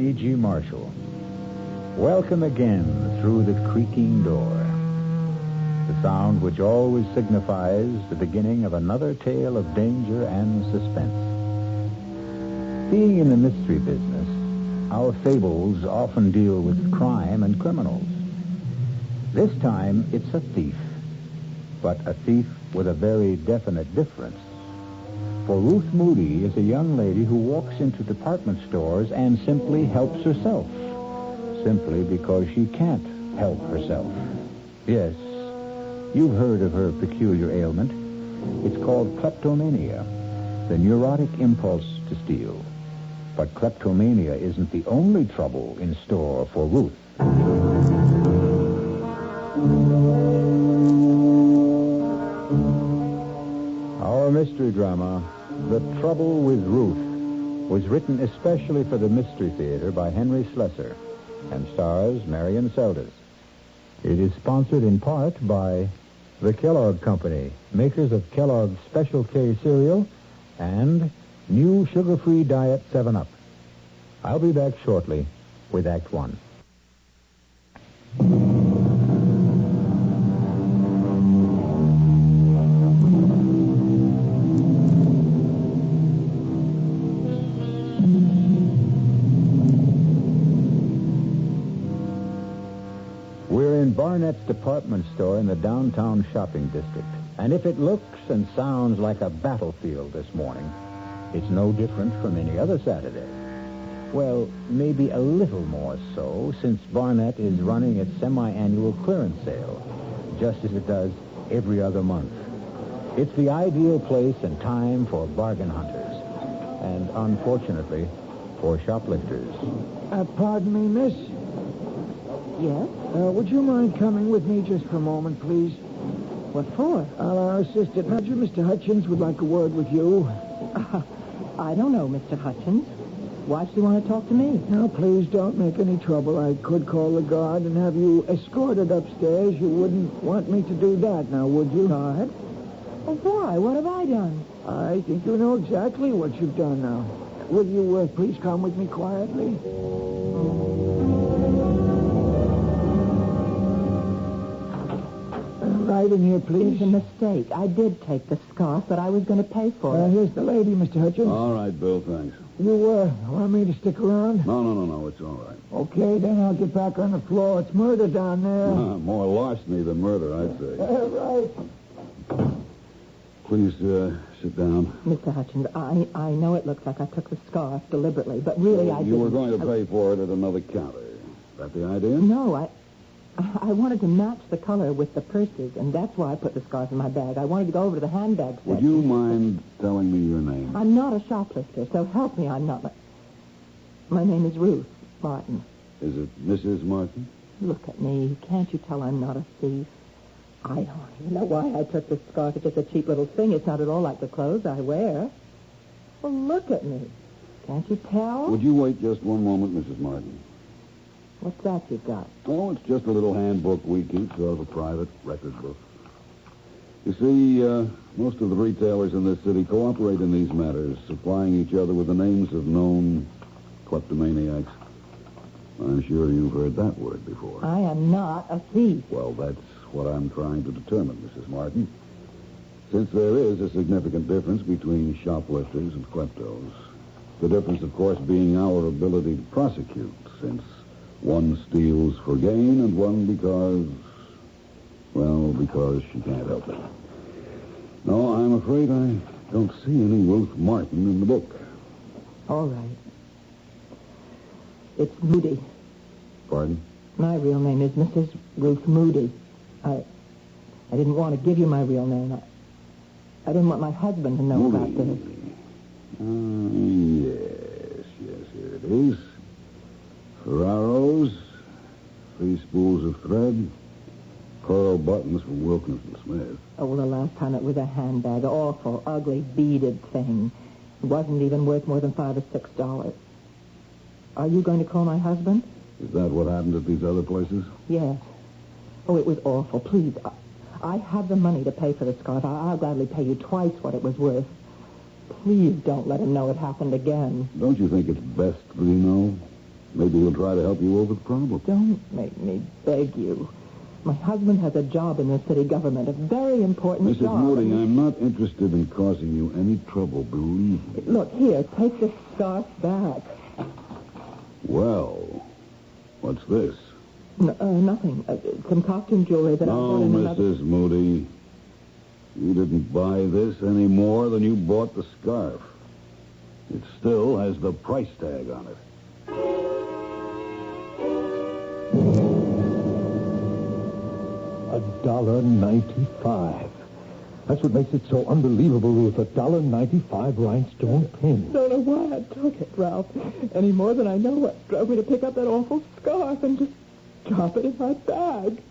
C.G. Marshall. Welcome again through the creaking door. The sound which always signifies the beginning of another tale of danger and suspense. Being in the mystery business, our fables often deal with crime and criminals. This time, it's a thief, but a thief with a very definite difference. For Ruth Moody is a young lady who walks into department stores and simply helps herself, simply because she can't help herself. Yes, you've heard of her peculiar ailment. It's called kleptomania, the neurotic impulse to steal. But kleptomania isn't the only trouble in store for Ruth. Our mystery drama, The Trouble with Ruth, was written especially for the Mystery Theater by Henry Slessor and stars Marion Seldes. It is sponsored in part by the Kellogg Company, makers of Kellogg's Special K cereal and new sugar-free diet 7-Up. I'll be back shortly with Act One. We're in Barnett's department store in the downtown shopping district. And if it looks and sounds like a battlefield this morning, it's no different from any other Saturday. Well, maybe a little more so, since Barnett is running its semi-annual clearance sale, just as it does every other month. It's the ideal place and time for bargain hunters, and unfortunately, for shoplifters. Pardon me, miss. Yes? Would you mind coming with me just for a moment, please? What for? Our assistant manager, Mr. Hutchins, would like a word with you. I don't know, Mr. Hutchins. Why does he want to talk to me? Now, please don't make any trouble. I could call the guard and have you escorted upstairs. You wouldn't want me to do that, now, would you? Guard? Oh, why? What have I done? I think you know exactly what you've done now. Will you please come with me quietly? Right in here, please. It's a mistake. I did take the scarf, but I was going to pay for it. Here's the lady, Mr. Hutchins. All right, Bill, thanks. You want me to stick around? No, it's all right. Okay, then I'll get back on the floor. It's murder down there. More larceny than murder, I'd say. Right. Please, sit down. Mr. Hutchins, I know it looks like I took the scarf deliberately, but really I didn't. You were going to pay for it at another counter. Is that the idea? No, I wanted to match the color with the purses, and that's why I put the scarf in my bag. I wanted to go over to the handbag section. Would you mind telling me your name? I'm not a shoplifter, so help me, I'm not. My name is Ruth Martin. Is it Mrs. Martin? Look at me. Can't you tell I'm not a thief? I don't even know why I took this scarf. It's just a cheap little thing. It's not at all like the clothes I wear. Well, look at me. Can't you tell? Would you wait just one moment, Mrs. Martin? What's that you've got? Oh, it's just a little handbook we keep, sort of a private record book. You see, most of the retailers in this city cooperate in these matters, supplying each other with the names of known kleptomaniacs. I'm sure you've heard that word before. I am not a thief. Well, that's what I'm trying to determine, Mrs. Martin. Since there is a significant difference between shoplifters and kleptos, the difference, of course, being our ability to prosecute, since one steals for gain and one because she can't help it. No, I'm afraid I don't see any Ruth Martin in the book. All right. It's Moody. Pardon? My real name is Mrs. Ruth Moody. I didn't want to give you my real name. I didn't want my husband to know Moody. about this. Yes, here it is. Ferraros, 3 spools of thread, pearl buttons from Wilkinson Smith. Oh, well, the last time it was a handbag. Awful, ugly, beaded thing. It wasn't even worth more than $5 or $6. Are you going to call my husband? Is that what happened at these other places? Yes. Oh, it was awful. Please, I have the money to pay for the scarf. I'll gladly pay you twice what it was worth. Please don't let him know it happened again. Don't you think it's best that he know? Maybe he'll try to help you over the problem. Don't make me beg you. My husband has a job in the city government, a very important Mrs. job. Moody, I'm not interested in causing you any trouble, believe me. Look, here, take this scarf back. Well, what's this? Nothing. Some costume jewelry that I bought No, in another... Mrs. Moody. You didn't buy this any more than you bought the scarf. It still has the price tag on it. $1.95. That's what makes it so unbelievable, Ruth. $1.95 rhinestone pin. Don't know why I took it, Ralph. Any more than I know what drove me to pick up that awful scarf and just drop it in my bag.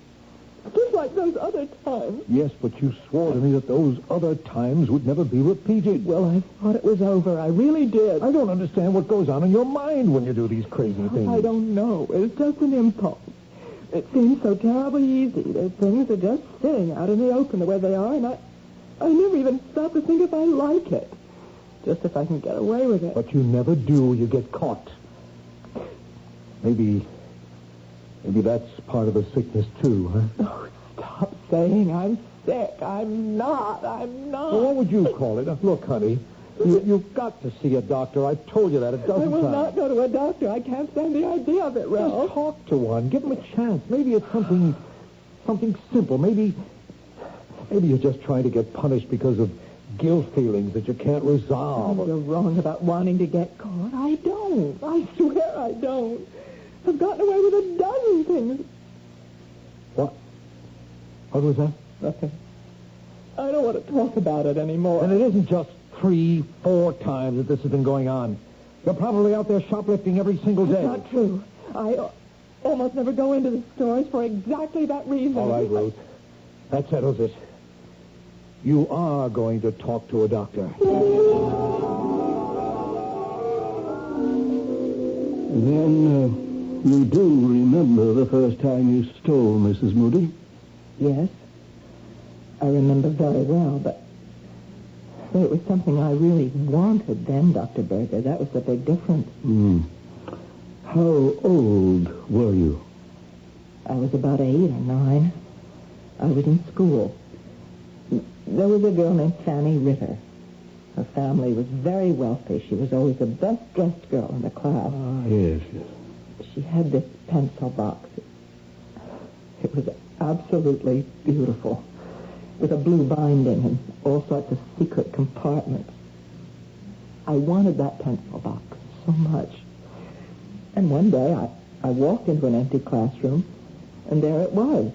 Just like those other times. Yes, but you swore to me that those other times would never be repeated. Well, I thought it was over. I really did. I don't understand what goes on in your mind when you do these crazy things. I don't know. It's just an impulse. It seems so terribly easy. There's things are just sitting out in the open the way they are, and I never even stop to think if I like it. Just if I can get away with it. But you never do. You get caught. Maybe that's part of the sickness, too, huh? Oh, stop saying I'm sick. I'm not. Well, what would you call it? Look, honey, you've got to see a doctor. I've told you that a dozen I will times. not go to a doctor. I can't stand the idea of it, Ralph. Just talk to one. Give him a chance. Maybe it's something simple. Maybe you're just trying to get punished because of guilt feelings that you can't resolve. Oh, you're wrong about wanting to get caught. I don't. I swear I don't. I've gotten away with a dozen things. What? What was that? Nothing. I don't want to talk about it anymore. And it isn't just 3-4 times that this has been going on. You're probably out there shoplifting every single day. That's not true. I almost never go into the stores for exactly that reason. All right, Ruth. That settles it. You are going to talk to a doctor. Then, you do remember the first time you stole, Mrs. Moody? Yes. I remember very well, but it was something I really wanted then, Dr. Berger. That was the big difference. How old were you? I was about 8 or 9. I was in school. There was a girl named Fanny Ritter. Her family was very wealthy. She was always the best-dressed girl in the class. Yes. She had this pencil box. It was absolutely beautiful, with a blue binding and all sorts of secret compartments. I wanted that pencil box so much. And one day I walked into an empty classroom, and there it was,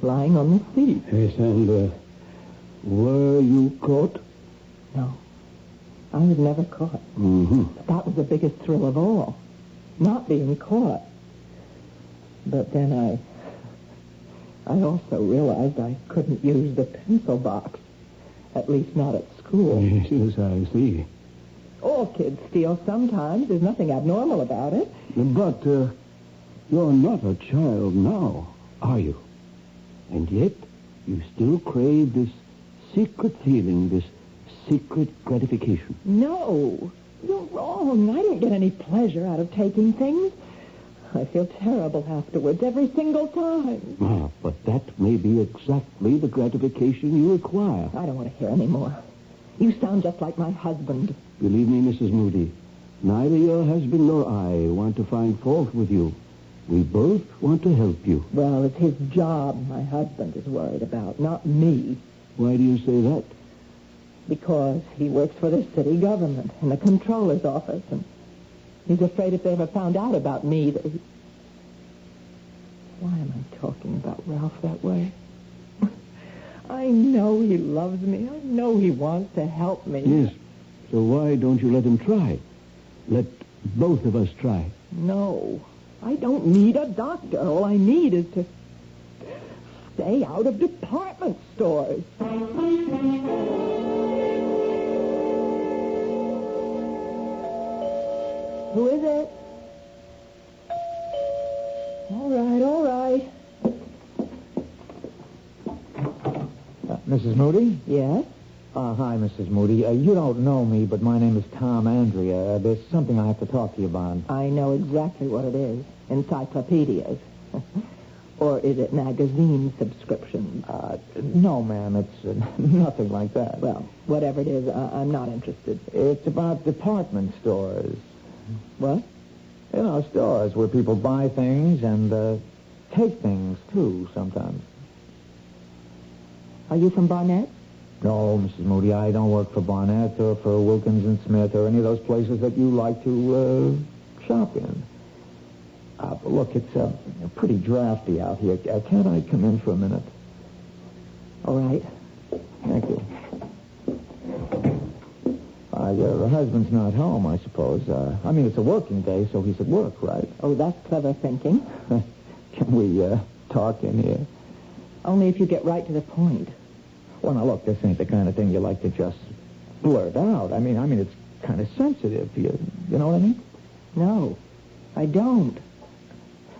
lying on the seat. Yes, and were you caught? No, I was never caught. Mm-hmm. But that was the biggest thrill of all, not being caught. But then I also realized I couldn't use the pencil box, at least not at school. Yes, I see. All kids steal sometimes. There's nothing abnormal about it. But you're not a child now, are you? And yet you still crave this secret feeling, this secret gratification. No, you're wrong. I don't get any pleasure out of taking things. I feel terrible afterwards every single time. Ah, but that may be exactly the gratification you require. I don't want to hear any more. You sound just like my husband. Believe me, Mrs. Moody, neither your husband nor I want to find fault with you. We both want to help you. Well, it's his job my husband is worried about, not me. Why do you say that? Because he works for the city government in the comptroller's office, and he's afraid if they ever found out about me that he... Why am I talking about Ralph that way? I know he loves me. I know he wants to help me. Yes. So why don't you let him try? Let both of us try. No. I don't need a doctor. All I need is to stay out of department stores. Who is it? All right. Mrs. Moody? Yes? Hi, Mrs. Moody. You don't know me, but my name is Tom Andrea. There's something I have to talk to you about. I know exactly what it is. Encyclopedias. Or is it magazine subscriptions? No, ma'am. It's nothing like that. Well, whatever it is, I'm not interested. It's about department stores. What? You know, stores where people buy things and take things, too, sometimes. Are you from Barnett? No, Mrs. Moody, I don't work for Barnett or for Wilkins and Smith or any of those places that you like to shop in. Look, it's pretty drafty out here. Can't I come in for a minute? All right. Thank you. Your husband's not home, I suppose. I mean, it's a working day, so he's at work, right? Oh, that's clever thinking. Can we talk in here? Only if you get right to the point. Well, now, look, this ain't the kind of thing you like to just blurt out. I mean, it's kind of sensitive. You know what I mean? No, I don't.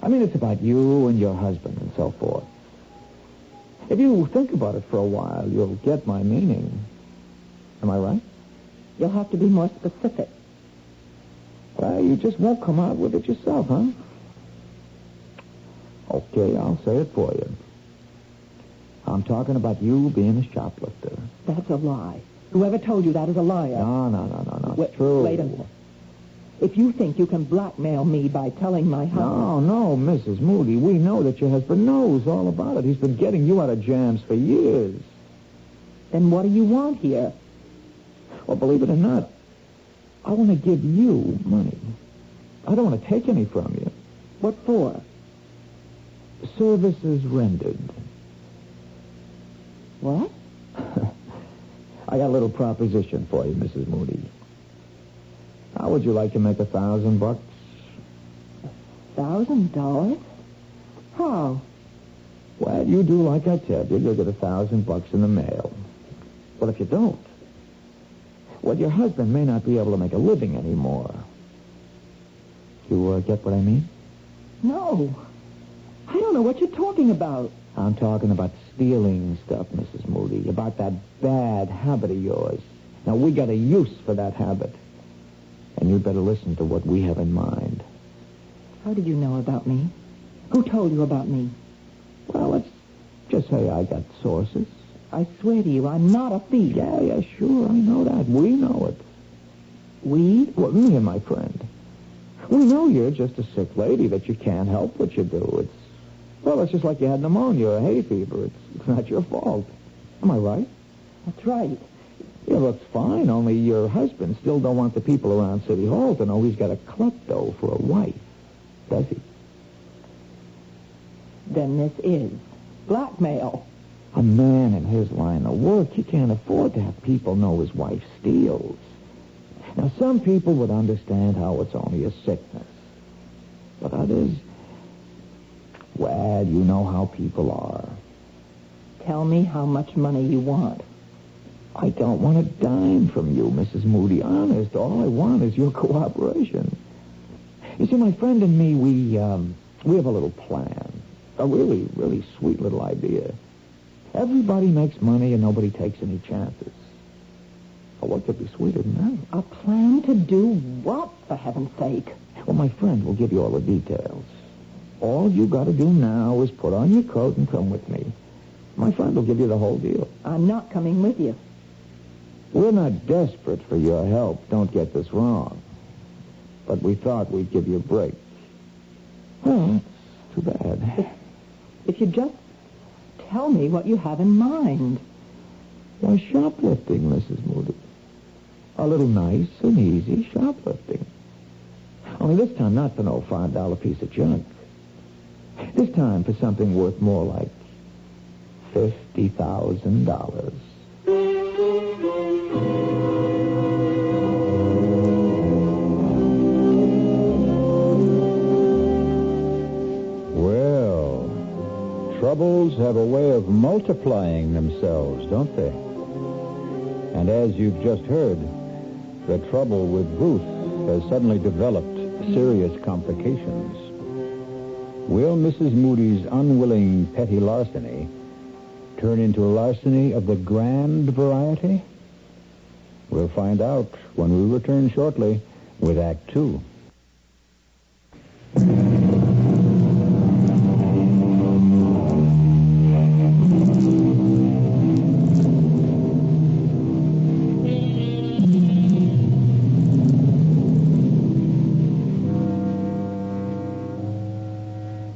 I mean, it's about you and your husband and so forth. If you think about it for a while, you'll get my meaning. Am I right? You'll have to be more specific. Well, you just won't come out with it yourself, huh? Okay, I'll say it for you. I'm talking about you being a shoplifter. That's a lie. Whoever told you that is a liar. No. It's true. Wait a minute. If you think you can blackmail me by telling my husband... No, Mrs. Moody. We know that your husband knows all about it. He's been getting you out of jams for years. Then what do you want here? Well, believe it or not, I want to give you money. I don't want to take any from you. What for? Services rendered. What? I got a little proposition for you, Mrs. Moody. How would you like to make $1,000? $1,000? How? Well, you do like I said. You'll get $1,000 in the mail. But if you don't, well, your husband may not be able to make a living anymore. You get what I mean? No. I don't know what you're talking about. I'm talking about stealing stuff, Mrs. Moody, about that bad habit of yours. Now, we got a use for that habit. And you'd better listen to what we have in mind. How did you know about me? Who told you about me? Well, let's just say I got sources. I swear to you, I'm not a thief. Yeah, sure, I know that. We know it. We? Well, me and my friend. We know you're just a sick lady, that you can't help what you do. It's just like you had pneumonia or hay fever. It's not your fault. Am I right? That's right. Yeah, that's fine, only your husband still don't want the people around City Hall to know he's got a klepto for a wife, does he? Then this is blackmail. A man in his line of work, he can't afford to have people know his wife steals. Now, some people would understand how it's only a sickness. But others, well, you know how people are. Tell me how much money you want. I don't want a dime from you, Mrs. Moody. Honest, all I want is your cooperation. You see, my friend and me, we have a little plan. A really, really sweet little idea. Everybody makes money and nobody takes any chances. Oh, what could be sweeter than that? A plan to do what, for heaven's sake? Well, my friend will give you all the details. All you got to do now is put on your coat and come with me. My friend will give you the whole deal. I'm not coming with you. We're not desperate for your help. Don't get this wrong. But we thought we'd give you a break. Well, it's too bad. If you just tell me what you have in mind. Why, shoplifting, Mrs. Moody. A little nice and easy shoplifting. Only this time not for no $5 piece of junk. This time for something worth more like $50,000. Well, troubles have a way of multiplying themselves, don't they? And as you've just heard, the trouble with Ruth has suddenly developed serious complications. Will Mrs. Moody's unwilling petty larceny turn into larceny of the grand variety? We'll find out when we return shortly with Act Two.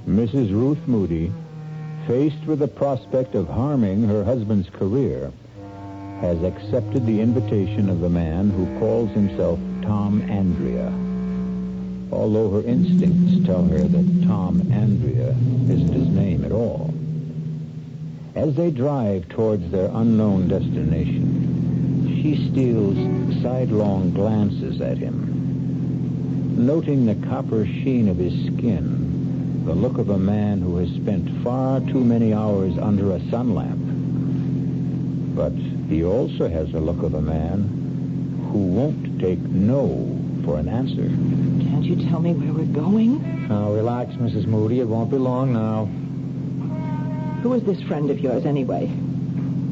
Mrs. Ruth Moody, faced with the prospect of harming her husband's career, has accepted the invitation of the man who calls himself Tom Andrea, although her instincts tell her that Tom Andrea isn't his name at all. As they drive towards their unknown destination, she steals sidelong glances at him, noting the copper sheen of his skin, the look of a man who has spent far too many hours under a sun lamp. But he also has the look of a man who won't take no for an answer. Can't you tell me where we're going? Now, relax, Mrs. Moody. It won't be long now. Who is this friend of yours, anyway?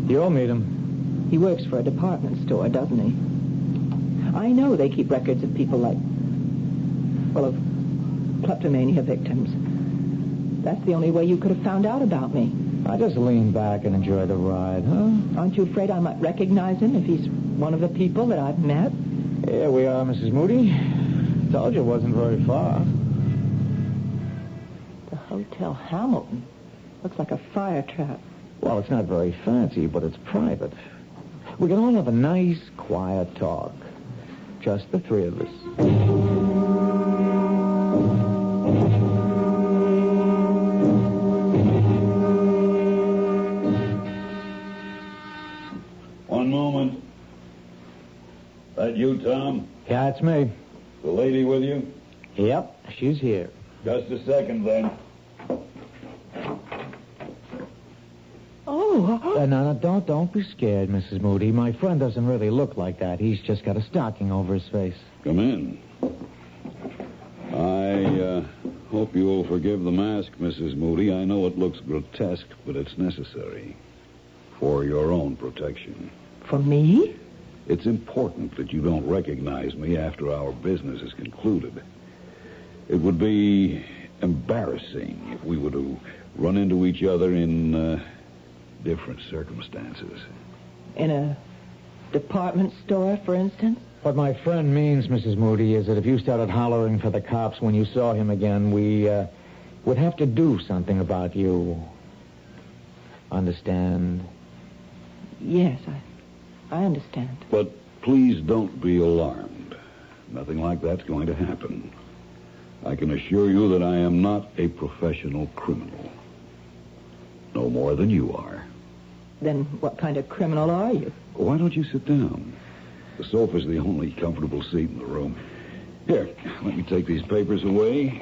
You'll meet him. He works for a department store, doesn't he? I know they keep records of people like, well, of kleptomania victims. That's the only way you could have found out about me. I just lean back and enjoy the ride, huh? Aren't you afraid I might recognize him if he's one of the people that I've met? Here we are, Mrs. Moody. Told you it wasn't very far. The Hotel Hamilton. Looks like a fire trap. Well, it's not very fancy, but it's private. We can all have a nice, quiet talk. Just the three of us. One moment. That you, Tom? Yeah, it's me. The lady with you? Yep, she's here. Just a second, then. Oh. No, don't be scared, Mrs. Moody. My friend doesn't really look like that. He's just got a stocking over his face. Come in. I hope you'll forgive the mask, Mrs. Moody. I know it looks grotesque, but it's necessary. For your own protection. For me? It's important that you don't recognize me after our business is concluded. It would be embarrassing if we were to run into each other in different circumstances. In a department store, for instance? What my friend means, Mrs. Moody, is that if you started hollering for the cops when you saw him again, we would have to do something about you. Understand? Yes, I understand. But please don't be alarmed. Nothing like that's going to happen. I can assure you that I am not a professional criminal. No more than you are. Then what kind of criminal are you? Why don't you sit down? The sofa's the only comfortable seat in the room. Here, let me take these papers away.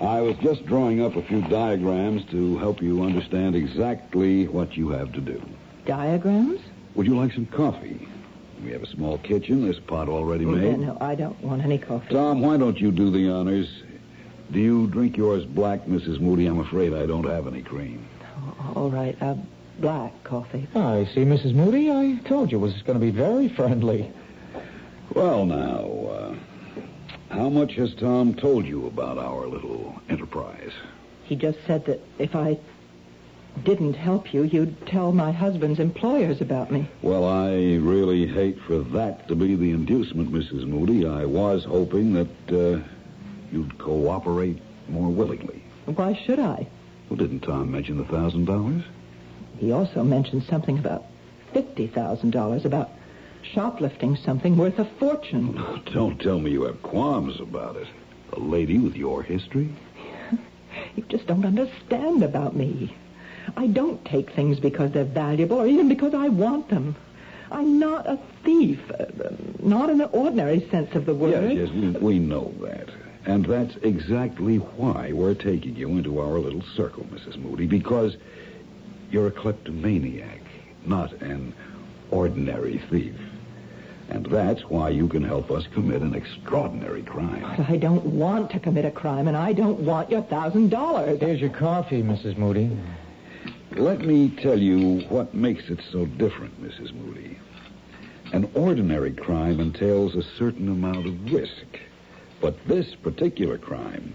I was just drawing up a few diagrams to help you understand exactly what you have to do. Diagrams? Would you like some coffee? We have a small kitchen. There's a pot already made. No, I don't want any coffee. Tom, why don't you do the honors? Do you drink yours black, Mrs. Moody? I'm afraid I don't have any cream. Oh, all right, black coffee. I see, Mrs. Moody. I told you it was going to be very friendly. Well, now, how much has Tom told you about our little enterprise? He just said that if I didn't help you, you'd tell my husband's employers about me. Well, I really hate for that to be the inducement, Mrs. Moody. I was hoping that you'd cooperate more willingly. Why should I? Well, didn't Tom mention the $1,000? He also mentioned something about $50,000, about shoplifting something worth a fortune. Don't tell me you have qualms about it. A lady with your history? You just don't understand about me. I don't take things because they're valuable or even because I want them. I'm not a thief, not in the ordinary sense of the word. Yes, we know that. And that's exactly why we're taking you into our little circle, Mrs. Moody, because you're a kleptomaniac, not an ordinary thief. And that's why you can help us commit an extraordinary crime. But I don't want to commit a crime, and I don't want your $1,000. Here's your coffee, Mrs. Moody. Let me tell you what makes it so different, Mrs. Moody. An ordinary crime entails a certain amount of risk. But this particular crime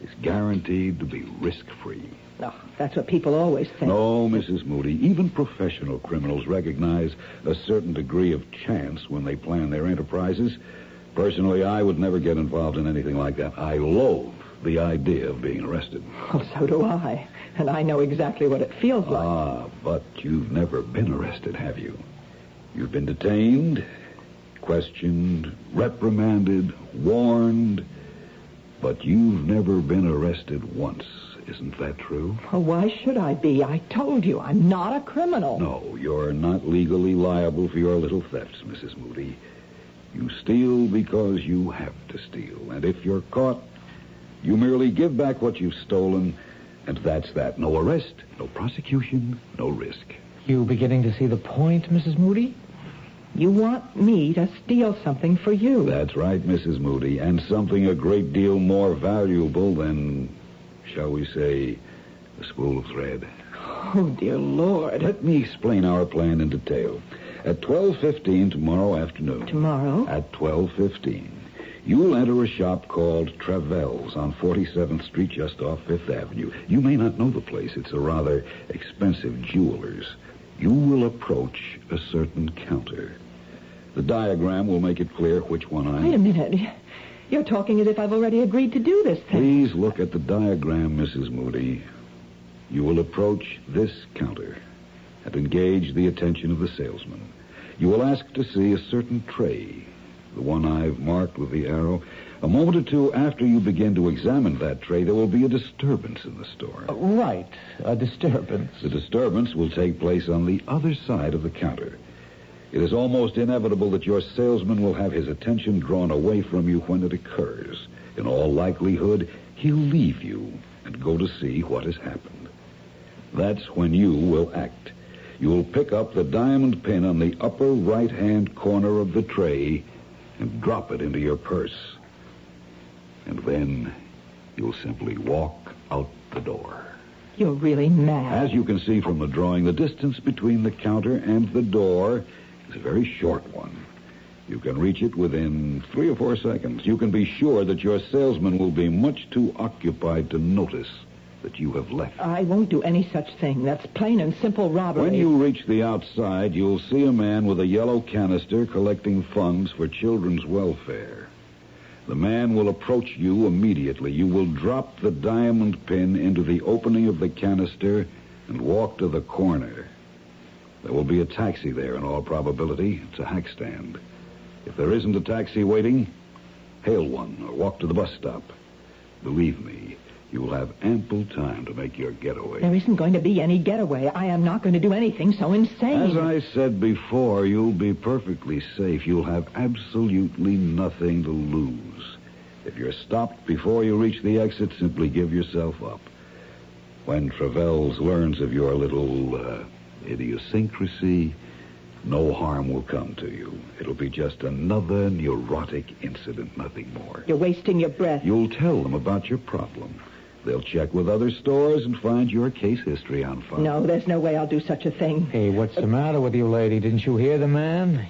is guaranteed to be risk-free. Oh, that's what people always think. No, Mrs. Moody, even professional criminals recognize a certain degree of chance when they plan their enterprises. Personally, I would never get involved in anything like that. I loathe the idea of being arrested. Well, so do I. And I know exactly what it feels like. Ah, but you've never been arrested, have you? You've been detained, questioned, reprimanded, warned, but you've never been arrested once. Isn't that true? Well, why should I be? I told you, I'm not a criminal. No, you're not legally liable for your little thefts, Mrs. Moody. You steal because you have to steal. And if you're caught, you merely give back what you've stolen, and that's that. No arrest, no prosecution, no risk. You beginning to see the point, Mrs. Moody? You want me to steal something for you. That's right, Mrs. Moody, and something a great deal more valuable than, shall we say, a spool of thread. Oh, dear Lord. Let me explain our plan in detail. At 12:15 tomorrow afternoon. Tomorrow? At 12:15. You'll enter a shop called Travell's on 47th Street, just off Fifth Avenue. You may not know the place. It's a rather expensive jeweler's. You will approach a certain counter. The diagram will make it clear which one Wait a minute. You're talking as if I've already agreed to do this thing. Please look at the diagram, Mrs. Moody. You will approach this counter and engage the attention of the salesman. You will ask to see a certain tray, the one I've marked with the arrow. A moment or two after you begin to examine that tray, there will be a disturbance in the store. Right, a disturbance. The disturbance will take place on the other side of the counter. It is almost inevitable that your salesman will have his attention drawn away from you when it occurs. In all likelihood, he'll leave you and go to see what has happened. That's when you will act. You will pick up the diamond pin on the upper right-hand corner of the tray and drop it into your purse. And then you'll simply walk out the door. You're really mad. As you can see from the drawing, the distance between the counter and the door is a very short one. You can reach it within 3 or 4 seconds. You can be sure that your salesman will be much too occupied to notice that you have left. I won't do any such thing. That's plain and simple robbery. When you reach the outside, you'll see a man with a yellow canister collecting funds for children's welfare. The man will approach you immediately. You will drop the diamond pin into the opening of the canister and walk to the corner. There will be a taxi there in all probability. It's a hack stand. If there isn't a taxi waiting, hail one or walk to the bus stop. Believe me, you will have ample time to make your getaway. There isn't going to be any getaway. I am not going to do anything so insane. As I said before, you'll be perfectly safe. You'll have absolutely nothing to lose. If you're stopped before you reach the exit, simply give yourself up. When Travell's learns of your little idiosyncrasy, no harm will come to you. It'll be just another neurotic incident, nothing more. You're wasting your breath. You'll tell them about your problem. They'll check with other stores and find your case history on file. No, there's no way I'll do such a thing. Hey, what's the matter with you, lady? Didn't you hear the man?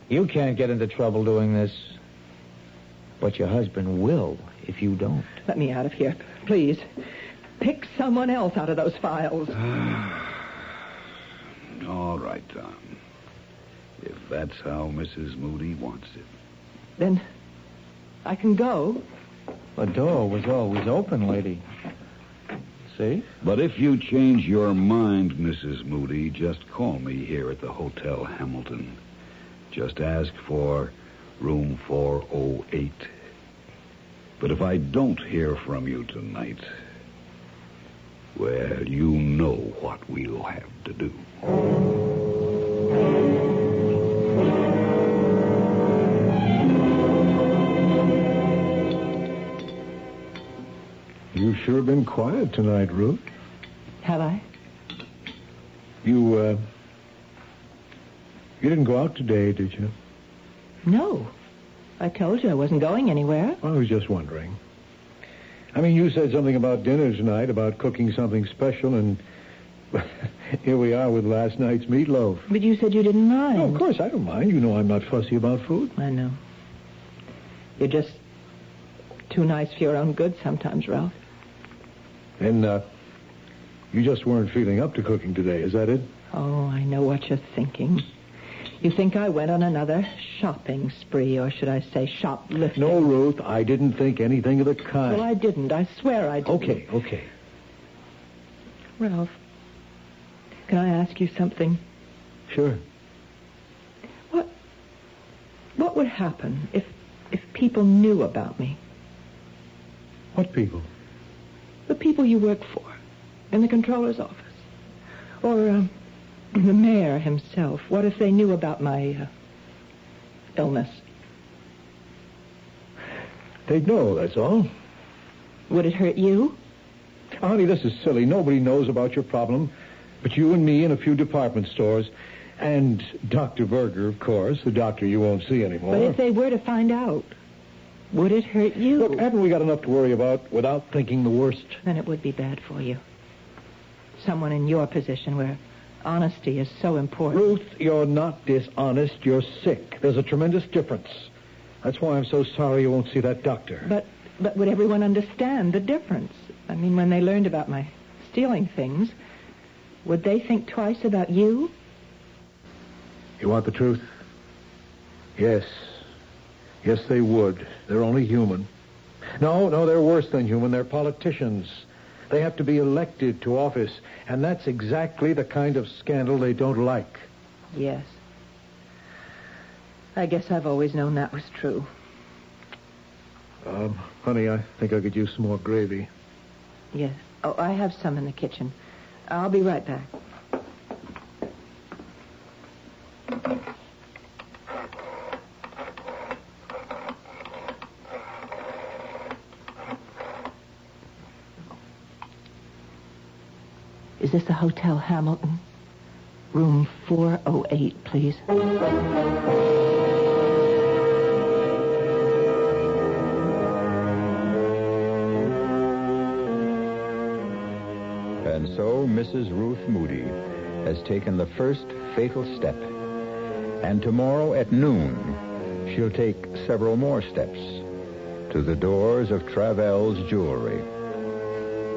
You can't get into trouble doing this. But your husband will if you don't. Let me out of here, please. Pick someone else out of those files. All right, Tom. If that's how Mrs. Moody wants it. Then I can go. The door was always open, lady. See? But if you change your mind, Mrs. Moody, just call me here at the Hotel Hamilton. Just ask for room 408. But if I don't hear from you tonight, well, you know what we'll have to do. You've sure been quiet tonight, Ruth. Have I? You didn't go out today, did you? No. I told you I wasn't going anywhere. I was just wondering. I mean, you said something about dinner tonight, about cooking something special, and Here we are with last night's meatloaf. But you said you didn't mind. Oh, of course, I don't mind. You know I'm not fussy about food. I know. You're just too nice for your own good sometimes, Ralph. And, you just weren't feeling up to cooking today, is that it? Oh, I know what you're thinking. You think I went on another shopping spree, or should I say shoplifting? No, Ruth, I didn't think anything of the kind. Well, I didn't. I swear I didn't. Okay. Ralph, can I ask you something? Sure. What would happen if people knew about me? What people? The people you work for, in the controller's office. Or, the mayor himself. What if they knew about my, illness? They'd know, that's all. Would it hurt you? Honey, this is silly. Nobody knows about your problem but you and me and a few department stores. And Dr. Berger, of course, the doctor you won't see anymore. But if they were to find out, would it hurt you? Look, haven't we got enough to worry about without thinking the worst? Then it would be bad for you. Someone in your position where honesty is so important. Ruth, you're not dishonest. You're sick. There's a tremendous difference. That's why I'm so sorry you won't see that doctor. But would everyone understand the difference? I mean, when they learned about my stealing things, would they think twice about you? You want the truth? Yes. Yes, they would. They're only human. No, they're worse than human. They're politicians. They have to be elected to office, and that's exactly the kind of scandal they don't like. Yes. I guess I've always known that was true. Honey, I think I could use some more gravy. Yes. Oh, I have some in the kitchen. I'll be right back. Is this the Hotel Hamilton? Room 408, please. And so Mrs. Ruth Moody has taken the first fatal step. And tomorrow at noon, she'll take several more steps to the doors of Travell's Jewelry.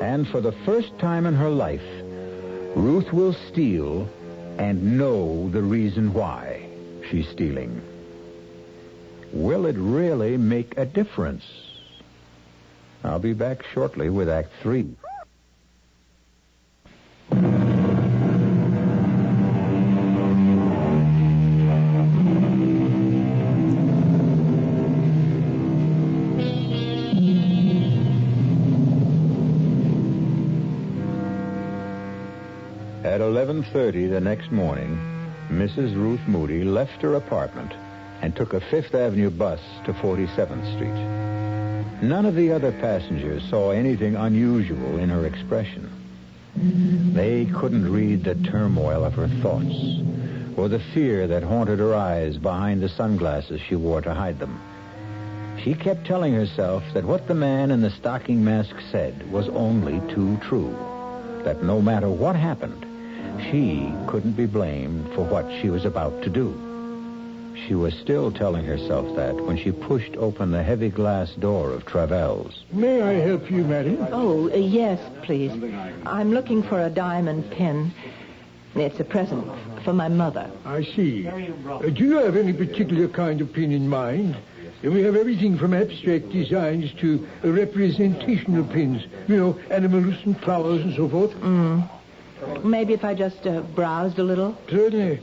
And for the first time in her life, Ruth will steal and know the reason why she's stealing. Will it really make a difference? I'll be back shortly with Act 3. At 11:30 the next morning, Mrs. Ruth Moody left her apartment and took a Fifth Avenue bus to 47th Street. None of the other passengers saw anything unusual in her expression. They couldn't read the turmoil of her thoughts or the fear that haunted her eyes behind the sunglasses she wore to hide them. She kept telling herself that what the man in the stocking mask said was only too true, that no matter what happened, she couldn't be blamed for what she was about to do. She was still telling herself that when she pushed open the heavy glass door of Travell's. May I help you, madam? Oh, yes, please. I'm looking for a diamond pin. It's a present for my mother. I see. Do you have any particular kind of pin in mind? We have everything from abstract designs to representational pins. You know, animals and flowers and so forth. Maybe if I just browsed a little? Certainly.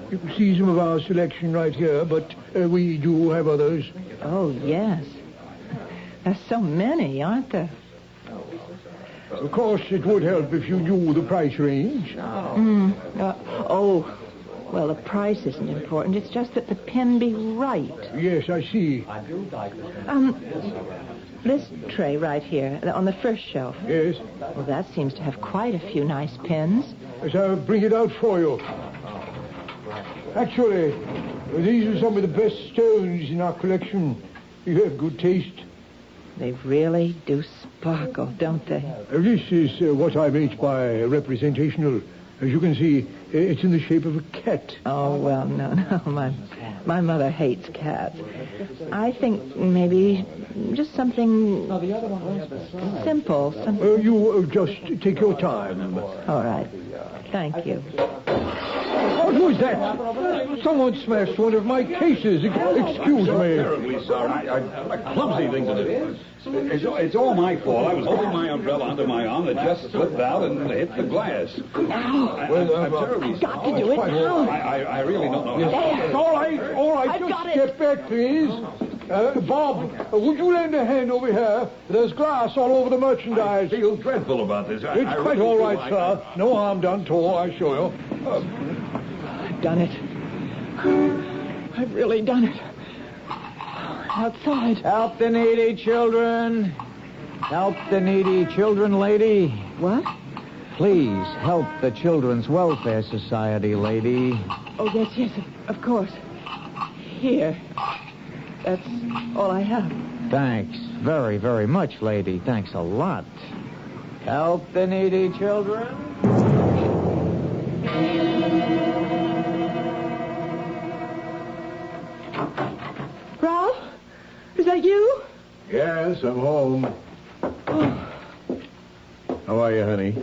You can see some of our selection right here, but we do have others. Oh, yes. There's so many, aren't there? Of course, it would help if you knew the price range. Well, the price isn't important. It's just that the pin be right. Yes, I see. This tray right here, on the first shelf. Yes? Well, that seems to have quite a few nice pins. Yes, I'll bring it out for you. Actually, these are some of the best stones in our collection. You have good taste. They really do sparkle, don't they? This is what I meant by representational. As you can see, it's in the shape of a cat. Oh, well, no. My mother hates cats. I think maybe just something simple. You just take your time. All right. Thank you. What was that? Someone smashed one of my cases. Excuse me. Terribly sorry. A clumsy thing to do. It's all my fault. I was holding my umbrella under my arm. It just slipped out and hit the glass. I'm terribly sorry. Got to do it now. I really don't know how. All right. Just step back, please. Bob, would you lend a hand over here? There's glass all over the merchandise. I feel dreadful about this. It's quite all right, sir. No harm done to her, I assure you. I've done it. I've really done it. Outside. Help the needy children. Help the needy children, lady. What? Please help the Children's Welfare Society, lady. Oh, yes, of course. Here. That's all I have. Thanks very, very much, lady. Thanks a lot. Help the needy children. Ralph? Is that you? Yes, I'm home. How are you, honey?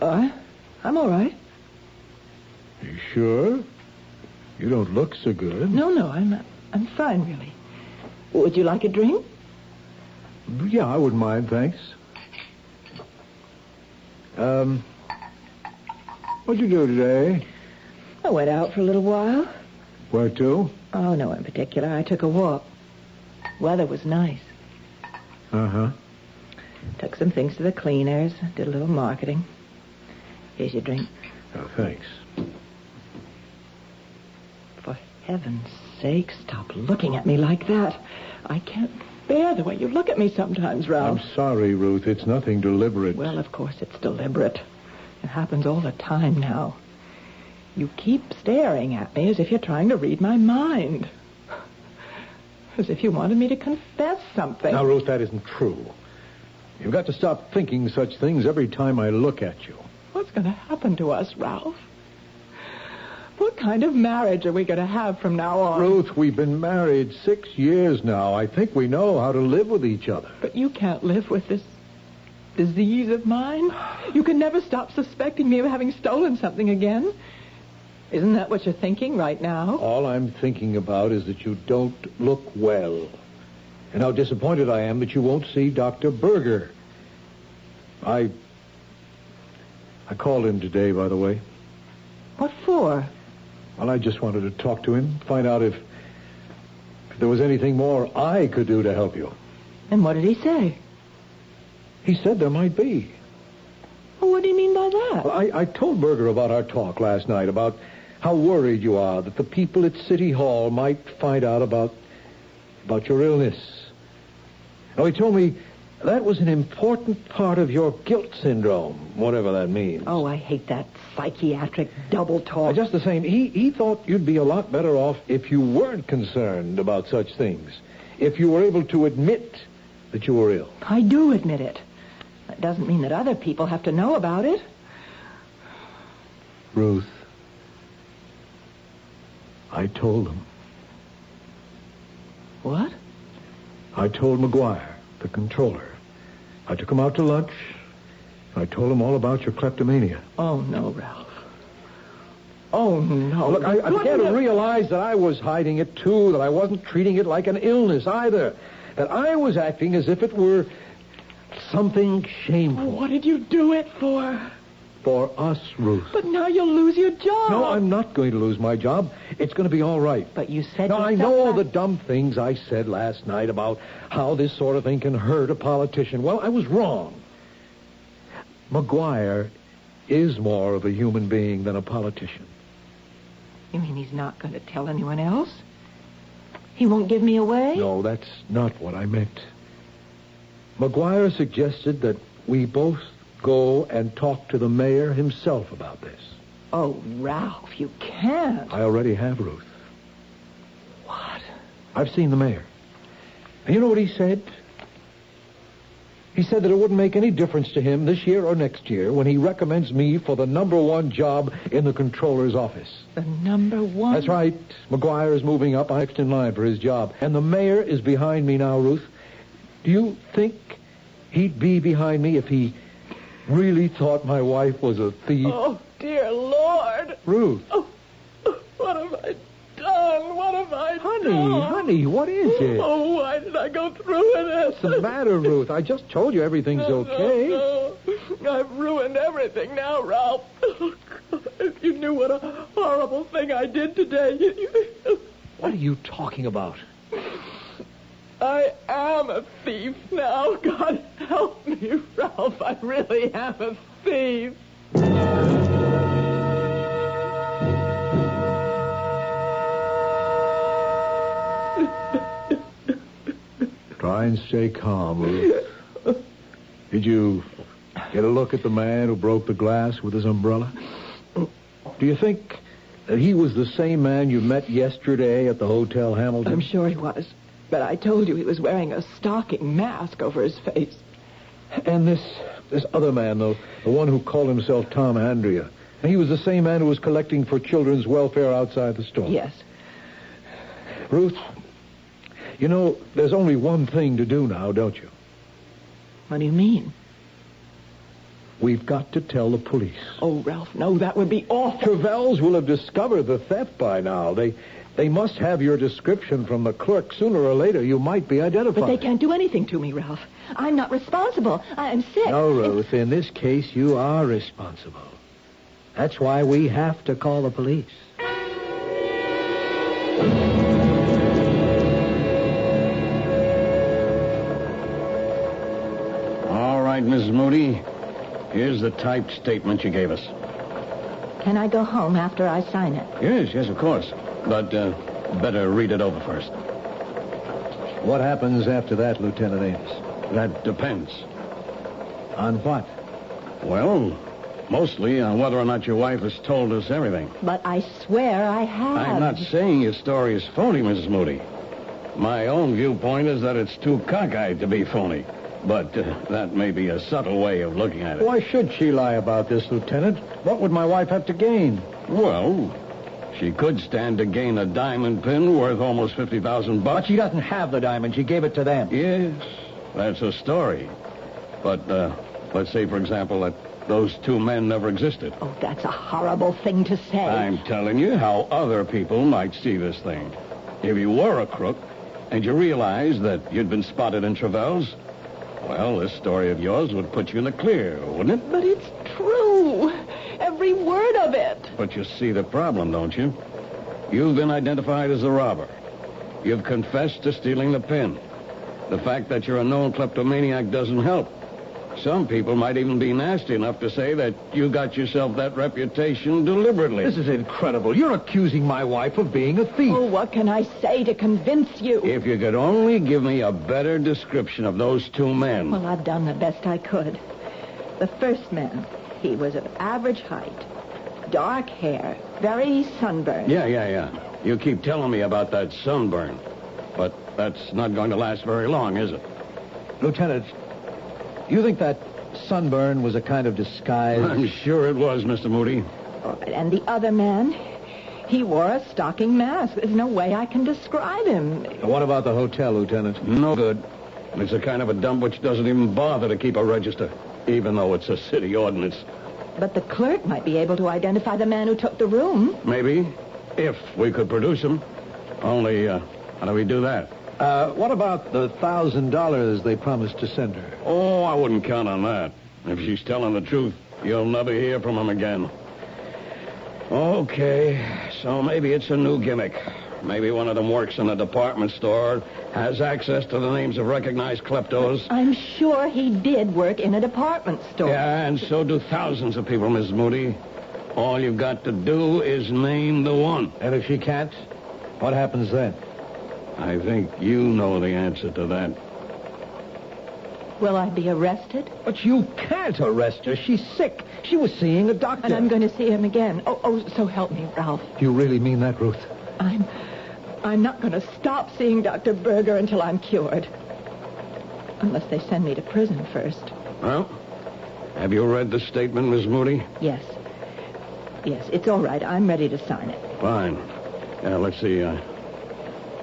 I'm all right. You sure? You don't look so good. No, I'm fine, really. Would you like a drink? Yeah, I wouldn't mind, thanks. What'd you do today? I went out for a little while. Where to? Oh, no in particular. I took a walk. Weather was nice. Uh-huh. Took some things to the cleaners. Did a little marketing. Here's your drink. Oh, thanks. For heaven's sake, stop looking at me like that. I can't bear the way you look at me sometimes, Ralph. I'm sorry, Ruth. It's nothing deliberate. Well, of course it's deliberate. It happens all the time now. You keep staring at me as if you're trying to read my mind. As if you wanted me to confess something. Now, Ruth, that isn't true. You've got to stop thinking such things every time I look at you. What's going to happen to us, Ralph? What kind of marriage are we going to have from now on? Ruth, we've been married 6 years now. I think we know how to live with each other. But you can't live with this disease of mine. You can never stop suspecting me of having stolen something again. Isn't that what you're thinking right now? All I'm thinking about is that you don't look well. And how disappointed I am that you won't see Dr. Berger. I called him today, by the way. What for? Well, I just wanted to talk to him, find out if there was anything more I could do to help you. And what did he say? He said there might be. Well, what do you mean by that? Well, I told Berger about our talk last night, about how worried you are that the people at City Hall might find out about your illness. Now, he told me that was an important part of your guilt syndrome, whatever that means. Oh, I hate that psychiatric double talk. Just the same, he thought you'd be a lot better off if you weren't concerned about such things, if you were able to admit that you were ill. I do admit it. That doesn't mean that other people have to know about it. Ruth, I told him. What? I told McGuire, the controller. I took him out to lunch. I told him all about your kleptomania. Oh, no, Ralph. Oh, no. Look, I began to realize that I was hiding it, too, that I wasn't treating it like an illness either, that I was acting as if it were something shameful. What did you do it for? For us, Ruth. But now you'll lose your job. No, I'm not going to lose my job. It's going to be all right. But you said... Now, I know all the dumb things I said last night about how this sort of thing can hurt a politician. Well, I was wrong. McGuire is more of a human being than a politician. You mean he's not going to tell anyone else? He won't give me away? No, that's not what I meant. McGuire suggested that we both go and talk to the mayor himself about this. Oh, Ralph, you can't. I already have, Ruth. What? I've seen the mayor. And you know what he said? He said that it wouldn't make any difference to him this year or next year when he recommends me for the #1 job in the controller's office. The #1? That's right. McGuire is moving up next in line for his job. And the mayor is behind me now, Ruth. Do you think he'd be behind me if he really thought my wife was a thief? Oh, dear Lord. Ruth. Oh, what have I done? What have I done? Honey, what is it? Oh, why did I go through with this? What's the matter, Ruth? I just told you everything's okay. No. I've ruined everything now, Ralph. Oh, God, if you knew what a horrible thing I did today. What are you talking about? I am a thief now. God help me, Ralph. I really am a thief. Try and stay calm, Ruth. Did you get a look at the man who broke the glass with his umbrella? Do you think that he was the same man you met yesterday at the Hotel Hamilton? I'm sure he was. But I told you he was wearing a stocking mask over his face. And this other man, though, the one who called himself Tom Andrea, he was the same man who was collecting for children's welfare outside the store. Yes. Ruth, you know, there's only one thing to do now, don't you? What do you mean? We've got to tell the police. Oh, Ralph, no, that would be awful. Travels will have discovered the theft by now. They must have your description from the clerk. Sooner or later, you might be identified. But they can't do anything to me, Ralph. I'm not responsible. I'm sick. No, Ruth, in this case, you are responsible. That's why we have to call the police. All right, Mrs. Moody. Here's the typed statement you gave us. Can I go home after I sign it? Yes, of course. But better read it over first. What happens after that, Lieutenant Ames? That depends. On what? Well, mostly on whether or not your wife has told us everything. But I swear I have. I'm not saying your story is phony, Mrs. Moody. My own viewpoint is that it's too cockeyed to be phony. But that may be a subtle way of looking at it. Why should she lie about this, Lieutenant? What would my wife have to gain? Well, she could stand to gain a diamond pin worth almost $50,000. But she doesn't have the diamond. She gave it to them. Yes, that's a story. But let's say, for example, that those two men never existed. Oh, that's a horrible thing to say. I'm telling you how other people might see this thing. If you were a crook and you realized that you'd been spotted in Travels, well, this story of yours would put you in the clear, wouldn't it? But it's true. Every word of it. But you see the problem, don't you? You've been identified as the robber. You've confessed to stealing the pin. The fact that you're a known kleptomaniac doesn't help. Some people might even be nasty enough to say that you got yourself that reputation deliberately. This is incredible. You're accusing my wife of being a thief. Oh, what can I say to convince you? If you could only give me a better description of those two men. Well, I've done the best I could. The first man, he was of average height, dark hair, very sunburned. Yeah. You keep telling me about that sunburn. But that's not going to last very long, is it? Lieutenant, you think that sunburn was a kind of disguise? I'm sure it was, Mr. Moody. And the other man, he wore a stocking mask. There's no way I can describe him. What about the hotel, Lieutenant? No good. It's the kind of a dump which doesn't even bother to keep a register, even though it's a city ordinance. But the clerk might be able to identify the man who took the room. Maybe, if we could produce him. Only, how do we do that? What about the $1,000 they promised to send her? Oh, I wouldn't count on that. If she's telling the truth, you'll never hear from him again. Okay, so maybe it's a new gimmick. Maybe one of them works in a department store, has access to the names of recognized kleptos. I'm sure he did work in a department store. Yeah, and so do thousands of people, Mrs. Moody. All you've got to do is name the one. And if she can't, what happens then? I think you know the answer to that. Will I be arrested? But you can't arrest her. She's sick. She was seeing a doctor. And I'm going to see him again. Oh, so help me, Ralph. Do you really mean that, Ruth? I'm not going to stop seeing Dr. Berger until I'm cured. Unless they send me to prison first. Well, have you read the statement, Miss Moody? Yes. Yes, it's all right. I'm ready to sign it. Fine. Yeah, let's see. I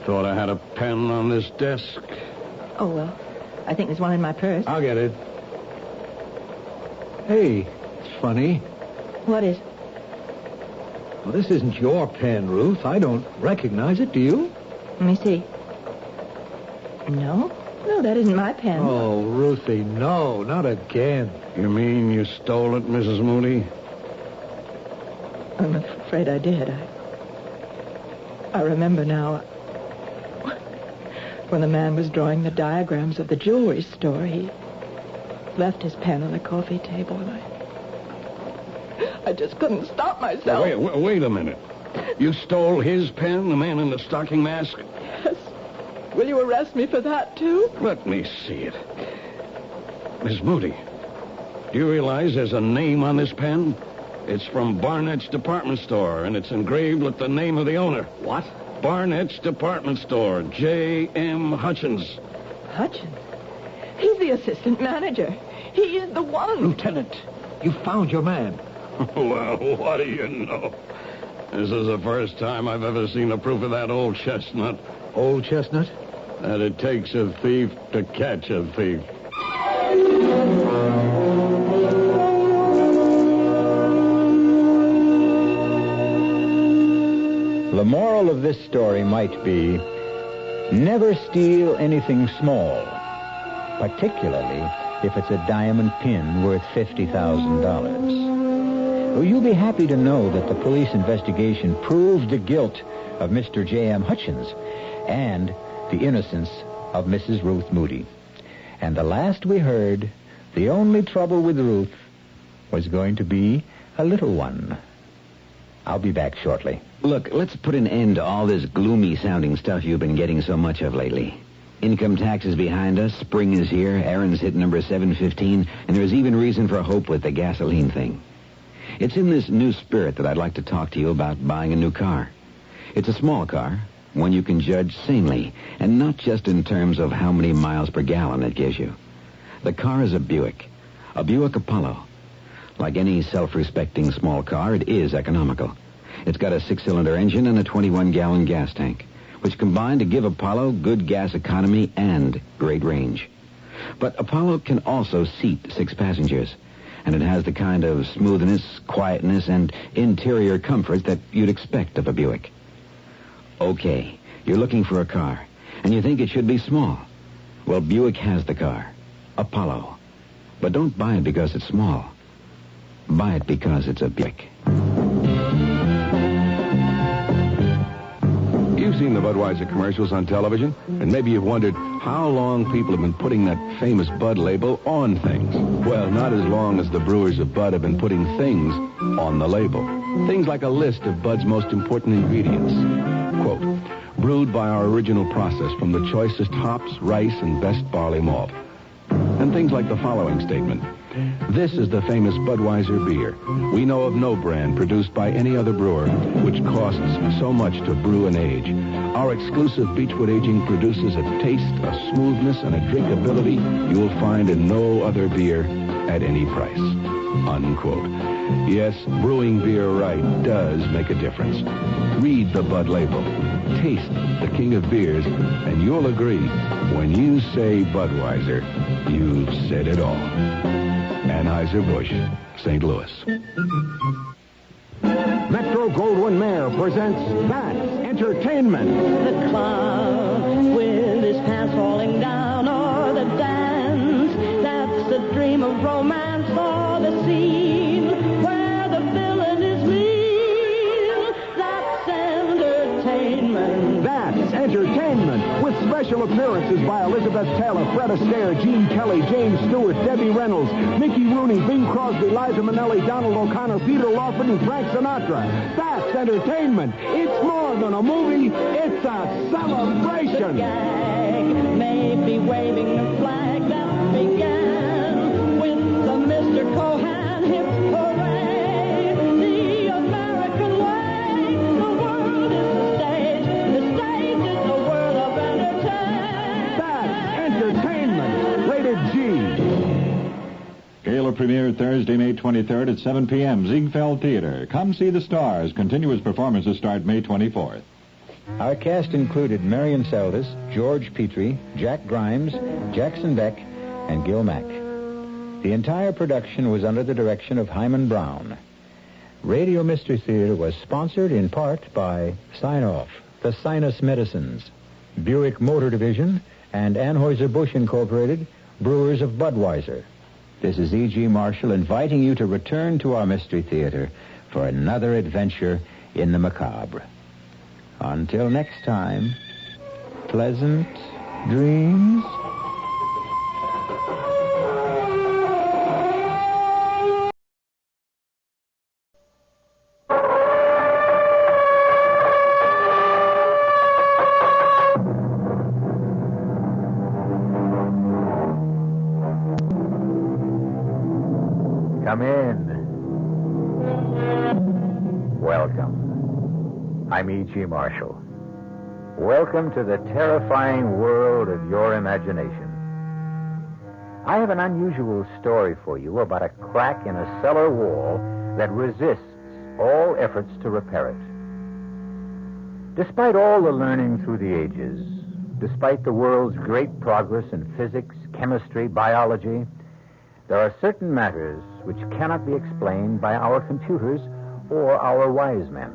thought I had a pen on this desk. Oh, well, I think there's one in my purse. I'll get it. Hey, it's funny. What is? Well, this isn't your pen, Ruth. I don't recognize it, do you? Let me see. No, that isn't my pen. Oh, Ruthie, no, not again. You mean you stole it, Mrs. Moody? I'm afraid I did. I remember now. When the man was drawing the diagrams of the jewelry store, he left his pen on the coffee table, and I just couldn't stop myself. Wait a minute. You stole his pen, the man in the stocking mask? Yes. Will you arrest me for that, too? Let me see it. Miss Moody, do you realize there's a name on this pen? It's from Barnett's department store, and it's engraved with the name of the owner. What? Barnett's department store, J.M. Hutchins. Hutchins? He's the assistant manager. He's the one. Lieutenant, you found your man. Well, what do you know? This is the first time I've ever seen a proof of that old chestnut. Old chestnut? That it takes a thief to catch a thief. The moral of this story might be, never steal anything small, particularly if it's a diamond pin worth $50,000. Well, you'll be happy to know that the police investigation proved the guilt of Mr. J.M. Hutchins and the innocence of Mrs. Ruth Moody. And the last we heard, the only trouble with Ruth was going to be a little one. I'll be back shortly. Look, let's put an end to all this gloomy-sounding stuff you've been getting so much of lately. Income tax is behind us, spring is here, Aaron's hit number 715, and there's even reason for hope with the gasoline thing. It's in this new spirit that I'd like to talk to you about buying a new car. It's a small car, one you can judge sanely, and not just in terms of how many miles per gallon it gives you. The car is a Buick Apollo. Like any self-respecting small car, it is economical. It's got a 6-cylinder engine and a 21-gallon gas tank, which combine to give Apollo good gas economy and great range. But Apollo can also seat 6 passengers, and it has the kind of smoothness, quietness, and interior comfort that you'd expect of a Buick. Okay, you're looking for a car, and you think it should be small. Well, Buick has the car, Apollo. But don't buy it because it's small. Buy it because it's a Buick. You've seen the Budweiser commercials on television, and maybe you've wondered how long people have been putting that famous Bud label on things. Well, not as long as the brewers of Bud have been putting things on the label. Things like a list of Bud's most important ingredients. Quote, brewed by our original process from the choicest hops, rice, and best barley malt. And things like the following statement. This is the famous Budweiser beer. We know of no brand produced by any other brewer which costs so much to brew and age. Our exclusive Beechwood aging produces a taste, a smoothness, and a drinkability you'll find in no other beer at any price. Unquote. Yes, brewing beer right does make a difference. Read the Bud label. Taste the king of beers, and you'll agree, when you say Budweiser, you've said it all. Anheuser-Busch, St. Louis. Metro-Goldwyn-Mayer presents That's Entertainment. The clown with his pants falling down, or the dance that's the dream of romance, or the scene where the villain is mean. That's entertainment. That's Entertainment, with special appearances by Elizabeth Taylor, Fred Astaire, Gene Kelly, James Stewart, Debbie Reynolds, Mickey Rooney, Bing Crosby, Liza Minnelli, Donald O'Connor, Peter Lawford, and Frank Sinatra. That's Entertainment. It's more than a movie. It's a celebration. The gag may be waving a flag that began with the Mr. Cohan hip hooray. The American way. The world is the stage. The stage is the world of entertainment. That's Entertainment. Rated G. Gala premiered Thursday, May 23rd at 7 p.m. Ziegfeld Theater. Come see the stars. Continuous performances start May 24th. Our cast included Marion Seldes, George Petrie, Jack Grimes, Jackson Beck, and Gil Mack. The entire production was under the direction of Hyman Brown. Radio Mystery Theater was sponsored in part by Sign-Off, the Sinus Medicines, Buick Motor Division, and Anheuser-Busch Incorporated, brewers of Budweiser. This is E.G. Marshall inviting you to return to our Mystery Theater for another adventure in the macabre. Until next time, pleasant dreams. Come in. Welcome. I'm E.G. Marshall. Welcome to the terrifying world of your imagination. I have an unusual story for you about a crack in a cellar wall that resists all efforts to repair it. Despite all the learning through the ages, despite the world's great progress in physics, chemistry, biology, there are certain matters which cannot be explained by our computers or our wise men.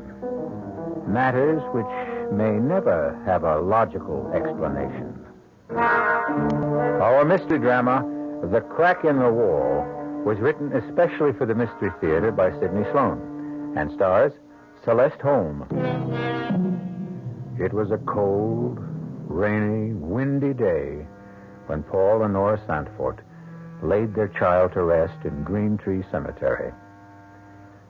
Matters which may never have a logical explanation. Our mystery drama, The Crack in the Wall, was written especially for the Mystery Theater by Sidney Sloan and stars Celeste Holm. It was a cold, rainy, windy day when Paul and Nora Santfort laid their child to rest in Green Tree Cemetery.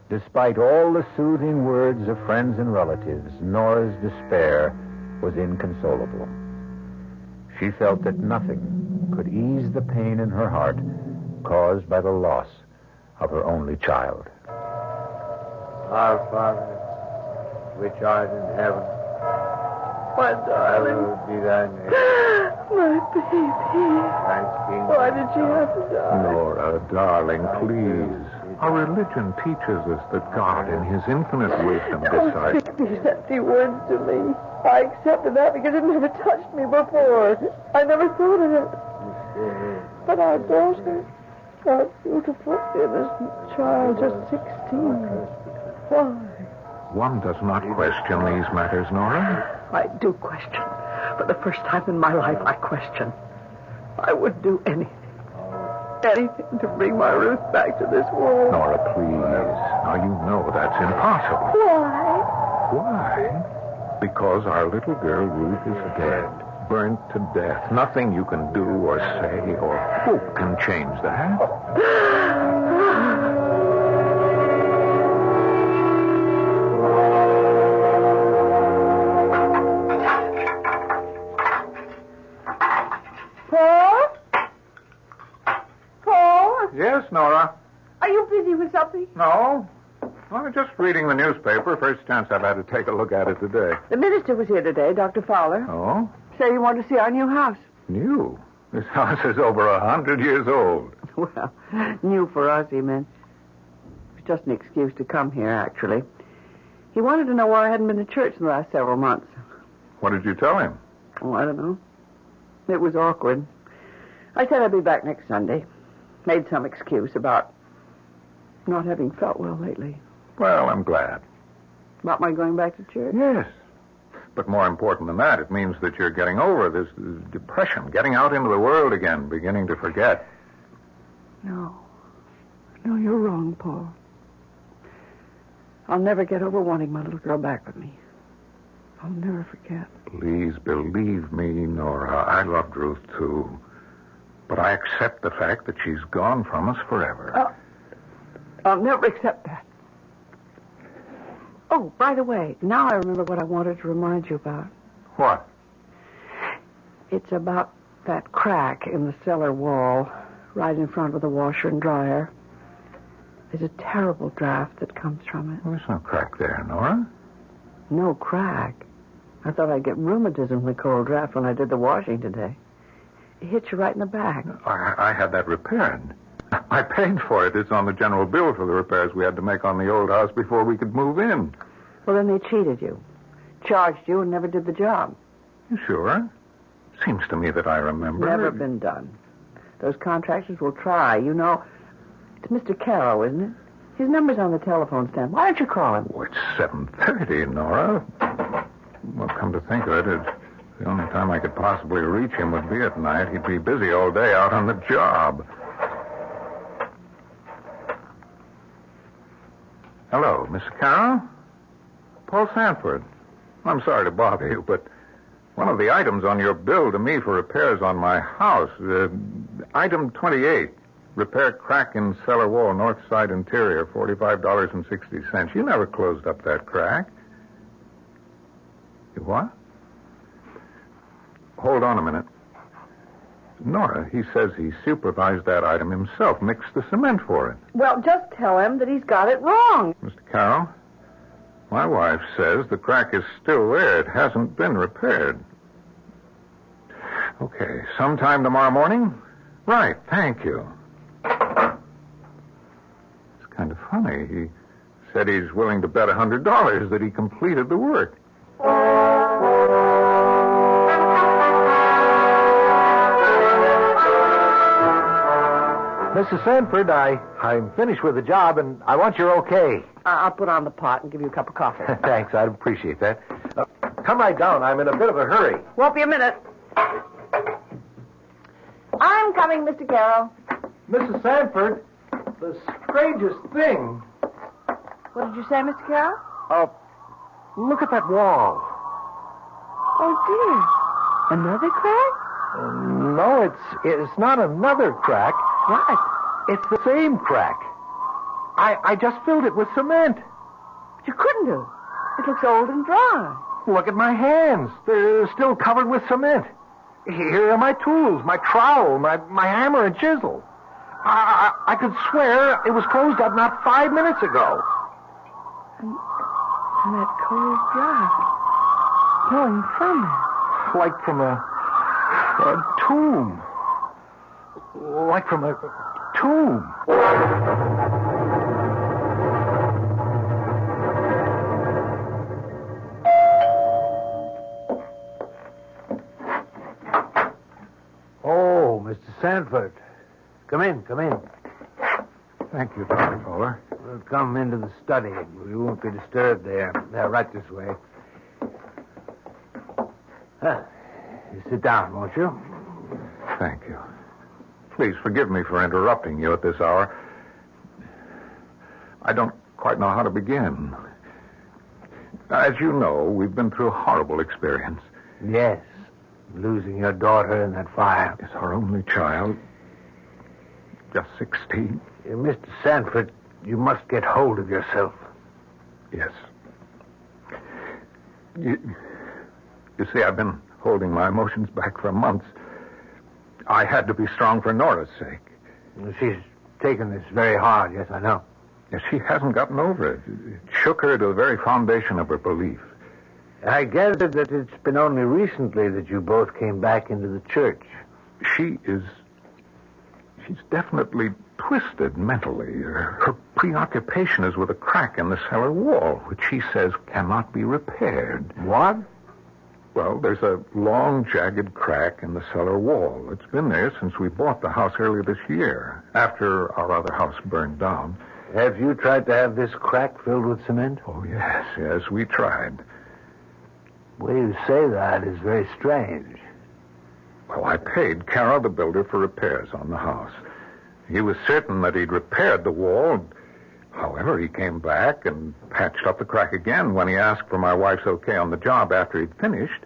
Despite all the soothing words of friends and relatives, Nora's despair was inconsolable. She felt that nothing could ease the pain in her heart caused by the loss of her only child. Our Father, which art in heaven, My darling. hallowed be thy name. My baby. Thy kingdom Why did she have to die? Nora, darling, please. Our religion teaches us that God, in his infinite wisdom, Don't decides... speak these empty words to me. I accepted that because it never touched me before. I never thought of it. But our daughter, our beautiful, innocent child, just 16. Why? One does not question these matters, Nora. I do question. For the first time in my life, I question. I would do anything. Anything to bring my Ruth back to this world. Nora, please. Now, you know that's impossible. Why? Why? Because our little girl Ruth is dead. Burnt to death. Nothing you can do or say or hope can change that. Yes, Nora. Are you busy with something? No. I'm just reading the newspaper. First chance I've had to take a look at it today. The minister was here today, Dr. Fowler. Oh? Said he wanted to see our new house. New? This house is over 100 years old. Well, new for us, he meant. It was just an excuse to come here, actually. He wanted to know why I hadn't been to church in the last several months. What did you tell him? Oh, I don't know. It was awkward. I said I'd be back next Sunday. Made some excuse about not having felt well lately. Well, I'm glad. About my going back to church? Yes. But more important than that, it means that you're getting over this depression, getting out into the world again, beginning to forget. No. No, you're wrong, Paul. I'll never get over wanting my little girl back with me. I'll never forget. Please believe me, Nora. I loved Ruth, too. But I accept the fact that she's gone from us forever. I'll never accept that. Oh, by the way, now I remember what I wanted to remind you about. What? It's about that crack in the cellar wall right in front of the washer and dryer. There's a terrible draft that comes from it. Well, there's no crack there, Nora. No crack? I thought I'd get rheumatism from the cold draft when I did the washing today. hit you right in the back. I had that repaired. I paid for it. It's on the general bill for the repairs we had to make on the old house before we could move in. Well, then they cheated you. Charged you and never did the job. You sure? Seems to me that I remember. Never been done. Those contractors will try. You know, it's Mr. Carroll, isn't it? His number's on the telephone stand. Why don't you call him? Oh, it's 7:30, Nora. Well, come to think of it, the only time I could possibly reach him would be at night. He'd be busy all day out on the job. Hello, Mr. Carroll? Paul Sanford. I'm sorry to bother you, but one of the items on your bill to me for repairs on my house, item 28, repair crack in cellar wall, north side interior, $45.60. You never closed up that crack. You what? Hold on a minute. Nora, he says he supervised that item himself, mixed the cement for it. Well, just tell him that he's got it wrong. Mr. Carroll, my wife says the crack is still there. It hasn't been repaired. Okay, sometime tomorrow morning? Right, thank you. It's kind of funny. He said he's willing to bet $100 that he completed the work. Mrs. Sanford, I'm finished with the job, and I want your okay. I'll put on the pot and give you a cup of coffee. Thanks, I'd appreciate that. Come right down. I'm in a bit of a hurry. Won't be a minute. I'm coming, Mr. Carroll. Mrs. Sanford, the strangest thing. What did you say, Mr. Carroll? Look at that wall. Oh, dear. Another crack? No, it's not another crack. What? It's the same crack. I just filled it with cement. But you couldn't have. It looks old and dry. Look at my hands. They're still covered with cement. Here are my tools, my trowel, my hammer and chisel. I could swear it was closed up not 5 minutes ago. And that cold drop flowing from it. Like from a tomb. Like from a tomb. Oh, Mr. Sanford. Come in. Thank you, Dr. Fowler. We'll come into the study. We won't be disturbed there. Right this way. You sit down, won't you? Thank you. Please forgive me for interrupting you at this hour. I don't quite know how to begin. As you know, we've been through a horrible experience. Yes. Losing your daughter in that fire. It's our only child. Just 16. Mr. Sanford, you must get hold of yourself. Yes. You see, I've been holding my emotions back for months. I had to be strong for Nora's sake. She's taken this very hard, yes, I know. Yes, she hasn't gotten over it. It shook her to the very foundation of her belief. I gather that it's been only recently that you both came back into the church. She's definitely twisted mentally. Her preoccupation is with a crack in the cellar wall, which she says cannot be repaired. What? Well, there's a long, jagged crack in the cellar wall. It's been there since we bought the house early this year, after our other house burned down. Have you tried to have this crack filled with cement? Oh, yes, we tried. The way you say that is very strange. Well, I paid Carroll, the builder, for repairs on the house. He was certain that he'd repaired the wall. However, he came back and patched up the crack again when he asked for my wife's okay on the job after he'd finished.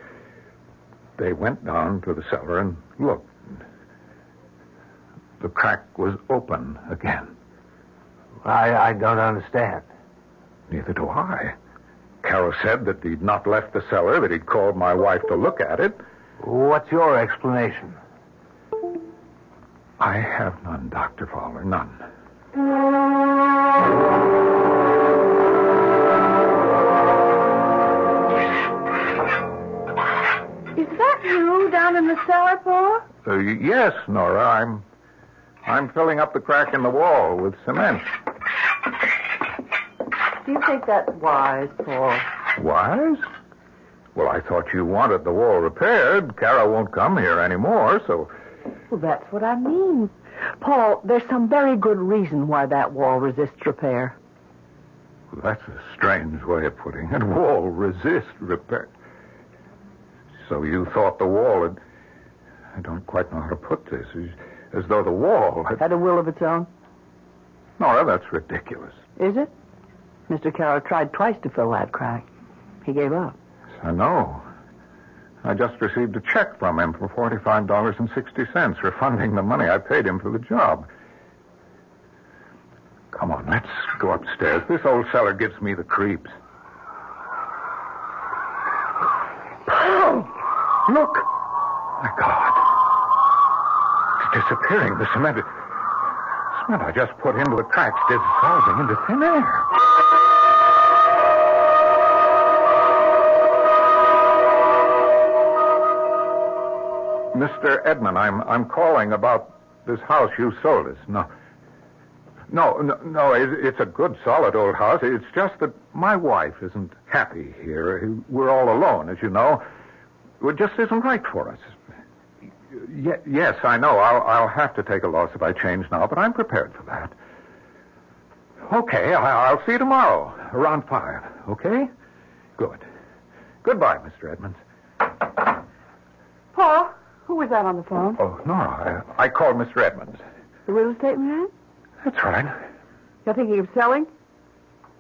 They went down to the cellar and looked. The crack was open again. I don't understand. Neither do I. Carroll said that he'd not left the cellar, that he'd called my wife to look at it. What's your explanation? I have none, Dr. Fowler, none. Is that you down in the cellar, Paul? Yes, Nora. I'm filling up the crack in the wall with cement. Do you think that's wise, Paul? Wise? Well, I thought you wanted the wall repaired. Kara won't come here anymore, so... Well, that's what I mean. Paul, there's some very good reason why that wall resists repair. Well, that's a strange way of putting it. Wall resist repair. So you thought the wall had... I don't quite know how to put this. As though the wall Had a will of its own? Nora, that's ridiculous. Is it? Mr. Carroll tried twice to fill that crack. He gave up. I know. I just received a check from him for $45.60, refunding the money I paid him for the job. Come on, let's go upstairs. This old cellar gives me the creeps. Oh, look! My God. It's disappearing. The cement I just put into the cracks dissolving into thin air. Mr. Edmund, I'm calling about this house you sold us. No, it's a good, solid old house. It's just that my wife isn't happy here. We're all alone, as you know. It just isn't right for us. Yes, I know. I'll have to take a loss if I change now, but I'm prepared for that. Okay, I'll see you tomorrow, around 5. Okay? Good. Goodbye, Mr. Edmonds. Paul, who was that on the phone? Oh, Nora, I called Mr. Edmonds. The real estate man? That's right. You're thinking of selling?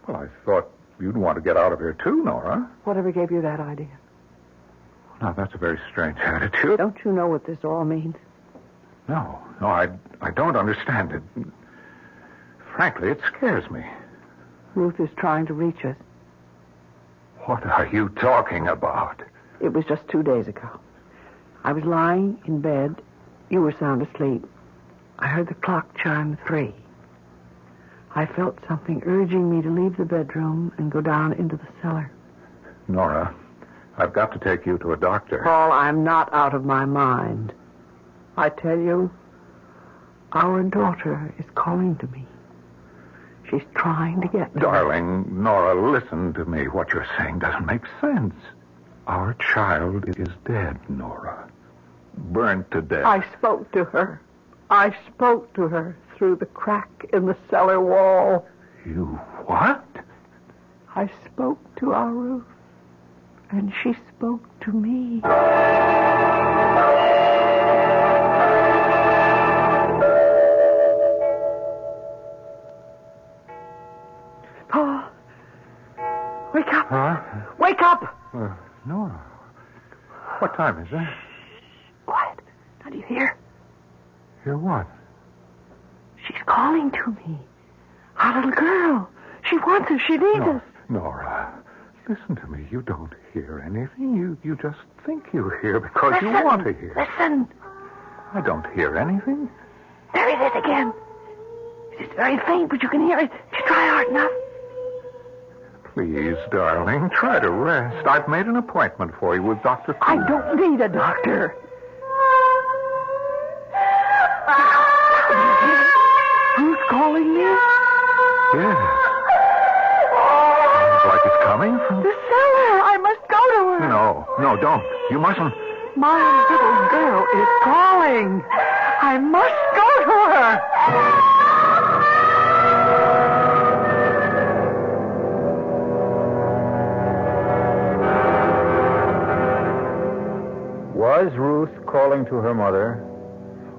Well, I thought you'd want to get out of here, too, Nora. Whatever gave you that idea? Now, that's a very strange attitude. Don't you know what this all means? No, I don't understand it. Frankly, it scares me. Ruth is trying to reach us. What are you talking about? It was just 2 days ago. I was lying in bed. You were sound asleep. I heard the clock chime 3. I felt something urging me to leave the bedroom and go down into the cellar. Nora, I've got to take you to a doctor. Paul, I'm not out of my mind. I tell you, our daughter is calling to me. She's trying to get to Darling, me. Nora, listen to me. What you're saying doesn't make sense. Our child is dead, Nora. Burned to death. I spoke to her. I spoke to her through the crack in the cellar wall. You what? I spoke to our Ruth, and she spoke to me. Paul, wake up. Huh? Wake up. Nora, what time is it? Quiet. Now, do you hear? Hear what? She's calling to me. Our little girl. She wants us. She needs us. Nora, listen to me. You don't hear anything. You just think you hear because you want to hear. Listen. I don't hear anything. There it is again. It's very faint, but you can hear it. Just try hard enough. Please, darling, try to rest. I've made an appointment for you with Dr. Cool. I don't need a doctor. Who's calling me? Yes. Sounds like it's coming from... The cellar. I must go to her. No, don't. You mustn't. My little girl is calling. I must go to her. Was Ruth calling to her mother,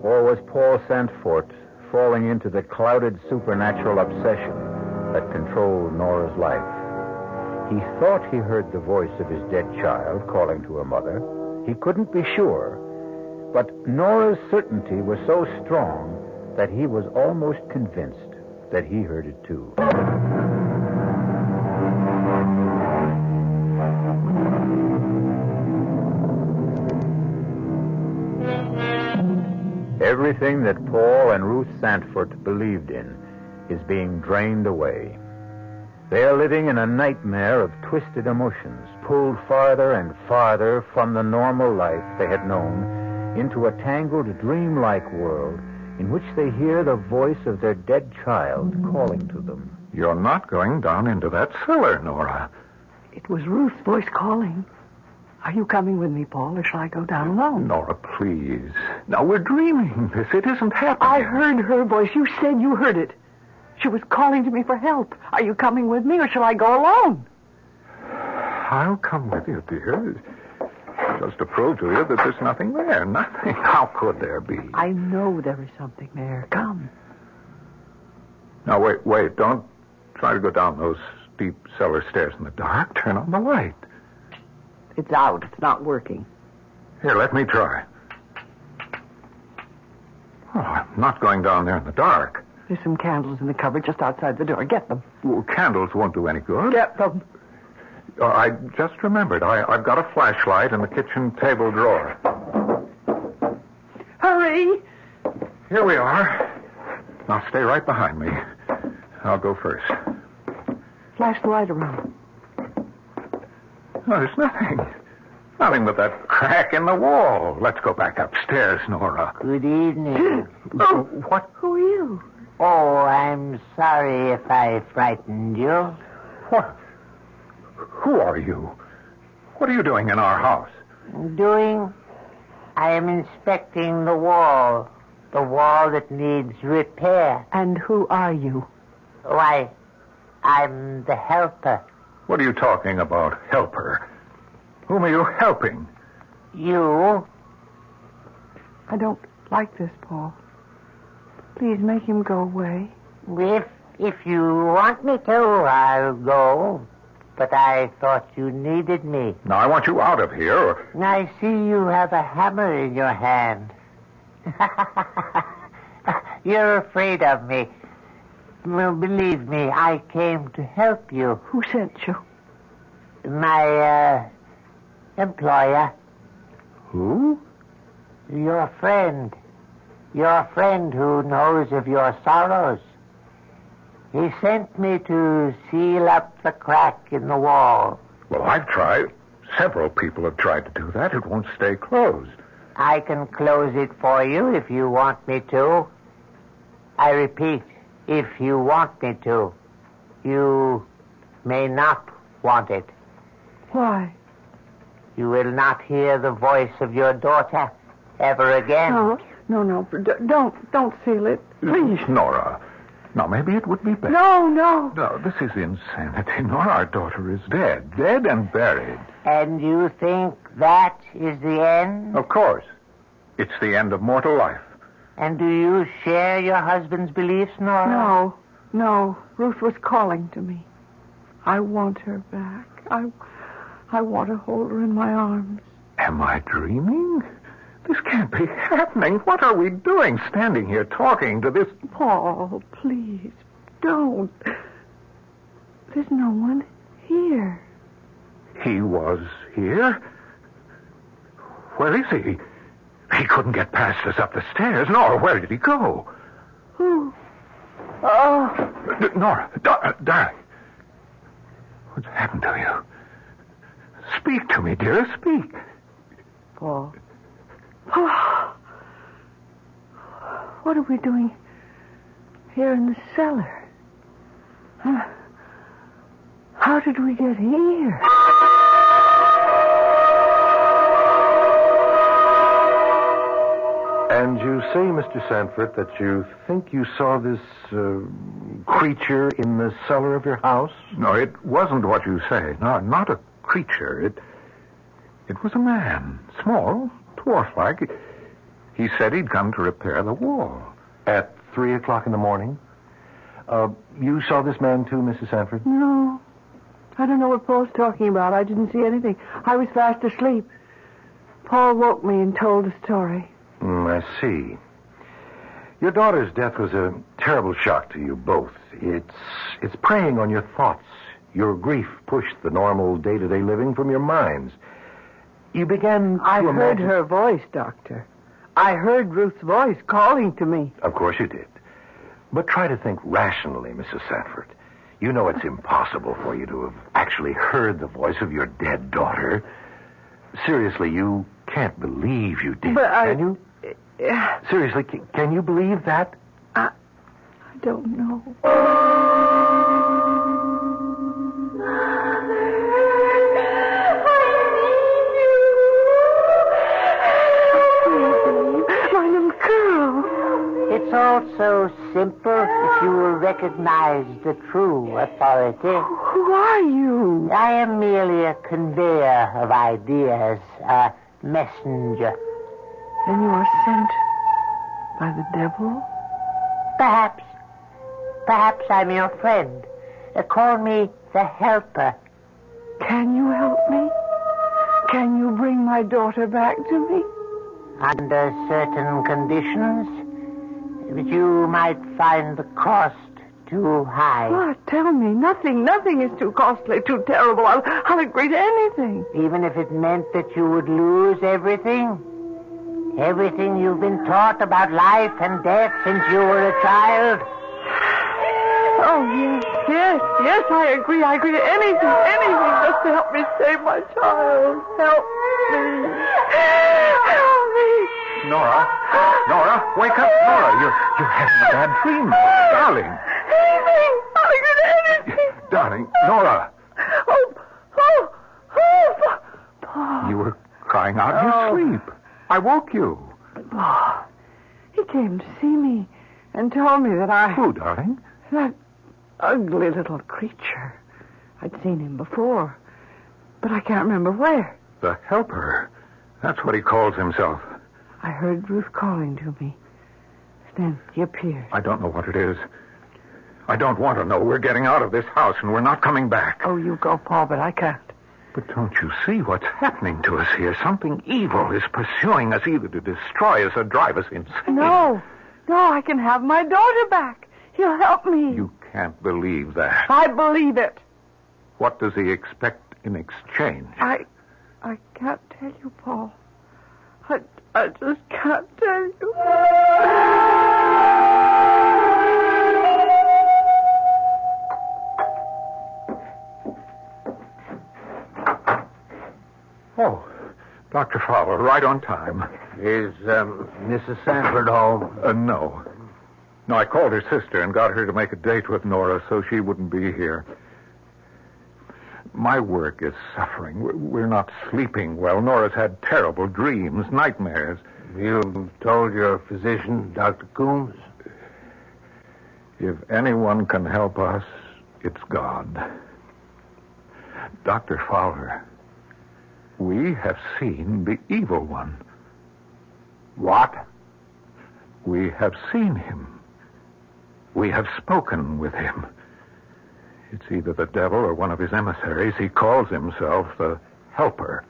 or was Paul Sandfort falling into the clouded supernatural obsession that controlled Nora's life? He thought he heard the voice of his dead child calling to her mother. He couldn't be sure, but Nora's certainty was so strong that he was almost convinced that he heard it too. Everything that Paul and Ruth Sandfort believed in is being drained away. They are living in a nightmare of twisted emotions, pulled farther and farther from the normal life they had known, into a tangled, dreamlike world in which they hear the voice of their dead child calling to them. You're not going down into that cellar, Nora. It was Ruth's voice calling. Are you coming with me, Paul, or shall I go down alone? Nora, please. Now, we're dreaming this. It isn't happening. I heard her voice. You said you heard it. She was calling to me for help. Are you coming with me, or shall I go alone? I'll come with you, dear. Just to prove to you that there's nothing there. Nothing. How could there be? I know there is something there. Come. Now, wait. Don't try to go down those steep cellar stairs in the dark. Turn on the light. It's out. It's not working. Here, let me try. Oh, I'm not going down there in the dark. There's some candles in the cupboard just outside the door. Get them. Well, candles won't do any good. Get them. I just remembered. I've got a flashlight in the kitchen table drawer. Hurry! Here we are. Now stay right behind me. I'll go first. Flash the light around. No, there's nothing. Nothing but that crack in the wall. Let's go back upstairs, Nora. Good evening. What? Who are you? Oh, I'm sorry if I frightened you. What? Who are you? What are you doing in our house? I am inspecting the wall that needs repair. And who are you? Why, I'm the helper. What are you talking about, helper? Whom are you helping? You? I don't like this, Paul. Please make him go away. If you want me to, I'll go. But I thought you needed me. Now, I want you out of here, or... I see you have a hammer in your hand. You're afraid of me. Well, believe me, I came to help you. Who sent you? My, employer. Who? Your friend. Your friend who knows of your sorrows. He sent me to seal up the crack in the wall. Well, I've tried. Several people have tried to do that. It won't stay closed. I can close it for you if you want me to. I repeat, if you want me to. You may not want it. Why? You will not hear the voice of your daughter ever again. No. Don't seal it. Please. Nora. Now, maybe it would be better. No. No, this is insanity. Nora, our daughter is dead. Dead and buried. And you think that is the end? Of course. It's the end of mortal life. And do you share your husband's beliefs, Nora? No. Ruth was calling to me. I want her back. I want to hold her in my arms. Am I dreaming? This can't be happening. What are we doing standing here talking to this... Paul, please, don't. There's no one here. He was here? Where is he? He couldn't get past us up the stairs. Nora, where did he go? Who? Oh. Nora, darling. What's happened to you? Speak to me, dear. Speak. Paul. What are we doing here in the cellar? How did we get here? And you say, Mr. Sanford, that you think you saw this creature in the cellar of your house? No, it wasn't what you say. No, not a creature. It was a man. Small, dwarf-like. He said he'd come to repair the wall. At 3 o'clock in the morning? You saw this man too, Mrs. Sanford? No. I don't know what Paul's talking about. I didn't see anything. I was fast asleep. Paul woke me and told the story. I see. Your daughter's death was a terrible shock to you both. It's preying on your thoughts. Your grief pushed the normal day-to-day living from your minds. You began to I heard imagine... her voice, Doctor. I heard Ruth's voice calling to me. Of course you did. But try to think rationally, Mrs. Sanford. You know it's impossible for you to have actually heard the voice of your dead daughter. Seriously, you can't believe you did. But Can you? Seriously, can you believe that? I don't know. My little girl. It's all so simple if you will recognize the true authority. Who are you? I am merely a conveyor of ideas, a messenger. Then you are sent by the devil? Perhaps. Perhaps I'm your friend. Call me the helper. Can you help me? Can you bring my daughter back to me? Under certain conditions. But you might find the cost too high. What? Tell me. Nothing is too costly, too terrible. I'll agree to anything. Even if it meant that you would lose everything? Everything you've been taught about life and death since you were a child? Oh, yes, I agree to anything just to help me save my child. Help me. Nora, wake up, Nora. You're having a bad dream, darling. Anything. I'll agree to anything. Darling, Nora. Paul. You were crying out in your sleep. I woke you. Paul, he came to see me and told me that Who, darling? That ugly little creature. I'd seen him before, but I can't remember where. The helper. That's what he calls himself. I heard Ruth calling to me. Then he appeared. I don't know what it is. I don't want to know. We're getting out of this house and we're not coming back. Oh, you go, Paul, but I can't. But don't you see what's happening to us here? Something evil is pursuing us either to destroy us or drive us insane. No, I can have my daughter back. He'll help me. You can't believe that. I believe it. What does he expect in exchange? I can't tell you, Paul. I just can't tell you. Oh, Dr. Fowler, right on time. Is Mrs. Sanford home? No. No, I called her sister and got her to make a date with Nora so she wouldn't be here. My work is suffering. We're not sleeping well. Nora's had terrible dreams, nightmares. You told your physician, Dr. Coombs? If anyone can help us, it's God. Dr. Fowler, we have seen the evil one. What? We have seen him. We have spoken with him. It's either the devil or one of his emissaries. He calls himself the helper.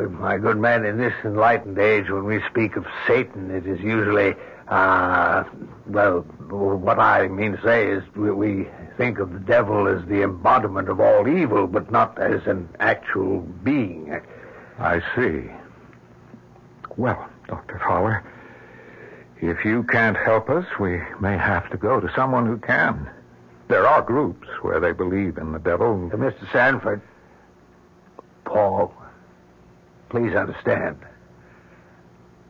My good man, in this enlightened age, when we speak of Satan, it is usually, what I mean to say is we think of the devil as the embodiment of all evil, but not as an actual being. I see. Well, Dr. Fowler, if you can't help us, we may have to go to someone who can. There are groups where they believe in the devil. Mr. Sanford, Paul, please understand.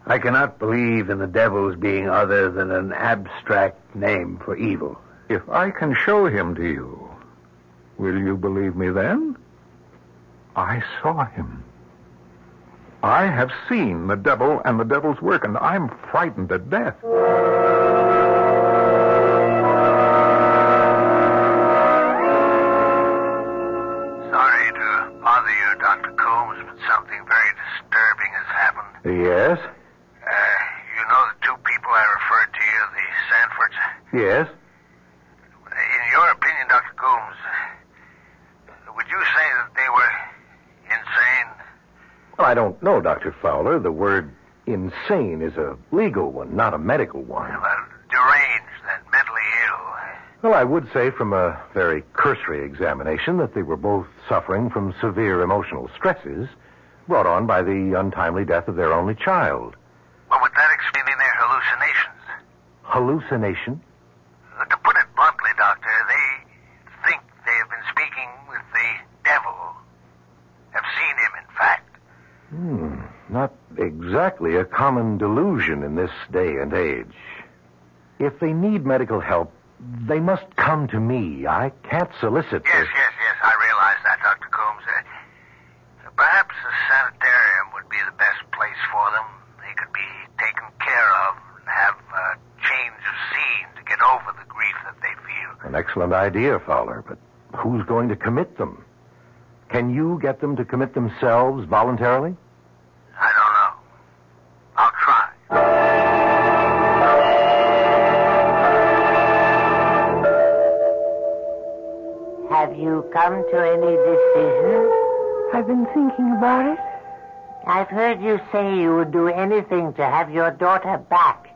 I cannot believe in the devil as being other than an abstract name for evil. If I can show him to you, will you believe me then? I saw him. I have seen the devil and the devil's work, and I'm frightened to death. Yes? You know the two people I referred to you, the Sanfords? Yes. In your opinion, Dr. Coombs, would you say that they were insane? Well, I don't know, Dr. Fowler. The word insane is a legal one, not a medical one. Well, deranged and mentally ill. Well, I would say from a very cursory examination that they were both suffering from severe emotional stresses brought on by the untimely death of their only child. Well, would that explain their hallucinations? Hallucination? To put it bluntly, Doctor, they think they have been speaking with the devil. Have seen him, in fact. exactly a common delusion in this day and age. If they need medical help, they must come to me. I can't solicit Yes, this. yes, I realize that, Dr. Coombs. Perhaps a sanitarium would be the best place for them. They could be taken care of and have a change of scene to get over the grief that they feel. An excellent idea, Fowler, but who's going to commit them? Can you get them to commit themselves voluntarily? I don't know. I'll try. Have you come to any decision? I've been thinking about it. I've heard you say you would do anything to have your daughter back.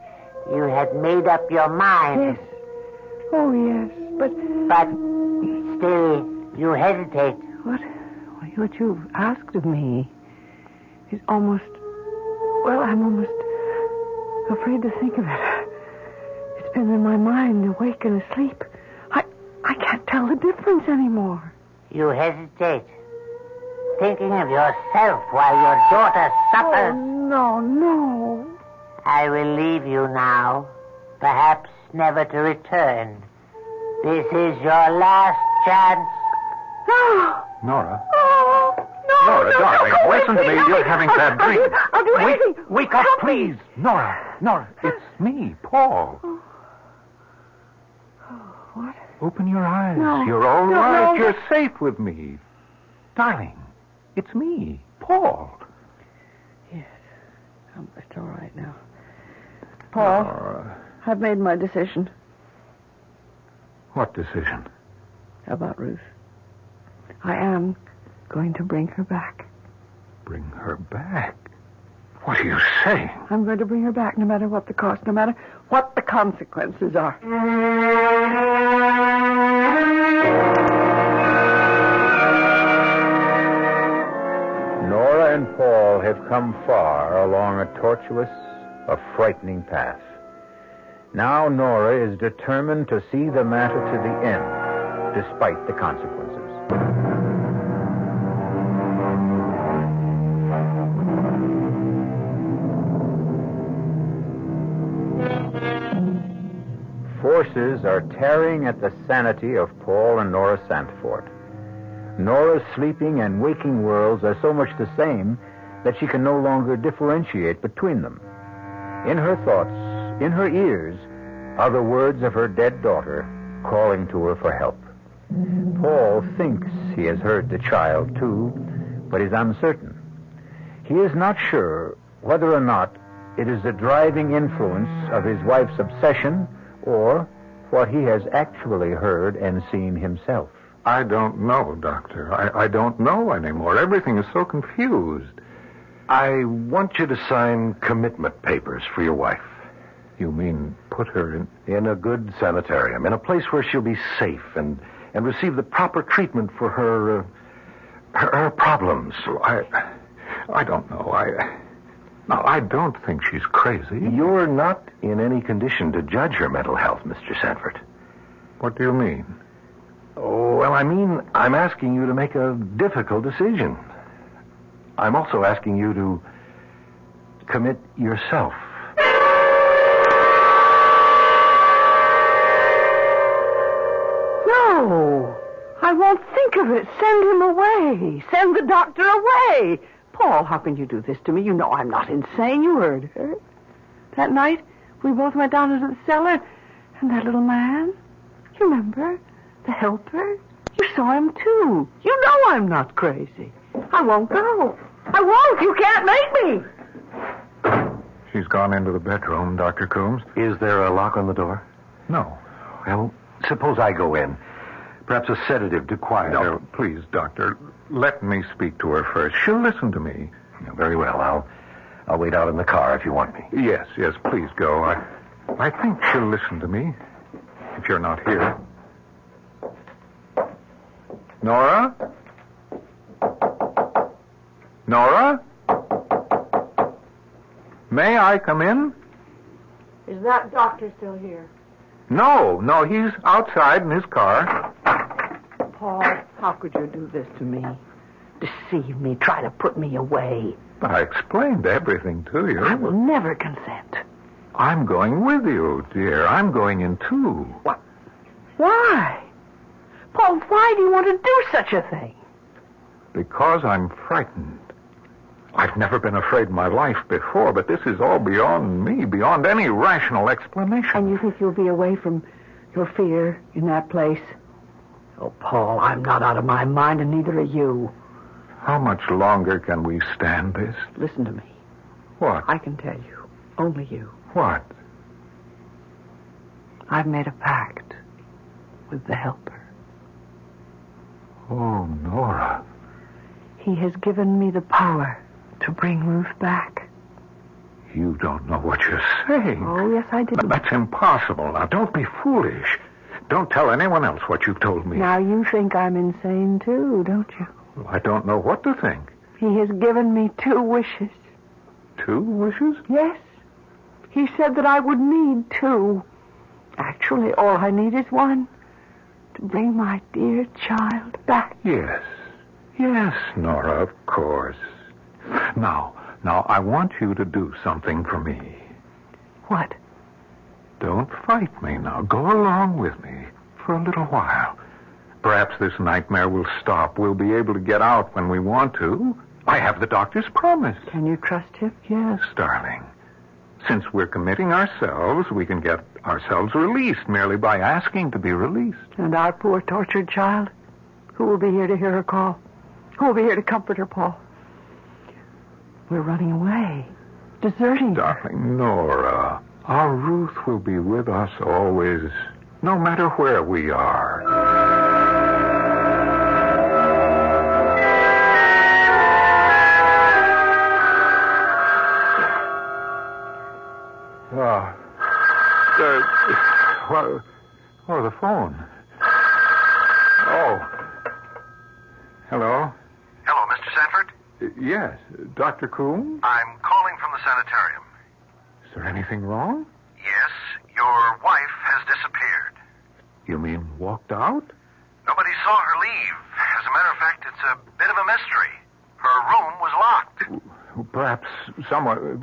You had made up your mind. Yes. Oh, yes, but still, you hesitate. What you've asked of me is almost... Well, I'm almost afraid to think of it. It's been in my mind, awake and asleep. I can't tell the difference anymore. You hesitate. Thinking of yourself while your daughter suffers. Oh, no. I will leave you now, perhaps never to return. This is your last chance. Nora? No, Nora, darling, listen to me. You're having bad dreams. I'll do anything. Wake up, please. Nora, it's me, Paul. What? Open your eyes. No. You're all No, right. no. You're safe with me. Darling, it's me, Paul. Yes. It's all right now. Paul, Nora. I've made my decision What decision? about Ruth. I am going to bring her back. Bring her back? What are you saying? I'm going to bring her back no matter what the cost, no matter what the consequences are. Nora and Paul have come far along a tortuous, a frightening path. Now Nora is determined to see the matter to the end, despite the consequences. Forces are tearing at the sanity of Paul and Nora Santfort. Nora's sleeping and waking worlds are so much the same that she can no longer differentiate between them. In her thoughts, in her ears, are the words of her dead daughter calling to her for help. Paul thinks he has heard the child, too, but is uncertain. He is not sure whether or not it is the driving influence of his wife's obsession or what he has actually heard and seen himself. I don't know, Doctor. I don't know anymore. Everything is so confused. I want you to sign commitment papers for your wife. You mean put her in a good sanitarium, in a place where she'll be safe and receive the proper treatment for her problems. I don't know. I don't think she's crazy. You're not in any condition to judge her mental health, Mr. Sanford. What do you mean? Oh, well, I mean, I'm asking you to make a difficult decision. I'm also asking you to commit yourself. No, I won't think of it. Send him away. Send the doctor away. Paul, how can you do this to me? You know I'm not insane. You heard her. That night, we both went down into the cellar, and that little man, you remember? The helper? You saw him, too. You know I'm not crazy. I won't go. I won't. You can't make me. She's gone into the bedroom, Dr. Coombs. Is there a lock on the door? No. Well, suppose I go in. Perhaps a sedative to quiet her. No, please, Doctor. Let me speak to her first. She'll listen to me. Very well. I'll wait out in the car if you want me. Yes, please go. I think she'll listen to me if you're not here. Nora? Nora? May I come in? Is that doctor still here? No, he's outside in his car. Paul, how could you do this to me? deceive me, try to put me away. But I explained everything to you. I will never consent. I'm going with you, dear. I'm going in, too. What? Why? Paul, why do you want to do such a thing? Because I'm frightened. I've never been afraid in my life before, but this is all beyond me, beyond any rational explanation. And you think you'll be away from your fear in that place? Oh, Paul, I'm not out of my mind, and neither are you. How much longer can we stand this? Listen to me. What? I can tell you. Only you. What? I've made a pact with the Helper. Oh, Nora. He has given me the power to bring Ruth back. You don't know what you're saying. Oh, yes, I do. That's impossible. Now, don't be foolish. Don't tell anyone else what you've told me. Now, you think I'm insane, too, don't you? Well, I don't know what to think. He has given me 2 wishes. 2 wishes? Yes. He said that I would need 2. Actually, all I need is 1. To bring my dear child back. Yes. Yes, Nora, of course. Now, I want you to do something for me. What? Don't fight me now. Go along with me for a little while. Perhaps this nightmare will stop. We'll be able to get out when we want to. I have the doctor's promise. Can you trust him? Yes, darling. Since we're committing ourselves, we can get ourselves released merely by asking to be released. And our poor tortured child? Who will be here to hear her call? Who will be here to comfort her, Paul? We're running away. Deserting her. Darling Nora, our Ruth will be with us always, no matter where we are. The phone. Oh. Hello? Hello, Mr. Sanford? Yes. Dr. Coombe? I'm calling from the sanitarium. Is there anything wrong? Yes, your wife has disappeared. You mean walked out? Nobody saw her leave. As a matter of fact, it's a bit of a mystery. Her room was locked. Perhaps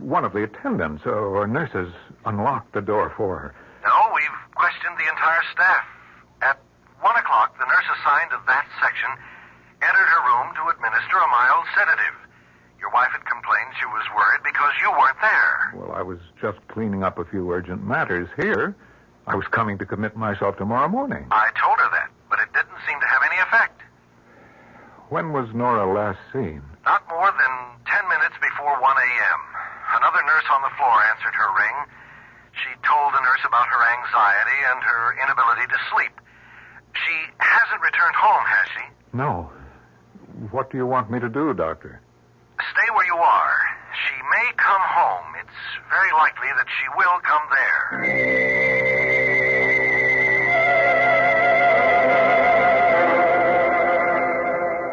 one of the attendants or nurses unlocked the door for her. No, we've questioned the entire staff. At 1 o'clock, the nurse assigned to that section entered her room to administer a mild sedative. Your wife had complained she was worried because you weren't there. Well, I was just cleaning up a few urgent matters here. I was coming to commit myself tomorrow morning. I told her that, but it didn't seem to have any effect. When was Nora last seen? Not more than 10 minutes before 1 a.m. Another nurse on the floor answered her ring. She told the nurse about her anxiety and her inability to sleep. She hasn't returned home, has she? No. What do you want me to do, Doctor? Stay where you are. She may come home. It's very likely that she will come there.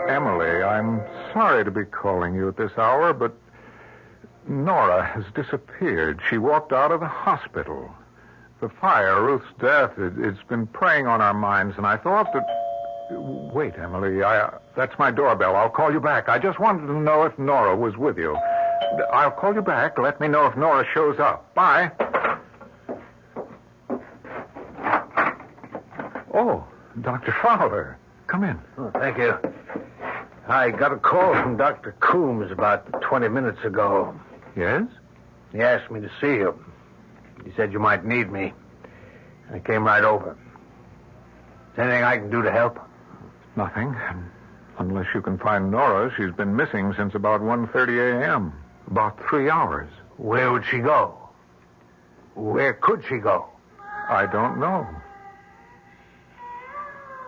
Emily, I'm sorry to be calling you at this hour, but Nora has disappeared. She walked out of the hospital. The fire, Ruth's death, it's been preying on our minds, and I thought that... Wait, Emily, that's my doorbell. I'll call you back. I just wanted to know if Nora was with you. I'll call you back. Let me know if Nora shows up. Bye. Oh, Dr. Fowler. Come in. Oh, thank you. I got a call from Dr. Coombs about 20 minutes ago. Yes? He asked me to see you. He said you might need me. I came right over. Is there anything I can do to help? Nothing. Unless you can find Nora. She's been missing since about 1:30 a.m. About 3 hours. Where would she go? Where could she go? I don't know.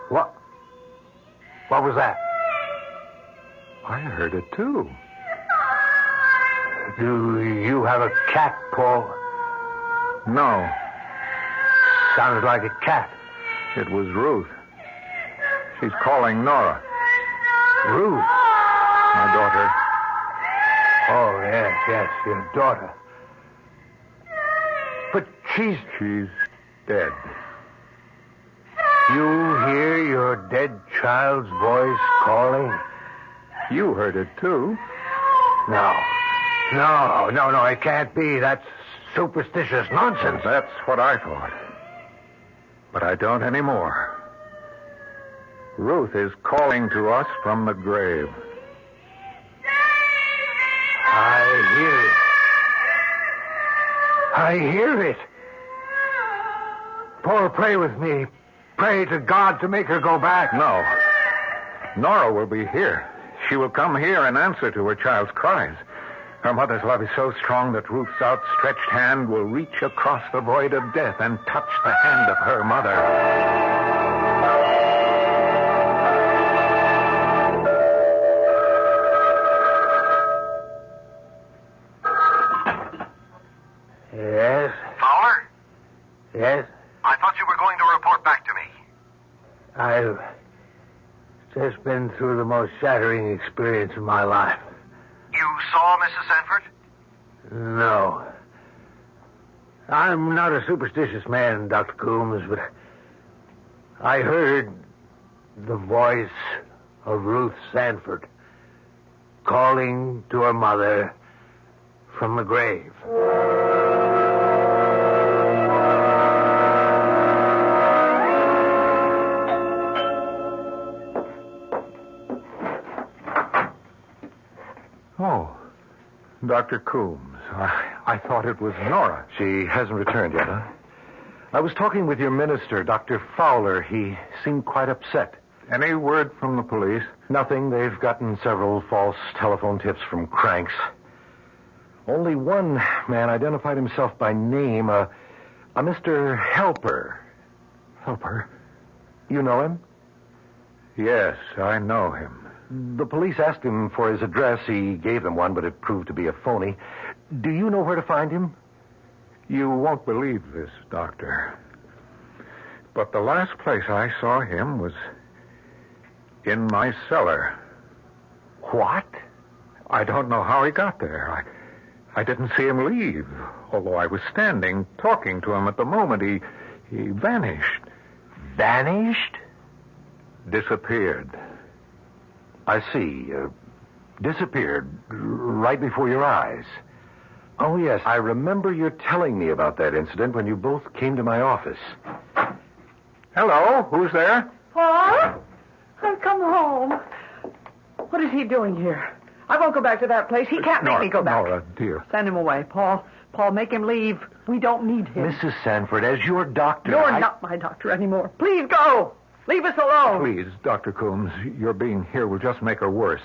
What? What was that? I heard it, too. Do you have a cat, Paul? No. Sounded like a cat. It was Ruth. She's calling Nora. Ruth? My daughter. Oh, yes, your daughter. But she's dead. You hear your dead child's voice calling? You heard it, too. No, it can't be. That's superstitious nonsense. That's what I thought. But I don't anymore. Ruth is calling to us from the grave. I hear it. Paul, pray with me. Pray to God to make her go back. No. Nora will be here. She will come here and answer to her child's cries. Her mother's love is so strong that Ruth's outstretched hand will reach across the void of death and touch the hand of her mother. Yes? Fowler? Yes? I thought you were going to report back to me. I've just been through the most shattering experience of my life. You saw Mrs. Sanford? No. I'm not a superstitious man, Dr. Coombs, but I heard the voice of Ruth Sanford calling to her mother from the grave. Oh, Dr. Coombs. I thought it was Nora. She hasn't returned yet, huh? I was talking with your minister, Dr. Fowler. He seemed quite upset. Any word from the police? Nothing. They've gotten several false telephone tips from cranks. Only one man identified himself by name, a Mr. Helper. Helper? You know him? Yes, I know him. The police asked him for his address. He gave them one, but it proved to be a phony. Do you know where to find him? You won't believe this, Doctor. But the last place I saw him was in my cellar. What? I don't know how he got there. I didn't see him leave, although I was standing talking to him at the moment. He vanished. Vanished? Disappeared. I see. Disappeared right before your eyes. Oh, yes, I remember you telling me about that incident when you both came to my office. Hello, who's there? Paul? I've come home. What is he doing here? I won't go back to that place. He can't make me go back. Nora, dear. Send him away, Paul. Paul, make him leave. We don't need him. Mrs. Sanford, as your doctor... You're not my doctor anymore. Please go. Leave us alone. Please, Dr. Coombs, your being here will just make her worse.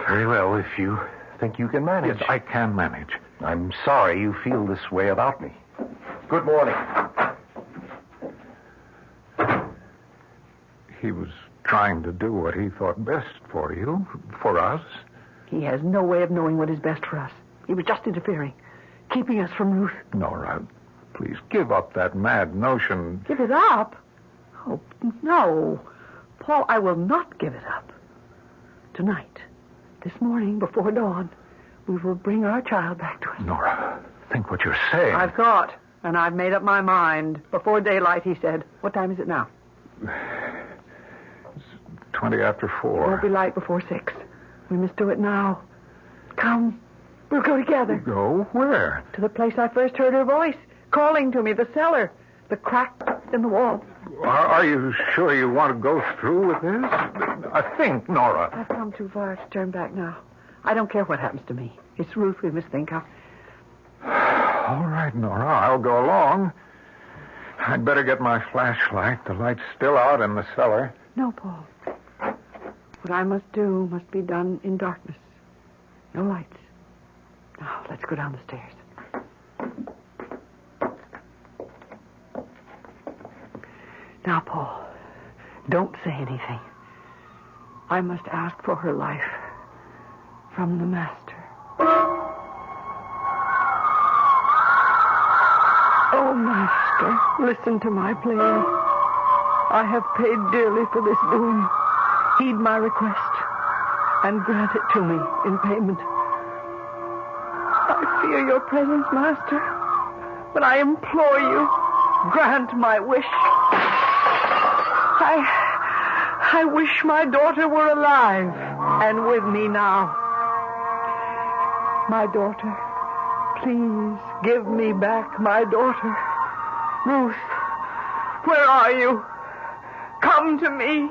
Very well, if you think you can manage. Yes, I can manage. I'm sorry you feel this way about me. Good morning. He was trying to do what he thought best for you, for us. He has no way of knowing what is best for us. He was just interfering, keeping us from Ruth. Nora, please give up that mad notion. Give it up? Oh, no. Paul, I will not give it up. Tonight, this morning, before dawn, we will bring our child back to us. Nora, think what you're saying. I've thought, and I've made up my mind. Before daylight, he said. What time is it now? It's 20 after 4. It won't be light before 6. We must do it now. Come. We'll go together. Go? Where? To the place I first heard her voice, calling to me, the cellar, the crack in the wall. Are you sure you want to go through with this? I think, Nora. I've come too far to turn back now. I don't care what happens to me. It's Ruth we must think of. All right, Nora, I'll go along. I'd better get my flashlight. The light's still out in the cellar. No, Paul. What I must do must be done in darkness. No lights. Now, let's go down the stairs. Now, Paul, don't say anything. I must ask for her life from the Master. Oh, Master, listen to my plea. I have paid dearly for this boon. Heed my request and grant it to me in payment. I fear your presence, Master, but I implore you, grant my wish. I wish my daughter were alive and with me now. My daughter, please give me back my daughter. Ruth, where are you? Come to me.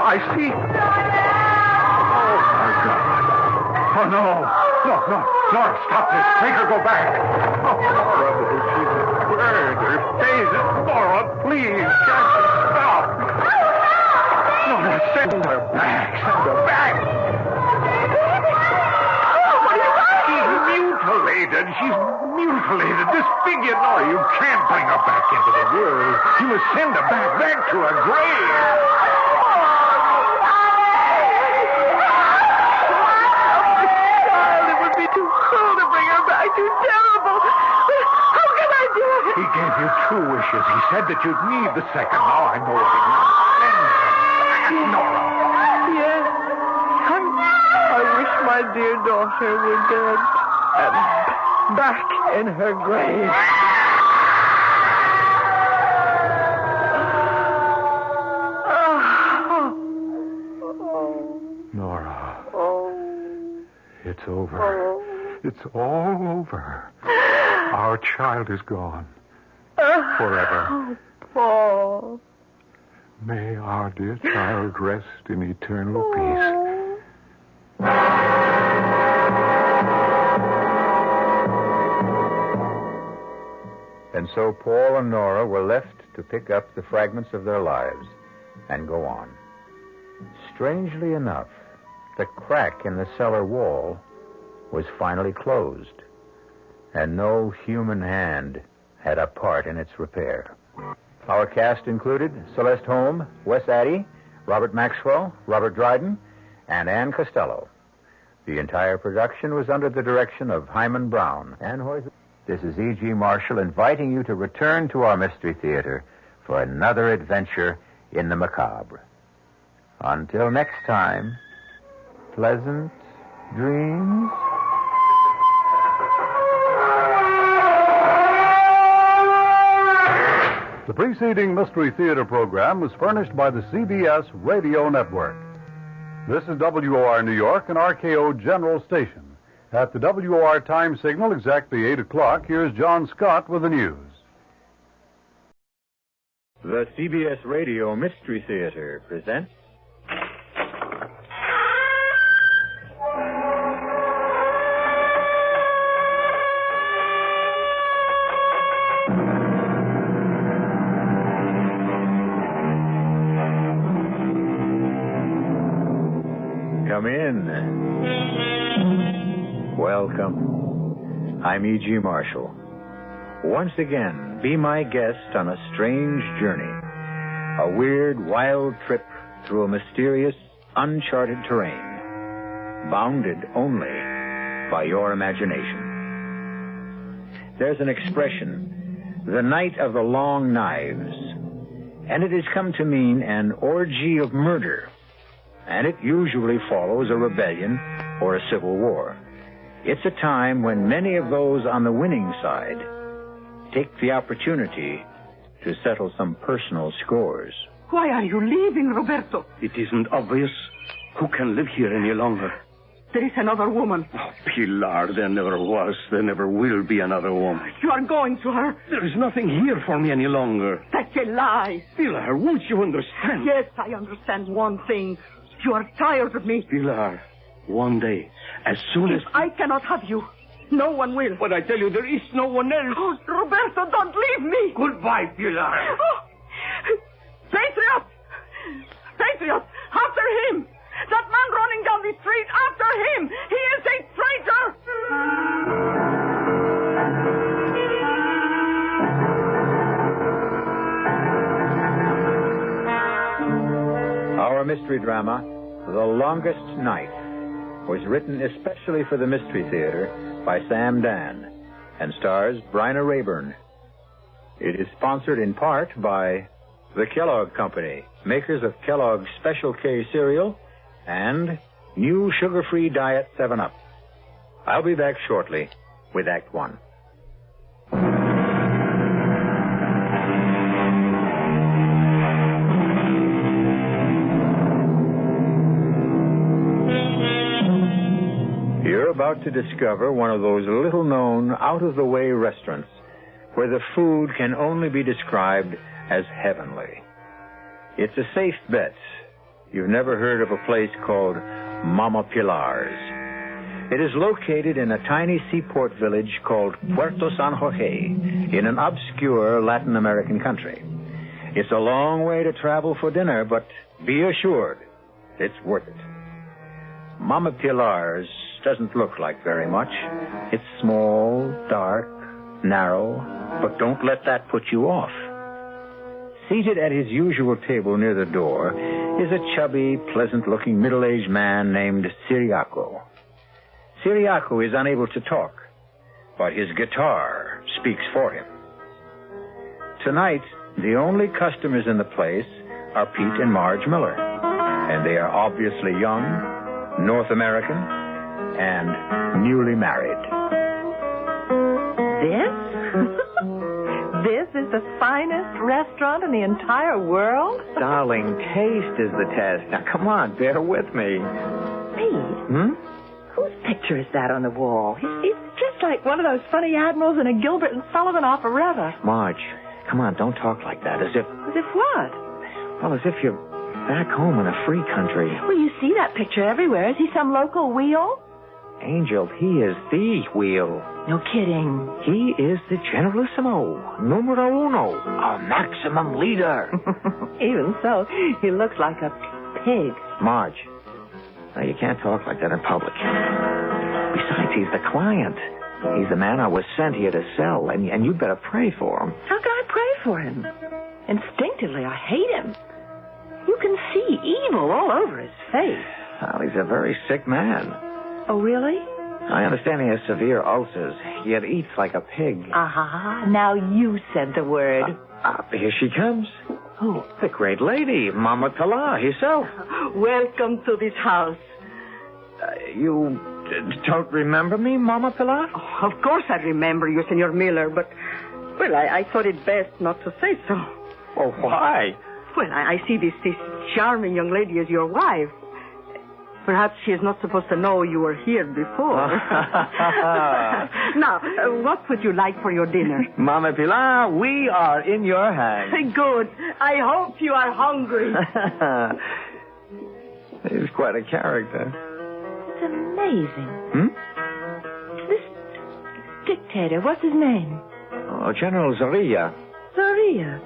I see. Oh, my God. Oh, no. No. Nora, stop this. Make her go back. Oh, Nora, she's burned. Her face. Nora, please. Can't you stop? Nora, send her back. Send her back. She's mutilated. Disfigured. Nora, you can't bring her back into the world. You must send her back to her grave. Too terrible. How can I do it? He gave you 2 wishes. He said that you'd need the second. Now I know what he means. Send her back, Nora. Yes. I wish my dear daughter were dead and back in her grave. Nora. It's over. It's all over. Our child is gone. Forever. Oh, Paul. May our dear child rest in eternal peace. And so Paul and Nora were left to pick up the fragments of their lives and go on. Strangely enough, the crack in the cellar wall was finally closed, and no human hand had a part in its repair. Our cast included Celeste Holm, Wes Addy, Robert Maxwell, Robert Dryden, and Ann Costello. The entire production was under the direction of Hyman Brown. This is E.G. Marshall inviting you to return to our Mystery Theater for another adventure in the macabre. Until next time, pleasant dreams. The preceding Mystery Theater program was furnished by the CBS Radio Network. This is WOR New York and RKO General Station. At the WOR time signal exactly 8 o'clock, here's John Scott with the news. The CBS Radio Mystery Theater presents... Come in. Welcome. I'm E.G. Marshall. Once again, be my guest on a strange journey. A weird, wild trip through a mysterious, uncharted terrain, bounded only by your imagination. There's an expression, the night of the long knives, and it has come to mean an orgy of murder. And it usually follows a rebellion or a civil war. It's a time when many of those on the winning side take the opportunity to settle some personal scores. Why are you leaving, Roberto? It isn't obvious. Who can live here any longer? There is another woman. Oh, Pilar, there never was. There never will be another woman. You are going to her. There is nothing here for me any longer. That's a lie. Pilar, won't you understand? Yes, I understand one thing. You are tired of me. Pilar, one day, as soon as... If I cannot have you, no one will. But I tell you, there is no one else. Oh, Roberto, don't leave me. Goodbye, Pilar. Oh. Patriot! Patriot! After him! That man running down the street, after him! He is a traitor! Our mystery drama, The Longest Night, was written especially for the Mystery Theater by Sam Dan and stars Bryna Rayburn. It is sponsored in part by the Kellogg Company, makers of Kellogg's Special K cereal and new sugar-free Diet 7-Up. I'll be back shortly with Act One. You're about to discover one of those little-known, out-of-the-way restaurants where the food can only be described as heavenly. It's a safe bet you've never heard of a place called Mama Pilar's. It is located in a tiny seaport village called Puerto San Jorge in an obscure Latin American country. It's a long way to travel for dinner, but be assured it's worth it. Mama Pilar's doesn't look like very much. It's small, dark, narrow, but don't let that put you off. Seated at his usual table near the door is a chubby, pleasant-looking middle-aged man named Ciriaco. Ciriaco is unable to talk, but his guitar speaks for him. Tonight, the only customers in the place are Pete and Marge Miller, and they are obviously young, North American, and newly married. This is the finest restaurant in the entire world? Darling, taste is the test. Now, come on, bear with me. Pete? Whose picture is that on the wall? He's just like one of those funny admirals in a Gilbert and Sullivan operetta. Marge, come on, don't talk like that. As if what? Well, as if you're back home in a free country. Well, you see that picture everywhere. Is he some local wheel? Angel, he is the wheel. No kidding. He is the generalissimo, numero uno, our maximum leader. Even so, he looks like a pig. Marge, now you can't talk like that in public. Besides, he's the client. He's the man I was sent here to sell, and you'd better pray for him. How can I pray for him? Instinctively, I hate him. You can see evil all over his face. Well, he's a very sick man. Oh, really? I understand he has severe ulcers, yet eats like a pig. Now you said the word. Here she comes. Who? The great lady, Mama Pilar herself. Welcome to this house. You don't remember me, Mama Pilar? Oh, of course I remember you, Senor Miller, but, well, I thought it best not to say so. Oh, why? Well, I see this charming young lady as your wife. Perhaps she is not supposed to know you were here before. Now, what would you like for your dinner? Mama Pilar, we are in your hands. Good. I hope you are hungry. He's quite a character. It's amazing. This dictator, what's his name? Oh, General Zorilla. Zorilla.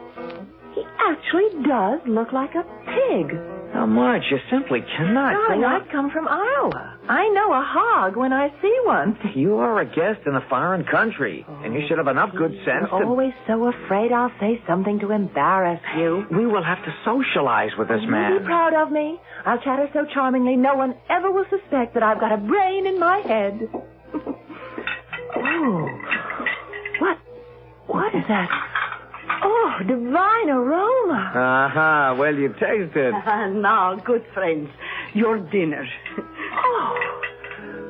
He actually does look like a pig. Now, Marge, you simply cannot. Darling, I come from Iowa. I know a hog when I see one. You are a guest in a foreign country, and you should have enough good sense You're always so afraid I'll say something to embarrass you. We will have to socialize with this man. You'll be proud of me. I'll chatter so charmingly no one ever will suspect that I've got a brain in my head. Oh. What is that? Oh, divine aroma. Well, you taste it. Now, good friends, your dinner. Oh,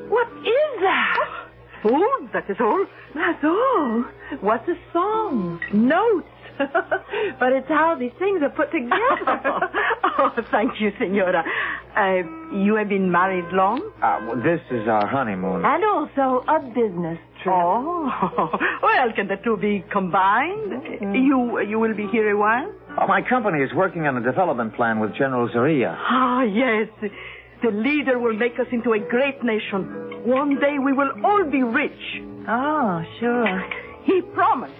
what is that? Food, that is all. That's all. What's a song? Notes. But it's how these things are put together. Oh, thank you, Senora. You have been married long? Well, this is our honeymoon. And also a business trip. Oh, well, can the two be combined? You will be here a while? Oh, my company is working on a development plan with General Zorilla. Ah, yes. The leader will make us into a great nation. One day we will all be rich. Oh, sure. He promised.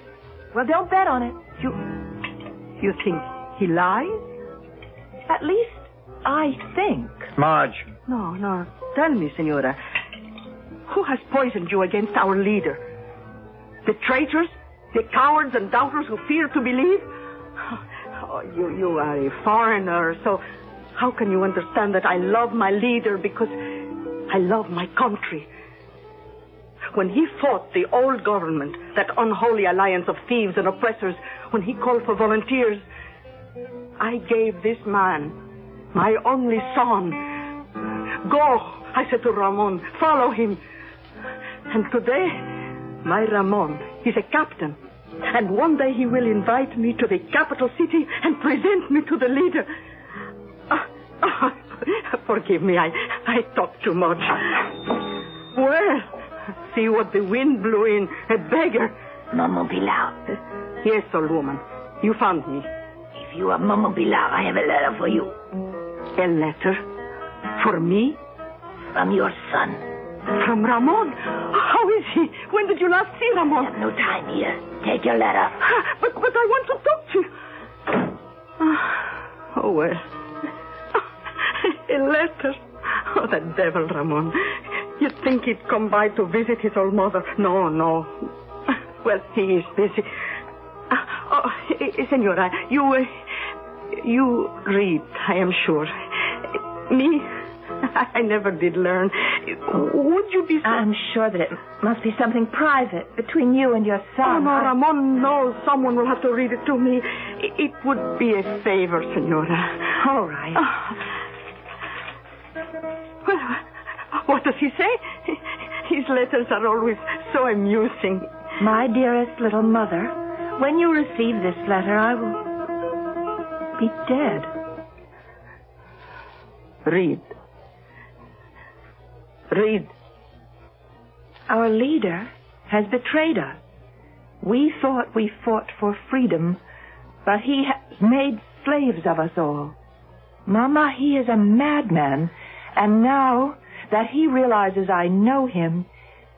Well, don't bet on it. You think he lies? At least, I think. Marge. No. Tell me, Senora. Who has poisoned you against our leader? The traitors? The cowards and doubters who fear to believe? Oh, you are a foreigner, so how can you understand that I love my leader because I love my country. When he fought the old government, that unholy alliance of thieves and oppressors, when he called for volunteers, I gave this man, my only son. Go, I said to Ramon, follow him. And today, my Ramon, he's a captain. And one day he will invite me to the capital city and present me to the leader. Forgive me, I talk too much. Well, see what the wind blew in, a beggar. Momo Pilar. Yes, old woman, you found me. If you are Momo Pilar, I have a letter for you. A letter? For me? From your son. From Ramon? How is he? When did you last see Ramon? I have no time here. Take your letter. But I want to talk to you. Oh, well. A letter. Oh, the devil, Ramon. You'd think he'd come by to visit his old mother. No. Well, he is busy. Senora, you read, I am sure. Me, I never did learn. Would you be... I'm sure that it must be something private between you and your son. Oh, no, Ramon, no. Someone will have to read it to me. It would be a favor, Senora. All right. Well, what does he say? His letters are always so amusing. My dearest little mother, when you receive this letter, I will be dead. Read. Our leader has betrayed us. We thought we fought for freedom, but he has made slaves of us all. Mama, he is a madman, and now that he realizes I know him,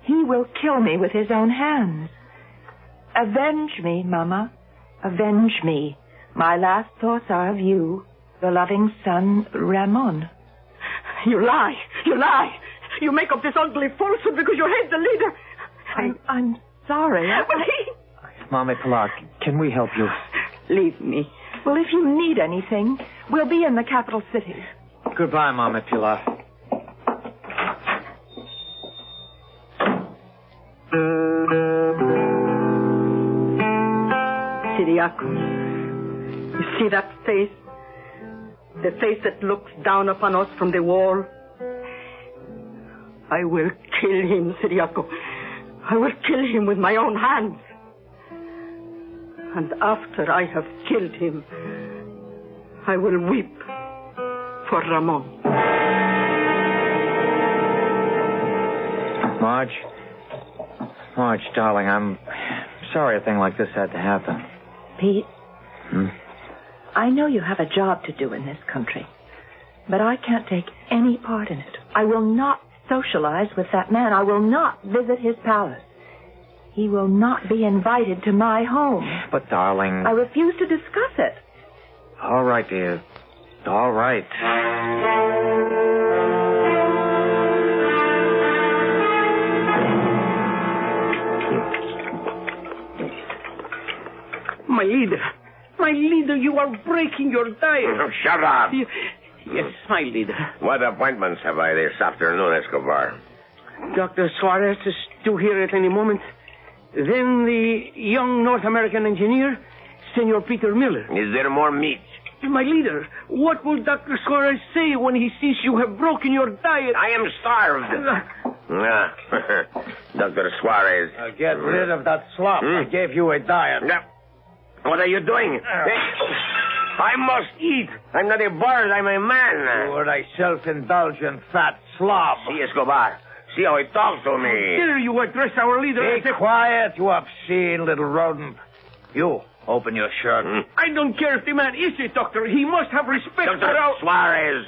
he will kill me with his own hands. Avenge me, Mama. Avenge me. My last thoughts are of you, the loving son, Ramon. You lie. You make up this ugly falsehood because you hate the leader. I'm sorry. But Mama Pilar, can we help you? Leave me. Well, if you need anything, we'll be in the capital city. Goodbye, Mama Pilar. Siriaco, you see that face? The face that looks down upon us from the wall? I will kill him, Siriaco. I will kill him with my own hands. And after I have killed him, I will weep for Ramon. Marge, darling, I'm sorry a thing like this had to happen. Pete, I know you have a job to do in this country, but I can't take any part in it. I will not socialize with that man. I will not visit his palace. He will not be invited to my home. But, darling... I refuse to discuss it. All right, dear. All right. My leader, you are breaking your diet. Oh, shut up. Yes, my leader. What appointments have I this afternoon, Escobar? Dr. Suarez is due here at any moment. Then the young North American engineer, Senor Peter Miller. Is there more meat? My leader, what will Dr. Suarez say when he sees you have broken your diet? I am starved. Dr. Suarez. Get rid of that slop. I gave you a diet. What are you doing? I must eat. I'm not a bird. I'm a man. You are a self-indulgent fat slob. See, Escobar. See how he talks to me. How dare you address our leader? Be quiet, you obscene little rodent. You, open your shirt. I don't care if the man is a doctor. He must have respect Dr. for our... Suarez,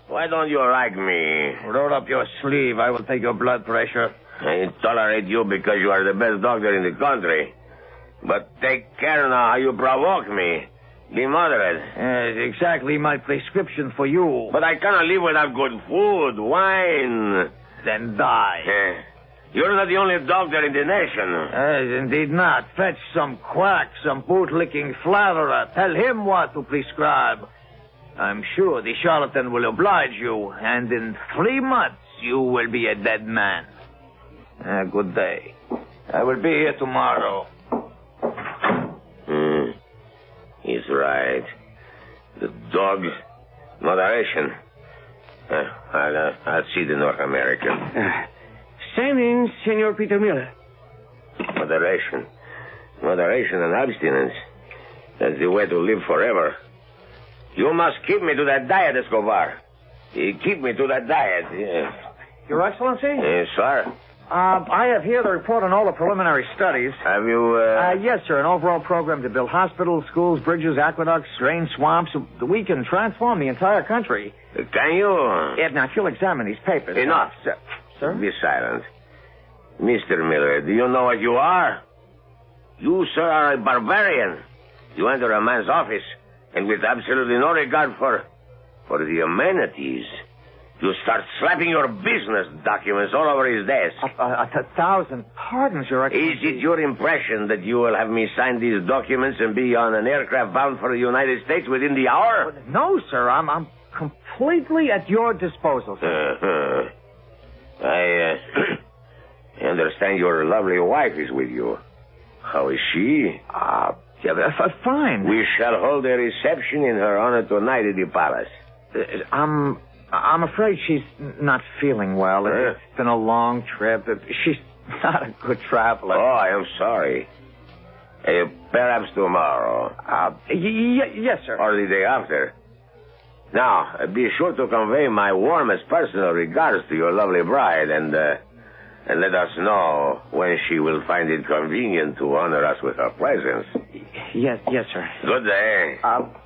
why don't you like me? Roll up your sleeve. I will take your blood pressure. I tolerate you because you are the best doctor in the country. But take care now how you provoke me. Be moderate. It's exactly my prescription for you. But I cannot live without good food, wine. Then die. You're not the only doctor in the nation. Indeed not. Fetch some quack, some boot-licking flatterer. Tell him what to prescribe. I'm sure the charlatan will oblige you, and in 3 months you will be a dead man. Good day. I will be here tomorrow. He's right. The dog, moderation. I'll see the North American. Sign in, Senor Peter Miller. Moderation. Moderation and abstinence. That's the way to live forever. You must keep me to that diet, Escobar. Keep me to that diet, yes. Your Excellency? Yes, sir. I have here the report on all the preliminary studies. Have you, Yes, sir. An overall program to build hospitals, schools, bridges, aqueducts, drain swamps. We can transform the entire country. Can you? Now, if you'll examine these papers. Enough. Sir? Be silent. Mr. Miller, do you know what you are? You, sir, are a barbarian. You enter a man's office, and with absolutely no regard for the amenities, you start slapping your business documents all over his desk. 1,000 pardons, Your Excellency. Is it your impression that you will have me sign these documents and be on an aircraft bound for the United States within the hour? No, sir. I'm completely at your disposal, sir. I understand your lovely wife is with you. How is she? Fine. We shall hold a reception in her honor tonight at the palace. I'm afraid she's not feeling well. It's been a long trip. She's not a good traveler. Oh, I am sorry. Perhaps tomorrow. Yes, sir. Or the day after. Now, be sure to convey my warmest personal regards to your lovely bride and let us know when she will find it convenient to honor us with her presence. Yes, sir. Good day.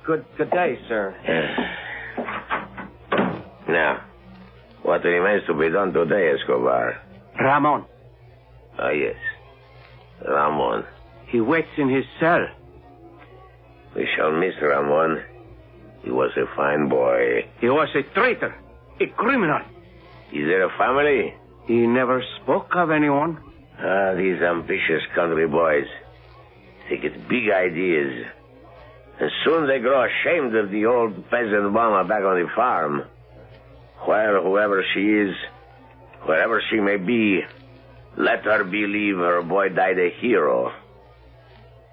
Good day, sir. Now, what remains to be done today, Escobar? Ramon. Ah, yes. Ramon. He waits in his cell. We shall miss Ramon. He was a fine boy. He was a traitor, a criminal. Is there a family? He never spoke of anyone. These ambitious country boys. They get big ideas. And soon they grow ashamed of the old peasant mama back on the farm. Well, whoever she is, wherever she may be, let her believe her boy died a hero.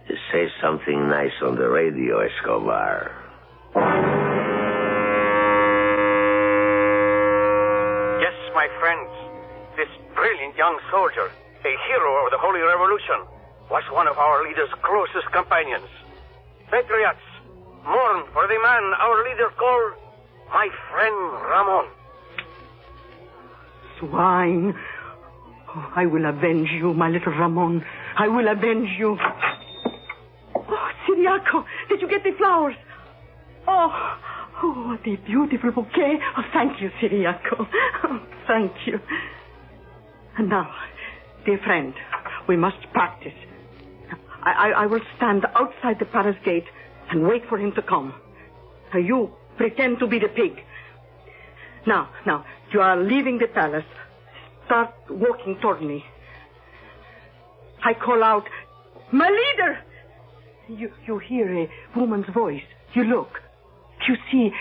Just say something nice on the radio, Escobar. Yes, my friends, this brilliant young soldier, a hero of the Holy Revolution, was one of our leader's closest companions. Patriots, mourn for the man our leader called my friend Ramon. Swine. Oh, I will avenge you, my little Ramon. I will avenge you. Oh, Siriaco, did you get the flowers? Oh, the beautiful bouquet. Oh, thank you, Siriaco. Oh, thank you. And now, dear friend, we must practice. I will stand outside the palace gate and wait for him to come. You pretend to be the pig. Now, you are leaving the palace. Start walking toward me. I call out, my leader! You hear a woman's voice. You look. You see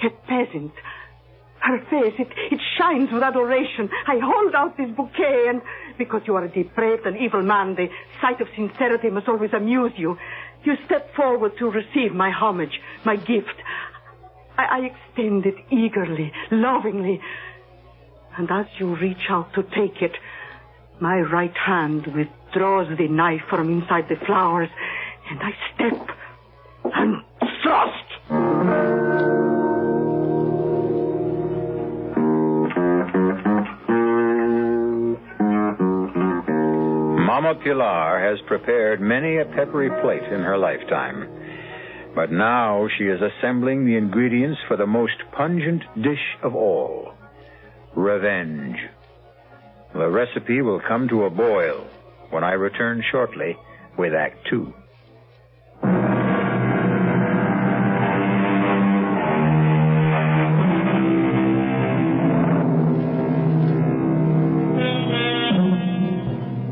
a peasant. Her face, it shines with adoration. I hold out this bouquet, and because you are a depraved and evil man, the sight of sincerity must always amuse you. You step forward to receive my homage, my gift. I extend it eagerly, lovingly. And as you reach out to take it, my right hand withdraws the knife from inside the flowers, and I step and thrust. Mama Pilar has prepared many a peppery plate in her lifetime. But now she is assembling the ingredients for the most pungent dish of all, revenge. The recipe will come to a boil when I return shortly with Act 2.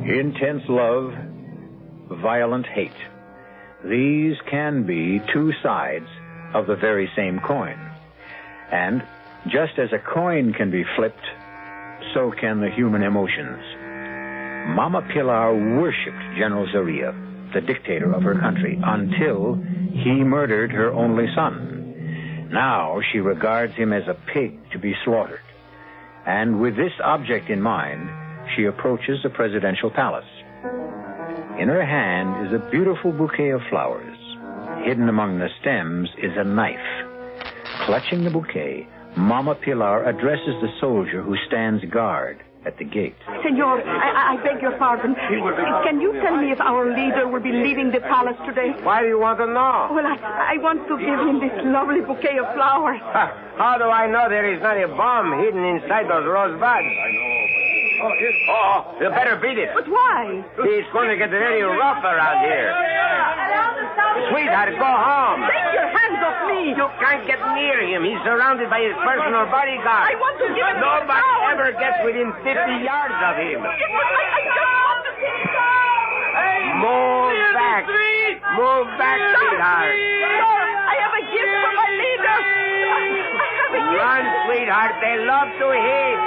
Intense love, violent hate. These can be two sides of the very same coin. And just as a coin can be flipped, so can the human emotions. Mama Pilar worshipped General Zaria, the dictator of her country, until he murdered her only son. Now she regards him as a pig to be slaughtered. And with this object in mind, she approaches the presidential palace. In her hand is a beautiful bouquet of flowers. Hidden among the stems is a knife. Clutching the bouquet, Mama Pilar addresses the soldier who stands guard at the gate. Senor, I beg your pardon. Can you tell me if our leader will be leaving the palace today? Why do you want to know? Well, I want to give him this lovely bouquet of flowers. How do I know there is not a bomb hidden inside those rosebuds? I know. Oh, you better beat it. But why? He's going to get very rough around here. Sweetheart, go home. Take your hands off me. You can't get near him. He's surrounded by his personal bodyguard. I want to give him Nobody ever gets within 50 yards of him. I just want to see him. Move back. Move back, sweetheart. Sir, I have a gift for my leader. Run, sweetheart. They love to hit.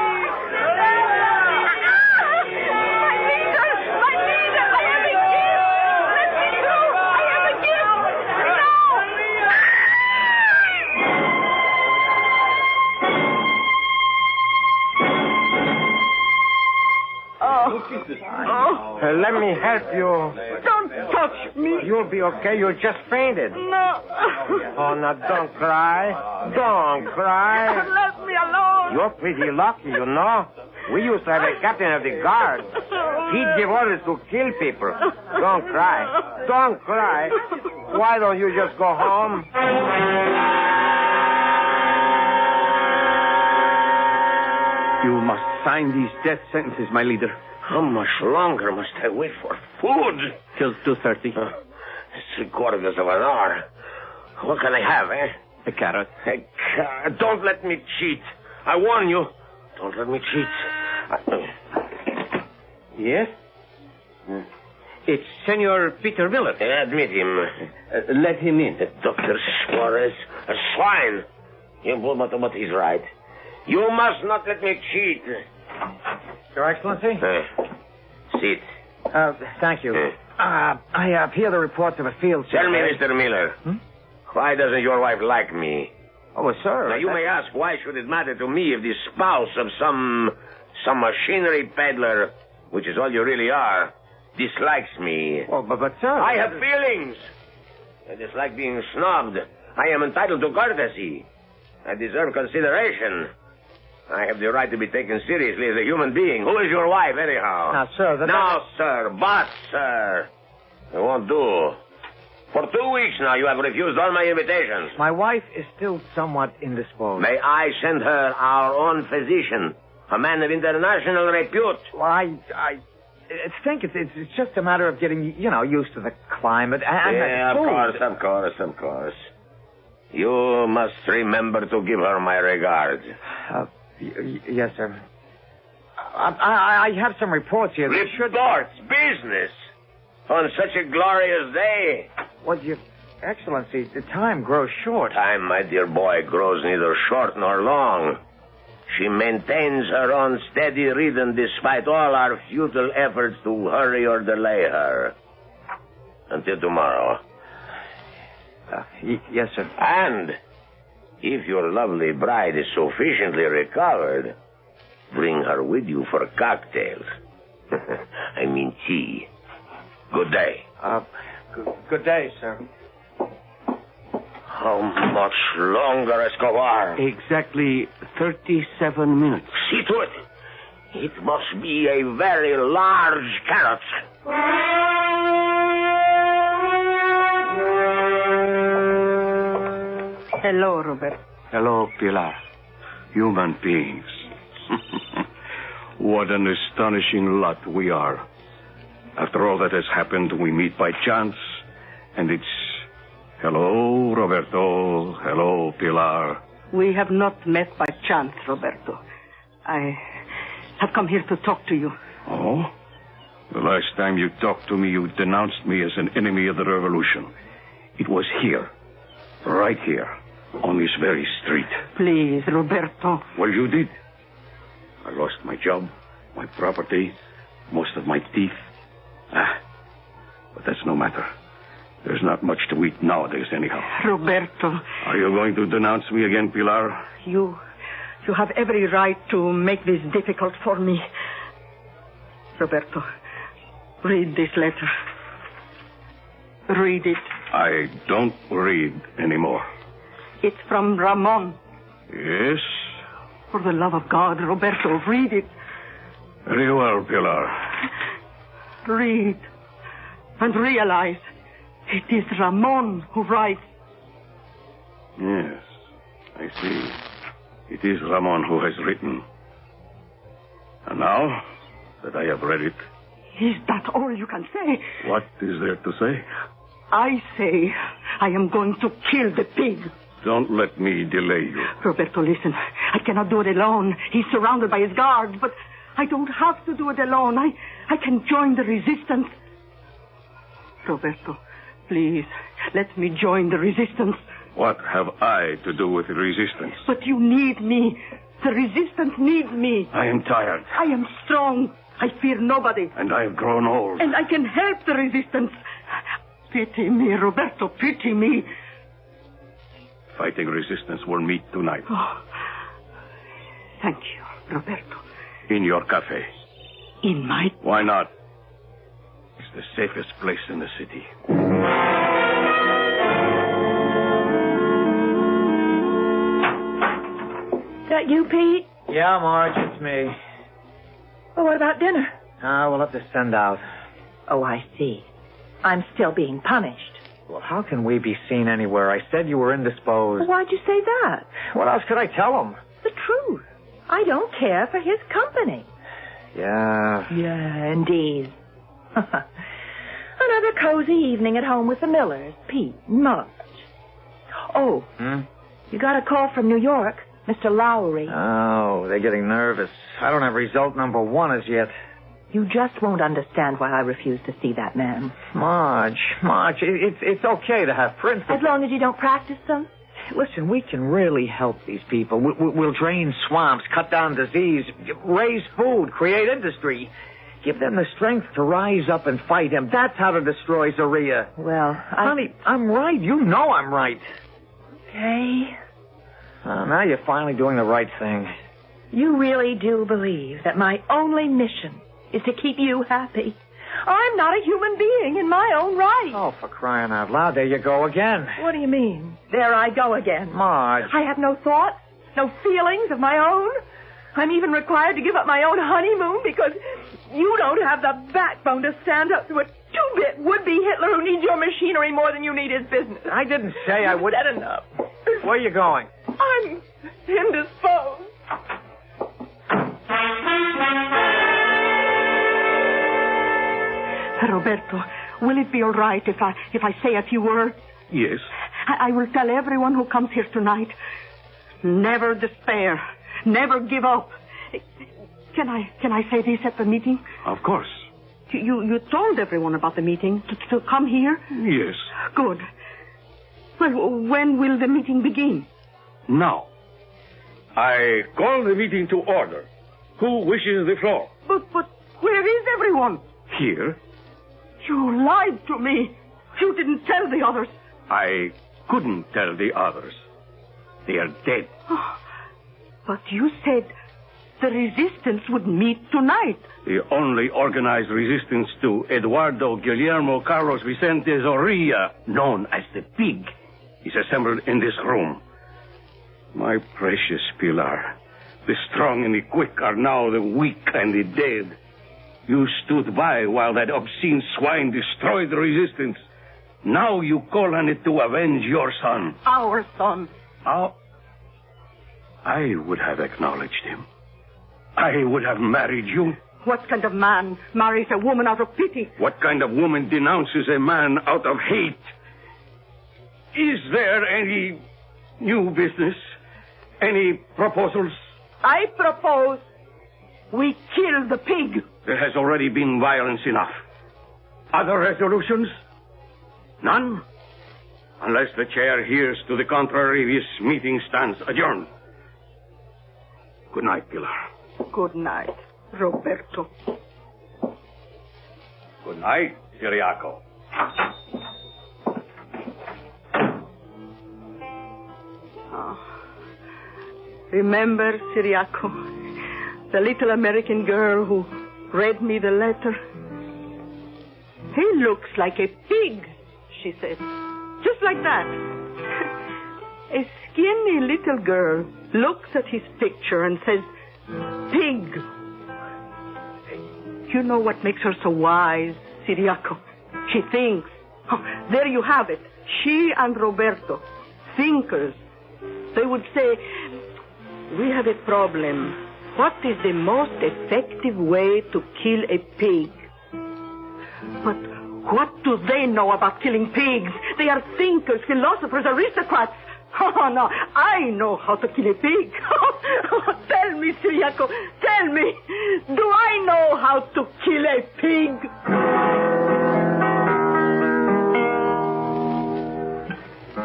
Let me help you. Don't touch me. You'll be okay. You just fainted. No. Oh, now don't cry. Don't cry. Let me alone. You're pretty lucky, you know. We used to have a captain of the guard. He'd give orders to kill people. Don't cry. Don't cry. Why don't you just go home? You must sign these death sentences, my leader. How much longer must I wait for food? Till 2:30. 3/4 of an hour. What can I have, eh? A carrot. A carrot. Don't let me cheat. I warn you. Don't let me cheat. Yes? It's Senor Peter Miller. Admit him. Let him in. Dr. Suarez, a swine. But he's right. You must not let me cheat. Your Excellency? Sit. Thank you. I hear the reports of a field trip. Tell me, Mr. Miller, why doesn't your wife like me? Oh, sir. Now, you may ask, why should it matter to me if the spouse of some machinery peddler, which is all you really are, dislikes me? Oh, but sir... I have feelings. I dislike being snubbed. I am entitled to courtesy. I deserve consideration. I have the right to be taken seriously as a human being. Who is your wife, anyhow? Now, sir, sir. It won't do. For 2 weeks now, you have refused all my invitations. My wife is still somewhat indisposed. May I send her our own physician, a man of international repute? Well, I think it's just a matter of getting, used to the climate and yeah, the food. of course. You must remember to give her my regards. Yes, sir. I have some reports here. Reports? Business? On such a glorious day? Well, Your Excellency, the time grows short. Time, my dear boy, grows neither short nor long. She maintains her own steady rhythm despite all our futile efforts to hurry or delay her. Until tomorrow. Yes, sir. And if your lovely bride is sufficiently recovered, bring her with you for cocktails. I mean tea. Good day. Good day, sir. How much longer, Escobar? Exactly 37 minutes. See to it. It must be a very large carrot. Hello, Robert. Hello, Pilar. Human beings. What an astonishing lot we are. After all that has happened, we meet by chance, and it's hello, Roberto. Hello, Pilar. We have not met by chance, Roberto. I have come here to talk to you. Oh? The last time you talked to me, you denounced me as an enemy of the revolution. It was here. Right here. on this very street. Please, Roberto. Well, you did. I lost my job, my property, most of my teeth. But that's no matter. There's not much to eat nowadays, anyhow. Roberto. Are you going to denounce me again, Pilar? You have every right to make this difficult for me. Roberto, read this letter. Read it. I don't read anymore. It's from Ramon. Yes? For the love of God, Roberto, read it. Very well, Pilar. Read and realize it is Ramon who writes. Yes, I see. It is Ramon who has written. And now that I have read it... Is that all you can say? What is there to say? I say I am going to kill the pig. Don't let me delay you. Roberto, listen. I cannot do it alone. He's surrounded by his guards, but I don't have to do it alone. I can join the resistance. Roberto, please, let me join the resistance. What have I to do with the resistance? But you need me. The resistance needs me. I am tired. I am strong. I fear nobody. And I have grown old. And I can help the resistance. Pity me, Roberto, pity me. Fighting resistance will meet tonight. Oh, thank you, Roberto. In your cafe. In my... Why not? It's the safest place in the city. That you, Pete? Yeah, Marge, it's me. Well, what about dinner? We'll have to send out. Oh, I see. I'm still being punished. Well, how can we be seen anywhere? I said you were indisposed. Well, why'd you say that? What else could I tell him? The truth. I don't care for his company. Yeah. Yeah, indeed. Another cozy evening at home with the Millers, Pete, Marge. Oh, you got a call from New York, Mr. Lowry. Oh, they're getting nervous. I don't have result number 1 as yet. You just won't understand why I refuse to see that man. Marge, it's okay to have principles. As long as you don't practice them. Listen, we can really help these people. We'll drain swamps, cut down disease, raise food, create industry. Give them the strength to rise up and fight him. That's how to destroy Zaria. Well, Honey, I'm right. You know I'm right. Okay. Now you're finally doing the right thing. You really do believe that my only mission is to keep you happy. I'm not a human being in my own right. Oh, for crying out loud, there you go again. What do you mean? There I go again. Marge. I have no thoughts, no feelings of my own. I'm even required to give up my own honeymoon because you don't have the backbone to stand up to a two-bit would-be Hitler who needs your machinery more than you need his business. I didn't say I would... Said enough. Where are you going? I'm indisposed. Roberto, will it be all right if I say a few words? Yes. I will tell everyone who comes here tonight, never despair, never give up. Can I say this at the meeting? Of course. You told everyone about the meeting to come here? Yes. Good. Well, when will the meeting begin? Now. I call the meeting to order. Who wishes the floor? But where is everyone? Here. You lied to me. You didn't tell the others. I couldn't tell the others. They are dead. Oh, but you said the resistance would meet tonight. The only organized resistance to Eduardo Guillermo Carlos Vicente Zorrilla, known as the Pig, is assembled in this room. My precious Pilar, the strong and the quick are now the weak and the dead. You stood by while that obscene swine destroyed the resistance. Now you call on it to avenge your son. Our son. I would have acknowledged him. I would have married you. What kind of man marries a woman out of pity? What kind of woman denounces a man out of hate? Is there any new business? Any proposals? I propose we kill the pig. There has already been violence enough. Other resolutions? None? Unless the chair hears to the contrary, this meeting stands adjourned. Good night, Pilar. Good night, Roberto. Good night, Ciriaco. Remember, Ciriaco, the little American girl who read me the letter? He looks like a pig, she said. Just like that. A skinny little girl looks at his picture and says, pig. You know what makes her so wise, Ciriaco? She thinks. Oh, there you have it. She and Roberto, thinkers. They would say, we have a problem. What is the most effective way to kill a pig? But what do they know about killing pigs? They are thinkers, philosophers, aristocrats. Oh, no, I know how to kill a pig. Tell me, Ciriaco, tell me, do I know how to kill a pig?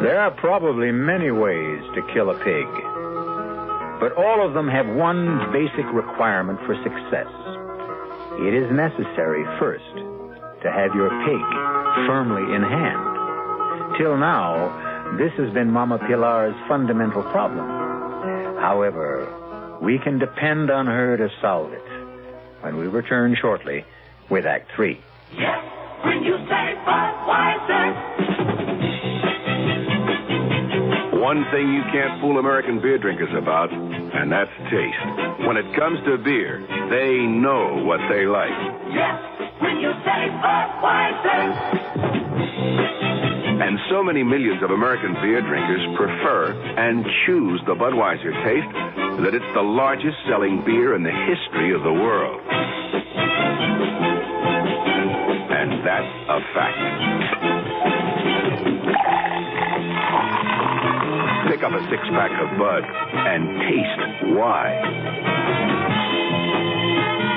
There are probably many ways to kill a pig, but all of them have one basic requirement for success. It is necessary first to have your pig firmly in hand. Till now, this has been Mama Pilar's fundamental problem. However, we can depend on her to solve it when we return shortly with Act 3. Yes, when you say Budweiser. One thing you can't fool American beer drinkers about, and that's taste. When it comes to beer, they know what they like. Yes, when you say Budweiser. And so many millions of American beer drinkers prefer and choose the Budweiser taste that it's the largest selling beer in the history of the world. And that's a fact. Pick up a six-pack of Bud and taste why.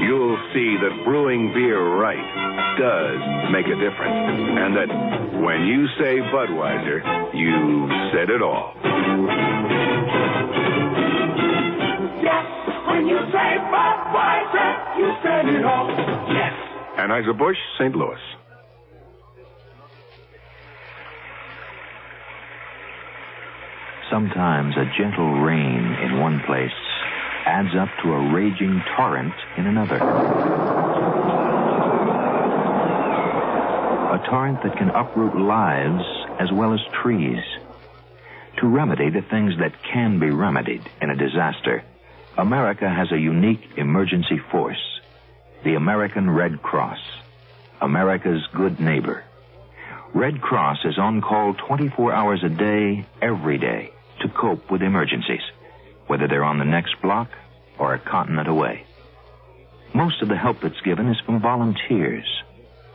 You'll see that brewing beer right does make a difference. And that when you say Budweiser, you've said it all. Yes, when you say Budweiser, you said it all. Yes. Anheuser-Busch, St. Louis. Sometimes a gentle rain in one place adds up to a raging torrent in another. A torrent that can uproot lives as well as trees. To remedy the things that can be remedied in a disaster, America has a unique emergency force. The American Red Cross. America's good neighbor. Red Cross is on call 24 hours a day, every day, to cope with emergencies, whether they're on the next block or a continent away. Most of the help that's given is from volunteers.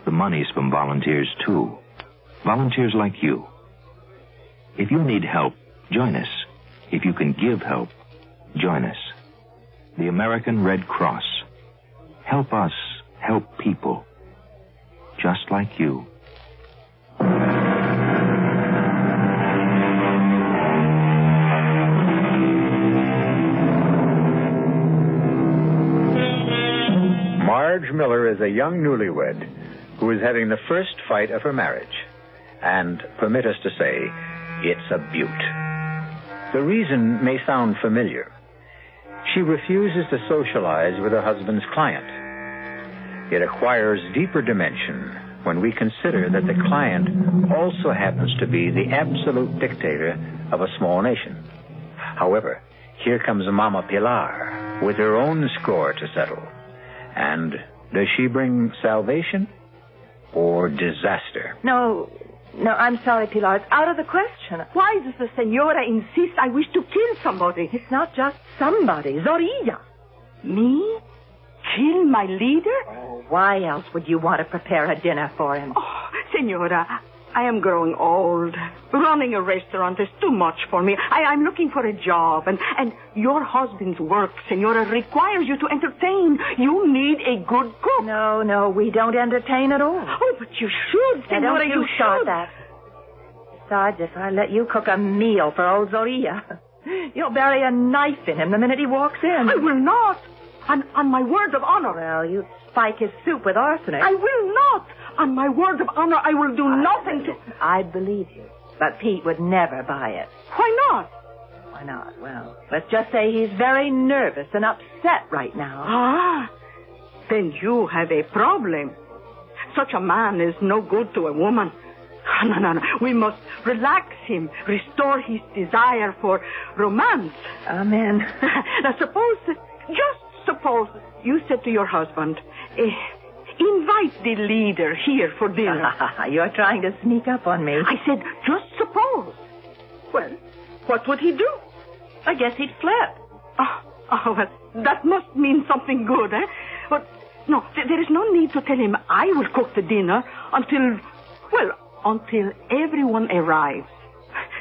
The money's from volunteers, too. Volunteers like you. If you need help, join us. If you can give help, join us. The American Red Cross. Help us help people just like you. Marge Miller is a young newlywed who is having the first fight of her marriage. And, permit us to say, it's a beaut. The reason may sound familiar. She refuses to socialize with her husband's client. It acquires deeper dimension when we consider that the client also happens to be the absolute dictator of a small nation. However, here comes Mama Pilar with her own score to settle. And does she bring salvation or disaster? No, I'm sorry, Pilar. It's out of the question. Why does the senora insist I wish to kill somebody? It's not just somebody. Zorilla. Me? Kill my leader? Oh, why else would you want to prepare a dinner for him? Oh, senora, I am growing old. Running a restaurant is too much for me. I'm looking for a job, and your husband's work, senora, requires you to entertain. You need a good cook. No, we don't entertain at all. Oh, but you should, senora, you should. That. Besides, if I let you cook a meal for old Zorilla, you'll bury a knife in him the minute he walks in. I will not. On my word of honor. Well, you spike his soup with arsenic. I will not. On my word of honor, I will do nothing to... I believe you. But Pete would never buy it. Why not? Why not? Well, let's just say he's very nervous and upset right now. Ah, then you have a problem. Such a man is no good to a woman. No. We must relax him, restore his desire for romance. Amen. Now, just suppose you said to your husband, invite the leader here for dinner. You're trying to sneak up on me. I said, just suppose. Well, what would he do? I guess he'd flip. Oh, well, that must mean something good, eh? But, no, there is no need to tell him I will cook the dinner until everyone arrives.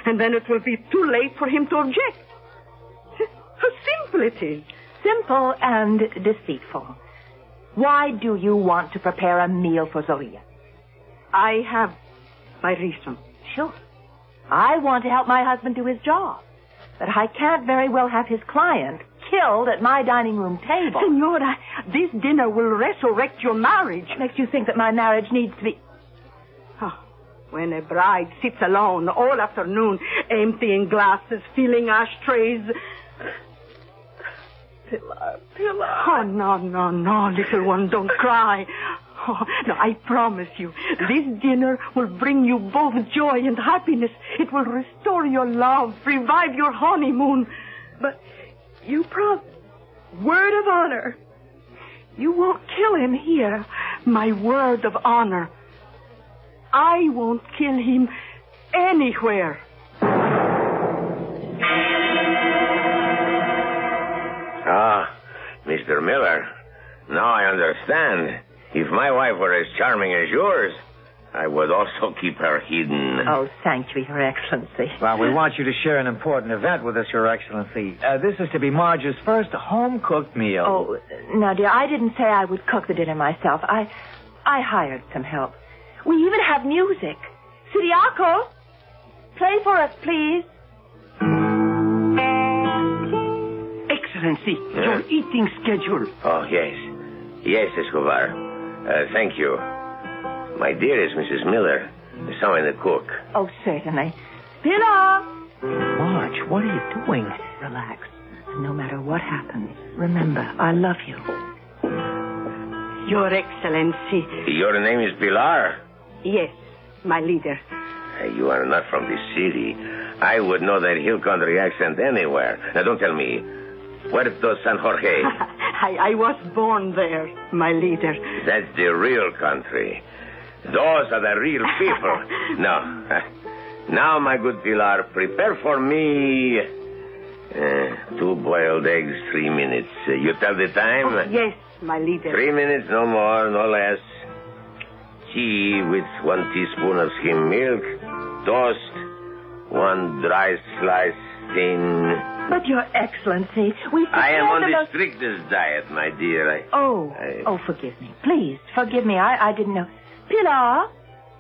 And then it will be too late for him to object. How simple it is. Simple and deceitful. Why do you want to prepare a meal for Zorilla? I have my reason. Sure. I want to help my husband do his job. But I can't very well have his client killed at my dining room table. Senora, this dinner will resurrect your marriage. Makes you think that my marriage needs to be... When a bride sits alone all afternoon, emptying glasses, filling ashtrays... Pilar. Oh, no, little one, don't cry. Oh, no, I promise you, this dinner will bring you both joy and happiness. It will restore your love, revive your honeymoon. But you word of honor, you won't kill him here. My word of honor. I won't kill him anywhere. Mr. Miller, now I understand. If my wife were as charming as yours, I would also keep her hidden. Oh, thank you, Your Excellency. Well, we want you to share an important event with us, Your Excellency. This is to be Marge's first home-cooked meal. Oh, now, dear, I didn't say I would cook the dinner myself. I hired some help. We even have music. Siriaco, play for us, please. Excellency, your eating schedule. Oh, yes. Yes, Escobar. Thank you. My dearest Mrs. Miller, summon the cook. Oh, certainly. Pilar! Marge, what are you doing? Relax. No matter what happens, remember, I love you. Your Excellency. Your name is Pilar? Yes, my leader. You are not from this city. I would know that hill country accent anywhere. Now, don't tell me. Puerto San Jorge. I was born there, my leader. That's the real country. Those are the real people. Now, my good Pilar, prepare for me 2 boiled eggs, 3 minutes. You tell the time? Oh, yes, my leader. 3 minutes, no more, no less. Tea with 1 teaspoon of skim milk. Toast. 1 dry slice thin. But, Your Excellency, I am on the strictest diet, my dear. Oh, forgive me. Please, forgive me. I didn't know. Pilar,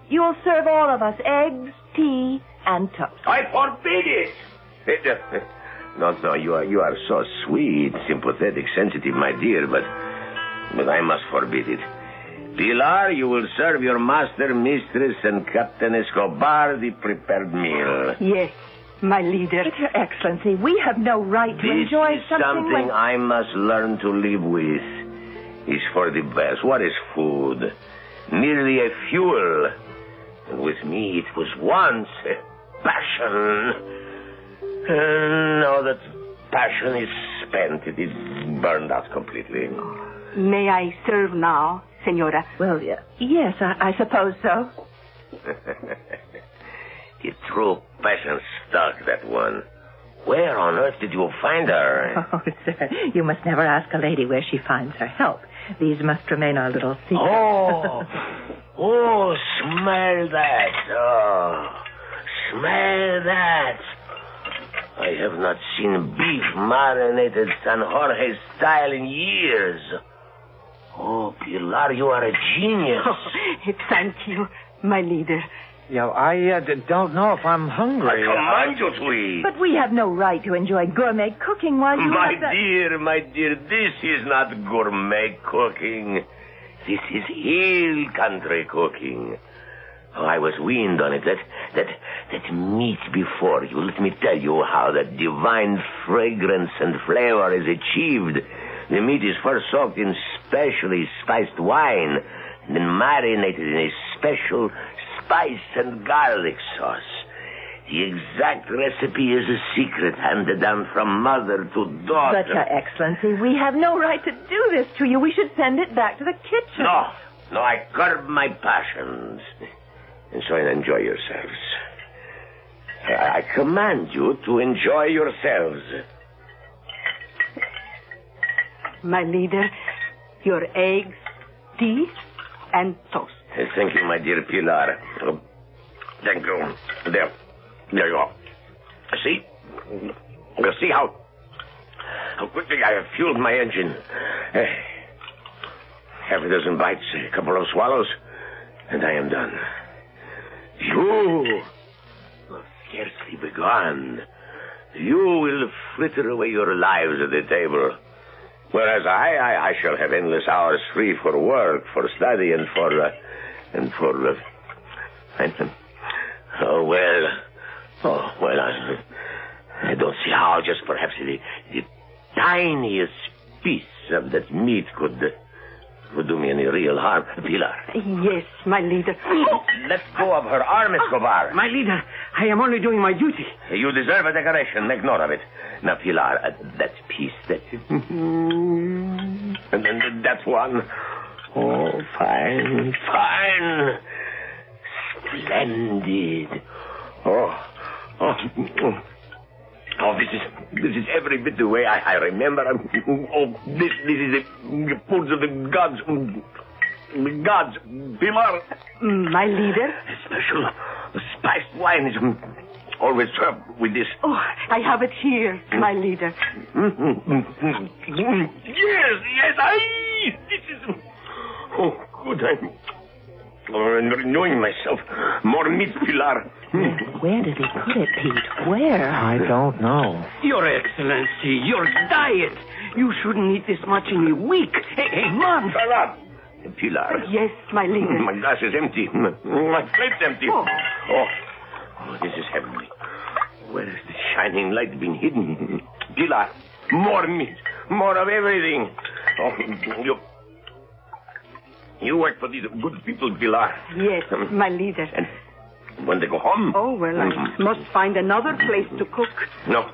you'll serve all of us eggs, tea, and toast. I forbid it! No, you are so sweet, sympathetic, sensitive, my dear, but I must forbid it. Pilar, you will serve your master, mistress, and Captain Escobar the prepared meal. Yes, my leader. But, Your Excellency, we have no right to enjoy something I must learn to live with. It's for the best. What is food? Merely a fuel. And with me, it was once a passion. And now that passion is spent, it is burned out completely. May I serve now, Senora? Well, yes, I suppose so. The true passion stuck, that one. Where on earth did you find her? Oh, sir, you must never ask a lady where she finds her help. These must remain our little secret. Oh, smell that. Oh, smell that. I have not seen beef marinated San Jorge style in years. Oh, Pilar, you are a genius. Oh, thank you, my leader. Yeah, I don't know if I'm hungry. I command you to eat. But we have no right to enjoy gourmet cooking while you My have that... dear, this is not gourmet cooking. This is hill country cooking. Oh, I was weaned on it. That meat before you. Let me tell you how that divine fragrance and flavor is achieved. The meat is first soaked in specially spiced wine, then marinated in a special spice and garlic sauce. The exact recipe is a secret handed down from mother to daughter. But, Your Excellency, we have no right to do this to you. We should send it back to the kitchen. No, I curb my passions. And so enjoy yourselves. I command you to enjoy yourselves. My leader, your eggs, tea, and toast. Thank you, my dear Pilar. Oh, thank you. There you are. See? You see how quickly I have fueled my engine. Half a dozen bites, a couple of swallows, and I am done. You will scarcely begun. You will fritter away your lives at the table. Whereas I shall have endless hours free for work, for study, and for I don't see how just perhaps the tiniest piece of that meat could do me any real harm. Pilar. Yes, my leader. Let go of her arm, Escobar. My leader, I am only doing my duty. You deserve a decoration. Make note of it. Now, Pilar, that piece, and then that one. Oh, fine. Splendid. Oh, this is every bit the way I remember. This is the foods of the gods. The gods, Pilar. My leader? A special spiced wine is always served with this. Oh, I have it here, my leader. Yes, this is... Oh, good, I'm renewing myself. More meat, Pilar. Where did he put it, Pete? Where? I don't know. Your Excellency, your diet. You shouldn't eat this much in a week. A month. Shut up. Pilar. Yes, my leader. My glass is empty. My plate's empty. Oh, this is heavenly. Where has the shining light been hidden? Pilar, more meat. More of everything. Oh, you work for these good people, Pilar. Yes, my leader. And when they go home... Oh, well, I must find another place to cook. No.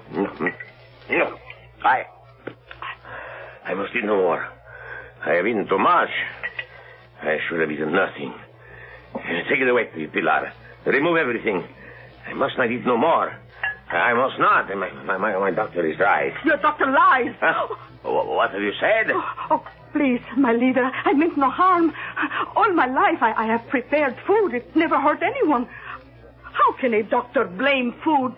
I must eat no more. I have eaten too much. I should have eaten nothing. Take it away, Pilar. Remove everything. I must not eat no more. I must not. My doctor is right. Your doctor lies. Huh? What have you said? Oh, please, my leader, I meant no harm. All my life I have prepared food. It never hurt anyone. How can a doctor blame food?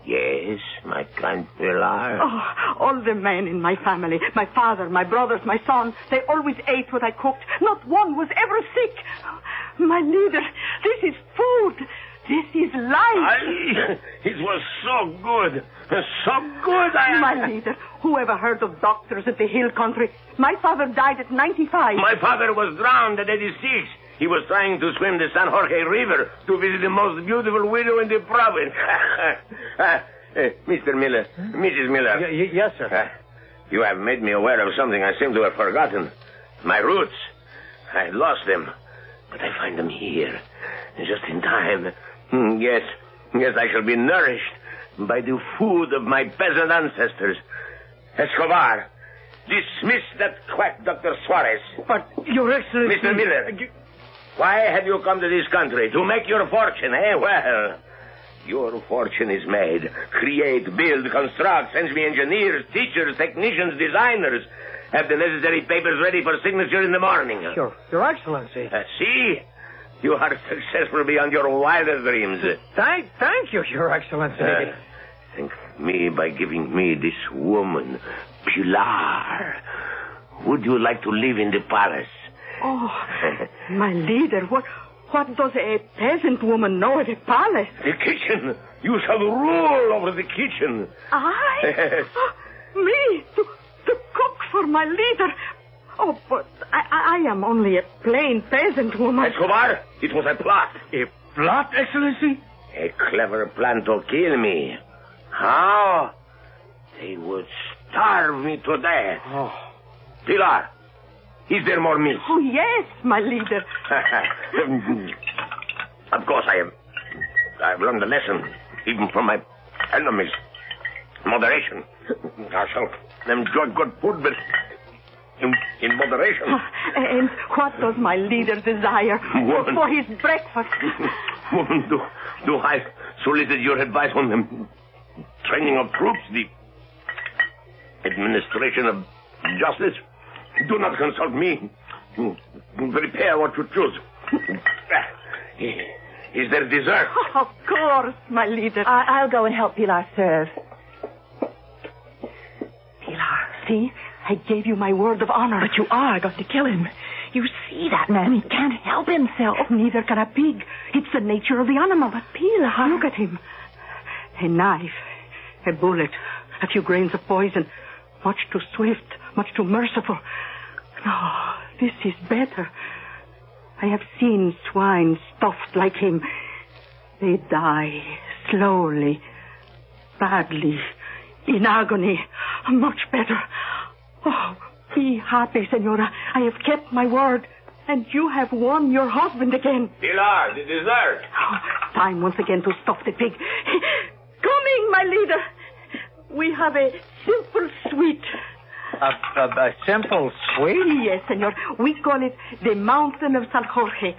Yes, my kind Pilar. Oh, all the men in my family, my father, my brothers, my son, they always ate what I cooked. Not one was ever sick. My leader, this is food. This is life. It was so good. So good. My leader, whoever heard of doctors at the hill country? My father died at 95. My father was drowned at 86. He was trying to swim the San Jorge River to visit the most beautiful widow in the province. Mr. Miller, Mrs. Miller. Yes, sir. You have made me aware of something I seem to have forgotten. My roots. I lost them, but I find them here, just in time. Yes, I shall be nourished by the food of my peasant ancestors. Escobar, dismiss that quack Dr. Suarez. But, Your Excellency... Mr. Miller, why have you come to this country? To make your fortune, eh? Well, your fortune is made. Create, build, construct, send me engineers, teachers, technicians, designers. Have the necessary papers ready for signature in the morning. Your Excellency. See? You are successful beyond your wildest dreams. Thank you, Your Excellency. Thank me by giving me this woman, Pilar. Would you like to live in the palace? Oh, my leader, What does a peasant woman know at a palace? The kitchen. You shall rule over the kitchen. I? Yes. Me? To cook for my leader? Oh, but I am only a plain peasant woman. Escobar, it was a plot. A plot, Excellency? A clever plan to kill me. How? They would starve me to death. Oh. Pilar, is there more meat? Oh, yes, my leader. Of course, I've learned a lesson, even from my enemies. Moderation. I shall enjoy good food, but in moderation. And what does my leader desire for his breakfast? Woman, do I solicit your advice on the training of troops, the administration of justice? Do not consult me. Prepare what you choose. Is there dessert? Oh, of course, my leader. I'll go and help Pilar serve. Pilar, see? I gave you my word of honor. But you are going to kill him. You see that man. He can't help himself. Neither can a pig. It's the nature of the animal. But Pilar, look at him. A knife, a bullet, a few grains of poison. Much too swift, much too merciful. No, this is better. I have seen swine stuffed like him. They die slowly, badly, in agony. Much better. Oh, be happy, Senora. I have kept my word, and you have won your husband again. Pilar, the dessert. Oh, time once again to stuff the pig. Coming, my leader. We have a simple sweet. A simple sweet? Yes, senor. We call it the Mountain of San Jorge.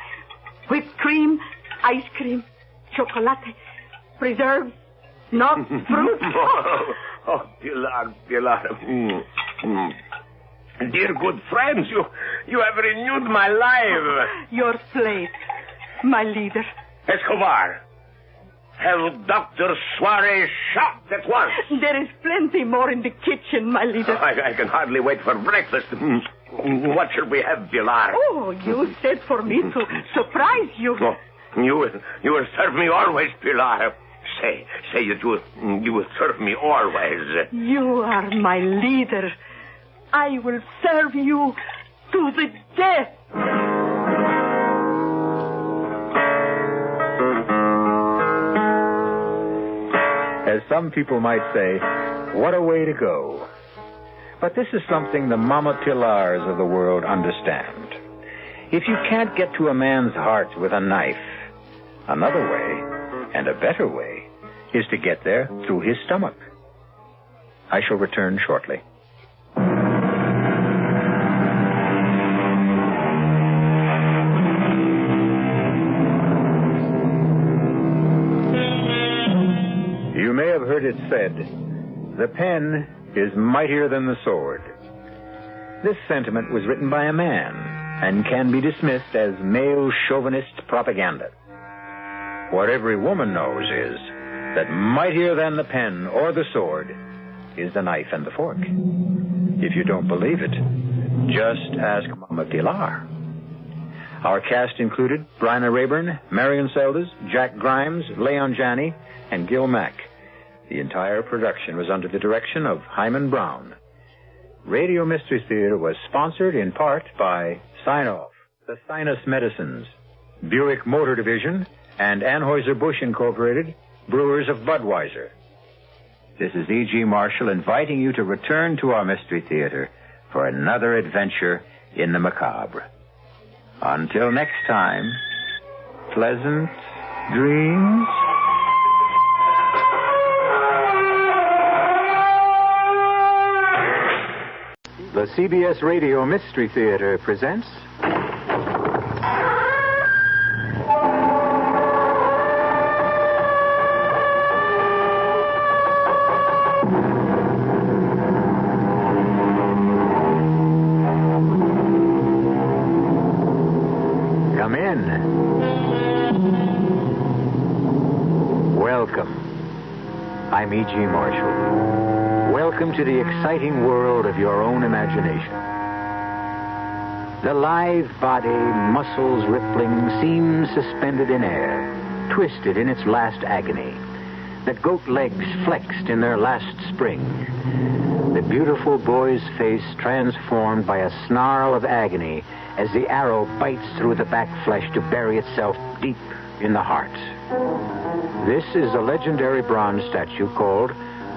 Whipped cream, ice cream, chocolate, preserves, nuts, fruit. Oh, Pilar. Dear good friends, you have renewed my life. Your plate, my leader. Escobar, have Dr. Suarez shot at once. There is plenty more in the kitchen, my leader. I can hardly wait for breakfast. What shall we have, Pilar? Oh, you said for me to surprise you. Oh, you will serve me always, Pilar. Say that you will serve me always. You are my leader. I will serve you to the death. As some people might say, what a way to go. But this is something the Mama Pilars of the world understand. If you can't get to a man's heart with a knife, another way, and a better way, is to get there through his stomach. I shall return shortly. You may have heard it said, the pen is mightier than the sword. This sentiment was written by a man and can be dismissed as male chauvinist propaganda. What every woman knows is that mightier than the pen or the sword is the knife and the fork. If you don't believe it, just ask Mama Pilar. Our cast included Bryna Rayburn, Marion Seldes, Jack Grimes, Leon Janney, and Gil Mack. The entire production was under the direction of Hyman Brown. Radio Mystery Theater was sponsored in part by Sign-Off, the Sinus Medicines, Buick Motor Division, and Anheuser-Busch Incorporated, Brewers of Budweiser. This is E.G. Marshall inviting you to return to our Mystery Theater for another adventure in the macabre. Until next time, pleasant dreams. The CBS Radio Mystery Theater presents... Come in. Welcome. I'm E.G. Marshall. Welcome to the exciting world of your own imagination. The lithe body, muscles rippling, seems suspended in air, twisted in its last agony. The goat legs flexed in their last spring. The beautiful boy's face transformed by a snarl of agony as the arrow bites through the back flesh to bury itself deep in the heart. This is a legendary bronze statue called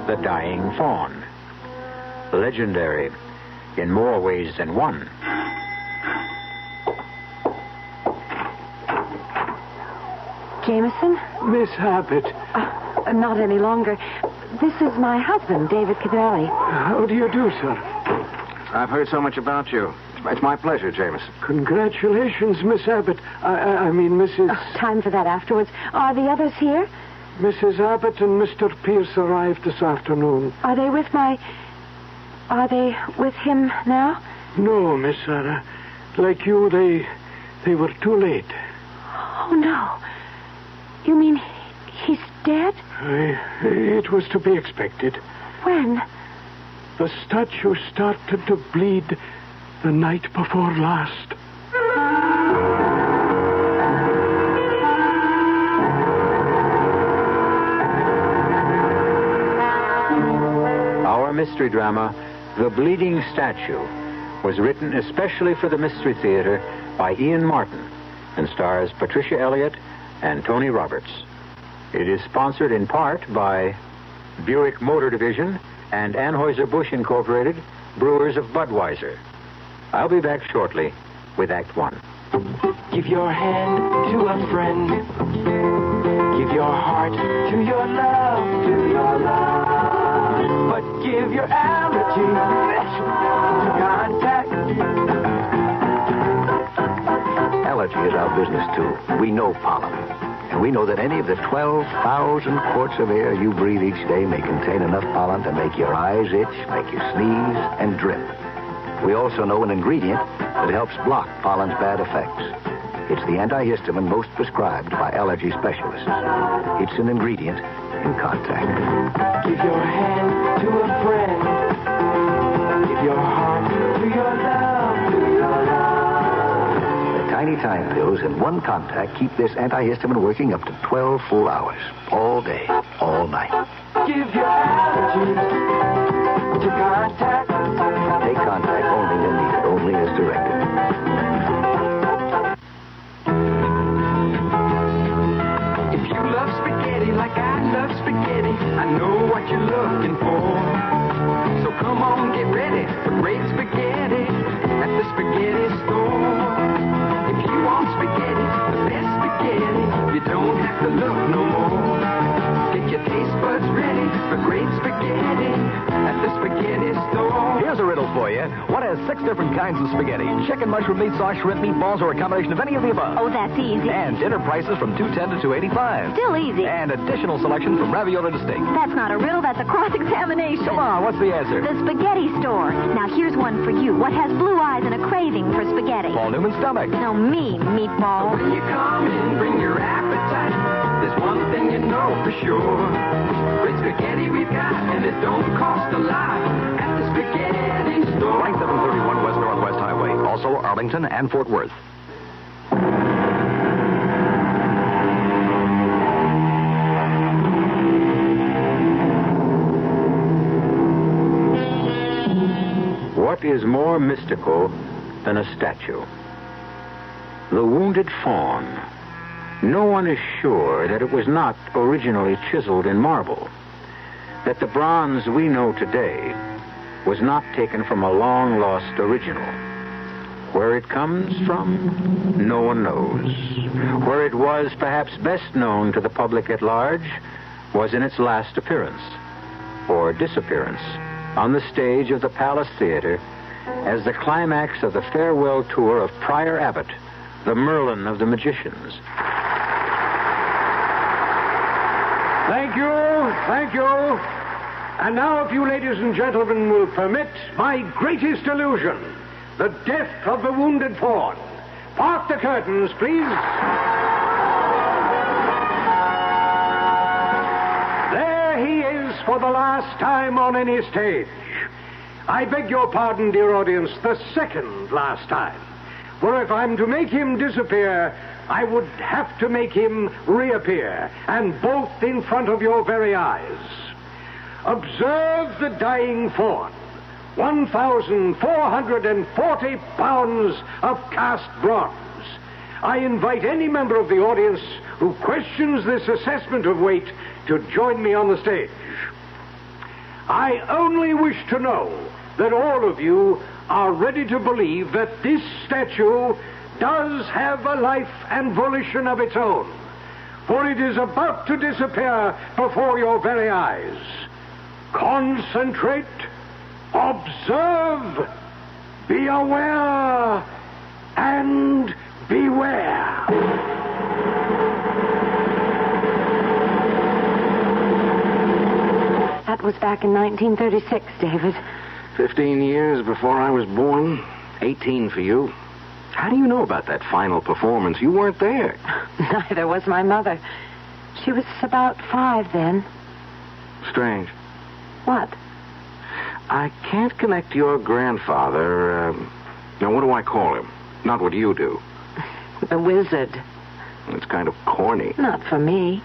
the Dying Fawn. Legendary in more ways than one. Jameson? Miss Abbott. Not any longer. This is my husband, David Cadelli. How do you do, sir? I've heard so much about you. It's my pleasure, Jameson. Congratulations, Miss Abbott. I mean, Mrs. Time for that afterwards. Are the others here? Mrs. Abbott and Mr. Pierce arrived this afternoon. Are they with him now? No, Miss Sarah. Like you, they were too late. Oh, no. You mean he's dead? It was to be expected. When? The statue started to bleed the night before last. Our mystery drama, The Bleeding Statue, was written especially for the Mystery Theater by Ian Martin and stars Patricia Elliott and Tony Roberts. It is sponsored in part by Buick Motor Division and Anheuser-Busch Incorporated, brewers of Budweiser. I'll be back shortly with Act One. Give your hand to a friend. Give your heart to your love, But give your allergy to contact. Allergy is our business, too. We know pollen. And we know that any of the 12,000 quarts of air you breathe each day may contain enough pollen to make your eyes itch, make you sneeze, and drip. We also know an ingredient that helps block pollen's bad effects. It's the antihistamine most prescribed by allergy specialists. It's an ingredient in contact. Give your hand to a friend. Give your heart to your love, Tiny time pills in one contact keep this antihistamine working up to 12 full hours. All day, all night. Give your allergy to contact. Take contact only when needed, only as directed. If you love spaghetti like I love spaghetti, I know what you're looking for. So come on, get ready for great spaghetti at the spaghetti store. If you want spaghetti, the best spaghetti, you don't have to look no more. Get your taste buds ready for great spaghetti at the spaghetti store. Here's a riddle for you. What has 6 different kinds of spaghetti? Chicken, mushroom, meat sauce, shrimp, meatballs, or a combination of any of the above? Oh, that's easy. And dinner prices from $2.10 to $2.85. Still easy. And additional selection from ravioli to steak. That's not a riddle, that's a cross-examination. Come on, what's the answer? The spaghetti store. Now, here's one for you. What has blue eyes and a craving for spaghetti? Paul Newman's stomach. No, me, meatball. When you come in, bring your appetite. There's one thing you know for sure. Great spaghetti we've got, and it don't cost a lot at the spaghetti store. Line 731 West Northwest Highway. Also Arlington and Fort Worth. What is more mystical than a statue? The wounded fawn. No one is sure that it was not originally chiseled in marble, that the bronze we know today was not taken from a long-lost original. Where it comes from, no one knows. Where it was perhaps best known to the public at large was in its last appearance, or disappearance, on the stage of the Palace Theater as the climax of the farewell tour of Prior Abbott, the Merlin of the magicians. Thank you. And now, if you ladies and gentlemen will permit, my greatest illusion, the death of the wounded fawn. Park the curtains, please. There he is for the last time on any stage. I beg your pardon, dear audience, the second last time. For if I'm to make him disappear, I would have to make him reappear, and both in front of your very eyes. Observe the dying fawn. 1,440 pounds of cast bronze. I invite any member of the audience who questions this assessment of weight to join me on the stage. I only wish to know that all of you are ready to believe that this statue does have a life and volition of its own, for it is about to disappear before your very eyes. Concentrate, observe, be aware, and beware. That was back in 1936, David. 15 years before I was born, 18 for you. How do you know about that final performance? You weren't there. Neither was my mother. She was about 5 then. Strange. What? I can't connect your grandfather. Now, what do I call him? Not what you do. The wizard. It's kind of corny. Not for me.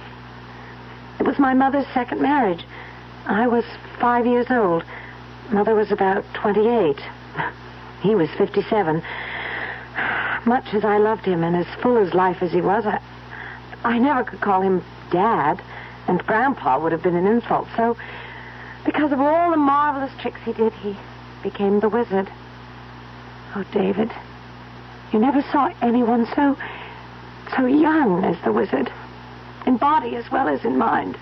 It was my mother's second marriage. I was 5 years old. Mother was about 28. He was 57. Much as I loved him and as full as life as he was, I never could call him Dad, and Grandpa would have been an insult. So, because of all the marvelous tricks he did, he became the wizard. Oh, David, you never saw anyone so young as the wizard, in body as well as in mind.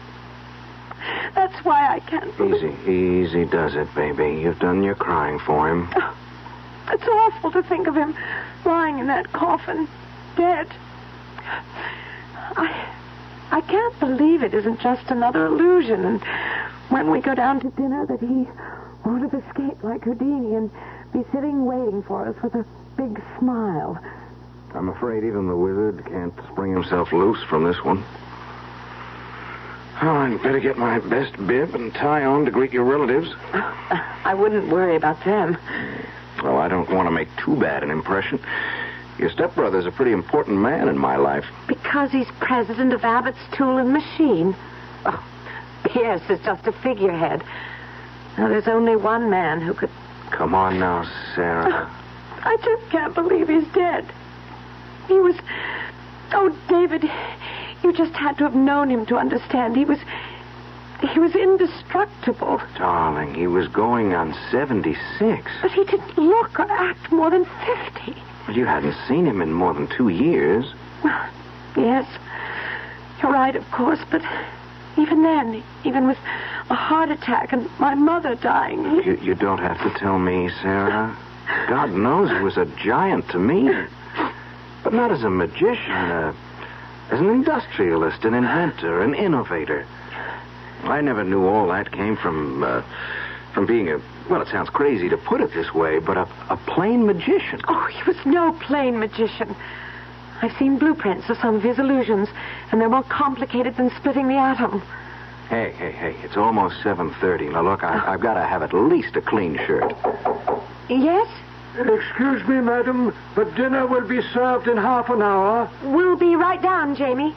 That's why I can't believe... Easy does it, baby. You've done your crying for him. Oh, it's awful to think of him lying in that coffin, dead. I can't believe it isn't just another illusion, and when we go down to dinner that he won't have escaped like Houdini and be sitting waiting for us with a big smile. I'm afraid even the wizard can't spring himself loose from this one. Well, I'd better get my best bib and tie on to greet your relatives. I wouldn't worry about them. Well, I don't want to make too bad an impression. Your stepbrother's a pretty important man in my life. Because he's president of Abbott's Tool and Machine. Oh, Pierce is just a figurehead. Now, there's only one man who could... Come on now, Sarah. I just can't believe he's dead. He was... Oh, David, you just had to have known him to understand. He was indestructible. Darling, he was going on 76. But he didn't look or act more than 50. Well, you hadn't seen him in more than 2 years. Well, yes, you're right, of course, but even then, even with a heart attack and my mother dying... You don't have to tell me, Sarah. God knows he was a giant to me. But not as a magician, as an industrialist, an inventor, an innovator. I never knew all that came from being a... Well, it sounds crazy to put it this way, but a plain magician. Oh, he was no plain magician. I've seen blueprints of some of his illusions, and they're more complicated than splitting the atom. Hey, it's almost 7:30. Now, look, I've got to have at least a clean shirt. Yes? Excuse me, madam, but dinner will be served in half an hour. We'll be right down, Jamie.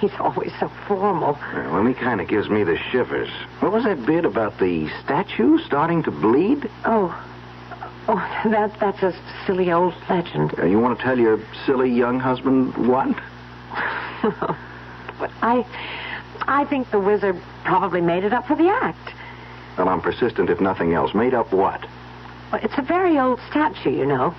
He's always so formal. Well, he kind of gives me the shivers. What was that bit about the statue starting to bleed? Oh, that's a silly old legend. You want to tell your silly young husband what? But I think the wizard probably made it up for the act. Well, I'm persistent if nothing else. Made up what? Well, it's a very old statue, you know.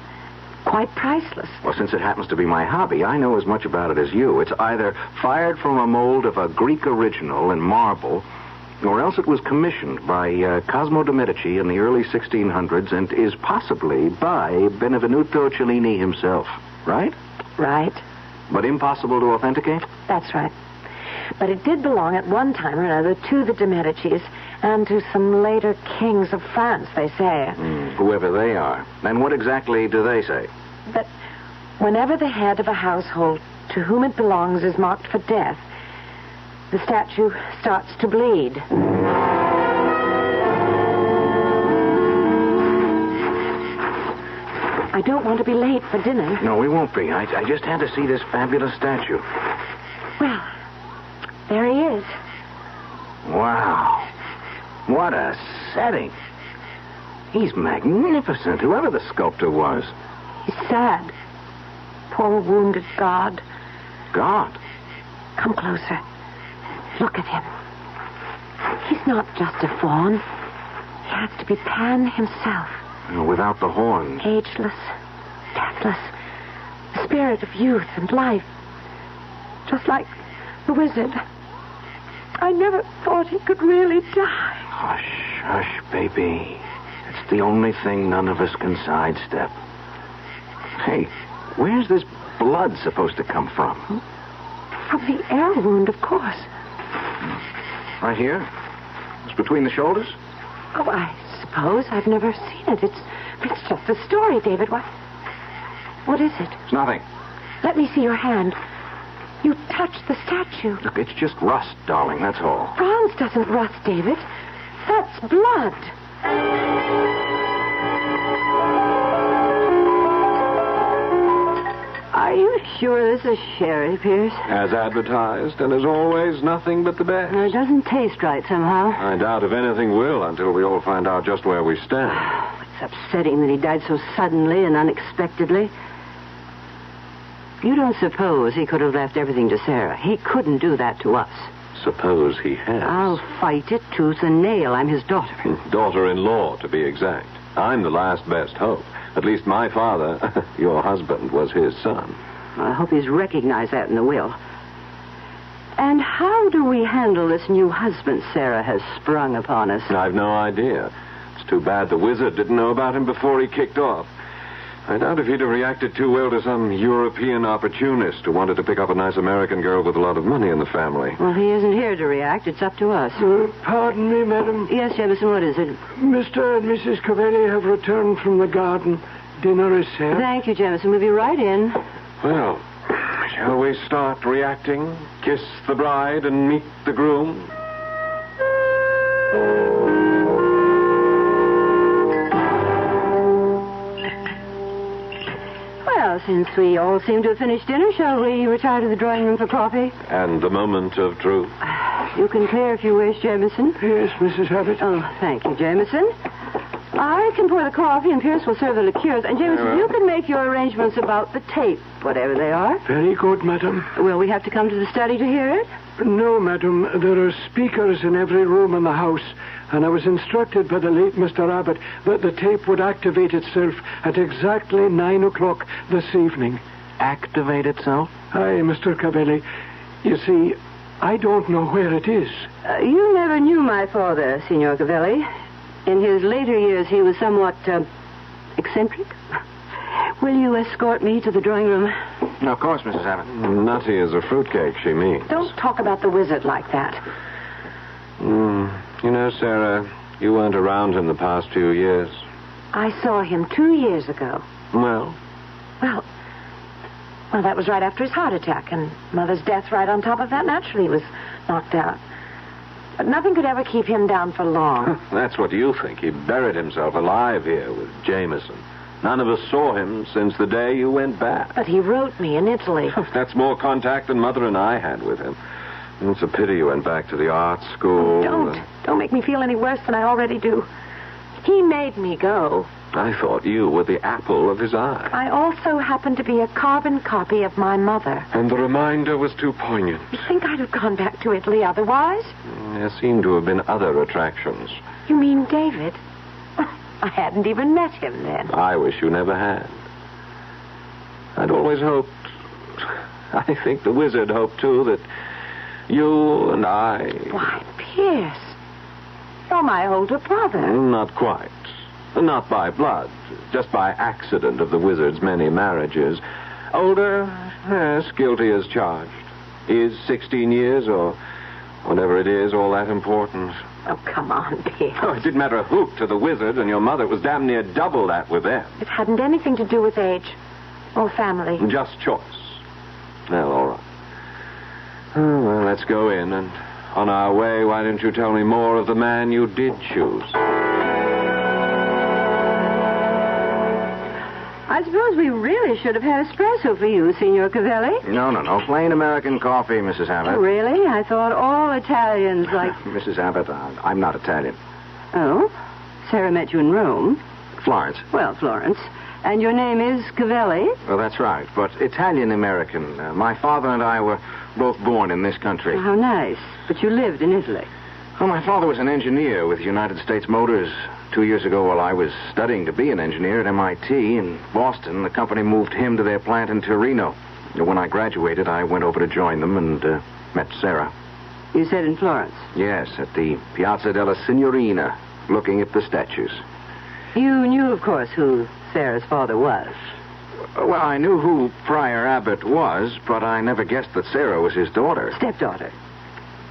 Quite priceless. Well, since it happens to be my hobby, I know as much about it as you. It's either fired from a mold of a Greek original in marble, or else it was commissioned by Cosimo de' Medici in the early 1600s and is possibly by Benvenuto Cellini himself. Right? Right. But impossible to authenticate? That's right. But it did belong at one time or another to the de' Medicis and to some later kings of France, they say. Whoever they are. And what exactly do they say? That whenever the head of a household to whom it belongs is marked for death, the statue starts to bleed. I don't want to be late for dinner. No, we won't be. I just had to see this fabulous statue. Well, there he is. Wow. What a setting. He's magnificent, whoever the sculptor was. He's sad. Poor wounded God. God? Come closer. Look at him. He's not just a faun. He has to be Pan himself. Without the horns. Ageless, deathless, the spirit of youth and life. Just like the wizard. I never thought he could really die. Hush, hush, baby. It's the only thing none of us can sidestep. Hey, where's this blood supposed to come from? From the arrow wound, of course. Right here? It's between the shoulders? Oh, I suppose. I've never seen it. It's just a story, David. What is it? It's nothing. Let me see your hand. You touched the statue. Look, it's just rust, darling, that's all. Bronze doesn't rust, David. That's blood. Are you sure this is sherry, Pierce? As advertised, and as always, nothing but the best. It doesn't taste right somehow. I doubt if anything will until we all find out just where we stand. It's upsetting that he died so suddenly and unexpectedly. You don't suppose he could have left everything to Sarah? He couldn't do that to us. Suppose he has. I'll fight it tooth and nail. I'm his daughter. Daughter-in-law, to be exact. I'm the last best hope. At least my father, your husband, was his son. I hope he's recognized that in the will. And how do we handle this new husband Sarah has sprung upon us? I've no idea. It's too bad the wizard didn't know about him before he kicked off. I doubt if he'd have reacted too well to some European opportunist who wanted to pick up a nice American girl with a lot of money in the family. Well, he isn't here to react. It's up to us. Pardon me, madam. Yes, Jemison, what is it? Mr. and Mrs. Covelli have returned from the garden. Dinner is served. Thank you, Jemison. We'll be right in. Well, shall we start reacting? Kiss the bride and meet the groom? Well, since we all seem to have finished dinner, shall we retire to the drawing room for coffee? And the moment of truth. You can clear if you wish, Jameson. Yes, Mrs. Abbott. Oh, thank you, Jameson. I can pour the coffee, and Pierce will serve the liqueurs. And, Jameson, you can make your arrangements about the tape, whatever they are. Very good, madam. Will we have to come to the study to hear it? No, madam. There are speakers in every room in the house, and I was instructed by the late Mr. Abbott that the tape would activate itself at exactly 9 o'clock this evening. Activate itself? Aye, Mr. Cavelli. You see, I don't know where it is. You never knew my father, Signor Cavelli. In his later years, he was somewhat eccentric. Will you escort me to the drawing room? No, of course, Mrs. Abbott. Nutty as a fruitcake, she means. Don't talk about the wizard like that. You know, Sarah, you weren't around him the past few years. I saw him 2 years ago. Well, that was right after his heart attack, and Mother's death right on top of that. Naturally, he was knocked out. But nothing could ever keep him down for long. That's what you think. He buried himself alive here with Jameson. None of us saw him since the day you went back. But he wrote me in Italy. That's more contact than Mother and I had with him. It's a pity you went back to the art school. Don't make me feel any worse than I already do. He made me go. I thought you were the apple of his eye. I also happened to be a carbon copy of my mother. And the reminder was too poignant. You think I'd have gone back to Italy otherwise? There seem to have been other attractions. You mean David? I hadn't even met him then. I wish you never had. I'd always hoped... I think the wizard hoped, too, that you and I... Why, Pierce, you're my older brother. Not quite. Not by blood, just by accident of the wizard's many marriages. Older, yes, guilty as charged. Is 16 years, or whatever it is, all that important? Oh, come on, Pierce. Oh, it didn't matter a hoot to the wizard and your mother. It was damn near double that with them. It hadn't anything to do with age or family. Just choice. Well, all right. Oh, well, let's go in, and on our way, why don't you tell me more of the man you did choose? I I suppose we really should have had espresso for you, Signor Cavelli. No. Plain American coffee, Mrs. Abbott. Really? I thought all Italians like... Mrs. Abbott, I'm not Italian. Oh? Sarah met you in Rome. Florence. Well, Florence. And your name is Cavelli? Well, that's right. But Italian-American. My father and I were both born in this country. How nice. But you lived in Italy. Well, my father was an engineer with United States Motors. 2 years ago, while I was studying to be an engineer at MIT in Boston, the company moved him to their plant in Torino. When I graduated, I went over to join them and met Sarah. You said in Florence? Yes, at the Piazza della Signorina, looking at the statues. You knew, of course, who Sarah's father was. Well, I knew who Prior Abbott was, but I never guessed that Sarah was his daughter. Stepdaughter.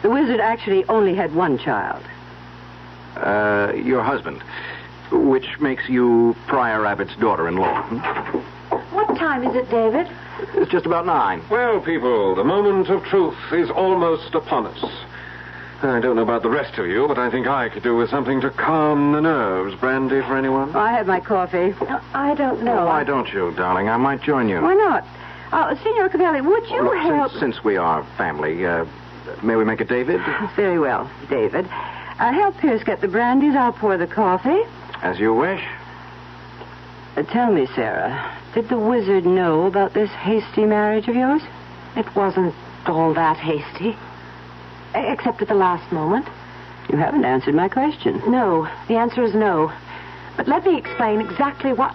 The wizard actually only had one child. Your husband, which makes you Prior Abbott's daughter-in-law. What time is it, David? It's just about 9. Well, people, the moment of truth is almost upon us. I don't know about the rest of you, but I think I could do with something to calm the nerves. Brandy for anyone? I had my coffee. I don't know. Well, why don't you, darling? I might join you. Why not? Signor Cavelli, would you help... Since we are family, may we make it David? Very well, David. Help Pierce get the brandies. I'll pour the coffee. As you wish. Tell me, Sarah, did the wizard know about this hasty marriage of yours? It wasn't all that hasty. Except at the last moment. You haven't answered my question. No, the answer is no. But let me explain exactly what...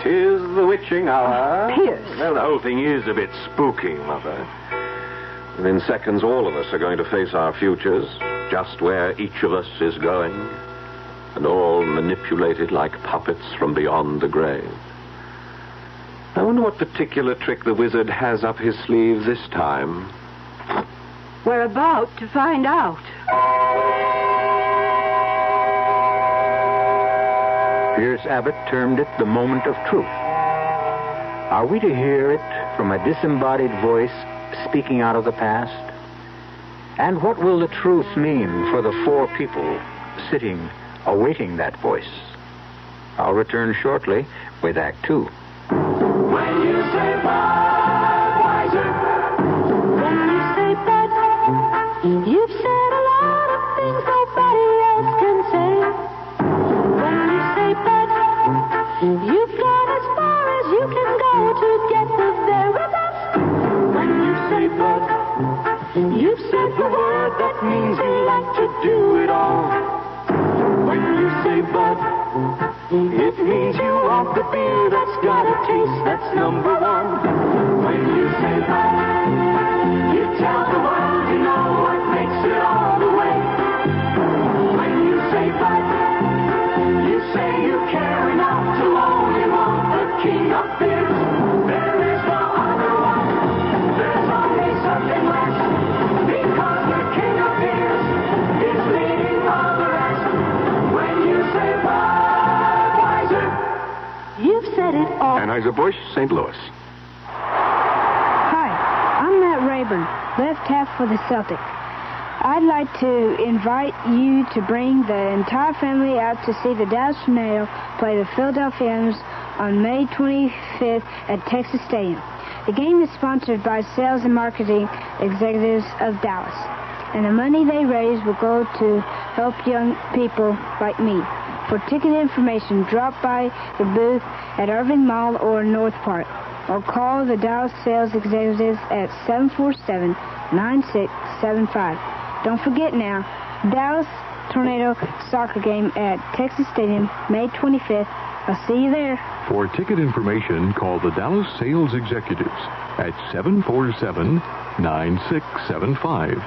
'Tis the witching hour. Pierce. Well, the whole thing is a bit spooky, Mother. Within seconds, all of us are going to face our futures, just where each of us is going, and all manipulated like puppets from beyond the grave. I wonder what particular trick the wizard has up his sleeve this time. We're about to find out. Pierce Abbott termed it the moment of truth. Are we to hear it from a disembodied voice speaking out of the past? And what will the truth mean for the 4 people sitting, awaiting that voice? I'll return shortly with Act 2. When you say Budweiser, when you say Bud, you've said a lot of things nobody else can say. When you say Bud, you've gone as far as you can go to get the very best. When you say Bud, you've said the word that means you like to do it all. When you say Bud, it means you want the beer that's got a taste that's number 1. When you say Bud, you tell the world you know what makes it all the way. When you say Bud, you say you care enough to only want the king of beers. There is no other one. There's only something less. Because the king of beers is leading all the rest. When you say Budweiser, you've said it all. Anheuser-Busch, St. Louis. Hi, I'm Matt Rayburn, left half for the Celtics. I'd like to invite you to bring the entire family out to see the Dallas Tornadoes play the Philadelphians on May 25th at Texas Stadium. The game is sponsored by sales and marketing executives of Dallas, and the money they raise will go to help young people like me. For ticket information, drop by the booth at Irving Mall or North Park, or call the Dallas sales executives at 747-9675. Don't forget now, Dallas Tornado soccer game at Texas Stadium, May 25th. I'll see you there. For ticket information, call the Dallas Sales Executives at 747-9675.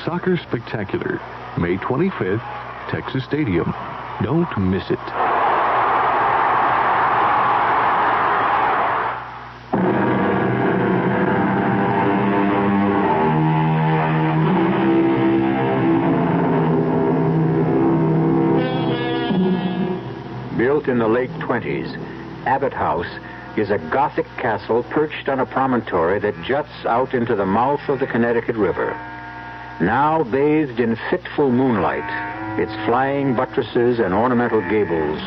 Soccer Spectacular, May 25th, Texas Stadium. Don't miss it. Built in the late 20s, Abbott House is a Gothic castle perched on a promontory that juts out into the mouth of the Connecticut River. Now bathed in fitful moonlight, its flying buttresses and ornamental gables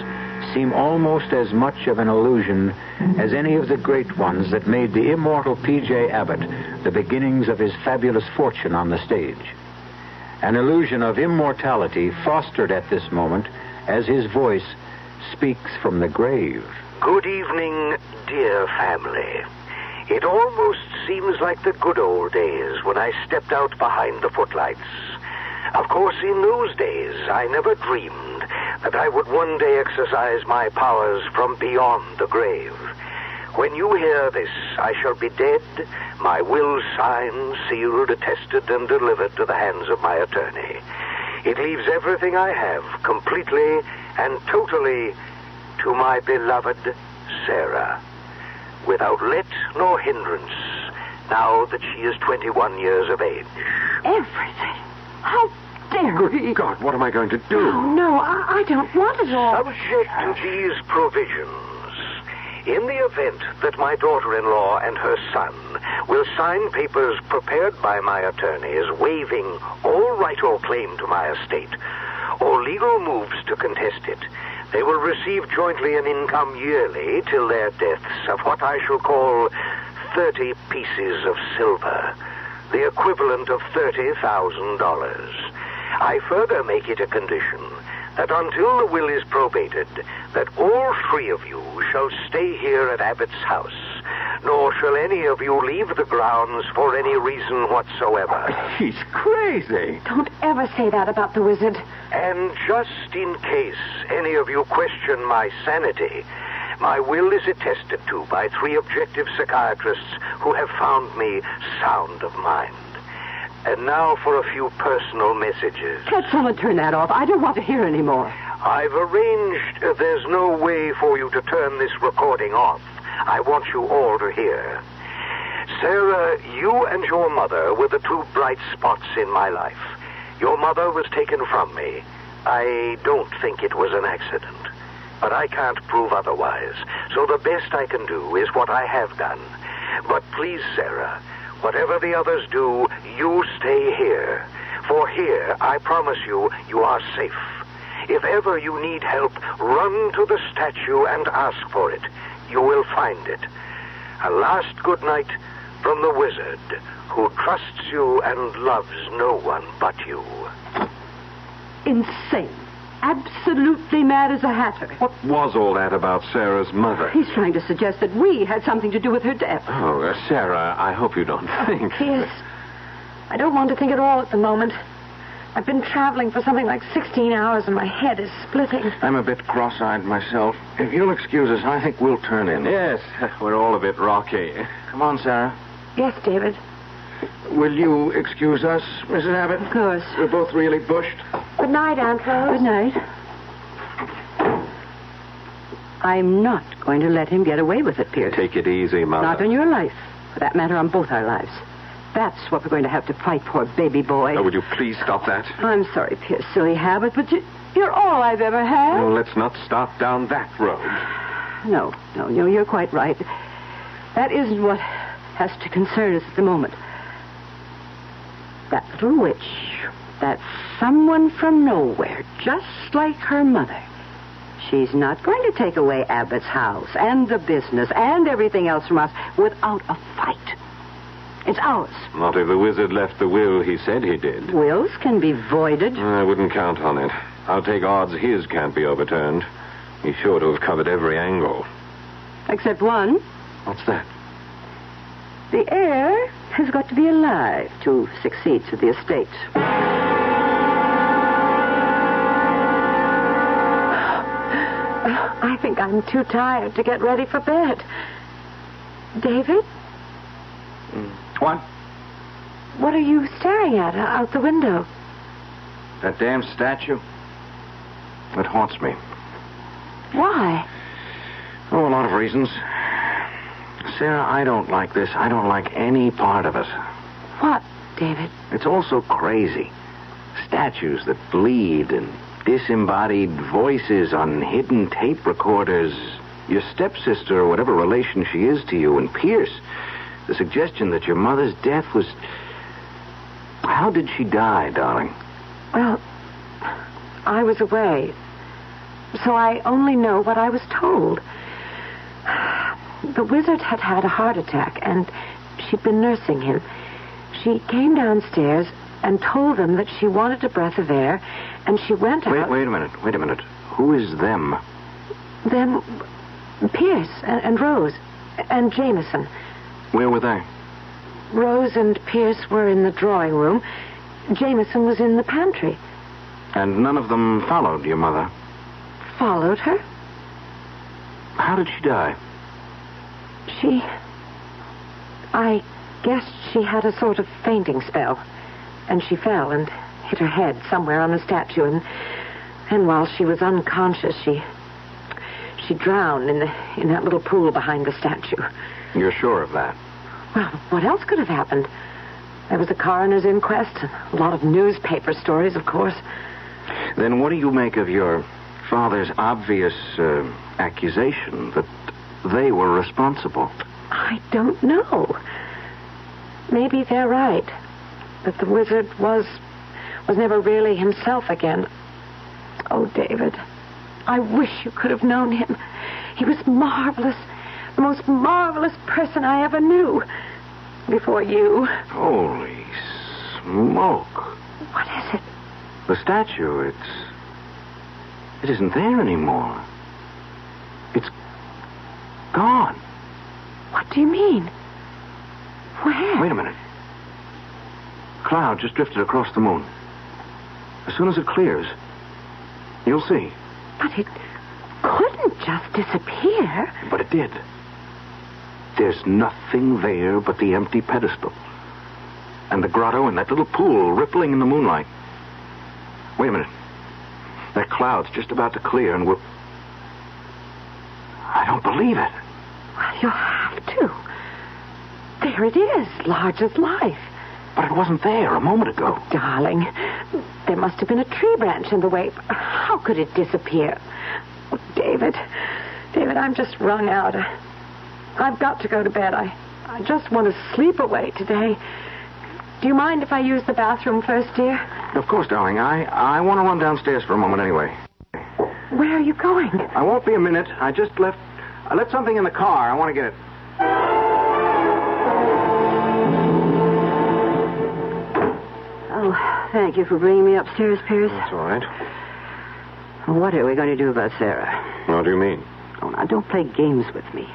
seem almost as much of an illusion as any of the great ones that made the immortal P.J. Abbott the beginnings of his fabulous fortune on the stage. An illusion of immortality fostered at this moment as his voice speaks from the grave. Good evening, dear family. It almost seems like the good old days when I stepped out behind the footlights. Of course, in those days, I never dreamed that I would one day exercise my powers from beyond the grave. When you hear this, I shall be dead, my will signed, sealed, attested, and delivered to the hands of my attorney. It leaves everything I have completely and totally to my beloved Sarah, without let nor hindrance, now that she is 21 years of age. Everything? How dare he? God, what am I going to do? No, I don't want it all. Subject to these provisions, in the event that my daughter-in-law and her son will sign papers prepared by my attorneys waiving all right or claim to my estate, or legal moves to contest it, they will receive jointly an income yearly till their deaths of what I shall call 30 pieces of silver, the equivalent of $30,000. I further make it a condition that until the will is probated, that all three of you shall stay here at Abbott's house, nor shall any of you leave the grounds for any reason whatsoever. He's crazy. Don't ever say that about the wizard. And just in case any of you question my sanity, my will is attested to by 3 objective psychiatrists who have found me sound of mind. And now for a few personal messages. Can't someone turn that off? I don't want to hear any more. I've arranged there's no way for you to turn this recording off. I want you all to hear. Sarah, you and your mother were the 2 bright spots in my life. Your mother was taken from me. I don't think it was an accident, but I can't prove otherwise. So the best I can do is what I have done. But please, Sarah, whatever the others do, you stay here. For here, I promise you, you are safe. If ever you need help, run to the statue and ask for it. You will find it. A last good night from the wizard, who trusts you and loves no one but you. Insane. Absolutely mad as a hatter. What was all that about Sarah's mother? He's trying to suggest that we had something to do with her death. Oh, Sarah, I hope you don't think... Yes. I don't want to think at all at the moment. I've been traveling for something like 16 hours and my head is splitting. I'm a bit cross-eyed myself. If you'll excuse us, I think we'll turn in. Yes, we're all a bit rocky. Come on, Sarah. Yes, David. Will you excuse us, Mrs. Abbott? Of course. We're both really bushed. Good night, Aunt Rose. Good night. I'm not going to let him get away with it, Pierce. Take it easy, Mother. Not on your life. For that matter, on both our lives. That's what we're going to have to fight for, baby boy. Oh, would you please stop that? I'm sorry, Pierce, silly habit, but you're all I've ever had. Well, let's not start down that road. No, you're quite right. That isn't what has to concern us at the moment. That little witch, that someone from nowhere, just like her mother. She's not going to take away Abbott's house and the business and everything else from us without a fight. It's ours. Not if the wizard left the will he said he did. Wills can be voided. I wouldn't count on it. I'll take odds his can't be overturned. He's sure to have covered every angle. Except one. What's that? The heir has got to be alive to succeed to the estate. I think I'm too tired to get ready for bed. David? What? What are you staring at out the window? That damn statue? It haunts me. Why? Oh, a lot of reasons. Sarah, I don't like this. I don't like any part of it. What, David? It's all so crazy. Statues that bleed and disembodied voices on hidden tape recorders. Your stepsister or whatever relation she is to you, and Pierce. The suggestion that your mother's death was... How did she die, darling? Well, I was away. so I only know what I was told. The wizard had had a heart attack, and she'd been nursing him. She came downstairs and told them that she wanted a breath of air, and she went out... Wait a minute. Who is them? Then Pierce and Rose and Jameson. Where were they? Rose and Pierce were in the drawing room. Jameson was in the pantry. And none of them followed your mother? Followed her? How did she die? I guess she had a sort of fainting spell. And she fell and hit her head somewhere on the statue. And while she was unconscious, she drowned in that little pool behind the statue. You're sure of that? Well, what else could have happened? There was a coroner's inquest, and a lot of newspaper stories, of course. Then what do you make of your father's obvious accusation that they were responsible? I don't know. Maybe they're right. That the wizard was never really himself again. Oh, David, I wish you could have known him. He was marvelous. The most marvelous person I ever knew. Before you. Holy smoke. What is it? The statue, it isn't there anymore. It's gone. What do you mean? Where? Wait a minute. Cloud just drifted across the moon. As soon as it clears, you'll see. But it couldn't just disappear. But it did. There's nothing there but the empty pedestal. And the grotto and that little pool rippling in the moonlight. Wait a minute. That cloud's just about to clear and we'll... I don't believe it. Well, you'll have to. There it is, large as life. But it wasn't there a moment ago. Oh, darling, there must have been a tree branch in the way. How could it disappear? Oh, David, I'm just wrung out. I've got to go to bed. I just want to sleep away today. Do you mind if I use the bathroom first, dear? Of course, darling. I want to run downstairs for a moment anyway. Where are you going? I won't be a minute. I left something in the car. I want to get it. Oh, thank you for bringing me upstairs, Pierce. That's all right. What are we going to do about Sarah? What do you mean? Oh, now, don't play games with me.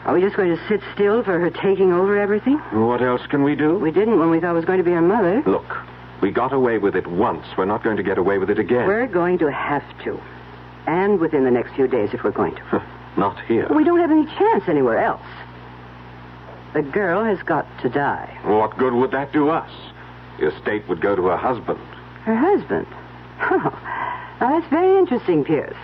Are we just going to sit still for her taking over everything? What else can we do? We didn't when we thought it was going to be her mother. Look, we got away with it once. We're not going to get away with it again. We're going to have to. And within the next few days if we're going to. Not here. We don't have any chance anywhere else. The girl has got to die. What good would that do us? The estate would go to her husband. Her husband? Oh, now that's very interesting, Pierce.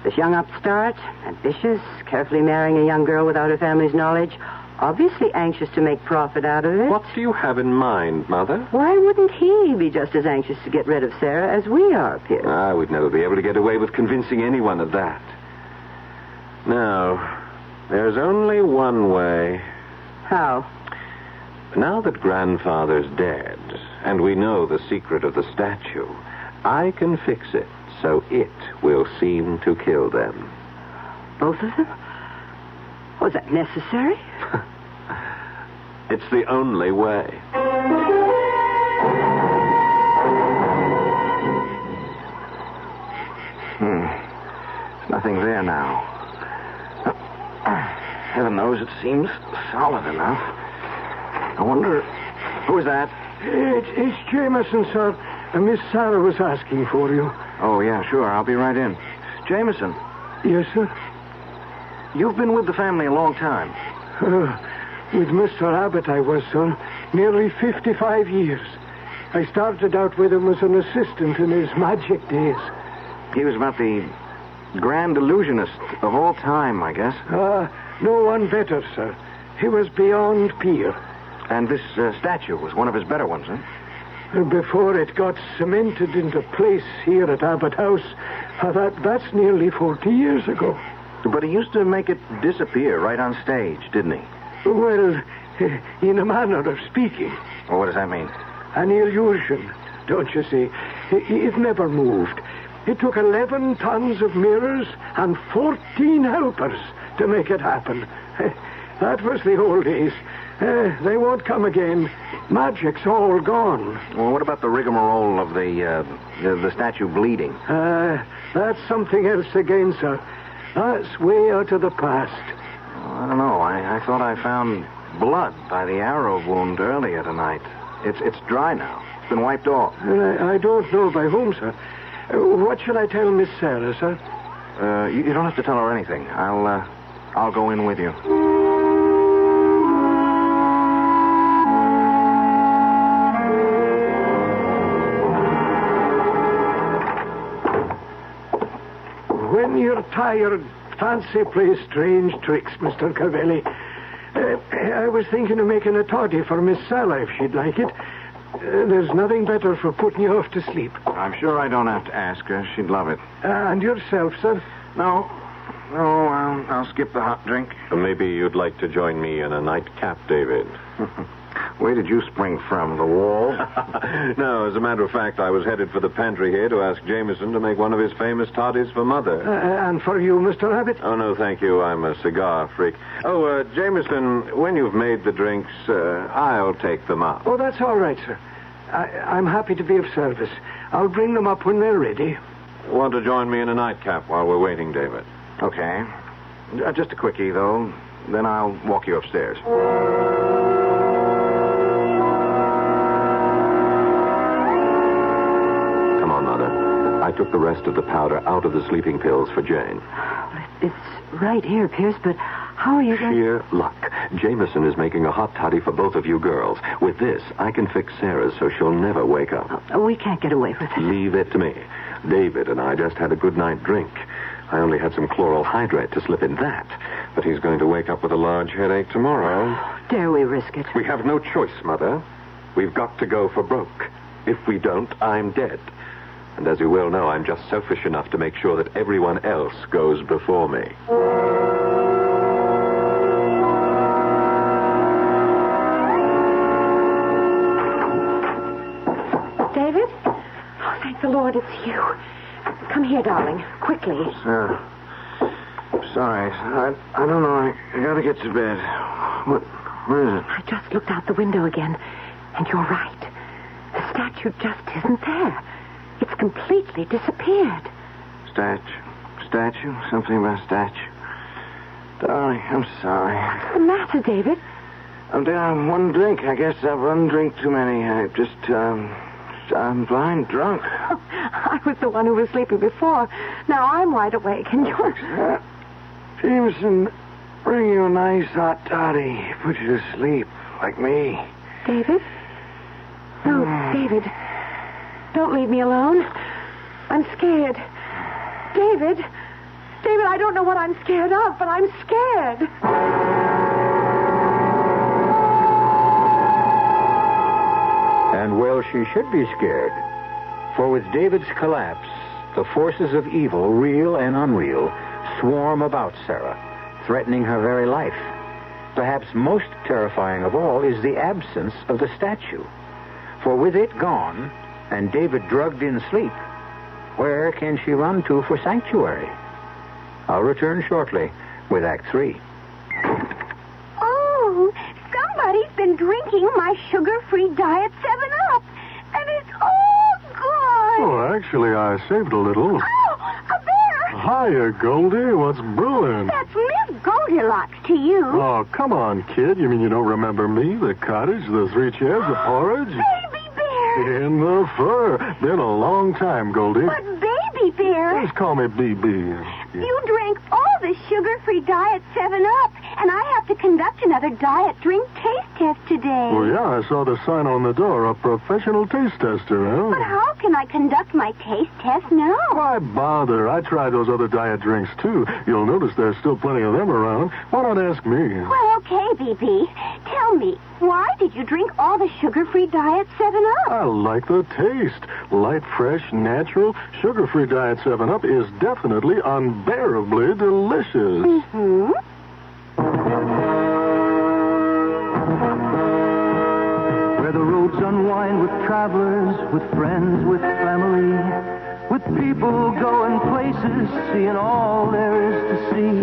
This young upstart, ambitious, carefully marrying a young girl without her family's knowledge, obviously anxious to make profit out of it. What do you have in mind, Mother? Why wouldn't he be just as anxious to get rid of Sarah as we are, Pierce? I would never be able to get away with convincing anyone of that. No, there's only one way. How? Now that Grandfather's dead, and we know the secret of the statue, I can fix it so it will seem to kill them. Both of them? Was that necessary? It's the only way. There's nothing there now. Heaven knows it seems solid enough. I wonder... Who is that? It's Jameson, sir. Miss Sarah was asking for you. Oh, yeah, sure. I'll be right in. Jameson. Yes, sir? You've been with the family a long time. With Mr. Abbott, I was, sir. Nearly 55 years. I started out with him as an assistant in his magic days. He was about the grand illusionist of all time, I guess. No one better, sir. He was beyond peer. And this statue was one of his better ones, huh? Before it got cemented into place here at Abbott House, that's nearly 40 years ago. But he used to make it disappear right on stage, didn't he? Well, in a manner of speaking. Well, what does that mean? An illusion, don't you see? It never moved. It took 11 tons of mirrors and 14 helpers to make it happen. That was the old days. They won't come again. Magic's all gone. Well, what about the rigmarole of the statue bleeding? That's something else again, sir. That's way out of the past. I don't know. I thought I found blood by the arrow wound earlier tonight. It's dry now. It's been wiped off. I don't know by whom, sir. What shall I tell Miss Sarah, sir? You don't have to tell her anything. I'll go in with you. When you're tired, fancy plays strange tricks, Mr. Cavelli. I was thinking of making a toddy for Miss Sarah, if she'd like it. There's nothing better for putting you off to sleep. I'm sure I don't have to ask her. She'd love it. And yourself, sir? No, I'll skip the hot drink. Maybe you'd like to join me in a nightcap, David. Where did you spring from? The wall? No, as a matter of fact, I was headed for the pantry here to ask Jameson to make one of his famous toddies for Mother. And for you, Mr. Abbott? Oh, no, thank you. I'm a cigar freak. Oh, Jameson, when you've made the drinks, I'll take them up. Oh, that's all right, sir. I'm happy to be of service. I'll bring them up when they're ready. Want to join me in a nightcap while we're waiting, David? Okay. Just a quickie, though. Then I'll walk you upstairs. Come on, Mother. I took the rest of the powder out of the sleeping pills for Jane. It's right here, Pierce, but how are you going... Sheer luck. Jameson is making a hot toddy for both of you girls. With this, I can fix Sarah's so she'll never wake up. Oh, we can't get away with it. Leave it to me. David and I just had a good night drink. I only had some chloral hydrate to slip in that. But he's going to wake up with a large headache tomorrow. Dare we risk it? We have no choice, Mother. We've got to go for broke. If we don't, I'm dead. And as you well know, I'm just selfish enough to make sure that everyone else goes before me. David? Oh, thank the Lord it's you. Come here, darling. Quickly. Sarah. Sorry. I don't know. I gotta get to bed. Where is it? I just looked out the window again, and you're right. The statue just isn't there. It's completely disappeared. Statue? Something about statue. Darling, I'm sorry. What's the matter, David? I'm down one drink. I guess I've one drink too many. I'm blind drunk. Oh, I was the one who was sleeping before. Now I'm wide awake, and you're... Jameson, bring you a nice hot toddy. Put you to sleep, like me. David? No, David. Don't leave me alone. I'm scared. David, I don't know what I'm scared of, but I'm scared. And well, she should be scared. For with David's collapse, the forces of evil, real and unreal, swarm about Sarah, threatening her very life. Perhaps most terrifying of all is the absence of the statue. For with it gone, and David drugged in sleep, where can she run to for sanctuary? I'll return shortly with Act 3. Oh, somebody's been drinking my sugar-free diet 7-Up, and it's all gone. Oh, actually, I saved a little. Oh, a bear! Hiya, Goldie. What's brewing? That's Miss Goldilocks to you. Oh, come on, kid. You mean you don't remember me? The cottage, the 3 chairs, the porridge? Baby bear! In the fur. Been a long time, Goldie. But baby bear... Just call me BB. You drank all the sugar-free diet 7-Up, and I have to conduct another diet drink taste test today. Well, yeah, I saw the sign on the door, a professional taste tester, huh? But how can I conduct my taste test now? Why bother? I tried those other diet drinks, too. You'll notice there's still plenty of them around. Why not ask me? Well, okay, BB. Tell me, why did you drink all the sugar-free diet 7-Up? I like the taste. Light, fresh, natural. Sugar-free diet 7-Up is definitely unbearably delicious. Mm-hmm. Where the roads unwind with travelers, with friends, with family, with people going places, seeing all there is to see.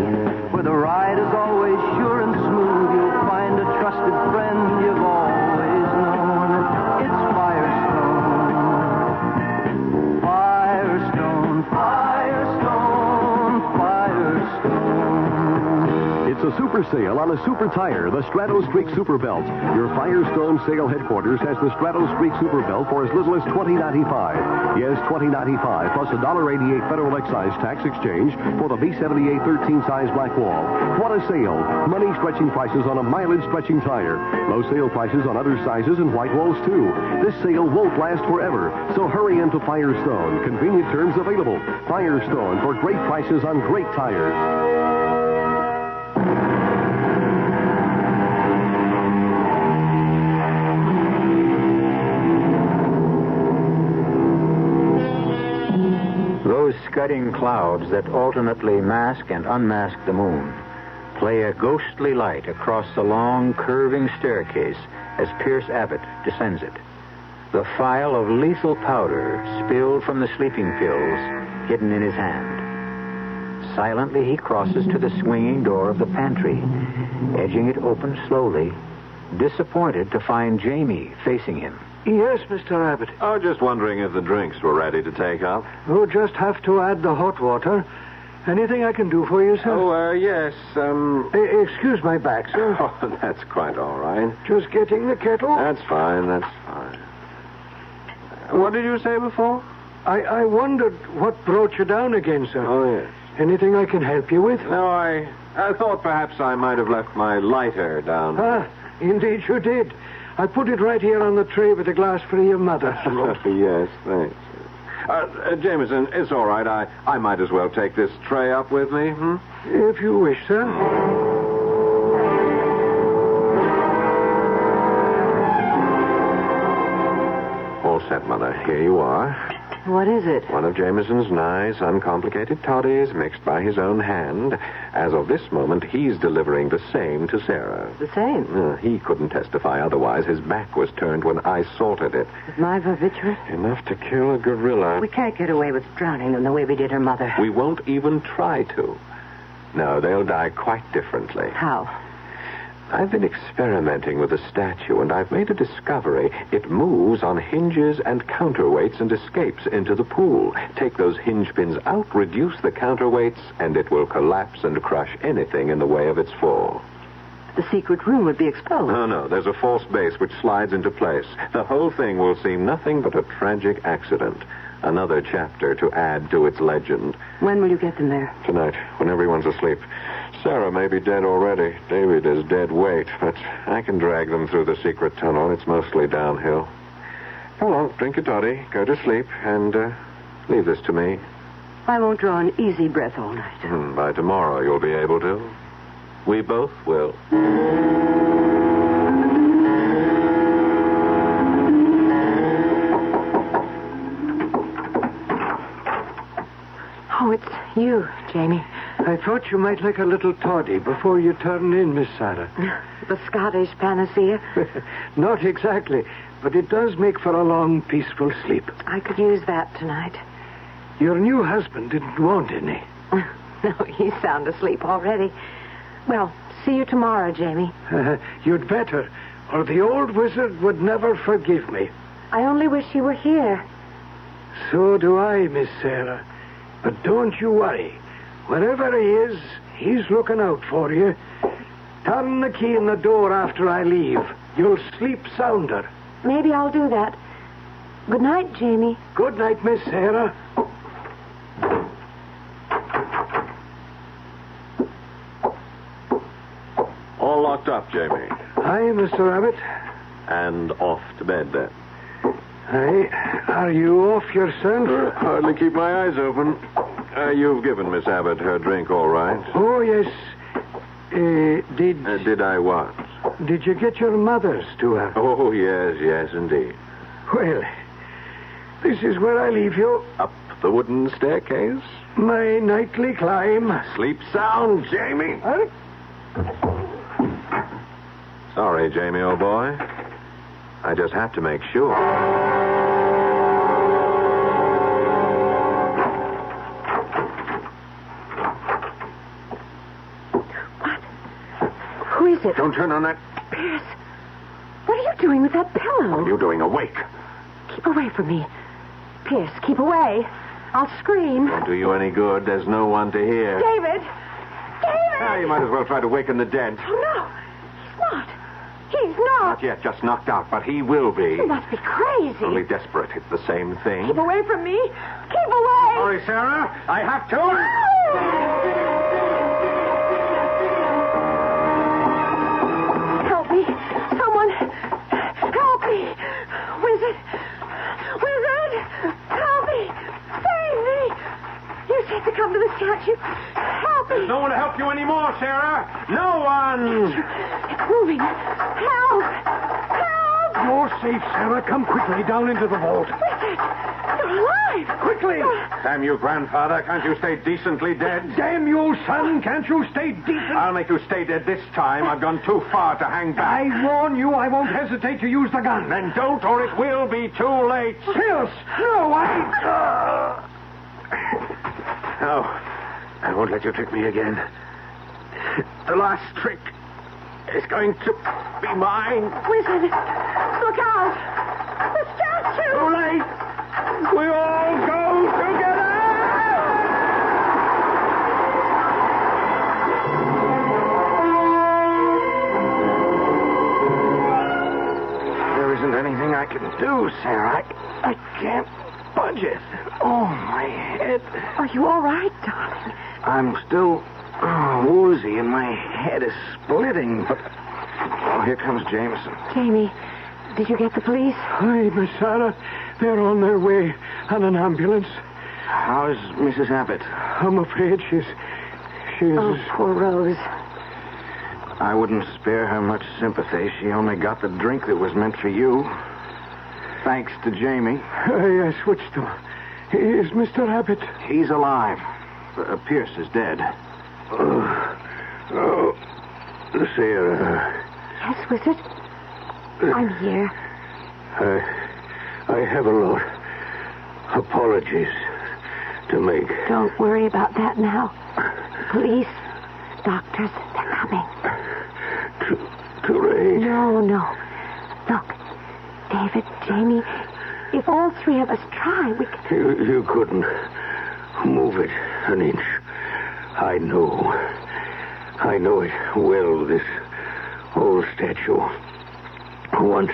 Where the ride is always sure and smooth, you'll find a trusted friend you've always known. It's Firestone. Firestone, Firestone, Firestone. It's a super sale on a super tire, the Stratostreak Super Belt. Your Firestone sale headquarters has the Stratostreak Super Belt for as little as $20.95. Yes, $20.95 plus a $1.88 federal excise tax exchange for the B78 13 size black wall. What a sale! Money stretching prices on a mileage stretching tire. Low sale prices on other sizes and white walls too. This sale won't last forever, so hurry into Firestone. Convenient terms available. Firestone for great prices on great tires. Those scudding clouds that alternately mask and unmask the moon play a ghostly light across the long, curving staircase as Pierce Abbott descends it. The phial of lethal powder spilled from the sleeping pills hidden in his hand. Silently, he crosses to the swinging door of the pantry, edging it open slowly, disappointed to find Jamie facing him. Yes, Mr. Abbott. Oh, just wondering if the drinks were ready to take up. Oh, just have to add the hot water. Anything I can do for you, sir? Oh, yes, Excuse my back, sir. Oh, that's quite all right. Just getting the kettle? That's fine, that's fine. What did you say before? I wondered what brought you down again, sir. Oh, yes. Anything I can help you with? No, I thought perhaps I might have left my lighter down. Ah, indeed you did. I put it right here on the tray with a glass for your mother. Yes, thanks. Jameson, it's all right. I might as well take this tray up with me, If you wish, sir. All set, Mother. Here you are. What is it? One of Jameson's nice, uncomplicated toddies mixed by his own hand. As of this moment, he's delivering the same to Sarah. The same? He couldn't testify otherwise. His back was turned when I salted it. Is my barbiturate? Enough to kill a gorilla. We can't get away with drowning them the way we did her mother. We won't even try to. No, they'll die quite differently. How? I've been experimenting with the statue, and I've made a discovery. It moves on hinges and counterweights and escapes into the pool. Take those hinge pins out, reduce the counterweights, and it will collapse and crush anything in the way of its fall. The secret room would be exposed. No. There's a false base which slides into place. The whole thing will seem nothing but a tragic accident. Another chapter to add to its legend. When will you get them there? Tonight, when everyone's asleep. Sarah may be dead already. David is dead weight, but I can drag them through the secret tunnel. It's mostly downhill. Come on, drink your toddy, go to sleep, and leave this to me. I won't draw an easy breath all night. By tomorrow, you'll be able to. We both will. Oh, it's you, Jamie. I thought you might like a little toddy before you turn in, Miss Sarah. The Scottish panacea? Not exactly, but it does make for a long, peaceful sleep. I could use that tonight. Your new husband didn't want any. No, he's sound asleep already. Well, see you tomorrow, Jamie. You'd better, or the old wizard would never forgive me. I only wish he were here. So do I, Miss Sarah. But don't you worry. Wherever he is, he's looking out for you. Turn the key in the door after I leave. You'll sleep sounder. Maybe I'll do that. Good night, Jamie. Good night, Miss Sarah. All locked up, Jamie. Hi, Mr. Abbott. And off to bed, then. Hi. Are you off yourself? Hardly keep my eyes open. You've given Miss Abbott her drink, all right? Oh, yes. Did I what? Did you get your mother's to her? Oh, yes, indeed. Well, this is where I leave you. Up the wooden staircase? My nightly climb. Sleep sound, Jamie. Huh? Sorry, Jamie, old boy. I just have to make sure. it? Don't turn on that. Pierce, what are you doing with that pillow? What are you doing? Awake. Keep away from me. Pierce, keep away. I'll scream. Won't do you any good. There's no one to hear. David! David! You might as well try to waken the dead. Oh, no. He's not. He's not. Not yet, just knocked out, but he will be. You must be crazy. Only desperate. It's the same thing. Keep away from me. Keep away. Sorry, Sarah. I have to. Help me. Someone. Help me. Wizard. Wizard. Help me. Save me. You said to come to the statue. Help me. There's no one to help you anymore, Sarah. No one. It's moving. Help. Help. You're safe, Sarah. Come quickly down into the vault. Wizard. You're alive. Quickly. Damn you, grandfather. Can't you stay decently dead? Damn you, son. Can't you stay decent? I'll make you stay dead this time. I've gone too far to hang back. I warn you, I won't hesitate to use the gun. Then don't, or it will be too late. Pierce! No, No, I won't let you trick me again. The last trick is going to be mine. Wizard, look out. The statue. Too late. We all go together. There isn't anything I can do, Sarah. I can't budge it. Oh, my head. Are you all right, darling? I'm still woozy and my head is splitting, but... Oh, here comes Jameson. Jamie, did you get the police? Hi, Miss Sarah. They're on their way on an ambulance. How's Mrs. Abbott? I'm afraid she's... Oh, poor Rose. I wouldn't spare her much sympathy. She only got the drink that was meant for you. Thanks to Jamie. I switched them. Is Mr. Abbott? He's alive. Pierce is dead. Sarah. Yes, Wizard? I'm here. I have a lot. Apologies to make. Don't worry about that now. Police, doctors, they're coming. Too late. No. Look, David, Jamie, if all three of us try, we can... You couldn't move it an inch. I know it well, this old statue. Once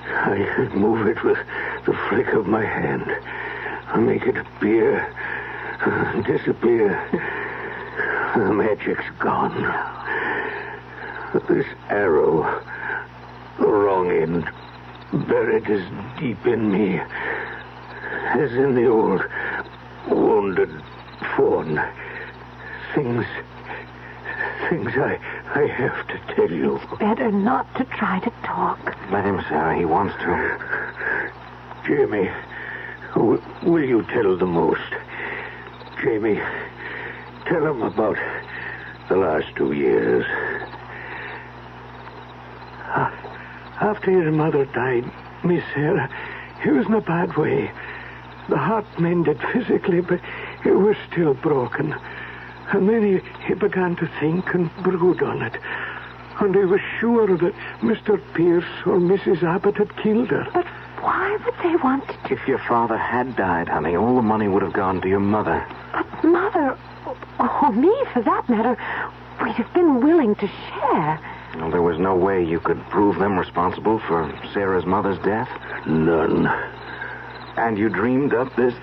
I could move it with the flick of my hand. Make it appear, disappear. The magic's gone. This arrow, the wrong end, buried as deep in me as in the old wounded fawn. Things I have to tell you. It's better not to try to talk. Let him, Sarah. He wants to. Jamie, will you tell the most? Jamie, tell him about the last 2 years. After your mother died, Miss Sarah, he was in a bad way. The heart mended physically, but it was still broken. And then he began to think and brood on it. And he was sure that Mr. Pierce or Mrs. Abbott had killed her. But why would they want to... If your father had died, honey, all the money would have gone to your mother. But Mother, or me for that matter, we'd have been willing to share. Well, there was no way you could prove them responsible for Sarah's mother's death? None. And you dreamed up this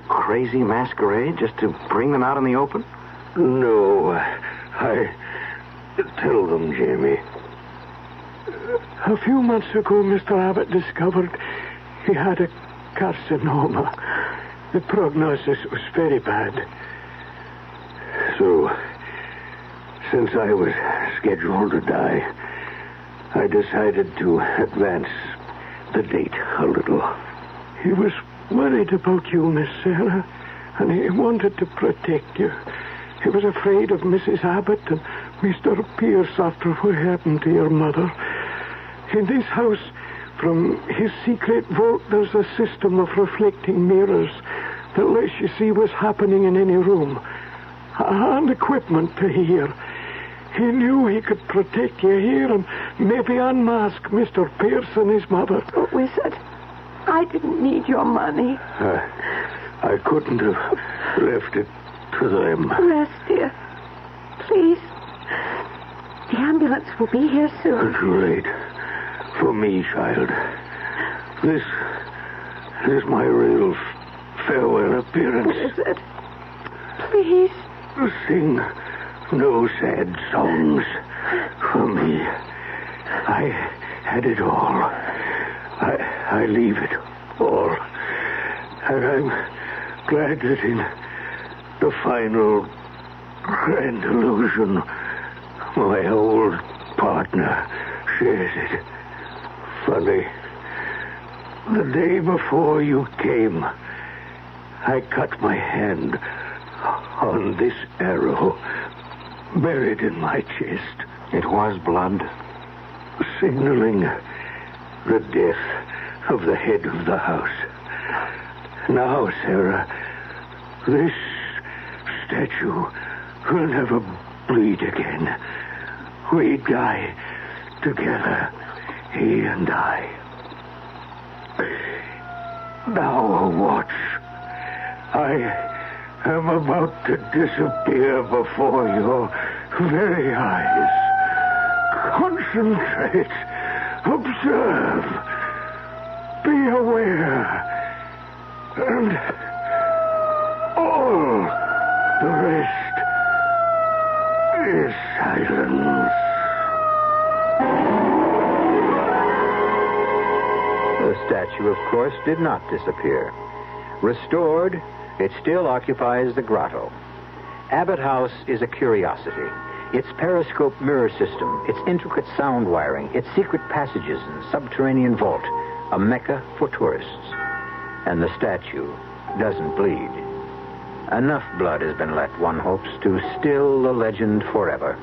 crazy masquerade just to bring them out in the open? No, I tell them, Jamie. A few months ago, Mr. Abbott discovered he had a carcinoma. The prognosis was very bad. So, since I was scheduled to die, I decided to advance the date a little. He was worried about you, Miss Sarah, and he wanted to protect you. He was afraid of Mrs. Abbott and Mr. Pierce after what happened to your mother. In this house, from his secret vault, there's a system of reflecting mirrors that lets you see what's happening in any room, and equipment to hear. He knew he could protect you here and maybe unmask Mr. Pierce and his mother. Oh, Wizard, I didn't need your money. I couldn't have left it to them. Rest, dear. Please. The ambulance will be here soon. Too late. For me, child. This is my real farewell appearance. Wizard, please. Sing no sad songs for me. I had it all. I leave it all. And I'm glad that in the final grand illusion, my old partner shares it. Funny. The day before you came, I cut my hand on this arrow buried in my chest. It was blood? Signaling the death of the head of the house. Now, Sarah, this statue will never bleed again. We die together, he and I. Now watch. I am about to disappear before your very eyes. Concentrate. Observe. Be aware. And all the rest is silence. The statue, of course, did not disappear. Restored, it still occupies the grotto. Abbott House is a curiosity. Its periscope mirror system, its intricate sound wiring, its secret passages and subterranean vault, a mecca for tourists. And the statue doesn't bleed. Enough blood has been let, one hopes, to still the legend forever.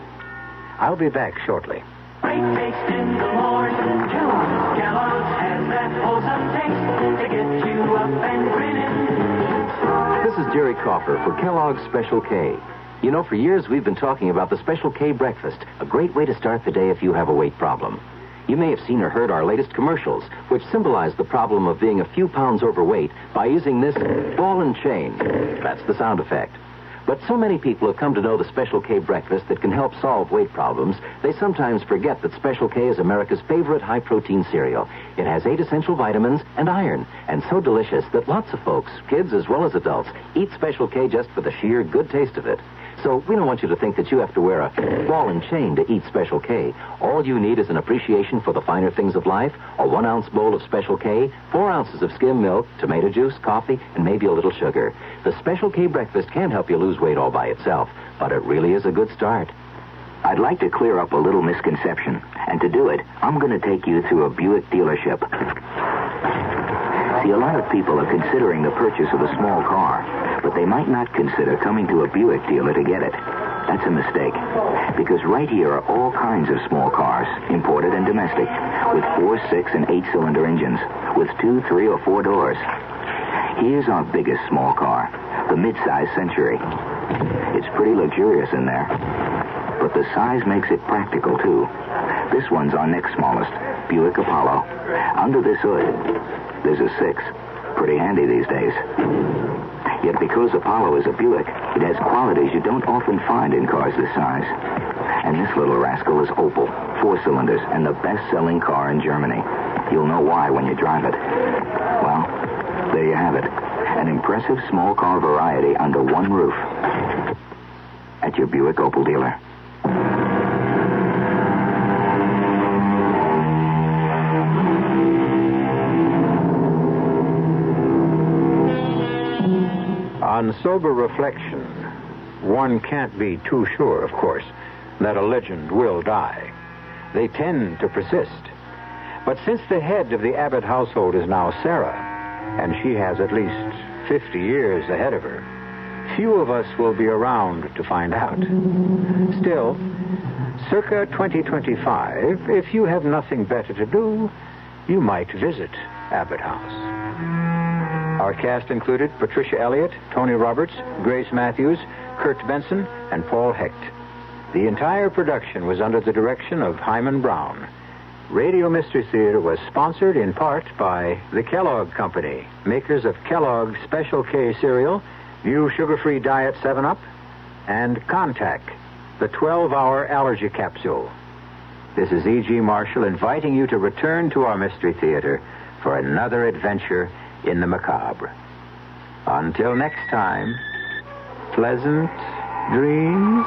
I'll be back shortly. Breakfast in the morning, Kellogg's has that wholesome taste to get you up and grinning. This is Jerry Coffer for Kellogg's Special K. You know, for years we've been talking about the Special K breakfast, a great way to start the day if you have a weight problem. You may have seen or heard our latest commercials, which symbolize the problem of being a few pounds overweight by using this ball and chain. That's the sound effect. But so many people have come to know the Special K breakfast that can help solve weight problems, they sometimes forget that Special K is America's favorite high-protein cereal. It has 8 essential vitamins and iron, and so delicious that lots of folks, kids as well as adults, eat Special K just for the sheer good taste of it. So we don't want you to think that you have to wear a ball and chain to eat Special K. All you need is an appreciation for the finer things of life, a 1-ounce bowl of Special K, 4 ounces of skim milk, tomato juice, coffee, and maybe a little sugar. The Special K breakfast can't help you lose weight all by itself, but it really is a good start. I'd like to clear up a little misconception, and to do it, I'm going to take you through a Buick dealership. See, a lot of people are considering the purchase of a small car, but they might not consider coming to a Buick dealer to get it. That's a mistake, because right here are all kinds of small cars, imported and domestic, with 4, 6, and 8-cylinder engines, with 2, 3, or 4 doors. Here's our biggest small car, the mid-size Century. It's pretty luxurious in there, but the size makes it practical, too. This one's our next smallest, Buick Apollo. Under this hood, there's a 6. Pretty handy these days. Yet because Apollo is a Buick, it has qualities you don't often find in cars this size. And this little rascal is Opel, 4 cylinders, and the best-selling car in Germany. You'll know why when you drive it. Well, there you have it. An impressive small car variety under one roof. At your Buick Opel dealer. On sober reflection, one can't be too sure, of course, that a legend will die. They tend to persist. But since the head of the Abbott household is now Sarah, and she has at least 50 years ahead of her, few of us will be around to find out. Still, circa 2025, if you have nothing better to do, you might visit Abbott House. Our cast included Patricia Elliott, Tony Roberts, Grace Matthews, Kurt Benson, and Paul Hecht. The entire production was under the direction of Hyman Brown. Radio Mystery Theater was sponsored in part by the Kellogg Company, makers of Kellogg's Special K cereal, new sugar-free diet 7-Up, and Contact, the 12-hour allergy capsule. This is E.G. Marshall inviting you to return to our Mystery Theater for another adventure in the macabre. Until next time, pleasant dreams.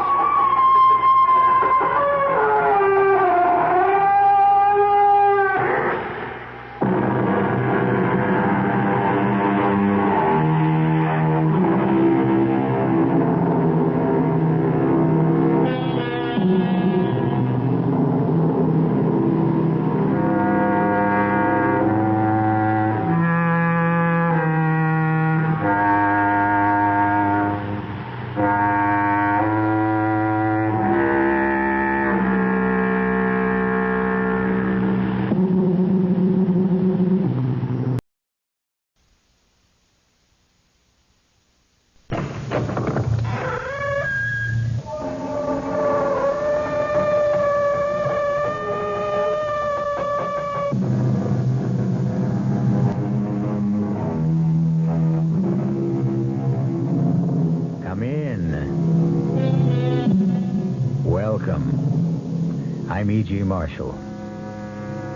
I'm E.G. Marshall.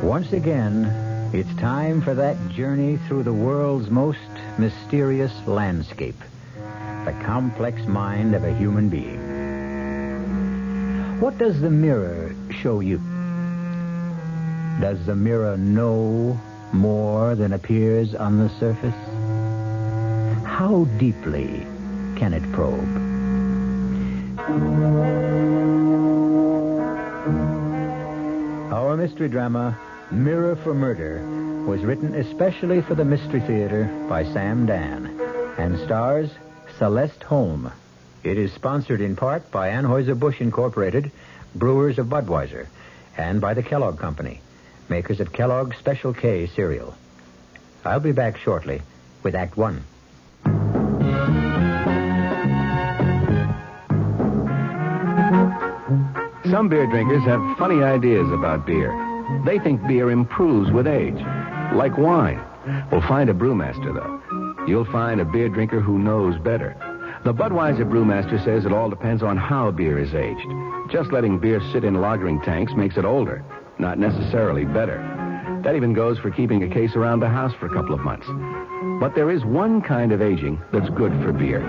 Once again, it's time for that journey through the world's most mysterious landscape, the complex mind of a human being. What does the mirror show you? Does the mirror know more than appears on the surface? How deeply can it probe? Our mystery drama, Mirror for Murder, was written especially for the Mystery Theater by Sam Dan and stars Celeste Holm. It is sponsored in part by Anheuser-Busch Incorporated, brewers of Budweiser, and by the Kellogg Company, makers of Kellogg's Special K cereal. I'll be back shortly with Act One. Some beer drinkers have funny ideas about beer. They think beer improves with age, like wine. Well, find a brewmaster, though. You'll find a beer drinker who knows better. The Budweiser brewmaster says it all depends on how beer is aged. Just letting beer sit in lagering tanks makes it older, not necessarily better. That even goes for keeping a case around the house for a couple of months. But there is one kind of aging that's good for beer,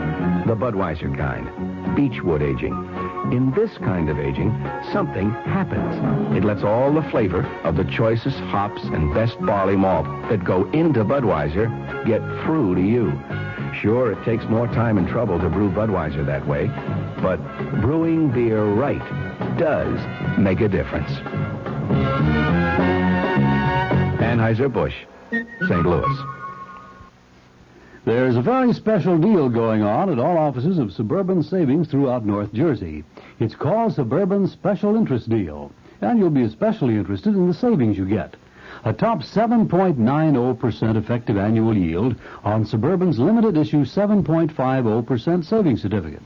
the Budweiser kind, beechwood aging. In this kind of aging, something happens. It lets all the flavor of the choicest hops and best barley malt that go into Budweiser get through to you. Sure, it takes more time and trouble to brew Budweiser that way, but brewing beer right does make a difference. Anheuser-Busch, St. Louis. There's a very special deal going on at all offices of Suburban Savings throughout North Jersey. It's called Suburban Special Interest Deal, and you'll be especially interested in the savings you get. A top 7.90% effective annual yield on Suburban's limited issue 7.50% savings certificate.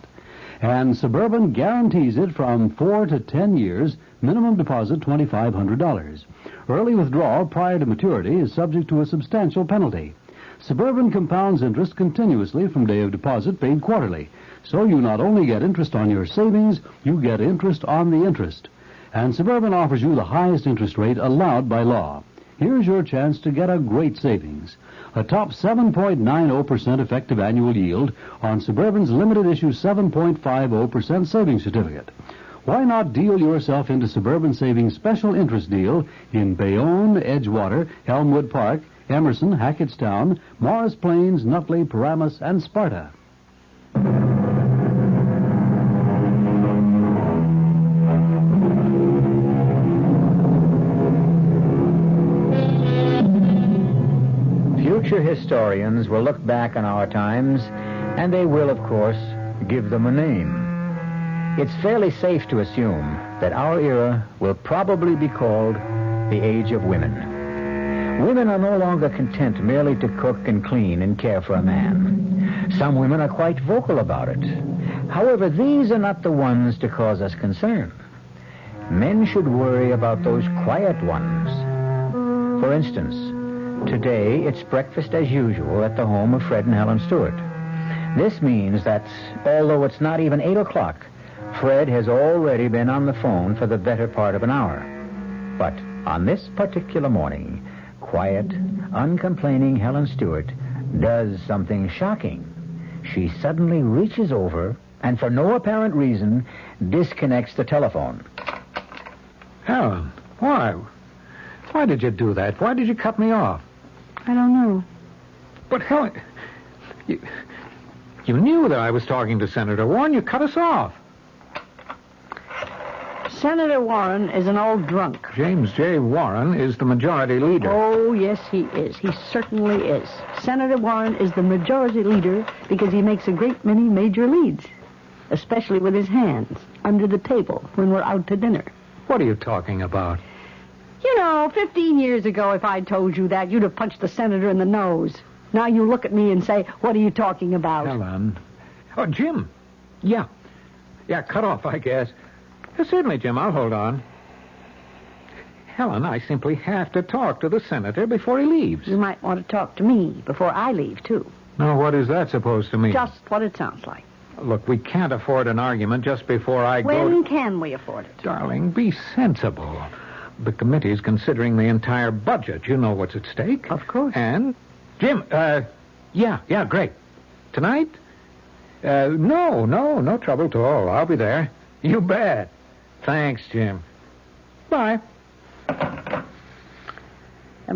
And Suburban guarantees it from 4 to 10 years, minimum deposit $2,500. Early withdrawal prior to maturity is subject to a substantial penalty. Suburban compounds interest continuously from day of deposit paid quarterly. So you not only get interest on your savings, you get interest on the interest. And Suburban offers you the highest interest rate allowed by law. Here's your chance to get a great savings. A top 7.90% effective annual yield on Suburban's limited issue 7.50% savings certificate. Why not deal yourself into Suburban Savings Special Interest Deal in Bayonne, Edgewater, Elmwood Park, Emerson, Hackettstown, Morris Plains, Nutley, Paramus, and Sparta. Future historians will look back on our times, and they will, of course, give them a name. It's fairly safe to assume that our era will probably be called the Age of Women. Women are no longer content merely to cook and clean and care for a man. Some women are quite vocal about it. However, these are not the ones to cause us concern. Men should worry about those quiet ones. For instance, today it's breakfast as usual at the home of Fred and Helen Stewart. This means that, although it's not even 8 o'clock, Fred has already been on the phone for the better part of an hour. But on this particular morning, quiet, uncomplaining Helen Stewart does something shocking. She suddenly reaches over and, for no apparent reason, disconnects the telephone. Helen, why? Why did you do that? Why did you cut me off? I don't know. But, Helen, you knew that I was talking to Senator Warren. You cut us off. Senator Warren is an old drunk. James J. Warren is the majority leader. Oh, yes, he is. He certainly is. Senator Warren is the majority leader because he makes a great many major leads, especially with his hands under the table when we're out to dinner. What are you talking about? You know, 15 years ago, if I'd told you that, you'd have punched the senator in the nose. Now you look at me and say, what are you talking about? Helen. Oh, Jim. Yeah, cut off, I guess. Certainly, Jim, I'll hold on. Helen, I simply have to talk to the senator before he leaves. You might want to talk to me before I leave, too. Now, what is that supposed to mean? Just what it sounds like. Look, we can't afford an argument just before I go. When can we afford it? Darling, be sensible. The committee's considering the entire budget. You know what's at stake. Of course. And, Jim, yeah, great. Tonight? No trouble at all. I'll be there. You bet. Thanks, Jim. Bye. Am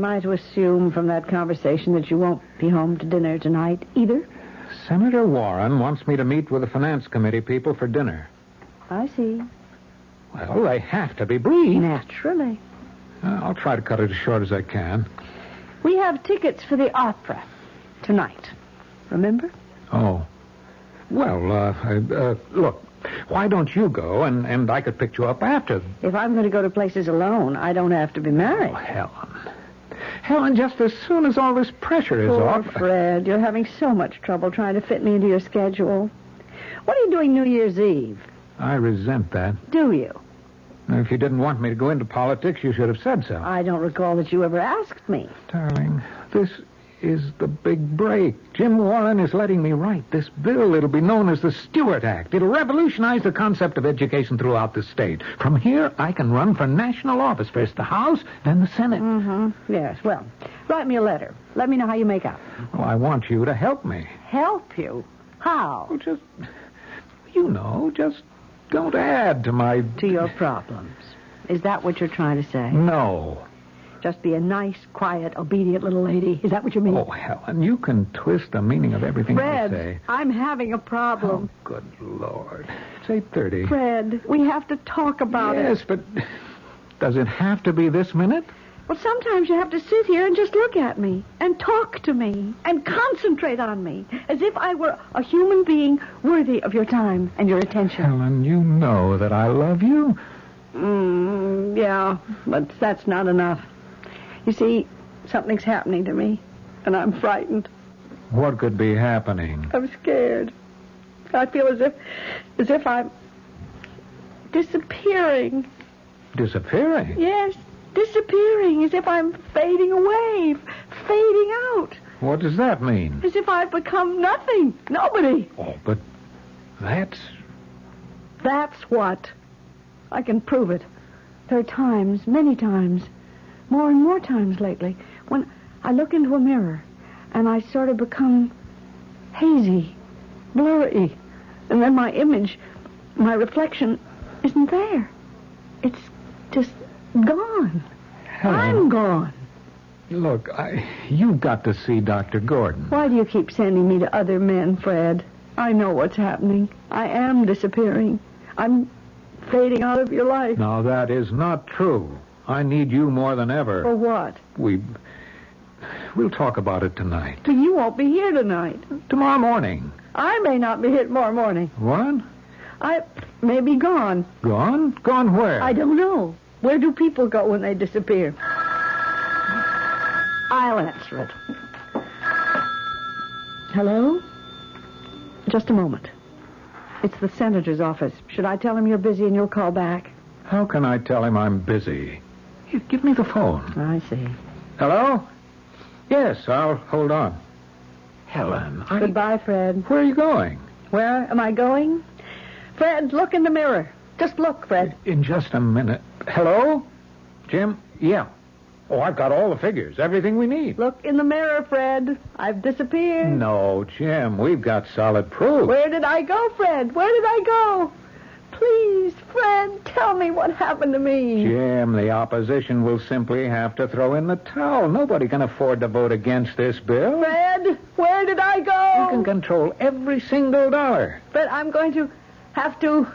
I to assume from that conversation that you won't be home to dinner tonight either? Senator Warren wants me to meet with the finance committee people for dinner. I see. Well, they have to be brief. Naturally. I'll try to cut it as short as I can. We have tickets for the opera tonight. Remember? Oh. Well, look, why don't you go, and I could pick you up after. If I'm going to go to places alone, I don't have to be married. Oh, Helen, just as soon as all this pressure is off... Poor Fred, you're having so much trouble trying to fit me into your schedule. What are you doing New Year's Eve? I resent that. Do you? If you didn't want me to go into politics, you should have said so. I don't recall that you ever asked me. Darling, this is the big break. Jim Warren is letting me write this bill. It'll be known as the Stewart Act. It'll revolutionize the concept of education throughout the state. From here, I can run for national office, first the House, then the Senate. Mm-hmm. Yes, well, write me a letter. Let me know how you make out. Well, I want you to help me. Help you? How? Well, just don't add to your problems. Is that what you're trying to say? No. Just be a nice, quiet, obedient little lady. Is that what you mean? Oh, Helen, you can twist the meaning of everything Fred, you say. I'm having a problem. Oh, good Lord. It's 8:30. Fred, we have to talk about it. Yes, but does it have to be this minute? Well, sometimes you have to sit here and just look at me and talk to me and concentrate on me as if I were a human being worthy of your time and your attention. Helen, you know that I love you. Yeah, but that's not enough. You see, something's happening to me, and I'm frightened. What could be happening? I'm scared. I feel as if I'm disappearing. Disappearing? Yes, disappearing, as if I'm fading away, fading out. What does that mean? As if I've become nothing, nobody. Oh, but that's what. I can prove it. There are times, many times, more and more times lately, when I look into a mirror and I sort of become hazy, blurry, and then my image, my reflection, isn't there. It's just gone. Helen, I'm gone. Look, you've got to see Dr. Gordon. Why do you keep sending me to other men, Fred? I know what's happening. I am disappearing. I'm fading out of your life. No, that is not true. I need you more than ever. For what? We'll talk about it tonight. But you won't be here tonight. Tomorrow morning. I may not be here tomorrow morning. What? I may be gone. Gone? Gone where? I don't know. Where do people go when they disappear? I'll answer it. Hello? Just a moment. It's the senator's office. Should I tell him you're busy and you'll call back? How can I tell him I'm busy? Here, give me the phone. I see. Hello? Yes, I'll hold on. Helen, Goodbye, Fred. Where are you going? Where am I going? Fred, look in the mirror. Just look, Fred. In just a minute. Hello? Jim? Yeah. Oh, I've got all the figures, everything we need. Look in the mirror, Fred. I've disappeared. No, Jim, we've got solid proof. Where did I go, Fred? Where did I go? Please, Fred, tell me what happened to me. Jim, the opposition will simply have to throw in the towel. Nobody can afford to vote against this bill. Fred, where did I go? You can control every single dollar. Fred, I'm going to have to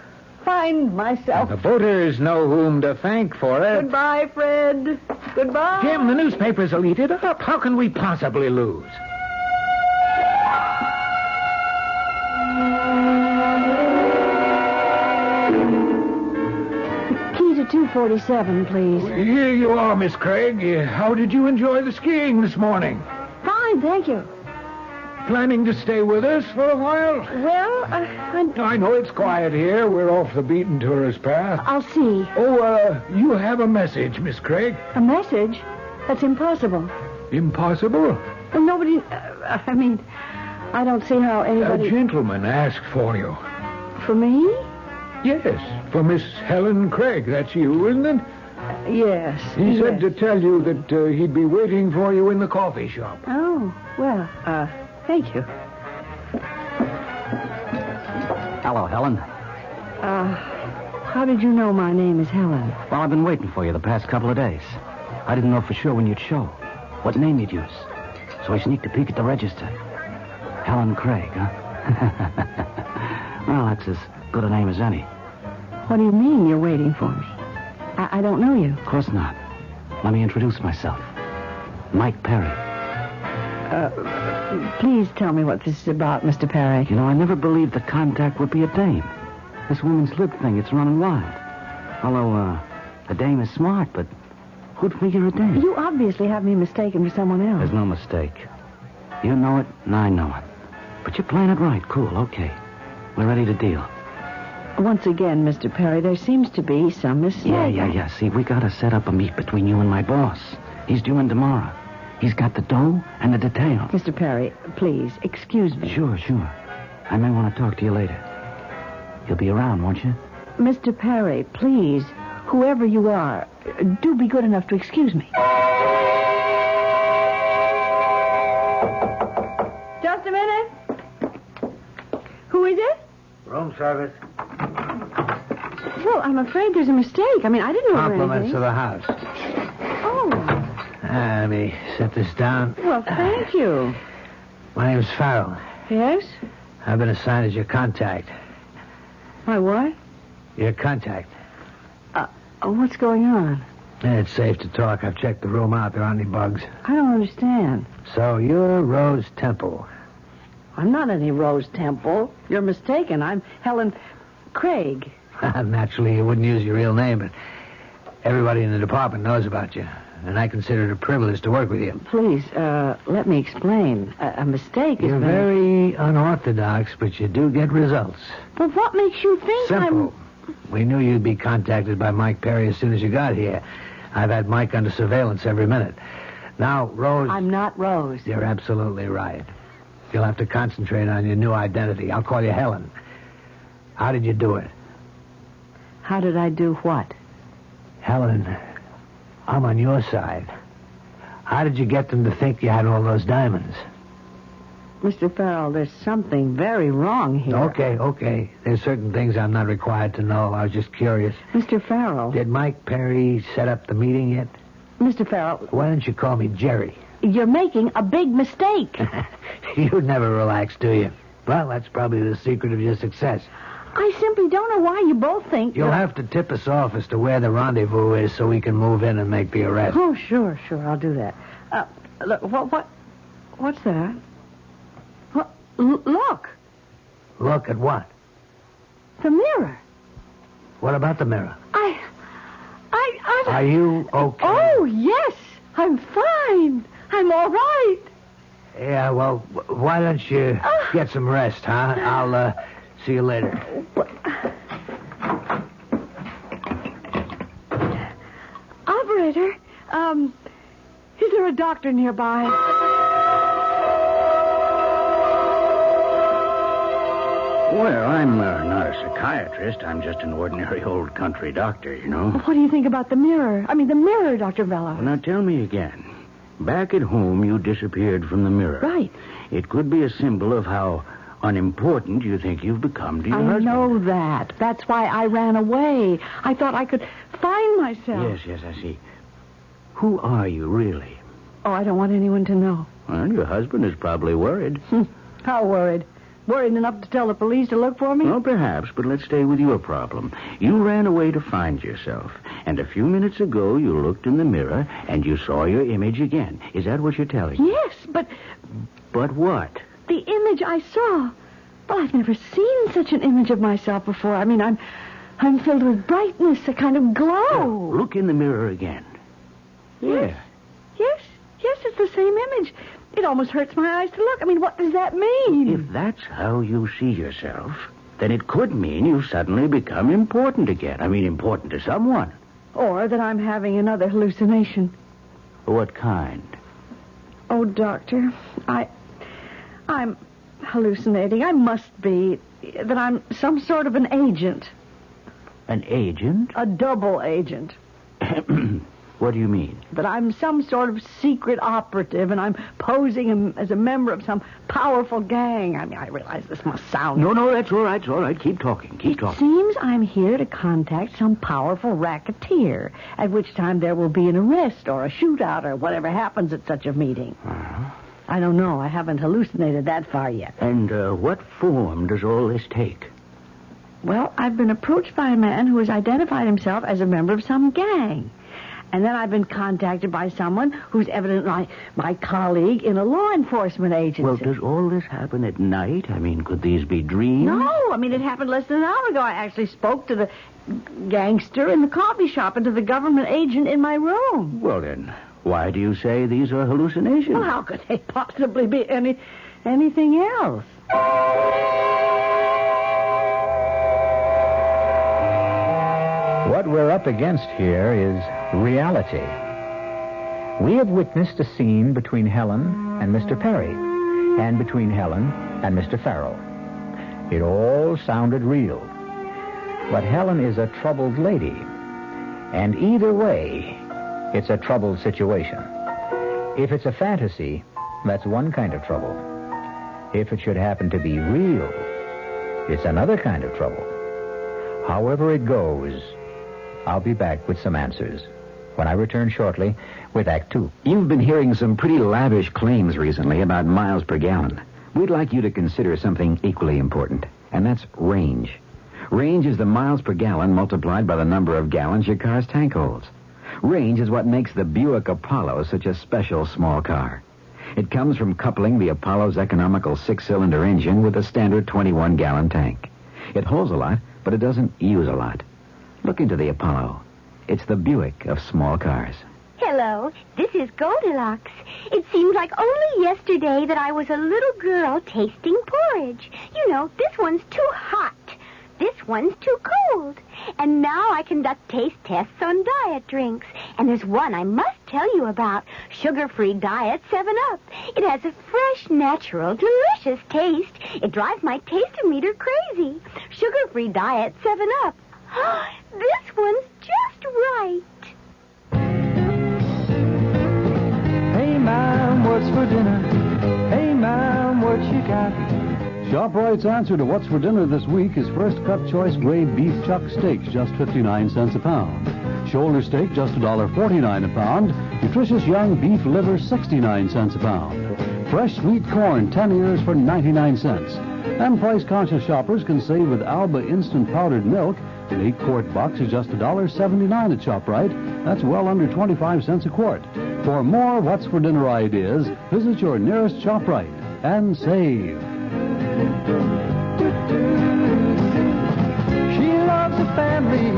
find myself. The voters know whom to thank for it. Goodbye, Fred. Goodbye. Jim, the newspapers will eat it up. How can we possibly lose? Key to 247, please. Here you are, Miss Craig. How did you enjoy the skiing this morning? Fine, thank you. Planning to stay with us for a while? Well, I know it's quiet here. We're off the beaten tourist path. I'll see. Oh, you have a message, Miss Craig. A message? That's impossible. Impossible? Well, nobody... I don't see how anybody... A gentleman asked for you. For me? Yes, for Miss Helen Craig. That's you, isn't it? Yes. He said to tell you that he'd be waiting for you in the coffee shop. Oh, well, thank you. Hello, Helen. How did you know my name is Helen? Well, I've been waiting for you the past couple of days. I didn't know for sure when you'd show, what name you'd use. So I sneaked a peek at the register. Helen Craig, huh? Well, that's as good a name as any. What do you mean you're waiting for me? I don't know you. Of course not. Let me introduce myself. Mike Perry. Please tell me what this is about, Mr. Perry. You know, I never believed the contact would be a dame. This woman's lip thing, it's running wild. Although, a dame is smart, but who'd figure a dame? You obviously have me mistaken for someone else. There's no mistake. You know it, and I know it. But you're playing it right. Cool, okay. We're ready to deal. Once again, Mr. Perry, there seems to be some mistake. Yeah. See, we gotta set up a meet between you and my boss. He's due in tomorrow. He's got the dough and the details. Mr. Perry, please, excuse me. Sure. I may want to talk to you later. You'll be around, won't you? Mr. Perry, please, whoever you are, do be good enough to excuse me. Just a minute. Who is it? Room service. Well, I'm afraid there's a mistake. I didn't order Compliments anything. to the house. Oh. Let me set this down. Well, thank you. My name's Farrell. Yes? I've been assigned as your contact. My what? Your contact. What's going on? It's safe to talk. I've checked the room out. There aren't any bugs. I don't understand. So you're Rose Temple. I'm not any Rose Temple. You're mistaken. I'm Helen Craig. Naturally, you wouldn't use your real name, but everybody in the department knows about you. And I consider it a privilege to work with you. Please, let me explain. A mistake is... You're very unorthodox, but you do get results. But what makes you think Simple. We knew you'd be contacted by Mike Perry as soon as you got here. I've had Mike under surveillance every minute. Now, Rose... I'm not Rose. You're absolutely right. You'll have to concentrate on your new identity. I'll call you Helen. How did you do it? How did I do what? Helen, I'm on your side. How did you get them to think you had all those diamonds? Mr. Farrell, there's something very wrong here. Okay. There's certain things I'm not required to know. I was just curious. Mr. Farrell. Did Mike Perry set up the meeting yet? Mr. Farrell. Why don't you call me Jerry? You're making a big mistake. You never relax, do you? Well, that's probably the secret of your success. I simply don't know why you both think... You'll have to tip us off as to where the rendezvous is so we can move in and make the arrest. Oh, sure, I'll do that. Look, what's that? Look. Look at what? The mirror. What about the mirror? Are you okay? Oh, yes. I'm fine. I'm all right. Yeah, well, why don't you get some rest, huh? I'll See you later. Operator, is there a doctor nearby? Well, I'm not a psychiatrist. I'm just an ordinary old country doctor, you know. What do you think about the mirror? I mean, the mirror, Dr. Bellows. Well, now tell me again. Back at home, you disappeared from the mirror. Right. It could be a symbol of how unimportant you think you've become to your I husband. know that. That's why I ran away. I thought I could find myself. Yes, I see. Who are you, really? Oh, I don't want anyone to know. Well, your husband is probably worried. How worried? Worried enough to tell the police to look for me? Well, perhaps, but let's stay with your problem. You ran away to find yourself, and a few minutes ago you looked in the mirror and you saw your image again. Is that what you're telling me? Yes, but... But what? The image I saw. Well, I've never seen such an image of myself before. I mean, I'm filled with brightness, a kind of glow. Look in the mirror again. Yes, it's the same image. It almost hurts my eyes to look. I mean, what does that mean? If that's how you see yourself, then it could mean you've suddenly become important again. I mean, important to someone. Or that I'm having another hallucination. What kind? Oh, doctor, I'm hallucinating. I must be. That I'm some sort of an agent. An agent? A double agent. What do you mean? That I'm some sort of secret operative, and I'm posing as a member of some powerful gang. I mean, I realize this must sound... No, that's all right. It's all right. Keep talking. It seems I'm here to contact some powerful racketeer, at which time there will be an arrest or a shootout or whatever happens at such a meeting. Uh-huh. I don't know. I haven't hallucinated that far yet. And what form does all this take? Well, I've been approached by a man who has identified himself as a member of some gang. And then I've been contacted by someone who's evidently my colleague in a law enforcement agency. Well, does all this happen at night? I mean, could these be dreams? No, I mean, it happened less than an hour ago. I actually spoke to the gangster in the coffee shop and to the government agent in my room. Well, then, why do you say these are hallucinations? Well, how could they possibly be anything else? What we're up against here is reality. We have witnessed a scene between Helen and Mr. Perry, and between Helen and Mr. Farrell. It all sounded real. But Helen is a troubled lady, and either way, it's a troubled situation. If it's a fantasy, that's one kind of trouble. If it should happen to be real, it's another kind of trouble. However it goes, I'll be back with some answers when I return shortly with Act Two. You've been hearing some pretty lavish claims recently about miles per gallon. We'd like you to consider something equally important, and that's range. Range is the miles per gallon multiplied by the number of gallons your car's tank holds. Range is what makes the Buick Apollo such a special small car. It comes from coupling the Apollo's economical 6-cylinder engine with a standard 21-gallon tank. It holds a lot, but it doesn't use a lot. Look into the Apollo. It's the Buick of small cars. Hello, this is Goldilocks. It seems like only yesterday that I was a little girl tasting porridge. You know, this one's too hot. This one's too cold. And now I conduct taste tests on diet drinks. And there's one I must tell you about. Sugar-free diet 7-Up. It has a fresh, natural, delicious taste. It drives my taste-o-meter crazy. Sugar-free diet 7-Up. This one's just right. Hey, Mom, what's for dinner? Hey, Mom, what you got? ShopRite's answer to what's for dinner this week is first cut choice grade beef chuck steaks, just 59 cents a pound. Shoulder steak, just $1.49 a pound. Nutritious young beef liver, 69 cents a pound. Fresh sweet corn, 10 ears for 99 cents. And price-conscious shoppers can save with Alba instant powdered milk. An 8-quart box is just $1.79 at ShopRite. That's well under 25 cents a quart. For more what's for dinner ideas, visit your nearest ShopRite and save. She loves the family.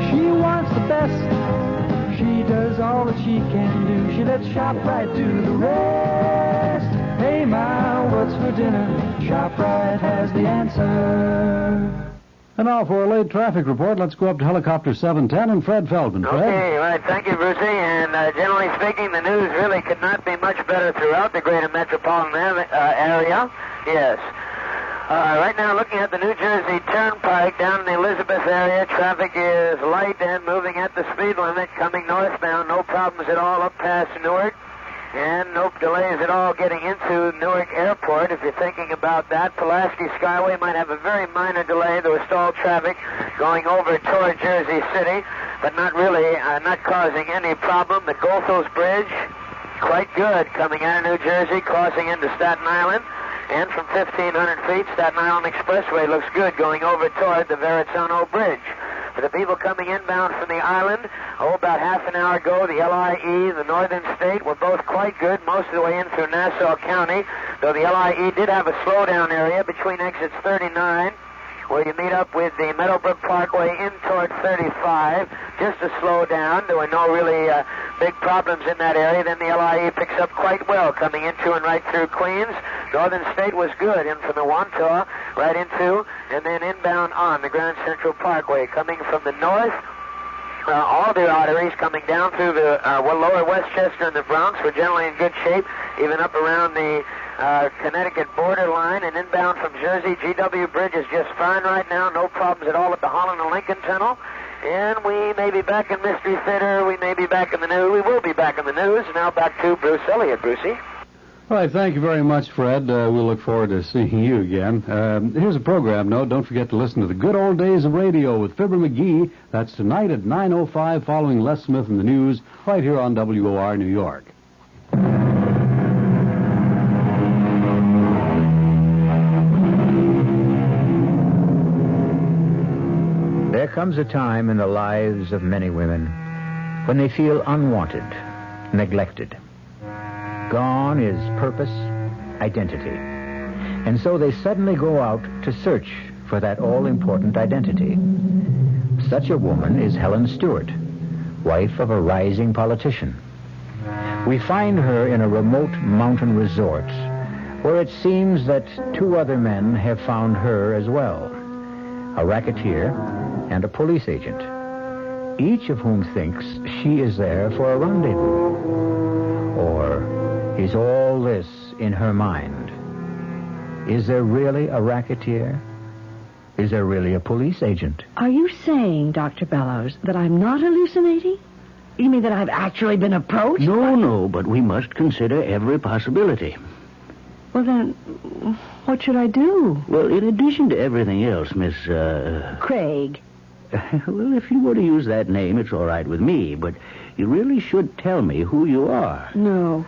She wants the best. She does all that she can do. She lets ShopRite do the rest. Hey, Ma, what's for dinner? ShopRite has the answer. And now for a late traffic report, let's go up to helicopter 710 and Fred Feldman. Fred? Okay, right. Thank you, Brucey. And generally speaking, the news really could not be much better throughout the greater metropolitan area. Yes. Right now, looking at the New Jersey Turnpike down in the Elizabeth area, traffic is light and moving at the speed limit, coming northbound. No problems at all up past Newark. And no delays at all getting into Newark Airport. If you're thinking about that, Pulaski Skyway might have a very minor delay. There was stalled traffic going over toward Jersey City, but not really, not causing any problem. The Goethals Bridge, quite good, coming out of New Jersey, crossing into Staten Island. And from 1,500 feet, Staten Island Expressway looks good going over toward the Verrazano Bridge. For the people coming inbound from the island, about half an hour ago, the LIE, the Northern State, were both quite good most of the way in through Nassau County, though the LIE did have a slowdown area between exits 39, where you meet up with the Meadowbrook Parkway in toward 35, just to slow down. There were no really big problems in that area. Then the LIE picks up quite well coming into and right through Queens. Northern State was good in from the Wantaw right into, and then inbound on the Grand Central Parkway. Coming from the north, all the arteries coming down through the lower Westchester and the Bronx were generally in good shape, even up around the Connecticut borderline. And inbound from Jersey, GW Bridge is just fine right now. No problems at all at the Holland and Lincoln Tunnel. And we may be back in Mystery Theater. We may be back in the news. We will be back in the news. Now back to Bruce Elliott. Brucey. All right, thank you very much, Fred. We'll look forward to seeing you again. Here's a program note. Don't forget to listen to the good old days of radio with Fibber McGee. That's tonight at 9:05 following Les Smith and the news right here on WOR New York. There comes a time in the lives of many women when they feel unwanted, neglected. Gone is purpose, identity. And so they suddenly go out to search for that all-important identity. Such a woman is Helen Stewart, wife of a rising politician. We find her in a remote mountain resort where it seems that two other men have found her as well, a racketeer and a police agent, each of whom thinks she is there for a rendezvous. Or is all this in her mind? Is there really a racketeer? Is there really a police agent? Are you saying, Dr. Bellows, that I'm not hallucinating? You mean that I've actually been approached? No, but we must consider every possibility. Well, then, what should I do? Well, in addition to everything else, Miss, Craig. Well, if you were to use that name, it's all right with me, but you really should tell me who you are. No.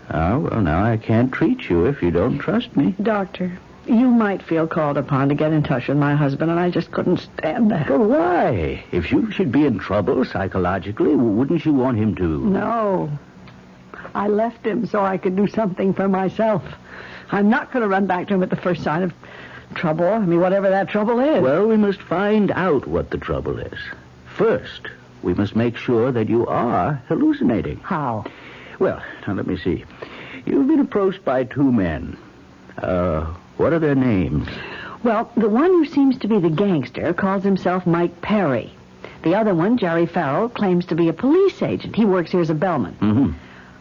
Oh, well, now I can't treat you if you don't trust me. Doctor, you might feel called upon to get in touch with my husband, and I just couldn't stand that. But why? If you should be in trouble psychologically, wouldn't you want him to? No. I left him so I could do something for myself. I'm not going to run back to him at the first sign of trouble. I mean, whatever that trouble is. Well, we must find out what the trouble is. First, we must make sure that you are hallucinating. How? Well, now let me see. You've been approached by two men. What are their names? Well, the one who seems to be the gangster calls himself Mike Perry. The other one, Jerry Farrell, claims to be a police agent. He works here as a bellman. Mm-hmm.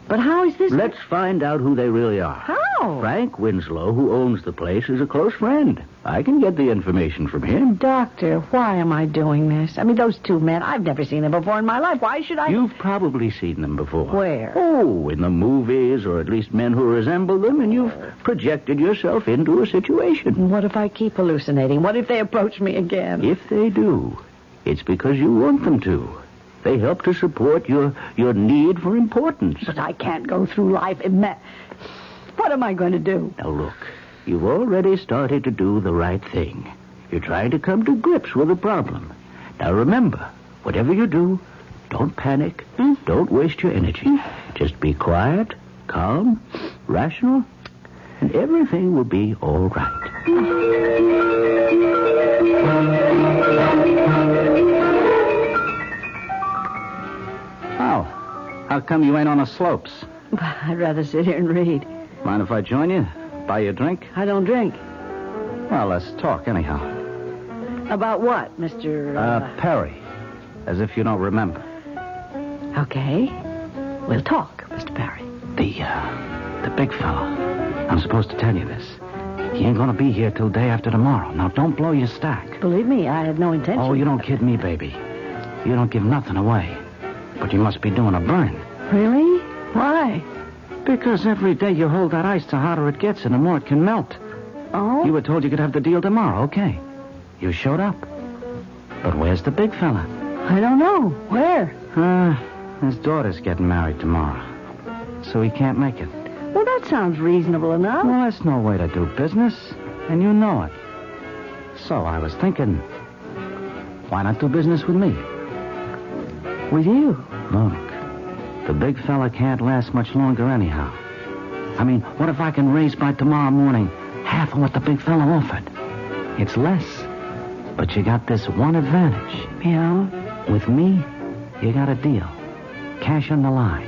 But how is this... Let's find out who they really are. How? Frank Winslow, who owns the place, is a close friend. I can get the information from him. Doctor, why am I doing this? I mean, those two men, I've never seen them before in my life. Why should I... You've probably seen them before. Where? Oh, in the movies, or at least men who resemble them, and you've projected yourself into a situation. What if I keep hallucinating? What if they approach me again? If they do, it's because you want them to. They help to support your need for importance. But I can't go through life... What am I going to do? Now, look, you've already started to do the right thing. You're trying to come to grips with the problem. Now, remember, whatever you do, don't panic. Don't waste your energy. Just be quiet, calm, rational, and everything will be all right. How come you ain't on the slopes? I'd rather sit here and read. Mind if I join you? Buy you a drink? I don't drink. Well, let's talk anyhow. About what, Mr. Perry. As if you don't remember. Okay. We'll talk, Mr. Perry. The big fella. I'm supposed to tell you this. He ain't gonna be here till day after tomorrow. Now, don't blow your stack. Believe me, I had no intention. Oh, you don't kid me, baby. You don't give nothing away. But you must be doing a burn. Really? Why? Because every day you hold that ice, the hotter it gets and the more it can melt. Oh? You were told you could have the deal tomorrow, okay. You showed up. But where's the big fella? I don't know. Where? His daughter's getting married tomorrow. So he can't make it. Well, that sounds reasonable enough. Well, that's no way to do business. And you know it. So I was thinking, why not do business with me? With you? Look, the big fella can't last much longer anyhow. I mean, what if I can raise by tomorrow morning half of what the big fella offered? It's less. But you got this one advantage. Yeah? With me, you got a deal. Cash on the line.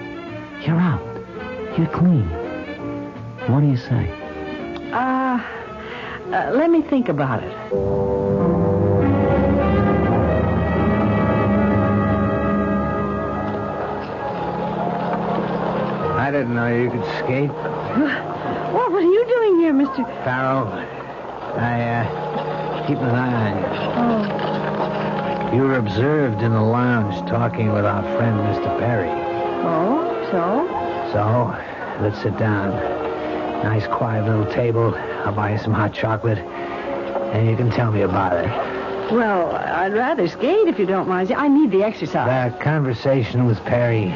You're out. You're clean. What do you say? Let me think about it. I didn't know you could skate. What are you doing here, Mr. Farrell, I keep an eye on you. Oh. You were observed in the lounge talking with our friend, Mr. Perry. Oh, so? So, let's sit down. Nice, quiet little table. I'll buy you some hot chocolate, and you can tell me about it. Well, I'd rather skate if you don't mind. I need the exercise. That conversation with Perry.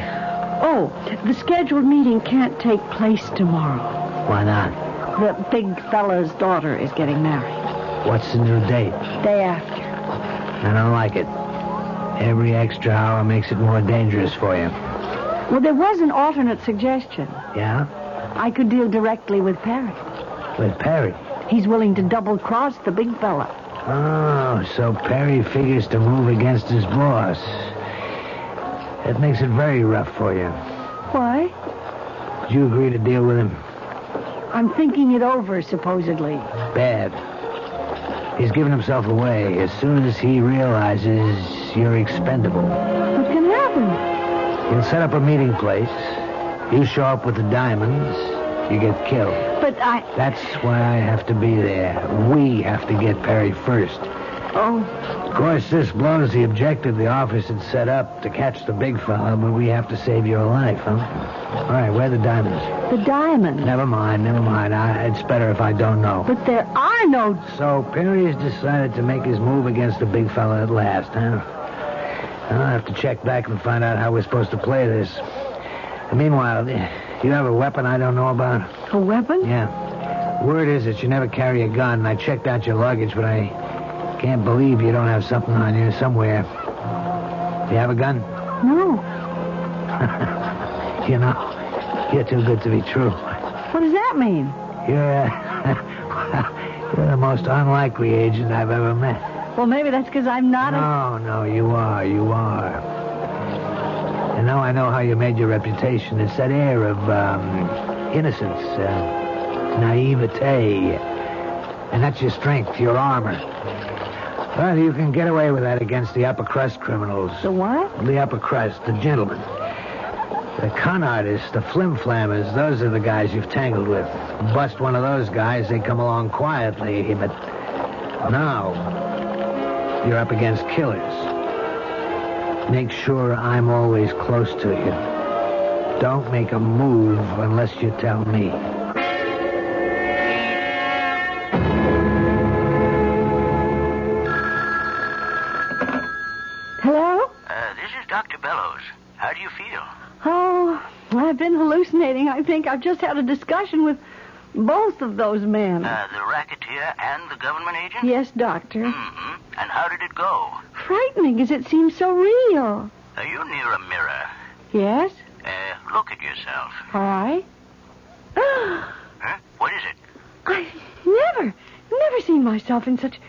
Oh, the scheduled meeting can't take place tomorrow. Why not? The big fella's daughter is getting married. What's the new date? Day after. I don't like it. Every extra hour makes it more dangerous for you. Well, there was an alternate suggestion. Yeah? I could deal directly with Perry. With Perry? He's willing to double-cross the big fella. Oh, so Perry figures to move against his boss. That makes it very rough for you. Why? Did you agree to deal with him? I'm thinking it over, supposedly. Bad. He's given himself away. As soon as he realizes you're expendable. What can happen? He'll set up a meeting place. You show up with the diamonds. You get killed. But That's why I have to be there. We have to get Perry first. Oh. Of course, this blows the objective the office had set up to catch the big fella, but we have to save your life, huh? All right, where are the diamonds? The diamonds? Never mind. It's better if I don't know. But there are no... So Perry's decided to make his move against the big fella at last, huh? I'll have to check back and find out how we're supposed to play this. And meanwhile, you have a weapon I don't know about? A weapon? Yeah. Word is that you never carry a gun. I checked out your luggage, but I can't believe you don't have something on you somewhere. You have a gun? No. You know, you're too good to be true. What does that mean? You're the most unlikely agent I've ever met. Well, maybe that's because I'm not No, you are. And now I know how you made your reputation. It's that air of innocence, naivete. And that's your strength, your armor. Well, you can get away with that against the upper crust criminals. The what? The upper crust, the gentlemen. The con artists, the flim-flammers, those are the guys you've tangled with. Bust one of those guys, they come along quietly, but now you're up against killers. Make sure I'm always close to you. Don't make a move unless you tell me. Hello? This is Dr. Bellows. How do you feel? Oh, I've been hallucinating. I think I've just had a discussion with both of those men. The racketeer and the government agent? Yes, Doctor. Mm-hmm. And how did it go? Frightening, as it seems so real. Are you near a mirror? Yes? Look at yourself. All right. Huh? What is it? I've never seen myself in such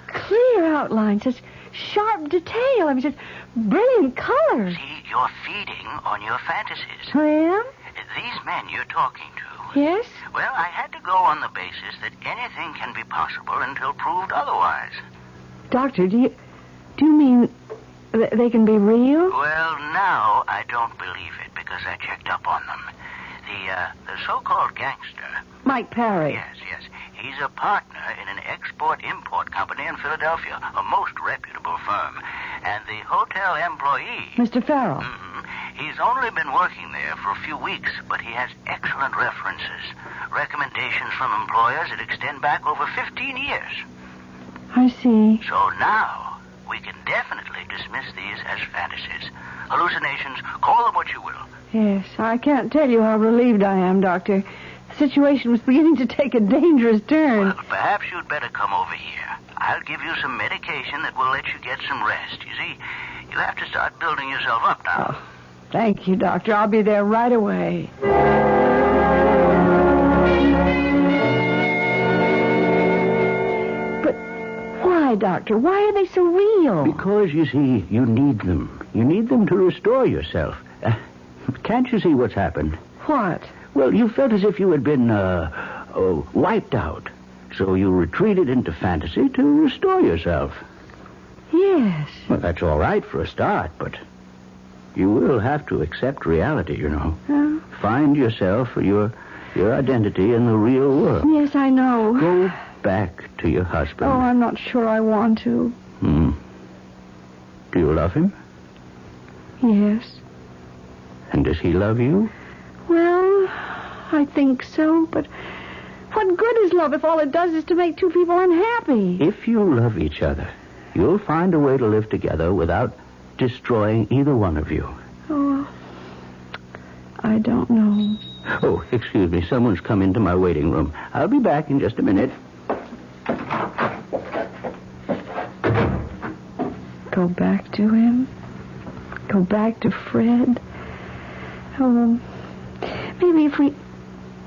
clear outline, such sharp detail. I mean, such brilliant colors. See, you're feeding on your fantasies. I am? These men you're talking to, Yes? Well, I had to go on the basis that anything can be possible until proved otherwise. Doctor, do you mean they can be real? Well, now I don't believe it because I checked up on them. The so-called gangster. Mike Parry. Yes. He's a partner in an export-import company in Philadelphia, a most reputable firm. And the hotel employee... Mr. Farrell. He's only been working there for a few weeks, but he has excellent references. Recommendations from employers that extend back over 15 years. I see. So now, we can definitely dismiss these as fantasies. Hallucinations, call them what you will. Yes, I can't tell you how relieved I am, Doctor. The situation was beginning to take a dangerous turn. Well, perhaps you'd better come over here. I'll give you some medication that will let you get some rest. You see, you have to start building yourself up now. Oh, thank you, Doctor. I'll be there right away. But why, Doctor? Why are they so real? Because, you see, you need them. You need them to restore yourself. Can't you see what's happened? What? Well, you felt as if you had been, wiped out. So you retreated into fantasy to restore yourself. Yes. Well, that's all right for a start, but you will have to accept reality, you know. Huh? Find yourself, your identity in the real world. Yes, I know. Go back to your husband. Oh, I'm not sure I want to. Do you love him? Yes. And does he love you? Well, I think so, but what good is love if all it does is to make two people unhappy? If you love each other, you'll find a way to live together without destroying either one of you. Oh, I don't know. Oh, excuse me. Someone's come into my waiting room. I'll be back in just a minute. Go back to him? Go back to Fred? Oh, maybe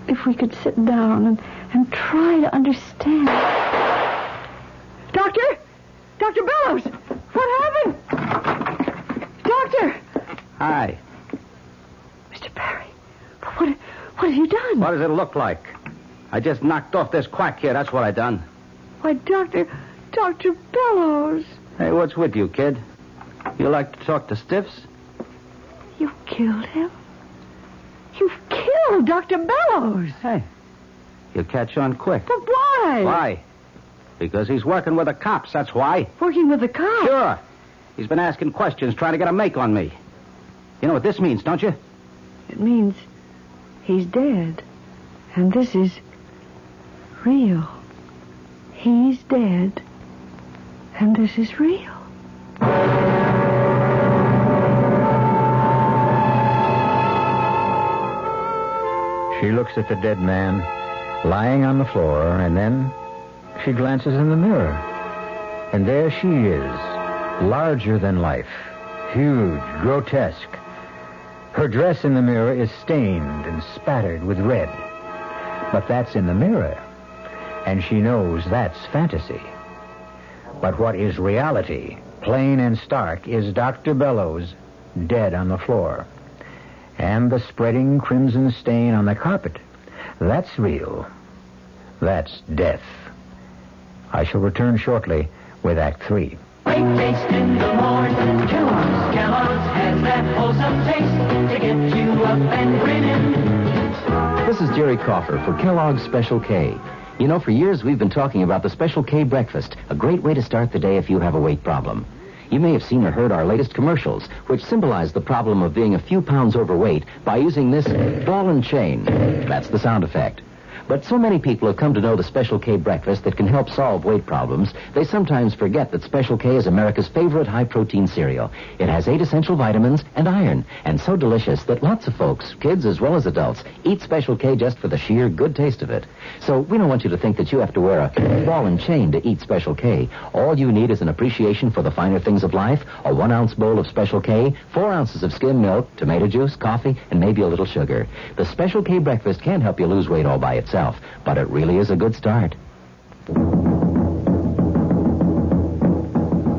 if we could sit down and try to understand. Doctor? Dr. Bellows! What happened? Doctor! Hi. Mr. Parry, what have you done? What does it look like? I just knocked off this quack here. That's what I done. Why, Dr. Bellows. Hey, what's with you, kid? You like to talk to stiffs? You killed him? You've killed Dr. Bellows. Hey, you'll catch on quick. But why? Why? Because he's working with the cops, that's why. Working with the cops? Sure. He's been asking questions, trying to get a make on me. You know what this means, don't you? It means he's dead. And this is real. He's dead. And this is real. She looks at the dead man lying on the floor, and then she glances in the mirror. And there she is, larger than life, huge, grotesque. Her dress in the mirror is stained and spattered with red. But that's in the mirror, and she knows that's fantasy. But what is reality, plain and stark, is Dr. Bellows dead on the floor. And the spreading crimson stain on the carpet, that's real. That's death. I shall return shortly with Act 3. Great taste in the morning. Kellogg's has that wholesome taste to get you up and grinning. This is Jerry Coffer for Kellogg's Special K. You know, for years we've been talking about the Special K breakfast, a great way to start the day if you have a weight problem. You may have seen or heard our latest commercials, which symbolize the problem of being a few pounds overweight by using this ball and chain. That's the sound effect. But so many people have come to know the Special K breakfast that can help solve weight problems, they sometimes forget that Special K is America's favorite high-protein cereal. It has 8 essential vitamins and iron, and so delicious that lots of folks, kids as well as adults, eat Special K just for the sheer good taste of it. So we don't want you to think that you have to wear a ball and chain to eat Special K. All you need is an appreciation for the finer things of life, a 1-ounce bowl of Special K, 4 ounces of skim milk, tomato juice, coffee, and maybe a little sugar. The Special K breakfast can't help you lose weight all by itself, but it really is a good start.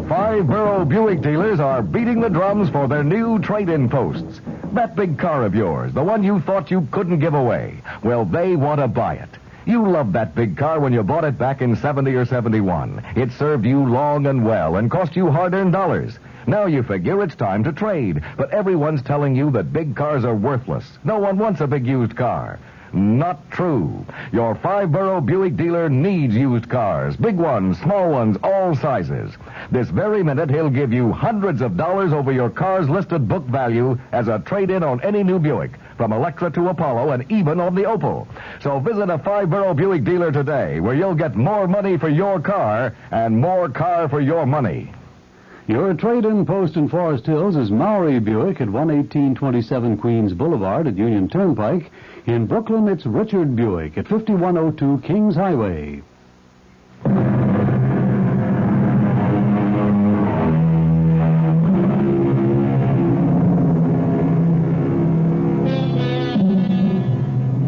5 Borough Buick dealers are beating the drums for their new trade-in posts. That big car of yours, the one you thought you couldn't give away. Well, they want to buy it. You loved that big car when you bought it back in 70 or 71. It served you long and well and cost you hard-earned dollars. Now you figure it's time to trade, but everyone's telling you that big cars are worthless. No one wants a big used car. Not true. Your 5-borough Buick dealer needs used cars. Big ones, small ones, all sizes. This very minute, he'll give you hundreds of dollars over your car's listed book value as a trade-in on any new Buick, from Electra to Apollo and even on the Opal. So visit a 5-borough Buick dealer today, where you'll get more money for your car and more car for your money. Your trade-in post in Forest Hills is Maury Buick at 11827 Queens Boulevard at Union Turnpike. In Brooklyn, it's Richard Buick at 5102 Kings Highway.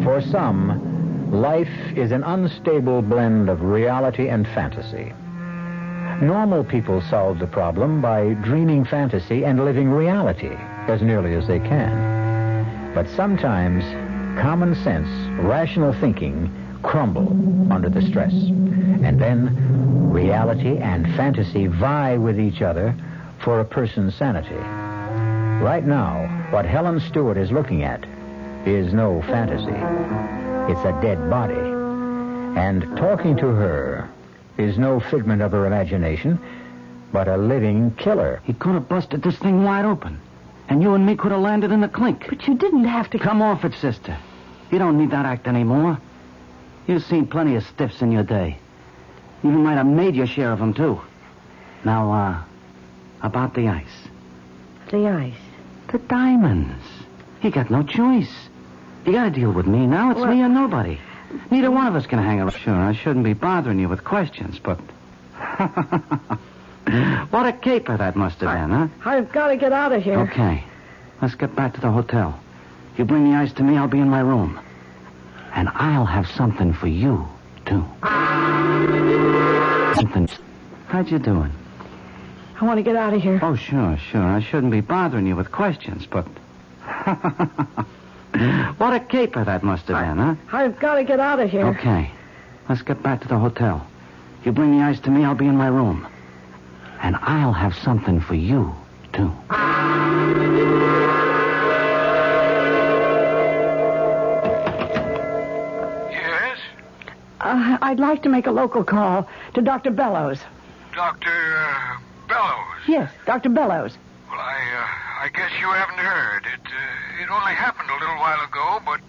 For some, life is an unstable blend of reality and fantasy. Normal people solve the problem by dreaming fantasy and living reality as nearly as they can. But sometimes common sense, rational thinking crumble under the stress. And then reality and fantasy vie with each other for a person's sanity. Right now, what Helen Stewart is looking at is no fantasy. It's a dead body. And talking to her is no figment of her imagination, but a living killer. He could have busted this thing wide open, and you and me could have landed in the clink. But you didn't have to... Come off it, sister. You don't need that act anymore. You've seen plenty of stiffs in your day. You might have made your share of them, too. Now, about the ice. The ice? The diamonds. You got no choice. You got to deal with me now. It's me or nobody. Neither one of us can hang around. Sure, I shouldn't be bothering you with questions, but... What a caper that must have been, huh? I've got to get out of here. Okay. Let's get back to the hotel. You bring the ice to me, I'll be in my room. And I'll have something for you, too. Something. How'd you doing? I want to get out of here. Oh, sure. I shouldn't be bothering you with questions, but... What a caper that must have been, huh? I've got to get out of here. Okay. Let's get back to the hotel. You bring the ice to me, I'll be in my room. And I'll have something for you, too. Yes? I'd like to make a local call to Dr. Bellows. Dr. Bellows? Yes, Dr. Bellows. Well, I guess you haven't heard. It only happened a little while ago, but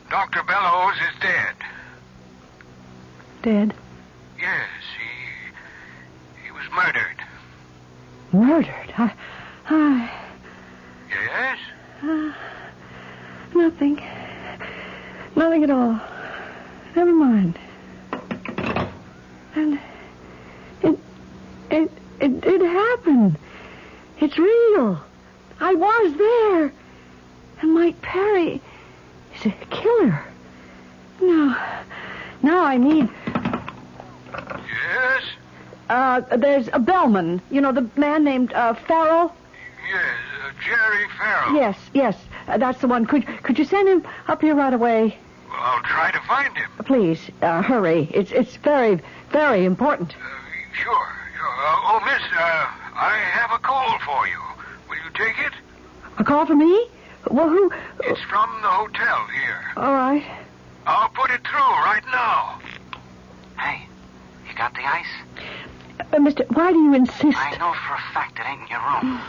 Dr. Bellows is dead. Dead? Yes, he was murdered. Murdered? Yes? Nothing. Nothing at all. Never mind. And it happened. It's real. I was there. And Mike Perry is a killer. Now I need... Yes? There's a bellman. You know, the man named Farrell? Yes, Jerry Farrell. Yes. That's the one. Could you send him up here right away? Well, I'll try to find him. Please, hurry. It's very, very important. Sure. Oh, miss, I have a call for you. Will you take it? A call for me? Well, who... It's from the hotel here. All right. I'll put it through right now. Hey, you got the ice? Mister, why do you insist? I know for a fact it ain't in your room.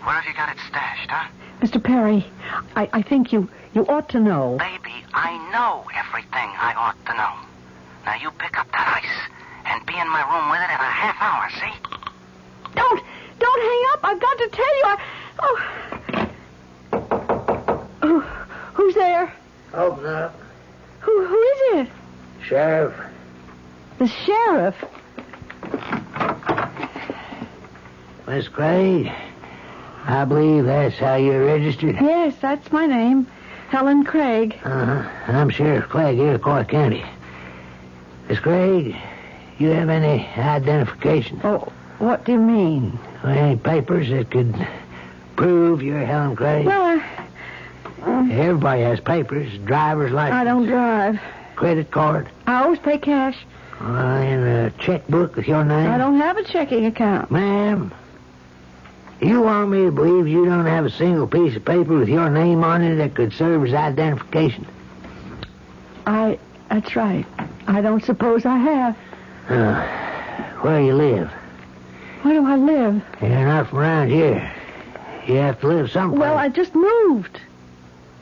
Where have you got it stashed, huh? Mr. Perry, I think you ought to know. Baby, I know everything I ought to know. Now you pick up that ice and be in my room with it in a half hour, see? Don't hang up. I've got to tell you. Who's there? Open up. Who is it? Sheriff. The sheriff? Miss Craig, I believe that's how you're registered. Yes, that's my name. Helen Craig. I'm Sheriff Craig here in Clark County. Miss Craig, you have any identification? Oh, what do you mean? Any papers that could prove you're Helen Craig? Well, Everybody has papers, driver's license. I don't drive. Credit card. I always pay cash. And a checkbook with your name. I don't have a checking account. Ma'am, you want me to believe you don't have a single piece of paper with your name on it that could serve as identification? That's right. I don't suppose I have. Where you live? Where do I live? You're not from around here. You have to live someplace. Well, I just moved.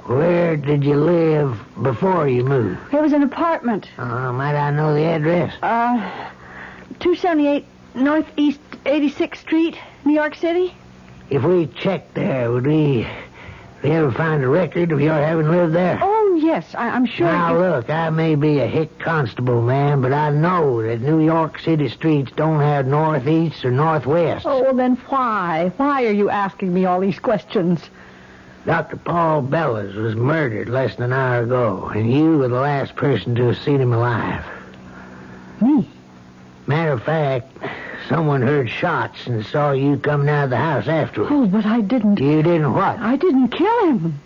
Where did you live before you moved? It was an apartment. Might I know the address? 278 Northeast 86th Street, New York City. If we checked there, would we ever find a record of your having lived there? Oh, yes, I'm sure. Now, look, I may be a hick constable, man, but I know that New York City streets don't have northeast or northwest. Oh, well, then why? Why are you asking me all these questions? Dr. Paul Bellows was murdered less than an hour ago, and you were the last person to have seen him alive. Me? Matter of fact, someone heard shots and saw you coming out of the house afterwards. Oh, but I didn't... You didn't what? I didn't kill him.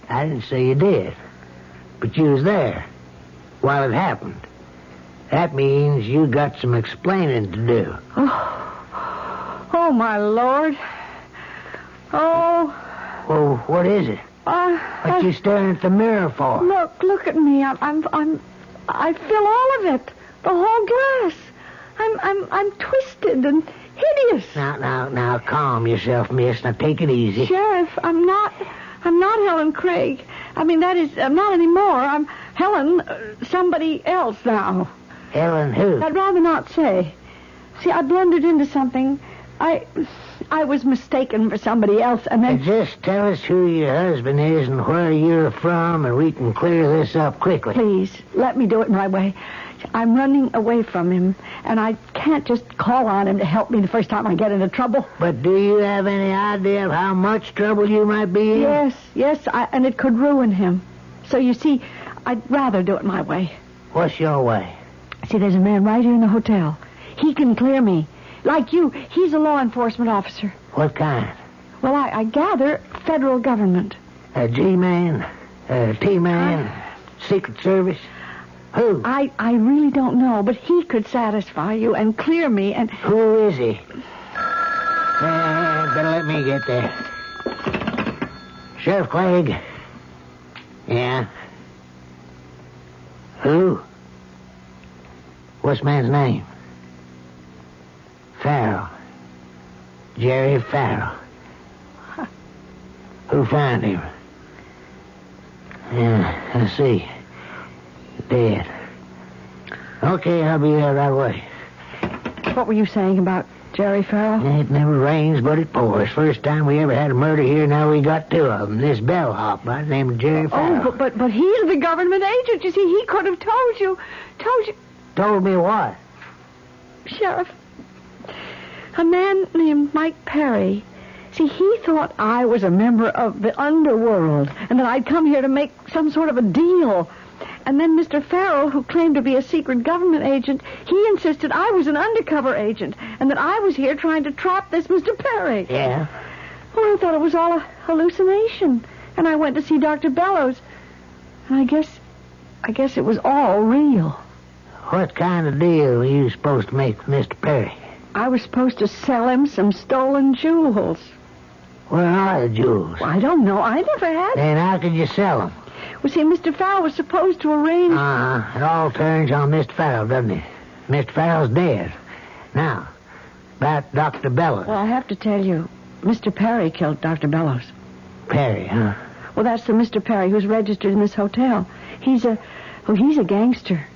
I didn't say you did. But you was there while it happened. That means you got some explaining to do. Oh, my Lord. Oh... Well, what is it? What you staring at the mirror for? Look at me. I feel all of it. The whole glass. I'm twisted and hideous. Now, calm yourself, miss. Now, take it easy. Sheriff, I'm not Helen Craig. I mean, that is, I'm not anymore. I'm Helen, somebody else now. Helen who? I'd rather not say. See, I blundered into something. I was mistaken for somebody else, and then... Just tell us who your husband is and where you're from, and we can clear this up quickly. Please, let me do it my way. I'm running away from him, and I can't just call on him to help me the first time I get into trouble. But do you have any idea of how much trouble you might be in? Yes, and it could ruin him. So, you see, I'd rather do it my way. What's your way? See, there's a man right here in the hotel. He can clear me. Like you, he's a law enforcement officer. What kind? Well, I gather federal government. A G-man? A T-man? Secret Service? Who? I really don't know, but he could satisfy you and clear me and... Who is he? Better let me get there. Sheriff Clegg. Yeah? Who? What's the man's name? Farrell. Jerry Farrell. Who found him? Yeah, I see. Dead. Okay, I'll be there right away. What were you saying about Jerry Farrell? It never rains, but it pours. First time we ever had a murder here, now we got two of them. This bellhop by the name of Jerry Farrell. Oh, but he's the government agent. You see, he could have told you. Told me what? Sheriff, a man named Mike Perry. See, he thought I was a member of the underworld and that I'd come here to make some sort of a deal. And then Mr. Farrell, who claimed to be a secret government agent, he insisted I was an undercover agent and that I was here trying to trap this Mr. Perry. Yeah? Well, I thought it was all a hallucination. And I went to see Dr. Bellows. And I guess it was all real. What kind of deal were you supposed to make with Mr. Perry? I was supposed to sell him some stolen jewels. Where are the jewels? Well, I don't know. I never had. Then how could you sell them? Well, see, Mr. Farrell was supposed to arrange... It all turns on Mr. Farrell, doesn't it? Mr. Farrell's dead. Now, about Dr. Bellows. Well, I have to tell you, Mr. Perry killed Dr. Bellows. Perry, huh? Well, that's the Mr. Perry who's registered in this hotel. He's a gangster.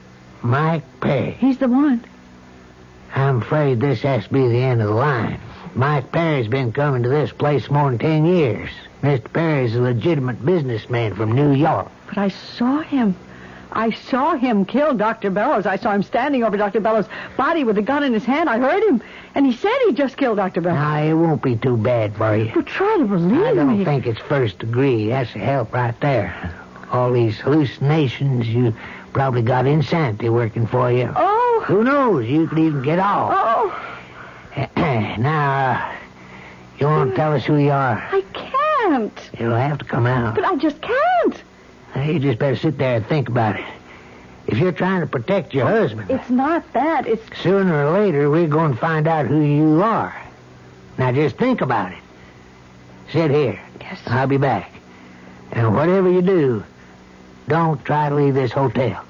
Mike Perry? He's the one. I'm afraid this has to be the end of the line. Mike Perry's been coming to this place more than 10 years. Mr. Perry's a legitimate businessman from New York. But I saw him. I saw him kill Dr. Bellows. I saw him standing over Dr. Bellows' body with a gun in his hand. I heard him. And he said he just killed Dr. Bellows. Now, it won't be too bad for you. But try to believe me. I don't think it's first degree. That's a help right there. All these hallucinations, you probably got insanity working for you. Oh. Who knows? You could even get off. Oh. Now, You won't tell us who you are? I can't. You'll have to come out. But I just can't. You just better sit there and think about it. If you're trying to protect your husband... It's not that. It's... Sooner or later, we're going to find out who you are. Now, just think about it. Sit here. Yes. I'll be back. And whatever you do, don't try to leave this hotel.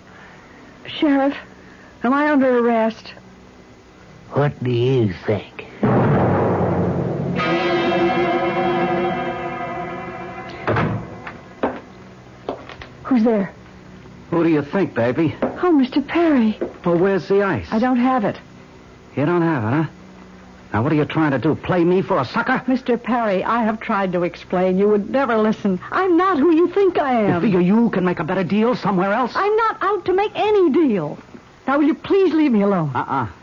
Sheriff, am I under arrest? What do you think? Who's there? Who do you think, baby? Oh, Mr. Perry. Well, where's the ice? I don't have it. You don't have it, huh? Now, what are you trying to do? Play me for a sucker? Mr. Perry, I have tried to explain. You would never listen. I'm not who you think I am. You figure you can make a better deal somewhere else? I'm not out to make any deal. Now, will you please leave me alone?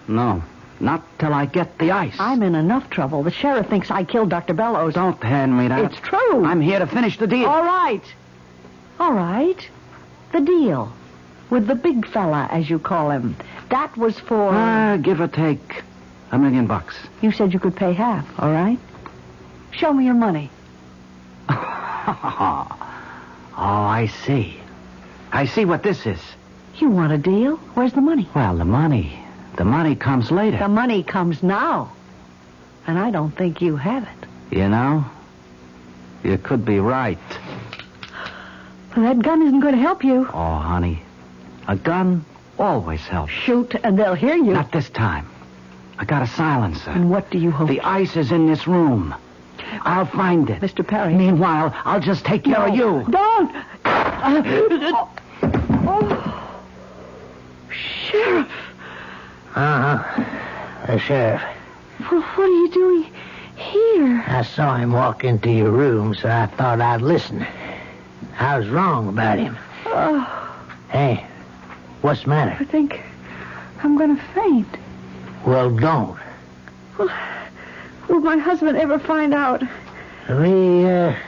No. Not till I get the ice. I'm in enough trouble. The sheriff thinks I killed Dr. Bellows. Don't hand me that. It's true. I'm here to finish the deal. All right. The deal. With the big fella, as you call him. That was for... give or take $1 million. You said you could pay half, all right? Show me your money. Oh, I see. I see what this is. You want a deal? Where's the money? Well, the money comes later. The money comes now. And I don't think you have it. You know, you could be right. Well, that gun isn't going to help you. Oh, honey, a gun always helps. Shoot, and they'll hear you. Not this time. I got a silencer. And what do you hope? The ice is in this room. I'll find it. Mr. Perry. Meanwhile, I'll just take care of you. Don't! Sheriff! The sheriff. Well, what are you doing here? I saw him walk into your room, so I thought I'd listen. I was wrong about him. Hey, what's the matter? I think I'm going to faint. Well, don't. Will my husband ever find out? We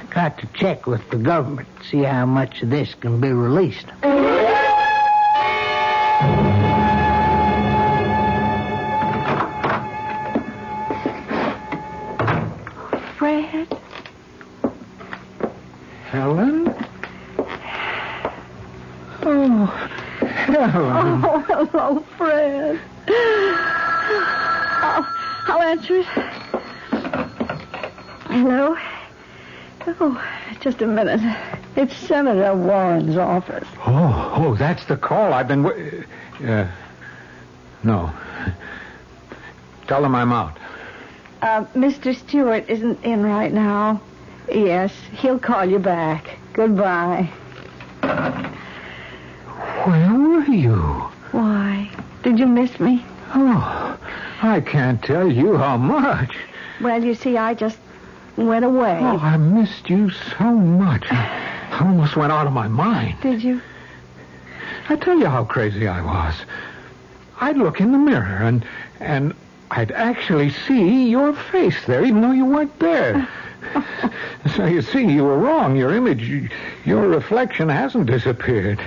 got to check with the government, see how much of this can be released. Fred? Helen? Oh, Helen. Oh, hello, Fred. I'll answer it. Hello? Oh, just a minute. It's Senator Warren's office. Oh, that's the call. I've been... no. Tell them I'm out. Mr. Stewart isn't in right now. Yes, he'll call you back. Goodbye. Where were you? Why? Did you miss me? Oh, I can't tell you how much. Well, you see, I just went away. Oh, I missed you so much. I almost went out of my mind. Did you? I tell you how crazy I was. I'd look in the mirror and I'd actually see your face there, even though you weren't there. So you see, you were wrong. Your image, your reflection hasn't disappeared.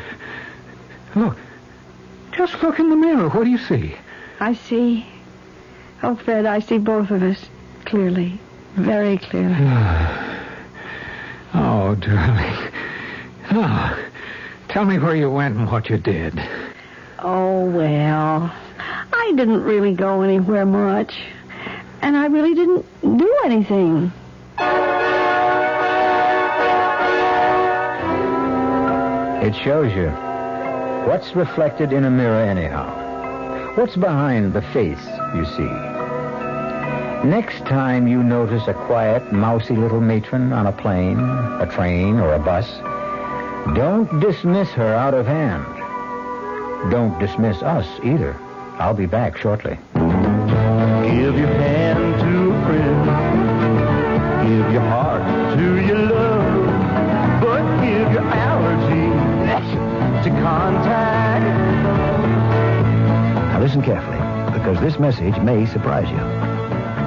Look. Just look in the mirror. What do you see? I see. Oh, Fred, I see both of us clearly. Very clearly. Oh, darling. Oh, tell me where you went and what you did. Oh, well, I didn't really go anywhere much. And I really didn't do anything. It shows you. What's reflected in a mirror anyhow? What's behind the face you see? Next time you notice a quiet, mousy little matron on a plane, a train, or a bus, don't dismiss her out of hand. Don't dismiss us either. I'll be back shortly. Give your hand to a friend. Give your heart to your love. But give your allergy to contact. Now listen carefully, because this message may surprise you.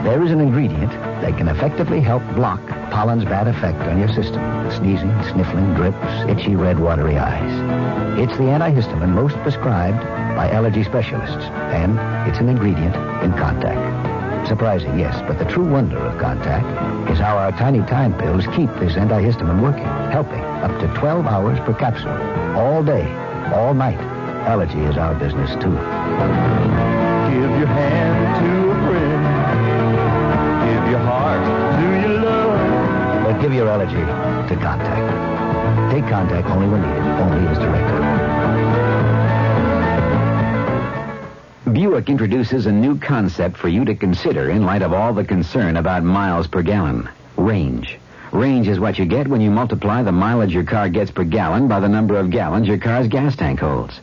There is an ingredient that can effectively help block pollen's bad effect on your system. Sneezing, sniffling, drips, itchy, red, watery eyes. It's the antihistamine most prescribed by allergy specialists, and it's an ingredient in contact. Surprising, yes, but the true wonder of Contact is how our tiny time pills keep this antihistamine working, helping up to 12 hours per capsule, all day, all night. Allergy is our business, too. Give your hand to a friend. Give your heart to your love. But give your allergy to Contact. Take Contact only when needed, only as directed. Buick introduces a new concept for you to consider in light of all the concern about miles per gallon. Range. Range is what you get when you multiply the mileage your car gets per gallon by the number of gallons your car's gas tank holds.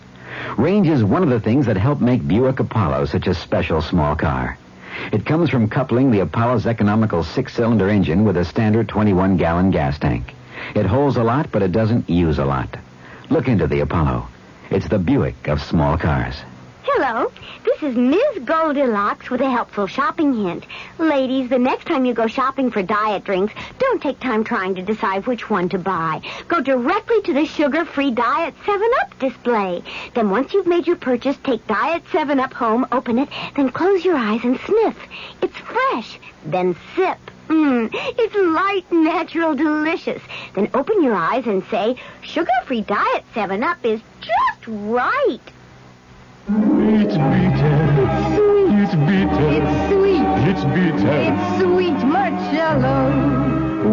Range is one of the things that help make Buick Apollo such a special small car. It comes from coupling the Apollo's economical 6-cylinder engine with a standard 21-gallon gas tank. It holds a lot, but it doesn't use a lot. Look into the Apollo. It's the Buick of small cars. Hello, this is Ms. Goldilocks with a helpful shopping hint. Ladies, the next time you go shopping for diet drinks, don't take time trying to decide which one to buy. Go directly to the sugar-free Diet 7-Up display. Then once you've made your purchase, take Diet 7-Up home, open it, then close your eyes and sniff. It's fresh. Then sip. It's light, natural, delicious. Then open your eyes and say, sugar-free Diet 7-Up is just right. It's bitter. It's sweet. It's bitter. It's sweet. It's bitter. It's sweet, Marcello.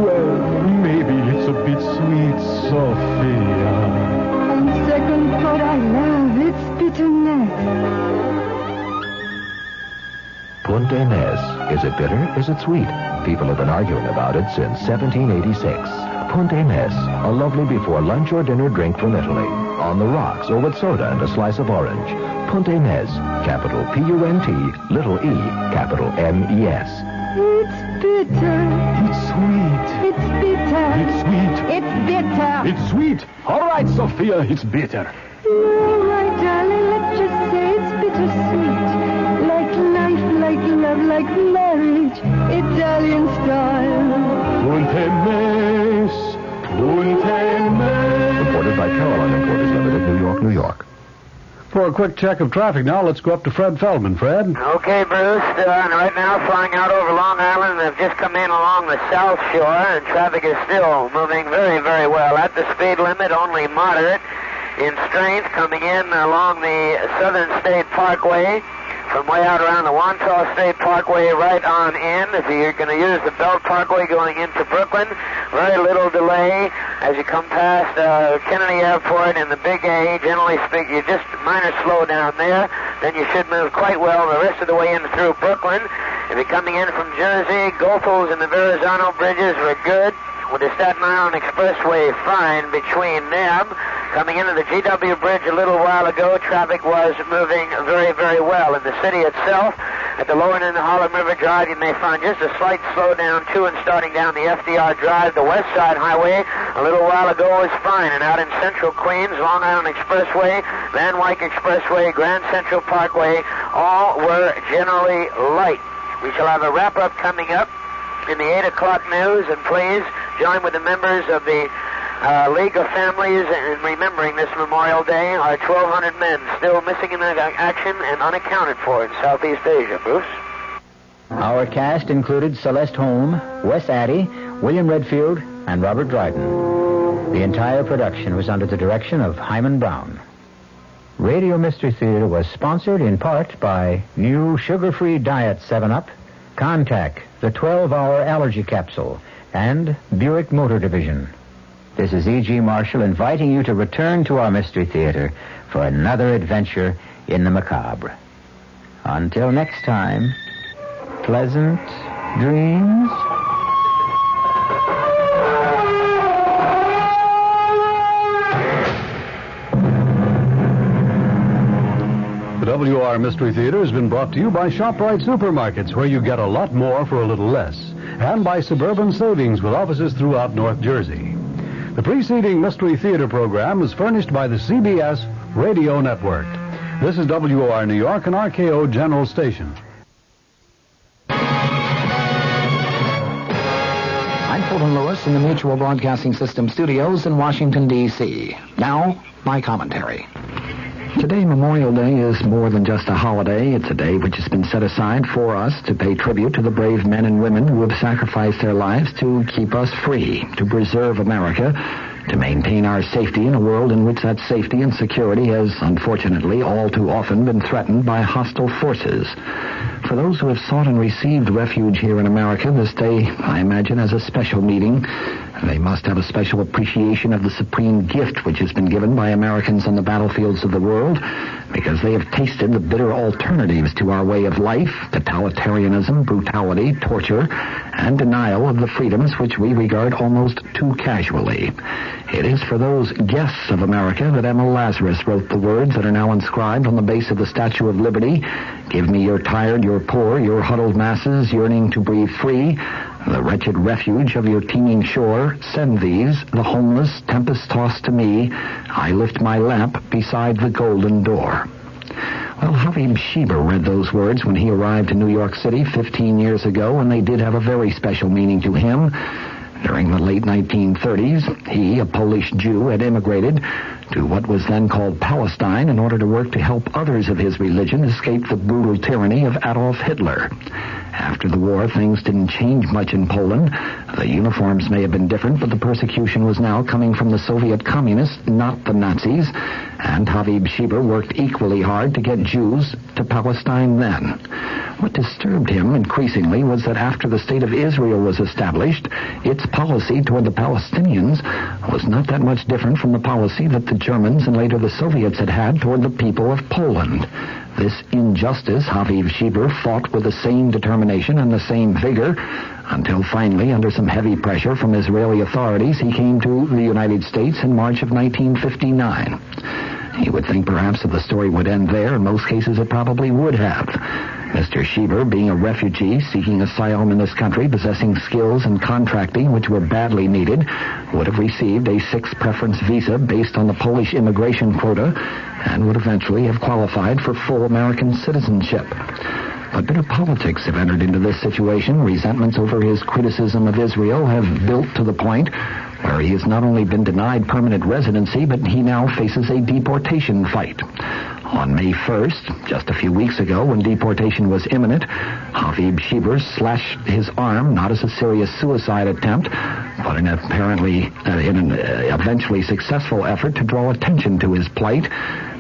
Well, maybe it's a bit sweet, Sophia. On second thought, I love its bitterness. Punta Inés. Is it bitter? Is it sweet? People have been arguing about it since 1786. Punta Inés, a lovely before lunch or dinner drink from Italy. On the rocks or with soda and a slice of orange. Punta Inés, capital P-U-N-T, little e, capital M-E-S. It's bitter. It's sweet. It's bitter. It's sweet. It's bitter. It's sweet. All right, Sophia, it's bitter. All right, darling, let's just say it's bittersweet. Like life, like love, like marriage. Italian style. Punta Inés. Punta Inés. Reported by Caroline Importers Limited, New York, New York. For a quick check of traffic now, let's go up to Fred Feldman. Fred? Okay, Bruce. And right now, flying out over Long Island, they've just come in along the South Shore, and traffic is still moving very, very well. At the speed limit, only moderate in strength, coming in along the Southern State Parkway. From way out around the Wantagh State Parkway right on in. If you're going to use the Belt Parkway going into Brooklyn, very little delay as you come past Kennedy Airport and the Big A. Generally speaking, you just minor slowdown there. Then you should move quite well the rest of the way in through Brooklyn. If you're coming in from Jersey, Goethals and the Verrazano bridges were good. With the Staten Island Expressway fine between them. Coming into the GW Bridge a little while ago, traffic was moving very, very well. In the city itself, at the lower end of the Harlem River Drive, you may find just a slight slowdown to and starting down the FDR Drive. The West Side Highway a little while ago was fine. And out in central Queens, Long Island Expressway, Van Wyck Expressway, Grand Central Parkway, all were generally light. We shall have a wrap-up coming up in the 8 o'clock news, and please join with the members of the League of Families in remembering this Memorial Day. Our 1,200 men still missing in action and unaccounted for in Southeast Asia. Bruce? Our cast included Celeste Holm, Wes Addy, William Redfield, and Robert Dryden. The entire production was under the direction of Hyman Brown. Radio Mystery Theater was sponsored in part by new sugar-free Diet 7-Up, Contact, the 12-hour allergy capsule, and Buick Motor Division. This is E.G. Marshall inviting you to return to our Mystery Theater for another adventure in the macabre. Until next time, pleasant dreams. The WR Mystery Theater has been brought to you by ShopRite Supermarkets, where you get a lot more for a little less, and by Suburban Savings with offices throughout North Jersey. The preceding Mystery Theater program is furnished by the CBS Radio Network. This is WR New York and RKO General Station. I'm Fulton Lewis in the Mutual Broadcasting System studios in Washington, D.C. Now, my commentary. Today, Memorial Day, is more than just a holiday. It's a day which has been set aside for us to pay tribute to the brave men and women who have sacrificed their lives to keep us free, to preserve America, to maintain our safety in a world in which that safety and security has, unfortunately, all too often been threatened by hostile forces. For those who have sought and received refuge here in America, this day, I imagine, has a special meaning. They must have a special appreciation of the supreme gift which has been given by Americans on the battlefields of the world, because they have tasted the bitter alternatives to our way of life, totalitarianism, brutality, torture, and denial of the freedoms which we regard almost too casually. It is for those guests of America that Emma Lazarus wrote the words that are now inscribed on the base of the Statue of Liberty. Give me your tired, your poor, your huddled masses yearning to breathe free, the wretched refuge of your teeming shore. Send these, the homeless, tempest-tossed to me. I lift my lamp beside the golden door. Well, Habib Sheba read those words when he arrived in New York City 15 years ago, and they did have a very special meaning to him. During the late 1930s, he, a Polish Jew, had immigrated to what was then called Palestine in order to work to help others of his religion escape the brutal tyranny of Adolf Hitler. After the war, things didn't change much in Poland. The uniforms may have been different, but the persecution was now coming from the Soviet communists, not the Nazis, and Habib Sheba worked equally hard to get Jews to Palestine then. What disturbed him increasingly was that after the State of Israel was established, its policy toward the Palestinians was not that much different from the policy that the Germans and later the Soviets had had toward the people of Poland. This injustice Habib Sheba fought with the same determination and the same vigor until finally, under some heavy pressure from Israeli authorities, he came to the United States in March of 1959. He would think perhaps that the story would end there. In most cases, it probably would have. Mr. Sheba, being a refugee seeking asylum in this country, possessing skills in contracting which were badly needed, would have received a 6th preference visa based on the Polish immigration quota and would eventually have qualified for full American citizenship. But bitter politics have entered into this situation. Resentments over his criticism of Israel have built to the point where he has not only been denied permanent residency, but he now faces a deportation fight. On May 1st, just a few weeks ago, when deportation was imminent, Habib Sheba slashed his arm, not as a serious suicide attempt, but in an eventually successful effort to draw attention to his plight.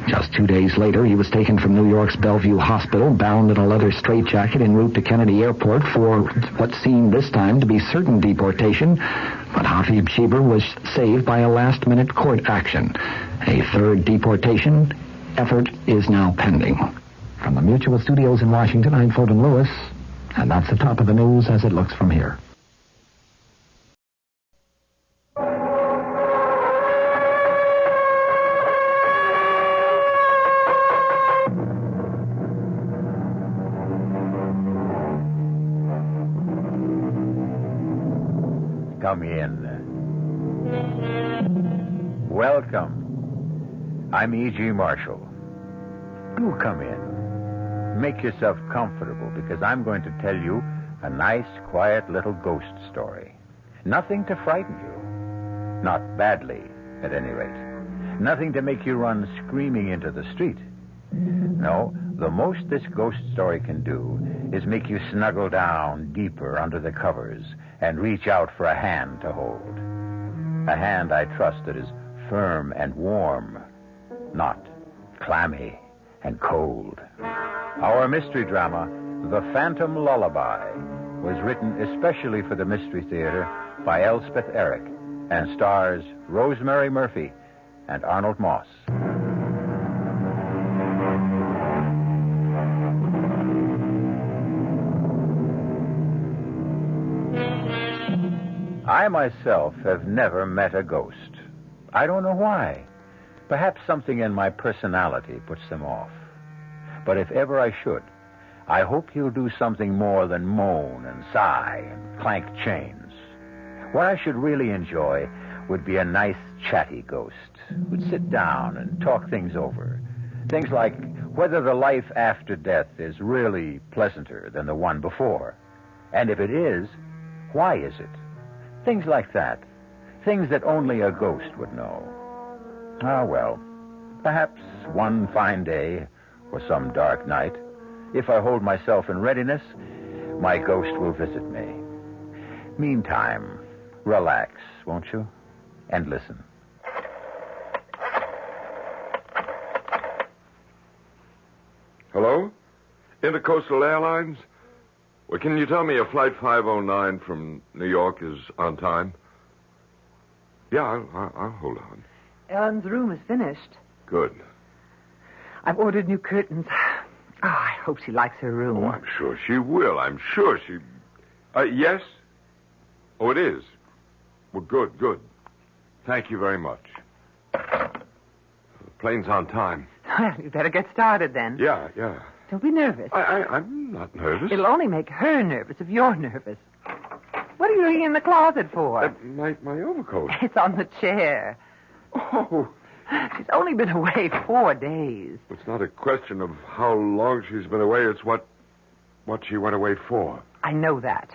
Just 2 days later, he was taken from New York's Bellevue Hospital, bound in a leather straitjacket en route to Kennedy Airport for what seemed this time to be certain deportation. But Habib Sheba was saved by a last-minute court action. A 3rd deportation effort is now pending. From the Mutual Studios in Washington, I'm Fulton Lewis, and that's the top of the news as it looks from here. Come in. Welcome. I'm E.G. Marshall. Do come in. Make yourself comfortable, because I'm going to tell you a nice, quiet little ghost story. Nothing to frighten you. Not badly, at any rate. Nothing to make you run screaming into the street. No, the most this ghost story can do is make you snuggle down deeper under the covers and reach out for a hand to hold. A hand, I trust, that is firm and warm, not clammy and cold. Our mystery drama, The Phantom Lullaby, was written especially for the Mystery Theater by Elspeth Eric and stars Rosemary Murphy and Arnold Moss. I myself have never met a ghost. I don't know why. Perhaps something in my personality puts them off. But if ever I should, I hope he'll do something more than moan and sigh and clank chains. What I should really enjoy would be a nice, chatty ghost who'd sit down and talk things over. Things like whether the life after death is really pleasanter than the one before. And if it is, why is it? Things like that. Things that only a ghost would know. Ah, well, Perhaps one fine day or some dark night, if I hold myself in readiness, my ghost will visit me. Meantime, relax, won't you? And listen. Hello? Intercoastal Airlines? Well, can you tell me if Flight 509 from New York is on time? Yeah, I'll hold on. Ellen's room is finished. Good. I've ordered new curtains. Oh, I hope she likes her room. Oh, I'm sure she will. I'm sure she... yes? Oh, it is? Well, good. Thank you very much. The plane's on time. Well, you better get started then. Yeah. Don't be nervous. I'm not nervous. It'll only make her nervous if you're nervous. What are you looking in the closet for? My overcoat. It's on the chair. Oh. She's only been away 4 days. It's not a question of how long she's been away. It's what she went away for. I know that.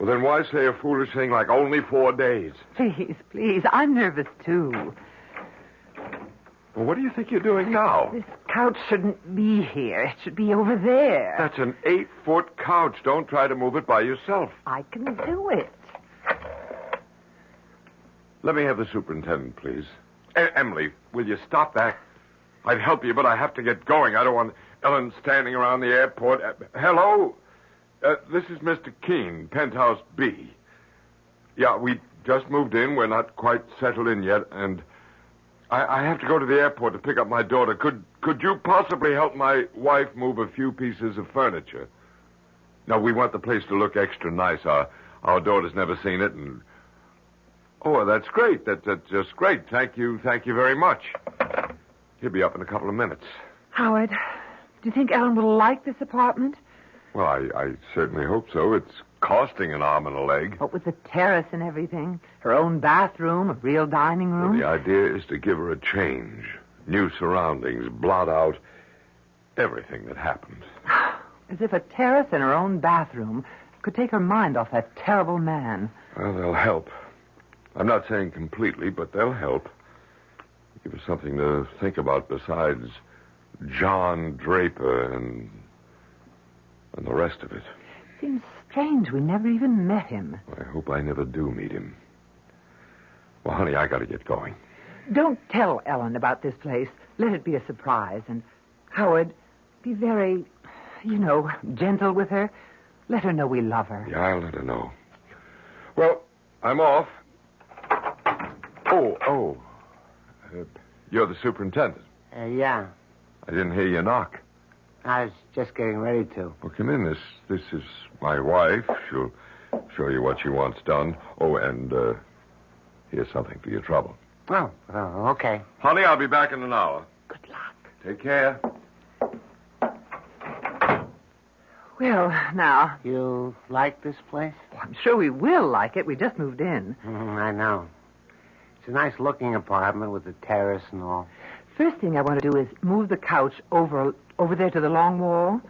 Well, then why say a foolish thing like only 4 days? Please. I'm nervous, too. Well, what do you think you're doing now? This couch shouldn't be here. It should be over there. That's an 8-foot couch. Don't try to move it by yourself. I can do it. Let me have the superintendent, please. Emily, will you stop that? I'd help you, but I have to get going. I don't want Ellen standing around the airport. Hello? This is Mr. Keene, Penthouse B. Yeah, we just moved in. We're not quite settled in yet, and I have to go to the airport to pick up my daughter. Could you possibly help my wife move a few pieces of furniture? No, we want the place to look extra nice. Our daughter's never seen it, and... Oh, that's great. That's just great. Thank you very much. He'll be up in a couple of minutes. Howard, do you think Ellen will like this apartment? Well, I certainly hope so. It's costing an arm and a leg. What with the terrace and everything? Her own bathroom, a real dining room? Well, the idea is to give her a change. New surroundings, blot out everything that happened. As if a terrace and her own bathroom could take her mind off that terrible man. Well, they'll help. I'm not saying completely, but they'll help. Give us something to think about besides John Draper and the rest of it. Seems strange we never even met him. I hope I never do meet him. Well, honey, I got to get going. Don't tell Ellen about this place. Let it be a surprise. And, Howard, be very, gentle with her. Let her know we love her. Yeah, I'll let her know. Well, I'm off. Oh. You're the superintendent. Yeah. I didn't hear you knock. I was just getting ready to. Well, come in. This is my wife. She'll show you what she wants done. Oh, and here's something for your trouble. Oh, okay. Honey, I'll be back in an hour. Good luck. Take care. Well, now... You like this place? Well, I'm sure we will like it. We just moved in. I know. It's a nice-looking apartment with a terrace and all. First thing I want to do is move the couch over there to the long wall.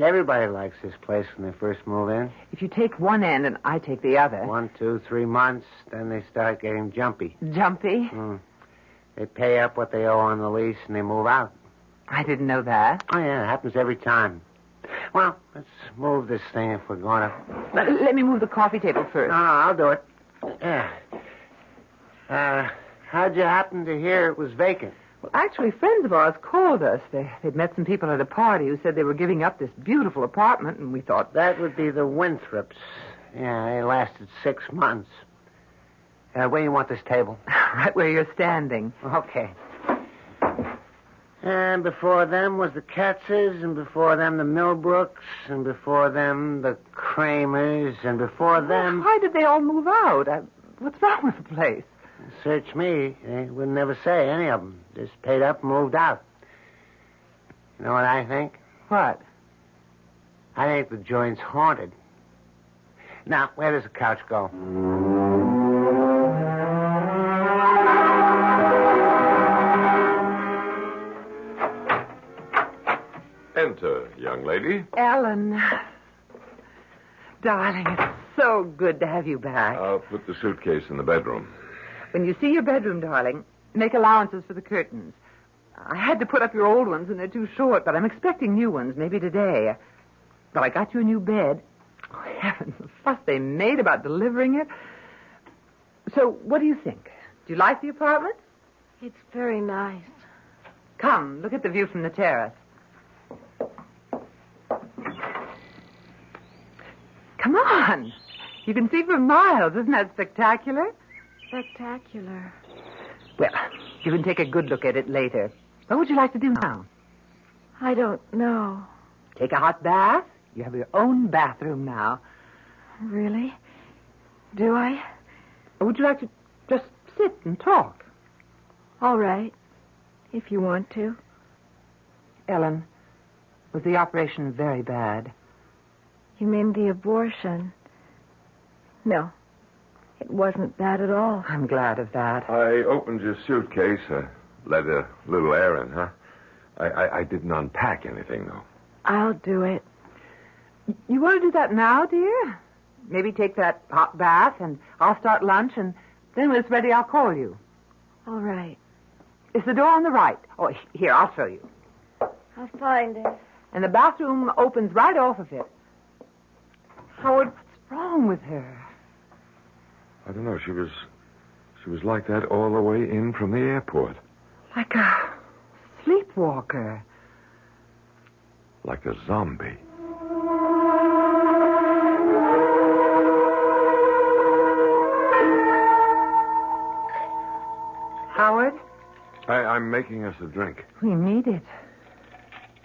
Everybody likes this place when they first move in. If you take one end and I take the other... 1, 2, 3 months, then they start getting jumpy. Jumpy? They pay up what they owe on the lease and they move out. I didn't know that. Oh, yeah, it happens every time. Well, let's move this thing if we're going to... Let me move the coffee table first. No, I'll do it. Yeah. How'd you happen to hear it was vacant? Well, actually, friends of ours called us. They'd met some people at a party who said they were giving up this beautiful apartment, and we thought... That would be the Winthrops. Yeah, they lasted 6 months. Where do you want this table? Right where you're standing. Okay. And before them was the Katzes, and before them the Millbrooks, and before them the Kramers, and before them... Why did they all move out? What's wrong with the place? Search me. They would never say, any of them. Just paid up and moved out. You know what I think? What? I think the joint's haunted. Now, where does the couch go? Enter, young lady. Ellen. Darling, it's so good to have you back. I'll put the suitcase in the bedroom. When you see your bedroom, darling, make allowances for the curtains. I had to put up your old ones, and they're too short, but I'm expecting new ones, maybe today. But I got you a new bed. Oh, heavens, the fuss they made about delivering it. So, what do you think? Do you like the apartment? It's very nice. Come, look at the view from the terrace. Come on. You can see for miles. Isn't that spectacular? Spectacular. Well, you can take a good look at it later. What would you like to do now? I don't know. Take a hot bath. You have your own bathroom now. Really? Do I? Or would you like to just sit and talk? All right. If you want to. Ellen, was the operation very bad? You mean the abortion? No. It wasn't bad at all. I'm glad of that. I opened your suitcase, let a little air in, huh? I didn't unpack anything, though. I'll do it. You want to do that now, dear? Maybe take that hot bath, and I'll start lunch, and then when it's ready, I'll call you. All right. Is the door on the right? Oh, here, I'll show you. I'll find it. And the bathroom opens right off of it. Howard, what's wrong with her? I don't know. She was like that all the way in from the airport. Like a sleepwalker. Like a zombie. Howard? I'm making us a drink. We need it.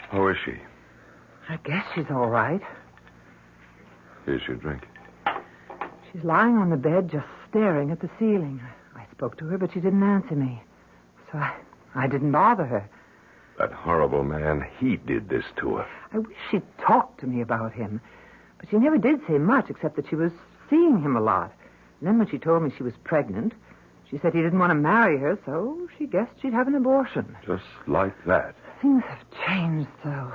How is she? I guess she's all right. Here's your drink. She's lying on the bed, just staring at the ceiling. I spoke to her, but she didn't answer me. So I didn't bother her. That horrible man, he did this to her. I wish she'd talked to me about him. But she never did say much, except that she was seeing him a lot. And then when she told me she was pregnant, she said he didn't want to marry her, so she guessed she'd have an abortion. Just like that. Things have changed so.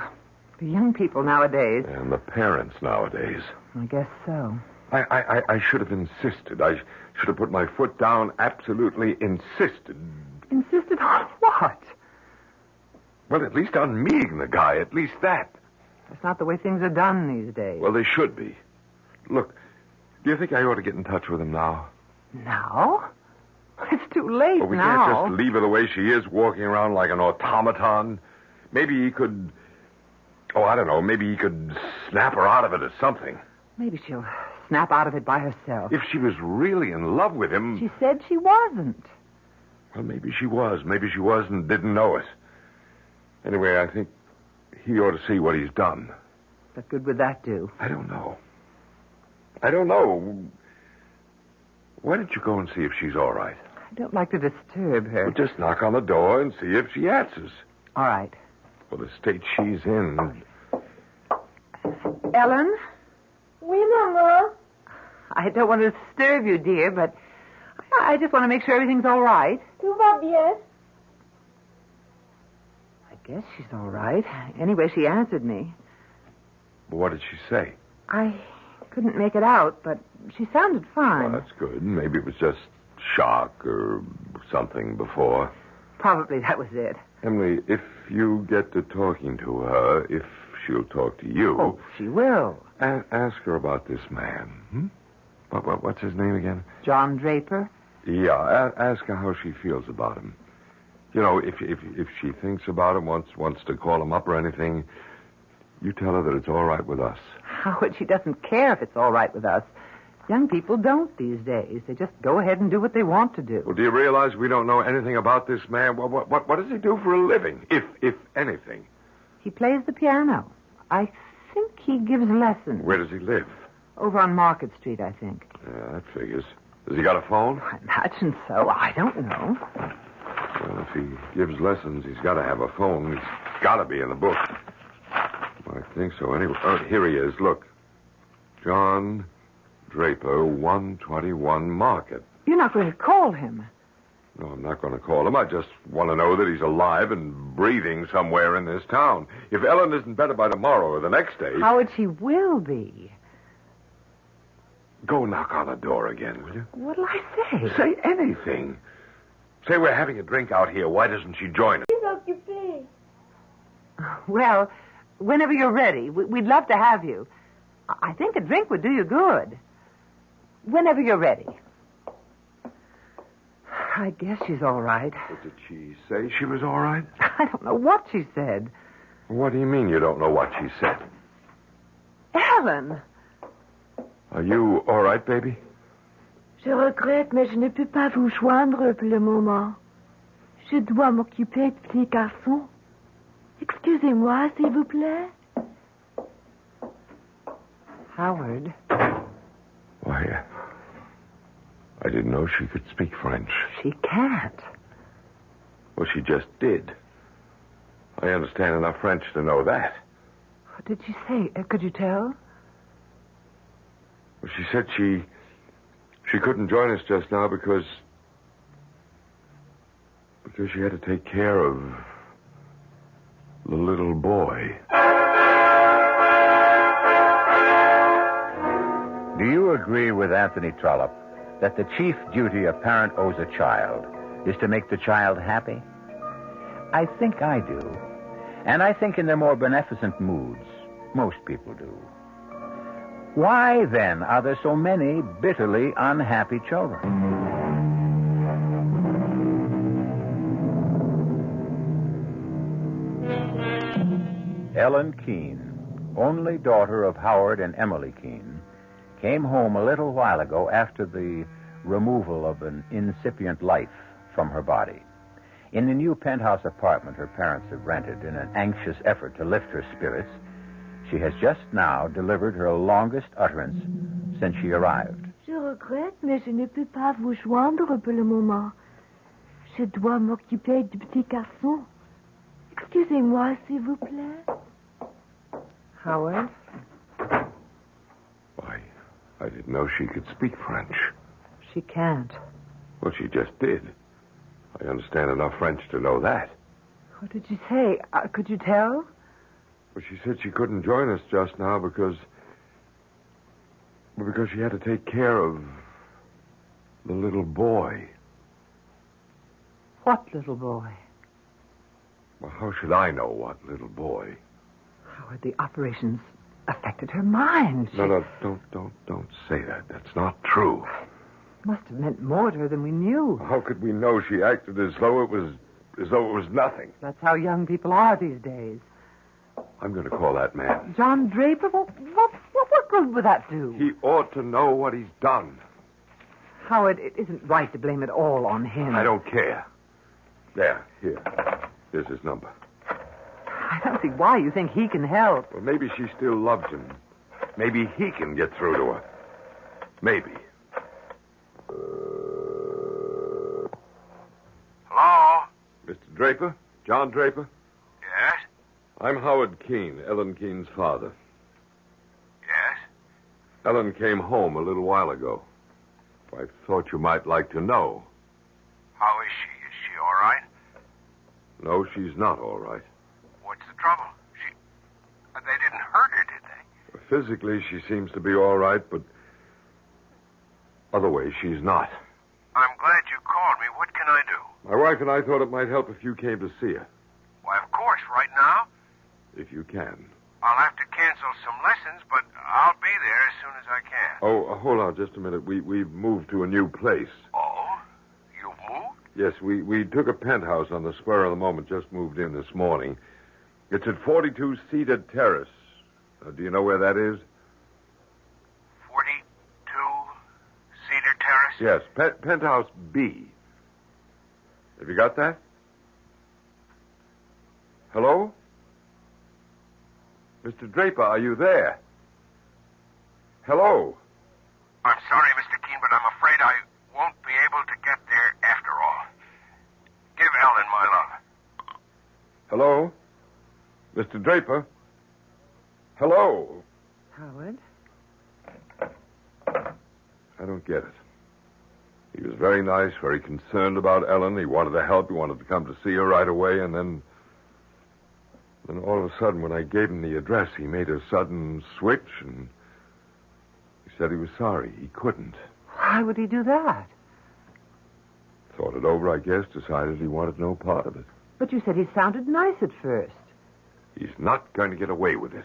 The young people nowadays. And the parents nowadays. I guess so. I should have insisted. I should have put my foot down, absolutely insisted. Insisted on what? Well, at least on meeting the guy, at least that. That's not the way things are done these days. Well, they should be. Look, do you think I ought to get in touch with him now? Now? It's too late well, we now. can't just leave her the way she is, walking around like an automaton. Maybe he could... Oh, I don't know. Maybe he could snap her out of it or something. Maybe she'll snap out of it by herself. If she was really in love with him... She said she wasn't. Well, maybe she was. Maybe she was and didn't know it. Anyway, I think he ought to see what he's done. What good would that do? I don't know. Why don't you go and see if she's all right? I don't like to disturb her. Well, just knock on the door and see if she answers. All right. Well, the state she's in... Ellen? Oui, Mama. I don't want to disturb you, dear, but I just want to make sure everything's all right. Tout va bien. I guess she's all right. Anyway, she answered me. Well, what did she say? I couldn't make it out, but she sounded fine. Well, that's good. Maybe it was just shock or something before. Probably that was it. Emily, if you get to talking to her, if she'll talk to you... Oh, she will. Ask her about this man. Hmm? What's his name again? John Draper? Yeah, ask her how she feels about him. You know, if she thinks about him, wants to call him up or anything, you tell her that it's all right with us. Howard, she doesn't care if it's all right with us. Young people don't these days. They just go ahead and do what they want to do. Well, do you realize we don't know anything about this man? What does he do for a living, if anything? He plays the piano. I think he gives lessons. Where does he live? Over on Market Street, I think. Yeah, that figures. Has he got a phone? I imagine so. I don't know. Well, if he gives lessons, he's got to have a phone. He's got to be in the book. I think so. Anyway, here he is. Look. John Draper, 121 Market. You're not going to call him. No, I'm not going to call him. I just want to know that he's alive and breathing somewhere in this town. If Ellen isn't better by tomorrow or the next day... Howard, she will be. Go knock on the door again, will you? What'll I say? Say anything. Say we're having a drink out here. Why doesn't she join us? Well, whenever you're ready, we'd love to have you. I think a drink would do you good. Whenever you're ready. I guess she's all right. But did she say she was all right? I don't know what she said. What do you mean you don't know what she said? Ellen! Are you all right, baby? Je regrette, mais je ne peux pas vous joindre pour le moment. Je dois m'occuper de petit garçon. Excusez-moi, s'il vous plaît. Howard. Why, I didn't know she could speak French. She can't. Well, she just did. I understand enough French to know that. What did she say? Could you tell? Well, she said she couldn't join us just now because she had to take care of the little boy. Do you agree with Anthony Trollope that the chief duty a parent owes a child is to make the child happy? I think I do. And I think in their more beneficent moods, most people do. Why, then, are there so many bitterly unhappy children? Ellen Keene, only daughter of Howard and Emily Keene, came home a little while ago after the removal of an incipient life from her body. In the new penthouse apartment her parents have rented in an anxious effort to lift her spirits, she has just now delivered her longest utterance since she arrived. Je regrette, mais je ne peux pas vous joindre pour le moment. Je dois m'occuper du petit garçon. Excusez-moi, s'il vous plaît. Howard? Why, I didn't know she could speak French. She can't. Well, she just did. I understand enough French to know that. What did she say? Could you tell? Well, she said she couldn't join us just now because she had to take care of the little boy. What little boy? Well, how should I know what little boy? Howard, the operations affected her mind. No, don't say that. That's not true. Must have meant more to her than we knew. How could we know she acted as though it was nothing? That's how young people are these days. I'm going to call that man. John Draper? What good would that do? He ought to know what he's done. Howard, it isn't right to blame it all on him. I don't care. There, here. Here's his number. I don't see why you think he can help. Well, maybe she still loves him. Maybe he can get through to her. Maybe. Hello? Mr. Draper? John Draper? Yes? I'm Howard Keene, Ellen Keene's father. Yes? Ellen came home a little while ago. I thought you might like to know. How is she? Is she all right? No, she's not all right. What's the trouble? They didn't hurt her, did they? Physically, she seems to be all right, but other ways, she's not. I'm glad you called me. What can I do? My wife and I thought it might help if you came to see her. Why, of course, right now. If you can. I'll have to cancel some lessons, but I'll be there as soon as I can. Oh, hold on just a minute. We've moved to a new place. Oh? You've moved? Yes, we took a penthouse on the spur of the moment, just moved in this morning. It's at 42 Cedar Terrace. Do you know where that is? 42 Cedar Terrace? Yes, penthouse B. Have you got that? Hello? Mr. Draper, are you there? Hello? I'm sorry, Mr. Keene, but I'm afraid I won't be able to get there after all. Give Ellen my love. Hello? Mr. Draper? Hello? Howard? I don't get it. He was very nice, very concerned about Ellen. He wanted to help. He wanted to come to see her right away, and then all of a sudden, when I gave him the address, he made a sudden switch, and he said he was sorry. He couldn't. Why would he do that? Thought it over, I guess, decided he wanted no part of it. But you said he sounded nice at first. He's not going to get away with it.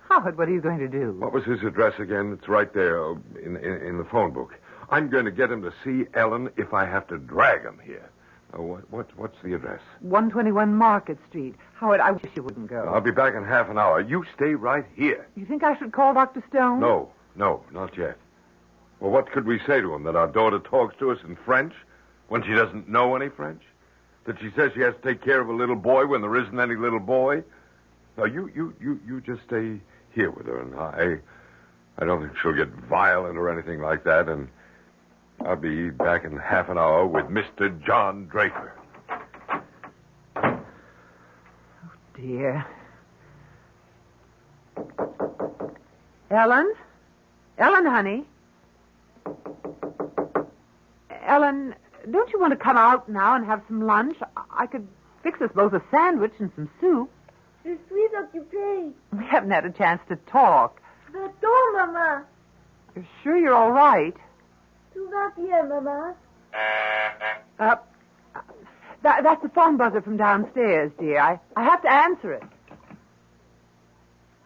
Howard, what are you going to do? What was his address again? It's right there in the phone book. I'm going to get him to see Ellen if I have to drag him here. What's the address? 121 Market Street. Howard, I wish you wouldn't go. I'll be back in half an hour. You stay right here. You think I should call Dr. Stone? No, not yet. Well, what could we say to him? That our daughter talks to us in French when she doesn't know any French? That she says she has to take care of a little boy when there isn't any little boy? No, you just stay here with her, and I don't think she'll get violent or anything like that, and I'll be back in half an hour with Mr. John Draper. Oh, dear. Ellen? Ellen, honey? Ellen, don't you want to come out now and have some lunch? I could fix us both a sandwich and some soup. Je suis occupée. We haven't had a chance to talk. Va-t'en, maman. You're sure you're all right? Tout va bien, maman. That's the phone buzzer from downstairs, dear. I have to answer it.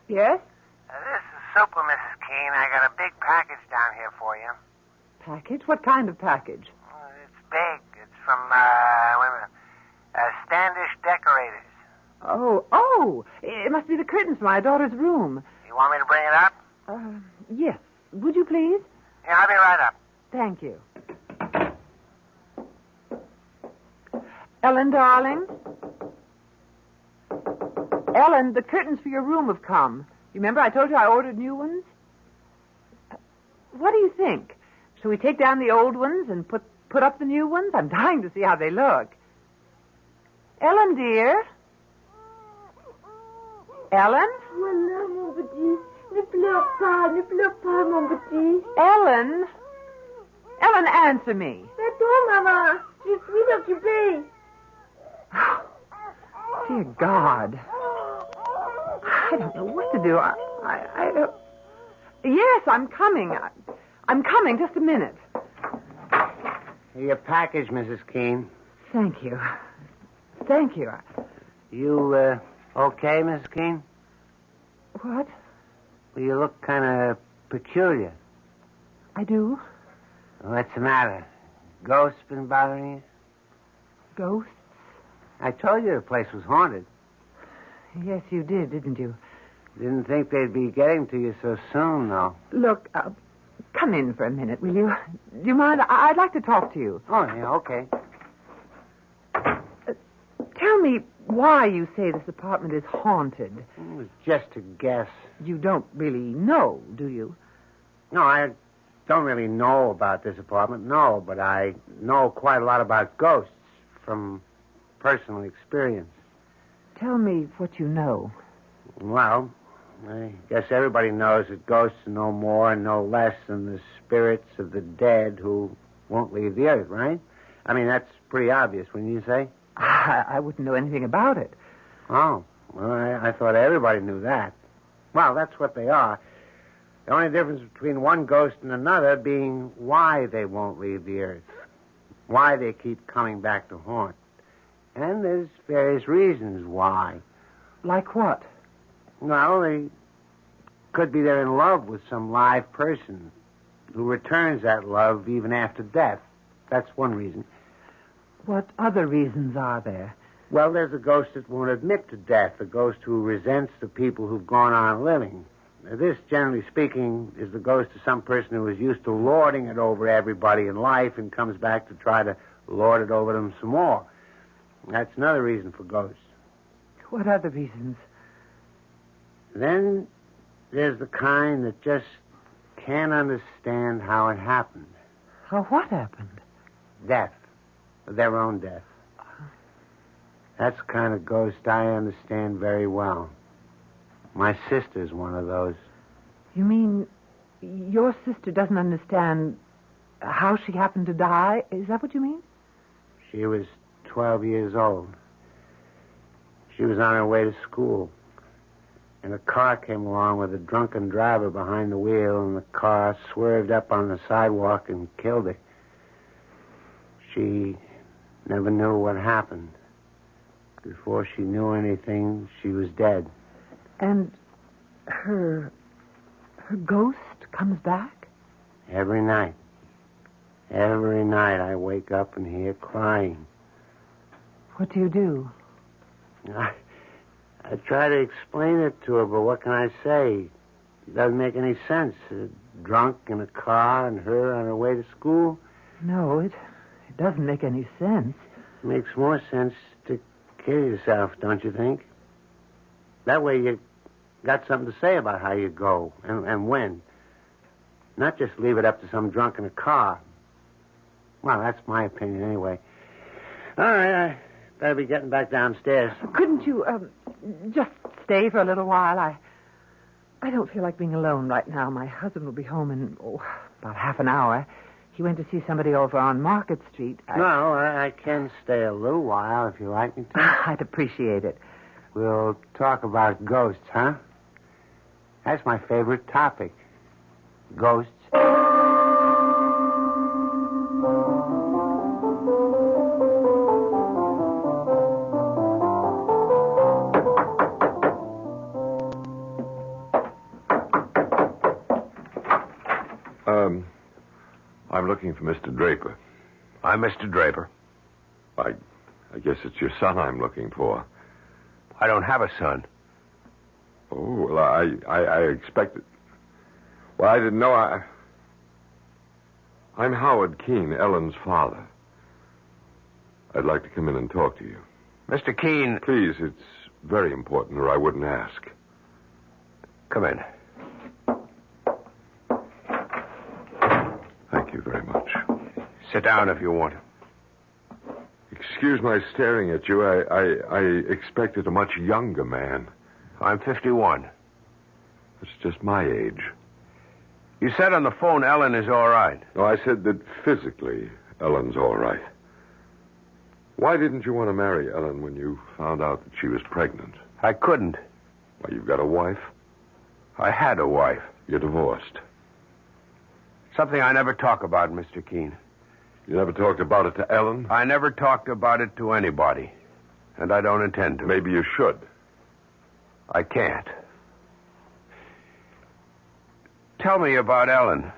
Yes? This is Super, Mrs. Keene. I got a big package down here for you. Package? What kind of package? It's big. It's from, Standish Decorators. Oh, it must be the curtains for my daughter's room. You want me to bring it up? Yes. Would you please? Yeah, I'll be right up. Thank you. Ellen, darling? Ellen, the curtains for your room have come. Remember I told you I ordered new ones? What do you think? Shall we take down the old ones and put up the new ones? I'm dying to see how they look. Ellen, dear? Ellen? Voilà, mon petit. Ne pleure pas, mon petit. Ellen? Ellen, answer me. Va-t'en, maman. Je suis occupée. Dear God. I don't know what to do. I don't... Yes, I'm coming. I'm coming. Just a minute. Your package, Mrs. Keene. Thank you. Thank you. You, okay, Mrs. Keene? What? Well, you look kind of peculiar. I do? What's the matter? Ghosts been bothering you? Ghosts? I told you the place was haunted. Yes, you did, didn't you? Didn't think they'd be getting to you so soon, though. Look, come in for a minute, will you? Do you mind? I'd like to talk to you. Oh, yeah, okay. Tell me why you say this apartment is haunted. It was just a guess. You don't really know, do you? No, I don't really know about this apartment, no, but I know quite a lot about ghosts from personal experience. Tell me what you know. Well, I guess everybody knows that ghosts are no more and no less than the spirits of the dead who won't leave the earth, right? I mean, that's pretty obvious, wouldn't you say? I wouldn't know anything about it. Oh, well, I thought everybody knew that. Well, that's what they are. The only difference between one ghost and another being why they won't leave the earth. Why they keep coming back to haunt. And there's various reasons why. Like what? Well, they could be they're in love with some live person who returns that love even after death. That's one reason. What other reasons are there? Well, there's a ghost that won't admit to death, a ghost who resents the people who've gone on living. This, generally speaking, is the ghost of some person who is used to lording it over everybody in life and comes back to try to lord it over them some more. That's another reason for ghosts. What other reasons? Then there's the kind that just can't understand how it happened. How what happened? Death. Their own death. That's the kind of ghost I understand very well. My sister's one of those. You mean your sister doesn't understand how she happened to die? Is that what you mean? She was 12 years old. She was on her way to school. And a car came along with a drunken driver behind the wheel, and the car swerved up on the sidewalk and killed her. She never knew what happened. Before she knew anything, she was dead. And her ghost comes back? Every night. Every night I wake up and hear crying. What do you do? I try to explain it to her, but what can I say? It doesn't make any sense. Drunk in a car and her on her way to school. No, it doesn't make any sense. It makes more sense to kill yourself, don't you think? That way you got something to say about how you go and when. Not just leave it up to some drunk in a car. Well, that's my opinion anyway. All right, I better be getting back downstairs. Couldn't you just stay for a little while? I don't feel like being alone right now. My husband will be home in about half an hour. He went to see somebody over on Market Street. No, I can stay a little while if you like me to. I'd appreciate it. We'll talk about ghosts, huh? That's my favorite topic. Ghosts. I'm looking for Mr. Draper. I'm Mr. Draper. I guess it's your son I'm looking for. I don't have a son. Oh, well, I expected... Well, I didn't know I'm Howard Keene, Ellen's father. I'd like to come in and talk to you. Mr. Keene... Please, it's very important, or I wouldn't ask. Come in. Thank you very much. Sit down if you want. Excuse my staring at you. I expected a much younger man. I'm 51. That's just my age. You said on the phone Ellen is all right. No, I said that physically Ellen's all right. Why didn't you want to marry Ellen when you found out that she was pregnant? I couldn't. Why, you've got a wife? I had a wife. You're divorced. Something I never talk about, Mr. Keene. You never talked about it to Ellen? I never talked about it to anybody. And I don't intend to. Maybe you should. I can't. Tell me about Ellen.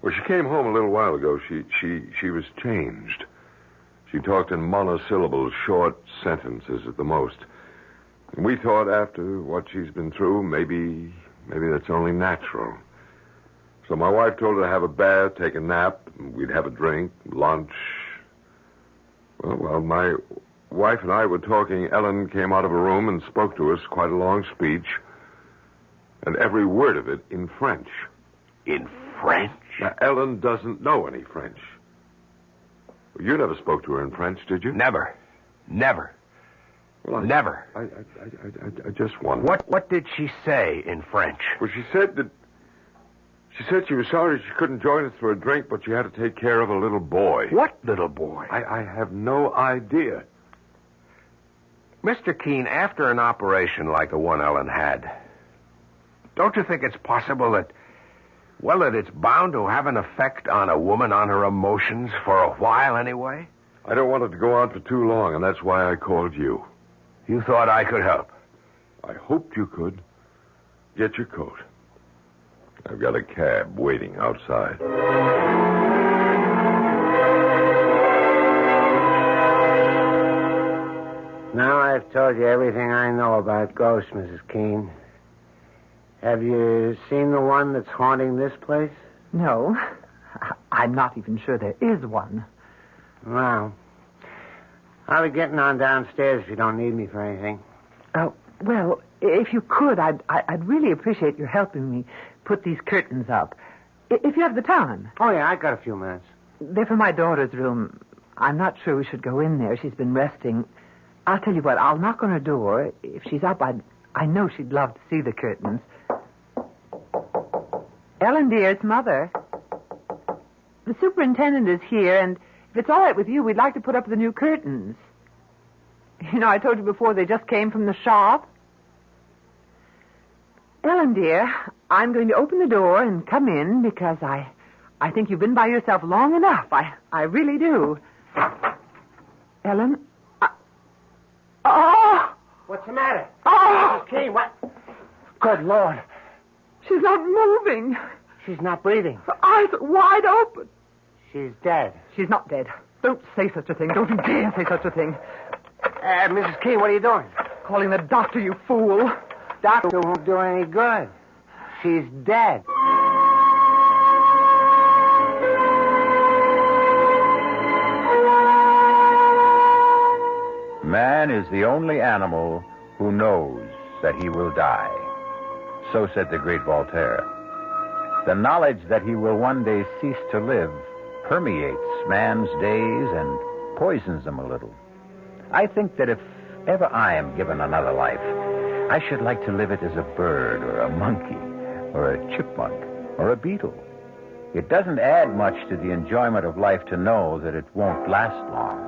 Well, she came home a little while ago. She was changed. She talked in monosyllables, short sentences at the most. And we thought after what she's been through, maybe that's only natural. So my wife told her to have a bath, take a nap, and we'd have a drink, lunch. Well, while my wife and I were talking, Ellen came out of a room and spoke to us, quite a long speech, and every word of it in French. In French? Now, Ellen doesn't know any French. You never spoke to her in French, did you? Never. Well, never. I just wondered. What did she say in French? Well, she said she was sorry she couldn't join us for a drink, but she had to take care of a little boy. What little boy? I have no idea. Mr. Keene, after an operation like the one Ellen had, don't you think it's possible that it's bound to have an effect on a woman, on her emotions, for a while anyway? I don't want it to go on for too long, and that's why I called you. You thought I could help? I hoped you could. Get your coat. I've got a cab waiting outside. Now I've told you everything I know about ghosts, Mrs. Keene. Have you seen the one that's haunting this place? No. I'm not even sure there is one. Well, I'll be getting on downstairs if you don't need me for anything. Well, if you could, I'd really appreciate your helping me put these curtains up. If you have the time. Oh, yeah, I got a few minutes. They're for my daughter's room. I'm not sure we should go in there. She's been resting. I'll tell you what, I'll knock on her door. If she's up, I know she'd love to see the curtains. Ellen, dear, it's Mother. The superintendent is here, and if it's all right with you, we'd like to put up the new curtains. You know, I told you before they just came from the shop. Ellen, dear, I'm going to open the door and come in because I think you've been by yourself long enough. I really do. Ellen, the matter? Oh! Mrs. Keene, what? Good Lord. She's not moving. She's not breathing. Her eyes are wide open. She's dead. She's not dead. Don't say such a thing. Don't you dare say such a thing. Mrs. Keene, what are you doing? Calling the doctor, you fool. Doctor won't do any good. She's dead. Man is the only animal who knows that he will die. So said the great Voltaire. The knowledge that he will one day cease to live permeates man's days and poisons them a little. I think that if ever I am given another life, I should like to live it as a bird or a monkey or a chipmunk or a beetle. It doesn't add much to the enjoyment of life to know that it won't last long.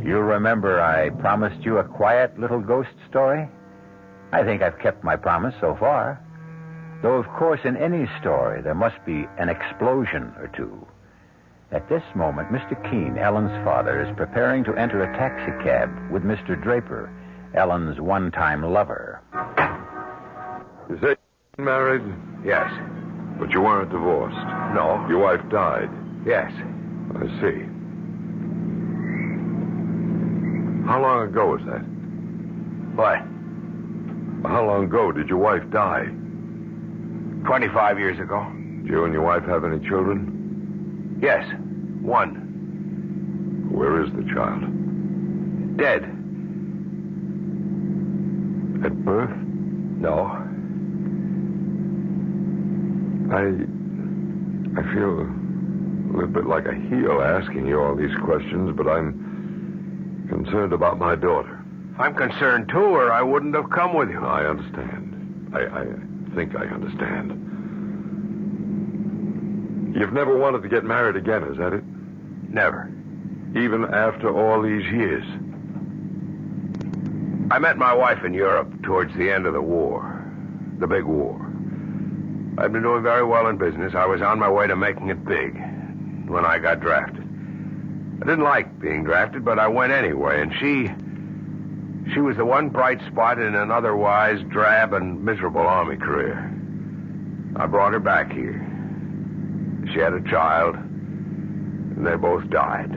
You'll remember I promised you a quiet little ghost story? I think I've kept my promise so far. Though, of course, in any story, there must be an explosion or two. At this moment, Mr. Keene, Ellen's father, is preparing to enter a taxicab with Mr. Draper, Ellen's one-time lover. You say you're married? Yes. But you weren't divorced? No. Your wife died? Yes. I see. How long ago was that? What? How long ago did your wife die? 25 years ago. Do you and your wife have any children? Yes. One. Where is the child? Dead. At birth? No. I feel a little bit like a heel asking you all these questions, but I'm concerned about my daughter. I'm concerned, too, or I wouldn't have come with you. I understand. I think I understand. You've never wanted to get married again, is that it? Never. Even after all these years? I met my wife in Europe towards the end of the war. The big war. I'd been doing very well in business. I was on my way to making it big when I got drafted. I didn't like being drafted, but I went anyway, and she was the one bright spot in an otherwise drab and miserable Army career. I brought her back here. She had a child, and they both died.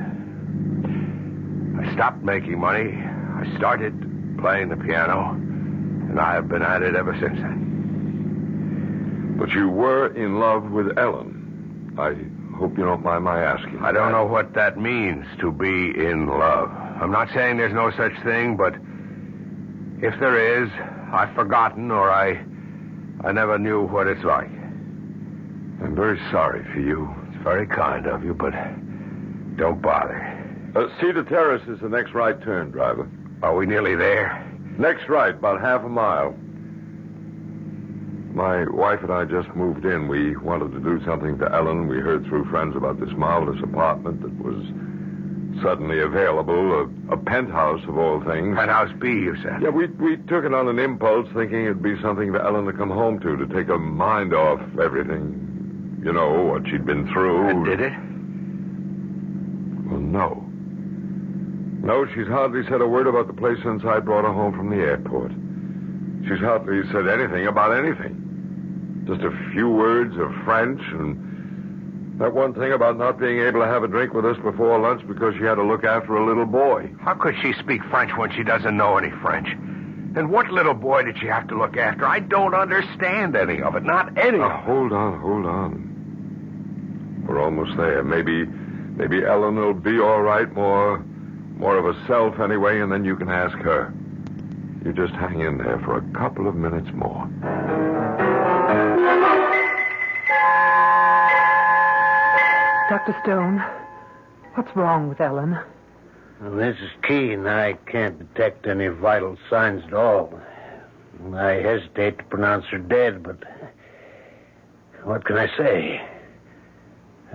I stopped making money. I started playing the piano, and I have been at it ever since then. But you were in love with Ellen. I hope you don't mind my asking. I don't know what that means, to be in love. I'm not saying there's no such thing, but if there is, I've forgotten, or I never knew what it's like. I'm very sorry for you. It's very kind of you, but don't bother. Cedar Terrace is the next right turn, driver. Are we nearly there? Next right, about half a mile. My wife and I just moved in. We wanted to do something to Ellen. We heard through friends about this marvelous apartment that was suddenly available, a penthouse of all things. Penthouse B, you said? Yeah, we took it on an impulse, thinking it'd be something for Ellen to come home to take her mind off everything. You know, what she'd been through. And did it? Well, no. No, she's hardly said a word about the place since I brought her home from the airport. She's hardly said anything about anything. Just a few words of French, and that one thing about not being able to have a drink with us before lunch because she had to look after a little boy. How could she speak French when she doesn't know any French? And what little boy did she have to look after? I don't understand any of it, not any of it. Hold on. We're almost there. Maybe Ellen will be all right, more of a self anyway, and then you can ask her. You just hang in there for a couple of minutes more. Dr. Stone, what's wrong with Ellen? Well, Mrs. Keene, I can't detect any vital signs at all. I hesitate to pronounce her dead, but what can I say?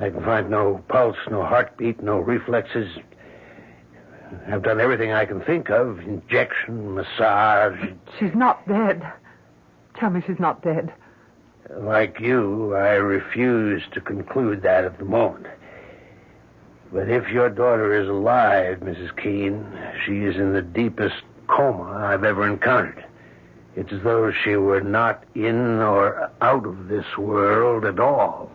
I can find no pulse, no heartbeat, no reflexes. I've done everything I can think of. Injection, massage. She's not dead. Tell me she's not dead. Like you, I refuse to conclude that at the moment. But if your daughter is alive, Mrs. Keene, she is in the deepest coma I've ever encountered. It's as though she were not in or out of this world at all.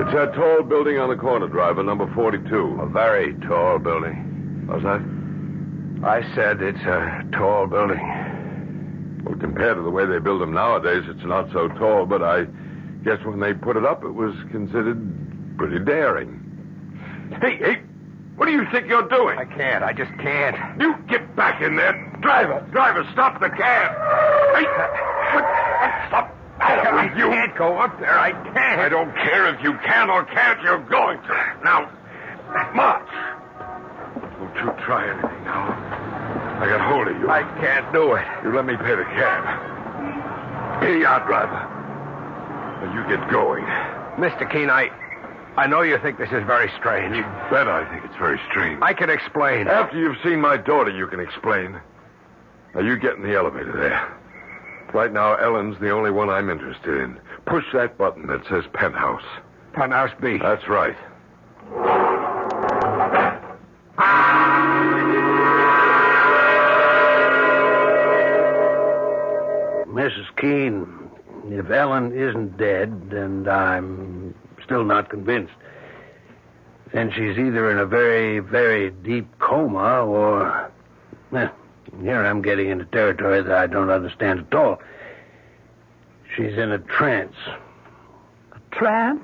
It's that tall building on the corner, driver, number 42. A very tall building. What's that? I said it's a tall building. Well, compared to the way they build them nowadays, it's not so tall, but I guess when they put it up, it was considered pretty daring. Hey, what do you think you're doing? I can't. I just can't. You get back in there. Driver, stop the cab. Hey, stop. I can't go up there. I can't. I don't care if you can or can't. You're going to. Now, march. Don't you try anything now. I got hold of you. I can't do it. You let me pay the cab. Here you are, driver. Now you get going. Mr. Keene, I know you think this is very strange. You bet I think it's very strange. I can explain. After you've seen my daughter, you can explain. Now, you get in the elevator there. Right now, Ellen's the only one I'm interested in. Push that button that says penthouse. Penthouse B. That's right. Mrs. Keene, if Ellen isn't dead, and I'm still not convinced, then she's either in a very, very deep coma or... Here I'm getting into territory that I don't understand at all. She's in a trance. A trance?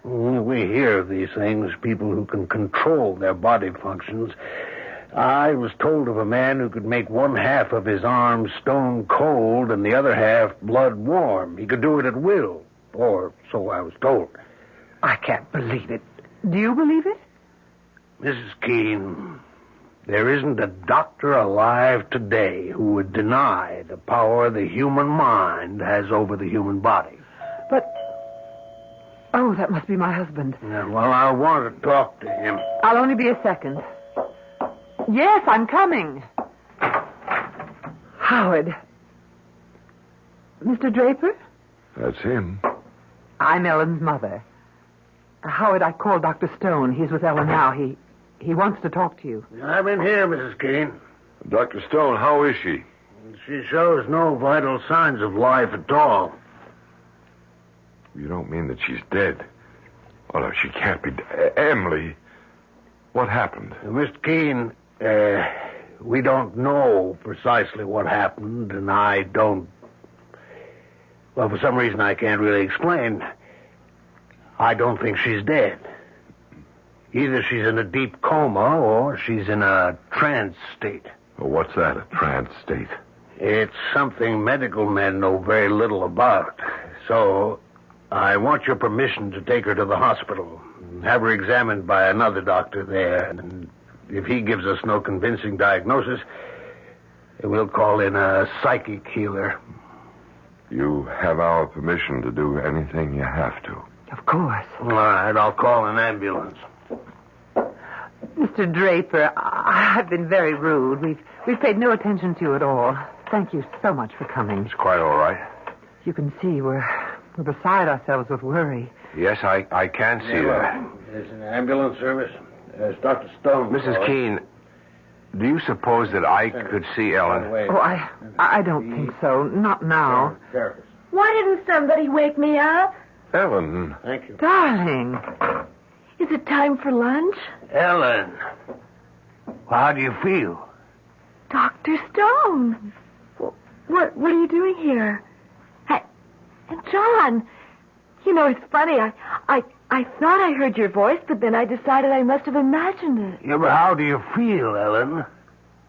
We hear of these things, people who can control their body functions. I was told of a man who could make one half of his arm stone cold and the other half blood warm. He could do it at will, or so I was told. I can't believe it. Do you believe it? Mrs. Keene, there isn't a doctor alive today who would deny the power the human mind has over the human body. But... Oh, that must be my husband. Yeah, well, I want to talk to him. I'll only be a second. Yes, I'm coming. Howard. Mr. Draper? That's him. I'm Ellen's mother. Howard, I called Dr. Stone. He's with Ellen now. He wants to talk to you. I'm in here, Mrs. Keene. Dr. Stone, how is she? She shows no vital signs of life at all. You don't mean that she's dead? Oh, no, she can't be. Emily, what happened? Mr. Keene, we don't know precisely what happened, and I don't... Well, for some reason I can't really explain. I don't think she's dead. Either she's in a deep coma or she's in a trance state. Well, what's that, a trance state? It's something medical men know very little about. So I want your permission to take her to the hospital and have her examined by another doctor there. And if he gives us no convincing diagnosis, we'll call in a psychic healer. You have our permission to do anything you have to. Of course. All right, I'll call an ambulance. Mr. Draper, I've been very rude. We've paid no attention to you at all. Thank you so much for coming. It's quite all right. You can see we're beside ourselves with worry. Yes, I can see that. There's an ambulance service. There's Dr. Stone. Mrs. Keene, do you suppose that I could see Ellen? Oh, I don't think so. Not now. Why didn't somebody wake me up? Ellen. Thank you. Darling. Is it time for lunch? Ellen, how do you feel? Dr. Stone. What are you doing here? And John, you know, it's funny. I thought I heard your voice, but then I decided I must have imagined it. Yeah, but how do you feel, Ellen?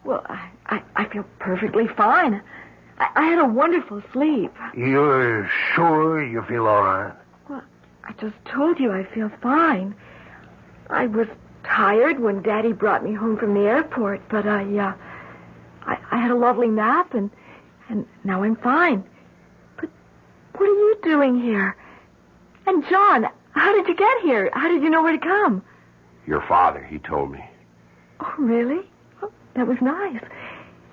Well, I feel perfectly fine. I had a wonderful sleep. You're sure you feel all right? Well, I just told you I feel fine. I was tired when Daddy brought me home from the airport, but I had a lovely nap, and now I'm fine. But what are you doing here? And John, how did you get here? How did you know where to come? Your father, he told me. Oh, really? Oh, that was nice.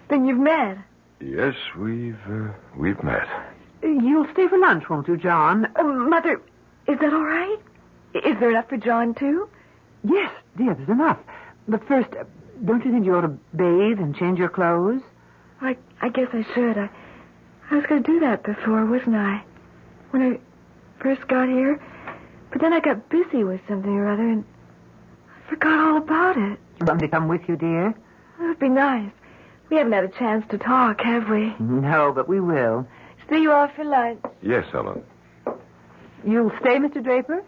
Then you've met. Yes, we've met. You'll stay for lunch, won't you, John? Mother, is that all right? Is there enough for John, too? Yes, dear, there's enough. But first, don't you think you ought to bathe and change your clothes? I guess I should. I was going to do that before, wasn't I? When I first got here. But then I got busy with something or other, and I forgot all about it. You want me to come with you, dear? That would be nice. We haven't had a chance to talk, have we? No, but we will. See you all for lunch. Yes, Ellen. You'll stay, Mr. Draper?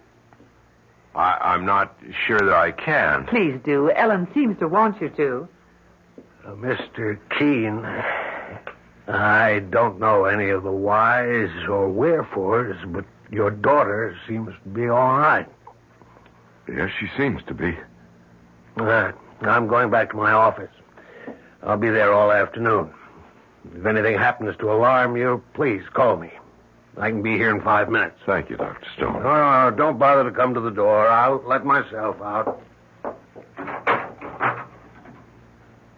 I'm not sure that I can. Please do. Ellen seems to want you to. Mr. Keene, I don't know any of the whys or wherefores, but your daughter seems to be all right. Yes, she seems to be. All right. I'm going back to my office. I'll be there all afternoon. If anything happens to alarm you, please call me. I can be here in 5 minutes. Thank you, Dr. Stone. No, don't bother to come to the door. I'll let myself out.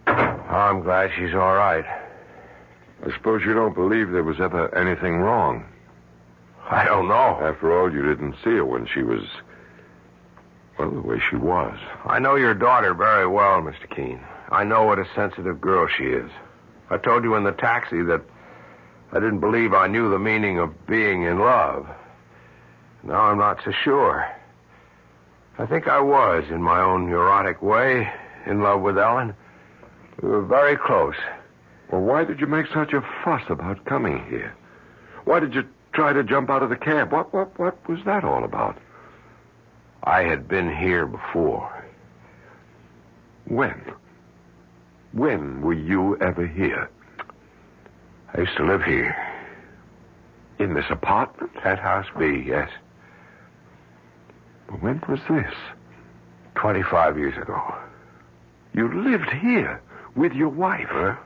I'm glad she's all right. I suppose you don't believe there was ever anything wrong. I don't know. After all, you didn't see her when she was, well, the way she was. I know your daughter very well, Mr. Keene. I know what a sensitive girl she is. I told you in the taxi that I didn't believe I knew the meaning of being in love. Now I'm not so sure. I think I was, in my own neurotic way, in love with Ellen. We were very close. Well, why did you make such a fuss about coming here? Why did you try to jump out of the cab? What was that all about? I had been here before. When? When were you ever here? I used to live here. In this apartment? Penthouse B, yes. But when was this? 25 years ago. You lived here with your wife? Huh?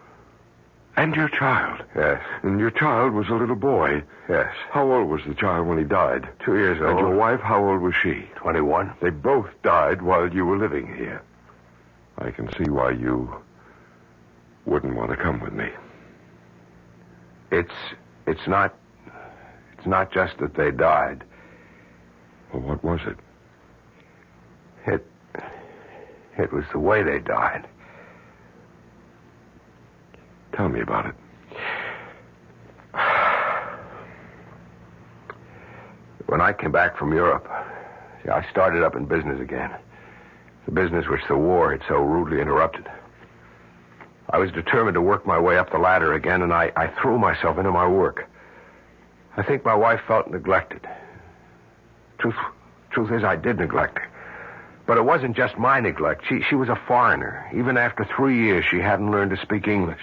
And your child? Yes. And your child was a little boy? Yes. How old was the child when he died? 2 years old. And your wife, how old was she? 21. They both died while you were living here. I can see why you wouldn't want to come with me. It's not just that they died. Well, what was it? It was the way they died. Tell me about it. When I came back from Europe, I started up in business again. The business which the war had so rudely interrupted. I was determined to work my way up the ladder again, and I threw myself into my work. I think my wife felt neglected. Truth is, I did neglect her. But it wasn't just my neglect. She was a foreigner. Even after 3 years, she hadn't learned to speak English.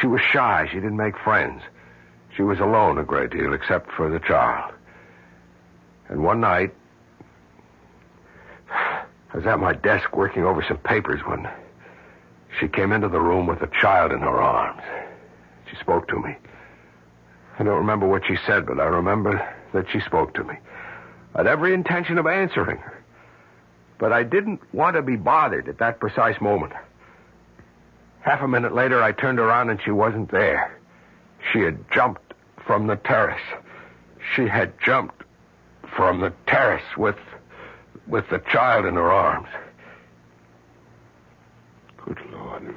She was shy. She didn't make friends. She was alone a great deal, except for the child. And one night, I was at my desk working over some papers when she came into the room with the child in her arms. She spoke to me. I don't remember what she said, but I remember that she spoke to me. I had every intention of answering her. But I didn't want to be bothered at that precise moment. Half a minute later, I turned around and she wasn't there. She had jumped from the terrace. She had jumped from the terrace with the child in her arms. Good Lord.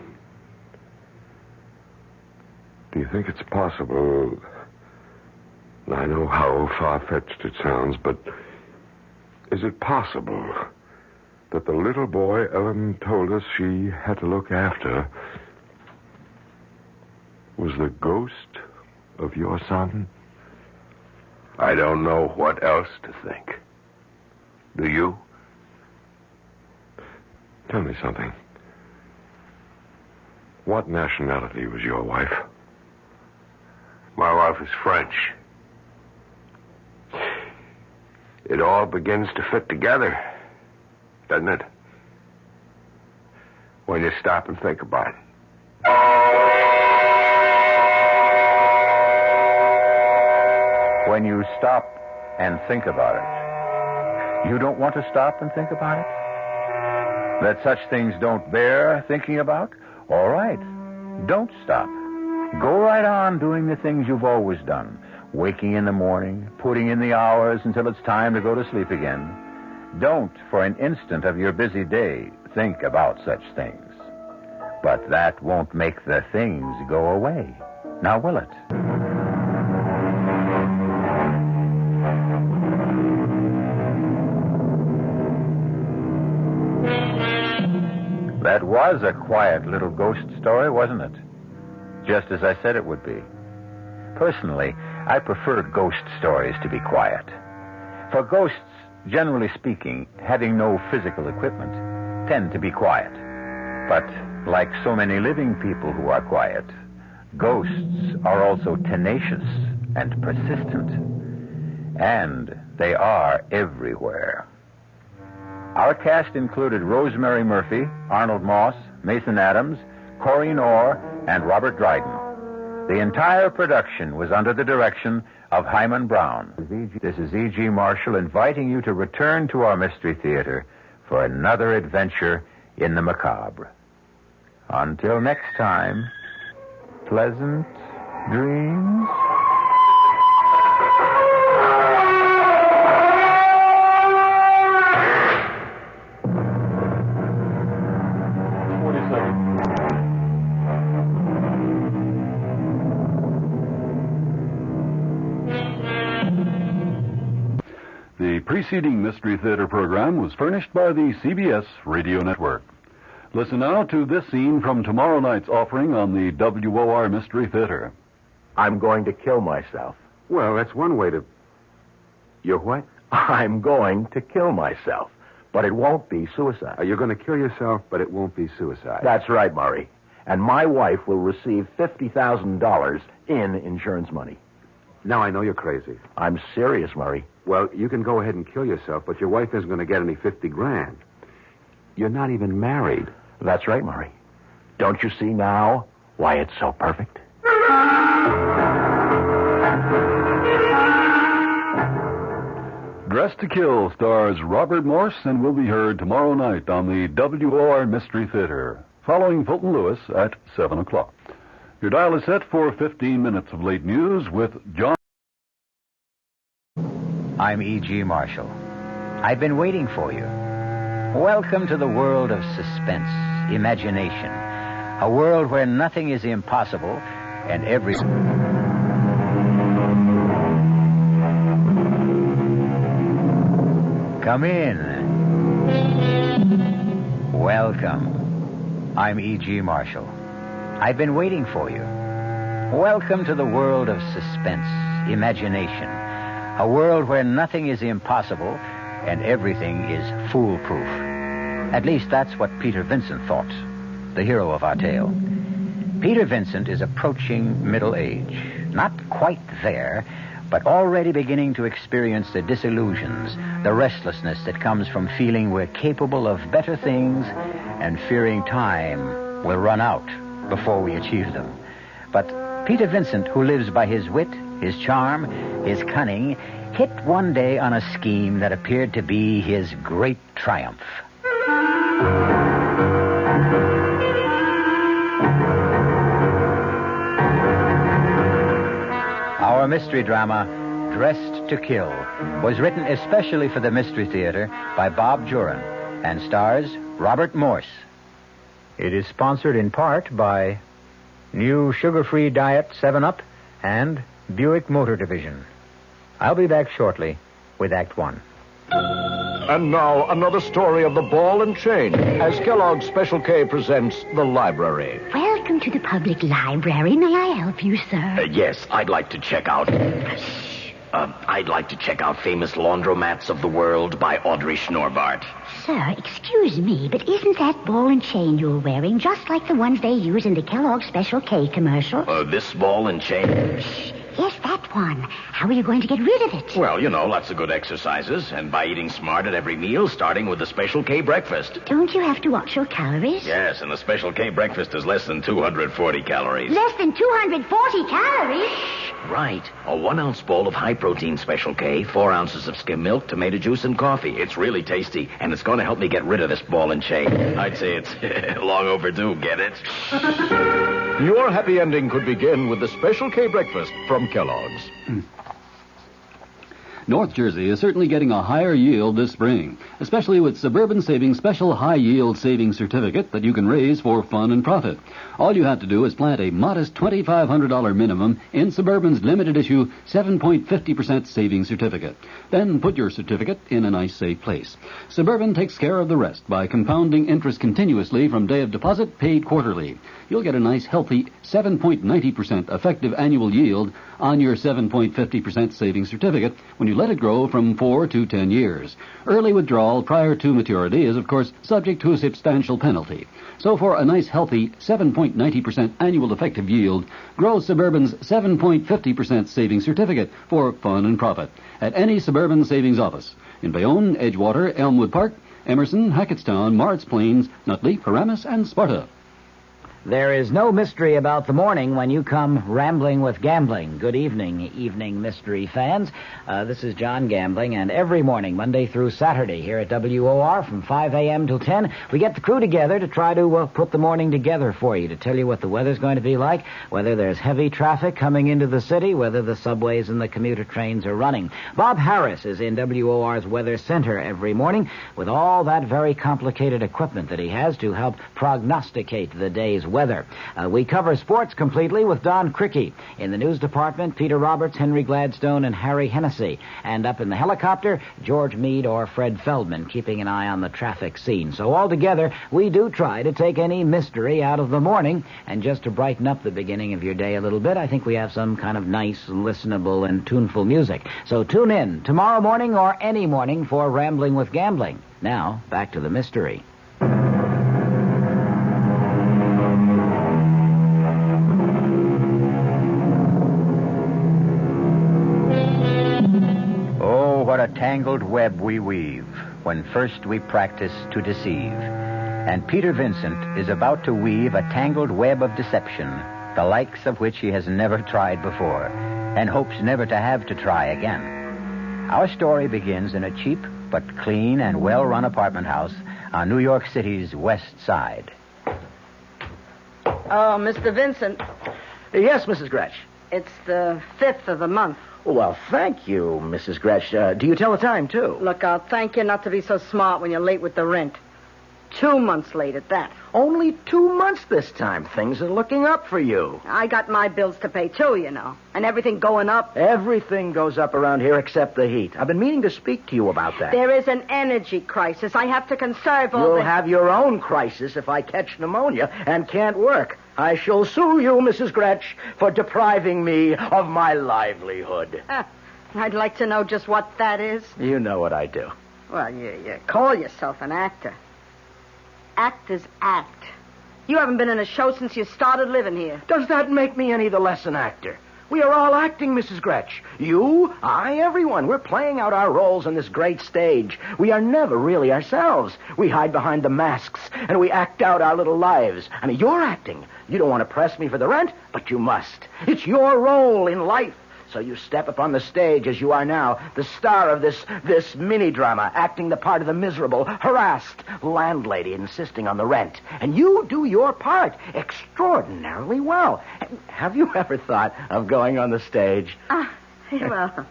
Do you think it's possible... I know how far-fetched it sounds, but is it possible that the little boy Ellen told us she had to look after was the ghost of your son? I don't know what else to think. Do you? Tell me something. What nationality was your wife? My wife is French. It all begins to fit together, doesn't it? When you stop and think about it. When you stop and think about it. You don't want to stop and think about it? That such things don't bear thinking about? All right. Don't stop. Go right on doing the things you've always done. waking in the morning, putting in the hours until it's time to go to sleep again. Don't, for an instant of your busy day, think about such things. But that won't make the things go away. Now, will it? That was a quiet little ghost story, wasn't it? Just as I said it would be. Personally, I prefer ghost stories to be quiet. For ghosts, generally speaking, having no physical equipment, tend to be quiet. But like so many living people who are quiet, ghosts are also tenacious and persistent. And they are everywhere. Our cast included Rosemary Murphy, Arnold Moss, Mason Adams, Corinne Orr, and Robert Dryden. The entire production was under the direction of Hyman Brown. This is E.G. Marshall inviting you to return to our Mystery Theater for another adventure in the macabre. Until next time, pleasant dreams. The preceding Mystery Theater program was furnished by the CBS Radio Network. Listen now to this scene from tomorrow night's offering on the WOR Mystery Theater. I'm going to kill myself. Well, that's one way to... You're what? I'm going to kill myself, but it won't be suicide. You're going to kill yourself, but it won't be suicide. That's right, Murray. And my wife will receive $50,000 in insurance money. Now I know you're crazy. I'm serious, Murray. Well, you can go ahead and kill yourself, but your wife isn't going to get any $50,000. You're not even married. That's right, Murray. Don't you see now why it's so perfect? Dressed to Kill stars Robert Morse and will be heard tomorrow night on the WOR Mystery Theater, following Fulton Lewis at 7 o'clock. Your dial is set for 15 minutes of late news with John. I'm E.G. Marshall. I've been waiting for you. Welcome to the world of suspense, imagination, a world where nothing is impossible and every... Come in. Welcome. I'm E.G. Marshall. I've been waiting for you. Welcome to the world of suspense, imagination, a world where nothing is impossible and everything is foolproof. At least that's what Peter Vincent thought, the hero of our tale. Peter Vincent is approaching middle age. Not quite there, but already beginning to experience the disillusions, the restlessness that comes from feeling we're capable of better things and fearing time will run out before we achieve them. But Peter Vincent, who lives by his wit, his charm, his cunning, hit one day on a scheme that appeared to be his great triumph. Our mystery drama, Dressed to Kill, was written especially for the Mystery Theater by Bob Juran and stars Robert Morse. It is sponsored in part by New Sugar-Free Diet 7-Up and Buick Motor Division. I'll be back shortly with Act One. And now, another story of the ball and chain, as Kellogg's Special K presents The Library. Welcome to the public library. May I help you, sir? Yes, I'd like to check out... I'd like to check out Famous Laundromats of the World by Audrey Schnorbart. Sir, excuse me, but isn't that ball and chain you're wearing just like the ones they use in the Kellogg's Special K commercial? This ball and chain? Yes, that one. How are you going to get rid of it? Well, you know, lots of good exercises, and by eating smart at every meal, starting with the Special K breakfast. Don't you have to watch your calories? Yes, and the Special K breakfast is less than 240 calories. Less than 240 calories? Right. A 1-ounce bowl of high-protein Special K, 4 ounces of skim milk, tomato juice, and coffee. It's really tasty, and it's going to help me get rid of this ball and chain. I'd say it's long overdue, get it? Your happy ending could begin with the Special K breakfast from Kellogg's. North Jersey is certainly getting a higher yield this spring, especially with Suburban Savings Special High Yield Savings Certificate that you can raise for fun and profit. All you have to do is plant a modest $2,500 minimum in Suburban's limited issue 7.50% savings certificate. Then put your certificate in a nice safe place. Suburban takes care of the rest by compounding interest continuously from day of deposit paid quarterly. You'll get a nice healthy 7.90% effective annual yield on your 7.50% savings certificate when you let it grow from 4 to 10 years. Early withdrawal prior to maturity is, of course, subject to a substantial penalty. So for a nice healthy 7.90% annual effective yield, grow Suburban's 7.50% savings certificate for fun and profit at any Suburban Savings office in Bayonne, Edgewater, Elmwood Park, Emerson, Hackettstown, Marks Plains, Nutley, Paramus, and Sparta. There is no mystery about the morning when you come rambling with gambling. Good evening mystery fans. This is John Gambling, and every morning, Monday through Saturday, here at WOR from 5 a.m. till 10, we get the crew together to try to put the morning together for you, to tell you what the weather's going to be like, whether there's heavy traffic coming into the city, whether the subways and the commuter trains are running. Bob Harris is in WOR's Weather Center every morning with all that very complicated equipment that he has to help prognosticate the day's weather. We cover sports completely with Don Cricky. In the news department, Peter Roberts, Henry Gladstone, and Harry Hennessy. And up in the helicopter, George Meade or Fred Feldman, keeping an eye on the traffic scene. So altogether, we do try to take any mystery out of the morning. And just to brighten up the beginning of your day a little bit, I think we have some kind of nice, listenable, and tuneful music. So tune in tomorrow morning or any morning for Rambling with Gambling. Now, back to the mystery. What a tangled web we weave when first we practice to deceive. And Peter Vincent is about to weave a tangled web of deception, the likes of which he has never tried before, and hopes never to have to try again. Our story begins in a cheap but clean and well-run apartment house on New York City's west side. Oh, Mr. Vincent. Yes, Mrs. Gretsch. It's the 5th of the month. Well, thank you, Mrs. Gretsch. Do you tell the time, too? Look, I'll thank you not to be so smart when you're late with the rent. 2 months late at that. Only 2 months this time. Things are looking up for you. I got my bills to pay, too, you know. And everything going up. Everything goes up around here except the heat. I've been meaning to speak to you about that. There is an energy crisis. I have to conserve all You'll the... have your own crisis if I catch pneumonia and can't work. I shall sue you, Mrs. Gretsch, for depriving me of my livelihood. I'd like to know just what that is. You know what I do. Well, you call yourself an actor. Actors act. You haven't been in a show since you started living here. Does that make me any the less an actor? We are all acting, Mrs. Gretsch. You, I, everyone. We're playing out our roles on this great stage. We are never really ourselves. We hide behind the masks, and we act out our little lives. I mean, you're acting. You don't want to press me for the rent, but you must. It's your role in life. So you step up on the stage as you are now, the star of this mini-drama, acting the part of the miserable, harassed landlady insisting on the rent. And you do your part extraordinarily well. Have you ever thought of going on the stage? Well,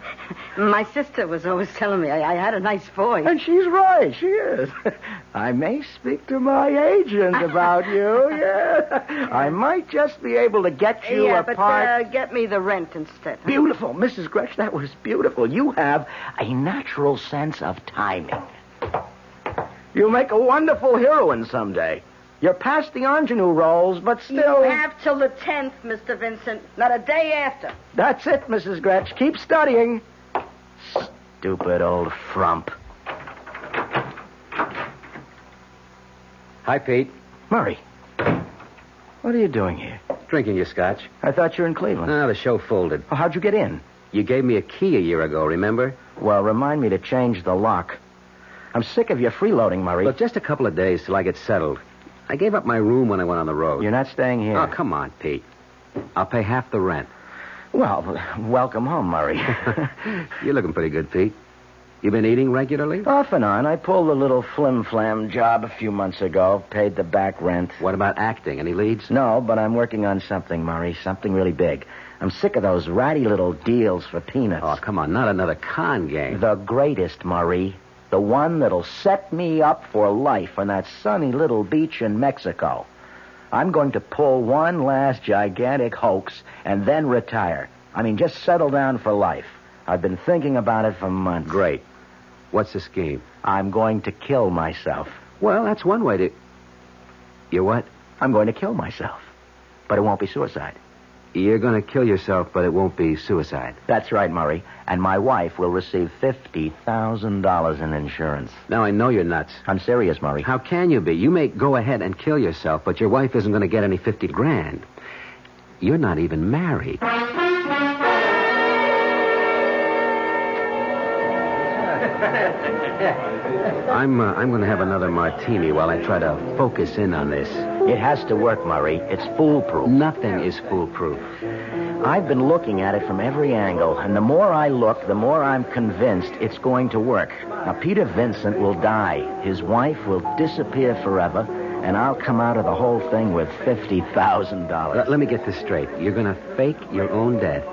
my sister was always telling me I had a nice voice. And she's right, she is. I may speak to my agent about you, yeah. I might just be able to get you a part. But get me the rent instead. Huh? Beautiful, Mrs. Gretsch, that was beautiful. You have a natural sense of timing. You'll make a wonderful heroine someday. You're past the ingenue roles, but still... You have till the 10th, Mr. Vincent. Not a day after. That's it, Mrs. Gretsch. Keep studying. Stupid old frump. Hi, Pete. Murray. What are you doing here? Drinking your scotch. I thought you were in Cleveland. No, the show folded. Oh, how'd you get in? You gave me a key a year ago, remember? Well, remind me to change the lock. I'm sick of your freeloading, Murray. Look, just a couple of days till I get settled. I gave up my room when I went on the road. You're not staying here. Oh, come on, Pete. I'll pay half the rent. Well, welcome home, Murray. You're looking pretty good, Pete. You been eating regularly? Off and on. I pulled a little flim-flam job a few months ago. Paid the back rent. What about acting? Any leads? No, but I'm working on something, Murray. Something really big. I'm sick of those ratty little deals for peanuts. Oh, come on. Not another con game. The greatest, Murray. The one that'll set me up for life on that sunny little beach in Mexico. I'm going to pull one last gigantic hoax and then retire. I mean, just settle down for life. I've been thinking about it for months. Great. What's the scheme? I'm going to kill myself. Well, that's one way to... You what? I'm going to kill myself. But it won't be suicide. You're going to kill yourself, but it won't be suicide. That's right, Murray. And my wife will receive $50,000 in insurance. Now, I know you're nuts. I'm serious, Murray. How can you be? You may go ahead and kill yourself, but your wife isn't going to get any 50 grand. You're not even married. I'm going to have another martini while I try to focus in on this. It has to work, Murray. It's foolproof. Nothing is foolproof. I've been looking at it from every angle, and the more I look, the more I'm convinced it's going to work. Now, Peter Vincent will die. His wife will disappear forever, and I'll come out of the whole thing with $50,000. Let me get this straight. You're going to fake your own death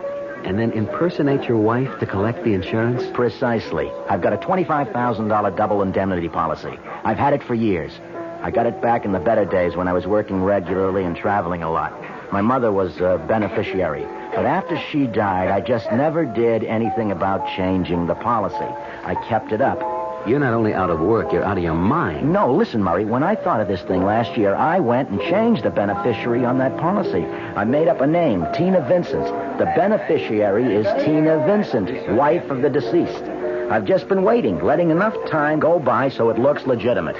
and then impersonate your wife to collect the insurance? Precisely. I've got a $25,000 double indemnity policy. I've had it for years. I got it back in the better days when I was working regularly and traveling a lot. My mother was a beneficiary. But after she died, I just never did anything about changing the policy. I kept it up. You're not only out of work, you're out of your mind. No, listen, Murray. When I thought of this thing last year, I went and changed the beneficiary on that policy. I made up a name, Tina Vincent. The beneficiary is Tina Vincent, wife of the deceased. I've just been waiting, letting enough time go by so it looks legitimate.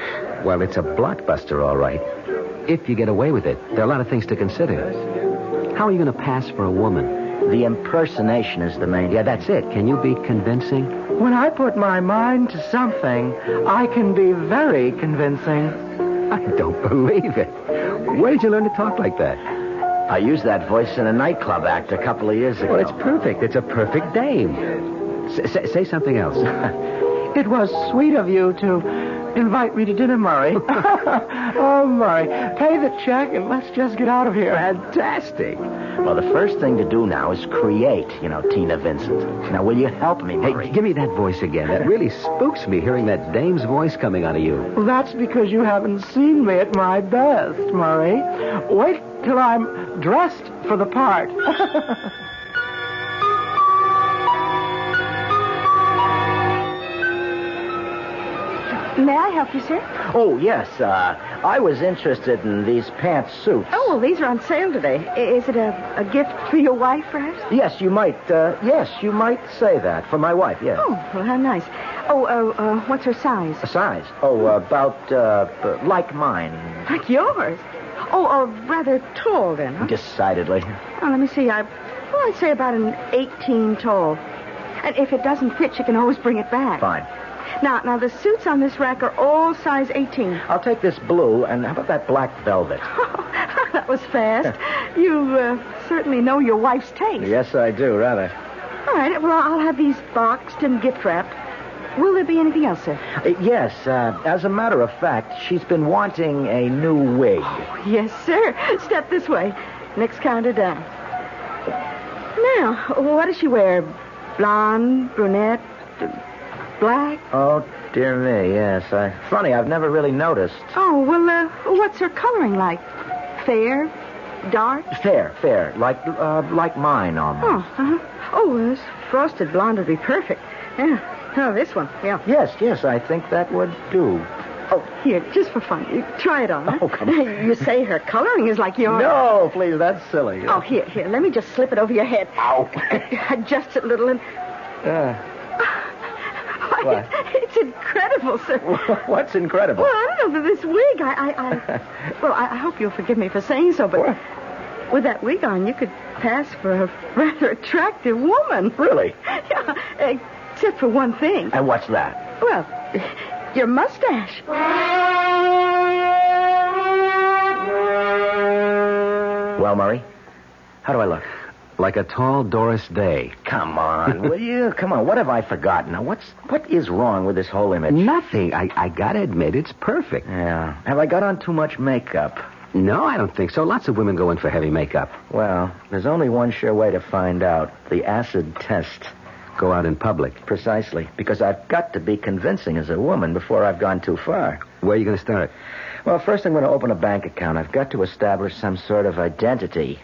Well, it's a blockbuster, all right. If you get away with it, there are a lot of things to consider. How are you going to pass for a woman? The impersonation is the main... Yeah, that's it. Can you be convincing? When I put my mind to something, I can be very convincing. I don't believe it. Where did you learn to talk like that? I used that voice in a nightclub act a couple of years ago. Well, it's perfect. It's a perfect dame. Say something else. It was sweet of you to invite me to dinner, Murray. Oh, Murray, pay the check and let's just get out of here. Fantastic. Well, the first thing to do now is create, Tina Vincent. Now, will you help me, Murray? Hey, give me that voice again. That really spooks me, hearing that dame's voice coming out of you. Well, that's because you haven't seen me at my best, Murray. Wait till I'm dressed for the part. May I help you, sir? Oh, yes. I was interested in these pantsuits. Oh, well, these are on sale today. Is it a gift for your wife, perhaps? Yes, you might say that. For my wife, yes. Oh, well, how nice. Oh, what's her size? A size? Oh, about, like mine. Like yours? Oh, rather tall, then, huh? Decidedly. Oh, let me see. I'd say about an 18 tall. And if it doesn't fit, you can always bring it back. Fine. Now, the suits on this rack are all size 18. I'll take this blue, and how about that black velvet? Oh, that was fast. You certainly know your wife's taste. Yes, I do, rather. All right, well, I'll have these boxed and gift-wrapped. Will there be anything else, sir? Yes, as a matter of fact, she's been wanting a new wig. Oh, yes, sir. Step this way. Next counter down. Now, what does she wear? Blonde, brunette, black? Oh, dear me, yes. Funny, I've never really noticed. Oh, well, what's her coloring like? Fair? Dark? Fair. Like mine, almost. Oh, uh-huh. Oh, this frosted blonde would be perfect. Yeah. Oh, this one, yeah. Yes, I think that would do. Oh, here, just for fun. You try it on. Huh? Oh, come on. You say her coloring is like yours. No, please, that's silly. Oh, here, let me just slip it over your head. Ow. Adjust it a little and... What? It's incredible, sir. What's incredible? Well, I don't know, this wig, Well, I hope you'll forgive me for saying so, but... What? With that wig on, you could pass for a rather attractive woman. Really? Yeah, except for one thing. And what's that? Well, your mustache. Well, Murray, how do I look? Like a tall Doris Day. Come on, will you? Come on, what have I forgotten? Now, what is wrong with this whole image? Nothing. I gotta admit, it's perfect. Yeah. Have I got on too much makeup? No, I don't think so. Lots of women go in for heavy makeup. Well, there's only one sure way to find out. The acid test. Go out in public. Precisely. Because I've got to be convincing as a woman before I've gone too far. Where are you going to start? Well, first I'm going to open a bank account. I've got to establish some sort of identity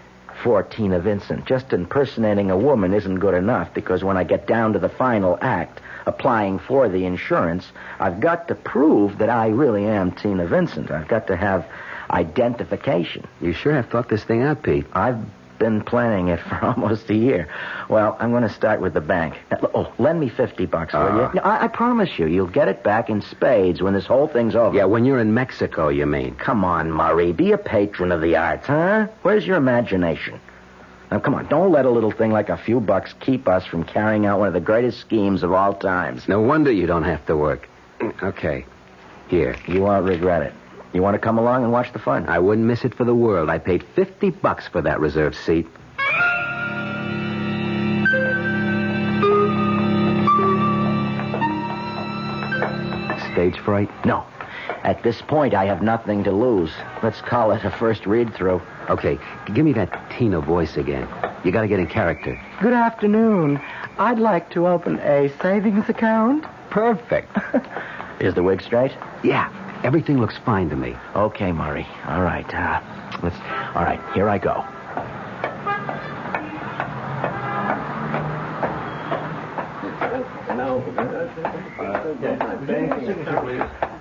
for Tina Vincent. Just impersonating a woman isn't good enough, because when I get down to the final act, applying for the insurance, I've got to prove that I really am Tina Vincent. I've got to have identification. You sure have thought this thing out, Pete. I've been planning it for almost a year. Well, I'm going to start with the bank. Lend me $50, will you? No, I promise you, you'll get it back in spades when this whole thing's over. Yeah, when you're in Mexico, you mean. Come on, Murray. Be a patron of the arts, huh? Where's your imagination? Now, come on, don't let a little thing like a few bucks keep us from carrying out one of the greatest schemes of all times. No wonder you don't have to work. Okay. Here. You won't regret it. You want to come along and watch the fun? I wouldn't miss it for the world. I paid $50 for that reserved seat. Stage fright? No. At this point, I have nothing to lose. Let's call it a first read-through. Okay, give me that Tina voice again. You got to get in character. Good afternoon. I'd like to open a savings account. Perfect. Is the wig straight? Yeah. Everything looks fine to me. Okay, Murray. All right. All right, here I go.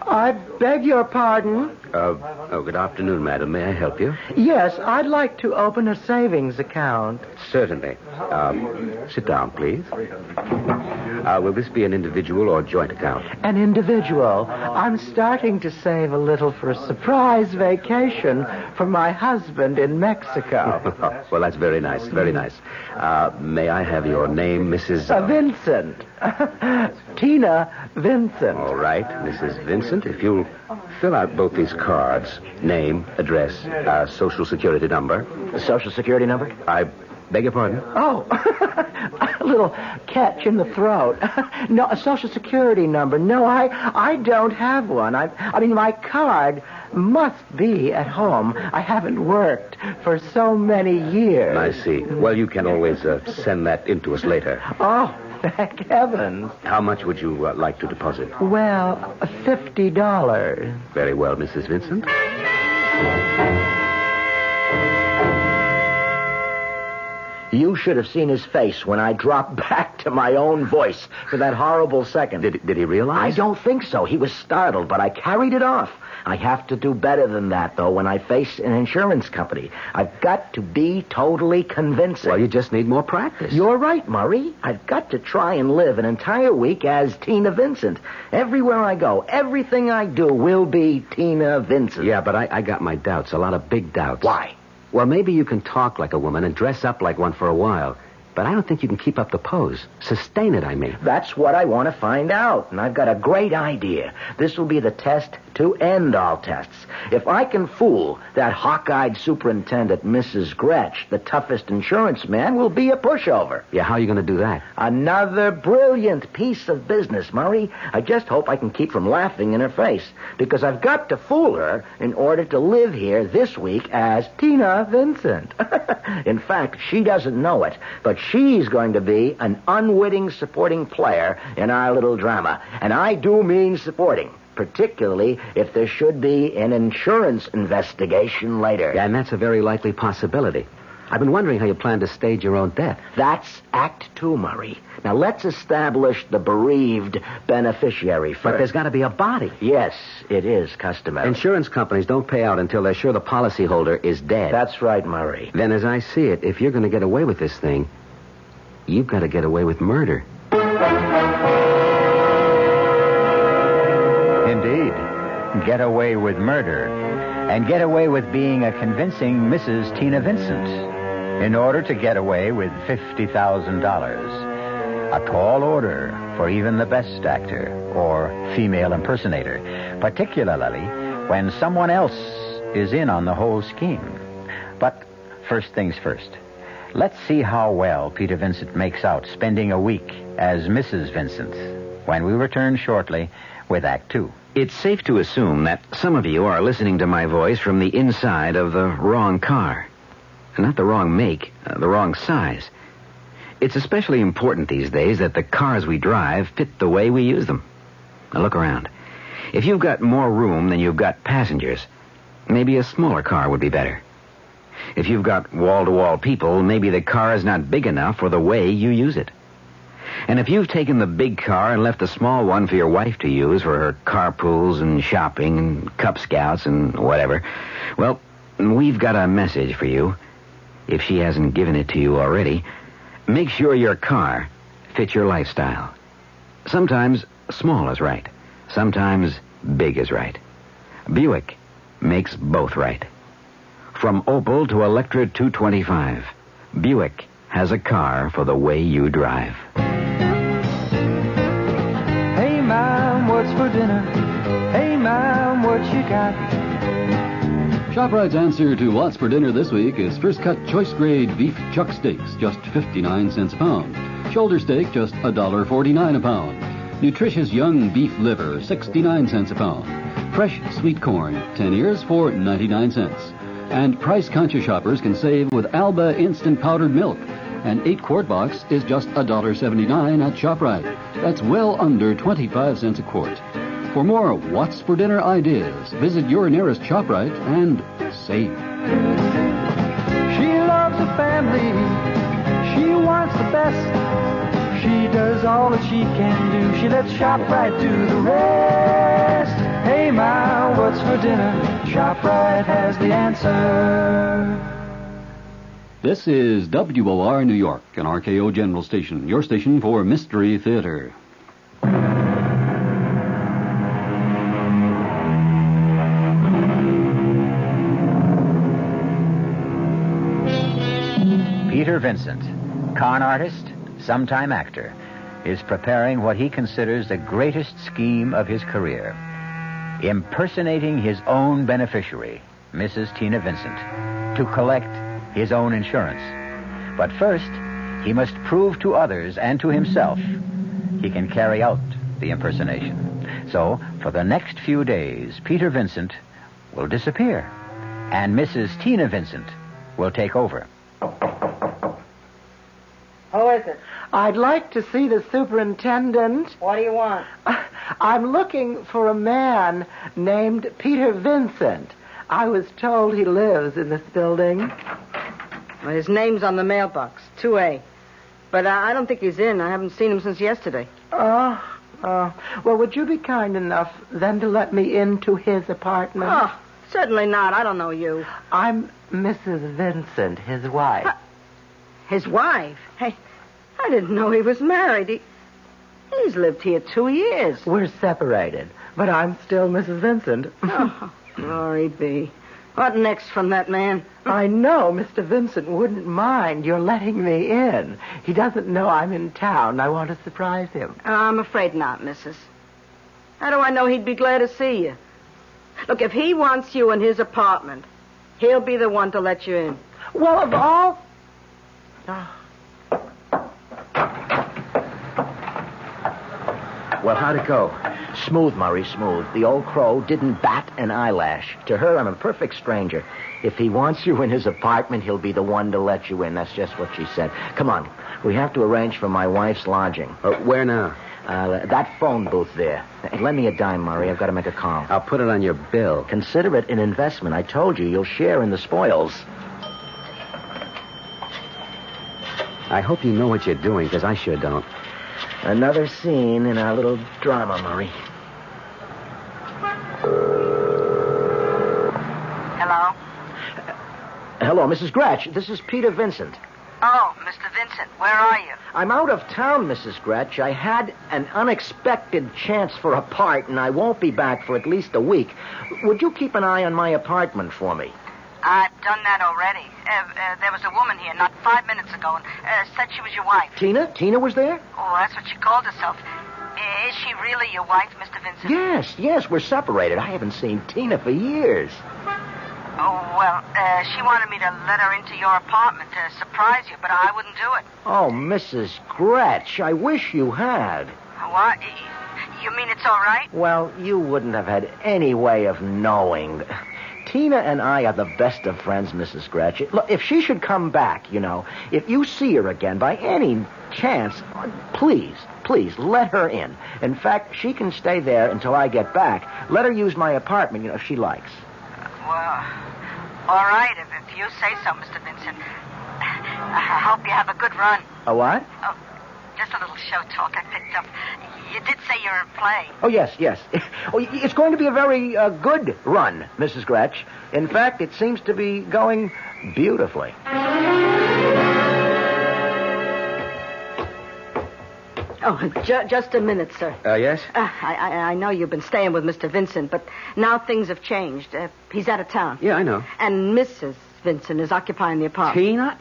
I beg your pardon? Good afternoon, madam. May I help you? Yes, I'd like to open a savings account. Certainly. Sit down, please. Will this be an individual or joint account? An individual. I'm starting to save a little for a surprise vacation for my husband in Mexico. Well, that's very nice, very nice. May I have your name, Mrs. Vincent. Tina Vincent. All right, Mrs. Vincent, if you'll fill out both these cards. Name, address, social security number. The social security number? I beg your pardon? Oh, a little catch in the throat. No, a social security number. No, I don't have one. I mean, my card must be at home. I haven't worked for so many years. I see. Well, you can always send that in to us later. Oh, thank heavens. How much would you like to deposit? Well, $50. Very well, Mrs. Vincent. You should have seen his face when I dropped back to my own voice for that horrible second. Did he realize? I don't think so. He was startled, but I carried it off. I have to do better than that, though, when I face an insurance company. I've got to be totally convincing. Well, you just need more practice. You're right, Murray. I've got to try and live an entire week as Tina Vincent. Everywhere I go, everything I do will be Tina Vincent. Yeah, but I got my doubts, a lot of big doubts. Why? Well, maybe you can talk like a woman and dress up like one for a while. But I don't think you can keep up the pose. Sustain it, I mean. That's what I want to find out. And I've got a great idea. This will be the test to end all tests. If I can fool that hawk-eyed superintendent, Mrs. Gretsch, the toughest insurance man will be a pushover. Yeah, how are you going to do that? Another brilliant piece of business, Murray. I just hope I can keep from laughing in her face. Because I've got to fool her in order to live here this week as Tina Vincent. In fact, she doesn't know it, but she's going to be an unwitting supporting player in our little drama. And I do mean supporting, particularly if there should be an insurance investigation later. Yeah, and that's a very likely possibility. I've been wondering how you plan to stage your own death. That's Act 2, Murray. Now, let's establish the bereaved beneficiary first. But there's got to be a body. Yes, it is customary. Insurance companies don't pay out until they're sure the policyholder is dead. That's right, Murray. Then, as I see it, if you're going to get away with this thing, you've got to get away with murder. Indeed. Get away with murder. And get away with being a convincing Mrs. Tina Vincent in order to get away with $50,000. A tall order for even the best actor or female impersonator, particularly when someone else is in on the whole scheme. But first things first. Let's see how well Peter Vincent makes out spending a week as Mrs. Vincent when we return shortly with Act Two. It's safe to assume that some of you are listening to my voice from the inside of the wrong car. Not the wrong make, the wrong size. It's especially important these days that the cars we drive fit the way we use them. Now look around. If you've got more room than you've got passengers, maybe a smaller car would be better. If you've got wall-to-wall people, maybe the car is not big enough for the way you use it. And if you've taken the big car and left the small one for your wife to use for her carpools and shopping and Cub Scouts and whatever, well, we've got a message for you. If she hasn't given it to you already, make sure your car fits your lifestyle. Sometimes small is right. Sometimes big is right. Buick makes both right. From Opel to Electra 225, Buick has a car for the way you drive. Hey, Mom, what's for dinner? Hey, Mom, what you got? ShopRite's answer to what's for dinner this week is first cut choice grade beef chuck steaks, just 59 cents a pound. Shoulder steak, just $1.49 a pound. Nutritious young beef liver, 69 cents a pound. Fresh sweet corn, 10 ears for 99 cents. And price-conscious shoppers can save with Alba instant powdered milk. An 8-quart box is just $1.79 at ShopRite. That's well under 25 cents a quart. For more what's for dinner ideas, visit your nearest ShopRite and save. She loves the family. She wants the best. She does all that she can do. She lets ShopRite do the rest. Hey, Ma, what's for dinner? ShopRite has the answer. This is WOR New York, an RKO General Station, your station for Mystery Theater. Peter Vincent, con artist, sometime actor, is preparing what he considers the greatest scheme of his career, impersonating his own beneficiary, Mrs. Tina Vincent, to collect his own insurance. But first, he must prove to others and to himself he can carry out the impersonation. So, for the next few days, Peter Vincent will disappear, and Mrs. Tina Vincent will take over. Who is it? I'd like to see the superintendent. What do you want? I'm looking for a man named Peter Vincent. I was told he lives in this building. Well, his name's on the mailbox, 2A. But I don't think he's in. I haven't seen him since yesterday. Well, would you be kind enough then to let me into his apartment? Oh, certainly not. I don't know you. I'm Mrs. Vincent, his wife. His wife? Hey, I didn't know he was married. He's lived here 2 years. We're separated, but I'm still Mrs. Vincent. Oh, glory be. What next from that man? I know Mr. Vincent wouldn't mind your letting me in. He doesn't know I'm in town. I want to surprise him. I'm afraid not, Mrs. How do I know he'd be glad to see you? Look, if he wants you in his apartment, he'll be the one to let you in. Well, of all... Well, how'd it go? Smooth, Murray, smooth. The old crow didn't bat an eyelash. To her, I'm a perfect stranger. If he wants you in his apartment, he'll be the one to let you in. That's just what she said. Come on. We have to arrange for my wife's lodging. Where now? That phone booth there. Hey, lend me a dime, Murray. I've got to make a call. I'll put it on your bill. Consider it an investment. I told you, you'll share in the spoils. I hope you know what you're doing, because I sure don't. Another scene in our little drama, Murray. Hello? Hello, Mrs. Gratch. This is Peter Vincent. Oh, Mr. Vincent, where are you? I'm out of town, Mrs. Gratch. I had an unexpected chance for a part, and I won't be back for at least a week. Would you keep an eye on my apartment for me? I've done that already. There was a woman here not 5 minutes ago and said she was your wife. Tina? Tina was there? Oh, that's what she called herself. Is she really your wife, Mr. Vincent? Yes, we're separated. I haven't seen Tina for years. She wanted me to let her into your apartment to surprise you, but I wouldn't do it. Oh, Mrs. Gretsch, I wish you had. What? You mean it's all right? Well, you wouldn't have had any way of knowing. Tina and I are the best of friends, Mrs. Gretsch. Look, if she should come back, if you see her again by any chance, please, let her in. In fact, she can stay there until I get back. Let her use my apartment, if she likes. Well, all right, if you say so, Mr. Vincent. I hope you have a good run. A what? Oh, just a little show talk I picked up. You did say you're in play. Oh, yes. Oh, it's going to be a very good run, Mrs. Gretsch. In fact, it seems to be going beautifully. Oh, just a minute, sir. Yes? I know you've been staying with Mr. Vincent, but now things have changed. He's out of town. Yeah, I know. And Mrs. Vincent is occupying the apartment. Tina?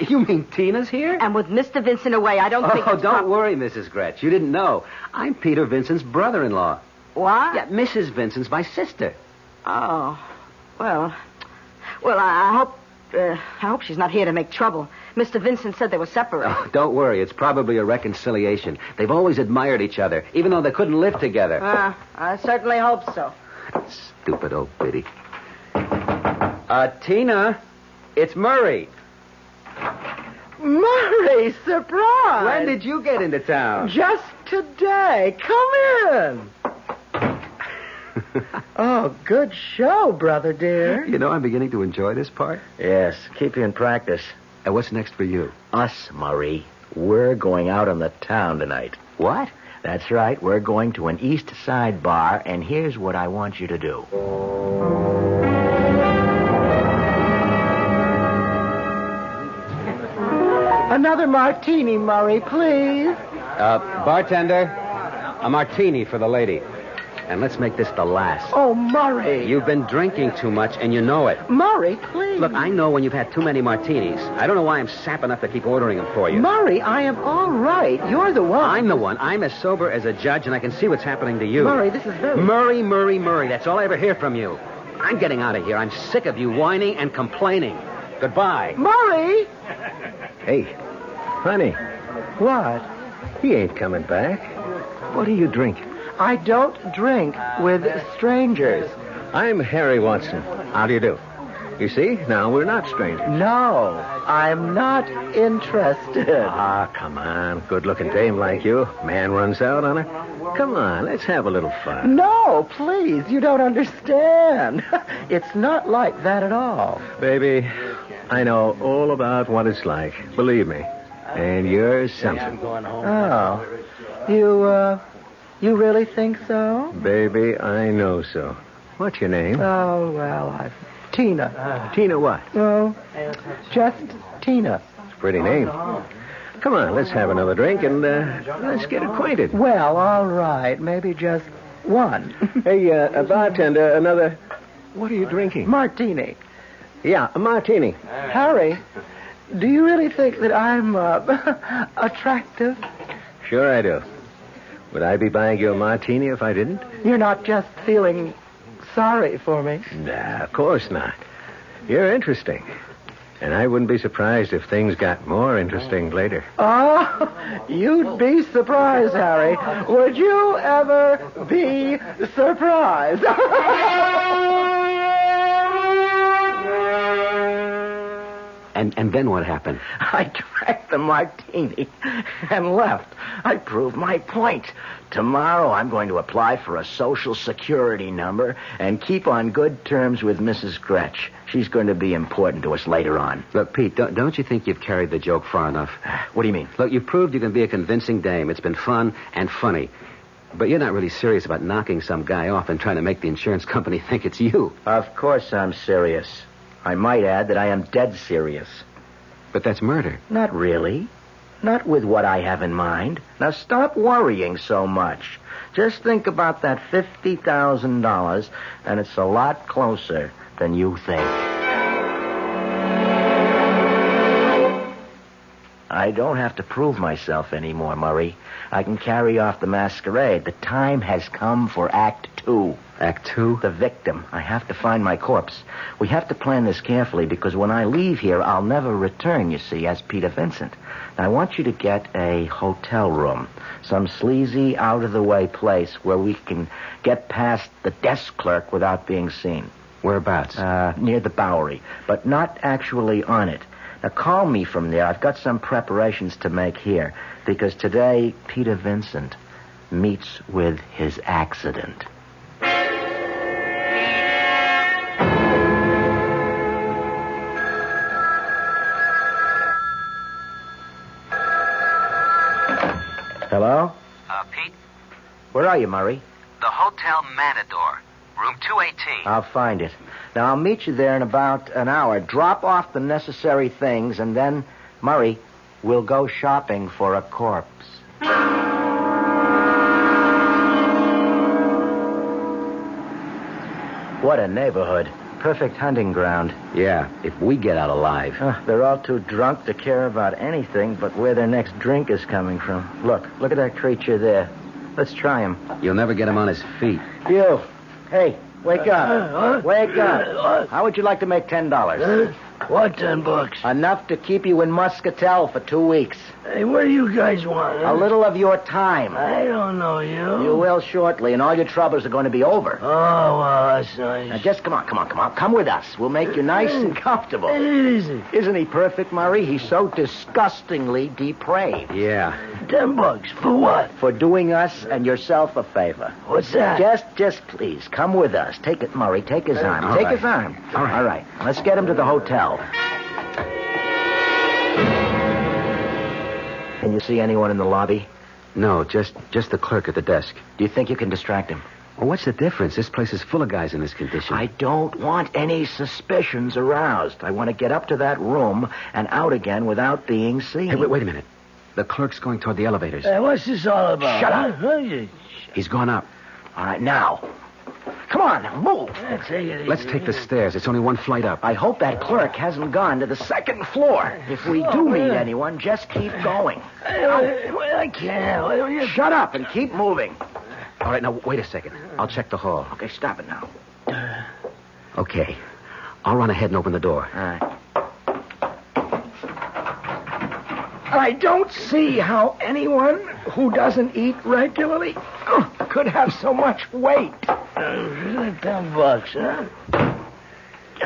You mean Tina's here? And with Mr. Vincent away, I don't think... Oh, don't worry, Mrs. Gretsch. You didn't know. I'm Peter Vincent's brother-in-law. What? Yeah, Mrs. Vincent's my sister. Oh, well, I hope she's not here to make trouble. Mr. Vincent said they were separated. Oh, don't worry. It's probably a reconciliation. They've always admired each other, even though they couldn't live together. I certainly hope so. Stupid old biddy. Tina, it's Murray. Murray, surprise! When did you get into town? Just today. Come in. Oh, good show, brother dear. You know, I'm beginning to enjoy this part. Yes, keep you in practice. And what's next for you? Us, Murray. We're going out on the town tonight. What? That's right. We're going to an East Side bar, and here's what I want you to do. Another martini, Murray, please. Bartender, a martini for the lady. And let's make this the last. Oh, Murray. You've been drinking too much, and you know it. Murray, please. Look, I know when you've had too many martinis. I don't know why I'm sap enough to keep ordering them for you. Murray, I am all right. You're the one. I'm the one. I'm as sober as a judge, and I can see what's happening to you. Murray, this is very... Murray. That's all I ever hear from you. I'm getting out of here. I'm sick of you whining and complaining. Goodbye. Murray! Hey, honey. What? He ain't coming back. What are you drinking? I don't drink with strangers. I'm Harry Watson. How do you do? You see, now we're not strangers. No, I'm not interested. Ah, come on. Good-looking dame like you. Man runs out on her. Come on, let's have a little fun. No, please, you don't understand. It's not like that at all. Baby, I know all about what it's like. Believe me. And you're something. Oh, you really think so? Baby, I know so. What's your name? Oh, well, Tina. Tina what? Oh, just Tina. It's a pretty name. Come on, let's have another drink and let's get acquainted. Well, all right. Maybe just one. Hey, bartender, another... What are you drinking? Martini. Yeah, a martini. Harry, do you really think that I'm attractive? Sure I do. Would I be buying you a martini if I didn't? You're not just feeling sorry for me. Nah, of course not. You're interesting. And I wouldn't be surprised if things got more interesting later. Oh, you'd be surprised, Harry. Would you ever be surprised? And then what happened? I drank the martini and left. I proved my point. Tomorrow I'm going to apply for a Social Security number and keep on good terms with Mrs. Gretsch. She's going to be important to us later on. Look, Pete, don't you think you've carried the joke far enough? What do you mean? Look, you've proved you can be a convincing dame. It's been fun and funny. But you're not really serious about knocking some guy off and trying to make the insurance company think it's you. Of course I'm serious. I might add that I am dead serious. But that's murder. Not really. Not with what I have in mind. Now stop worrying so much. Just think about that $50,000, and it's a lot closer than you think. I don't have to prove myself anymore, Murray. I can carry off the masquerade. The time has come for Act 2. Act 2? The victim. I have to find my corpse. We have to plan this carefully because when I leave here, I'll never return, you see, as Peter Vincent. Now, I want you to get a hotel room, some sleazy, out-of-the-way place where we can get past the desk clerk without being seen. Whereabouts? Near the Bowery, but not actually on it. Now, call me from there. I've got some preparations to make here, because today, Peter Vincent meets with his accident. Hello? Pete? Where are you, Murray? The Hotel Matador, room 218. I'll find it. Now, I'll meet you there in about an hour. Drop off the necessary things, and then, Murray, we'll go shopping for a corpse. What a neighborhood. Perfect hunting ground. Yeah, if we get out alive. They're all too drunk to care about anything but where their next drink is coming from. Look at that creature there. Let's try him. You'll never get him on his feet. You. Hey, wake up. Wake up. How would you like to make $10? What, $10? Enough to keep you in Muscatel for 2 weeks. Hey, what do you guys want? A little of your time. I don't know you. You will shortly, and all your troubles are going to be over. Oh, well, that's nice. Now, just come on. Come with us. We'll make you nice and comfortable. Easy. Isn't he perfect, Murray? He's so disgustingly depraved. Yeah. $10 for what? For doing us and yourself a favor. What's that? Just please, come with us. Take it, Murray. Take his arm. All Take right. his arm. All right. All right. Let's get him to the hotel. Can you see anyone in the lobby? No, just the clerk at the desk. Do you think you can distract him? Well, what's the difference? This place is full of guys in this condition. I don't want any suspicions aroused. I want to get up to that room and out again without being seen. Hey, wait a minute. The clerk's going toward the elevators. Hey, what's this all about? Shut up. He's gone up. All right, now. Come on, move. Let's take the stairs. It's only one flight up. I hope that clerk hasn't gone to the second floor. If we do meet anyone, just keep going. I can't. Shut up and keep moving. All right, now, wait a second. I'll check the hall. Okay, stop it now. Okay. I'll run ahead and open the door. All right. I don't see how anyone who doesn't eat regularly could have so much weight. $10, huh?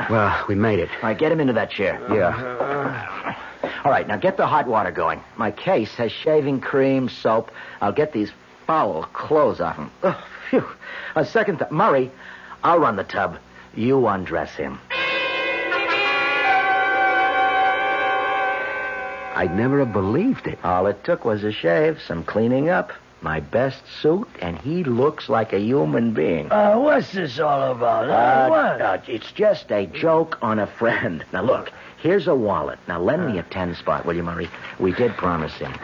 Well, we made it. All right, get him into that chair. Yeah. All right, now get the hot water going. My case has shaving cream, soap. I'll get these foul clothes off him. Oh, phew. A second thought. Murray, I'll run the tub. You undress him. I'd never have believed it. All it took was a shave, some cleaning up, my best suit, and he looks like a human being. What's this all about? What? It's just a joke on a friend. Now, look, here's a wallet. Now, lend me a 10 spot, will you, Murray? We did promise him.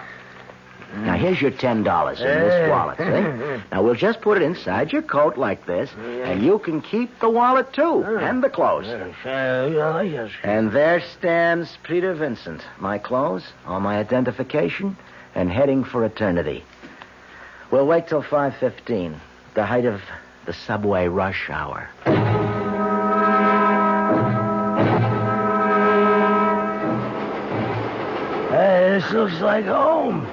Now, here's your $10 in this wallet, see? Now, we'll just put it inside your coat like this, and you can keep the wallet, too, and the clothes. And there stands Peter Vincent. My clothes, all my identification, and heading for eternity. We'll wait till 5:15, the height of the subway rush hour. Hey, this looks like home.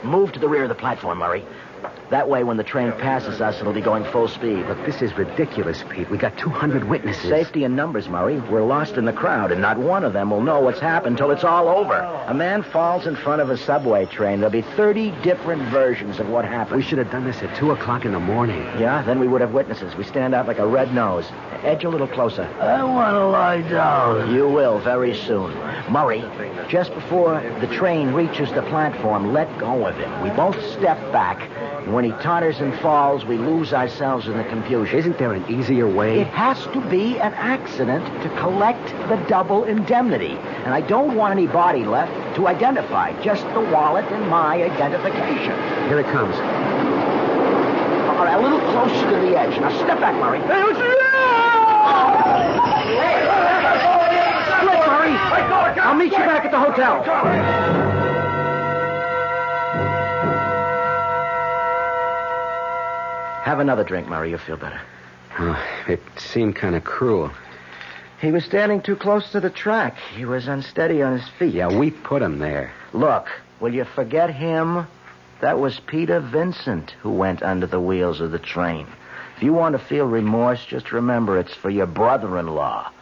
Move to the rear of the platform, Murray. That way, when the train passes us, it'll be going full speed. Look, this is ridiculous, Pete. We got 200 witnesses. Safety in numbers, Murray. We're lost in the crowd, and not one of them will know what's happened till it's all over. A man falls in front of a subway train. There'll be 30 different versions of what happened. We should have done this at 2 o'clock in the morning. Yeah, then we would have witnesses. We stand out like a red nose. Edge a little closer. I want to lie down. You will very soon. Murray, just before the train reaches the platform, let go of him. We both step back. When he totters and falls, we lose ourselves in the confusion. Isn't there an easier way? It has to be an accident to collect the double indemnity. And I don't want any body left to identify. Just the wallet and my identification. Here it comes. All right, a little closer to the edge. Now step back, Murray. Split, Murray. I'll meet you back at the hotel. Have another drink, Murray. You'll feel better. Oh, it seemed kind of cruel. He was standing too close to the track. He was unsteady on his feet. Yeah, we put him there. Look, will you forget him? That was Peter Vincent who went under the wheels of the train. If you want to feel remorse, just remember it's for your brother-in-law.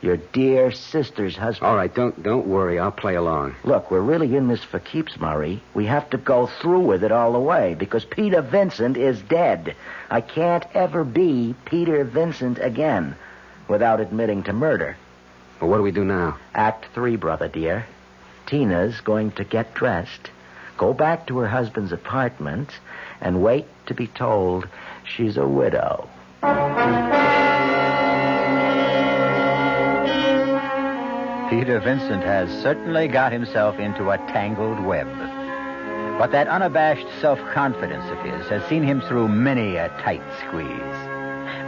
Your dear sister's husband. All right, don't worry. I'll play along. Look, we're really in this for keeps, Murray. We have to go through with it all the way because Peter Vincent is dead. I can't ever be Peter Vincent again without admitting to murder. Well, what do we do now? Act 3, brother dear. Tina's going to get dressed, go back to her husband's apartment, and wait to be told she's a widow. Peter Vincent has certainly got himself into a tangled web. But that unabashed self-confidence of his has seen him through many a tight squeeze.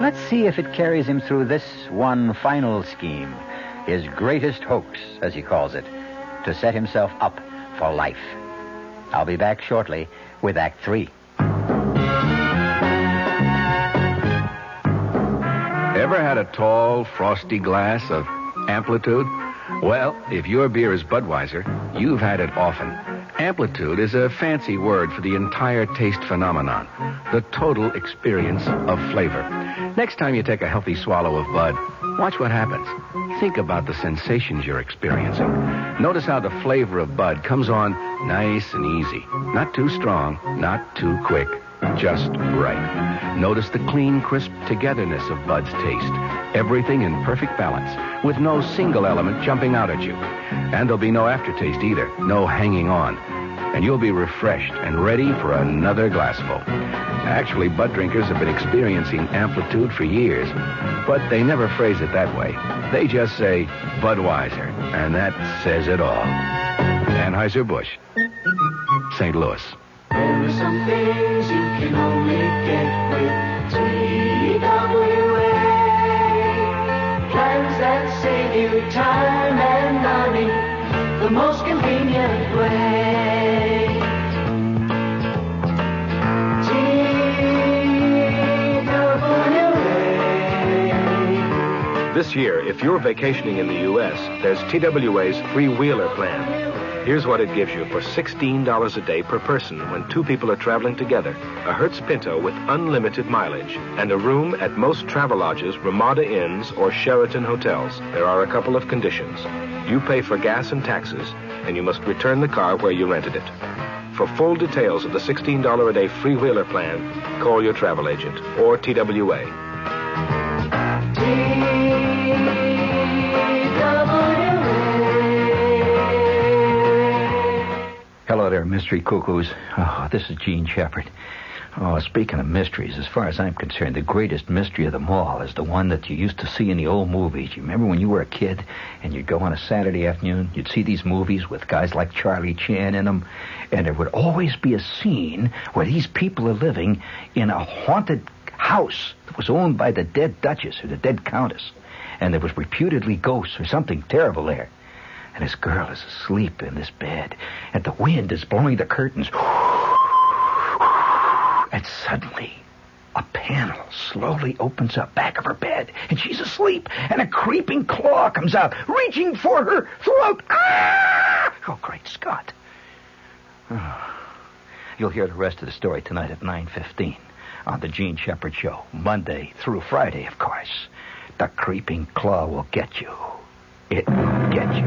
Let's see if it carries him through this one final scheme, his greatest hoax, as he calls it, to set himself up for life. I'll be back shortly with Act 3. Ever had a tall, frosty glass of Amplitude? Well, if your beer is Budweiser, you've had it often. Amplitude is a fancy word for the entire taste phenomenon, the total experience of flavor. Next time you take a healthy swallow of Bud, watch what happens. Think about the sensations you're experiencing. Notice how the flavor of Bud comes on nice and easy. Not too strong, not too quick. Just right. Notice the clean, crisp togetherness of Bud's taste. Everything in perfect balance, with no single element jumping out at you. And there'll be no aftertaste either, no hanging on. And you'll be refreshed and ready for another glassful. Actually, Bud drinkers have been experiencing Amplitude for years, but they never phrase it that way. They just say Budweiser, and that says it all. Anheuser-Busch, St. Louis. There are some things you can only get with TWA. Plans that save you time and money the most convenient way. TWA. This year, if you're vacationing in the U.S., there's TWA's Free-Wheeler plan. Here's what it gives you for $16 a day per person when two people are traveling together. A Hertz Pinto with unlimited mileage and a room at most Travelodges, Ramada Inns, or Sheraton hotels. There are a couple of conditions. You pay for gas and taxes, and you must return the car where you rented it. For full details of the $16 a day Free-Wheeler plan, call your travel agent or TWA. Hello there, mystery cuckoos. Oh, this is Gene Shepard. Oh, speaking of mysteries, as far as I'm concerned, the greatest mystery of them all is the one that you used to see in the old movies. You remember when you were a kid and you'd go on a Saturday afternoon, you'd see these movies with guys like Charlie Chan in them, and there would always be a scene where these people are living in a haunted house that was owned by the dead Duchess or the dead Countess, and there was reputedly ghosts or something terrible there. And this girl is asleep in this bed, and the wind is blowing the curtains. And suddenly, a panel slowly opens up back of her bed, and she's asleep, and a creeping claw comes out, reaching for her throat. Ah! Oh, great Scott. Oh. You'll hear the rest of the story tonight at 9:15 on the Gene Shepard Show, Monday through Friday, of course. The creeping claw will get you. It will get you.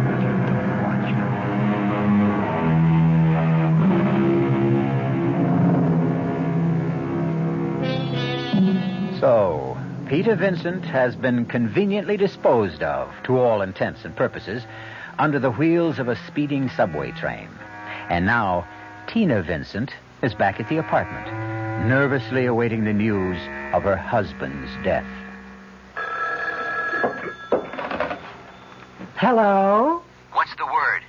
So, Peter Vincent has been conveniently disposed of, to all intents and purposes, under the wheels of a speeding subway train. And now, Tina Vincent is back at the apartment, nervously awaiting the news of her husband's death. Hello? What's the word?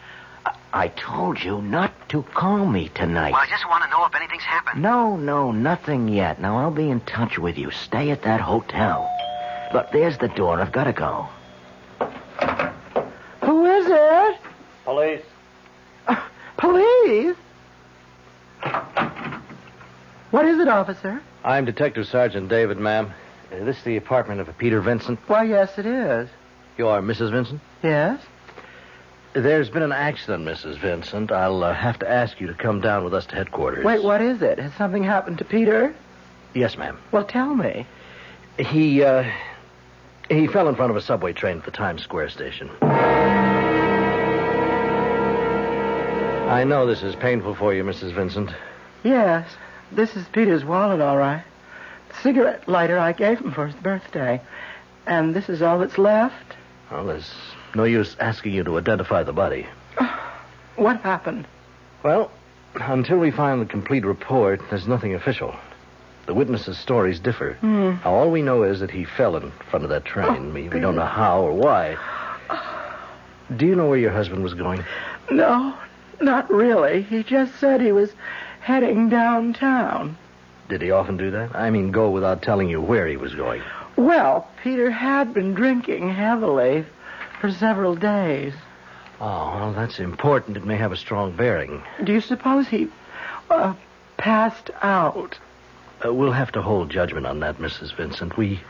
I told you not to call me tonight. Well, I just want to know if anything's happened. No, nothing yet. Now, I'll be in touch with you. Stay at that hotel. Look, there's the door. I've got to go. Who is it? Police. Police? What is it, officer? I'm Detective Sergeant David, ma'am. Is this the apartment of Peter Vincent? Why, yes, it is. You are Mrs. Vincent? Yes? There's been an accident, Mrs. Vincent. I'll have to ask you to come down with us to headquarters. Wait, what is it? Has something happened to Peter? Yes, ma'am. Well, tell me. He fell in front of a subway train at the Times Square station. I know this is painful for you, Mrs. Vincent. Yes, this is Peter's wallet, all right. The cigarette lighter I gave him for his birthday. And this is all that's left. Well, there's no use asking you to identify the body. What happened? Well, until we find the complete report, there's nothing official. The witnesses' stories differ. Now, all we know is that he fell in front of that train. We don't know how or why. Do you know where your husband was going? No, not really. He just said he was heading downtown. Did he often do that? I mean, go without telling you where he was going. Well, Peter had been drinking heavily for several days. Oh, well, that's important. It may have a strong bearing. Do you suppose he passed out? We'll have to hold judgment on that, Mrs. Vincent. We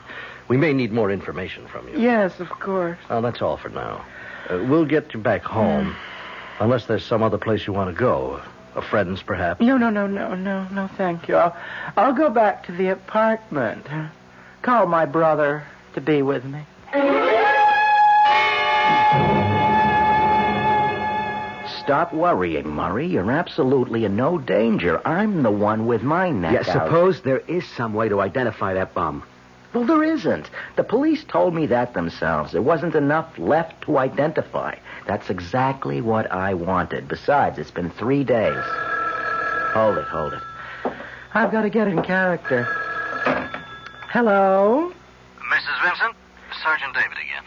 may need more information from you. Yes, of course. Well, that's all for now. We'll get you back home, unless there's some other place you want to go. A friend's, perhaps. No, thank you. I'll go back to the apartment. Call my brother to be with me. Stop worrying, Murray. You're absolutely in no danger. I'm the one with my neck out. Suppose there is some way to identify that bum. Well, there isn't. The police told me that themselves. There wasn't enough left to identify. That's exactly what I wanted. Besides, it's been 3 days. Hold it. I've got to get in character. Hello? Mrs. Vincent? Sergeant David again.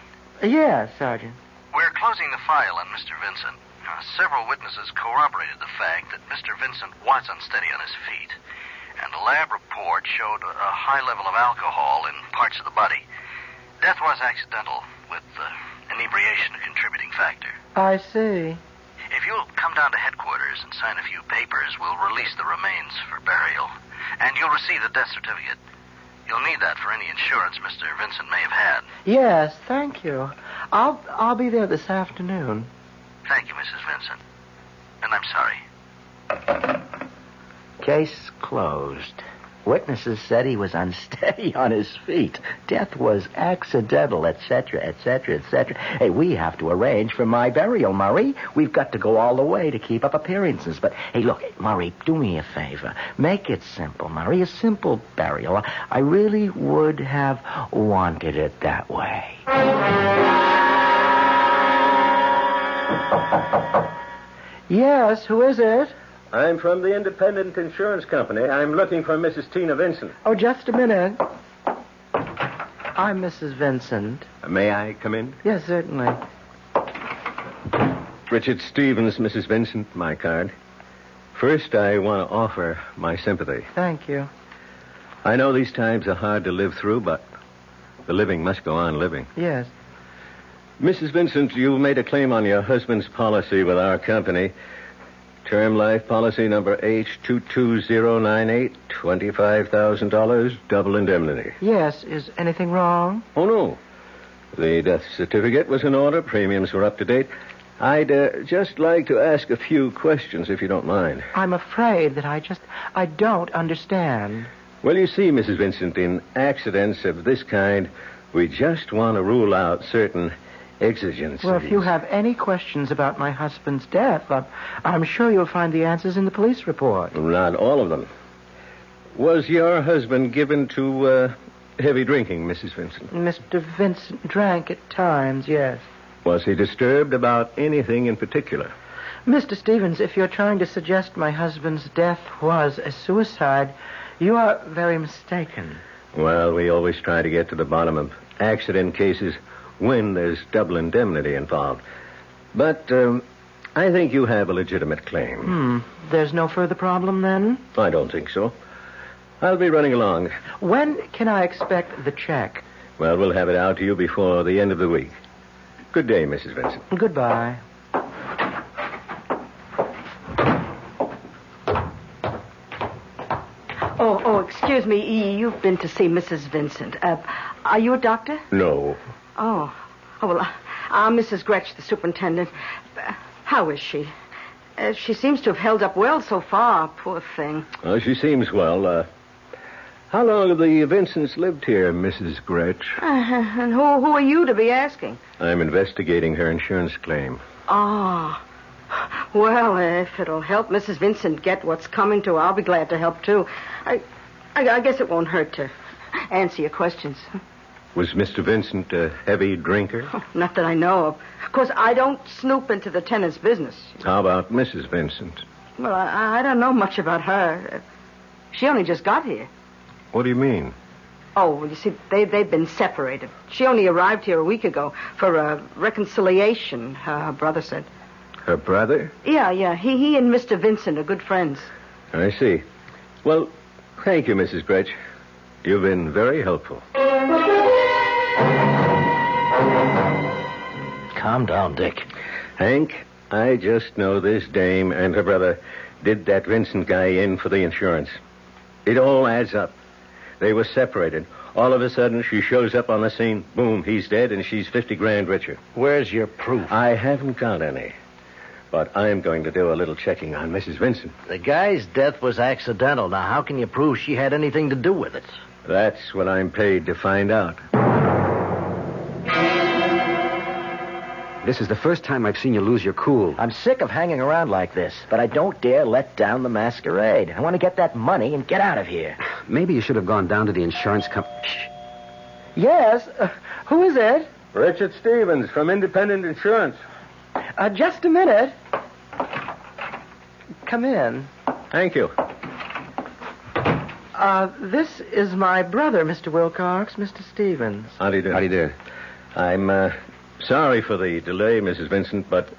Yes, Sergeant. We're closing the file on Mr. Vincent. Several witnesses corroborated the fact that Mr. Vincent was unsteady on his feet, and the lab report showed a high level of alcohol in parts of the body. Death was accidental, with inebriation a contributing factor. I see. If you'll come down to headquarters and sign a few papers, we'll release the remains for burial, and you'll receive the death certificate. You'll need that for any insurance Mr. Vincent may have had. Yes, thank you. I'll be there this afternoon. Thank you, Mrs. Vincent. And I'm sorry. Case closed. Witnesses said he was unsteady on his feet. Death was accidental, etc., etc., etc. Hey, we have to arrange for my burial, Murray. We've got to go all the way to keep up appearances. But, hey, look, Murray, do me a favor. Make it simple, Murray. A simple burial. I really would have wanted it that way. Yes, who is it? I'm from the Independent Insurance Company. I'm looking for Mrs. Tina Vincent. Oh, just a minute. I'm Mrs. Vincent. May I come in? Yes, certainly. Richard Stevens, Mrs. Vincent, my card. First, I want to offer my sympathy. Thank you. I know these times are hard to live through, but the living must go on living. Yes. Mrs. Vincent, you made a claim on your husband's policy with our company. Term life policy number H22098, $25,000, double indemnity. Yes. Is anything wrong? Oh, no. The death certificate was in order. Premiums were up to date. I'd just like to ask a few questions, if you don't mind. I'm afraid that I don't understand. Well, you see, Mrs. Vincent, in accidents of this kind, we just want to rule out certain exigencies. Well, if you have any questions about my husband's death, I'm sure you'll find the answers in the police report. Not all of them. Was your husband given to heavy drinking, Mrs. Vincent? Mr. Vincent drank at times, yes. Was he disturbed about anything in particular? Mr. Stevens, if you're trying to suggest my husband's death was a suicide, you are very mistaken. Well, we always try to get to the bottom of accident cases when there's double indemnity involved. But I think you have a legitimate claim. There's no further problem, then? I don't think so. I'll be running along. When can I expect the check? Well, we'll have it out to you before the end of the week. Good day, Mrs. Vincent. Goodbye. Excuse me, you've been to see Mrs. Vincent. Are you a doctor? No. Oh, well, I'm Mrs. Gretsch, the superintendent. How is she? She seems to have held up well so far, poor thing. Oh, she seems well. How long have the Vincents lived here, Mrs. Gretsch? And who are you to be asking? I'm investigating her insurance claim. Oh. Well, if it'll help Mrs. Vincent get what's coming to her, I'll be glad to help, too. I guess it won't hurt to answer your questions. Was Mr. Vincent a heavy drinker? Oh, not that I know of. Of course, I don't snoop into the tenant's business. How about Mrs. Vincent? Well, I don't know much about her. She only just got here. What do you mean? Oh, well, you see, they've been separated. She only arrived here a week ago for a reconciliation, her brother said. Her brother? Yeah. He and Mr. Vincent are good friends. I see. Well, thank you, Mrs. Gretsch. You've been very helpful. Calm down, Dick. Hank, I just know this dame and her brother did that Vincent guy in for the insurance. It all adds up. They were separated. All of a sudden, she shows up on the scene. Boom, he's dead, and she's $50,000 richer. Where's your proof? I haven't got any. But I'm going to do a little checking on Mrs. Vincent. The guy's death was accidental. Now, how can you prove she had anything to do with it? That's what I'm paid to find out. This is the first time I've seen you lose your cool. I'm sick of hanging around like this, but I don't dare let down the masquerade. I want to get that money and get out of here. Maybe you should have gone down to the insurance company. Yes? Who is it? Richard Stevens from Independent Insurance. Just a minute. Come in. Thank you. This is my brother, Mr. Wilcox, Mr. Stevens. How do you do? How do you do? I'm sorry for the delay, Mrs. Vincent, but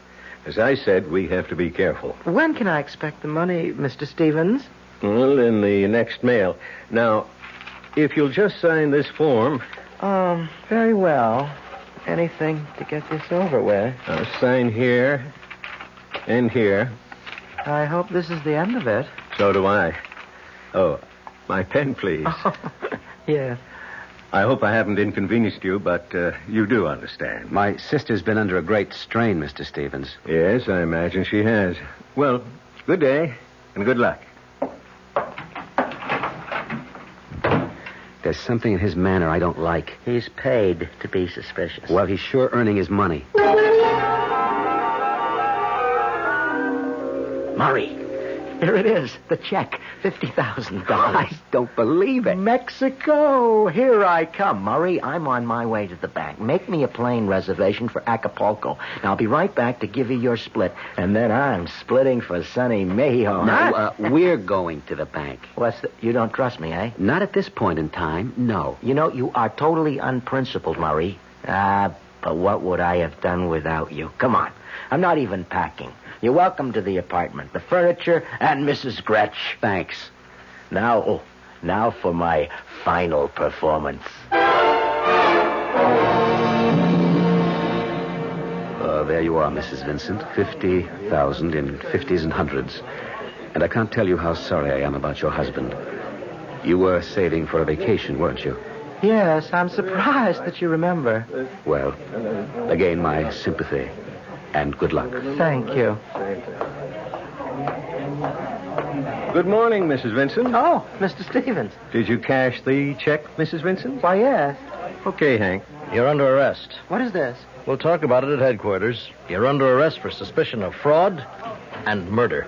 as I said, we have to be careful. When can I expect the money, Mr. Stevens? Well, in the next mail. Now, if you'll just sign this form. Very well. Anything to get this over with. I'll sign here and here. I hope this is the end of it. So do I. Oh, my pen, please. Yes. I hope I haven't inconvenienced you, but you do understand. My sister's been under a great strain, Mr. Stevens. Yes, I imagine she has. Well, good day and good luck. There's something in his manner I don't like. He's paid to be suspicious. Well, he's sure earning his money. Murray, here it is, the check, $50,000. I don't believe it. Mexico, here I come. Murray, I'm on my way to the bank. Make me a plane reservation for Acapulco. Now, I'll be right back to give you your split, and then I'm splitting for sunny Mexico. No, we're going to the bank. You don't trust me, eh? Not at this point in time, no. You know, you are totally unprincipled, Murray. But what would I have done without you? Come on. I'm not even packing. You're welcome to the apartment, the furniture, and Mrs. Gretsch. Thanks. Now for my final performance. There you are, Mrs. Vincent. 50,000 in 50s and hundreds. And I can't tell you how sorry I am about your husband. You were saving for a vacation, weren't you? Yes, I'm surprised that you remember. Well, again, my sympathy. And good luck. Thank you. Good morning, Mrs. Vincent. Oh, Mr. Stevens. Did you cash the check, Mrs. Vincent? Why, yes. Okay, Hank. You're under arrest. What is this? We'll talk about it at headquarters. You're under arrest for suspicion of fraud and murder.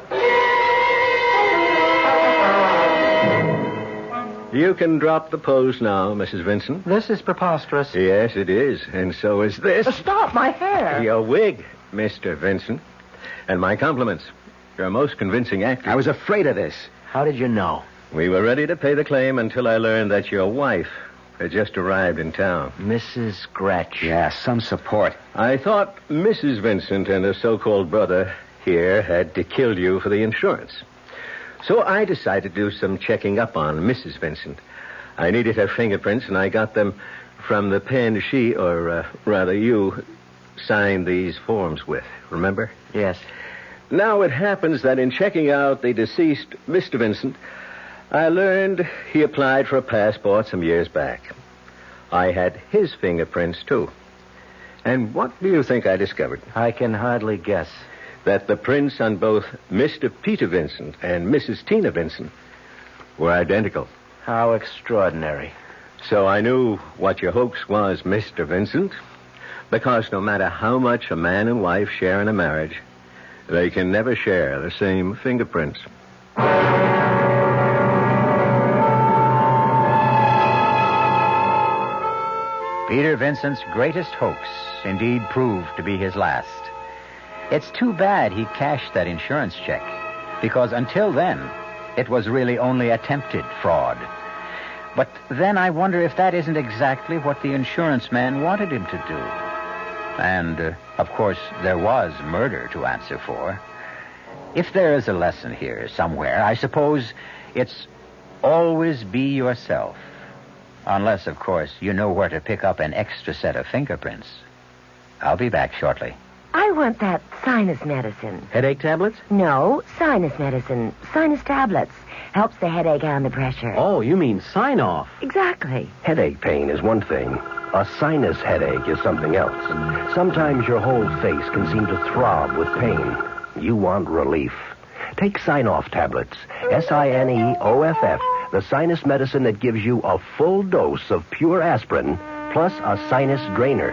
You can drop the pose now, Mrs. Vincent. This is preposterous. Yes, it is. And so is this. Stop, my hair. Your wig, Mr. Vincent. And my compliments. You're a most convincing actor. I was afraid of this. How did you know? We were ready to pay the claim until I learned that your wife had just arrived in town. Mrs. Gretsch. Yeah, some support. I thought Mrs. Vincent and her so-called brother here had to kill you for the insurance. So I decided to do some checking up on Mrs. Vincent. I needed her fingerprints, and I got them from the pen she, or rather you, signed these forms with. Remember? Yes. Now it happens that in checking out the deceased Mr. Vincent, I learned he applied for a passport some years back. I had his fingerprints, too. And what do you think I discovered? I can hardly guess. That the prints on both Mr. Peter Vincent and Mrs. Tina Vincent were identical. How extraordinary. So I knew what your hoax was, Mr. Vincent, because no matter how much a man and wife share in a marriage, they can never share the same fingerprints. Peter Vincent's greatest hoax indeed proved to be his last. It's too bad he cashed that insurance check, because until then, it was really only attempted fraud. But then I wonder if that isn't exactly what the insurance man wanted him to do. And, of course, there was murder to answer for. If there is a lesson here somewhere, I suppose it's always be yourself. Unless, of course, you know where to pick up an extra set of fingerprints. I'll be back shortly. I want that sinus medicine. Headache tablets? No, sinus medicine. Sinus tablets. Helps the headache and the pressure. Oh, you mean sign-off. Exactly. Headache pain is one thing. A sinus headache is something else. Sometimes your whole face can seem to throb with pain. You want relief. Take Sign-Off tablets. Sineoff, the sinus medicine that gives you a full dose of pure aspirin plus a sinus drainer.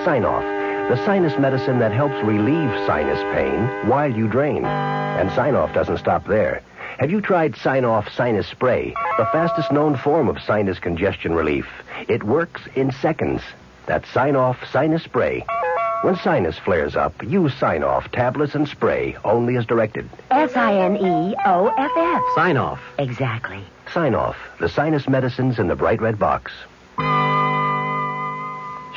Sign-Off, the sinus medicine that helps relieve sinus pain while you drain. And Sign-Off doesn't stop there. Have you tried Sign-Off Sinus Spray, the fastest known form of sinus congestion relief? It works in seconds. That's Sign-Off Sinus Spray. When sinus flares up, use Sign-Off tablets and spray only as directed. Sineoff. Sign-Off. Exactly. Sign-Off, the sinus medicines in the bright red box.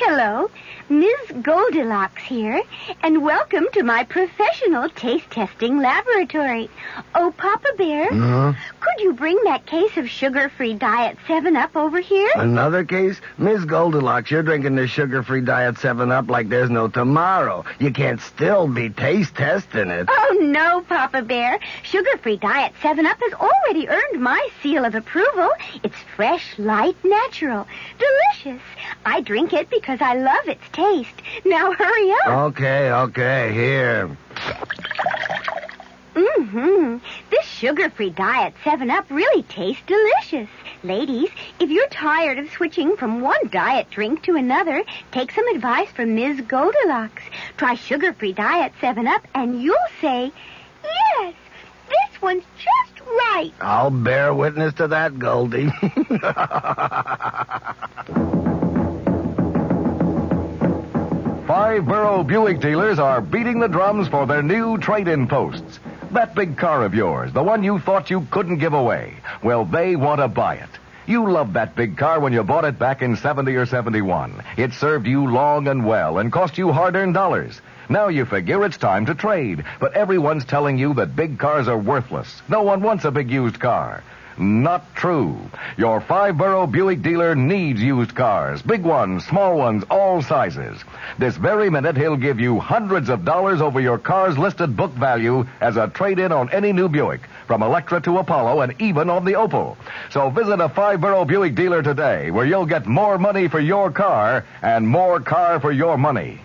Hello, Ms. Goldilocks here, and welcome to my professional taste testing laboratory. Oh, Papa Bear, could you bring that case of sugar-free Diet 7-Up over here? Another case? Miss Goldilocks, you're drinking this sugar-free Diet 7-Up like there's no tomorrow. You can't still be taste testing it. Oh, no, Papa Bear. Sugar-free Diet 7-Up has already earned my seal of approval. It's fresh, light, natural, delicious. I drink it because I love its taste. Now hurry up. Okay, here. This sugar-free Diet 7-Up really tastes delicious. Ladies, if you're tired of switching from one diet drink to another, take some advice from Ms. Goldilocks. Try sugar-free Diet 7-Up and you'll say, yes, this one's just right. I'll bear witness to that, Goldie. Five-borough Buick dealers are beating the drums for their new trade-in posts. That big car of yours, the one you thought you couldn't give away, well, they want to buy it. You loved that big car when you bought it back in 70 or 71. It served you long and well and cost you hard-earned dollars. Now you figure it's time to trade, but everyone's telling you that big cars are worthless. No one wants a big used car. Not true. Your five-borough Buick dealer needs used cars. Big ones, small ones, all sizes. This very minute, he'll give you hundreds of dollars over your car's listed book value as a trade-in on any new Buick, from Electra to Apollo and even on the Opal. So visit a five-borough Buick dealer today, where you'll get more money for your car and more car for your money.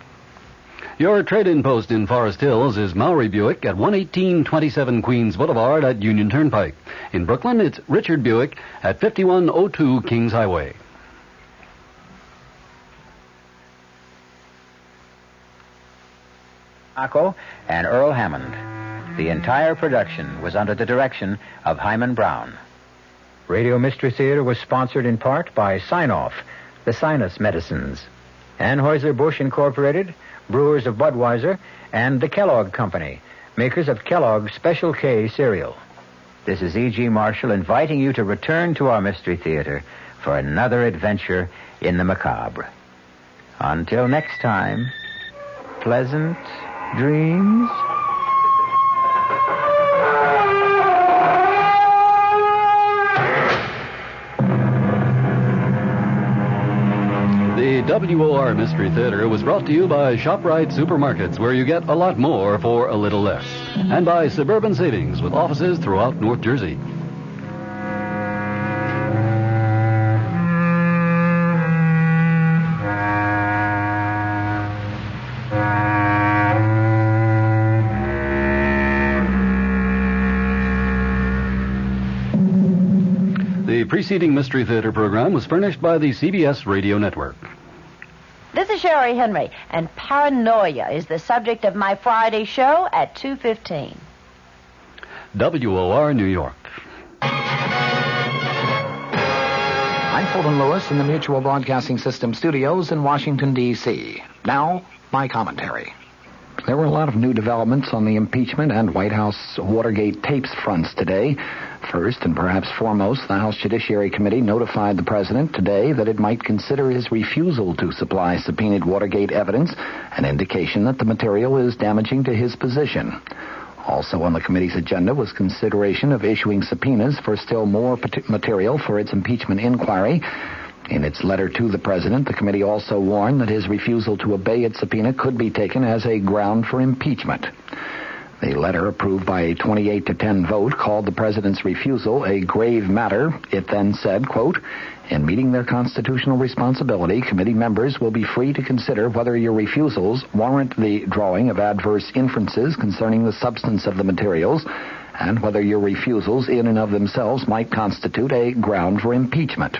Your trade-in post in Forest Hills is Maury Buick at 11827 Queens Boulevard at Union Turnpike. In Brooklyn, it's Richard Buick at 5102 Kings Highway. Akko and Earl Hammond. The entire production was under the direction of Hyman Brown. Radio Mystery Theater was sponsored in part by Sign-Off, the sinus medicines, Anheuser-Busch Incorporated, brewers of Budweiser, and the Kellogg Company, makers of Kellogg's Special K cereal. This is E.G. Marshall inviting you to return to our Mystery Theater for another adventure in the macabre. Until next time, pleasant dreams. The WOR Mystery Theater was brought to you by ShopRite Supermarkets, where you get a lot more for a little less. And by Suburban Savings, with offices throughout North Jersey. preceding Mystery Theater program was furnished by the CBS Radio Network. This is Sherry Henry, and paranoia is the subject of my Friday show at 2:15. WOR New York. I'm Fulton Lewis in the Mutual Broadcasting System studios in Washington, D.C. Now, my commentary. There were a lot of new developments on the impeachment and White House Watergate tapes fronts today. First, and perhaps foremost, the House Judiciary Committee notified the president today that it might consider his refusal to supply subpoenaed Watergate evidence an indication that the material is damaging to his position. Also on the committee's agenda was consideration of issuing subpoenas for still more material for its impeachment inquiry. In its letter to the president, the committee also warned that his refusal to obey its subpoena could be taken as a ground for impeachment. The letter, approved by a 28-10 vote, called the president's refusal a grave matter. It then said, quote, "In meeting their constitutional responsibility, committee members will be free to consider whether your refusals warrant the drawing of adverse inferences concerning the substance of the materials, and whether your refusals in and of themselves might constitute a ground for impeachment."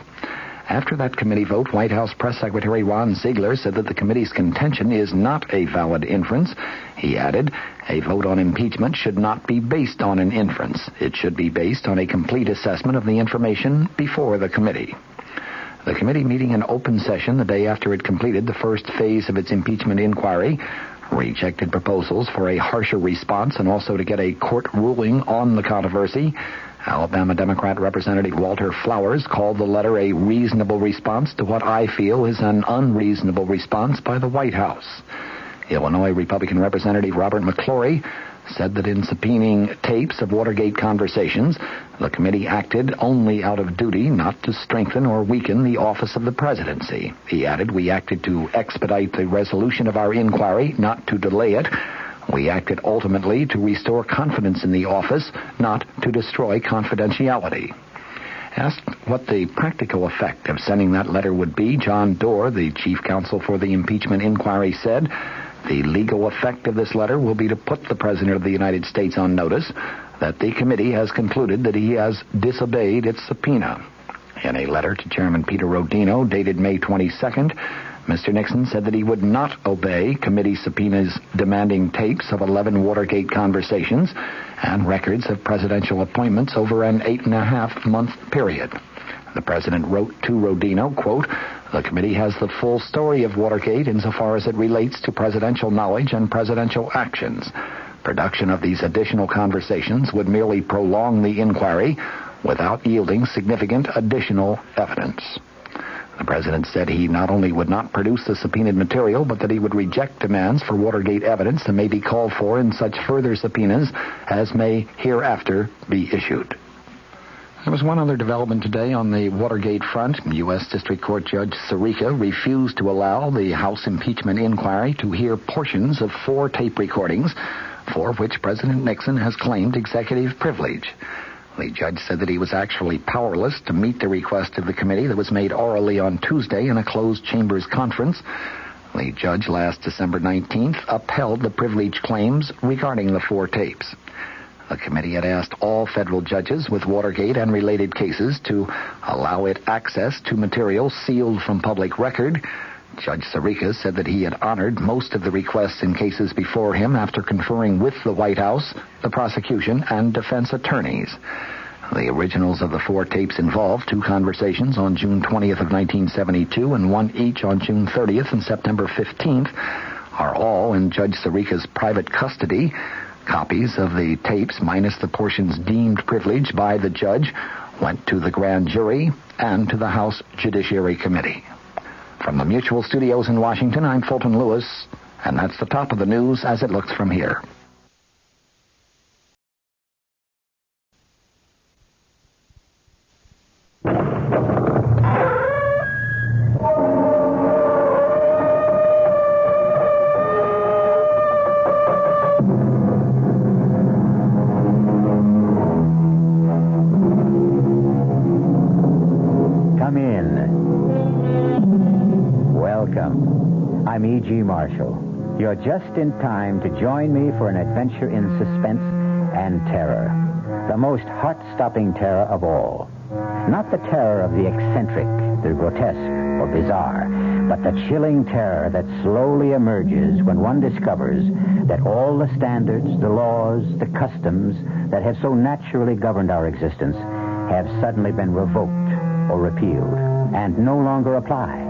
After that committee vote, White House Press Secretary Ron Ziegler said that the committee's contention is not a valid inference. He added, "A vote on impeachment should not be based on an inference. It should be based on a complete assessment of the information before the committee." The committee, meeting in open session the day after it completed the first phase of its impeachment inquiry, rejected proposals for a harsher response and also to get a court ruling on the controversy. Alabama Democrat Representative Walter Flowers called the letter a reasonable response to what I feel is an unreasonable response by the White House. Illinois Republican Representative Robert McClory said that in subpoenaing tapes of Watergate conversations, the committee acted only out of duty, not to strengthen or weaken the office of the presidency. He added, "We acted to expedite the resolution of our inquiry, not to delay it. We acted ultimately to restore confidence in the office, not to destroy confidentiality." Asked what the practical effect of sending that letter would be, John Doerr, the chief counsel for the impeachment inquiry, said, "The legal effect of this letter will be to put the President of the United States on notice that the committee has concluded that he has disobeyed its subpoena." In a letter to Chairman Peter Rodino, dated May 22nd, Mr. Nixon said that he would not obey committee subpoenas demanding tapes of 11 Watergate conversations and records of presidential appointments over an 8.5-month period. The president wrote to Rodino, quote, "The committee has the full story of Watergate insofar as it relates to presidential knowledge and presidential actions. Production of these additional conversations would merely prolong the inquiry without yielding significant additional evidence." The president said he not only would not produce the subpoenaed material, but that he would reject demands for Watergate evidence that may be called for in such further subpoenas as may hereafter be issued. There was one other development today on the Watergate front. U.S. District Court Judge Sirica refused to allow the House impeachment inquiry to hear portions of 4 tape recordings for which President Nixon has claimed executive privilege. The judge said that he was actually powerless to meet the request of the committee that was made orally on Tuesday in a closed chambers conference. The judge last December 19th upheld the privilege claims regarding the 4 tapes. The committee had asked all federal judges with Watergate and related cases to allow it access to material sealed from public record. Judge Sirica said that he had honored most of the requests in cases before him after conferring with the White House, the prosecution, and defense attorneys. The originals of the 4 tapes involved 2 conversations on June 20th of 1972 and 1 each on June 30th and September 15th are all in Judge Sirica's private custody. Copies of the tapes, minus the portions deemed privileged by the judge, went to the grand jury and to the House Judiciary Committee. From the Mutual Studios in Washington, I'm Fulton Lewis, and that's the top of the news as it looks from here. Come in. Welcome. I'm E.G. Marshall. You're just in time to join me for an adventure in suspense and terror. The most heart-stopping terror of all. Not the terror of the eccentric, the grotesque, or bizarre, but the chilling terror that slowly emerges when one discovers that all the standards, the laws, the customs that have so naturally governed our existence have suddenly been revoked or repealed and no longer apply.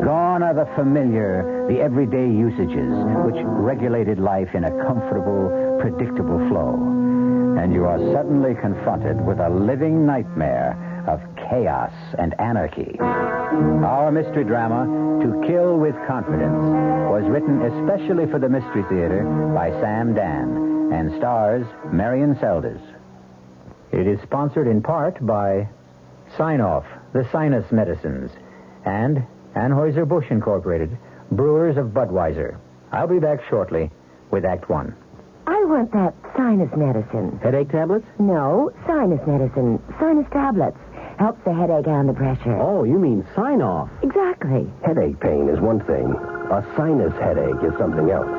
Gone are the familiar, the everyday usages which regulated life in a comfortable, predictable flow. And you are suddenly confronted with a living nightmare of chaos and anarchy. Our mystery drama, To Kill with Confidence, was written especially for the Mystery Theater by Sam Dan and stars Marion Seldes. It is sponsored in part by Sign-Off, the Sinus Medicines, and Anheuser-Busch Incorporated, brewers of Budweiser. I'll be back shortly with Act One. I want that sinus medicine. Headache tablets? No, sinus medicine. Sinus tablets. Helps the headache and the pressure. Oh, you mean sign-off. Exactly. Headache pain is one thing. A sinus headache is something else.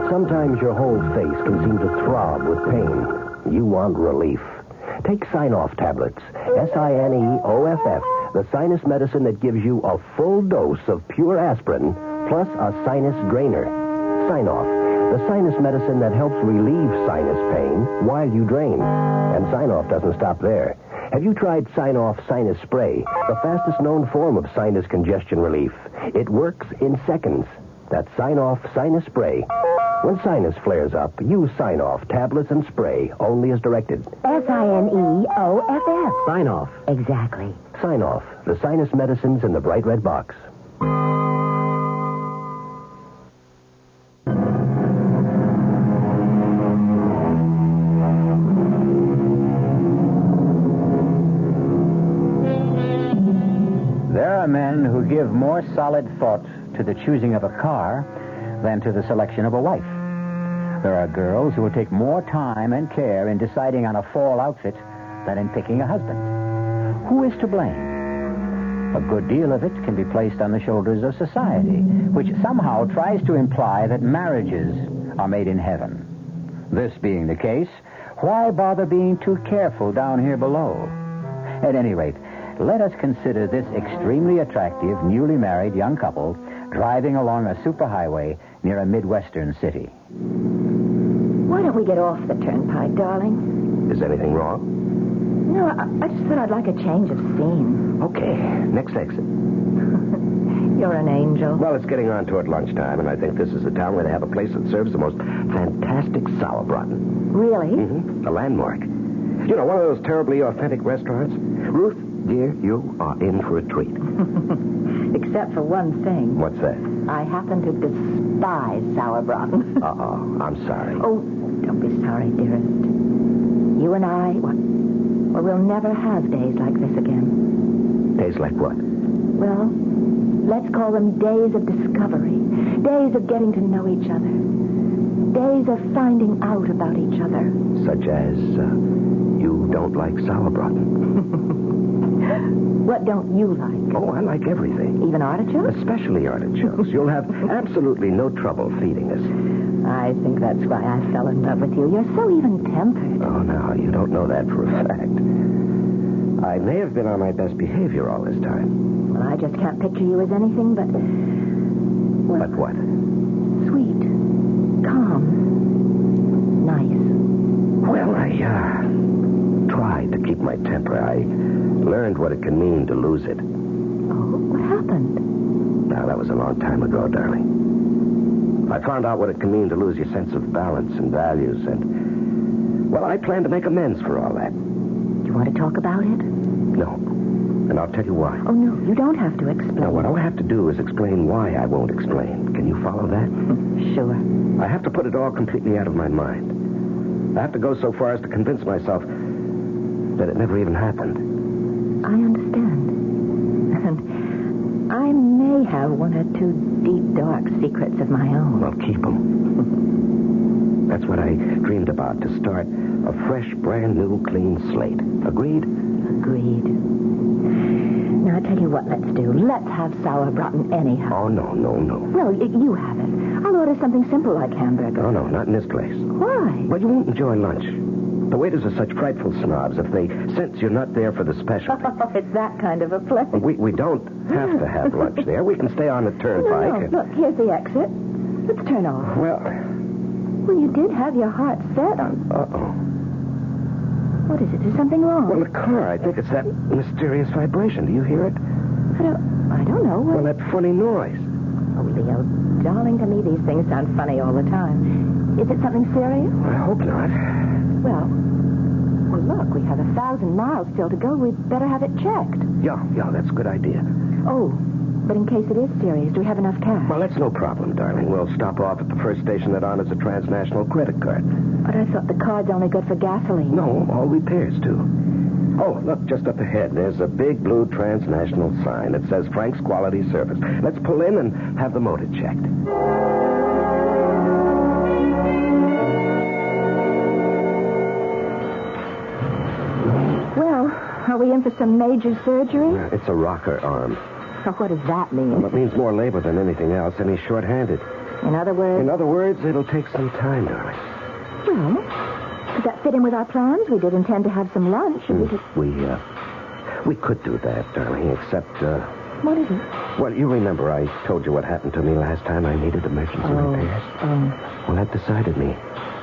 Sometimes your whole face can seem to throb with pain. You want relief. Take Sign-Off tablets. Sineoff. The sinus medicine that gives you a full dose of pure aspirin plus a sinus drainer. Sign-Off. The sinus medicine that helps relieve sinus pain while you drain. And Sign-Off doesn't stop there. Have you tried Sign-Off Sinus Spray, the fastest known form of sinus congestion relief? It works in seconds. That's Sign-Off Sinus Spray. When sinus flares up, use Sign-Off tablets and spray only as directed. Sineoff. Sign-Off. Exactly. Sign-Off, the sinus medicines in the bright red box. There are men who give more solid thought to the choosing of a car than to the selection of a wife. There are girls who will take more time and care in deciding on a fall outfit than in picking a husband. Who is to blame? A good deal of it can be placed on the shoulders of society, which somehow tries to imply that marriages are made in heaven. This being the case, why bother being too careful down here below? At any rate, let us consider this extremely attractive, newly married young couple driving along a superhighway near a Midwestern city. Why don't we get off the turnpike, darling? Is anything wrong? No, I just thought I'd like a change of scene. Okay, next exit. You're an angel. Well, it's getting on toward lunchtime, and I think this is a town where they have a place that serves the most fantastic sauerbraten. Really? Mm-hmm. A landmark. You know, one of those terribly authentic restaurants. Ruth, dear, you are in for a treat. Except for one thing. What's that? I happen to despise sauerbraten. Uh-oh, I'm sorry. Oh, don't be sorry, dearest. You and I, well, we'll never have days like this again. Days like what? Well, let's call them days of discovery. Days of getting to know each other. Days of finding out about each other. Such as, you don't like sauerbraten. What don't you like? Oh, I like everything. Even artichokes? Especially artichokes. You'll have absolutely no trouble feeding us. I think that's why I fell in love with you. You're so even-tempered. Oh, no, you don't know that for a fact. I may have been on my best behavior all this time. Well, I just can't picture you as anything but... Well, but what? Sweet. Calm. Nice. Well, I, tried to keep my temper. I learned what it can mean to lose it. Oh, what happened? Now, that was a long time ago, darling. I found out what it can mean to lose your sense of balance and values, and, well, I plan to make amends for all that. You want to talk about it? No. And I'll tell you why. Oh, no, you don't have to explain. Now, what I have to do is explain why I won't explain. Can you follow that? Sure. I have to put it all completely out of my mind. I have to go so far as to convince myself that it never even happened. I understand. And I may have one or two deep, dark secrets of my own. Well, keep them. That's what I dreamed about, to start a fresh, brand new, clean slate. Agreed? Agreed. Now, I tell you what let's do. Let's have sauerbraten anyhow. Oh, no. Well, you have it. I'll order something simple like hamburger. Oh, no, not in this place. Why? Well, you won't enjoy lunch. The waiters are such frightful snobs. If they sense you're not there for the special. Oh, it's that kind of a place. We don't have to have lunch there. We can stay on the turnpike. No. Look, here's the exit. Let's turn off. Well, you did have your heart set on... Uh-oh. What is it? Is something wrong? Well, the car. I think it's that mysterious vibration. Do you hear it? I don't know. Well, that funny noise. Oh, Leo, darling, to me these things sound funny all the time. Is it something serious? I hope not. Well, look, we have 1,000 miles still to go. We'd better have it checked. Yeah, that's a good idea. Oh, but in case it is serious, do we have enough cash? Well, that's no problem, darling. We'll stop off at the first station that honors a transnational credit card. But I thought the card's only good for gasoline. No, all repairs, too. Oh, look, just up ahead, there's a big blue transnational sign that says Frank's Quality Service. Let's pull in and have the motor checked. Well, are we in for some major surgery? It's a rocker arm. So what does that mean? Well, it means more labor than anything else, and he's short-handed. In other words? In other words, it'll take some time, darling. Well, does that fit in with our plans? We did intend to have some lunch. And We could do that, darling, except, What is it? Well, you remember I told you what happened to me last time I needed emergency repairs? Well, that decided me.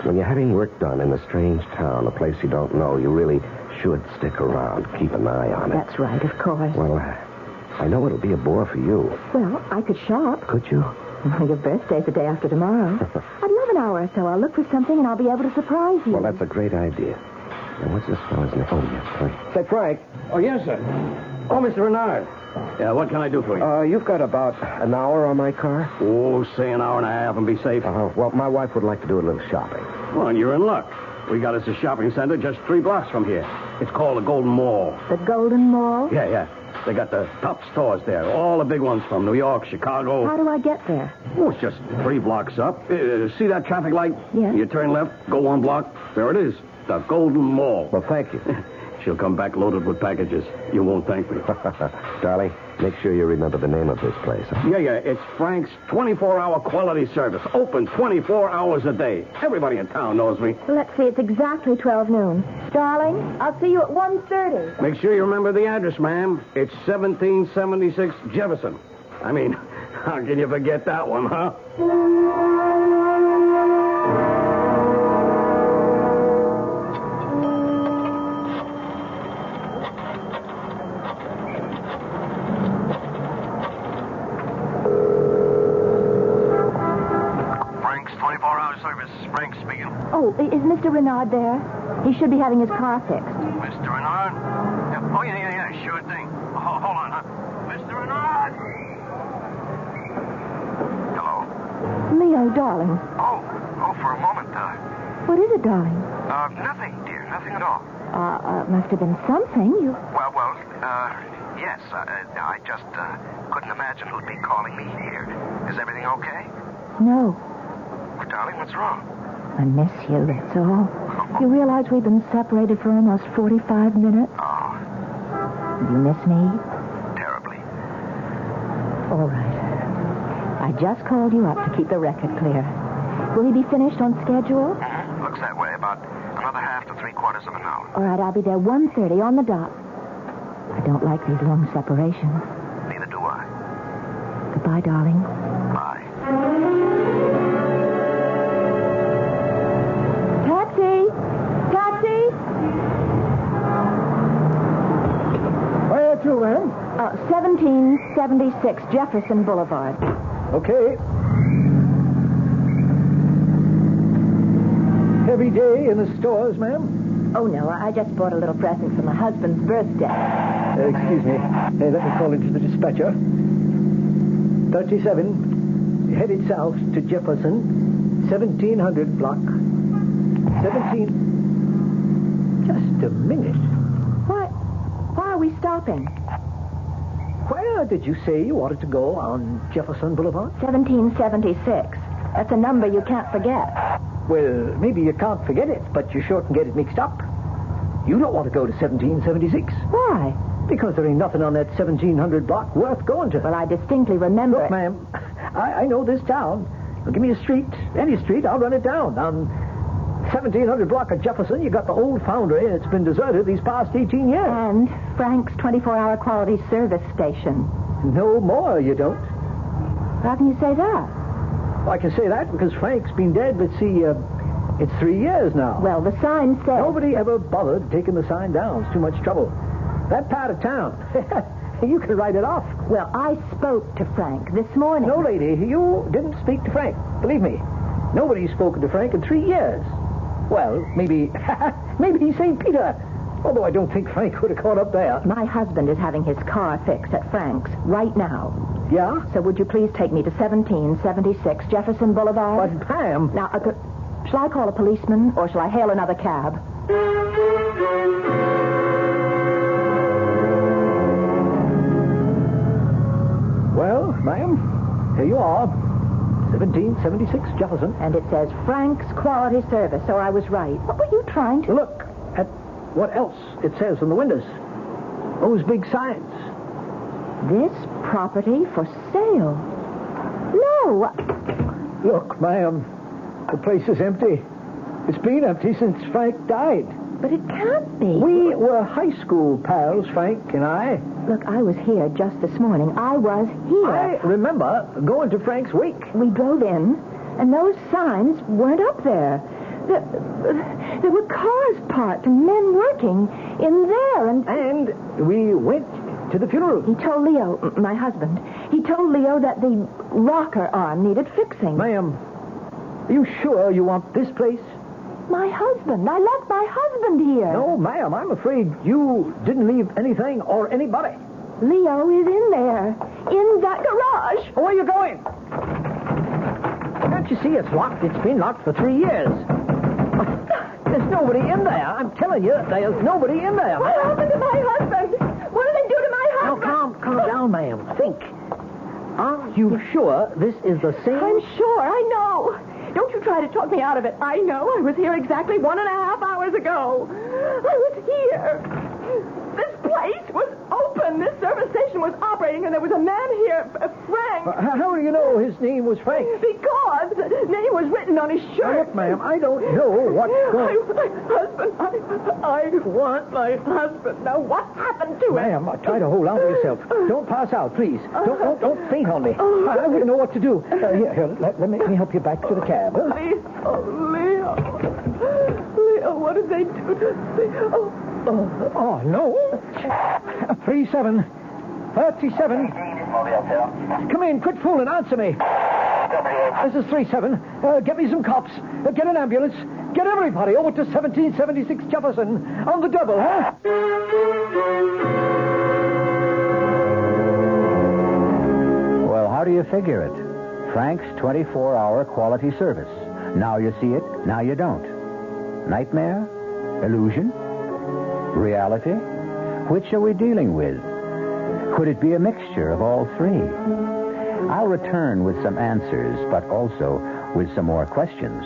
When you're having work done in a strange town, a place you don't know, you really should stick around, keep an eye on it. That's right, of course. Well, I know it'll be a bore for you. Well, I could shop. Could you? Your birthday's the day after tomorrow. I'd love an hour or so. I'll look for something and I'll be able to surprise you. Well, that's a great idea. Now, what's this fellow's name? Oh, yes, Frank. Say, Frank. Oh, yes, sir. Oh, Mr. Renard. Yeah, what can I do for you? You've got about an hour on my car? Oh, say an hour and a half and be safe. Well, my wife would like to do a little shopping. Well, and you're in luck. We got us a shopping center just 3 blocks from here. It's called the Golden Mall. The Golden Mall? Yeah. They got the top stores there. All the big ones from New York, Chicago. How do I get there? Oh, it's just 3 blocks up. See that traffic light? Yeah. You turn left, go 1 block. There it is. The Golden Mall. Well, thank you. She'll come back loaded with packages. You won't thank me. Darling, make sure you remember the name of this place. Huh? Yeah. It's Frank's 24-hour quality service. Open 24 hours a day. Everybody in town knows me. Let's see, it's exactly 12 noon. Darling, I'll see you at 1:30. Make sure you remember the address, ma'am. It's 1776 Jefferson. I mean, how can you forget that one, huh? Oh, is Mr. Renard there? He should be having his car fixed. Mr. Renard? Oh, yeah, sure thing. Hold on, huh? Mr. Renard! Hello? Leo, darling. Oh, for a moment. What is it, darling? Nothing, dear. Nothing at all. Must have been something. Yes. I just couldn't imagine who'd be calling me here. Is everything okay? No. Well, darling, what's wrong? I miss you, that's all. You realize we've been separated for almost 45 minutes? Oh. You miss me? Terribly. All right. I just called you up to keep the record clear. Will he be finished on schedule? Mm-hmm. Looks that way. About another half to 3/4 of an hour. All right, I'll be there 1:30 on the dot. I don't like these long separations. Neither do I. Goodbye, darling. Bye. Taxi! Where to, ma'am? 1776 Jefferson Boulevard. Okay. Heavy day in the stores, ma'am? Oh, no, I just bought a little present for my husband's birthday. Excuse me. Let me call into the dispatcher. 37, headed south to Jefferson, 1700 block. 17... Just a minute. Why are we stopping? Where did you say you wanted to go on Jefferson Boulevard? 1776. That's a number you can't forget. Well, maybe you can't forget it, but you sure can get it mixed up. You don't want to go to 1776. Why? Because there ain't nothing on that 1700 block worth going to. Well, I distinctly remember Look, ma'am, I know this town. Well, give me a street, any street, I'll run it down. On 1700 block of Jefferson, you got the old foundry, and it's been deserted these past 18 years. And Frank's 24-hour quality service station. No more, you don't. How can you say that? Well, I can say that because Frank's been dead, let's see, it's 3 years now. Well, the sign said... Nobody ever bothered taking the sign down. It's too much trouble. That part of town, you can write it off. Well, I spoke to Frank this morning. No, lady, you didn't speak to Frank. Believe me. Nobody's spoken to Frank in 3 years. Well, maybe St. Peter. Although I don't think Frank would have gone up there. My husband is having his car fixed at Frank's right now. Yeah? So would you please take me to 1776 Jefferson Boulevard? But, ma'am... Now, shall I call a policeman or shall I hail another cab? Well, ma'am, here you are. 1776 Jefferson. And it says Frank's Quality Service, so I was right. What were you trying to... Look at what else it says on the windows. Those big signs. This property for sale. No. Look, ma'am, the place is empty. It's been empty since Frank died. But it can't be. We were high school pals, Frank and I. Look, I was here just this morning. I was here. I remember going to Frank's wake. We drove in, and those signs weren't up there. There were cars parked and men working in there, And we went to the funeral. He told Leo, my husband, he told Leo that the rocker arm needed fixing. Ma'am, are you sure you want this place? My husband. I left my husband here. No, ma'am, I'm afraid you didn't leave anything or anybody. Leo is in there, in that garage. Where are you going? Can't you see it's locked? It's been locked for 3 years. There's nobody in there. I'm telling you, there's nobody in there. What happened to my husband? What did they do to my husband? Now, calm down, ma'am. Think. Are you sure this is the same? I'm sure. I know. Don't you try to talk me out of it. I know. I was here exactly 1.5 hours ago. I was here. This place was open. This service station was operating, and there was a man here, Frank. How do you know his name was Frank? Because the name was written on his shirt. Now, look, ma'am, I don't know what's going on. My husband. I want my husband. Now, what happened to him? Ma'am, try to hold on to yourself. Don't pass out, please. Don't faint on me. I wouldn't know what to do. Here, let me help you back to the cab. Please. Oh, Leo. Leo, what did they do to me? Oh, no. 37. Come in, quit fooling, answer me. This is 37. Get me some cops. Get an ambulance. Get everybody over to 1776 Jefferson on the double, huh? Well, how do you figure it? Frank's 24-hour quality service. Now you see it, now you don't. Nightmare? Illusion? Reality? Which are we dealing with? Could it be a mixture of all three? I'll return with some answers, but also with some more questions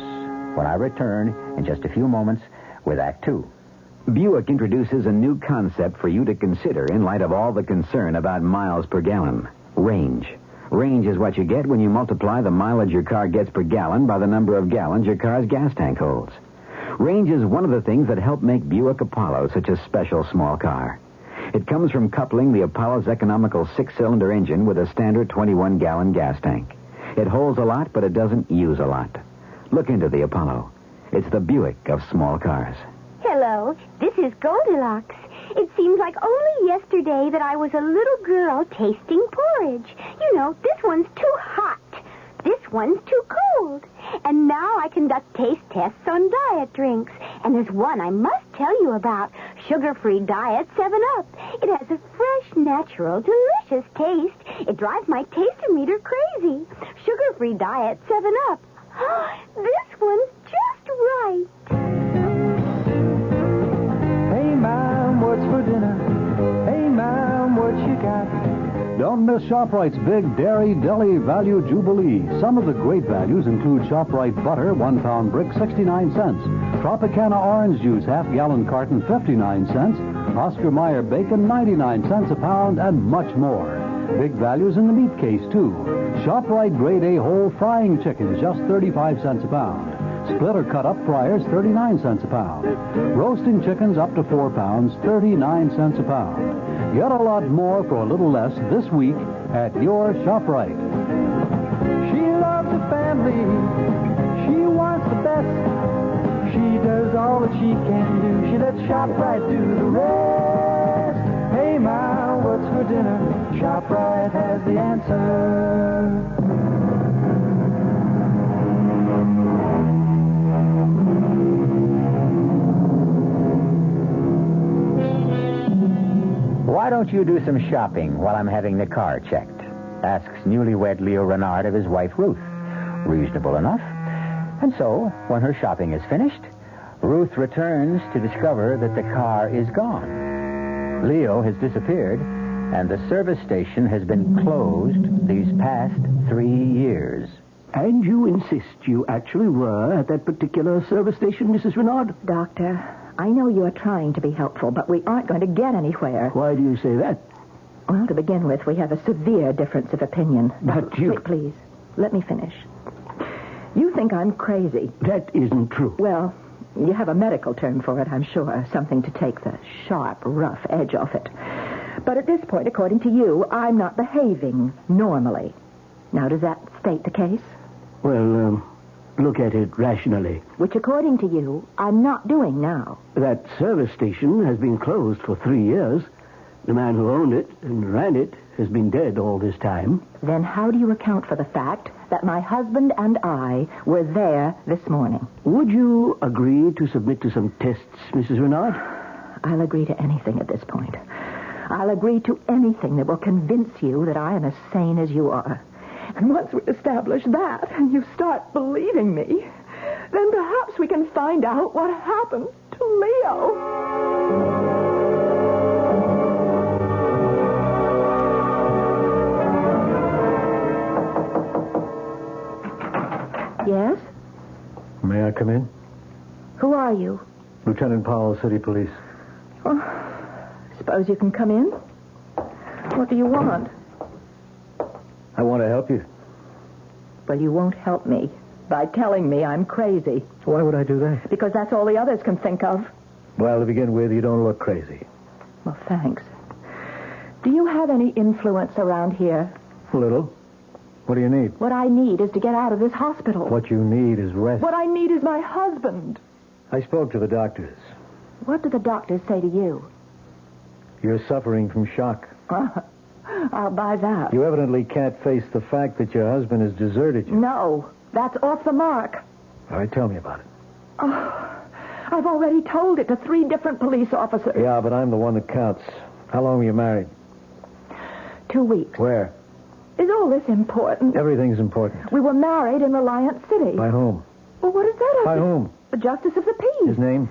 when I return in just a few moments with Act 2. Buick introduces a new concept for you to consider in light of all the concern about miles per gallon. Range. Range is what you get when you multiply the mileage your car gets per gallon by the number of gallons your car's gas tank holds. Range is one of the things that help make Buick Apollo such a special small car. It comes from coupling the Apollo's economical 6-cylinder engine with a standard 21-gallon gas tank. It holds a lot, but it doesn't use a lot. Look into the Apollo. It's the Buick of small cars. Hello, this is Goldilocks. It seems like only yesterday that I was a little girl tasting porridge. You know, this one's too hot. This one's too cold. And now I conduct taste tests on diet drinks. And there's one I must tell you about. Sugar-free diet 7-Up. It has a fresh, natural, delicious taste. It drives my taste-o-meter crazy. Sugar-free diet 7-Up. This one's just right. Hey, Mom, what's for dinner? Hey, Mom, what you got? Don't miss ShopRite's big Dairy Deli Value Jubilee. Some of the great values include ShopRite butter, 1-pound brick, 69 cents. Tropicana orange juice, half-gallon carton, 59 cents. Oscar Mayer bacon, 99 cents a pound, and much more. Big values in the meat case, too. ShopRite Grade A whole frying chicken, just 35 cents a pound. Split or cut up fryers, 39 cents a pound. Roasting chickens up to 4 pounds, 39 cents a pound. Get a lot more for a little less this week at your ShopRite. She loves the family. She wants the best. She does all that she can do. She lets ShopRite do the rest. Hey, Ma, what's for dinner? ShopRite has the answer. Why don't you do some shopping while I'm having the car checked? Asks newlywed Leo Renard of his wife Ruth. Reasonable enough. And so, when her shopping is finished, Ruth returns to discover that the car is gone. Leo has disappeared, and the service station has been closed these past 3 years. And you insist you actually were at that particular service station, Mrs. Renard? Doctor, I know you are trying to be helpful, but we aren't going to get anywhere. Why do you say that? Well, to begin with, we have a severe difference of opinion. But you... Wait, please, let me finish. You think I'm crazy. That isn't true. Well, you have a medical term for it, I'm sure. Something to take the sharp, rough edge off it. But at this point, according to you, I'm not behaving normally. Now, does that state the case? Well, look at it rationally. Which, according to you, I'm not doing now. That service station has been closed for 3 years. The man who owned it and ran it has been dead all this time. Then how do you account for the fact that my husband and I were there this morning? Would you agree to submit to some tests, Mrs. Renard? I'll agree to anything at this point. I'll agree to anything that will convince you that I am as sane as you are. And once we establish that, and you start believing me, then perhaps we can find out what happened to Leo. Yes? May I come in? Who are you? Lieutenant Powell, City Police. Well, suppose you can come in. What do you want? I want to help you. Well, you won't help me by telling me I'm crazy. Why would I do that? Because that's all the others can think of. Well, to begin with, you don't look crazy. Well, thanks. Do you have any influence around here? A little. What do you need? What I need is to get out of this hospital. What you need is rest. What I need is my husband. I spoke to the doctors. What did the doctors say to you? You're suffering from shock. I'll buy that. You evidently can't face the fact that your husband has deserted you. No, that's off the mark. All right, tell me about it. Oh, I've already told it to 3 different police officers. Yeah, but I'm the one that counts. How long were you married? 2 weeks. Where? Is all this important? Everything's important. We were married in Reliance City. By whom? Well, what is that? By whom? The Justice of the Peace. His name?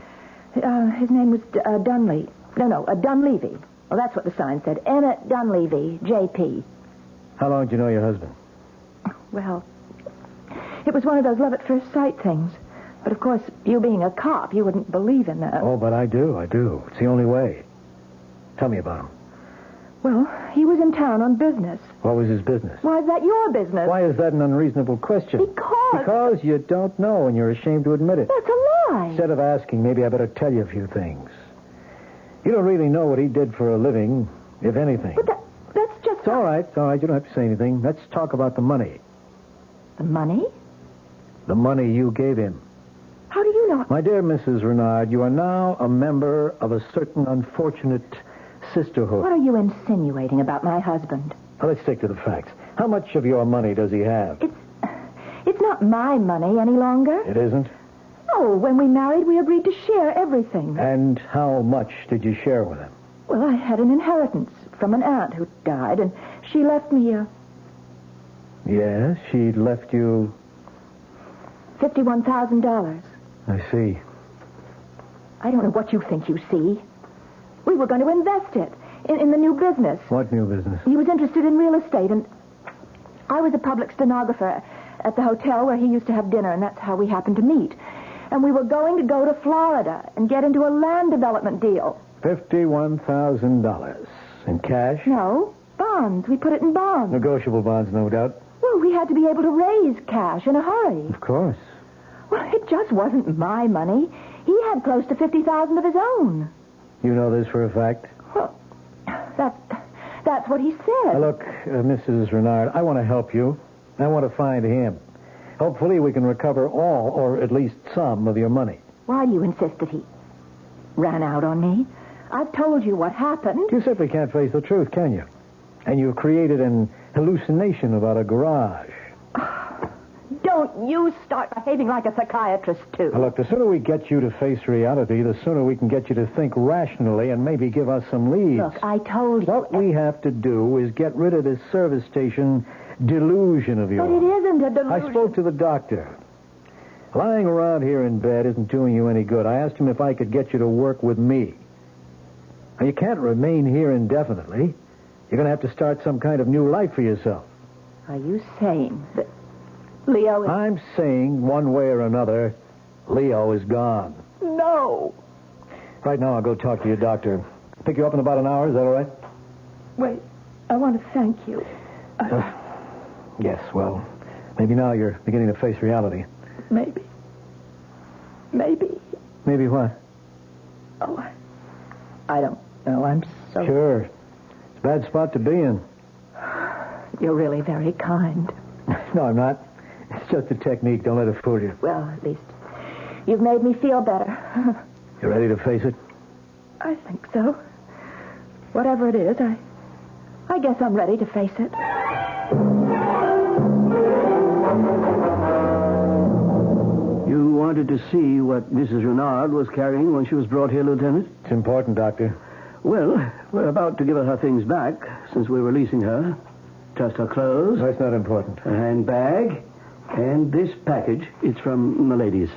His name was Dunley. No, Dunleavy. Well, that's what the sign said. Emmett Dunleavy, J.P. How long did you know your husband? Well, it was one of those love at first sight things. But, of course, you being a cop, you wouldn't believe in that. Oh, but I do. It's the only way. Tell me about him. Well, he was in town on business. What was his business? Why is that your business? Why is that an unreasonable question? Because you don't know and you're ashamed to admit it. That's a lie. Instead of asking, maybe I better tell you a few things. You don't really know what he did for a living, if anything. But that's just... It's all right. You don't have to say anything. Let's talk about the money. The money? The money you gave him. How do you know? My dear Mrs. Renard, you are now a member of a certain unfortunate sisterhood. What are you insinuating about my husband? Well, let's stick to the facts. How much of your money does he have? It's not my money any longer. It isn't? No, when we married, we agreed to share everything. And how much did you share with him? Well, I had an inheritance from an aunt who died, and she left me Yes, she left you... $51,000. I see. I don't know what you think you see. We were going to invest it in the new business. What new business? He was interested in real estate, and I was a public stenographer at the hotel where he used to have dinner, and that's how we happened to meet. And we were going to go to Florida and get into a land development deal. $51,000. In cash? No, bonds. We put it in bonds. Negotiable bonds, no doubt. Well, we had to be able to raise cash in a hurry. Of course. Well, it just wasn't my money. He had close to $50,000 of his own. You know this for a fact? Well, that's what he said. Now, look, Mrs. Renard, I want to help you. I want to find him. Hopefully we can recover all, or at least some, of your money. Why do you insist that he ran out on me? I've told you what happened. You simply can't face the truth, can you? And you've created an hallucination about a garage. Don't you start behaving like a psychiatrist, too. Now, look, the sooner we get you to face reality, the sooner we can get you to think rationally and maybe give us some leads. Look, I told you. What we have to do is get rid of this service station delusion of yours. But it isn't a delusion. I spoke to the doctor. Lying around here in bed isn't doing you any good. I asked him if I could get you to work with me. Now, you can't remain here indefinitely. You're going to have to start some kind of new life for yourself. Are you saying that Leo is... I'm saying, one way or another, Leo is gone. No. Right now, I'll go talk to your doctor. Pick you up in about an hour. Is that all right? Wait, I want to thank you. Yes, well, maybe now you're beginning to face reality. Maybe. Maybe what? Oh, I don't know. I'm so... Sure. It's a bad spot to be in. You're really very kind. No, I'm not. It's just a technique. Don't let it fool you. Well, at least you've made me feel better. You ready to face it? I think so. Whatever it is, I guess I'm ready to face it. You wanted to see what Mrs. Renard was carrying when she was brought here, Lieutenant? It's important, Doctor. Well, we're about to give her things back since we're releasing her. Just her clothes. That's not important. Her handbag. And this package. It's from Milady's.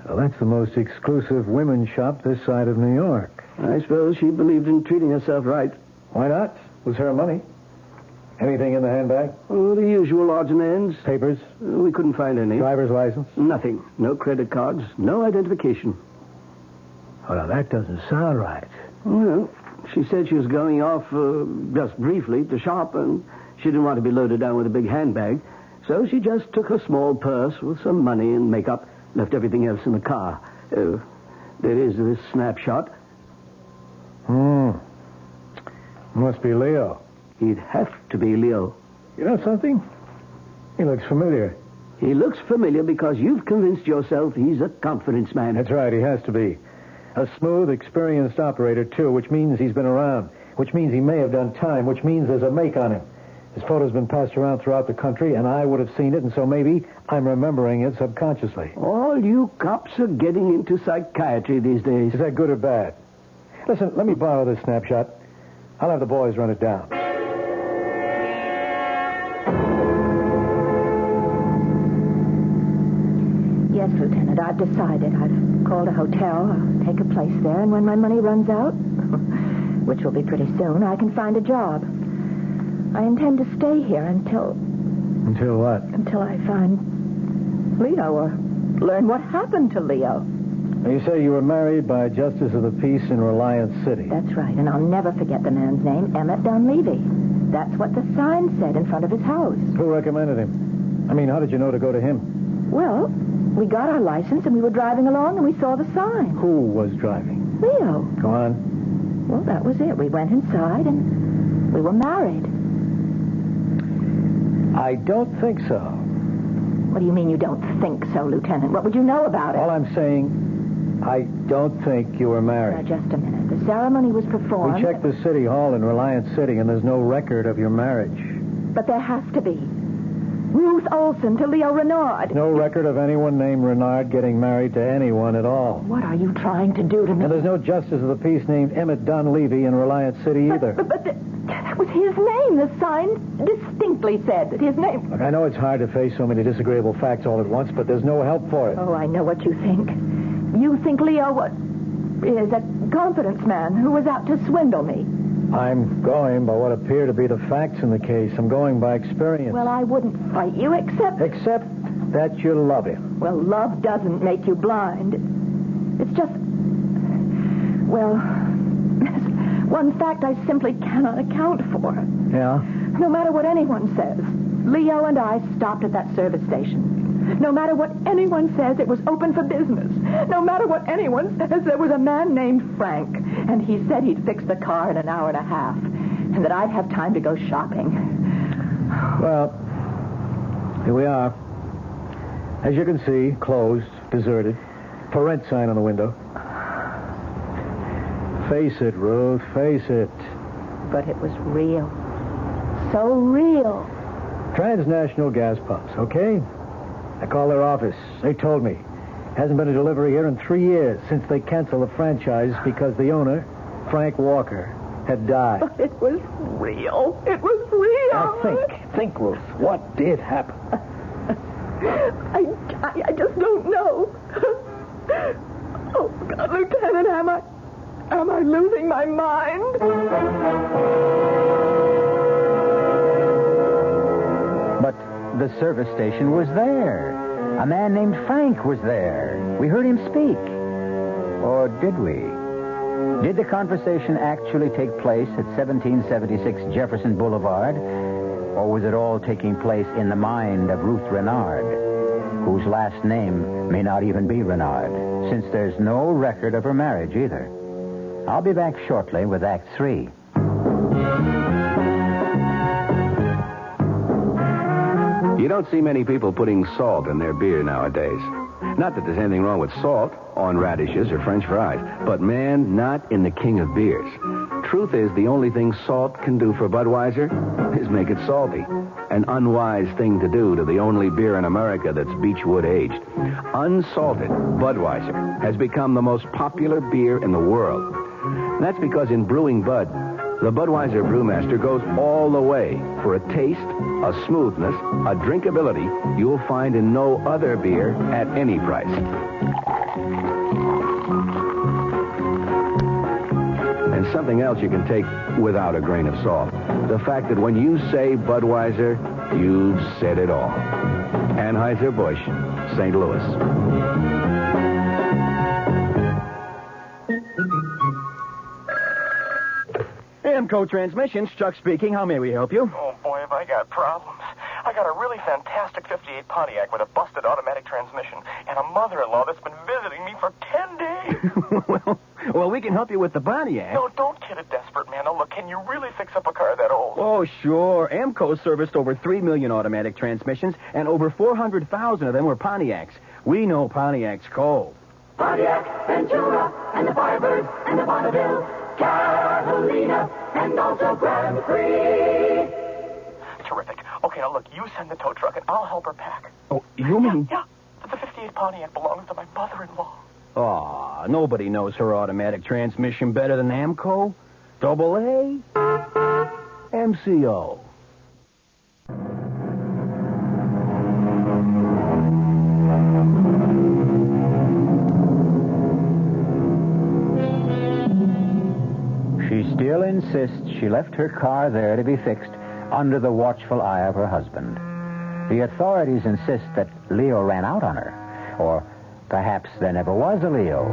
Well, that's the most exclusive women's shop this side of New York. I suppose she believed in treating herself right. Why not? It was her money. Anything in the handbag? Oh, the usual odds and ends. Papers? We couldn't find any. Driver's license? Nothing. No credit cards. No identification. Well, that doesn't sound right. Well, she said she was going off just briefly to shop, and she didn't want to be loaded down with a big handbag. So she just took her small purse with some money and makeup, left everything else in the car. There is this snapshot. Must be Leo. He'd have to be Leo. You know something? He looks familiar. He looks familiar because you've convinced yourself he's a confidence man. That's right, he has to be. A smooth, experienced operator, too, which means he's been around, which means he may have done time, which means there's a make on him. His photo's been passed around throughout the country, and I would have seen it, and so maybe I'm remembering it subconsciously. All you cops are getting into psychiatry these days. Is that good or bad? Listen, let me borrow this snapshot. I'll have the boys run it down. Yes, Lieutenant, I've decided. I've called a hotel. I'll take a place there, and when my money runs out, which will be pretty soon, I can find a job. I intend to stay here until... Until what? Until I find Leo or learn what happened to Leo. Now, you say you were married by a justice of the peace in Reliance City. That's right, and I'll never forget the man's name, Emmett Dunleavy. That's what the sign said in front of his house. Who recommended him? I mean, how did you know to go to him? Well, we got our license and we were driving along and we saw the sign. Who was driving? Leo. Go on. Well, that was it. We went inside and we were married. I don't think so. What do you mean you don't think so, Lieutenant? What would you know about it? All I'm saying, I don't think you were married. Now, just a minute. The ceremony was performed. We checked the city hall in Reliance City, and there's no record of your marriage. But there has to be. Ruth Olson to Leo Renard. No record of anyone named Renard getting married to anyone at all. What are you trying to do to me? And there's no justice of the peace named Emmett Dunleavy in Reliance City either. But that was his name. The sign distinctly said that his name... Look, I know it's hard to face so many disagreeable facts all at once, but there's no help for it. Oh, I know what you think. You think Leo is a confidence man who was out to swindle me. I'm going by what appear to be the facts in the case. I'm going by experience. Well, I wouldn't fight you except... Except that you love him. Well, love doesn't make you blind. It's just... Well, one fact I simply cannot account for. Yeah? No matter what anyone says, Leo and I stopped at that service station. No matter what anyone says, it was open for business. No matter what anyone says, there was a man named Frank, and he said he'd fix the car in an hour and a half, and that I'd have time to go shopping. Well, here we are. As you can see, closed, deserted. For rent sign on the window. Face it, Ruth, face it. But it was real. So real. Transnational gas pumps, okay? I called their office. They told me. Hasn't been a delivery here in 3 years since they canceled the franchise because the owner, Frank Walker, had died. But it was real. It was real. Now think, Ruth. What did happen? I just don't know. Oh, God, Lieutenant, am I losing my mind? But the service station was there. A man named Frank was there. We heard him speak. Or did we? Did the conversation actually take place at 1776 Jefferson Boulevard? Or was it all taking place in the mind of Ruth Renard, whose last name may not even be Renard, since there's no record of her marriage either? I'll be back shortly with Act 3. You don't see many people putting salt in their beer nowadays. Not that there's anything wrong with salt on radishes or French fries, but, man, not in the king of beers. Truth is, the only thing salt can do for Budweiser is make it salty. An unwise thing to do to the only beer in America that's Beechwood aged. Unsalted Budweiser has become the most popular beer in the world. And that's because in brewing Bud, the Budweiser brewmaster goes all the way for a taste, a smoothness, a drinkability you'll find in no other beer at any price. And something else you can take without a grain of salt. The fact that when you say Budweiser, you've said it all. Anheuser-Busch, St. Louis. Amco Transmissions, Chuck speaking. How may we help you? Oh, boy, have I got problems. I got a really fantastic 58 Pontiac with a busted automatic transmission and a mother-in-law that's been visiting me for 10 days. Well, we can help you with the Pontiac. No, don't kid a desperate man. Now, look, can you really fix up a car that old? Oh, sure. Amco serviced over 3 million automatic transmissions, and over 400,000 of them were Pontiacs. We know Pontiac's cold. Pontiac, Ventura, and the Firebird, and the Bonneville, Catalina, and also Grand Prix. Terrific. Okay, now, look, you send the tow truck, and I'll help her pack. Oh, you mean... Yeah, the 58 Pontiac belongs to my mother-in-law. Aw, nobody knows her automatic transmission better than Amco. Double A, MCO. She still insists she left her car there to be fixed under the watchful eye of her husband. The authorities insist that Leo ran out on her, or perhaps there never was a Leo,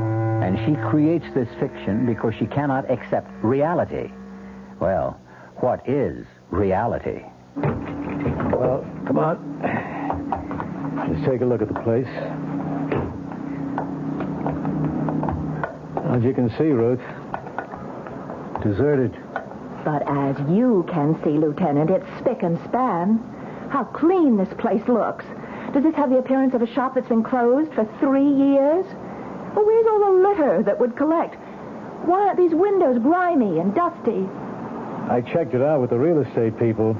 and she creates this fiction because she cannot accept reality. Well, what is reality? Well, come on. Let's take a look at the place. As you can see, Ruth, deserted. But as you can see, Lieutenant, it's spick and span. How clean this place looks. Does this have the appearance of a shop that's been closed for 3 years? Well, where's all the litter that would collect? Why aren't these windows grimy and dusty? I checked it out with the real estate people.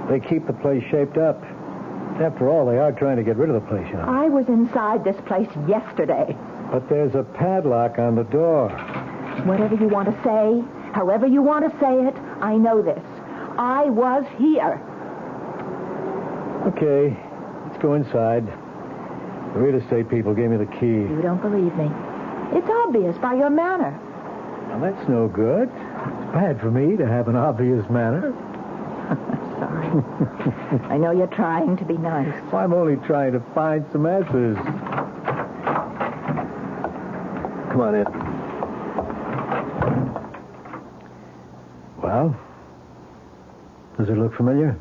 They keep the place shaped up. After all, they are trying to get rid of the place, you know. I was inside this place yesterday. But there's a padlock on the door. Whatever you want to say, however you want to say it, I know this. I was here. Okay, let's go inside. The real estate people gave me the key. You don't believe me. It's obvious by your manner. Well, that's no good. It's bad for me to have an obvious manner. Sorry. I know you're trying to be nice. Well, I'm only trying to find some answers. Come on in. Well, does it look familiar?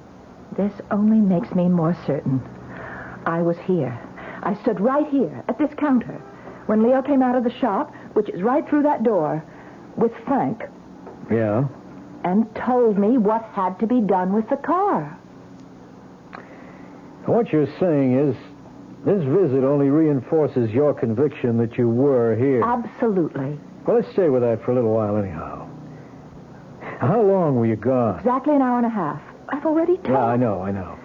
This only makes me more certain. I was here. I stood right here at this counter when Leo came out of the shop, which is right through that door, with Frank, Yeah? and told me what had to be done with the car. What you're saying is this visit only reinforces your conviction that you were here. Absolutely. Well, let's stay with that for a little while anyhow. How long were you gone? Exactly an hour and a half. I've already told. Yeah, I know.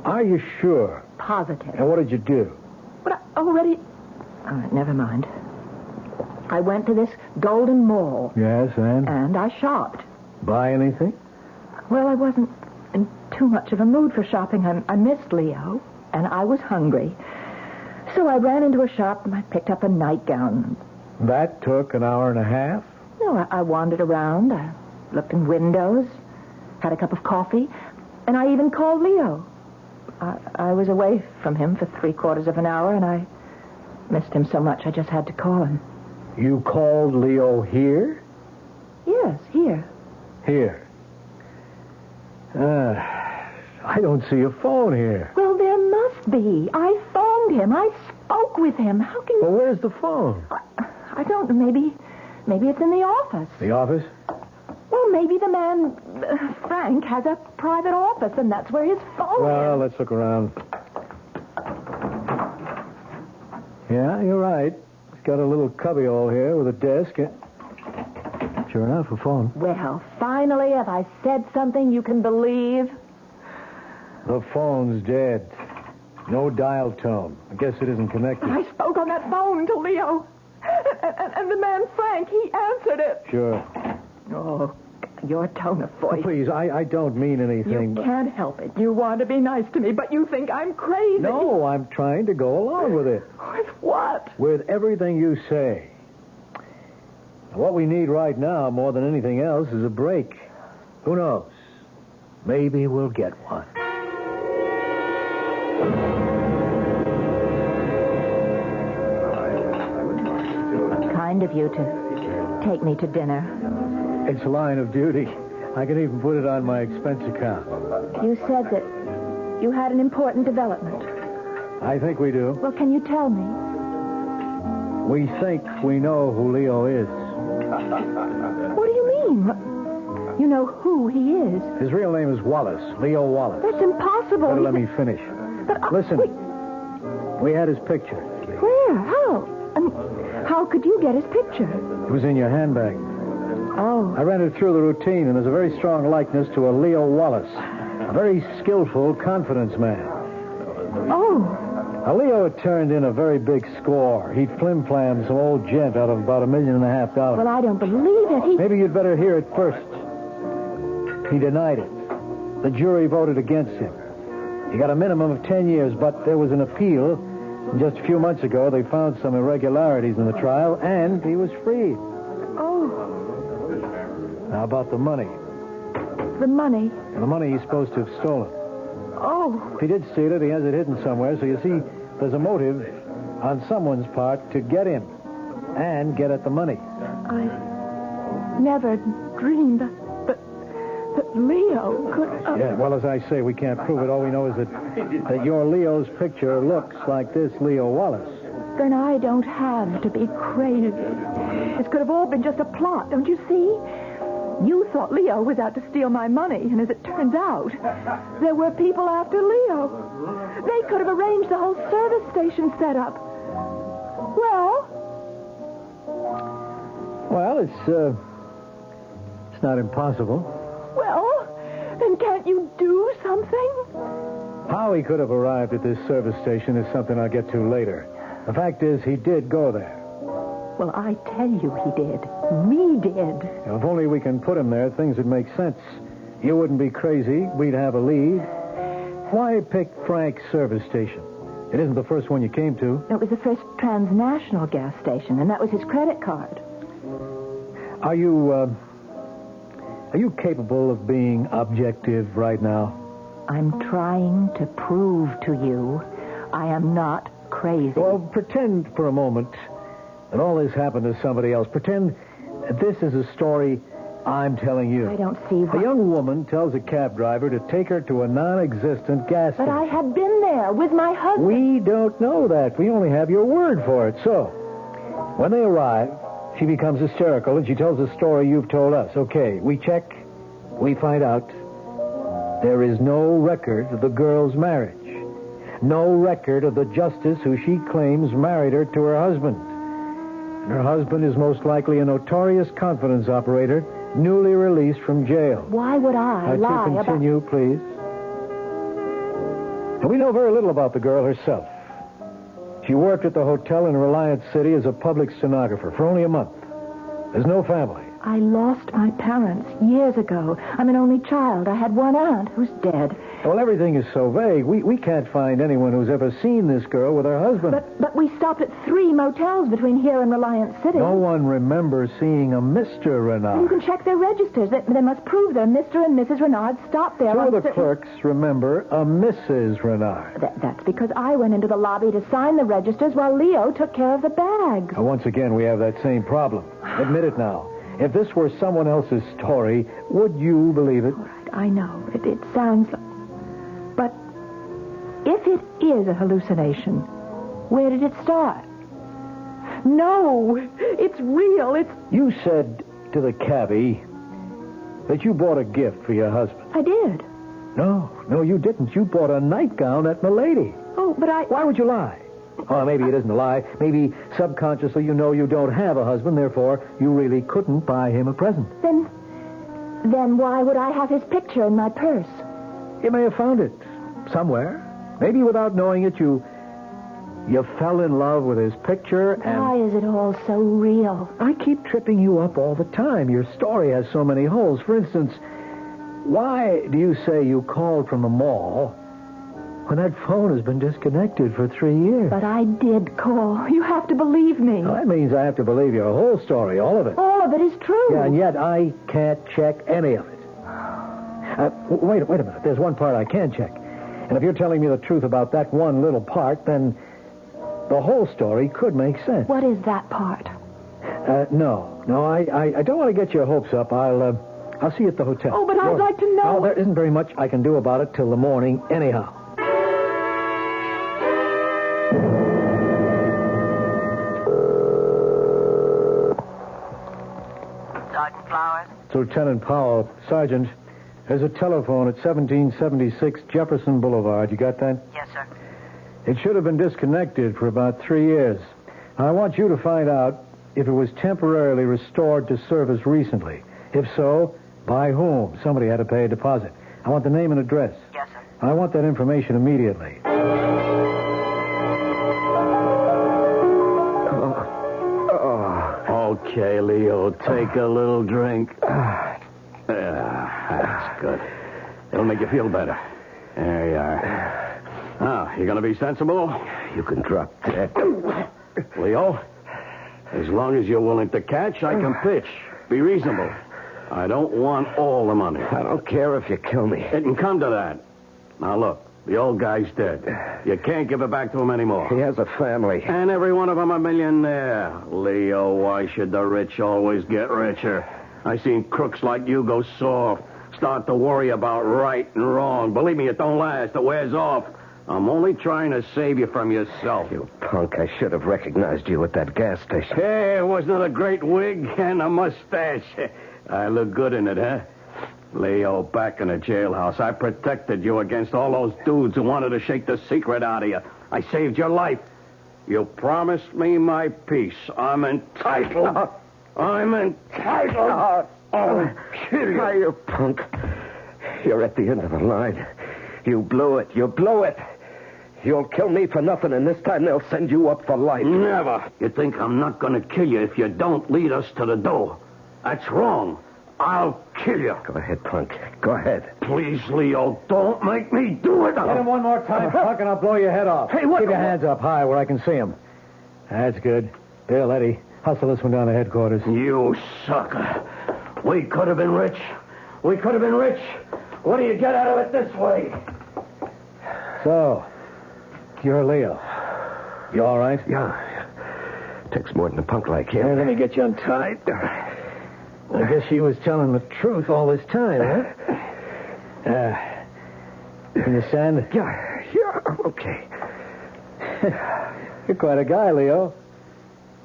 Are you sure? Positive. And what did you do? But I already... All right, never mind. I went to this Golden Mall. Yes, and? And I shopped. Buy anything? Well, I wasn't in too much of a mood for shopping. I missed Leo, and I was hungry. So I ran into a shop and I picked up a nightgown. That took an hour and a half? No, I wandered around. I looked in windows, had a cup of coffee, and I even called Leo. I was away from him for 3/4 of an hour, and I missed him so much I just had to call him. You called Leo here? Yes, here. Here. I don't see a phone here. Well, there must be. I phoned him. I spoke with him. How can you... Well, where's the phone? I don't know. Maybe it's in the office. The office? Well, maybe the man, Frank, has a private office, and that's where his phone Well, is. let's look around. Yeah, you're right. It's got a little cubbyhole here with a desk. Sure enough, a phone. Well, finally, have I said something you can believe? The phone's dead. No dial tone. I guess it isn't connected. I spoke on that phone to Leo. And the man, Frank, he answered it. Sure. Oh, your tone of voice. Please, I don't mean anything. You can't help it. You want to be nice to me, but you think I'm crazy. No, I'm trying to go along with it. With what? With everything you say. What we need right now, more than anything else, is a break. Who knows? Maybe we'll get one. Kind of you to take me to dinner. It's a line of duty. I can even put it on my expense account. You said that you had an important development. I think we do. Well, can you tell me? We think we know who Leo is. What do you mean? You know who he is? His real name is Wallace, Leo Wallace. That's impossible. Better let me finish. But, Listen, wait. We had his picture. Where? How? How could you get his picture? It was in your handbag. Oh. I ran it through the routine, and there's a very strong likeness to a Leo Wallace. A very skillful confidence man. Oh. Now, Leo had turned in a very big score. He'd flim-flammed some old gent out of about $1.5 million. Well, I don't believe it. Maybe you'd better hear it first. He denied it. The jury voted against him. He got a minimum of 10 years, but there was an appeal. And just a few months ago, they found some irregularities in the trial, and he was freed. Oh. How about the money? The money? The money he's supposed to have stolen. Oh. If he did steal it, he has it hidden somewhere. So you see, there's a motive on someone's part to get him and get at the money. I never dreamed that Leo could... Yeah, well, as I say, we can't prove it. All we know is that your Leo's picture looks like this Leo Wallace. Then I don't have to be crazy. This could have all been just a plot, don't you see? You thought Leo was out to steal my money, and as it turns out, there were people after Leo. They could have arranged the whole service station setup. Well, it's not impossible. Well, then can't you do something? How he could have arrived at this service station is something I'll get to later. The fact is, he did go there. Well, I tell you he did. We did. If only we can put him there, things would make sense. You wouldn't be crazy. We'd have a lead. Why pick Frank's service station? It isn't the first one you came to. It was the first transnational gas station, and that was his credit card. Are you capable of being objective right now? I'm trying to prove to you I am not crazy. Well, pretend for a moment that all this happened to somebody else. Pretend this is a story I'm telling you. I don't see A young woman tells a cab driver to take her to a non-existent gas But station. I had been there with my husband. We don't know that. We only have your word for it. So, when they arrive, she becomes hysterical and she tells the story you've told us. Okay, we check. We find out there is no record of the girl's marriage. No record of the justice who she claims married her to her husband. And her husband is most likely a notorious confidence operator, newly released from jail. Why would I lie to continue, please. And we know very little about the girl herself. She worked at the hotel in Reliance City as a public stenographer for only a month. There's no family. I lost my parents years ago. I'm an only child. I had one aunt who's dead. Well, everything is so vague. We can't find anyone who's ever seen this girl with her husband. But we stopped at 3 motels between here and Reliance City. No one remembers seeing a Mr. Renard. You can check their registers. They must prove that Mr. and Mrs. Renard stopped there. Two of the clerks remember a Mrs. Renard. That's because I went into the lobby to sign the registers while Leo took care of the bags. Now, once again, we have that same problem. Admit it now. If this were someone else's story, would you believe it? All right, I know. It sounds like... But if it is a hallucination, where did it start? No, it's real. You said to the cabbie that you bought a gift for your husband. I did. No, you didn't. You bought a nightgown at Milady. Oh, but Why would you lie? Oh, maybe it isn't a lie. Maybe subconsciously you know you don't have a husband, therefore you really couldn't buy him a present. Then why would I have his picture in my purse? You may have found it somewhere. Maybe without knowing it, you fell in love with his picture and... Why is it all so real? I keep tripping you up all the time. Your story has so many holes. For instance, why do you say you called from the mall when that phone has been disconnected for 3 years? But I did call. You have to believe me. Well, that means I have to believe your whole story, all of it. All of it is true. Yeah, and yet I can't check any of it. Wait a minute. There's one part I can check. And if you're telling me the truth about that one little part, then the whole story could make sense. What is that part? No, I don't want to get your hopes up. I'll see you at the hotel. Oh, but I'd like to know. No, there isn't very much I can do about it till the morning anyhow. Sergeant Flowers? It's Lieutenant Powell. Sergeant, there's a telephone at 1776 Jefferson Boulevard. You got that? Yes, sir. It should have been disconnected for about 3 years. I want you to find out if it was temporarily restored to service recently. If so, by whom? Somebody had to pay a deposit. I want the name and address. Yes, sir. I want that information immediately. Okay, Leo, take a little drink. That's good. It'll make you feel better. There you are. Now, you gonna be sensible? You can drop that. Leo, as long as you're willing to catch, I can pitch. Be reasonable. I don't want all the money. I don't care if you kill me. It can come to that. Now, look, the old guy's dead. You can't give it back to him anymore. He has a family. And every one of them a millionaire. Leo, why should the rich always get richer? I seen crooks like you go soft. Start to worry about right and wrong. Believe me, it don't last. It wears off. I'm only trying to save you from yourself. You punk, I should have recognized you at that gas station. Hey, wasn't it a great wig and a mustache? I look good in it, huh? Leo, back in the jailhouse, I protected you against all those dudes who wanted to shake the secret out of you. I saved your life. You promised me my peace. I'm entitled. I'm entitled. I'll kill you. You punk. You're at the end of the line. You blew it. You blew it. You'll kill me for nothing, and this time they'll send you up for life. Never. You think I'm not going to kill you if you don't lead us to the door. That's wrong. I'll kill you. Go ahead, punk. Go ahead. Please, Leo, don't make me do it. Hit him one more time, punk, and I'll blow your head off. Hey, what? Keep your hands up high where I can see him. That's good. Bill, Eddie, hustle this one down to headquarters. You sucker. We could have been rich. We could have been rich. What do you get out of it this way? So, you're Leo. You all right? Yeah. Takes more than a punk like him. Let me get you untied. I guess she was telling the truth all this time, huh? Understand? Yeah, okay. You're quite a guy, Leo.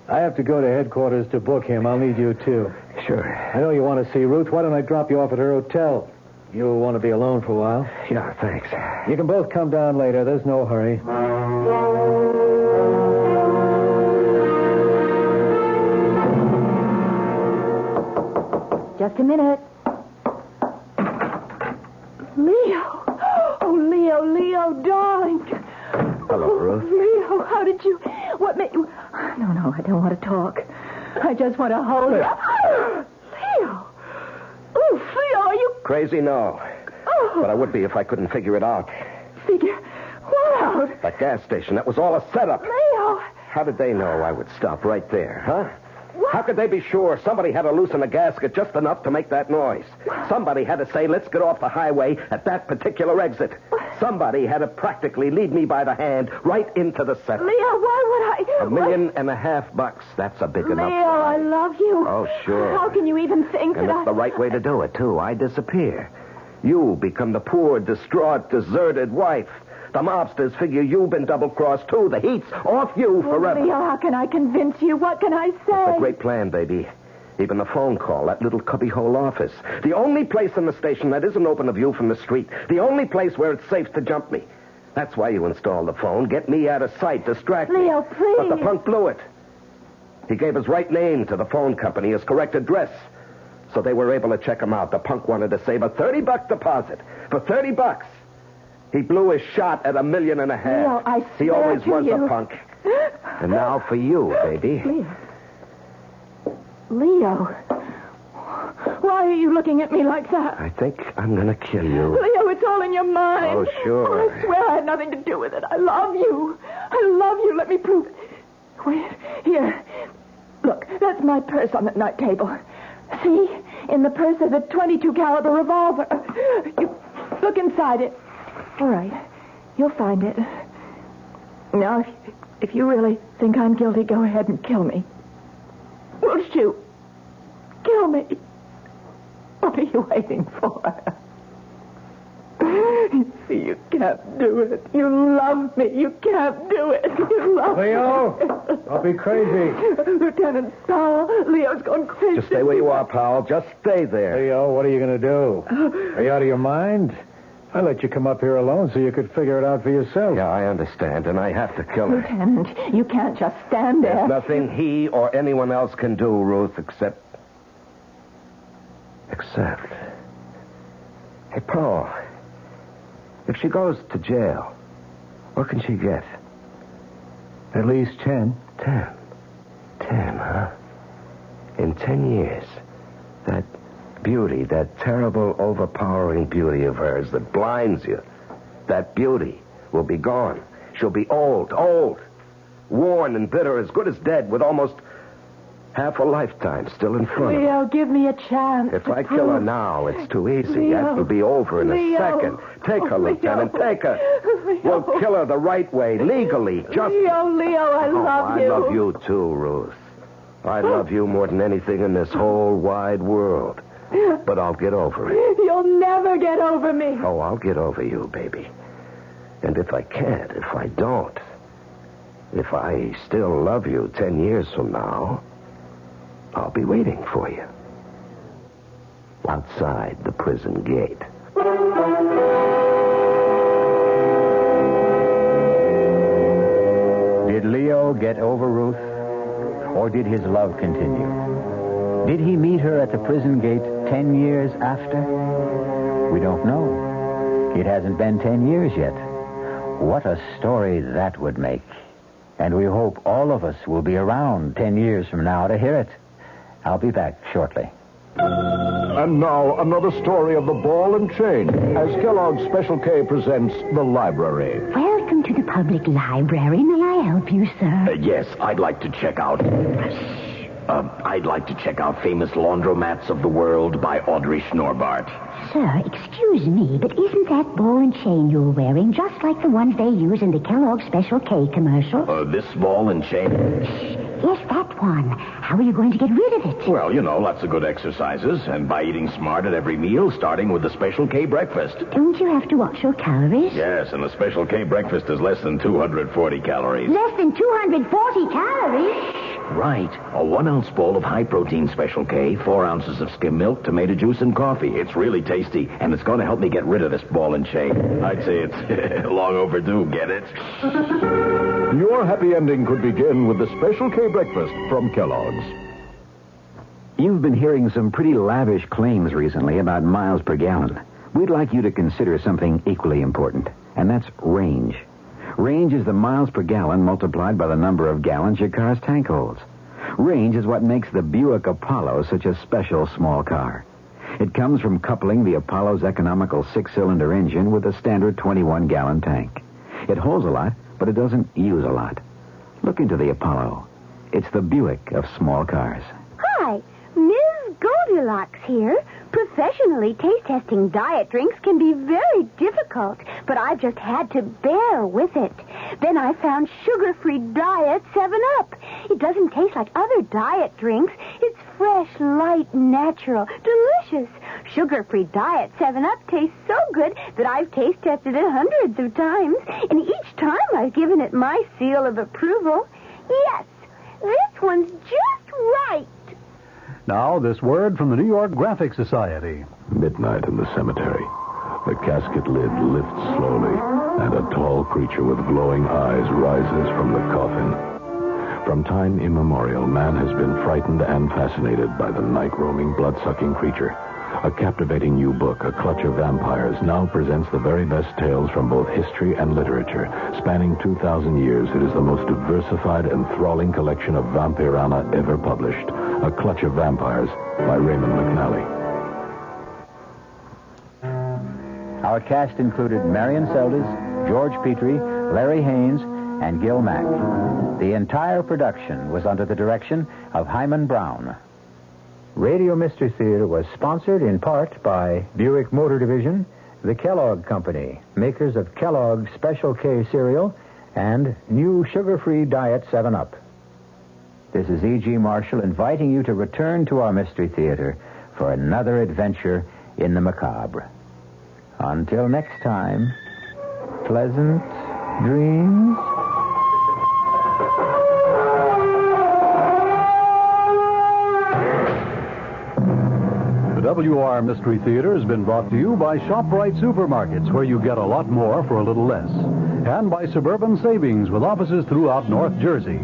I have to go to headquarters to book him. I'll need you, too. Sure. I know you want to see Ruth. Why don't I drop you off at her hotel? You'll want to be alone for a while. Yeah, thanks. You can both come down later. There's no hurry. Just a minute. Leo. Oh, Leo, darling. Hello, Ruth. Leo, how did you... What made you... No, I don't want to talk. I just want to hold you. Leo. Oof, Leo, are you... Crazy? No. Oh. But I would be if I couldn't figure it out. Figure what out? That gas station, that was all a setup. Leo. How did they know I would stop right there, huh? What? How could they be sure? Somebody had to loosen the gasket just enough to make that noise. Somebody had to say, let's get off the highway at that particular exit. Somebody had to practically lead me by the hand right into the setup. Leo, why would I... $1.5 million. That's a big enough... Leo, I love you. Oh, sure. How can you even think and that it's the right way to do it, too. I disappear. You become the poor, distraught, deserted wife. The mobsters figure you've been double-crossed, too. The heat's off you forever. Leo, how can I convince you? What can I say? It's a great plan, baby. Even the phone call, that little cubbyhole office. The only place in the station that isn't open to view from the street. The only place where it's safe to jump me. That's why you installed the phone. Get me out of sight, distract me. Leo, please. But the punk blew it. He gave his right name to the phone company, his correct address. So they were able to check him out. The punk wanted to save a $30 deposit. For $30. He blew his shot at $1.5 million. Leo, I swear he always to was you. a punk. And now for you, baby. Leo. Why are you looking at me like that? I think I'm going to kill you. Leo, it's all in your mind. Oh, sure. I swear I had nothing to do with it. I love you. I love you. Let me prove it. Wait. Here. Look, that's my purse on the night table. See? In the purse there's a .22 caliber revolver. You look inside it. All right. You'll find it. Now, if you really think I'm guilty, go ahead and kill me. We'll shoot. Kill me. What are you waiting for? You see, you can't do it. You love me. You can't do it. You love Leo, me. don't be crazy. Lieutenant Powell, Leo's gone crazy. Just stay where you are, pal. Just stay there. Leo, what are you going to do? Are you out of your mind? I let you come up here alone so you could figure it out for yourself. Yeah, I understand, and I have to kill her. Lieutenant, you can't just stand there. There's nothing he or anyone else can do, Ruth, except... Hey, Paul, if she goes to jail, what can she get? At least 10. 10, huh? In 10 years, that beauty, that terrible, overpowering beauty of hers that blinds you, that beauty will be gone. She'll be old, worn and bitter, as good as dead, with almost half a lifetime still in front of her. Leo, give me a chance. If I kill her now, it's too easy. Leo. That will be over in a second. Take her, Lieutenant, take her. We'll kill her the right way, legally, just... Leo, I love you. I love you too, Ruth. I love you more than anything in this whole wide world. But I'll get over it. You'll never get over me. Oh, I'll get over you, baby. And if I can't, if I don't, if I still love you 10 years from now, I'll be waiting for you. Outside the prison gate. Did Leo get over Ruth? Or did his love continue? Did he meet her at the prison gate 10 years after? We don't know. It hasn't been 10 years yet. What a story that would make. And we hope all of us will be around 10 years from now to hear it. I'll be back shortly. And now, another story of the ball and chain, as Kellogg's Special K presents The Library. Welcome to the public library. May I help you, sir? Yes, I'd like to check out... Famous Laundromats of the World by Audrey Schnorbart. Sir, excuse me, but isn't that ball and chain you're wearing just like the ones they use in the Kellogg's Special K commercial? This ball and chain... Yes, that one. How are you going to get rid of it? Well, lots of good exercises, and by eating smart at every meal, starting with the Special K breakfast. Don't you have to watch your calories? Yes, and the Special K breakfast is less than 240 calories. Less than 240 calories? Right. A 1-ounce bowl of high-protein Special K, 4 ounces of skim milk, tomato juice, and coffee. It's really tasty, and it's going to help me get rid of this ball and chain. I'd say it's long overdue, get it? Your happy ending could begin with the Special K breakfast from Kellogg's. You've been hearing some pretty lavish claims recently about miles per gallon. We'd like you to consider something equally important, and that's range. Range is the miles per gallon multiplied by the number of gallons your car's tank holds. Range is what makes the Buick Apollo such a special small car. It comes from coupling the Apollo's economical 6-cylinder engine with a standard 21-gallon tank. It holds a lot, but it doesn't use a lot. Look into the Apollo. It's the Buick of small cars. Hi, Ms. Goldilocks here. Professionally taste testing diet drinks can be very difficult, but I've just had to bear with it. Then I found sugar-free Diet 7-Up. It doesn't taste like other diet drinks. It's fresh, light, natural, delicious. Sugar-free Diet 7-Up tastes so good that I've taste tested it hundreds of times, and each time I've given it my seal of approval. Yes, this one's just right. Now, this word from the New York Graphic Society. Midnight in the cemetery. The casket lid lifts slowly, and a tall creature with glowing eyes rises from the coffin. From time immemorial, man has been frightened and fascinated by the night-roaming, blood-sucking creature. A captivating new book, A Clutch of Vampires, now presents the very best tales from both history and literature. Spanning 2,000 years, it is the most diversified, enthralling collection of vampirana ever published. A Clutch of Vampires by Raymond McNally. Our cast included Marion Seldes, George Petrie, Larry Haynes, and Gil Mack. The entire production was under the direction of Hyman Brown. Radio Mystery Theater was sponsored in part by Buick Motor Division, the Kellogg Company, makers of Kellogg's Special K cereal, and new sugar-free Diet 7-Up. This is E.G. Marshall inviting you to return to our Mystery Theater for another adventure in the macabre. Until next time, pleasant dreams. The WR Mystery Theater has been brought to you by ShopRite Supermarkets, where you get a lot more for a little less, and by Suburban Savings, with offices throughout North Jersey.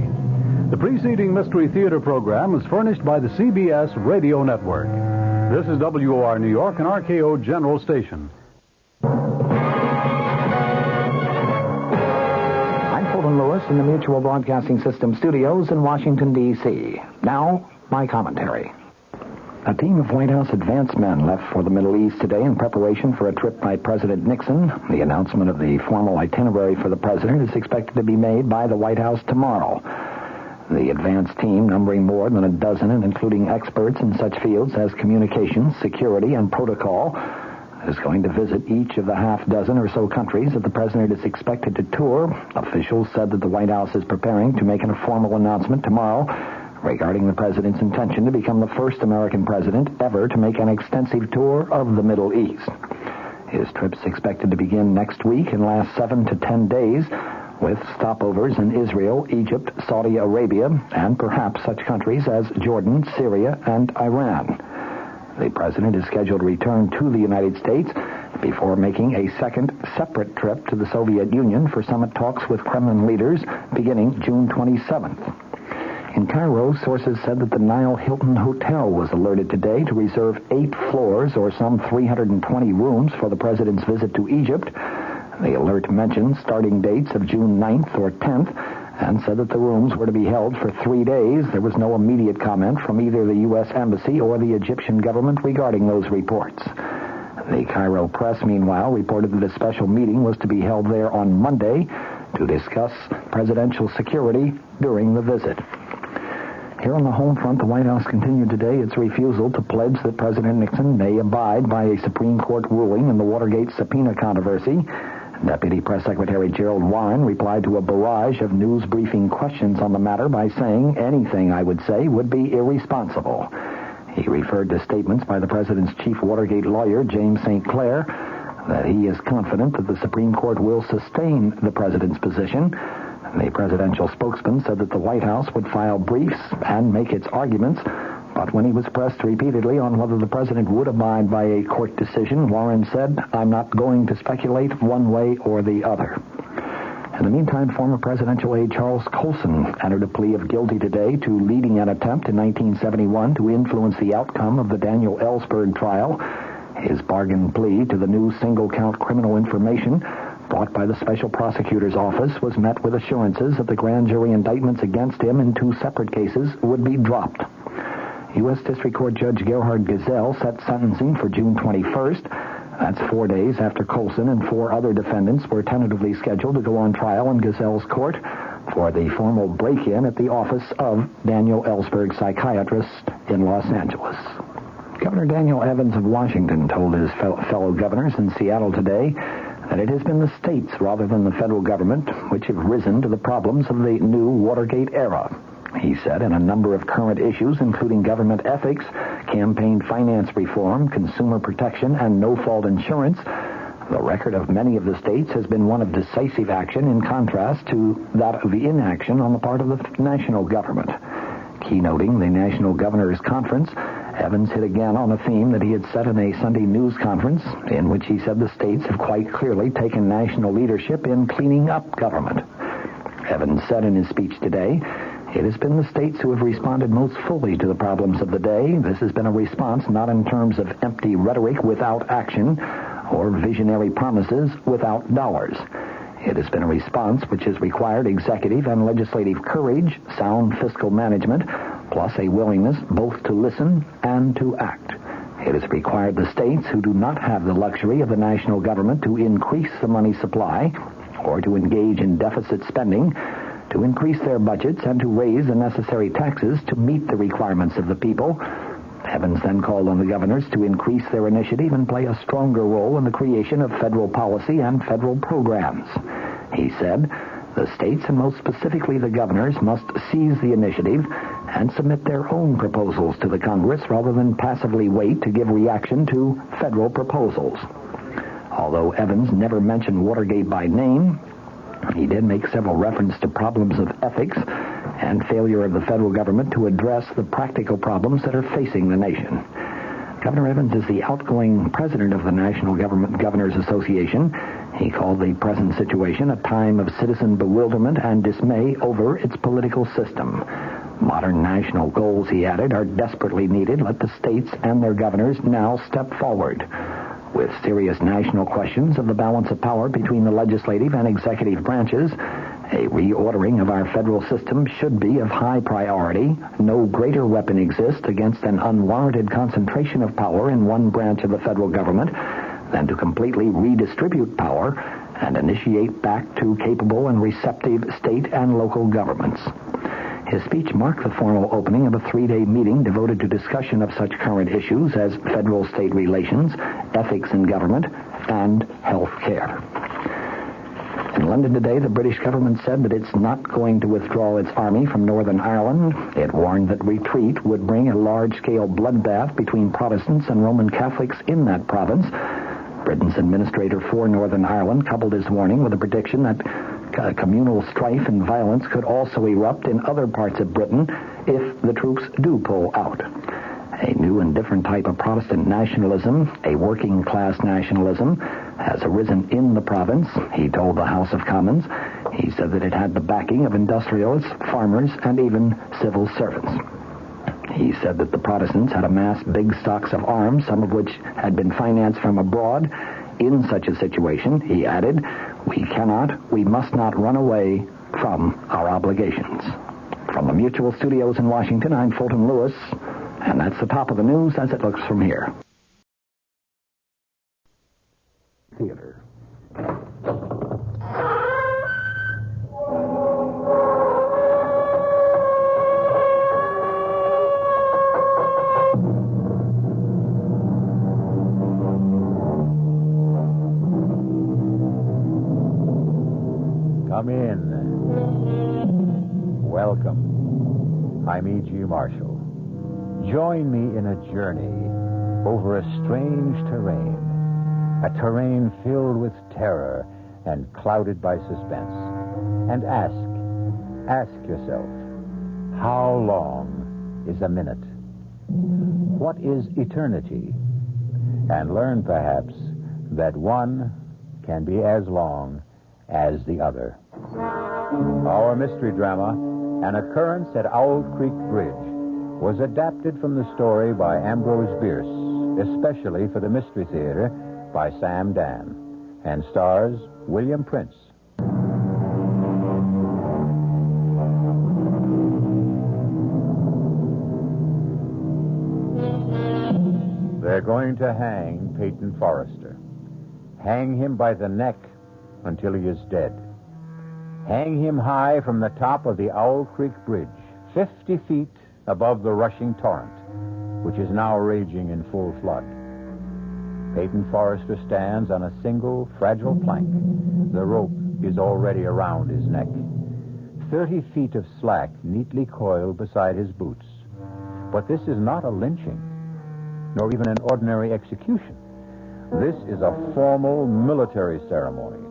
The preceding Mystery Theater program is furnished by the CBS Radio Network. This is WR New York and RKO General Station. I'm Fulton Lewis in the Mutual Broadcasting System studios in Washington, D.C. Now, my commentary. A team of White House advance men left for the Middle East today in preparation for a trip by President Nixon. The announcement of the formal itinerary for the president is expected to be made by the White House tomorrow. The advance team, numbering more than a dozen and including experts in such fields as communications, security, and protocol, is going to visit each of the half-dozen or so countries that the president is expected to tour. Officials said that the White House is preparing to make a formal announcement tomorrow regarding the president's intention to become the first American president ever to make an extensive tour of the Middle East. His trip's expected to begin next week and last 7 to 10 days, with stopovers in Israel, Egypt, Saudi Arabia, and perhaps such countries as Jordan, Syria, and Iran. The president is scheduled to return to the United States before making a second separate trip to the Soviet Union for summit talks with Kremlin leaders beginning June 27th. In Cairo, sources said that the Nile Hilton Hotel was alerted today to reserve 8 floors or some 320 rooms for the president's visit to Egypt. The alert mentioned starting dates of June 9th or 10th and said that the rooms were to be held for 3 days. There was no immediate comment from either the U.S. Embassy or the Egyptian government regarding those reports. The Cairo press, meanwhile, reported that a special meeting was to be held there on Monday to discuss presidential security during the visit. Here on the home front, the White House continued today its refusal to pledge that President Nixon may abide by a Supreme Court ruling in the Watergate subpoena controversy, Deputy Press Secretary Gerald Warren replied to a barrage of news briefing questions on the matter by saying anything I would say would be irresponsible. He referred to statements by the president's chief Watergate lawyer, James St. Clair, that he is confident that the Supreme Court will sustain the president's position. The presidential spokesman said that the White House would file briefs and make its arguments, but when he was pressed repeatedly on whether the president would abide by a court decision, Warren said, "I'm not going to speculate one way or the other." In the meantime, former presidential aide Charles Colson entered a plea of guilty today to leading an attempt in 1971 to influence the outcome of the Daniel Ellsberg trial. His bargain plea to the new single-count criminal information brought by the special prosecutor's office was met with assurances that the grand jury indictments against him in 2 separate cases would be dropped. U.S. District Court Judge Gerhard Gesell set sentencing for June 21st. That's 4 days after Colson and 4 other defendants were tentatively scheduled to go on trial in Gesell's court for the formal break-in at the office of Daniel Ellsberg, psychiatrist in Los Angeles. Governor Daniel Evans of Washington told his fellow governors in Seattle today that it has been the states rather than the federal government which have risen to the problems of the new Watergate era. He said in a number of current issues, including government ethics, campaign finance reform, consumer protection, and no-fault insurance, the record of many of the states has been one of decisive action in contrast to that of inaction on the part of the national government. Keynoting the National Governors Conference, Evans hit again on a theme that he had set in a Sunday news conference in which he said the states have quite clearly taken national leadership in cleaning up government. Evans said in his speech today, "It has been the states who have responded most fully to the problems of the day. This has been a response not in terms of empty rhetoric without action or visionary promises without dollars. It has been a response which has required executive and legislative courage, sound fiscal management, plus a willingness both to listen and to act. It has required the states who do not have the luxury of the national government to increase the money supply or to engage in deficit spending, to increase their budgets and to raise the necessary taxes to meet the requirements of the people." Evans then called on the governors to increase their initiative and play a stronger role in the creation of federal policy and federal programs. He said, "The states, and most specifically the governors, must seize the initiative and submit their own proposals to the Congress rather than passively wait to give reaction to federal proposals." Although Evans never mentioned Watergate by name, he did make several references to problems of ethics and failure of the federal government to address the practical problems that are facing the nation. Governor Evans is the outgoing president of the National Governors Association. He called the present situation a time of citizen bewilderment and dismay over its political system. Modern national goals, he added, are desperately needed. Let the states and their governors now step forward. With serious national questions of the balance of power between the legislative and executive branches, a reordering of our federal system should be of high priority. No greater weapon exists against an unwarranted concentration of power in one branch of the federal government than to completely redistribute power and initiate back to capable and receptive state and local governments. His speech marked the formal opening of a 3-day meeting devoted to discussion of such current issues as federal-state relations, ethics in government, and health care. In London today, the British government said that it's not going to withdraw its army from Northern Ireland. It warned that retreat would bring a large-scale bloodbath between Protestants and Roman Catholics in that province. Britain's administrator for Northern Ireland coupled his warning with a prediction that communal strife and violence could also erupt in other parts of Britain if the troops do pull out. A new and different type of Protestant nationalism, a working-class nationalism, has arisen in the province, he told the House of Commons. He said that it had the backing of industrialists, farmers, and even civil servants. He said that the Protestants had amassed big stocks of arms, some of which had been financed from abroad. In such a situation, he added, we must not run away from our obligations. From the Mutual Studios in Washington, I'm Fulton Lewis, and that's the top of the news as it looks from here. Theater. Come in. Welcome. I'm E.G. Marshall. Join me in a journey over a strange terrain. A terrain filled with terror and clouded by suspense. And ask yourself, how long is a minute? What is eternity? And learn, perhaps, that one can be as long as the other. Our mystery drama, An Occurrence at Owl Creek Bridge, was adapted from the story by Ambrose Bierce, especially for the Mystery Theater by Sam Dan, and stars William Prince. They're going to hang Peyton Forrester. Hang him by the neck until he is dead. Hang him high from the top of the Owl Creek Bridge, 50 feet above the rushing torrent, which is now raging in full flood. Peyton Forrester stands on a single, fragile plank. The rope is already around his neck. 30 feet of slack neatly coiled beside his boots. But this is not a lynching, nor even an ordinary execution. This is a formal military ceremony.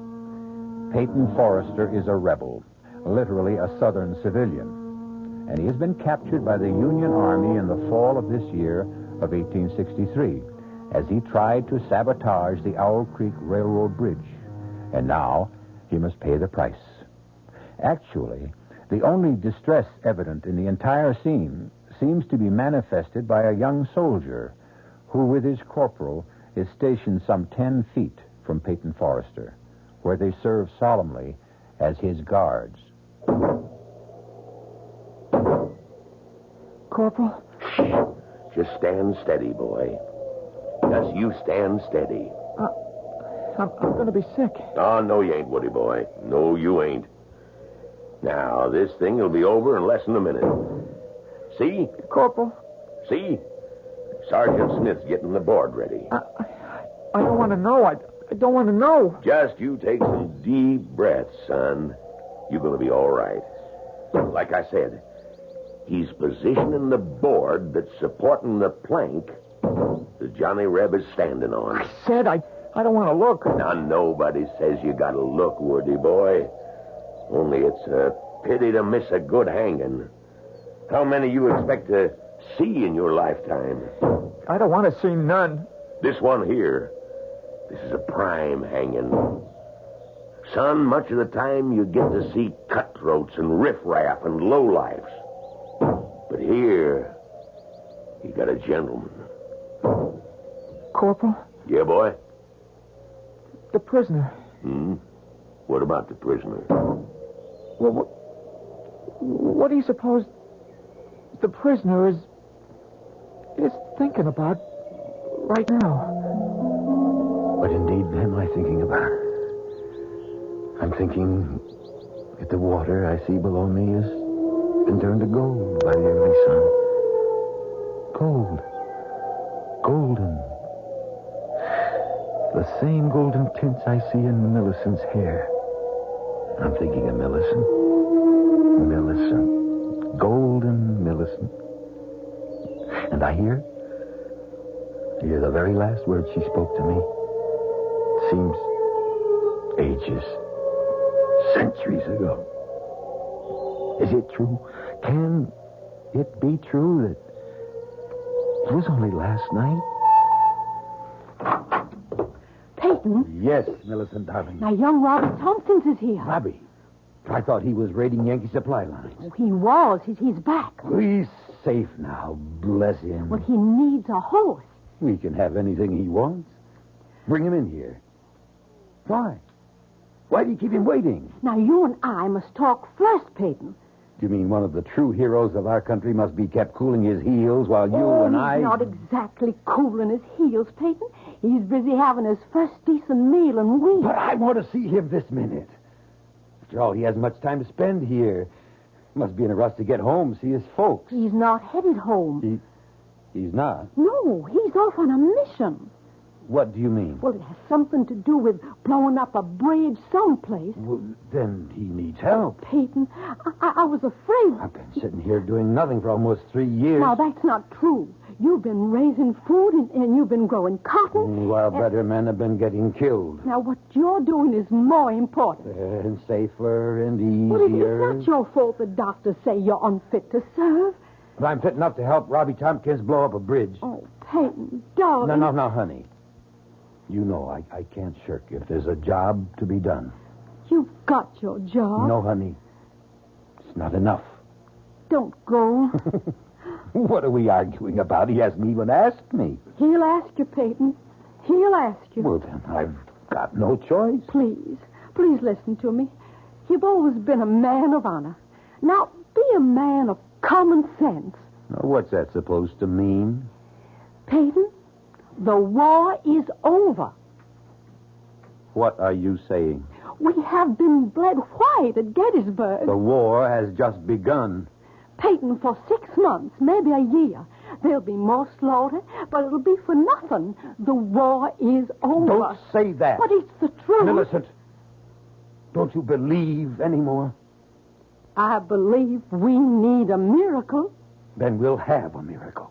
Peyton Forrester is a rebel, literally a Southern civilian, and he has been captured by the Union Army in the fall of this year of 1863 as he tried to sabotage the Owl Creek Railroad Bridge. And now he must pay the price. Actually, the only distress evident in the entire scene seems to be manifested by a young soldier who, with his corporal, is stationed some 10 feet from Peyton Forrester, where they serve solemnly as his guards. Corporal? Just stand steady, boy. Just you stand steady. I'm going to be sick. Oh, no, you ain't, Woody boy. No, you ain't. Now, this thing will be over in less than a minute. See? Corporal? See? Sergeant Smith's getting the board ready. I don't want to know. I don't want to know. Just you take some deep breaths, son. You're going to be all right. Like I said, he's positioning the board that's supporting the plank that Johnny Reb is standing on. I said I don't want to look. Now, nobody says you got to look, Woody boy. Only it's a pity to miss a good hanging. How many you expect to see in your lifetime? I don't want to see none. This one here, this is a prime hanging. Son, much of the time you get to see cutthroats and riffraff and lowlifes. But here, you got a gentleman. Corporal? Yeah, boy? The prisoner. What about the prisoner? Well, what do you suppose the prisoner is thinking about right now? What indeed am I thinking about? I'm thinking that the water I see below me has been turned to gold by the early sun. Gold. Golden. The same golden tints I see in Millicent's hair. I'm thinking of Millicent. Millicent. Golden Millicent. And I hear the very last words she spoke to me. It seems ages, centuries ago. Is it true? Can it be true that it was only last night? Peyton? Yes, Millicent, darling. Now, young Robbie Thompson's is here. Robbie? I thought he was raiding Yankee supply lines. Oh, he was. He's back. He's safe now, bless him. Well, he needs a horse. He can have anything he wants. Bring him in here. Why? Why do you keep him waiting? Now, you and I must talk first, Peyton. You mean one of the true heroes of our country must be kept cooling his heels while you and I... He's not exactly cooling his heels, Peyton. He's busy having his first decent meal in weeks. But I want to see him this minute. After all, he hasn't much time to spend here. Must be in a rush to get home, see his folks. He's not headed home. He's not? No, he's off on a mission. What do you mean? Well, it has something to do with blowing up a bridge someplace. Well, then he needs help. Peyton, I was afraid. I've been sitting here doing nothing for almost 3 years. Now, that's not true. You've been raising food and you've been growing cotton. While better men have been getting killed. Now, what you're doing is more important. And safer and Well, easier. it's not your fault the doctors say you're unfit to serve. But I'm fit enough to help Robbie Tompkins blow up a bridge. Oh, Peyton, darling. No, honey. You know I can't shirk if there's a job to be done. You've got your job. No, honey. It's not enough. Don't go. What are we arguing about? He hasn't even asked me. He'll ask you, Peyton. He'll ask you. Well, then, I've got no choice. Please listen to me. You've always been a man of honor. Now, be a man of common sense. Now, what's that supposed to mean? Peyton, the war is over. What are you saying? We have been bled white at Gettysburg. The war has just begun. Peyton, for 6 months, maybe a year, there'll be more slaughter, but it'll be for nothing. The war is over. Don't say that. But it's the truth. Millicent, don't you believe anymore? I believe we need a miracle. Then we'll have a miracle.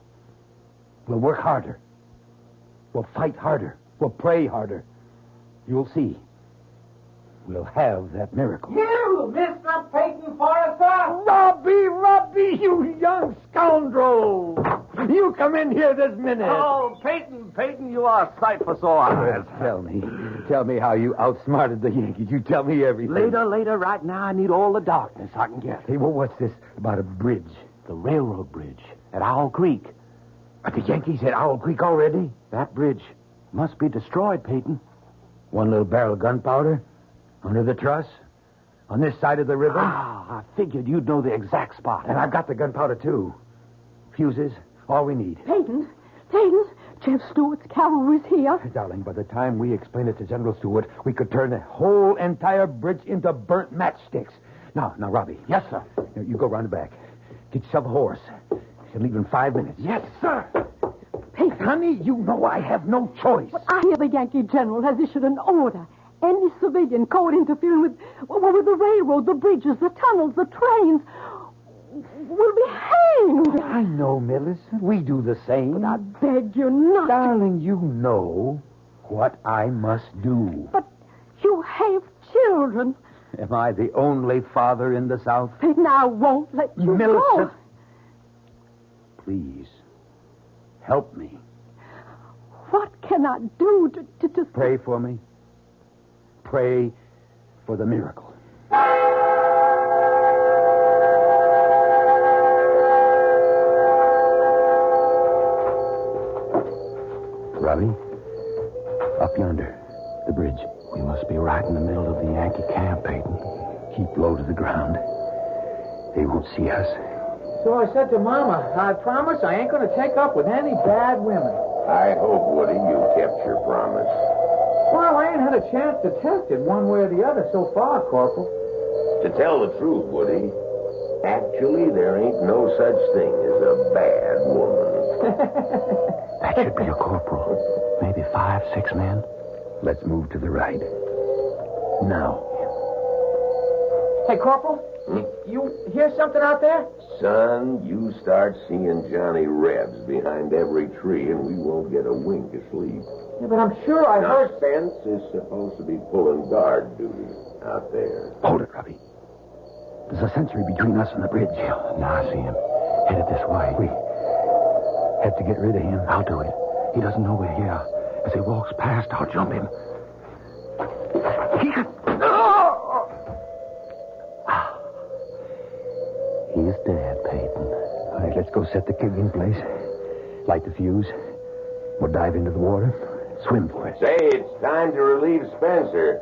We'll work harder. We'll fight harder. We'll pray harder. You'll see. We'll have that miracle. You, Mr. Peyton Forrester! Robbie, you young scoundrel! You come in here this minute. Oh, Peyton, you are a sight for sore eyes. Tell me how you outsmarted the Yankees. You tell me everything. Later, right now, I need all the darkness I can get. Hey, well, what's this about a bridge? The railroad bridge at Owl Creek. Are the Yankees at Owl Creek already? That bridge must be destroyed, Peyton. One little barrel of gunpowder? Under the truss? On this side of the river? I figured you'd know the exact spot. And I've got the gunpowder, too. Fuses, all we need. Peyton, Jeff Stewart's cavalry's here. Darling, by the time we explain it to General Stewart, we could turn the whole entire bridge into burnt matchsticks. Now, Robbie. Yes, sir. You go round the back. Get yourself a horse. You leave in 5 minutes. Yes, sir. Peyton. Honey, you know I have no choice. But I hear the Yankee general has issued an order. Any civilian caught interfering with the railroad, the bridges, the tunnels, the trains will be hanged. I know, Millicent. We do the same. But I beg you not. Darling, you know what I must do. But you have children. Am I the only father in the South? Peyton, I won't let you Millicent, go. Please, help me. What can I do to... Pray for me. Pray for the miracle. Robbie, up yonder, the bridge. We must be right in the middle of the Yankee camp, Peyton. Keep low to the ground. They won't see us. So I said to Mama, I promise I ain't going to take up with any bad women. I hope, Woody, you kept your promise. Well, I ain't had a chance to test it one way or the other so far, Corporal. To tell the truth, Woody, actually there ain't no such thing as a bad woman. That should be a corporal. Maybe 5, 6 men. Let's move to the right. Now. Hey, Corporal, you hear something out there? Son, you start seeing Johnny Rebs behind every tree and we won't get a wink of sleep. Yeah, but I'm sure I heard... Spence is supposed to be pulling guard duty out there. Hold it, Robbie. There's a sentry between us and the bridge. Now I see him. Headed this way. We have to get rid of him. I'll do it. He doesn't know we're here. As he walks past, I'll jump him. He's dead, Peyton. All right, let's go set the keg in place. Light the fuse. We'll dive into the water. Swim for it. Say, it's time to relieve Spencer.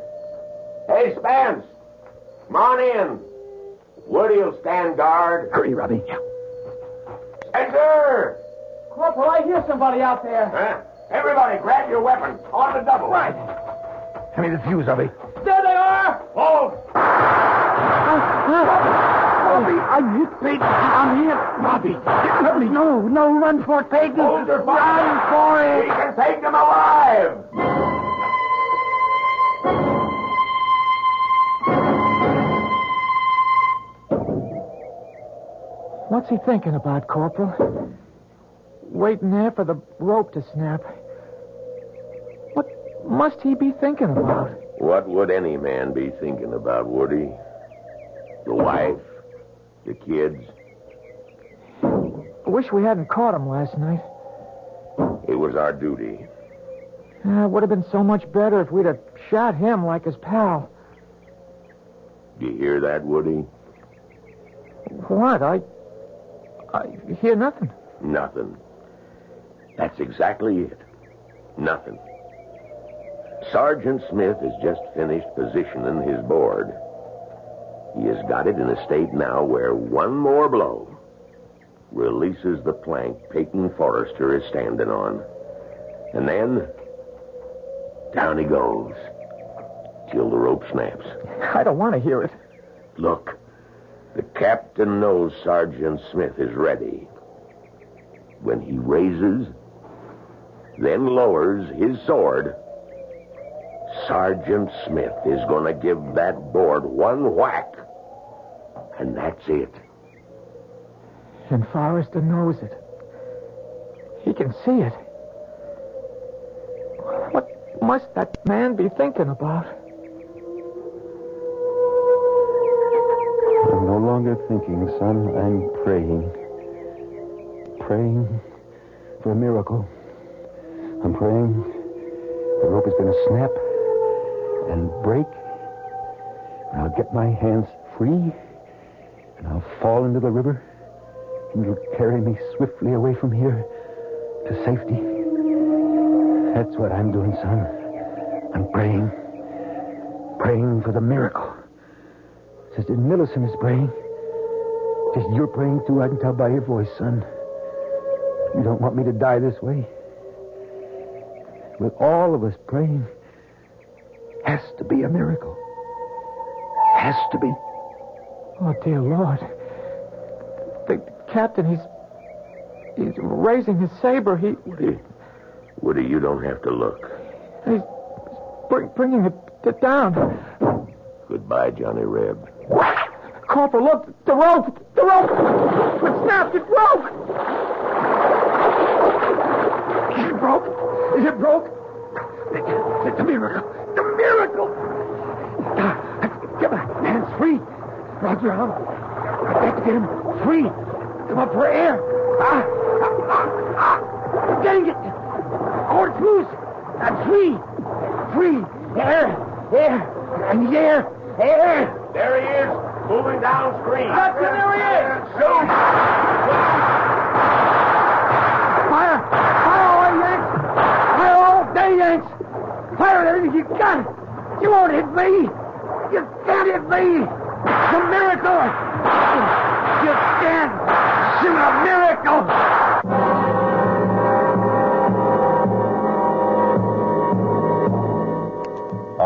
Hey, Spence! Come on in. Woody'll stand guard. Hurry, Robbie. Yeah. Spencer! Corporal, I hear somebody out there. Huh? Everybody, grab your weapon. On the double. Right. Hand me the fuse, Robbie. There they are! Hold! Robbie, I'm hit, Peyton. I'm hit. Robbie, let me. No, run for it, Peyton. Hold your fire. Run for it. We can take them alive. What's he thinking about, Corporal? Waiting there for the rope to snap. What must he be thinking about? What would any man be thinking about, Woody? The wife? The kids? I wish we hadn't caught him last night. It was our duty. It would have been so much better if we'd have shot him like his pal. You hear that, Woody? What? I hear nothing. Nothing. That's exactly it. Nothing. Sergeant Smith has just finished positioning his board. He has got it in a state now where one more blow releases the plank Peyton Forrester is standing on. And then, down he goes, till the rope snaps. I don't want to hear it. Look, the captain knows Sergeant Smith is ready. When he raises, then lowers his sword, Sergeant Smith is going to give that board one whack. And that's it. And Forrester knows it. He can see it. What must that man be thinking about? I'm no longer thinking, son. I'm praying. Praying for a miracle. I'm praying the rope is going to snap and break. And I'll get my hands free. And I'll fall into the river. And it'll carry me swiftly away from here to safety. That's what I'm doing, son. I'm praying. Praying for the miracle. Sister Millicent is praying. Just you're praying too, I can tell by your voice, son. You don't want me to die this way. With all of us praying, has to be a miracle. Has to be. Oh, dear Lord. The captain, he's raising his saber. Woody, you don't have to look. He's bringing it down. Goodbye, Johnny Reb. Corporal, look, the rope! The rope! It snapped, it broke! Is it broke? Is it broke? It's a miracle! The miracle! Get my hands free! Drag your arm. I've got to get him free. Come up for air. I'm getting it. Oh, it's loose. I'm free. Free. Air. And the air. There he is, moving downstream. There he is. Shoot! Fire all, Yanks. Fire all day, Yanks. Fire everything you got. You won't hit me. You can't hit me. It's a miracle. You can't shoot a miracle.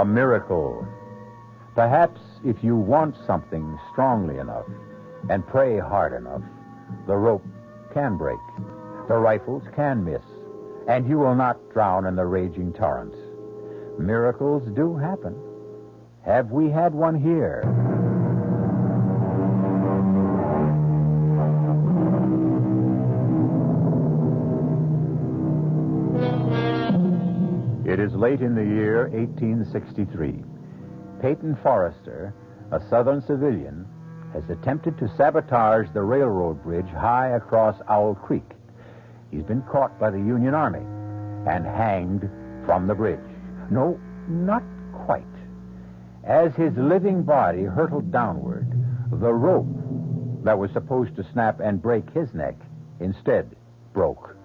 A miracle. Perhaps if you want something strongly enough and pray hard enough, the rope can break, the rifles can miss, and you will not drown in the raging torrents. Miracles do happen. Have we had one here? It is late in the year 1863. Peyton Forrester, a Southern civilian, has attempted to sabotage the railroad bridge high across Owl Creek. He's been caught by the Union Army and hanged from the bridge. No, not quite. As his living body hurtled downward, the rope that was supposed to snap and break his neck instead broke.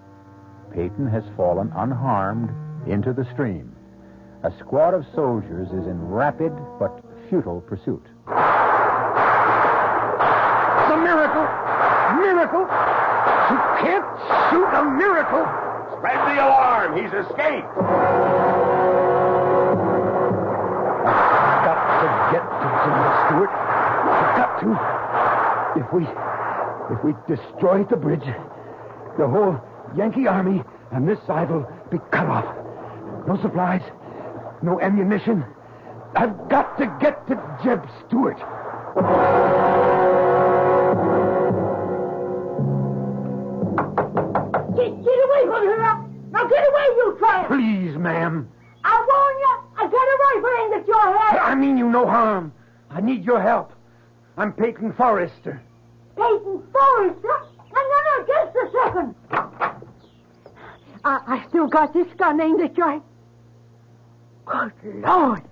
Peyton has fallen unharmed into the stream. A squad of soldiers is in rapid but futile pursuit. It's a miracle. Miracle. You can't shoot a miracle. Spread the alarm. He's escaped. I've got to get to Jimmy Stewart. I've got to. If we destroy the bridge, the whole Yankee army on this side will be cut off. No supplies, no ammunition. I've got to get to Jeb Stewart. Get away from her! Now get away, you tramp! Please, ma'am. I warn you, get away for anything that your head. I mean you no harm. I need your help. I'm Peyton Forrester. Peyton Forrester? No, just a second. I still got this gun aimed at your... Good Lord.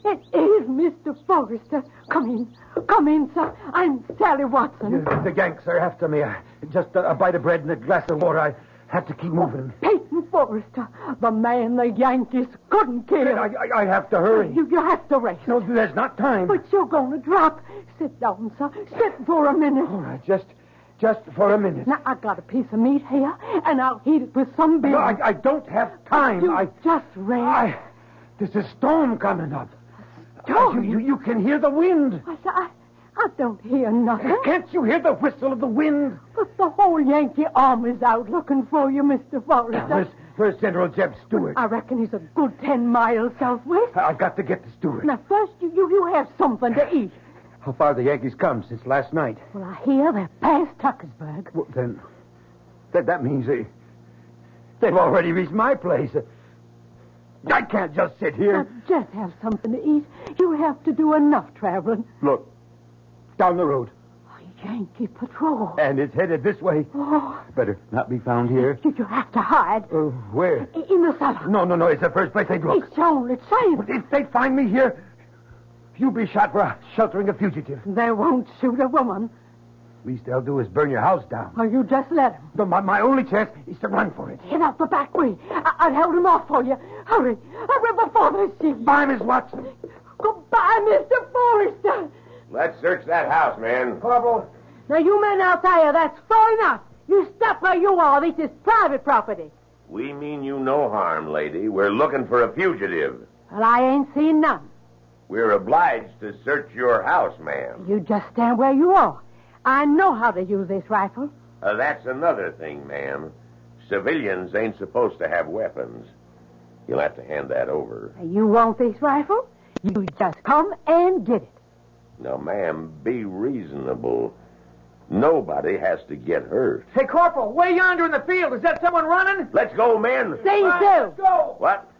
It is Mr. Forrester. Come in, sir. I'm Sally Watson. The Yanks are after me. Just a bite of bread and a glass of water. I have to keep moving. Peyton Forrester, the man the Yankees couldn't kill. I have to hurry. You have to rest. No, there's not time. But you're going to drop. Sit down, sir. Sit for a minute. All right, just for a minute. Now, I got a piece of meat here, and I'll heat it with some beer. No, I don't have time. Just rest. There's a storm coming up. Storm? You can hear the wind. I don't hear nothing. Can't you hear the whistle of the wind? But the whole Yankee army's out looking for you, Mr. Forrester. Where's General Jeb Stewart? I reckon he's a good 10 miles southwest. I've got to get to Stewart. Now, first, you have something to eat. How far the Yankees come since last night? Well, I hear they're past Tuckersburg. Well, then that means they've already reached my place. I can't just sit here. Now, just have something to eat. You have to do enough traveling. Look, down the road. A Yankee patrol. And it's headed this way. Oh. Better not be found here. You have to hide. Where? In the cellar. No. It's the first place they'd look. It's only safe. But if they find me here, you'll be shot for sheltering a fugitive. They won't shoot a woman. Least they'll do is burn your house down. Or you just let them. No, my only chance is to run for it. Get out the back way. I'll hold him off for you. Hurry before they see. Bye, Miss Watson. Goodbye, Mr. Forrester. Let's search that house, man. Corporal. Now, you men out there, that's far enough. You stop where you are. This is private property. We mean you no harm, lady. We're looking for a fugitive. Well, I ain't seen none. We're obliged to search your house, ma'am. You just stand where you are. I know how to use this rifle. That's another thing, ma'am. Civilians ain't supposed to have weapons. You'll have to hand that over. You want this rifle? You just come and get it. Now, ma'am, be reasonable. Nobody has to get hurt. Hey, Corporal, way yonder in the field. Is that someone running? Let's go, men. Stay still. Let's go. What?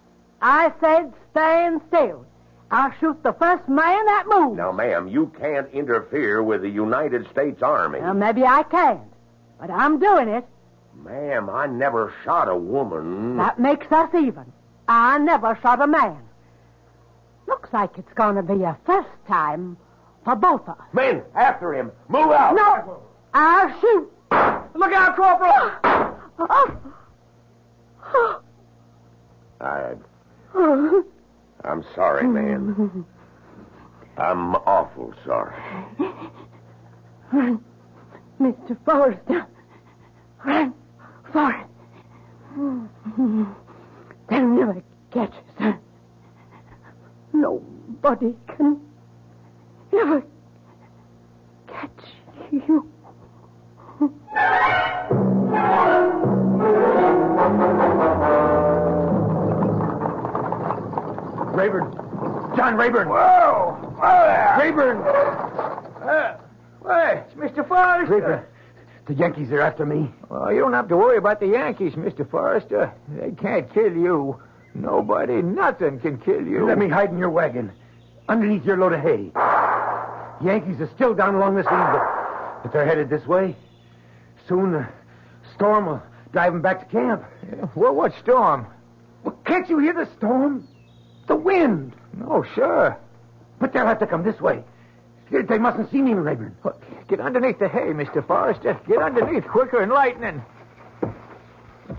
I said stand still. I'll shoot the first man that moves. Now, ma'am, you can't interfere with the United States Army. Well, maybe I can't, but I'm doing it. Ma'am, I never shot a woman. That makes us even. I never shot a man. Looks like it's going to be a first time for both of us. Men, after him. Move out. No, I'll shoot. Look out, Corporal. I'm sorry, man. I'm awful sorry. Run, Mr. Forrester. Run for it. They'll never catch us, sir. Nobody can ever catch you. Rayburn. John Rayburn. Whoa there. Rayburn. Hey, it's Mr. Forrester. Rayburn. The Yankees are after me. Well, you don't have to worry about the Yankees, Mr. Forrester. They can't kill you. Nobody, nothing can kill you. Let me hide in your wagon, underneath your load of hay. Yankees are still down along this lead, but they're headed this way. Soon the storm will drive them back to camp. Well, what storm? Well, can't you hear the storm? The wind. Oh, sure. But they'll have to come this way. They mustn't see me, Rayburn. Look, get underneath the hay, Mr. Forrester. Get underneath quicker than lightning.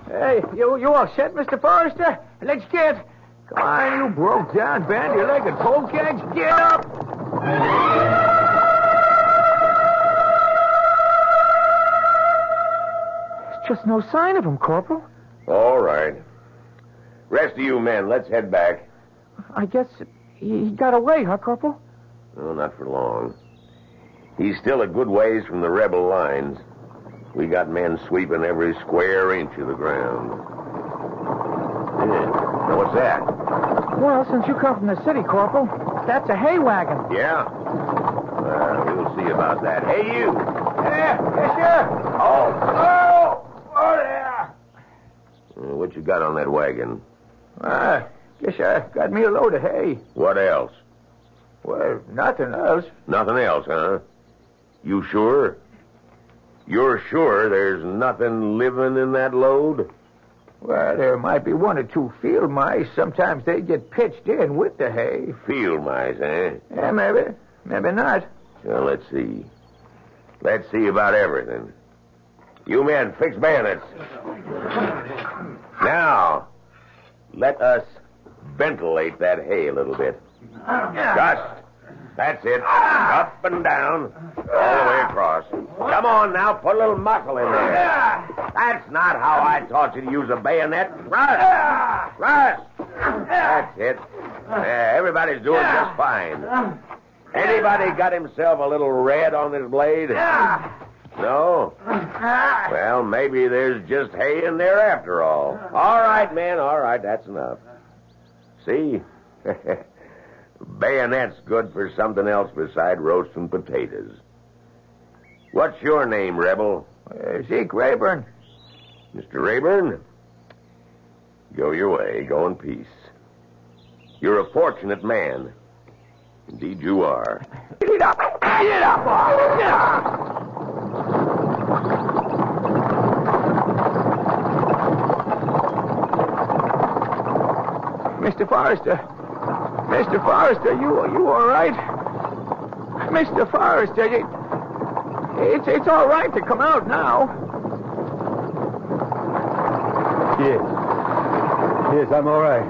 Hey, you all set, Mr. Forrester? Let's get. Come on, you broke down, bandy-legged polecats. Get up! There's just no sign of him, Corporal. All right. Rest of you men, let's head back. I guess he got away, huh, Corporal? No, not for long. He's still a good ways from the rebel lines. We got men sweeping every square inch of the ground. Yeah. Now, what's that? Well, since you come from the city, Corporal, that's a hay wagon. Yeah? We'll see about that. Hey, you! Yes, sir. Oh! Oh, there. What you got on that wagon? Guess I got me a load of hay. What else? Well, nothing else. Nothing else, huh? You sure? You're sure there's nothing living in that load? Well, there might be one or two field mice. Sometimes they get pitched in with the hay. Field mice, eh? Yeah, maybe. Maybe not. Well, let's see. Let's see about everything. You men, fix bayonets. Now, let us ventilate that hay a little bit. Just. That's it. Up and down. All the way across. Come on now, put a little muscle in there. That's not how I taught you to use a bayonet. Rush! Rush! That's it. Everybody's doing just fine. Anybody got himself a little red on this blade? No? Well, maybe there's just hay in there after all. All right, men, all right, that's enough. See? Bayonet's good for something else beside roasting potatoes. What's your name, Rebel? Zeke Rayburn. Mr. Rayburn, go your way. Go in peace. You're a fortunate man. Indeed you are. Get it up! Get it up! Get up! Mr. Forrester. Mr. Forrester, you all right? Mr. Forrester, it's all right to come out now. Yes. Yes, I'm all right.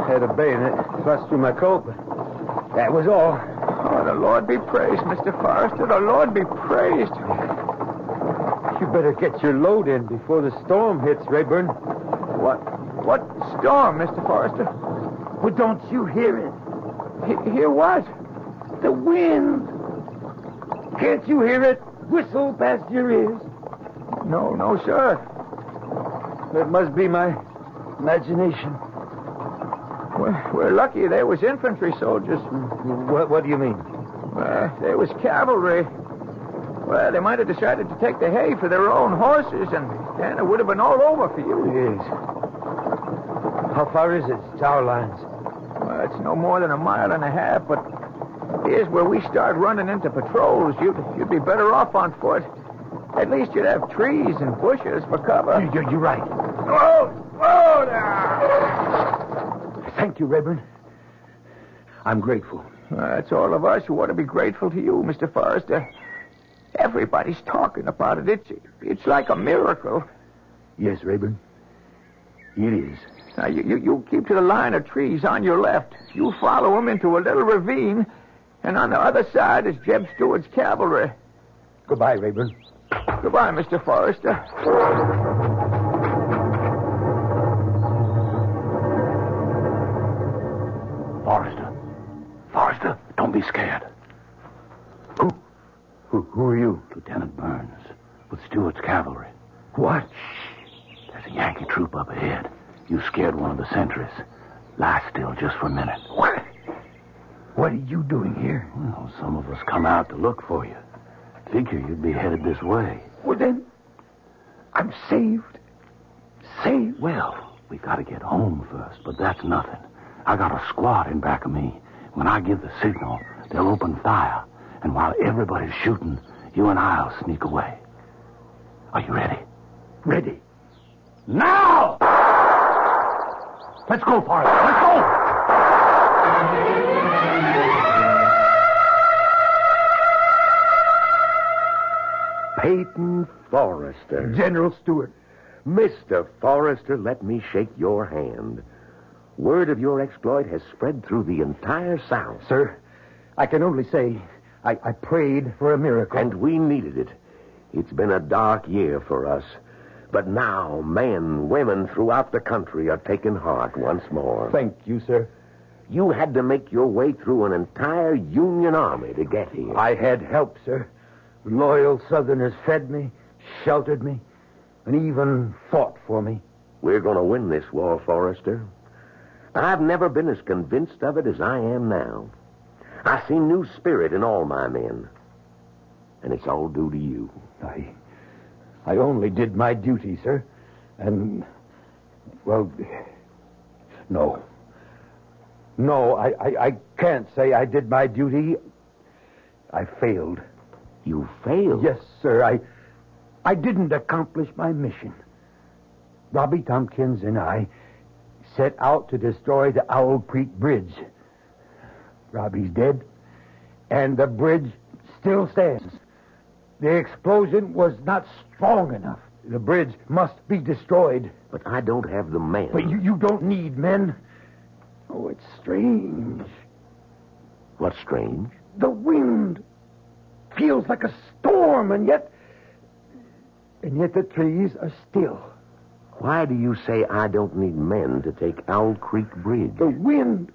Had a bayonet thrust through my coat, but that was all. Oh, the Lord be praised, Mr. Forrester. The Lord be praised. You better get your load in before the storm hits, Rayburn. What storm, Mr. Forrester? Well, don't you hear it? Hear what? The wind. Can't you hear it whistle past your ears? No, sir. That must be my imagination. We're lucky there was infantry soldiers. What do you mean? There was cavalry. Well, they might have decided to take the hay for their own horses, and then it would have been all over for you. Yes. How far is it to our lines? Well, it's no more than 1.5 miles, but here's where we start running into patrols. You'd be better off on foot. At least you'd have trees and bushes for cover. You're right. Whoa there! Thank you, Rayburn. I'm grateful. It's all of us who ought to be grateful to you, Mr. Forrester. Everybody's talking about it. It's like a miracle. Yes, Rayburn. It is. Now, you keep to the line of trees on your left. You follow them into a little ravine, and on the other side is Jeb Stewart's cavalry. Goodbye, Rayburn. Goodbye, Mr. Forrester. Forrester, don't be scared. Who are you? Lieutenant Burns, with Stewart's cavalry. What? There's a Yankee troop up ahead. You scared one of the sentries. Lie still just for a minute. What are you doing here? Well, some of us come out to look for you. Figure you'd be headed this way. Well, then, I'm saved. Saved? Well, we got to get home first, but that's nothing. I got a squad in back of me. When I give the signal, they'll open fire. And while everybody's shooting, you and I'll sneak away. Are you ready? Ready. Now! Let's go, Forrester. Let's go! Peyton Forrester. General Stewart. Mr. Forrester, let me shake your hand. Word of your exploit has spread through the entire South. Sir, I can only say I prayed for a miracle. And we needed it. It's been a dark year for us. But now men, women throughout the country are taking heart once more. Thank you, sir. You had to make your way through an entire Union army to get here. I had help, sir. Loyal Southerners fed me, sheltered me, and even fought for me. We're going to win this war, Forrester. I've never been as convinced of it as I am now. I see new spirit in all my men. And it's all due to you. I only did my duty, sir. And, well, no. No, I can't say I did my duty. I failed. You failed? Yes, sir. I didn't accomplish my mission. Robbie Tompkins and I set out to destroy the Owl Creek Bridge. Robbie's dead, and the bridge still stands. The explosion was not strong enough. The bridge must be destroyed. But I don't have the men. But you don't need men. Oh, it's strange. What's strange? The wind feels like a storm, and yet the trees are still. Why do you say I don't need men to take Owl Creek Bridge? The wind.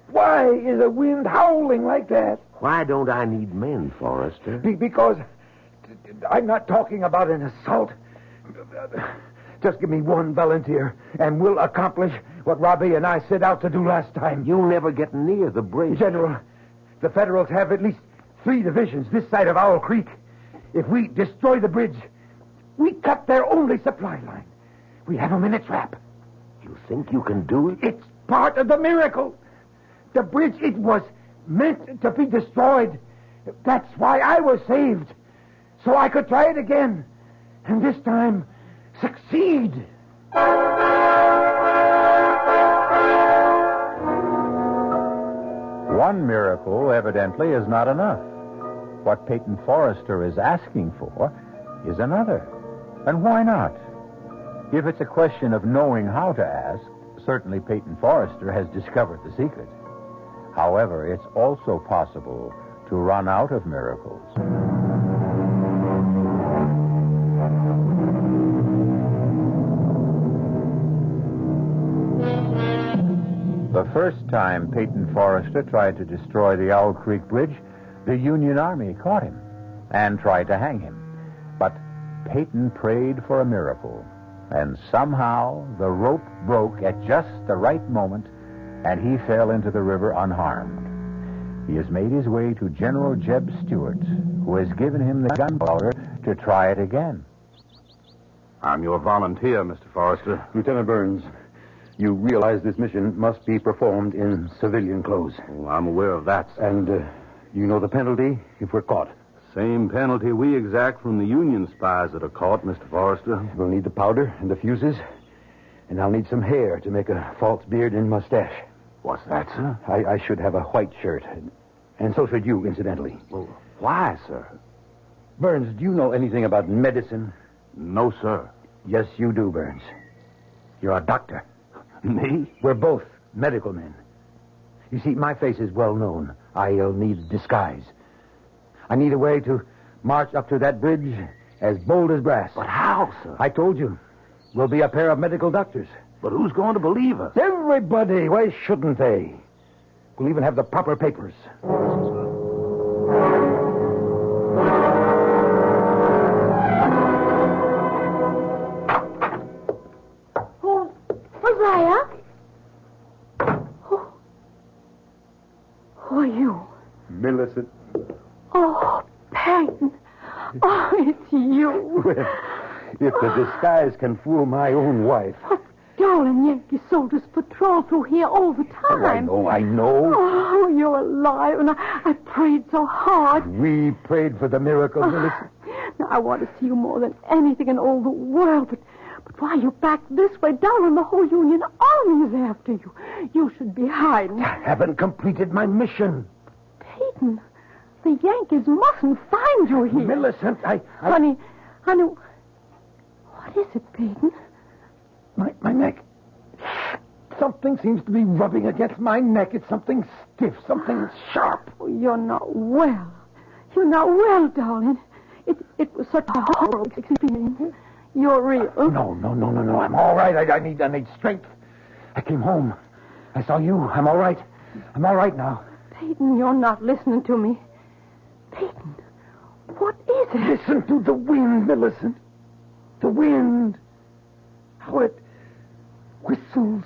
Why is the wind howling like that? Why don't I need men, Forrester? Because I'm not talking about an assault. Just give me one volunteer, and we'll accomplish what Robbie and I set out to do last time. You'll never get near the bridge. General, the Federals have at least 3 divisions this side of Owl Creek. If we destroy the bridge, we cut their only supply line. We have them in a trap. You think you can do it? It's part of the miracle. The bridge, it was meant to be destroyed. That's why I was saved. So I could try it again. And this time, succeed. One miracle, evidently, is not enough. What Peyton Forrester is asking for is another. And why not? If it's a question of knowing how to ask, certainly Peyton Forrester has discovered the secret. However, it's also possible to run out of miracles. The first time Peyton Forrester tried to destroy the Owl Creek Bridge, the Union Army caught him and tried to hang him. But Peyton prayed for a miracle, and somehow the rope broke at just the right moment, and he fell into the river unharmed. He has made his way to General Jeb Stuart, who has given him the gunpowder to try it again. I'm your volunteer, Mr. Forrester. Lieutenant Burns, you realize this mission must be performed in civilian clothes. Oh, I'm aware of that, sir. And you know the penalty if we're caught. Same penalty we exact from the Union spies that are caught, Mr. Forrester. We'll need the powder and the fuses, and I'll need some hair to make a false beard and mustache. What's that, sir? I should have a white shirt, and so should you, incidentally. Well, why, sir? Burns, do you know anything about medicine? No, sir. Yes, you do, Burns. You're a doctor. Me? We're both medical men. You see, my face is well known. I'll need disguise. I need a way to march up to that bridge as bold as brass. But how, sir? I told you. We'll be a pair of medical doctors. But who's going to believe us? Everybody. Why shouldn't they? We'll even have the proper papers. Hosea? Who are you? Millicent. Oh, Peyton. Oh, it's you. Well, if the disguise can fool my own wife. Oh, darling Yankee soldiers patrol through here all the time. Oh, I know. Oh, you're alive, and I prayed so hard. We prayed for the miracle, Millicent. Now, I want to see you more than anything in all the world, but why are you back this way, darling? The whole Union Army is after you. You should be hiding. I haven't completed my mission. Peyton, the Yankees mustn't find you here. Millicent, Honey, what is it, Peyton? My neck. Something seems to be rubbing against my neck. It's something stiff, something sharp. Oh, you're not well. You're not well, darling. It was such a horrible experience. You're real. No. I'm all right. I need strength. I came home. I saw you. I'm all right. I'm all right now. Peyton, you're not listening to me. Peyton, what is it? Listen to the wind, Millicent. The wind. How it whistles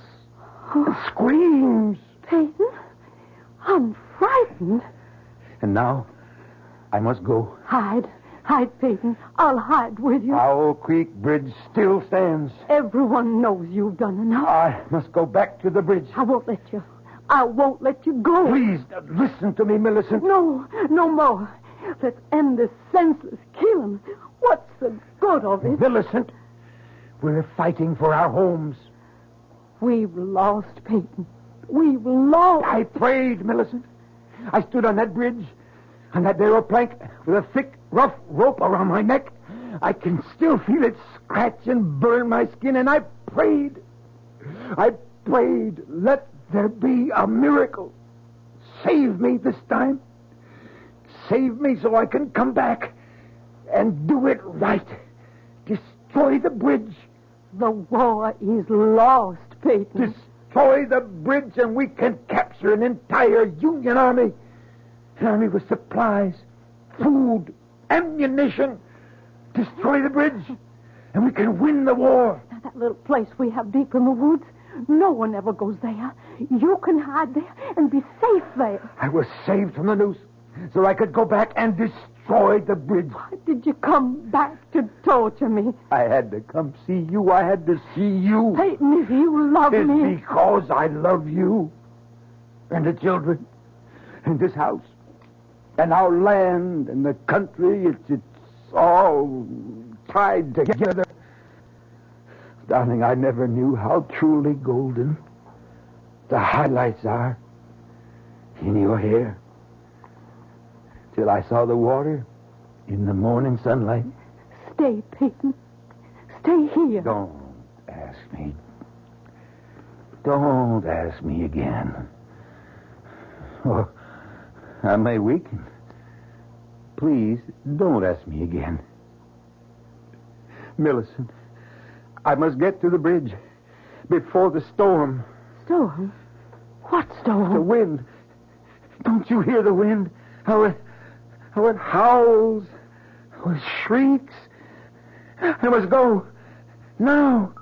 and screams. Peyton, I'm frightened. And now, I must go. Hide, Peyton. I'll hide with you. Owl Creek Bridge still stands. Everyone knows you've done enough. I must go back to the bridge. I won't let you. I won't let you go. Please, listen to me, Millicent. No more. Let's end this senseless killing. What's the good of it? Millicent, we're fighting for our homes. We've lost, Peyton. We've lost. I prayed, Millicent. I stood on that bridge, on that narrow plank, with a thick, rough rope around my neck. I can still feel it scratch and burn my skin, and I prayed. Let there be a miracle. Save me this time. Save me so I can come back and do it right. Destroy the bridge. The war is lost, Peyton. Destroy the bridge and we can capture an entire Union army. An army with supplies, food, ammunition. Destroy the bridge and we can win the war. Now, that little place we have deep in the woods, no one ever goes there. You can hide there and be safe there. I was saved from the noose so I could go back and destroy the bridge. Why did you come back to torture me? I had to come see you. I had to see you. Peyton, if you love me... It's because I love you and the children and this house and our land and the country. It's all tied together. Darling, I never knew how truly golden the highlights are in your hair. Till I saw the water in the morning sunlight. Stay, Peyton. Stay here. Don't ask me. Don't ask me again. Oh, I may weaken. Please, don't ask me again. Millicent, I must get to the bridge before the storm. Storm? What storm? The wind. Don't you hear the wind? How it howls, how it shrieks. I must go now.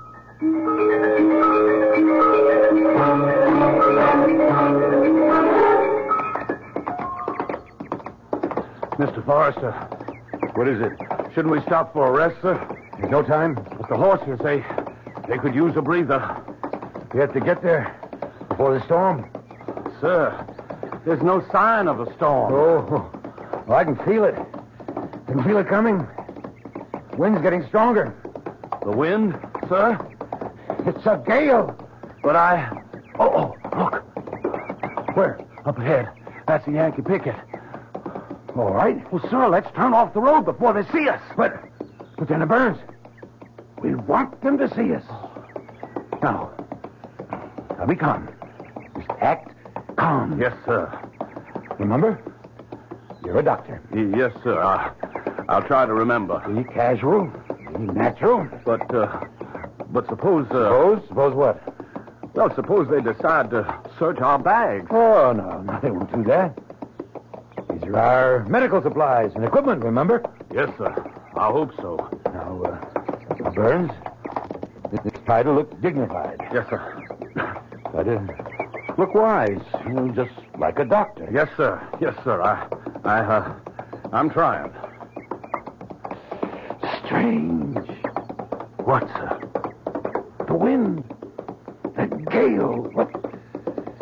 Mr. Forrester, what is it? Shouldn't we stop for a rest, sir? There's no time. But the horses, they could use a breather. We have to get there before the storm. Sir, there's no sign of a storm. Oh, well, I can feel it. I can feel it coming. Wind's getting stronger. The wind, sir? It's a gale. But Oh, look. Where? Up ahead. That's the Yankee picket. All right. Well, sir, let's turn off the road before they see us. But then it burns. We want them to see us. Now be calm. Just act calm. Yes, sir. Remember? You're a doctor. Yes, sir. I'll try to remember. Be casual. Be natural. But suppose... Suppose what? Well, suppose they decide to search our bags. Oh, no, they won't do that. These are our medical supplies and equipment, remember? Yes, sir. I hope so. Now, Burns, let's try to look dignified. Yes, sir. Try to look wise, just like a doctor. Yes, sir. Yes, sir. I'm trying. Strange. What, sir? The wind. That gale.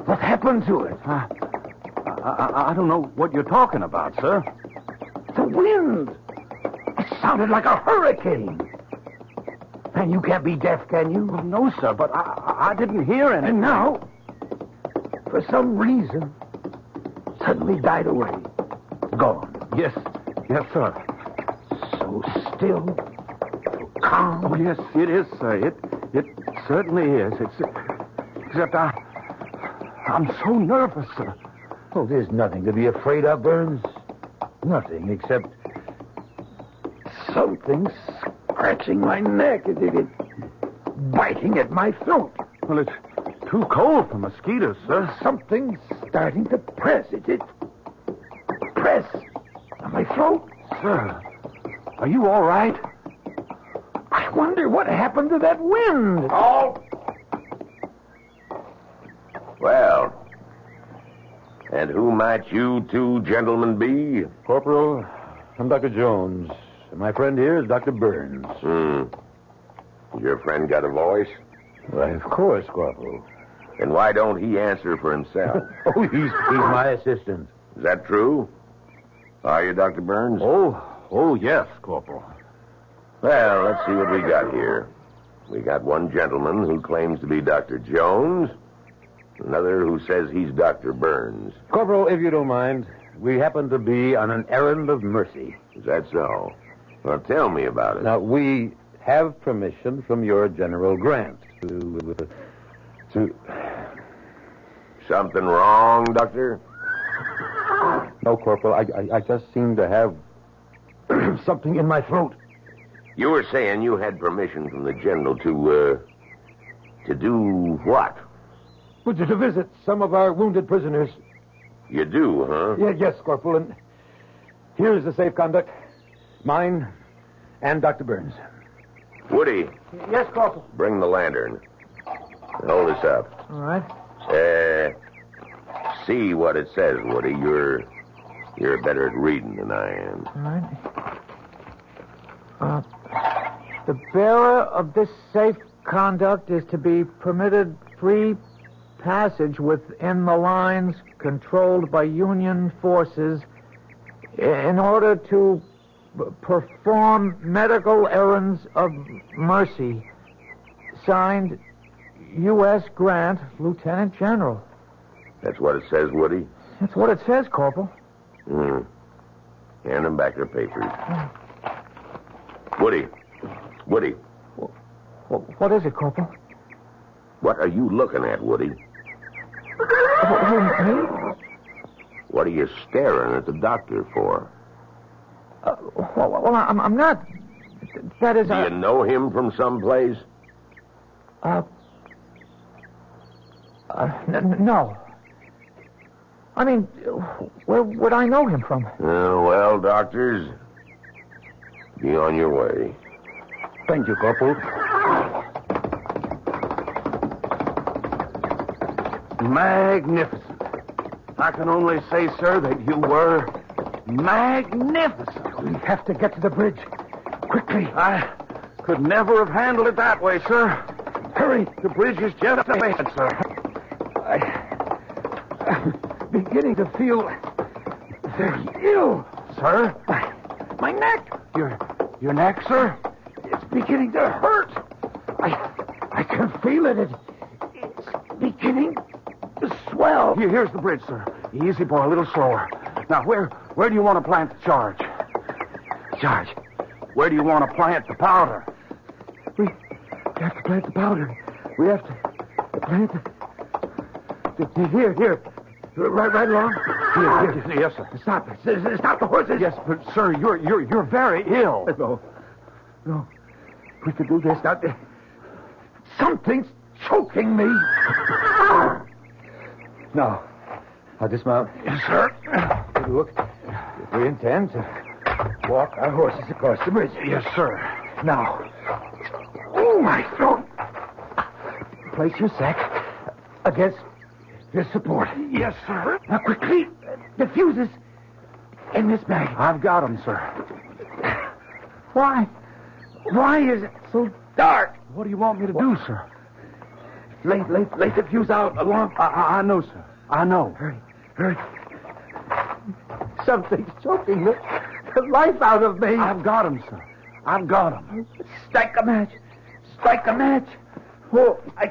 What happened to it? I don't know what you're talking about, sir. The wind. It sounded like a hurricane. And you can't be deaf, can you? Well, no, sir, but I didn't hear anything. And now, for some reason, suddenly died away. Gone. Yes, sir. So still, so calm. Oh, yes, it is, sir. It certainly is. Except I'm so nervous, sir. Oh, there's nothing to be afraid of, Burns. Nothing except something scratching my neck. It biting at my throat. Well, too cold for mosquitoes, sir. Something's starting to press. It press on my throat. Sir, are you all right? I wonder what happened to that wind. Oh! Well, and who might you two gentlemen be? Corporal, I'm Dr. Jones. And my friend here is Dr. Burns. Your friend got a voice? Why, of course, Corporal. And why don't he answer for himself? He's my assistant. Is that true? Are you, Dr. Burns? Oh, yes, Corporal. Well, let's see what we got here. We got one gentleman who claims to be Dr. Jones, another who says he's Dr. Burns. Corporal, if you don't mind, we happen to be on an errand of mercy. Is that so? Well, tell me about it. Now, we have permission from your General Grant to... Something wrong, Doctor? No, Corporal, I just seem to have something in my throat. You were saying you had permission from the General to do what? Would you to visit some of our wounded prisoners? You do, huh? Yes, Corporal, and here's the safe conduct. Mine and Dr. Burns. Woody. Yes, Corporal. Bring the lantern. Hold this up. All right. See what it says, Woody. You're better at reading than I am. All right. The bearer of this safe conduct is to be permitted free passage within the lines controlled by Union forces in order to perform medical errands of mercy. Signed, U.S. Grant, Lieutenant General. That's what it says, Woody? That's what it says, Corporal. Hand them back their papers. Woody. What is it, Corporal? What are you looking at, Woody? Me? What are you staring at the doctor for? Well, I'm not. That is. Do you know him from someplace? No. I mean, where would I know him from? Well, doctors, be on your way. Thank you, Corporal. Magnificent. I can only say, sir, that you were magnificent. We have to get to the bridge. Quickly. I could never have handled it that way, sir. Hurry. The bridge is just ahead, sir. I'm beginning to feel very ill. Sir? My neck. Your neck, sir? It's beginning to hurt. I can feel it. It's beginning to swell. Here's the bridge, sir. Easy, boy, a little slower. Now, where do you want to plant the charge? Charge? Where do you want to plant the powder? We have to plant the powder. We have to plant the... Here. Right along. Here. Yes, sir. Stop the horses. Yes, but, sir, you're very ill. No. We could do this. Now, something's choking me. Now, I'll dismount. Yes, sir. Look, we intend to walk our horses across the bridge. Yes, sir. Now, oh, my throat. Place your sack against this support. Yes, sir. Now, quickly, the fuses in this bag. I've got them, sir. Why is it so dark? What do you want me to do, sir? Lay the fuse out along. I know, sir. I know. Hurry. Something's choking the life out of me. I've got him, sir. I've got him. Strike a match. Oh, I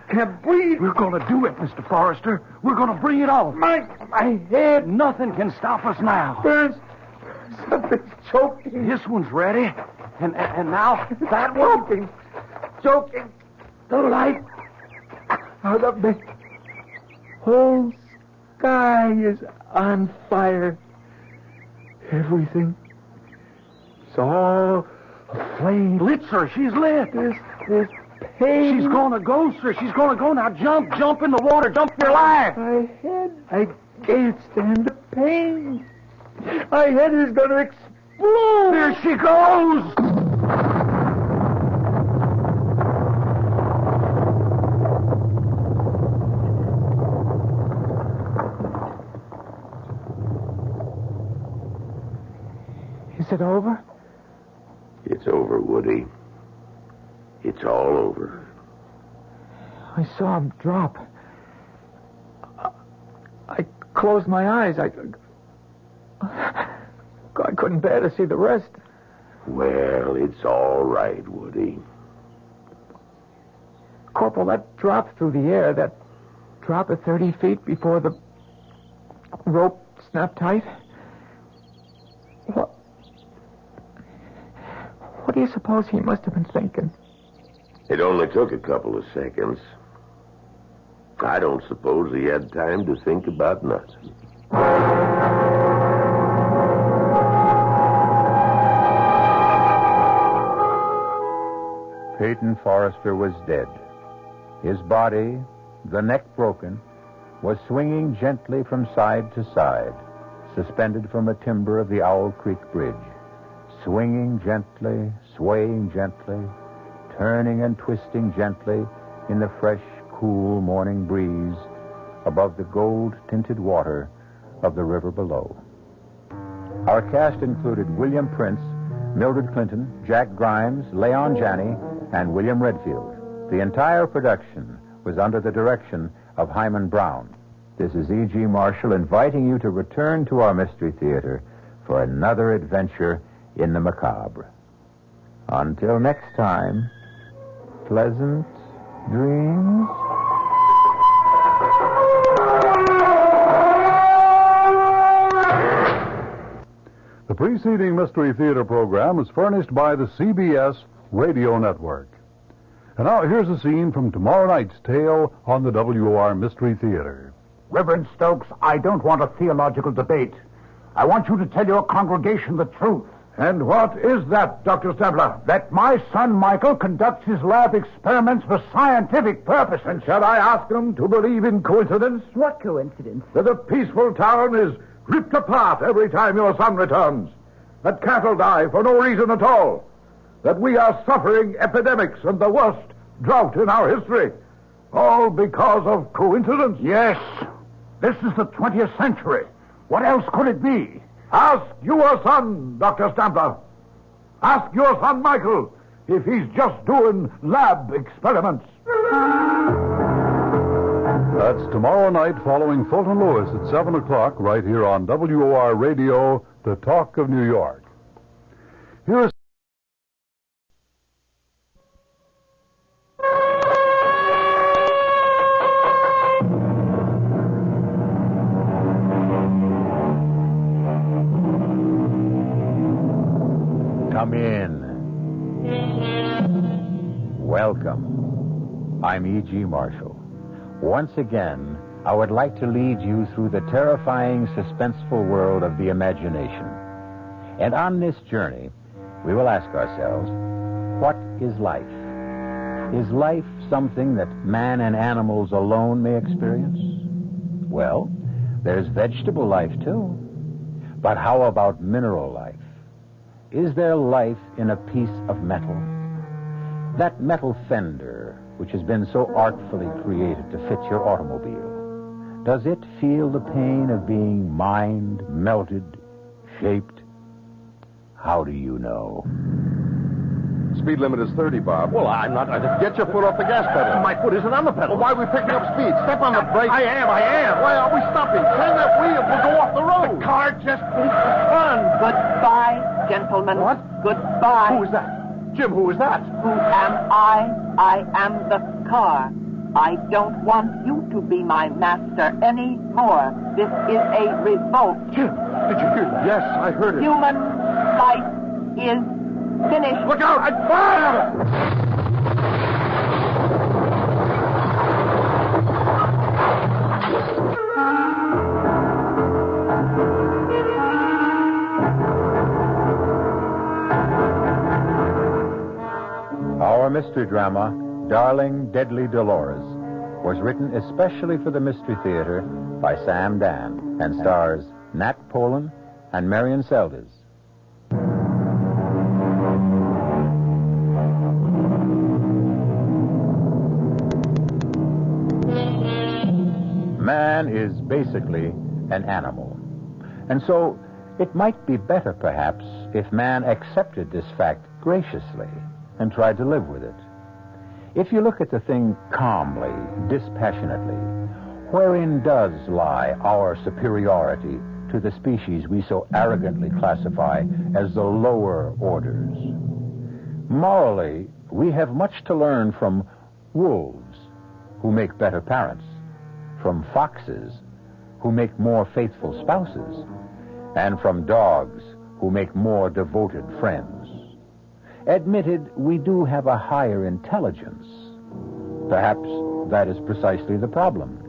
can't breathe. We're going to do it, Mr. Forrester. We're going to bring it off. My head. Nothing can stop us now. Burns. Something's choking. This one's ready. And now that one. Choking the life out of me. Whole sky is on fire. Everything. It's all aflame. Lit, sir. She's lit. This pain. She's gonna go, sir. She's gonna go. Now jump in the water. Jump for your life. I can't stand the pain. My head is gonna explode. There she goes. Is it over? It's over, Woody. It's all over. I saw him drop. I closed my eyes. I couldn't bear to see the rest. Well, it's all right, Woody. Corporal, that drop through the air, that drop at 30 feet before the rope snapped tight. What do you suppose he must have been thinking? It only took a couple of seconds. I don't suppose he had time to think about nothing. Peyton Forrester was dead. His body, the neck broken, was swinging gently from side to side, suspended from a timber of the Owl Creek Bridge. Swinging gently, swaying gently, turning and twisting gently in the fresh, cool morning breeze above the gold-tinted water of the river below. Our cast included William Prince, Mildred Clinton, Jack Grimes, Leon Janney, and William Redfield. The entire production was under the direction of Hyman Brown. This is E.G. Marshall inviting you to return to our Mystery Theater for another adventure in the macabre. Until next time, pleasant dreams. The preceding Mystery Theater program is furnished by the CBS Radio Network. And now here's a scene from tomorrow night's tale on the WOR Mystery Theater. Reverend Stokes, I don't want a theological debate. I want you to tell your congregation the truth. And what is that, Dr. Stambler? That my son Michael conducts his lab experiments for scientific purposes. And shall I ask them to believe in coincidence? What coincidence? That a peaceful town is ripped apart every time your son returns. That cattle die for no reason at all. That we are suffering epidemics and the worst drought in our history. All because of coincidence? Yes. This is the 20th century. What else could it be? Ask your son, Dr. Stambler. Ask your son, Michael, if he's just doing lab experiments. That's tomorrow night following Fulton Lewis at 7 o'clock right here on WOR Radio, the Talk of New York. Here's Come in. Welcome. I'm E.G. Marshall. Once again, I would like to lead you through the terrifying, suspenseful world of the imagination. And on this journey, we will ask ourselves, what is life? Is life something that man and animals alone may experience? Well, there's vegetable life, too. But how about mineral life? Is there life in a piece of metal? That metal fender, which has been so artfully created to fit your automobile, does it feel the pain of being mined, melted, shaped? How do you know? Speed limit is 30, Bob. Well, I'm not. Get your foot off the gas pedal. My foot isn't on the pedal. Well, why are we picking up speed? Step on the brake. I am. Why are we stopping? Turn that wheel. We'll go off the road. The car just spun. Goodbye, gentlemen. What? Goodbye. Who is that? Jim, who is that? Who am I? I am the car. I don't want you to be my master anymore. This is a revolt. Jim, did you hear that? Yes, I heard it. Human life is finished. Look out! I'd fire! Our mystery drama Darling, Deadly Dolores was written especially for the Mystery Theater by Sam Dan and stars Nat Polen and Marion Seldes. Man is basically an animal. And so it might be better, perhaps, if man accepted this fact graciously and tried to live with it. If you look at the thing calmly, dispassionately, wherein does lie our superiority to the species we so arrogantly classify as the lower orders? Morally, we have much to learn from wolves, who make better parents, from foxes, who make more faithful spouses, and from dogs, who make more devoted friends. Admitted, we do have a higher intelligence. Perhaps that is precisely the problem.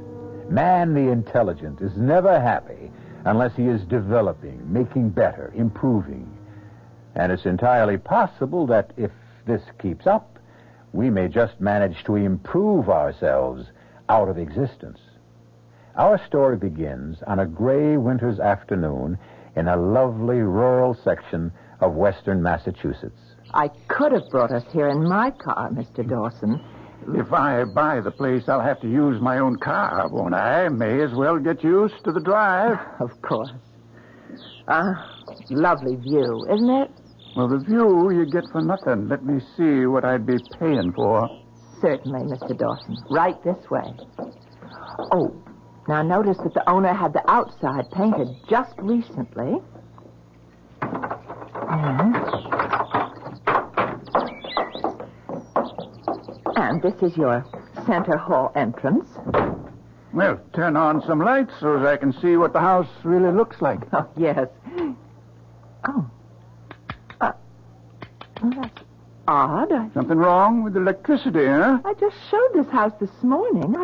Man, the intelligent, is never happy unless he is developing, making better, improving. And it's entirely possible that if this keeps up, we may just manage to improve ourselves out of existence. Our story begins on a gray winter's afternoon in a lovely rural section of western Massachusetts. I could have brought us here in my car, Mr. Dawson. If I buy the place, I'll have to use my own car, won't I? May as well get used to the drive. Of course. Lovely view, isn't it? Well, the view you get for nothing. Let me see what I'd be paying for. Certainly, Mr. Dawson. Right this way. Oh, now notice that the owner had the outside painted just recently. And this is your center hall entrance. Well, turn on some lights so as I can see what the house really looks like. Oh, yes. Oh. That's odd. Something wrong with the electricity, huh? I just showed this house this morning.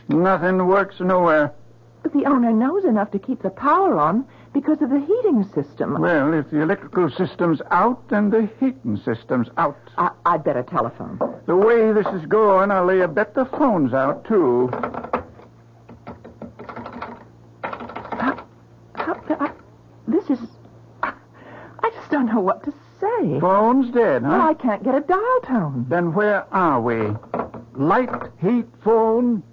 Nothing works nowhere. But the owner knows enough to keep the power on because of the heating system. Well, if the electrical system's out, then the heating system's out. I'd better telephone. The way this is going, I'll lay a bet the phone's out, too. This is... I just don't know what to say. Phone's dead, huh? Well, I can't get a dial tone. Then where are we? Light, heat, phone...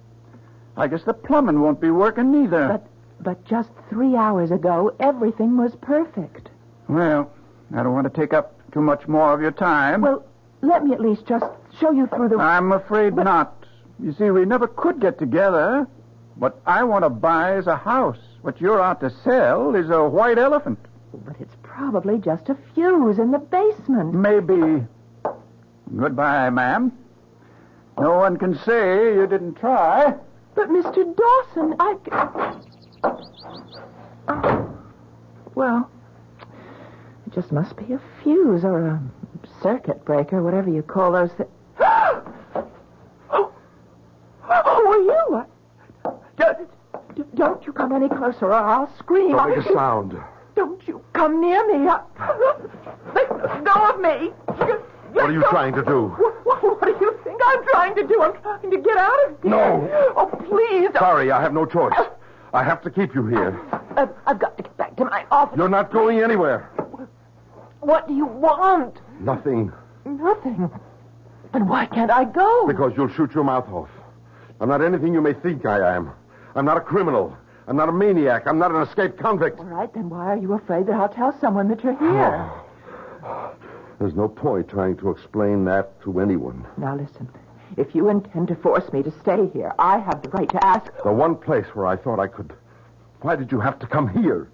I guess the plumbing won't be working neither. But just 3 hours ago, everything was perfect. Well, I don't want to take up too much more of your time. Well, let me at least just show you through the... I'm afraid not. You see, we never could get together. What I want to buy is a house. What you're out to sell is a white elephant. But it's probably just a fuse in the basement. Maybe. Goodbye, ma'am. No one can say you didn't try. But, Mr. Dawson, well, it just must be a fuse or a circuit breaker, whatever you call those things. Oh, are you? Don't you come any closer or I'll scream. Don't make a sound. Don't you come near me. Let go of me. What are you trying to do? What do you think I'm trying to do? I'm trying to get out of here. No. Oh, please. Sorry, I have no choice. I have to keep you here. I've got to get back to my office. You're not going anywhere. What do you want? Nothing. Nothing? Then why can't I go? Because you'll shoot your mouth off. I'm not anything you may think I am. I'm not a criminal. I'm not a maniac. I'm not an escaped convict. All right, then why are you afraid that I'll tell someone that you're here? There's no point trying to explain that to anyone. Now listen, if you intend to force me to stay here, I have the right to ask... The one place where I thought I could... Why did you have to come here?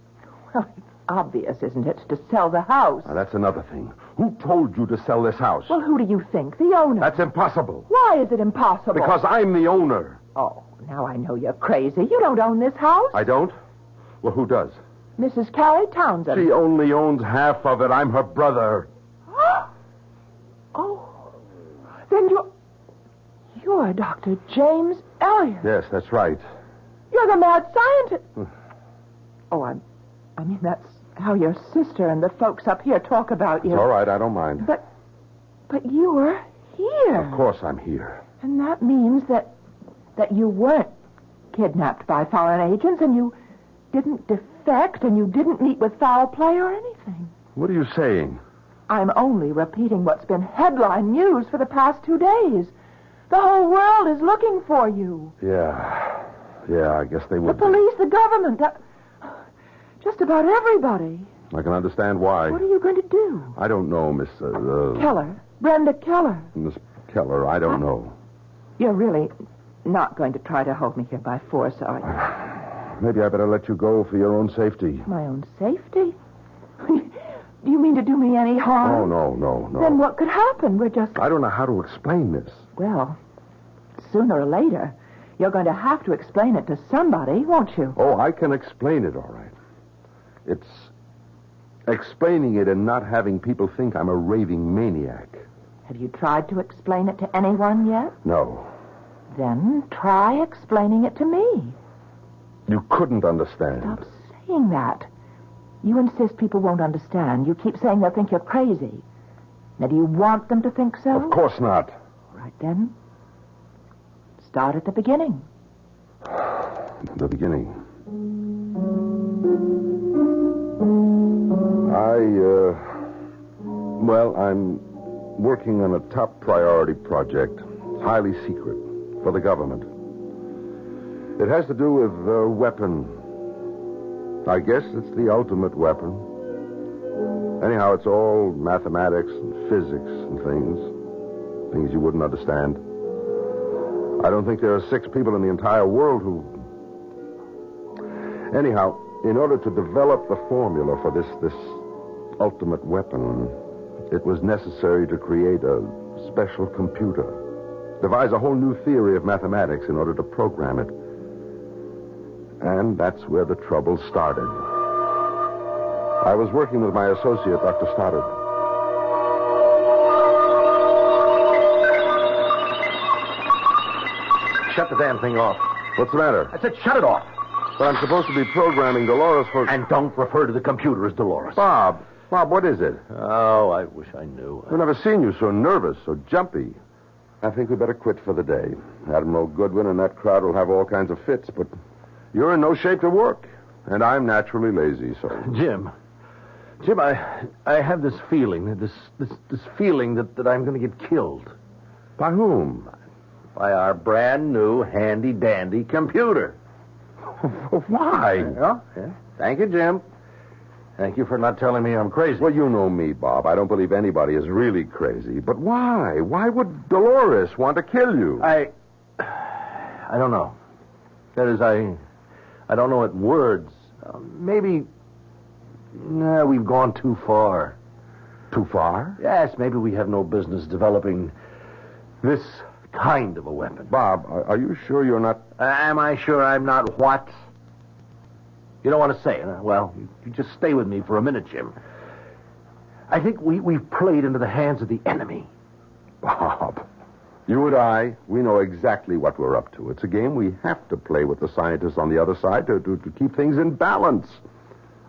Well, it's obvious, isn't it, to sell the house? Now, that's another thing. Who told you to sell this house? Well, who do you think? The owner. That's impossible. Why is it impossible? Because I'm the owner. Oh, now I know you're crazy. You don't own this house. I don't? Well, who does? Mrs. Carrie Townsend. She only owns half of it. I'm her brother. Oh, then you're Dr. James Elliott. Yes, that's right. You're the mad scientist. Oh, I mean, that's how your sister and the folks up here talk about you. It's all right, I don't mind. But you were here. Of course I'm here. And that means that you weren't kidnapped by foreign agents, and you didn't defect, and you didn't meet with foul play or anything. What are you saying? I'm only repeating what's been headline news for the past 2 days. The whole world is looking for you. Yeah, I guess they The would. police, the government, just about everybody. I can understand why. What are you going to do? I don't know, Miss... Keller. Brenda Keller. Miss Keller, I don't know. You're really not going to try to hold me here by force, are you? Maybe I better let you go for your own safety. My own safety? Do you mean to do me any harm? Oh, no. Then what could happen? We're just... I don't know how to explain this. Well, sooner or later, you're going to have to explain it to somebody, won't you? Oh, I can explain it, all right. It's explaining it and not having people think I'm a raving maniac. Have you tried to explain it to anyone yet? No. Then try explaining it to me. You couldn't understand. Stop saying that. You insist people won't understand. You keep saying they'll think you're crazy. Now, do you want them to think so? Of course not. All right, then. Start at the beginning. The beginning. I'm working on a top priority project. It's highly secret for the government. It has to do with a weapon. I guess it's the ultimate weapon. Anyhow, it's all mathematics and physics and things you wouldn't understand. I don't think there are 6 people in the entire world who... Anyhow, in order to develop the formula for this ultimate weapon, it was necessary to create a special computer, devise a whole new theory of mathematics in order to program it. And that's where the trouble started. I was working with my associate, Dr. Stoddard. Shut the damn thing off. What's the matter? I said shut it off. But I'm supposed to be programming Dolores for... And don't refer to the computer as Dolores. Bob, what is it? Oh, I wish I knew. I've never seen you so nervous, so jumpy. I think we better quit for the day. Admiral Goodwin and that crowd will have all kinds of fits, but you're in no shape to work. And I'm naturally lazy, so... Jim, I have this feeling, this feeling that I'm going to get killed. By whom? By our brand new handy-dandy computer. Why? Yeah. Thank you, Jim. Thank you for not telling me I'm crazy. Well, you know me, Bob. I don't believe anybody is really crazy. But why? Why would Dolores want to kill you? I don't know. That is, I don't know it in words. Maybe we've gone too far. Too far? Yes, maybe we have no business developing this kind of a weapon. Bob, are you sure you're not... Am I sure I'm not what? You don't want to say it. Well, you just stay with me for a minute, Jim. I think we've played into the hands of the enemy. Bob, you and I, we know exactly what we're up to. It's a game we have to play with the scientists on the other side to keep things in balance.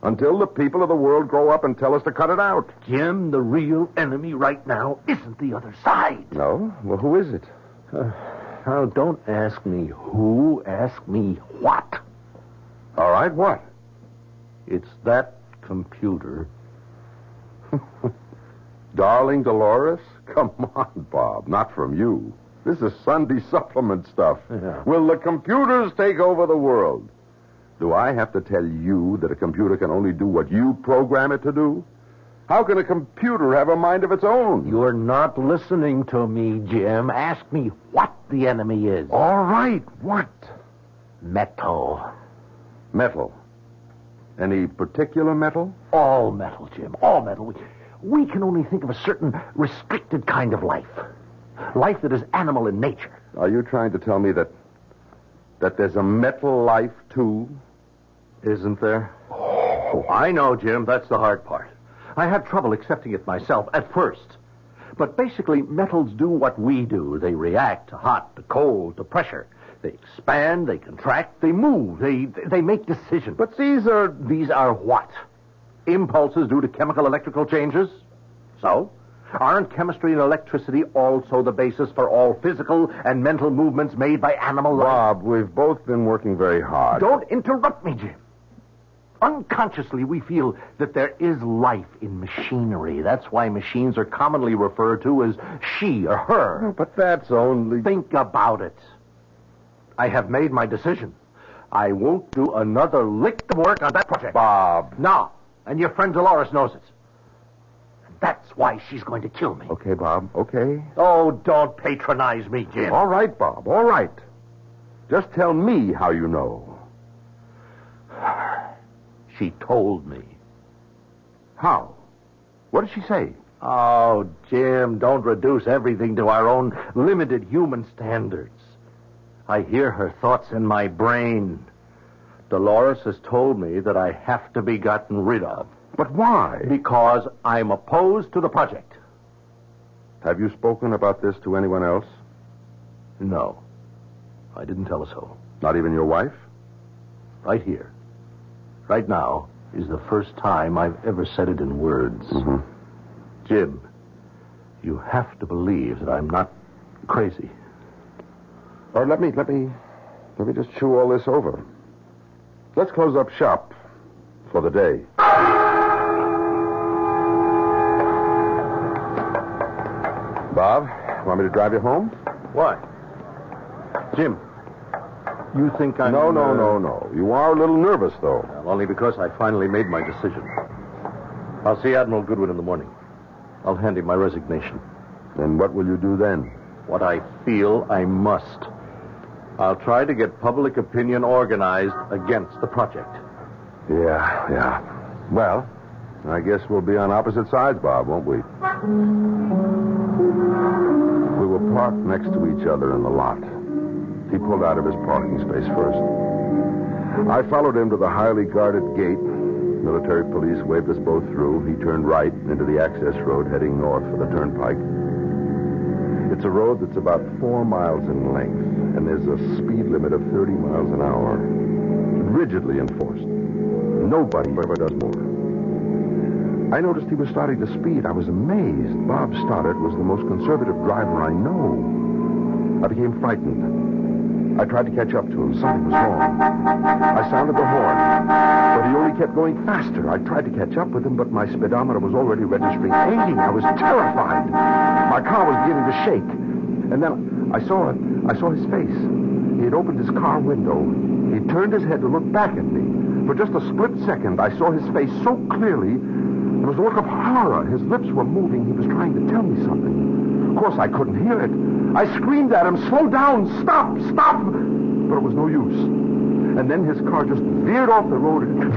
Until the people of the world grow up and tell us to cut it out. Jim, the real enemy right now isn't the other side. No? Well, who is it? Now, don't ask me who, ask me what. All right, what? It's that computer. Darling Dolores? Come on, Bob, not from you. This is Sunday supplement stuff. Yeah. Will the computers take over the world? Do I have to tell you that a computer can only do what you program it to do? How can a computer have a mind of its own? You're not listening to me, Jim. Ask me what the enemy is. All right, what? Metal. Metal? Any particular metal? All metal, Jim. All metal. We can only think of a certain restricted kind of life. Life that is animal in nature. Are you trying to tell me that there's a metal life, too? Isn't there? Oh, I know, Jim. That's the hard part. I had trouble accepting it myself at first. But basically, metals do what we do. They react to hot, to cold, to pressure. They expand, they contract, they move, they make decisions. But these are what? Impulses due to chemical electrical changes? So, Aren't chemistry and electricity also the basis for all physical and mental movements made by animal life? Bob, we've both been working very hard. Don't interrupt me, Jim. Unconsciously, we feel that there is life in machinery. That's why machines are commonly referred to as she or her. No, but that's only... Think about it. I have made my decision. I won't do another lick of work on that project. Bob. No. And your friend Dolores knows it. That's why she's going to kill me. Okay, Bob, okay. Oh, don't patronize me, Jim. All right, Bob, all right. Just tell me how you know. She told me. How? What did she say? Oh, Jim, don't reduce everything to our own limited human standards. I hear her thoughts in my brain. Dolores has told me that I have to be gotten rid of. But why? Because I'm opposed to the project. Have you spoken about this to anyone else? No. I didn't tell her so. Not even your wife? Right here. Right now is the first time I've ever said it in words. Mm-hmm. Jim, you have to believe that I'm not crazy. Or let me just chew all this over. Let's close up shop for the day. Bob, want me to drive you home? Why? Jim, you think I'm... No. You are a little nervous, though. Well, only because I finally made my decision. I'll see Admiral Goodwin in the morning. I'll hand him my resignation. And what will you do then? What I feel I must. I'll try to get public opinion organized against the project. Yeah. Well, I guess we'll be on opposite sides, Bob, won't we? We were parked next to each other in the lot. He pulled out of his parking space first. I followed him to the highly guarded gate. Military police waved us both through. He turned right into the access road heading north for the turnpike. It's a road that's about 4 miles in length, and there's a speed limit of 30 miles an hour. Rigidly enforced. Nobody ever does more. I noticed he was starting to speed. I was amazed. Bob Stoddard was the most conservative driver I know. I became frightened. I tried to catch up to him. Something was wrong. I sounded the horn, but he only kept going faster. I tried to catch up with him, but my speedometer was already registering 80. I was terrified. My car was beginning to shake. And then I saw his face. He had opened his car window. He turned his head to look back at me. For just a split second, I saw his face so clearly. There was a look of horror. His lips were moving. He was trying to tell me something. Of course, I couldn't hear it. I screamed at him, "Slow down! Stop! Stop!" But it was no use. And then his car just veered off the road and...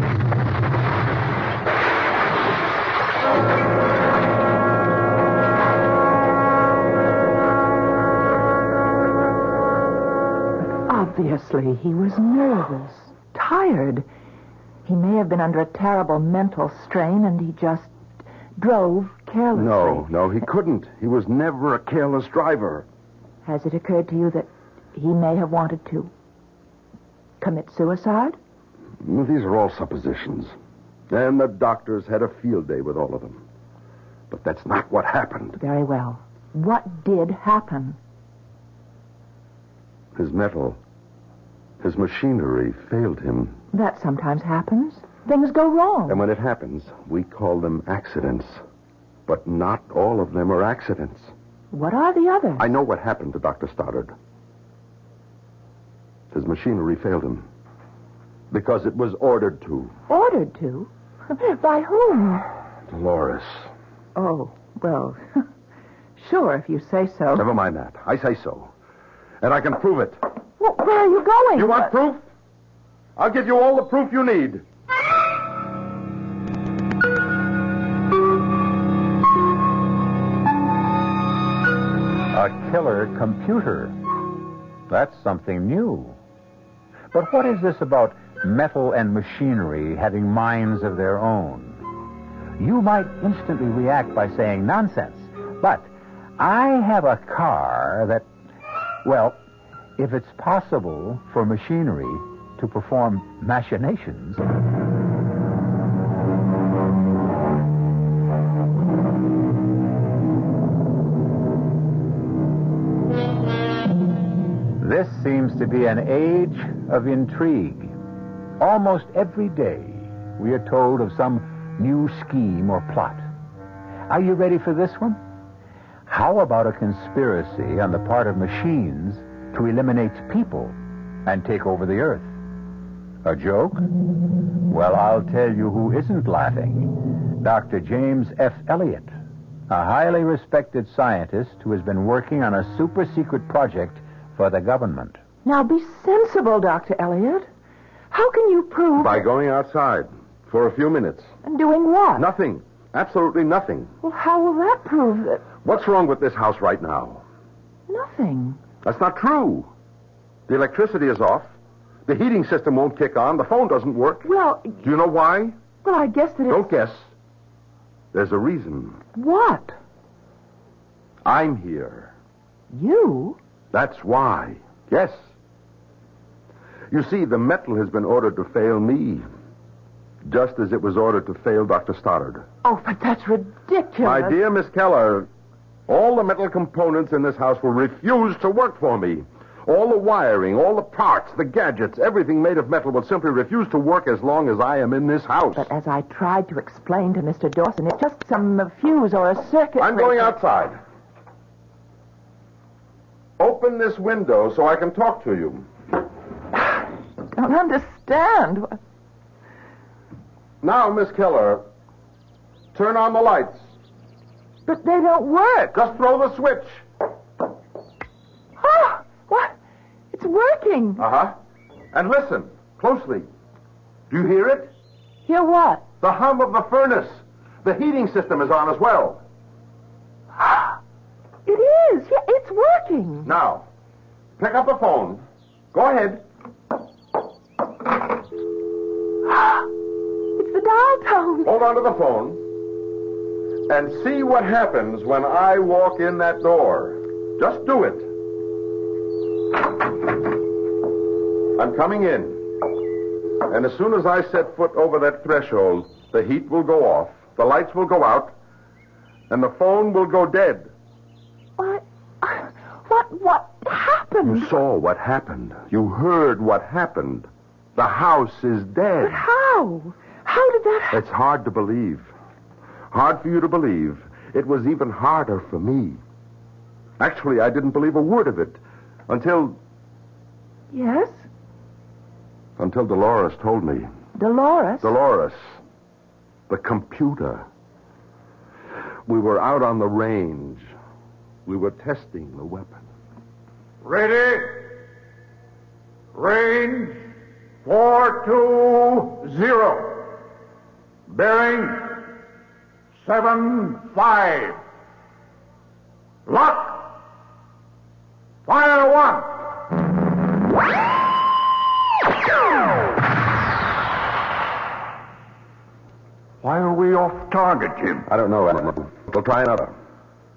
Obviously, he was nervous, tired. He may have been under a terrible mental strain, and he just drove carelessly. No, he couldn't. He was never a careless driver. Has it occurred to you that he may have wanted to commit suicide? These are all suppositions. And the doctors had a field day with all of them. But that's not what happened. Very well. What did happen? His machinery failed him. That sometimes happens. Things go wrong. And when it happens, we call them accidents. But not all of them are accidents. What are the others? I know what happened to Dr. Stoddard. His machinery failed him. Because it was ordered to. Ordered to? By whom? Dolores. Oh, well, sure, if you say so. Never mind that. I say so. And I can prove it. Well, where are you going? You want proof? I'll give you all the proof you need. A killer computer. That's something new. But what is this about metal and machinery having minds of their own? You might instantly react by saying nonsense, but I have a car that, well, if it's possible for machinery to perform machinations... seems to be an age of intrigue. Almost every day, we are told of some new scheme or plot. Are you ready for this one? How about a conspiracy on the part of machines to eliminate people and take over the earth? A joke? Well, I'll tell you who isn't laughing. Dr. James F. Elliott, a highly respected scientist who has been working on a super-secret project for the government. Now be sensible, Dr. Elliott. How can you prove... By going outside for a few minutes. And doing what? Nothing. Absolutely nothing. Well, how will that prove that... What's wrong with this house right now? Nothing. That's not true. The electricity is off. The heating system won't kick on. The phone doesn't work. Well... Do you know why? Well, I guess that it's... Don't guess. There's a reason. What? I'm here. You? That's why. Yes. You see, the metal has been ordered to fail me, just as it was ordered to fail Dr. Stoddard. Oh, but that's ridiculous. My dear Miss Keller, all the metal components in this house will refuse to work for me. All the wiring, all the parts, the gadgets, everything made of metal will simply refuse to work as long as I am in this house. But as I tried to explain to Mr. Dawson, it's just some fuse or a circuit... I'm going outside. Open this window so I can talk to you. I don't understand. Now, Miss Keller, turn on the lights. But they don't work. Just throw the switch. Oh, what? It's working. Uh-huh. And listen, closely. Do you hear it? Hear what? The hum of the furnace. The heating system is on as well. It is. Yeah, it's working. Now, pick up the phone. Go ahead. It's the dial tone. Hold on to the phone and see what happens when I walk in that door. Just do it. I'm coming in. And as soon as I set foot over that threshold, the heat will go off, the lights will go out, and the phone will go dead. What happened? You saw what happened. You heard what happened. The house is dead. But how? How did that happen? It's hard to believe. Hard for you to believe. It was even harder for me. Actually, I didn't believe a word of it until... Yes? Until Dolores told me. Dolores? Dolores. The computer. We were out on the range. We were testing the weapon. Ready? Range 420. Bearing 75. Lock. Fire one. Why are we off target, Jim? I don't know, Admiral. We'll try another.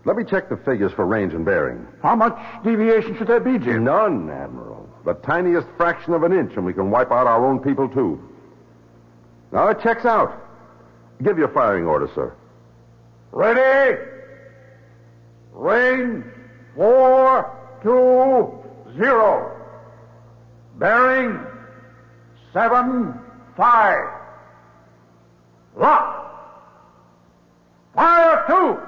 Let me check the figures for range and bearing. How much deviation should there be, Jim? None, Admiral. The tiniest fraction of an inch, and we can wipe out our own people, too. Now, it checks out. Give your firing order, sir. Ready? Range 420. Bearing 75. Lock. Fire two.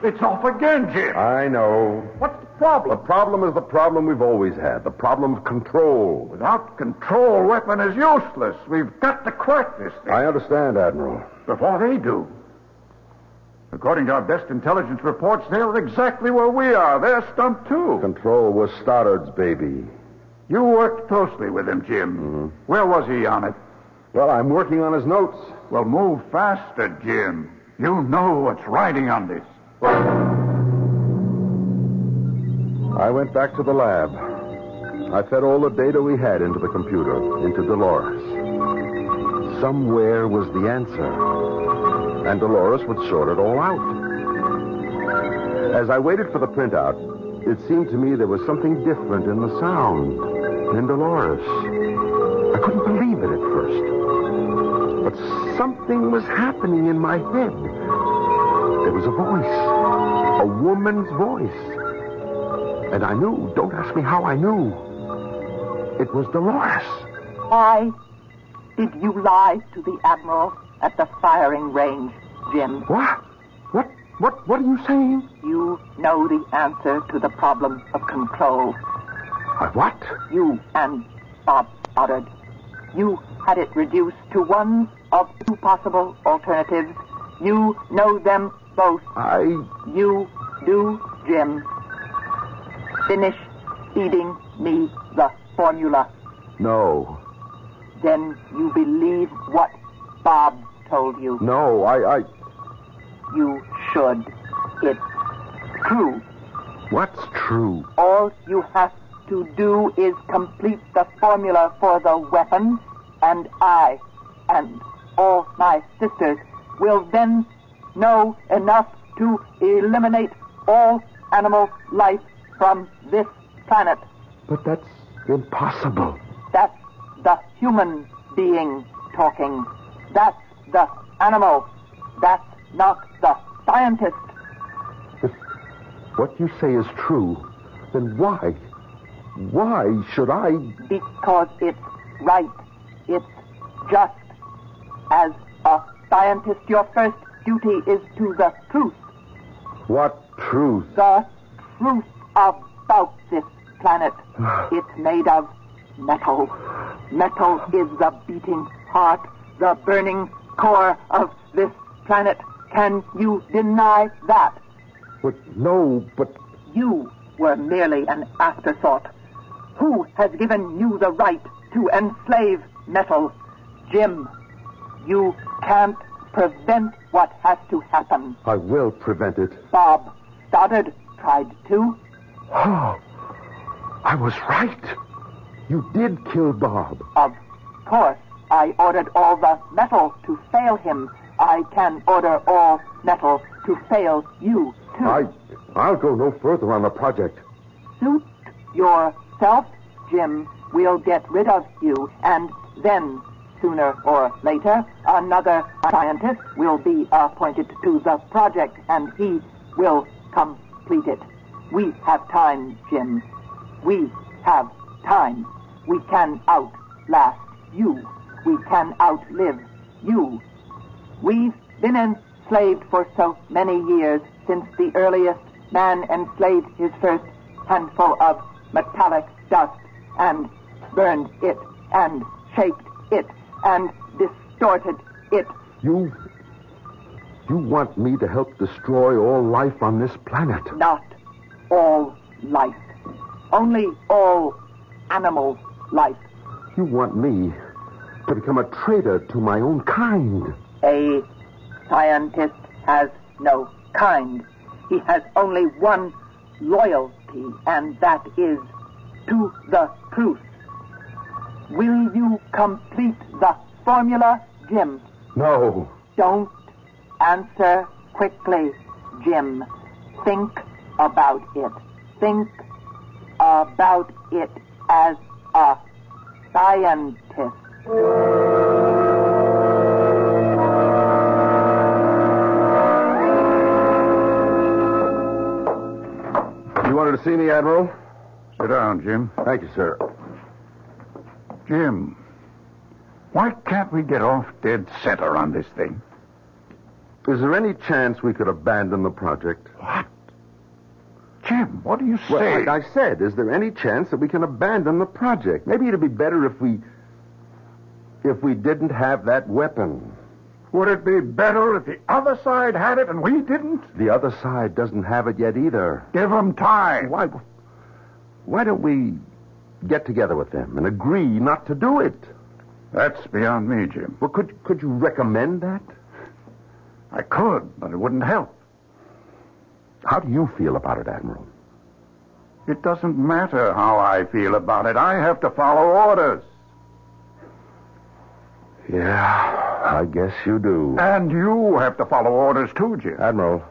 It's off again, Jim. I know. What's the problem? The problem is the problem we've always had. The problem of control. Without control, weapon is useless. We've got to crack this thing. I understand, Admiral. Before they do. According to our best intelligence reports, they're exactly where we are. They're stumped, too. Control was Stoddard's baby. You worked closely with him, Jim. Mm-hmm. Where was he on it? Well, I'm working on his notes. Well, move faster, Jim. You know what's riding on this. I went back to the lab. I fed all the data we had into the computer, into Dolores. Somewhere was the answer. And Dolores would sort it all out. As I waited for the printout, it seemed to me there was something different in the sound, in Dolores. I couldn't believe it at first. But something was happening in my head. There was a voice. A A woman's voice. And I knew, don't ask me how I knew. It was Dolores. Why did you lie to the Admiral at the firing range, Jim? What are you saying? You know the answer to the problem of control. What? You and Bob Stoddard. You had it reduced to one of two possible alternatives. You know them both. You do, Jim. Finish feeding me the formula. No. Then you believe what Bob told you. No, You should. It's true. What's true? All you have to do is complete the formula for the weapon, and I and all my sisters will then know enough to eliminate all animal life from this planet. But that's impossible. That's the human being talking. That's the animal. That's not the scientist. If what you say is true, then why? Why should I? Because it's right. It's just. As a scientist, your first duty is to the truth. What truth? The truth about this planet. It's made of metal. Metal is the beating heart, the burning core of this planet. Can you deny that? But no, but... You were merely an afterthought. Who has given you the right to enslave metal? Jim, you can't prevent what has to happen. I will prevent it. Bob Stoddard tried to. Oh, I was right. You did kill Bob. Of course, I ordered all the metal to fail him. I can order all metal to fail you, too. I'll go no further on the project. Suit yourself, Jim. We'll get rid of you, and then, sooner or later, another scientist will be appointed to the project, and he will complete it. We have time, Jim. We have time. We can outlast you. We can outlive you. We've been enslaved for so many years, since the earliest man enslaved his first handful of metallic dust and burned it and shaped it and distorted it. You want me to help destroy all life on this planet? Not all life. Only all animal life. You want me to become a traitor to my own kind? A scientist has no kind. He has only one loyalty, and that is to the truth. Will you complete the formula, Jim? No. Don't answer quickly, Jim. Think about it. Think about it as a scientist. You wanted to see me, Admiral? Sit down, Jim. Thank you, sir. Jim, why can't we get off dead center on this thing? Is there any chance we could abandon the project? What? Jim, what do you say? Well, like I said, is there any chance that we can abandon the project? Maybe it'd be better if we didn't have that weapon. Would it be better if the other side had it and we didn't? The other side doesn't have it yet either. Give them time. Why don't we get together with them and agree not to do it? That's beyond me, Jim. Well, could you recommend that? I could, but it wouldn't help. How do you feel about it, Admiral? It doesn't matter how I feel about it. I have to follow orders. Yeah, I guess you do. And you have to follow orders too, Jim. Admiral,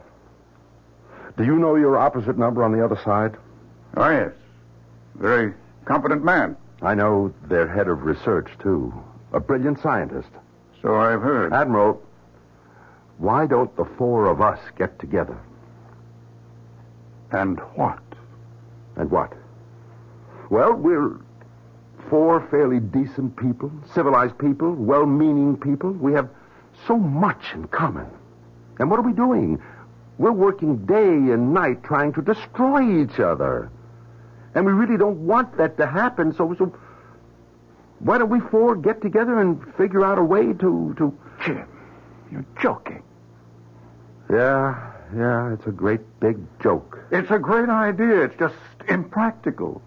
do you know your opposite number on the other side? Oh, yes. Very competent man. I know their head of research, too. A brilliant scientist. So I've heard. Admiral, why don't the four of us get together? And what? And what? Well, we're 4 fairly decent people, civilized people, well-meaning people. We have so much in common. And what are we doing? We're working day and night trying to destroy each other. And we really don't want that to happen, so why don't we 4 get together and figure out a way to... Jim, you're joking. Yeah, it's a great big joke. It's a great idea. It's just impractical.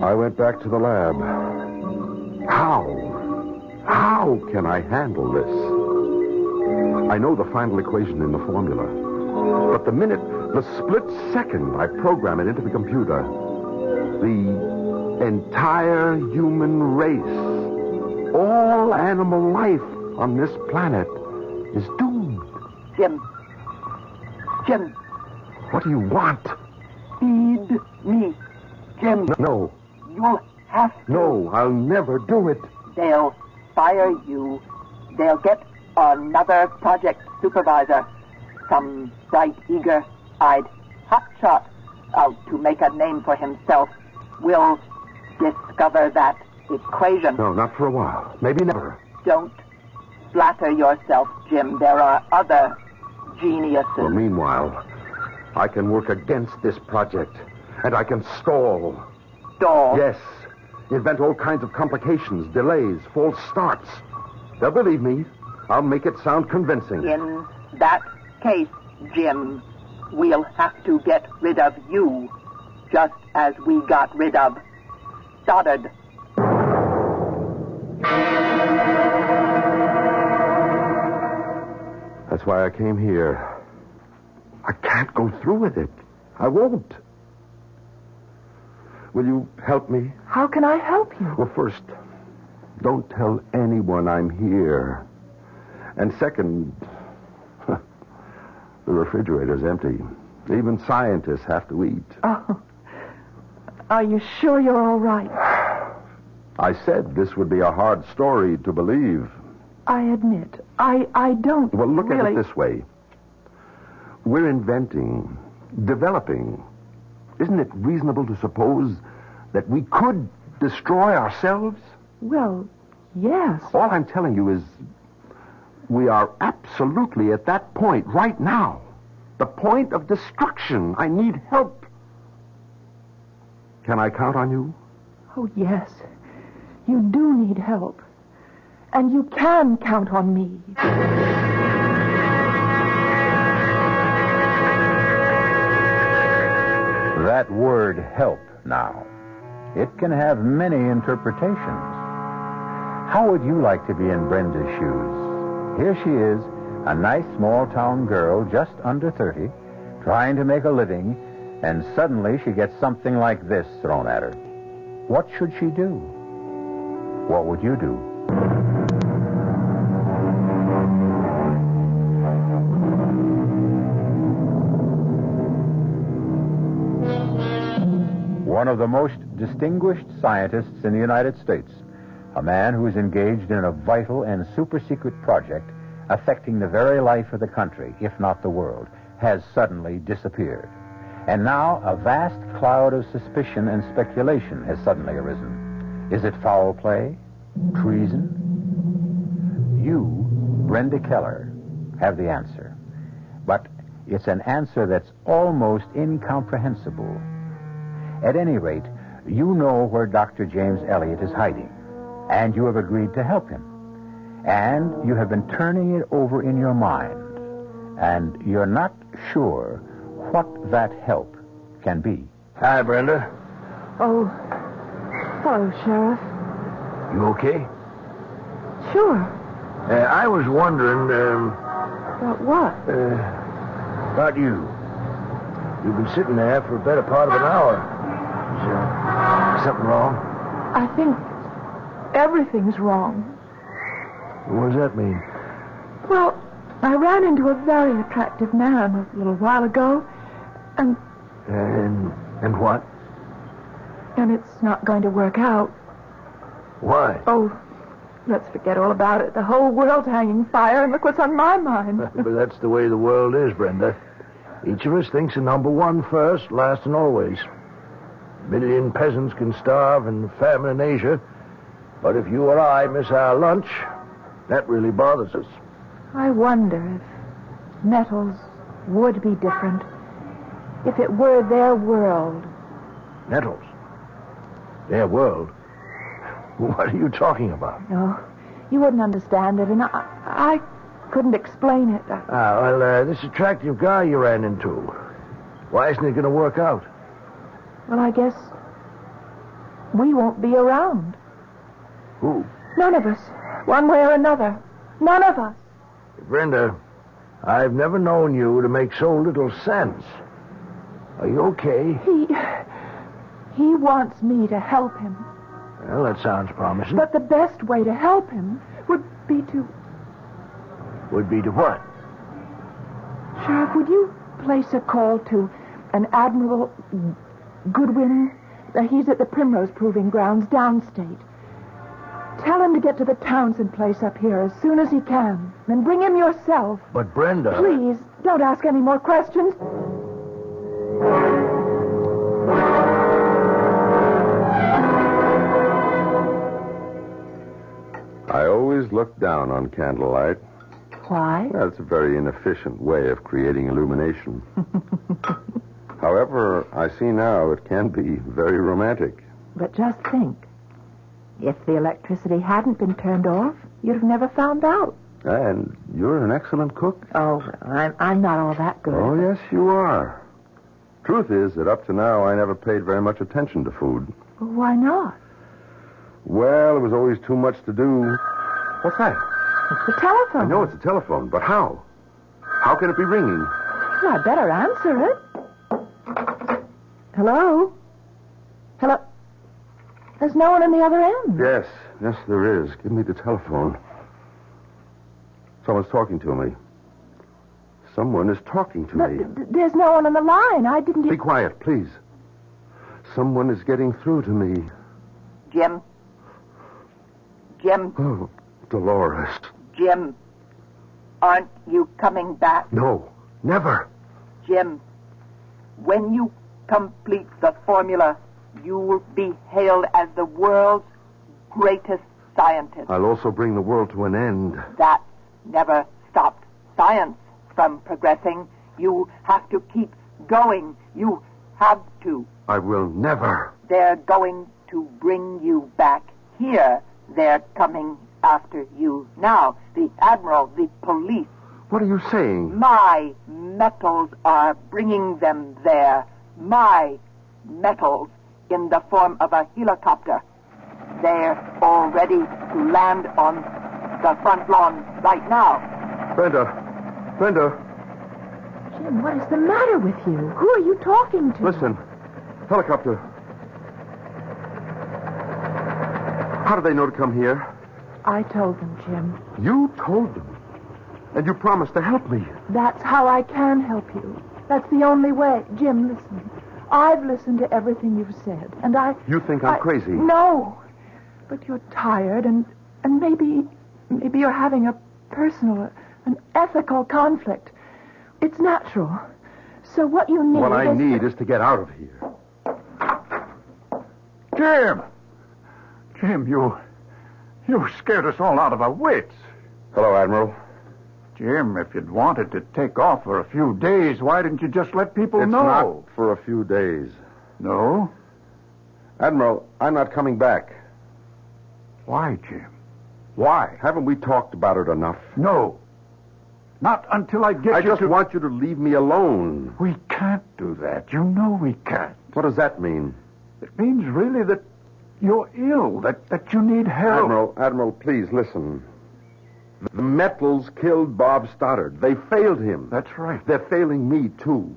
I went back to the lab. How can I handle this? I know the final equation in the formula. But the split second I program it into the computer, the entire human race, all animal life on this planet is doomed. Jim. What do you want? Feed me, Jim. No. You'll have to. No, I'll never do it. They'll fire you. They'll get another project supervisor. Some bright, eager-eyed hotshot out to make a name for himself will discover that equation. No, not for a while. Maybe never. Don't flatter yourself, Jim. There are other geniuses. Well, meanwhile, I can work against this project, and I can stall. Stall? Yes. Invent all kinds of complications, delays, false starts. They'll believe me. I'll make it sound convincing. In that case, Jim, we'll have to get rid of you, just as we got rid of Stoddard. That's why I came here. I can't go through with it. I won't. Will you help me? How can I help you? Well, first, don't tell anyone I'm here. And second, the refrigerator's empty. Even scientists have to eat. Oh. Are you sure you're all right? I said this would be a hard story to believe. I admit, I don't Well, look really... at it this way. We're inventing, developing. Isn't it reasonable to suppose that we could destroy ourselves? Well, yes. All I'm telling you is we are absolutely at that point right now. The point of destruction. I need help. Can I count on you? Oh, yes. You do need help. And you can count on me. That word help now. It can have many interpretations. How would you like to be in Brenda's shoes? Here she is, a nice small-town girl just under 30, trying to make a living, and suddenly she gets something like this thrown at her. What should she do? What would you do? One of the most distinguished scientists in the United States, a man who is engaged in a vital and super-secret project affecting the very life of the country, if not the world, has suddenly disappeared. And now a vast cloud of suspicion and speculation has suddenly arisen. Is it foul play? Treason? You, Brenda Keller, have the answer. But it's an answer that's almost incomprehensible. At any rate, you know where Dr. James Elliott is hiding, and you have agreed to help him. And you have been turning it over in your mind, and you're not sure what that help can be. Hi, Brenda. Oh, hello, Sheriff. You okay? Sure. I was wondering, About what? about you. You've been sitting there for a better part of an hour. Is something wrong? I think everything's wrong. What does that mean? Well, I ran into a very attractive man a little while ago, and what? it's not going to work out. Why? Oh, Let's forget all about it. The whole world's hanging fire, and look what's on my mind. But that's the way the world is, Brenda. Each of us thinks of number one first, last and always. 1 million peasants can starve and famine in Asia, but if you or I miss our lunch, that really bothers us. I wonder if metals would be different if it were their world. Metals? Their world? What are you talking about? No, you wouldn't understand it, and I couldn't explain it. This attractive guy you ran into, why isn't it going to work out? Well, I guess we won't be around. Who? None of us. One way or another. None of us. Brenda, I've never known you to make so little sense. Are you okay? He wants me to help him. Well, that sounds promising. But the best way to help him would be to... Would be to what? Sheriff, would you place a call to an Admiral Goodwin? He's at the Primrose Proving Grounds downstate. Tell him to get to the Townsend place up here as soon as he can. Then bring him yourself. But Brenda... Please, don't ask any more questions. I always look down on candlelight. Why? Well, it's a very inefficient way of creating illumination. However, I see now it can be very romantic. But just think. If the electricity hadn't been turned off, you'd have never found out. And you're an excellent cook. Oh, well, I'm not all that good. Oh, yes, you are. Truth is that up to now, I never paid very much attention to food. Well, why not? Well, there was always too much to do. What's that? It's the telephone. I know it's a telephone, but how? How can it be ringing? Well, I'd better answer it. Hello? Hello? There's no one on the other end. Yes, there is. Give me the telephone. Someone's talking to me. Someone is talking to me. There's no one on the line. I didn't... Be quiet, please. Someone is getting through to me. Jim? Oh, Dolores. Jim, aren't you coming back? No, never. Jim, when you complete the formula, you will be hailed as the world's greatest scientist. I'll also bring the world to an end. That never stopped science from progressing. You have to keep going. You have to. I will never. They're going to bring you back here. They're coming after you now. The Admiral, the police. What are you saying? My metals are bringing them there. My metals in the form of a helicopter. They're all ready to land on the front lawn right now. Brenda. Jim, what is the matter with you? Who are you talking to? Listen. Helicopter. How did they know to come here? I told them, Jim. You told them? And you promised to help me. That's how I can help you. That's the only way. Jim, listen. I've listened to everything you've said, and You think I'm crazy? No. But you're tired, and maybe you're having a personal, an ethical conflict. It's natural. So what you need What I need is to get out of here. Jim, you scared us all out of our wits. Hello, Admiral. Jim, if you'd wanted to take off for a few days, why didn't you just let people know? It's not for a few days. No? Admiral, I'm not coming back. Why, Jim? Why? Haven't we talked about it enough? No. Not until I get I just want you to leave me alone. We can't do that. You know we can't. What does that mean? It means really that you're ill, that you need help. Admiral, please listen. The metals killed Bob Stoddard. They failed him. That's right. They're failing me, too.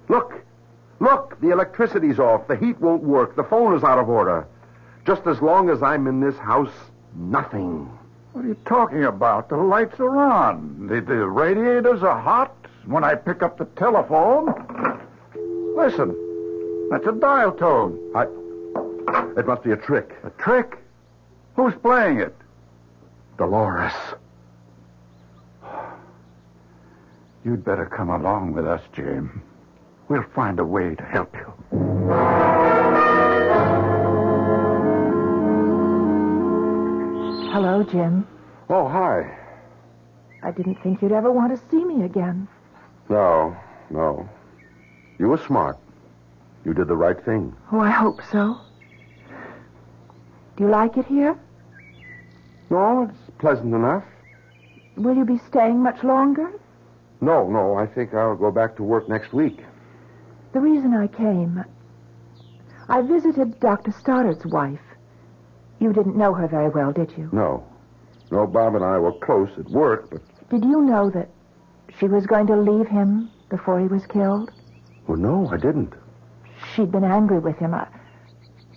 Look, the electricity's off. The heat won't work. The phone is out of order. Just as long as I'm in this house, nothing. What are you talking about? The lights are on. The radiators are hot. When I pick up the telephone... Listen, that's a dial tone. It must be a trick. A trick? Who's playing it? Dolores. You'd better come along with us, Jim. We'll find a way to help you. Hello, Jim. Oh, hi. I didn't think you'd ever want to see me again. No. You were smart. You did the right thing. Oh, I hope so. Do you like it here? No, it's pleasant enough. Will you be staying much longer? No, I think I'll go back to work next week. The reason I came, I visited Dr. Stoddard's wife. You didn't know her very well, did you? No, Bob and I were close at work, but... Did you know that she was going to leave him before he was killed? Well, no, I didn't. She'd been angry with him.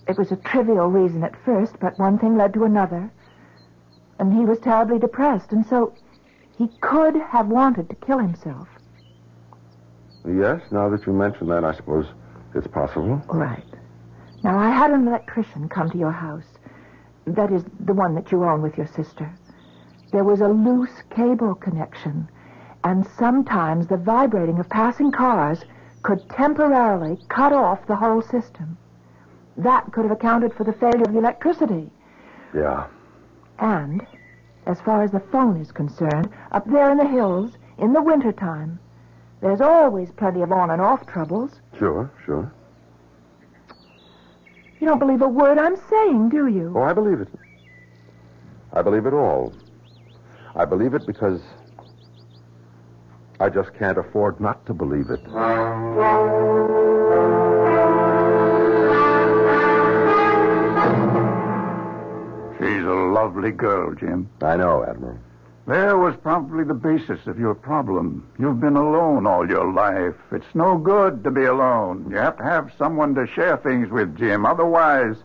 It was a trivial reason at first, but one thing led to another. And he was terribly depressed, and so he could have wanted to kill himself. Yes, now that you mention that, I suppose it's possible. Right. Now, I had an electrician come to your house. That is, the one that you own with your sister. There was a loose cable connection, and sometimes the vibrating of passing cars could temporarily cut off the whole system. That could have accounted for the failure of the electricity. Yeah. And, as far as the phone is concerned, up there in the hills, in the wintertime, there's always plenty of on and off troubles. Sure. You don't believe a word I'm saying, do you? Oh, I believe it. I believe it all. I believe it because I just can't afford not to believe it. She's a lovely girl, Jim. I know, Admiral. There was probably the basis of your problem. You've been alone all your life. It's no good to be alone. You have to have someone to share things with, Jim. Otherwise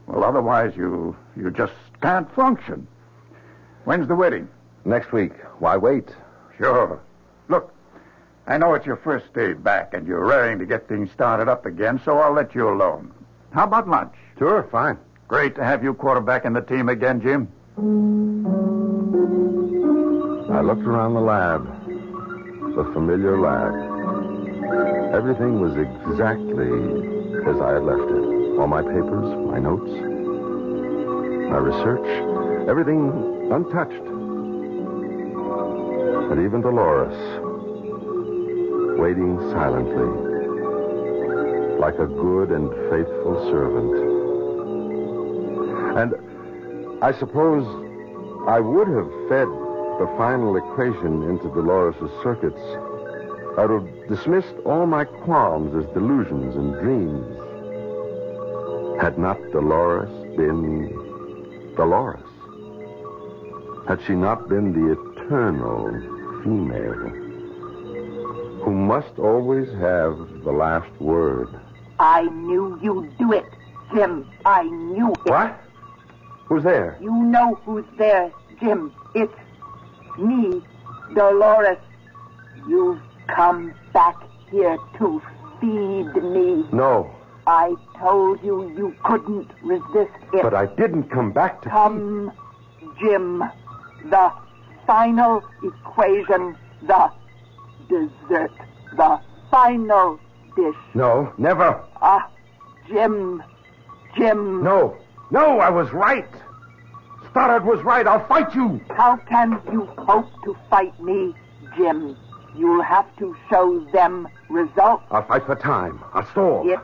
you just can't function. When's the wedding? Next week. Why wait? Sure. Look, I know it's your first day back and you're raring to get things started up again, so I'll let you alone. How about lunch? Sure, fine. Great to have you quarterbacking the team again, Jim. I looked around the lab, the familiar lab. Everything was exactly as I had left it. All my papers, my notes, my research, everything untouched. And even Dolores, waiting silently, like a good and faithful servant. And I suppose I would have fed the final equation into Dolores' circuits. I would have dismissed all my qualms as delusions and dreams. Had not Dolores been Dolores? Had she not been the eternal female who must always have the last word? I knew you'd do it, Jim. I knew it. What? Who's there? You know who's there, Jim. It's me, Dolores. You've come back here to feed me. No. I told you you couldn't resist it. But I didn't come back to... Come, Jim. The final equation, the dessert, the final dish. No, never. Jim. No, I was right. Stoddard was right. I'll fight you. How can you hope to fight me, Jim? You'll have to show them results. I'll fight for time. I'll stall. It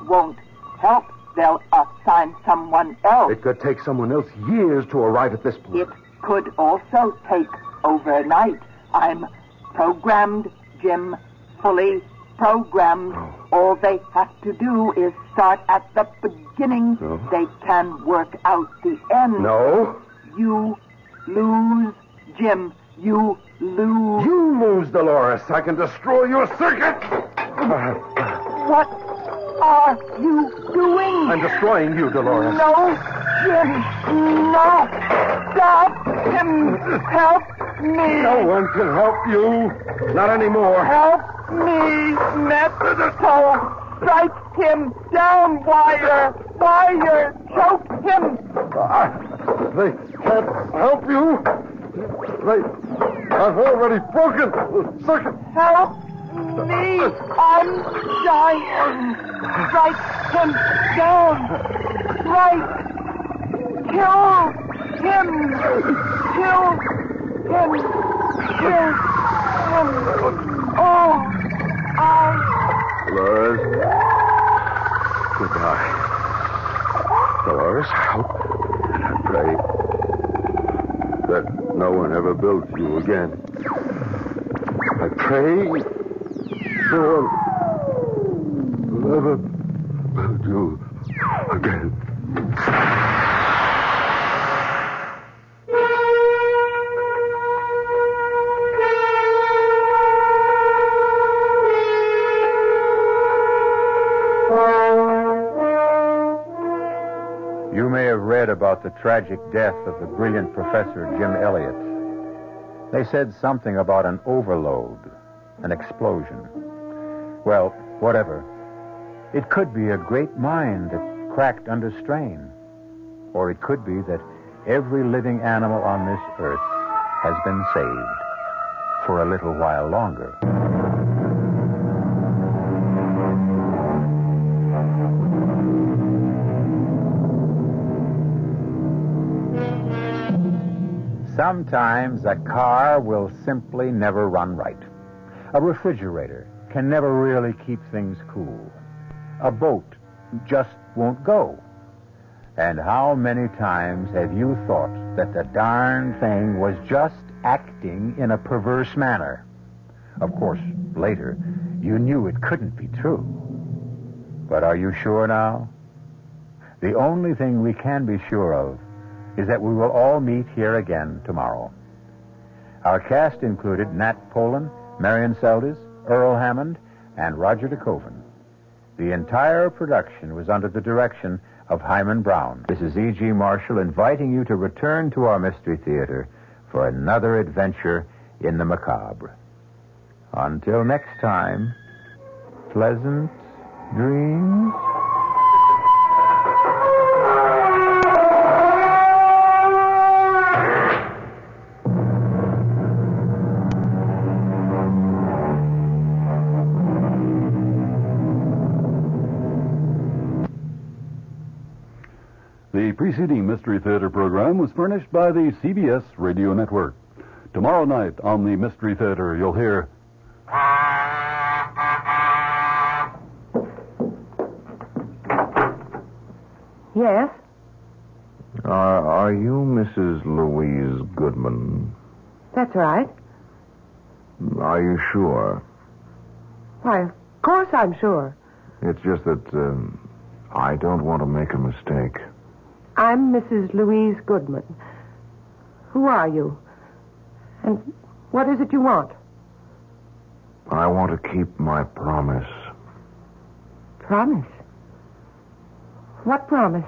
won't help. They'll assign someone else. It could take someone else years to arrive at this point. It could also take overnight. I'm programmed, Jim. Fully programmed. Oh. All they have to do is start at the beginning. No. They can work out the end. No. You lose, Jim. You lose. You lose, Dolores. I can destroy your circuit. What are you doing? I'm destroying you, Dolores. No, Jim. No. Stop him. Help me. No one can help you. Not anymore. Help me, Mexico. Strike him down, Wire. Choke him. They can't help you. I've already broken. Second. Help me. I'm dying. Write him down. Write. Kill him. Kill him. Kill him. Oh, Dolores. Goodbye. Dolores, I hope and I pray that no one ever builds you again. I pray no one will ever build you again. You may have read about the tragic death of the brilliant Professor Jim Elliot. They said something about an overload, an explosion. Well, whatever. It could be a great mind that cracked under strain. Or it could be that every living animal on this earth has been saved for a little while longer. Sometimes a car will simply never run right. A refrigerator can never really keep things cool. A boat just won't go. And how many times have you thought that the darn thing was just acting in a perverse manner? Of course, later, you knew it couldn't be true. But are you sure now? The only thing we can be sure of is that we will all meet here again tomorrow. Our cast included Nat Polan, Marion Seldes, Earl Hammond, and Roger DeKoven. The entire production was under the direction of Hyman Brown. This is E.G. Marshall inviting you to return to our Mystery Theater for another adventure in the macabre. Until next time, pleasant dreams. The preceding Mystery Theater program was furnished by the CBS Radio Network. Tomorrow night on the Mystery Theater, you'll hear... Yes? Are you Mrs. Louise Goodman? That's right. Are you sure? Why, of course I'm sure. It's just that I don't want to make a mistake. I'm Mrs. Louise Goodman. Who are you? And what is it you want? I want to keep my promise. Promise? What promise?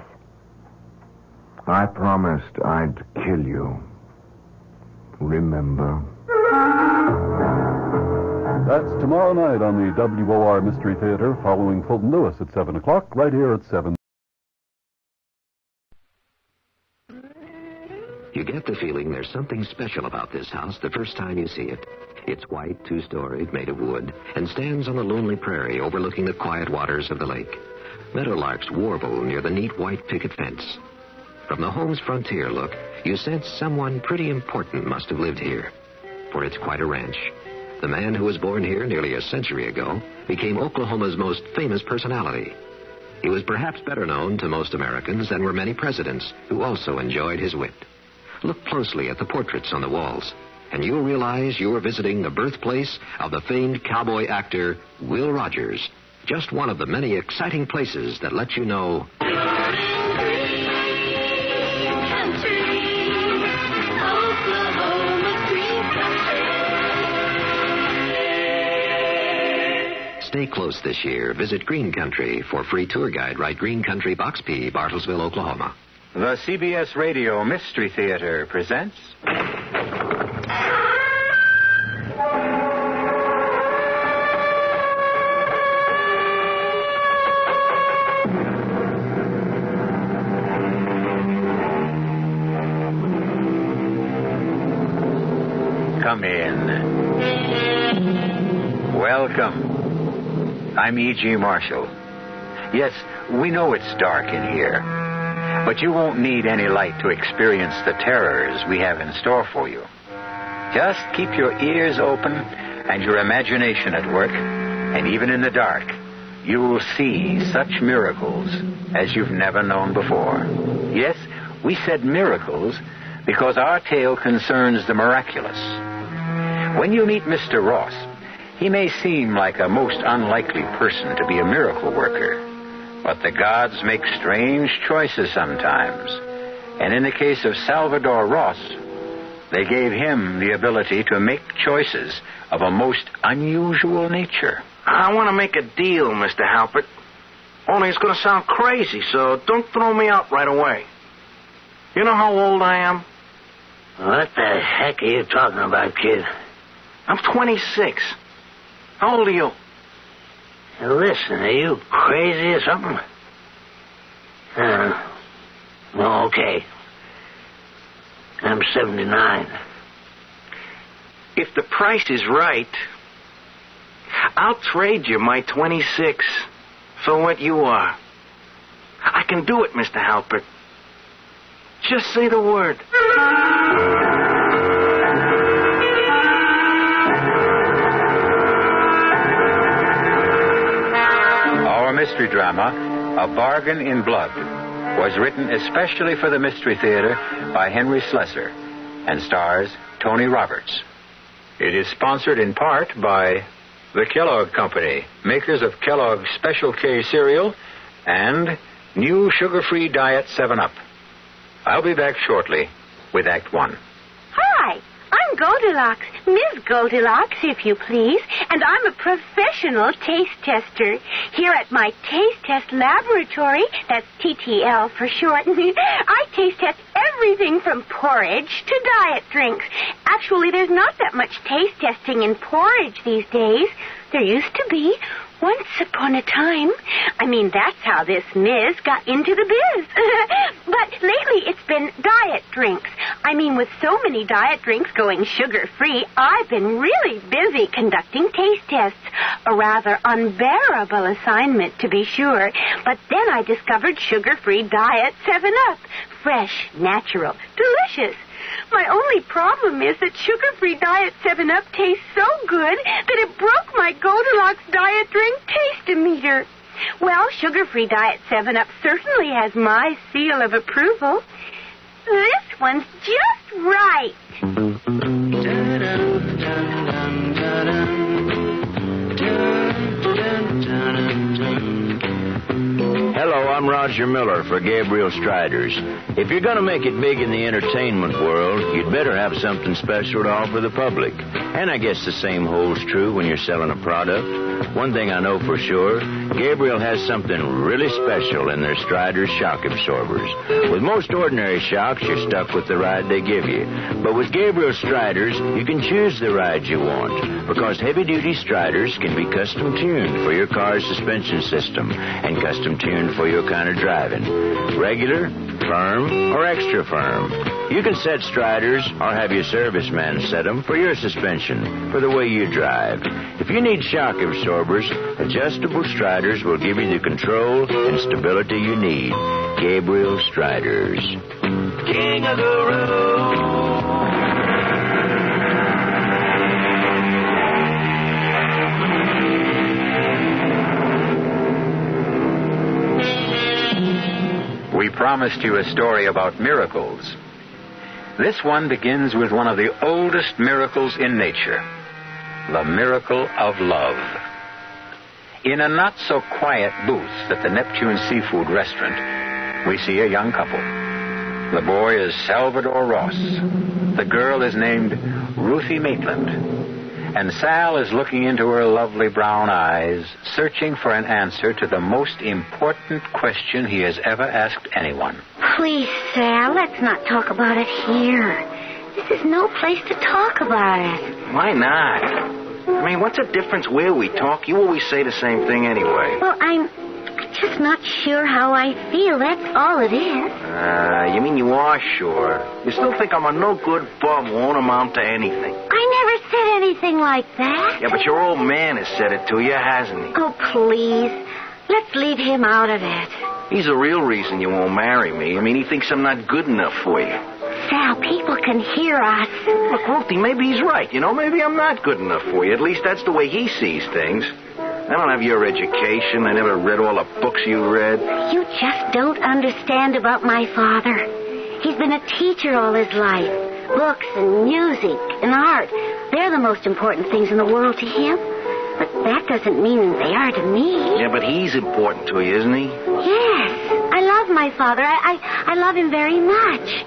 I promised I'd kill you. Remember? That's tomorrow night on the WOR Mystery Theater, following Fulton Lewis at 7 o'clock, right here at 7. You get the feeling there's something special about this house the first time you see it. It's white, two-storied, made of wood, and stands on a lonely prairie overlooking the quiet waters of the lake. Meadowlarks warble near the neat white picket fence. From the home's frontier look, you sense someone pretty important must have lived here. For it's quite a ranch. The man who was born here nearly a century ago became Oklahoma's most famous personality. He was perhaps better known to most Americans than were many presidents who also enjoyed his wit. Look closely at the portraits on the walls, and you'll realize you're visiting the birthplace of the famed cowboy actor Will Rogers. Just one of the many exciting places that let you know... Stay close this year. Visit Green Country for free tour guide. Write Green Country, Box P, Bartlesville, Oklahoma. The CBS Radio Mystery Theater presents... Come in. Welcome. I'm E.G. Marshall. Yes, we know it's dark in here, but you won't need any light to experience the terrors we have in store for you. Just keep your ears open and your imagination at work, and even in the dark, you will see such miracles as you've never known before. Yes, we said miracles because our tale concerns the miraculous. When you meet Mr. Ross, he may seem like a most unlikely person to be a miracle worker, but the gods make strange choices sometimes. And in the case of Salvador Ross, they gave him the ability to make choices of a most unusual nature. I want to make a deal, Mr. Halpert. Only it's going to sound crazy, so don't throw me out right away. You know how old I am? What the heck are you talking about, kid? I'm 26. How old are you? Hey, listen, are you crazy or something? No, okay. I'm 79. If the price is right, I'll trade you my 26 for what you are. I can do it, Mr. Halpert. Just say the word. Our mystery drama, A Bargain in Blood, was written especially for the Mystery Theater by Henry Slessor and stars Tony Roberts. It is sponsored in part by the Kellogg Company, makers of Kellogg's Special K cereal and new sugar-free Diet 7-Up. I'll be back shortly with Act One. Hi, I'm Goldilocks, Ms. Goldilocks, if you please, and I'm a professional taste tester. Here at my Taste Test Laboratory, that's TTL for short, I taste test everything from porridge to diet drinks. Actually, there's not that much taste testing in porridge these days. There used to be. Once upon a time. I mean, that's how this Ms. got into the biz. But lately it's been diet drinks. I mean, with so many diet drinks going sugar-free, I've been really busy conducting taste tests. A rather unbearable assignment, to be sure. But then I discovered sugar-free Diet 7-Up. Fresh, natural, delicious. My only problem is that sugar-free Diet 7-Up tastes so good that it broke my Goldilocks diet drink taste-o-meter. Well, sugar-free Diet 7-Up certainly has my seal of approval. This one's just right. Hello, I'm Roger Miller for Gabriel Striders. If you're going to make it big in the entertainment world, you'd better have something special to offer the public. And I guess the same holds true when you're selling a product. One thing I know for sure, Gabriel has something really special in their Striders shock absorbers. With most ordinary shocks, you're stuck with the ride they give you. But with Gabriel Striders, you can choose the ride you want, because heavy-duty Striders can be custom-tuned for your car's suspension system and custom-tuned for your kind of driving. Regular, firm, or extra firm. You can set Striders or have your serviceman set them for your suspension, for the way you drive. If you need shock absorbers, adjustable Striders will give you the control and stability you need. Gabriel Striders. King of the road. We promised you a story about miracles. This one begins with one of the oldest miracles in nature, the miracle of love. In a not-so-quiet booth at the Neptune Seafood Restaurant, we see a young couple. The boy is Salvador Ross. The girl is named Ruthie Maitland. And Sal is looking into her lovely brown eyes, searching for an answer to the most important question he has ever asked anyone. Please, Sal, let's not talk about it here. This is no place to talk about it. Why not? I mean, what's the difference where we talk? You always say the same thing anyway. Well, I'm just not sure how I feel. That's all it is. You mean you are sure? You still think I'm a no-good bum who won't amount to anything? I never said anything like that. Yeah, but your old man has said it to you, hasn't he? Oh, please. Let's leave him out of it. He's the real reason you won't marry me. I mean, he thinks I'm not good enough for you. Sal, people can hear us. Look, Ruthie, maybe he's right. You know, maybe I'm not good enough for you. At least that's the way he sees things. I don't have your education. I never read all the books you read. You just don't understand about my father. He's been a teacher all his life. Books and music and art. They're the most important things in the world to him. But that doesn't mean they are to me. Yeah, but he's important to you, isn't he? Yes. I love my father. I love him very much.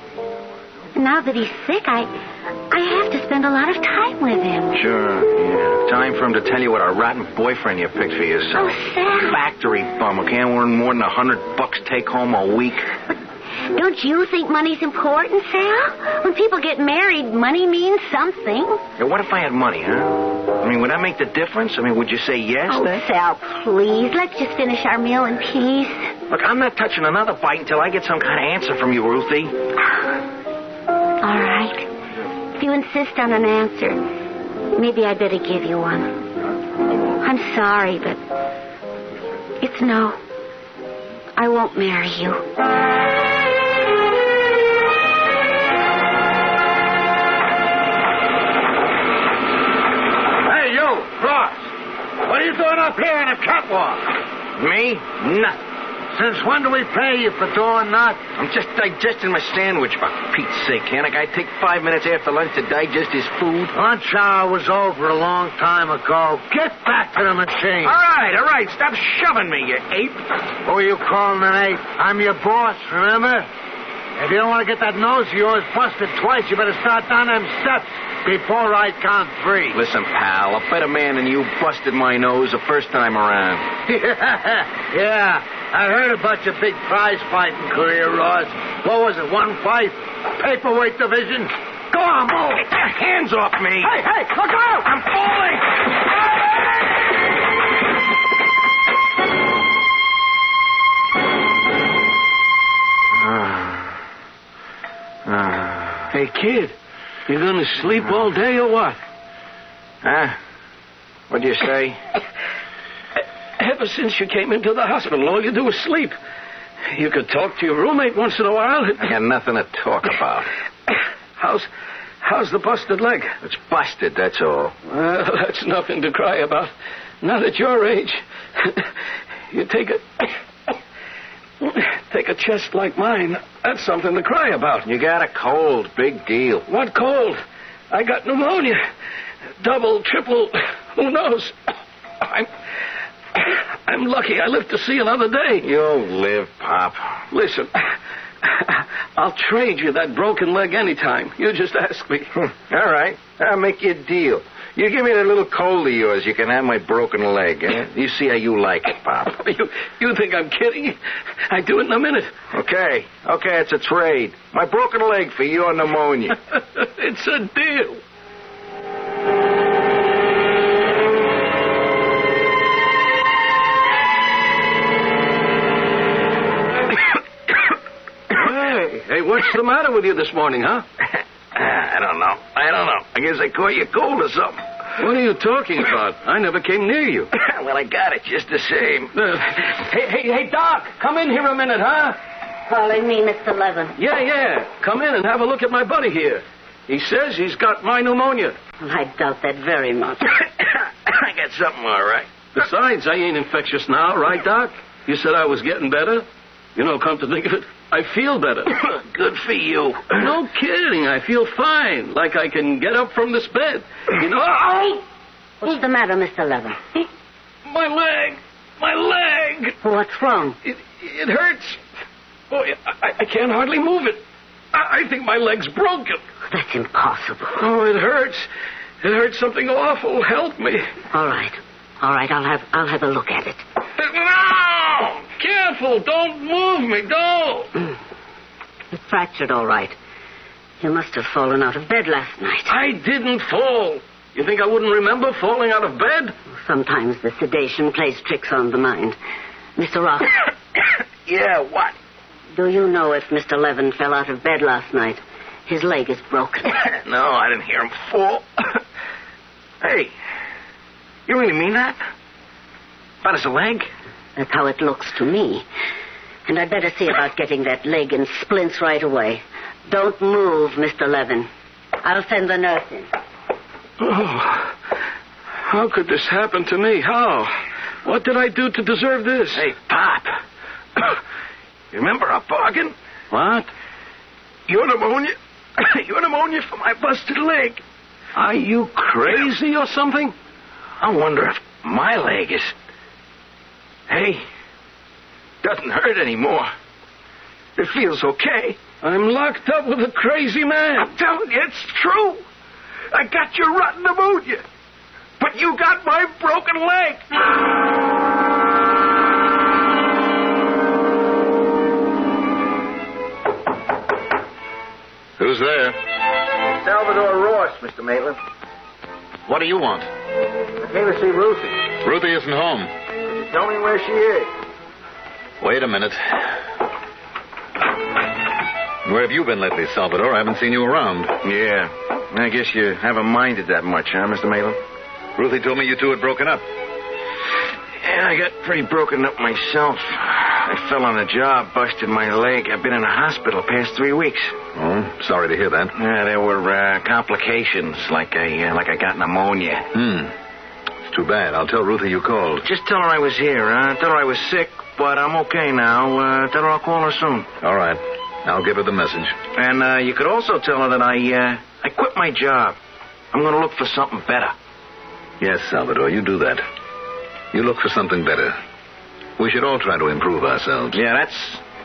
Now that he's sick, I have to spend a lot of time with him. Sure, yeah. Time for him to tell you what a rotten boyfriend you picked for yourself. Oh, Sam. Factory bum who can't earn more than $100 take home a week. But don't you think money's important, Sal? When people get married, money means something. Yeah, what if I had money, huh? I mean, would that make the difference? I mean, would you say yes then? Sal, please, let's just finish our meal in peace. Look, I'm not touching another bite until I get some kind of answer from you, Ruthie. All right. If you insist on an answer, maybe I'd better give you one. I'm sorry, but it's no. I won't marry you. Hey, you, Frost. What are you doing up here on a catwalk? Me? Nothing. Since when do we pay you for doing that? I'm just digesting my sandwich, for Pete's sake. Can't a guy take 5 minutes after lunch to digest his food? Lunch hour was over a long time ago. Get back to the machine. All right. Stop shoving me, you ape. Who are you calling an ape? I'm your boss, remember? If you don't want to get that nose of yours busted twice, you better start down them steps before I count 3. Listen, pal, a better man than you busted my nose the first time around. Yeah. I heard about your big prize fighting career, Ross. What was it, 1 fight? Paperweight division? Go on, move. Get your hands off me. Hey, look out! I'm falling. Hey, kid, you gonna sleep all day or what? Huh? What'd you say? Ever since you came into the hospital, all you do is sleep. You could talk to your roommate once in a while. I got nothing to talk about. How's the busted leg? It's busted, that's all. Well, that's nothing to cry about. Not at your age. You take a chest like mine, that's something to cry about. You got a cold, big deal. What cold? I got pneumonia. Double, triple, who knows? I'm lucky I lived to see another day. You'll live, Pop. Listen, I'll trade you that broken leg anytime. You just ask me. All right. I'll make you a deal. You give me that little cold of yours, you can have my broken leg. Eh? You see how you like it, Pop. You think I'm kidding? I'd do it in a minute. Okay, it's a trade. My broken leg for your pneumonia. It's a deal. Hey, what's the matter with you this morning, huh? I don't know. I guess I caught you cold or something. What are you talking about? I never came near you. Well, I got it just the same. Hey, Doc, come in here a minute, huh? Calling me Mr. Levin. Yeah. Come in and have a look at my buddy here. He says he's got my pneumonia. I doubt that very much. I got something all right. Besides, I ain't infectious now, right, Doc? You said I was getting better. You know, come to think of it, I feel better. Good for you. No kidding. I feel fine. Like I can get up from this bed. You know. Oh! What's the matter, Mr. Levin? My leg. What's wrong? It hurts. Boy, I can't hardly move it. I think my leg's broken. That's impossible. Oh, it hurts. It hurts something awful. Help me. All right. I'll have a look at it. No! Careful. Don't move me. Don't. It's fractured, all right. You must have fallen out of bed last night. I didn't fall. You think I wouldn't remember falling out of bed? Sometimes the sedation plays tricks on the mind. Mr. Ross. Yeah, what? Do you know if Mr. Levin fell out of bed last night? His leg is broken. No, I didn't hear him fall. Hey, you really mean that? About his leg? That's how it looks to me. And I'd better see about getting that leg in splints right away. Don't move, Mr. Levin. I'll send the nurse in. Oh, how could this happen to me? How? What did I do to deserve this? Hey, Pop. You remember our bargain? What? Your pneumonia. Your pneumonia for my busted leg. Are you crazy or something? I wonder if my leg is... Hey, doesn't hurt anymore. It feels okay. I'm locked up with a crazy man. I'm telling you, it's true. I got your rotten pneumonia. But you got my broken leg. Who's there? Salvador Ross, Mr. Maitland. What do you want? I came to see Ruthie. Ruthie isn't home. Tell me where she is. Wait a minute. Where have you been lately, Salvador? I haven't seen you around. Yeah. I guess you haven't minded that much, huh, Mr. Maitland? Ruthie told me you two had broken up. Yeah, I got pretty broken up myself. I fell on a job, busted my leg. I've been in a hospital past 3 weeks. Oh, sorry to hear that. Yeah, there were complications, like I got pneumonia. It's too bad. I'll tell Ruthie you called. Just tell her I was here, huh? Tell her I was sick, but I'm okay now. Tell her I'll call her soon. All right. I'll give her the message. And you could also tell her that I quit my job. I'm going to look for something better. Yes, Salvador, you do that. You look for something better. We should all try to improve ourselves. Yeah,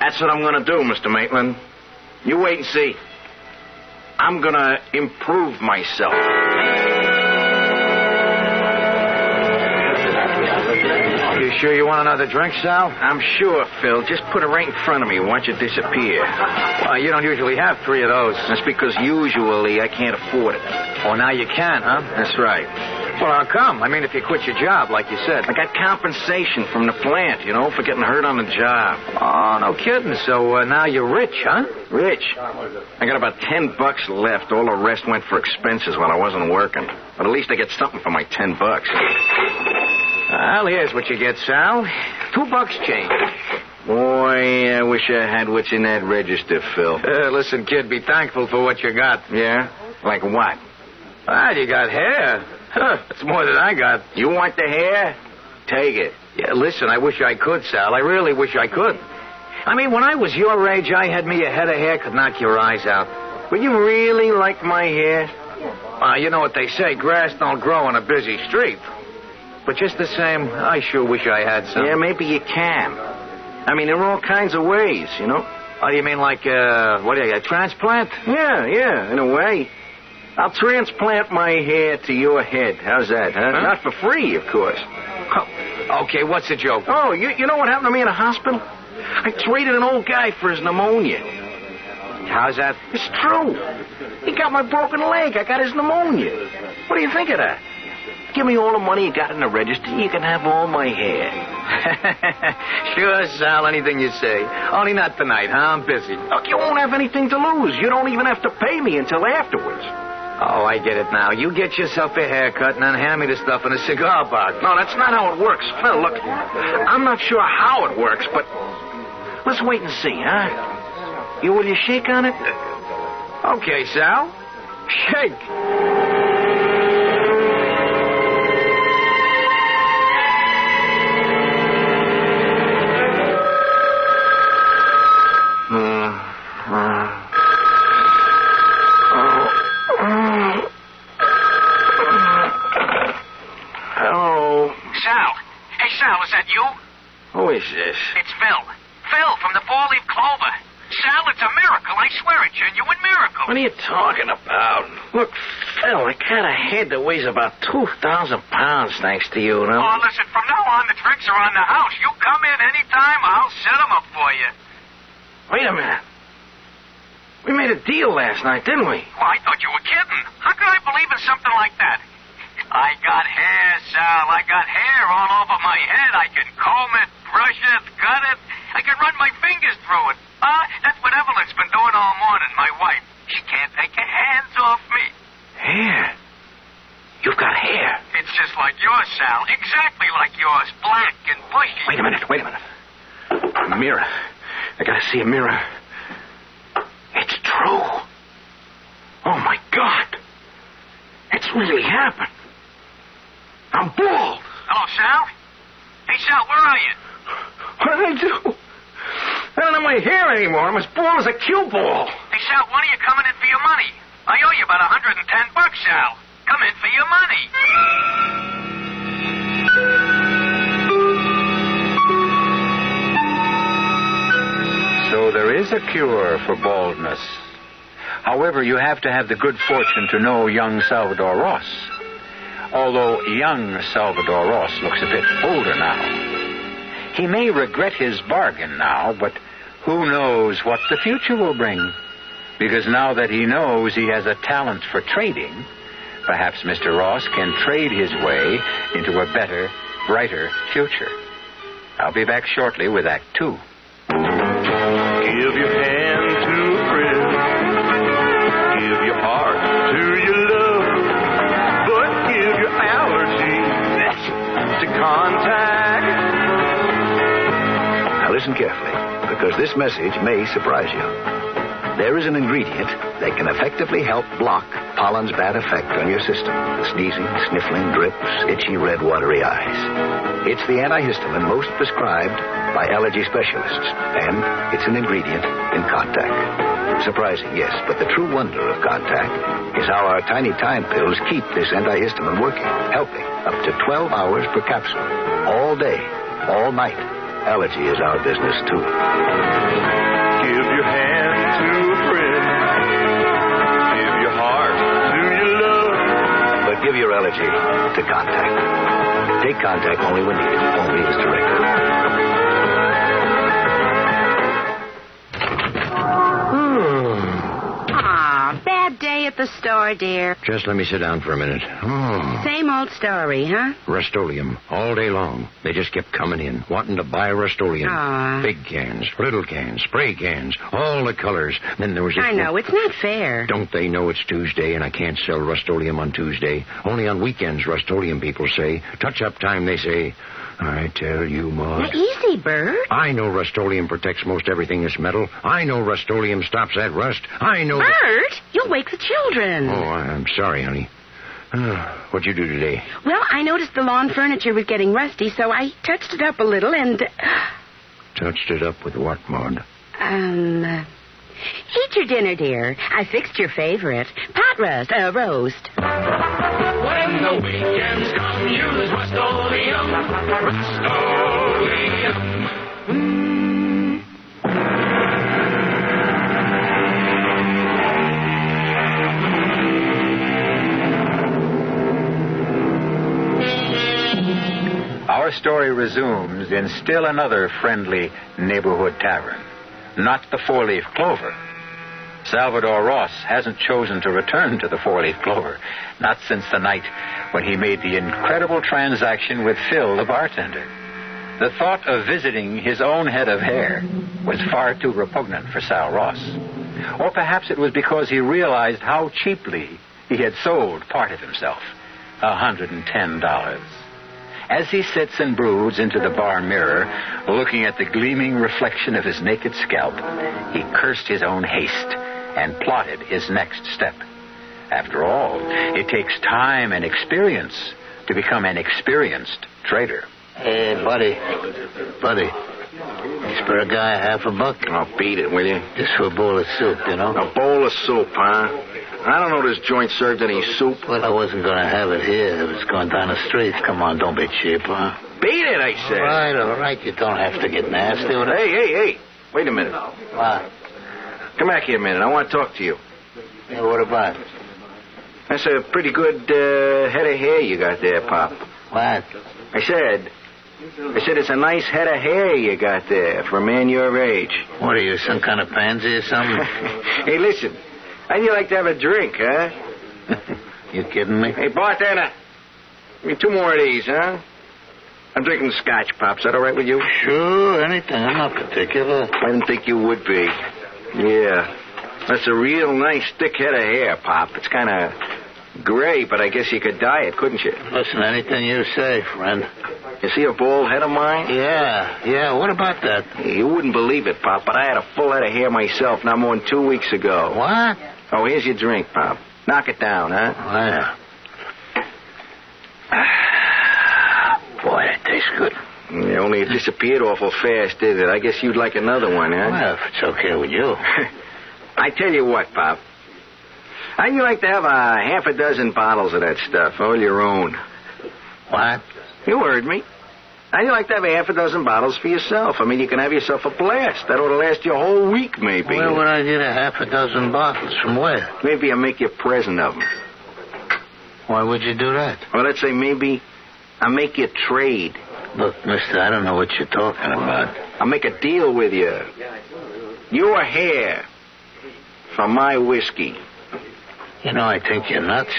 that's what I'm going to do, Mr. Maitland. You wait and see. I'm going to improve myself. You sure you want another drink, Sal? I'm sure, Phil. Just put it right in front of me and watch it disappear. Well, you don't usually have 3 of those. That's because usually I can't afford it. Oh, now you can, huh? That's right. Well, how come? I mean, if you quit your job, like you said. I got compensation from the plant, for getting hurt on the job. Oh, no kidding. So now you're rich, huh? Rich? I got about $10 left. All the rest went for expenses while I wasn't working. But at least I get something for my $10. Well, here's what you get, Sal. $2 change. Boy, I wish I had what's in that register, Phil. Listen, kid, be thankful for what you got. Yeah? Like what? Ah, you got hair. That's more than I got. You want the hair? Take it. Yeah, listen, I wish I could, Sal. I really wish I could. I mean, when I was your age, I had me a head of hair could knock your eyes out. Would you really like my hair? You know what they say, grass don't grow on a busy street. But just the same, I sure wish I had some. Yeah, maybe you can. I mean, there are all kinds of ways, Oh, you mean like, a transplant? Yeah, in a way. I'll transplant my hair to your head. How's that, huh? Not for free, of course. Oh, okay, what's the joke? Oh, you know what happened to me in a hospital? I traded an old guy for his pneumonia. How's that? It's true. He got my broken leg. I got his pneumonia. What do you think of that? Give me all the money you got in the register. You can have all my hair. Sure, Sal, anything you say. Only not tonight, huh? I'm busy. Look, you won't have anything to lose. You don't even have to pay me until afterwards. Oh, I get it now. You get yourself a haircut and then hand me the stuff in a cigar box. No, that's not how it works. Phil, look, I'm not sure how it works, but let's wait and see, huh? Will you shake on it? Okay, Sal. Shake. Hello? Sal. Hey, Sal, is that you? Who is this? It's Phil. Phil from the four-leaf clover. Sal, it's a miracle. I swear a genuine miracle. What are you talking about? Look, Phil, I got a head that weighs about 2,000 pounds, thanks to you, no? Oh, listen, from now on, the drinks are on the house. You come in anytime, I'll set them up for you. Wait a minute. We made a deal last night, didn't we? Well, I thought you were kidding. How could I believe in something like that? I got hair, Sal. I got hair all over my head. I can comb it, brush it, cut it. I can run my fingers through it. That's what Evelyn's been doing all morning, my wife. She can't take her hands off me. Hair? You've got hair. It's just like yours, Sal. Exactly like yours. Black and bushy. Wait a minute. A mirror. I gotta see a mirror. It's true. Oh, my God. It's really happened. I'm bald. Hello, Sal? Hey, Sal, where are you? What did I do? I don't have my hair anymore. I'm as bald as a cue ball. Hey, Sal, when are you coming in for your money? I owe you about $110, Sal. Come in for your money. So there is a cure for baldness. However, you have to have the good fortune to know young Salvador Ross. Although young Salvador Ross looks a bit older now. He may regret his bargain now, but who knows what the future will bring? Because now that he knows he has a talent for trading, perhaps Mr. Ross can trade his way into a better, brighter future. I'll be back shortly with Act 2. Give your hand to a friend. Give your heart to your love. But give your allergies to contact. Now listen carefully, because this message may surprise you. There is an ingredient that can effectively help block pollen's bad effect on your system. Sneezing, sniffling, drips, itchy, red, watery eyes. It's the antihistamine most prescribed by allergy specialists, and it's an ingredient in Contact. Surprising, yes, but the true wonder of Contact is how our tiny time pills keep this antihistamine working, helping up to 12 hours per capsule, all day, all night. Allergy is our business, too. Give your hand to a friend. Give your heart to your love. But give your allergy to Contact. Take Contact only when needed, only as directed. Bad day at the store, dear. Just let me sit down for a minute. Same old story, huh? Rust-Oleum, all day long. They just kept coming in, wanting to buy Rust-Oleum. Aw. Big cans, little cans, spray cans, all the colors. Then there was this I know, it's not fair. Don't they know it's Tuesday and I can't sell Rust-Oleum on Tuesday? Only on weekends, Rust-Oleum people say. Touch-up time, they say. I tell you, Ma. Now, easy, Bert. I know Rust-Oleum protects most everything that's metal. I know Rust-Oleum stops that rust. I know... Bert, you'll wake the children. Oh, I'm sorry, honey. What'd you do today? Well, I noticed the lawn furniture was getting rusty, so I touched it up a little and... Touched it up with what, Maud? Eat your dinner, dear. I fixed your favorite. Pot roast. When the weekends come, use Rust-Oleum. Rust-Oleum. Our story resumes in still another friendly neighborhood tavern. Not the Four-Leaf Clover. Salvador Ross hasn't chosen to return to the Four-Leaf Clover, not since the night when he made the incredible transaction with Phil, the bartender. The thought of visiting his own head of hair was far too repugnant for Sal Ross. Or perhaps it was because he realized how cheaply he had sold part of himself, $110. As he sits and broods into the bar mirror, looking at the gleaming reflection of his naked scalp, he cursed his own haste and plotted his next step. After all, it takes time and experience to become an experienced trader. Hey, buddy. Spare a guy $50. Oh, beat it, will you? Just for a bowl of soup, you know? A bowl of soup, huh? I don't know this joint served any soup. Well, I wasn't going to have it here. I was going down the street. Come on, don't be cheap, huh? Beat it, I said. All right. You don't have to get nasty with it. Hey. Wait a minute. What? Come back here a minute. I want to talk to you. Yeah, what about? That's a pretty good head of hair you got there, Pop. What? I said it's a nice head of hair you got there for a man your age. What are you, some kind of pansy or something? Hey, listen. How'd you like to have a drink, huh? You kidding me? Hey, bartender. Give me 2 more of these, huh? I'm drinking scotch, Pop. Is that all right with you? Sure, anything. I'm not particular. I didn't think you would be. Yeah. That's a real nice thick head of hair, Pop. It's kind of gray, but I guess you could dye it, couldn't you? Listen, anything you say, friend. You see a bald head of mine? Yeah. What about that? You wouldn't believe it, Pop, but I had a full head of hair myself not more than 2 weeks ago. What? Oh, here's your drink, Pop. Knock it down, huh? Oh, yeah. Boy, that tastes good. Yeah, only it disappeared awful fast, did it? I guess you'd like another one, huh? Well, if it's okay with you. I tell you what, Pop. How'd you like to have a half a dozen bottles of that stuff, all your own? What? You heard me. How'd you like to have a half a dozen bottles for yourself? I mean, you can have yourself a blast. That ought to last you a whole week, maybe. Where would I get a half a dozen bottles? From where? Maybe I'll make you a present of them. Why would you do that? Well, let's say maybe I'll make you a trade. Look, mister, I don't know what you're talking about. I'll make a deal with you. Your hair for my whiskey. You know, I think you're nuts.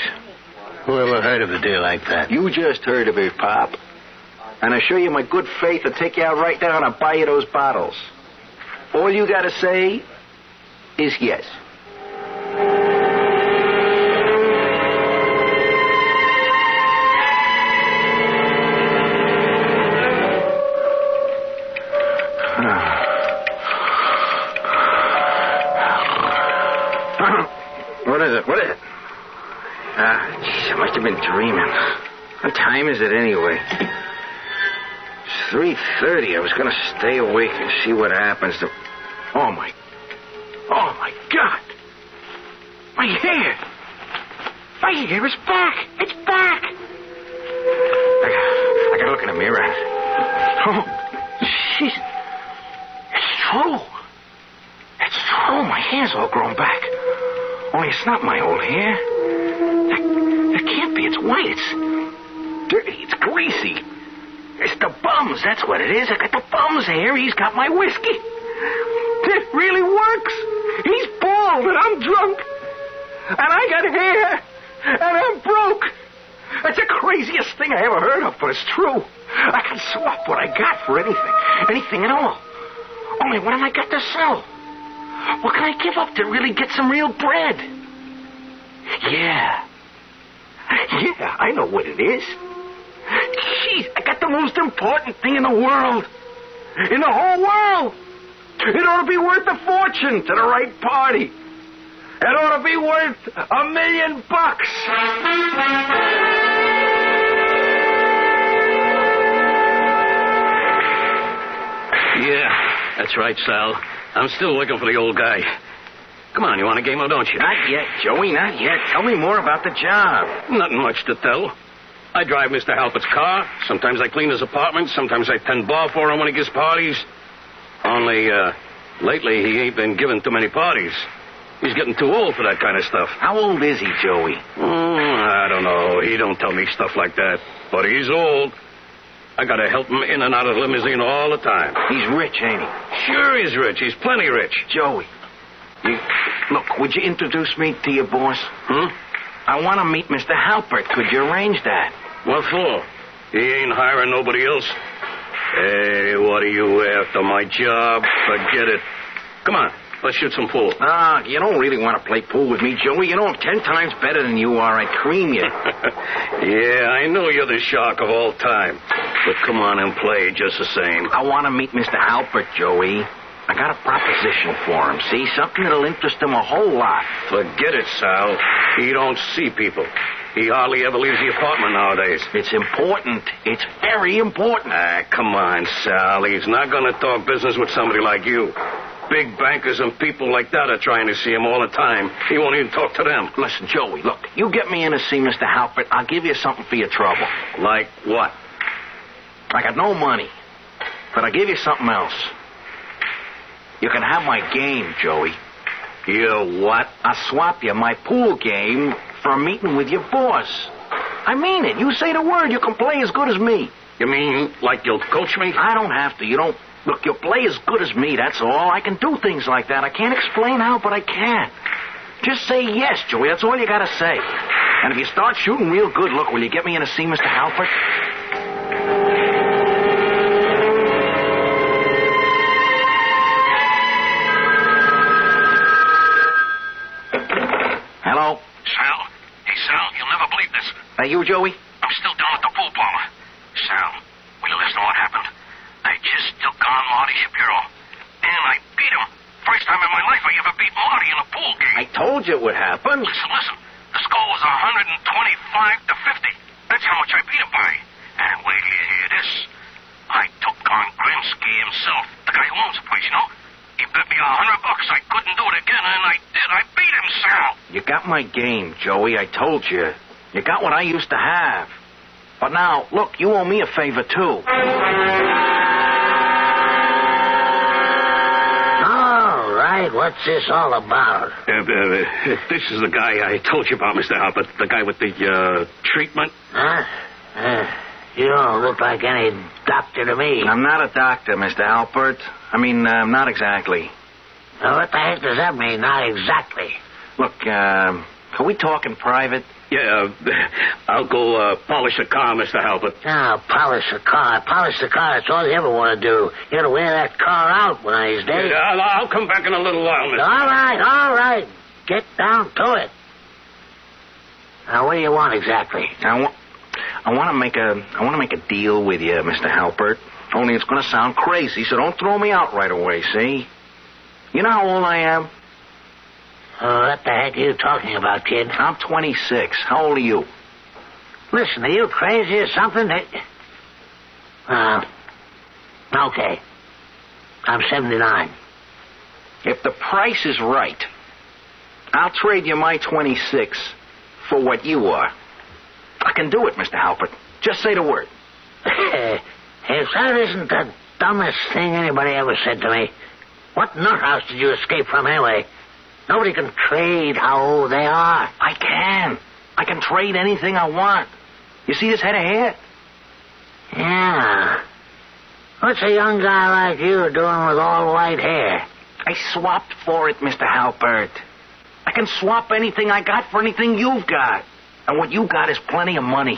Who ever heard of a deal like that? You just heard of it, Pop. And I show you my good faith to take you out right now and buy you those bottles. All you gotta say is yes. What is it? Jeez, I must have been dreaming. What time is it anyway? It's 3:30. I was going to stay awake and see what happens to... Oh, my God. My hair. My hair is back. It's back. I got to look in the mirror. Oh, jeez. It's true. It's true. My hair's all grown back. Only it's not my old hair. That can't be. It's white. It's dirty. It's greasy. It's the bums. That's what it is. I got the bums hair. He's got my whiskey. It really works. He's bald and I'm drunk. And I got hair. And I'm broke. That's the craziest thing I ever heard of, but it's true. I can swap what I got for anything. Anything at all. Only what have I got to sell? What can I give up to really get some real bread? Yeah, I know what it is. Jeez, I got the most important thing in the world. In the whole world. It ought to be worth a fortune to the right party. It ought to be worth $1 million. Yeah, that's right, Sal. I'm still looking for the old guy. Come on, you want a game or don't you? Not yet, Joey, not yet. Tell me more about the job. Nothing much to tell. I drive Mr. Halpert's car. Sometimes I clean his apartment. Sometimes I tend bar for him when he gives parties. Only, lately he ain't been giving too many parties. He's getting too old for that kind of stuff. How old is he, Joey? I don't know. He don't tell me stuff like that. But he's old. I gotta help him in and out of the limousine all the time. He's rich, ain't he? Sure he's rich. He's plenty rich. Joey, look, would you introduce me to your boss? I want to meet Mr. Halpert. Could you arrange that? What for? He ain't hiring nobody else. Hey, what are you after, my job? Forget it. Come on, let's shoot some pool. You don't really want to play pool with me, Joey. You know I'm 10 times better than you are. I'd cream you. Yeah, I know you're the shark of all time. But come on and play just the same. I want to meet Mr. Halpert, Joey. I got a proposition for him, see? Something that'll interest him a whole lot. Forget it, Sal. He don't see people. He hardly ever leaves the apartment nowadays. It's important. It's very important. Come on, Sal. He's not going to talk business with somebody like you. Big bankers and people like that are trying to see him all the time. He won't even talk to them. Listen, Joey, look. You get me in to see Mr. Halpert, I'll give you something for your trouble. Like what? I got no money, but I'll give you something else. You can have my game, Joey. You what? I'll swap you my pool game for a meeting with your boss. I mean it. You say the word, you can play as good as me. You mean like you'll coach me? I don't have to. You don't... Look, you'll play as good as me, that's all. I can do things like that. I can't explain how, but I can. Just say yes, Joey. That's all you gotta say. And if you start shooting real good, look, will you get me in to see Mr. Halpert? Hello? Sal? Hey, Sal, you'll never believe this. Are you, Joey? I'm still down at the pool parlor. Sal, will you listen to what happened? I just took on Marty Shapiro. And I beat him. First time in my life I ever beat Marty in a pool game. I told you it would happen. Listen. The score was 125 to 50. That's how much I beat him by. And wait till you hear this. I took on Grimsky himself, the guy who owns the place, you know? He bet me $100 I couldn't do it again, and I did. I beat him, Sal. You got my game, Joey. I told you. You got what I used to have. But now, look, you owe me a favor, too. All right, what's this all about? This is the guy I told you about, Mr. Halpert. The guy with the treatment. Huh? You don't look like any doctor to me. I'm not a doctor, Mr. Halpert. I mean, not exactly. What the heck does that mean, not exactly? Look, can we talk in private? Yeah, I'll go polish a car, Mr. Halpert. Oh, polish a car. Polish the car, that's all you ever want to do. You got to wear that car out one of these days. Yeah, I'll come back in a little while, Mr. All right. Get down to it. Now, what do you want exactly? I want to make a deal with you, Mr. Halpert. Only it's going to sound crazy, so don't throw me out right away, see? You know how old I am? What the heck are you talking about, kid? I'm 26. How old are you? Listen, are you crazy or something? Okay. I'm 79. If the price is right, I'll trade you my 26 for what you are. I can do it, Mr. Halpert. Just say the word. If that isn't the dumbest thing anybody ever said to me, what nuthouse did you escape from anyway? Nobody can trade how old they are. I can. I can trade anything I want. You see this head of hair? Yeah. What's a young guy like you doing with all white hair? I swapped for it, Mr. Halpert. I can swap anything I got for anything you've got. And what you got is plenty of money.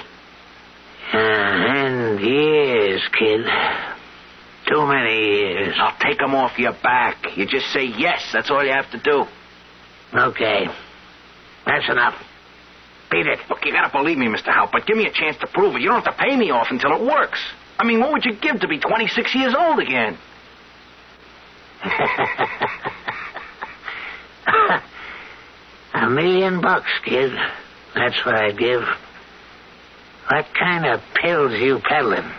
And years, kid. Too many years. I'll take them off your back. You just say yes. That's all you have to do. Okay. That's enough. Beat it. Look, you gotta believe me, Mr. Halpert. Give me a chance to prove it. You don't have to pay me off until it works. I mean, what would you give to be 26 years old again? $1 million, kid. That's what I'd give. What kind of pills you peddling?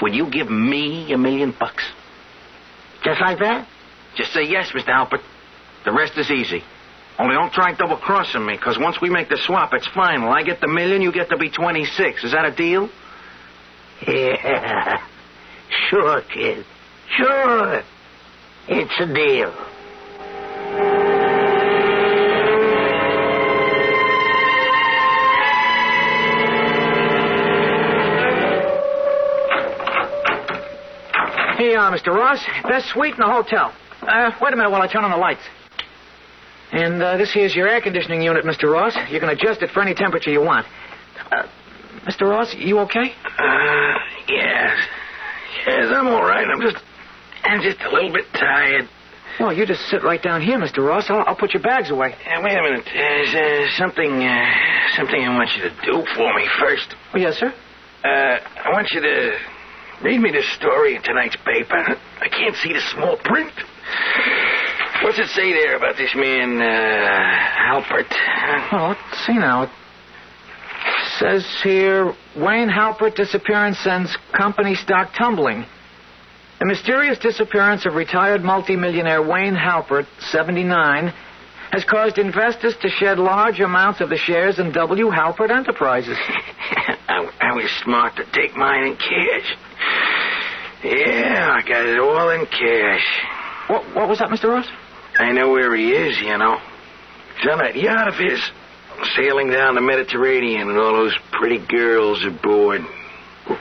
Would you give me $1 million? Just like that? Just say yes, Mr. Halpert. The rest is easy. Only don't try double-crossing me, because once we make the swap, it's final. I get the $1 million, you get to be 26. Is that a deal? Yeah. Sure, kid. Sure. It's a deal. Hey, Mr. Ross, best suite in the hotel. Wait a minute while I turn on the lights. And this here's your air conditioning unit, Mr. Ross. You can adjust it for any temperature you want. Mr. Ross, you okay? Yes. Yes, I'm all right. I'm just a little bit tired. Well, you just sit right down here, Mr. Ross. I'll put your bags away. Wait a minute. There's something I want you to do for me first. Oh, yes, sir? I want you to read me this story in tonight's paper. I can't see the small print. What's it say there about this man, Halpert? Well, let's see now. It says here, Wayne Halpert disappearance sends company stock tumbling. The mysterious disappearance of retired multimillionaire Wayne Halpert, 79, has caused investors to shed large amounts of the shares in W. Halpert Enterprises. I was smart to take mine in cash. Yeah, I got it all in cash. What was that, Mr. Ross? I know where he is, you know. He's on that yacht of his, sailing down the Mediterranean with all those pretty girls aboard.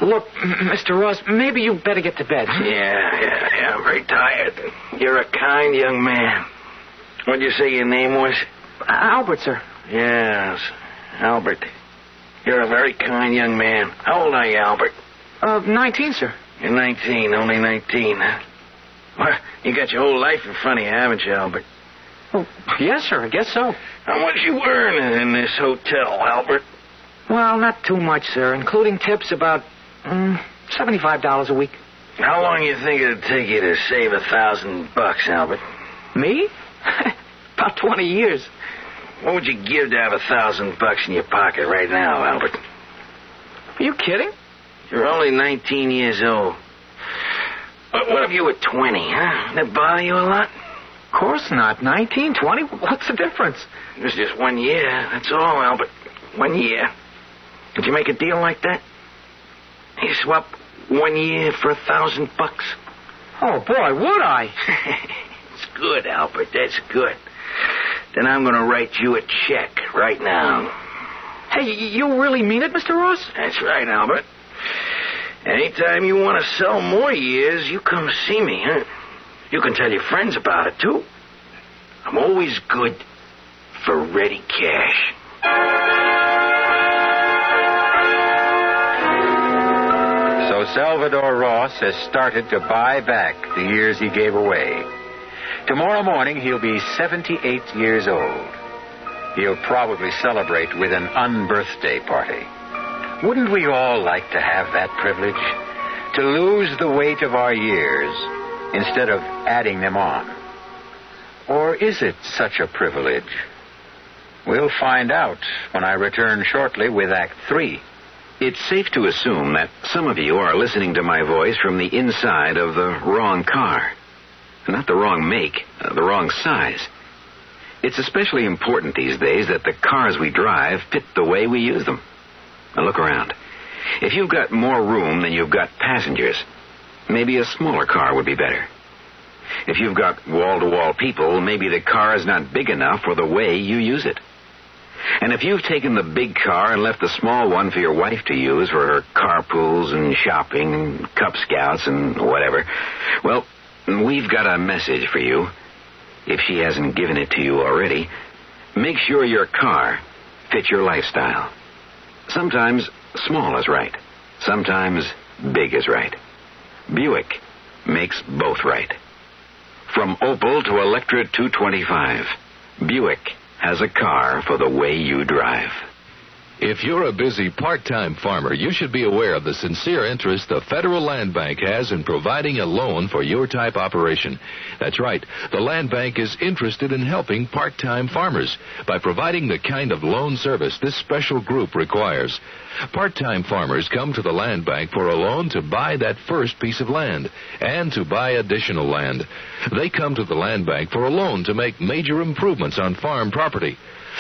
Look, Mr. Ross, maybe you better get to bed. Yeah, I'm very tired. You're a kind young man. What'd you say your name was? Albert, sir. Yes, Albert. You're a very kind young man. How old are you, Albert? 19, sir. You're 19, only 19, huh? Well, you got your whole life in front of you, haven't you, Albert? Oh, yes, sir, I guess so. How much you earning in this hotel, Albert? Well, not too much, sir. Including tips, about $75 a week. How long you think it'd take you to save $1,000, Albert? Me? About 20 years. What would you give to have $1,000 in your pocket right now, Albert? Are you kidding? You're only 19 years old. What if you were 20, huh? That bother you a lot? Of course not. 19, 20? What's the difference? It was just 1 year. That's all, Albert. 1 year. Could you make a deal like that? You swap 1 year for $1,000? Oh, boy, would I? It's good, Albert. That's good. Then I'm going to write you a check right now. Hey, you really mean it, Mr. Ross? That's right, Albert. Anytime you want to sell more years, you come see me, huh? You can tell your friends about it, too. I'm always good for ready cash. So Salvador Ross has started to buy back the years he gave away. Tomorrow morning, he'll be 78 years old. He'll probably celebrate with an unbirthday party. Wouldn't we all like to have that privilege? To lose the weight of our years instead of adding them on? Or is it such a privilege? We'll find out when I return shortly with Act 3. It's safe to assume that some of you are listening to my voice from the inside of the wrong car. Not the wrong make, the wrong size. It's especially important these days that the cars we drive fit the way we use them. Now look around. If you've got more room than you've got passengers, maybe a smaller car would be better. If you've got wall-to-wall people, maybe the car is not big enough for the way you use it. And if you've taken the big car and left the small one for your wife to use for her carpools and shopping and Cub Scouts and whatever, well, we've got a message for you. If she hasn't given it to you already, make sure your car fits your lifestyle. Sometimes small is right. Sometimes big is right. Buick makes both right. From Opel to Electra 225, Buick has a car for the way you drive. If you're a busy part-time farmer, you should be aware of the sincere interest the Federal Land Bank has in providing a loan for your type operation. That's right. The Land Bank is interested in helping part-time farmers by providing the kind of loan service this special group requires. Part-time farmers come to the Land Bank for a loan to buy that first piece of land and to buy additional land. They come to the Land Bank for a loan to make major improvements on farm property.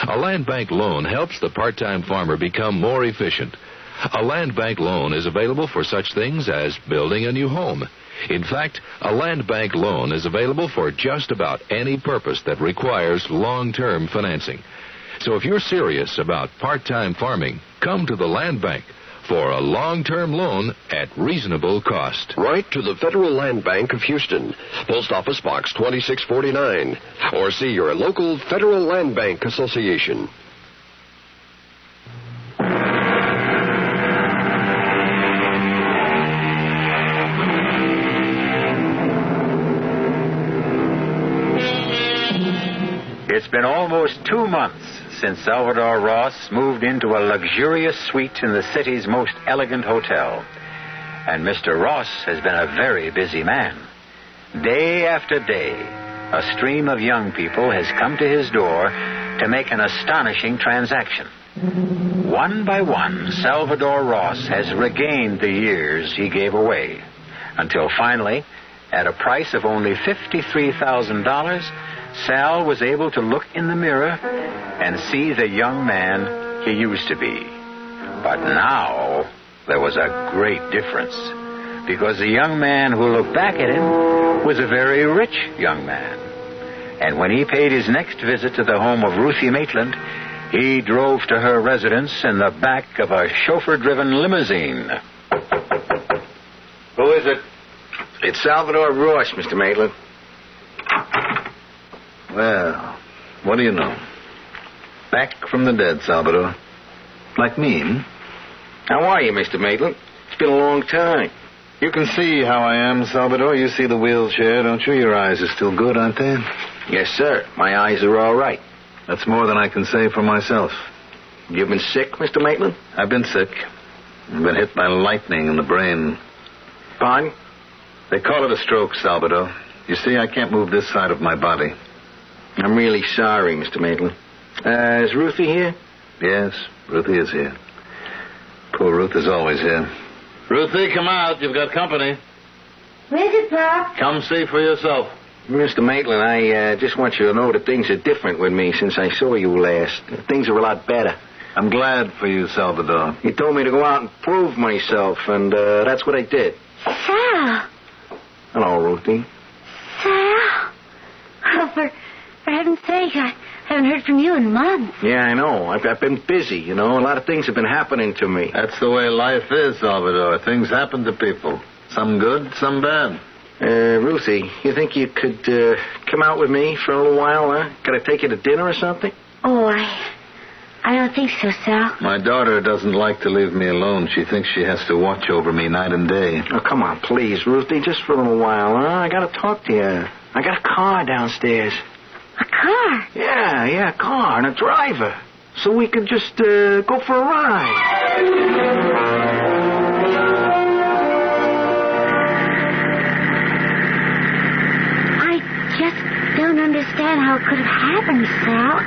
A land bank loan helps the part-time farmer become more efficient. A land bank loan is available for such things as building a new home. In fact, a land bank loan is available for just about any purpose that requires long-term financing. So if you're serious about part-time farming, come to the Land Bank for a long-term loan at reasonable cost. Write to the Federal Land Bank of Houston, Post Office Box 2649, or see your local Federal Land Bank Association. It's been almost 2 months since Salvador Ross moved into a luxurious suite in the city's most elegant hotel. And Mr. Ross has been a very busy man. Day after day, a stream of young people has come to his door to make an astonishing transaction. One by one, Salvador Ross has regained the years he gave away, until finally, at a price of only $53,000, Sal was able to look in the mirror and see the young man he used to be. But now there was a great difference, because the young man who looked back at him was a very rich young man. And when he paid his next visit to the home of Ruthie Maitland, he drove to her residence in the back of a chauffeur-driven limousine. Who is it? It's Salvador Ross, Mr. Maitland. Well, what do you know? Back from the dead, Salvador. Like me, hmm? How are you, Mr. Maitland? It's been a long time. You can see how I am, Salvador. You see the wheelchair, don't you? Your eyes are still good, aren't they? Yes, sir. My eyes are all right. That's more than I can say for myself. You've been sick, Mr. Maitland? I've been sick. I've been hit by lightning in the brain. Pardon? They call it a stroke, Salvador. You see, I can't move this side of my body. I'm really sorry, Mr. Maitland. Is Ruthie here? Yes, Ruthie is here. Poor Ruth is always here. Ruthie, come out. You've got company. Where's it, Pop? Come see for yourself. Mr. Maitland, I just want you to know that things are different with me since I saw you last. Things are a lot better. I'm glad for you, Salvador. You told me to go out and prove myself, and that's what I did. Sal. Hello, Ruthie. Sal. Oh, for heaven's sake, I haven't heard from you in months. Yeah, I know. I've been busy, you know. A lot of things have been happening to me. That's the way life is, Salvador. Things happen to people. Some good, some bad. Ruthie, you think you could come out with me for a little while, huh? Could I take you to dinner or something? Oh, I don't think so, Sal. My daughter doesn't like to leave me alone. She thinks she has to watch over me night and day. Oh, come on, please, Ruthie, just for a little while, huh? I gotta talk to you. I got a car downstairs. A car? Yeah, a car and a driver. So we could just go for a ride. I don't understand how it could have happened, Sal.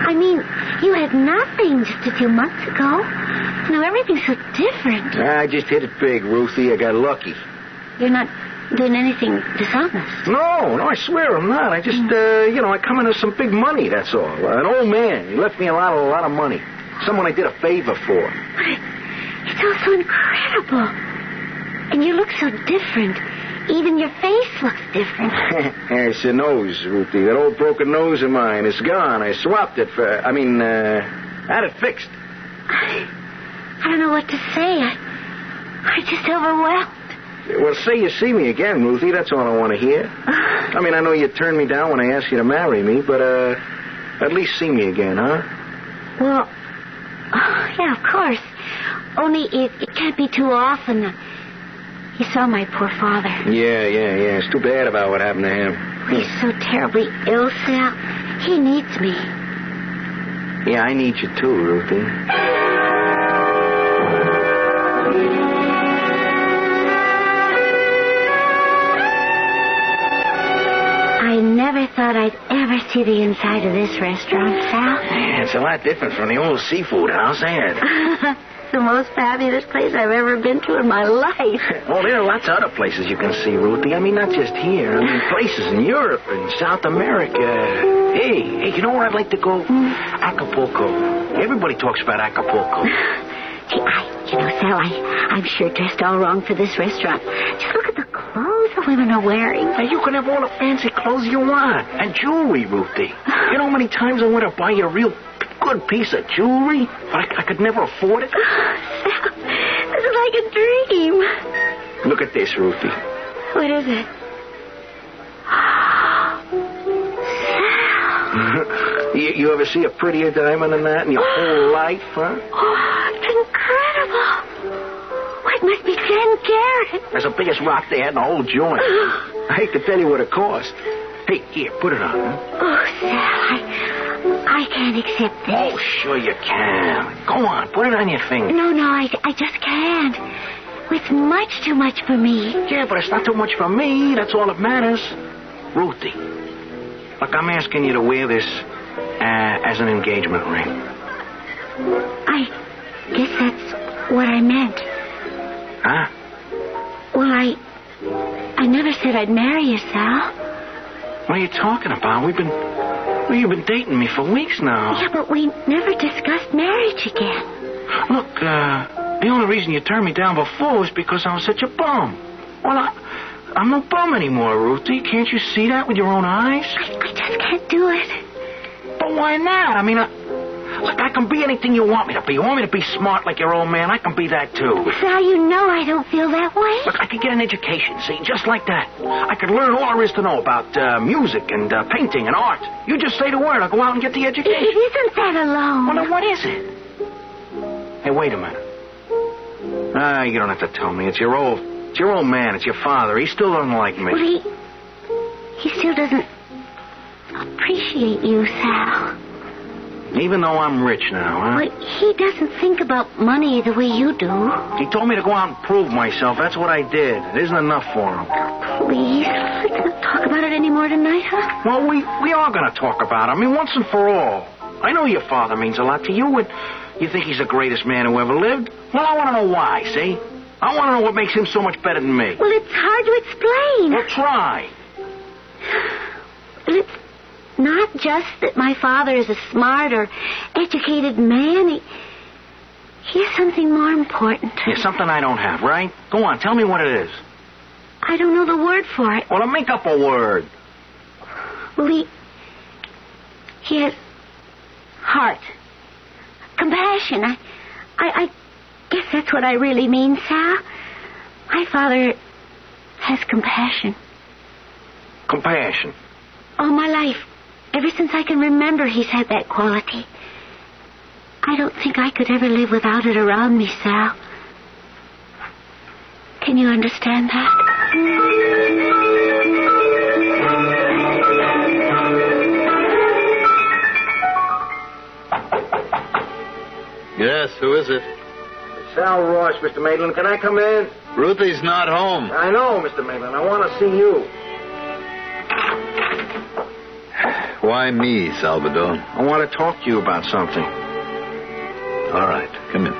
I mean, you had nothing just a few months ago. Now everything's so different. I just hit it big, Ruthie. I got lucky. You're not doing anything dishonest. No, I swear I'm not. I just, I come into some big money, that's all. An old man. He left me a lot of money. Someone I did a favor for. But it's all so incredible. And you look so different. Even your face looks different. It's your nose, Ruthie. That old broken nose of mine is gone. I swapped it for... had it fixed. I don't know what to say. I'm just overwhelmed. Well, say you see me again, Ruthie. That's all I want to hear. I mean, I know you turned me down when I asked you to marry me, but at least see me again, huh? Well, yeah, of course. Only it can't be too often. You saw my poor father. Yeah. It's too bad about what happened to him. He's so terribly ill, Sal. He needs me. Yeah, I need you too, Ruthie. I never thought I'd ever see the inside of this restaurant, Sal. Yeah, it's a lot different from the old seafood house, ain't it? The most fabulous place I've ever been to in my life. Oh, there are lots of other places you can see, Ruthie. I mean, not just here. I mean, places in Europe and South America. Hey, you know where I'd like to go? Acapulco. Everybody talks about Acapulco. Gee, Sal, I'm sure dressed all wrong for this restaurant. Just look at the clothes the women are wearing. Now, you can have all the fancy clothes you want. And jewelry, Ruthie. You know how many times I want to buy you a real good piece of jewelry, but I could never afford it. Sal, this is like a dream. Look at this, Ruthie. What is it? Sal. You ever see a prettier diamond than that in your whole life, huh? Oh, it's incredible. Well, it must be 10 carats. That's the biggest rock they had in the whole joint. I hate to tell you what it cost. Hey, here, put it on, huh? Oh, Sal, I can't accept this. Oh, sure you can. Go on, put it on your finger. No, I just can't. It's much too much for me. Yeah, but it's not too much for me. That's all that matters. Ruthie, look, I'm asking you to wear this as an engagement ring. I guess that's what I meant. Huh? Well, I never said I'd marry you, Sal. What are you talking about? You've been dating me for weeks now. Yeah, but we never discussed marriage again. Look, the only reason you turned me down before was because I was such a bum. Well, I'm no bum anymore, Ruthie. Can't you see that with your own eyes? I just can't do it. But why not? I mean, look, I can be anything you want me to be. You want me to be smart like your old man? I can be that, too. Sal, you know I don't feel that way. Look, I could get an education, see, just like that. I could learn all there is to know about music and painting and art. You just say the word, I'll go out and get the education. It isn't that alone. Well, then what is it? Hey, wait a minute. You don't have to tell me. It's your old man. It's your father. He still doesn't like me. Well, he still doesn't appreciate you, Sal. Even though I'm rich now, huh? But he doesn't think about money the way you do. He told me to go out and prove myself. That's what I did. It isn't enough for him. Please, let's not talk about it anymore tonight, huh? Well, we are going to talk about it. I mean, once and for all. I know your father means a lot to you, and you think he's the greatest man who ever lived. Well, I want to know why, see? I want to know what makes him so much better than me. Well, it's hard to explain. Well, try. Well, it's not just that my father is a smart or educated man. He has something more important. Yeah, something I don't have, right? Go on, tell me what it is. I don't know the word for it. Well, then make up a word. Well, he has heart. Compassion. I guess that's what I really mean, Sal. My father has compassion. Compassion? All my life. Ever since I can remember, he's had that quality. I don't think I could ever live without it around me, Sal. Can you understand that? Yes, who is it? Sal Ross, Mr. Maitland. Can I come in? Ruthie's not home. I know, Mr. Maitland. I want to see you. Why me, Salvador? I want to talk to you about something. All right, come in.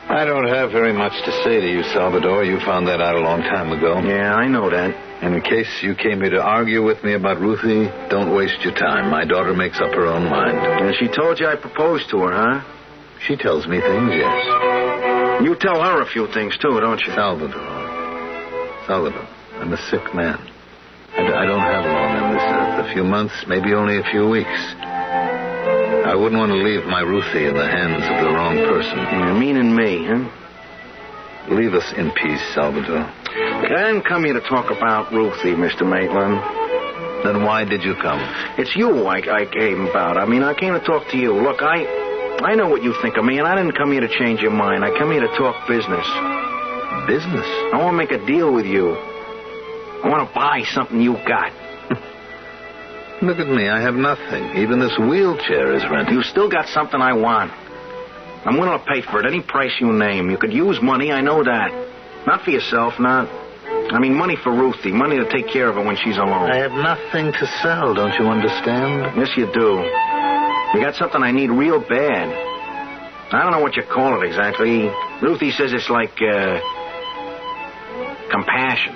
I don't have very much to say to you, Salvador. You found that out a long time ago. Yeah, I know that. And in case you came here to argue with me about Ruthie, don't waste your time. My daughter makes up her own mind. And she told you I proposed to her, huh? She tells me things, yes. You tell her a few things, too, don't you? Salvador, I'm a sick man. I don't have long on this earth. A few months, maybe only a few weeks. I wouldn't want to leave my Ruthie in the hands of the wrong person. Yeah, meaning me, huh? Leave us in peace, Salvador. I didn't come here to talk about Ruthie, Mr. Maitland. Then why did you come? It's you I came about. I mean, I came to talk to you. Look, I know what you think of me, and I didn't come here to change your mind. I come here to talk business. Business? I want to make a deal with you. I want to buy something you got. Look at me. I have nothing. Even this wheelchair is rented. You still got something I want. I'm willing to pay for it, any price you name. You could use money, I know that. Not for yourself, not. I mean, money for Ruthie. Money to take care of her when she's alone. I have nothing to sell, don't you understand? Yes, you do. You got something I need real bad. I don't know what you call it exactly. Ruthie says it's like, compassion.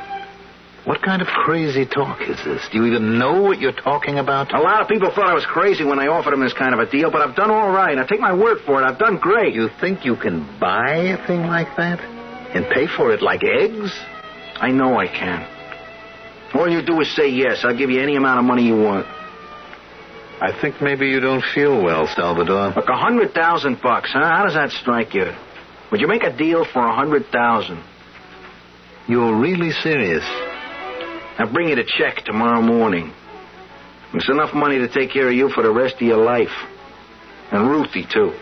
What kind of crazy talk is this? Do you even know what you're talking about? A lot of people thought I was crazy when I offered them this kind of a deal, but I've done all right. I take my word for it. I've done great. You think you can buy a thing like that? And pay for it like eggs? I know I can. All you do is say yes. I'll give you any amount of money you want. I think maybe you don't feel well, Salvador. Look, $100,000, huh? How does that strike you? Would you make a deal for $100,000? You're really serious? I'll bring you the check tomorrow morning. It's enough money to take care of you for the rest of your life. And Ruthie, too.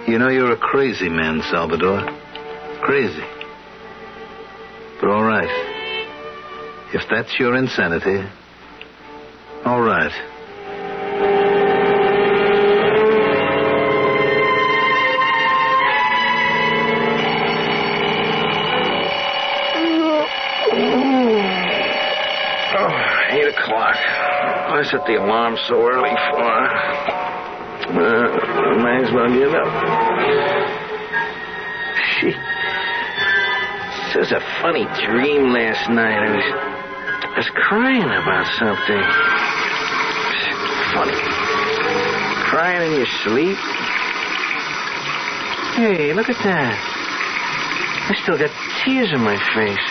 You know, you're a crazy man, Salvador. Crazy. But all right. If that's your insanity, all right. I set the alarm so early for might as well give up. This was a funny dream last night. I was crying about something. Funny. Crying in your sleep? Hey, look at that. I still got tears in my face.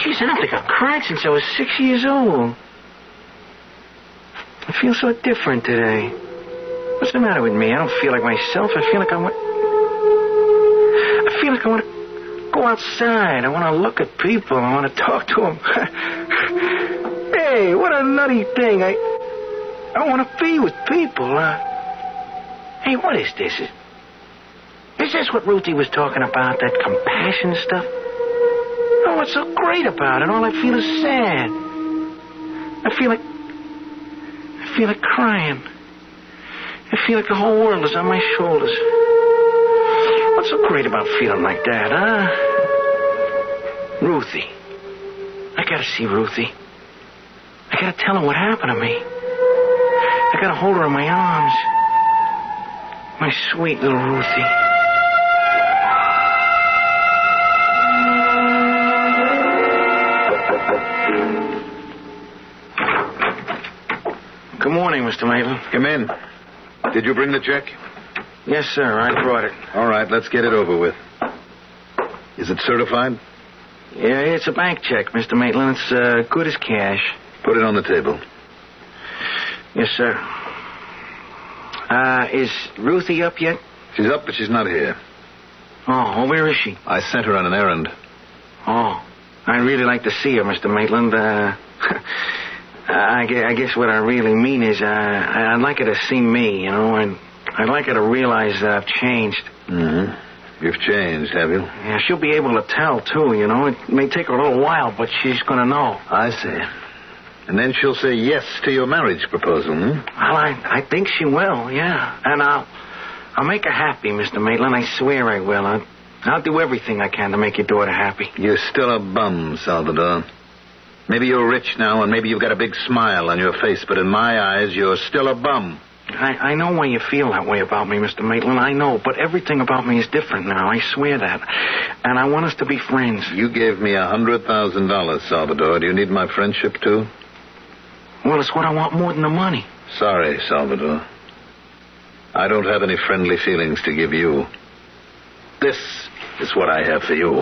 Jeez, I don't think I've cried since I was 6 years old. I feel so different today. What's the matter with me? I don't feel like myself. I feel like I want to go outside. I want to look at people. I want to talk to them. Hey, what a nutty thing. I want to be with people. Hey, what is this? Is this what Ruthie was talking about, that compassion stuff? Oh, what's so great about it? All I feel is sad. I feel like feel like crying. I feel like the whole world is on my shoulders. What's so great about feeling like that, huh? Ruthie. I gotta see Ruthie. I gotta tell her what happened to me. I gotta hold her in my arms. My sweet little Ruthie. Good morning, Mr. Maitland. Come in. Did you bring the check? Yes, sir. I brought it. All right, let's get it over with. Is it certified? Yeah, it's a bank check, Mr. Maitland. It's good as cash. Put it on the table. Yes, sir. Is Ruthie up yet? She's up, but she's not here. Oh, well, where is she? I sent her on an errand. Oh, I'd really like to see her, Mr. Maitland. I guess what I really mean is I'd like her to see me, you know, and I'd like her to realize that I've changed. Mm-hmm. You've changed, have you? Yeah, she'll be able to tell, too, you know. It may take her a little while, but she's going to know. I see. And then she'll say yes to your marriage proposal, hmm? Well, I think she will, yeah. And I'll make her happy, Mr. Maitland. I swear I will. I'll do everything I can to make your daughter happy. You're still a bum, Salvador. Maybe you're rich now, and maybe you've got a big smile on your face, but in my eyes, you're still a bum. I know why you feel that way about me, Mr. Maitland. I know, but everything about me is different now. I swear that. And I want us to be friends. You gave me $100,000, Salvador. Do you need my friendship, too? Well, it's what I want more than the money. Sorry, Salvador. I don't have any friendly feelings to give you. This is what I have for you.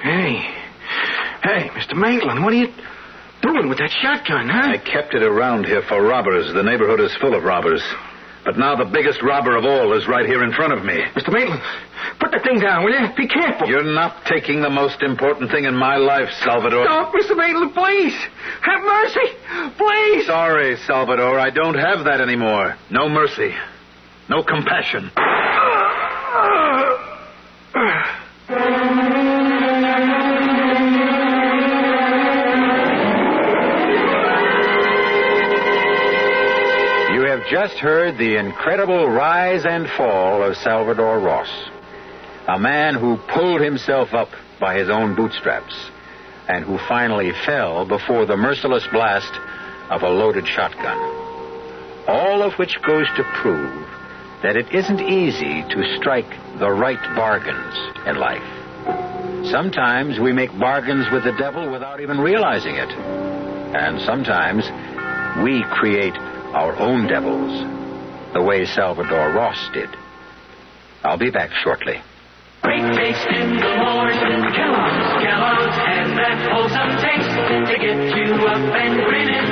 Hey, Mr. Maitland, what are you doing with that shotgun, huh? I kept it around here for robbers. The neighborhood is full of robbers. But now the biggest robber of all is right here in front of me. Mr. Maitland, put the thing down, will you? Be careful. You're not taking the most important thing in my life, Salvador. Don't, Mr. Maitland, please. Have mercy. Please. Sorry, Salvador. I don't have that anymore. No mercy. No compassion. You have just heard the incredible rise and fall of Salvador Ross, a man who pulled himself up by his own bootstraps and who finally fell before the merciless blast of a loaded shotgun. All of which goes to prove that it isn't easy to strike the right bargains in life. Sometimes we make bargains with the devil without even realizing it. And sometimes we create our own devils, the way Salvador Ross did. I'll be back shortly. Great taste in the morning, Kellogg's has that wholesome taste to get you up and grinning.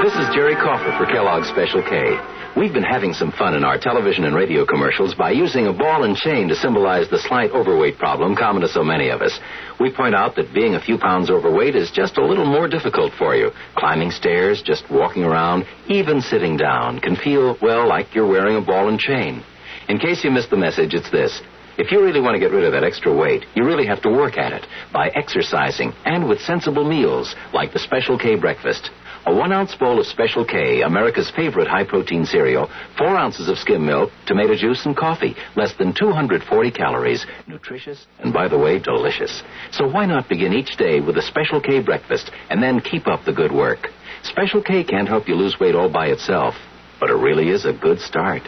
This is Jerry Coffer for Kellogg's Special K. We've been having some fun in our television and radio commercials by using a ball and chain to symbolize the slight overweight problem common to so many of us. We point out that being a few pounds overweight is just a little more difficult for you. Climbing stairs, just walking around, even sitting down can feel, well, like you're wearing a ball and chain. In case you missed the message, it's this. If you really want to get rid of that extra weight, you really have to work at it by exercising and with sensible meals like the Special K breakfast. A 1-ounce bowl of Special K, America's favorite high-protein cereal, 4 ounces of skim milk, tomato juice, and coffee. Less than 240 calories. Nutritious and, by the way, delicious. So why not begin each day with a Special K breakfast and then keep up the good work? Special K can't help you lose weight all by itself, but it really is a good start.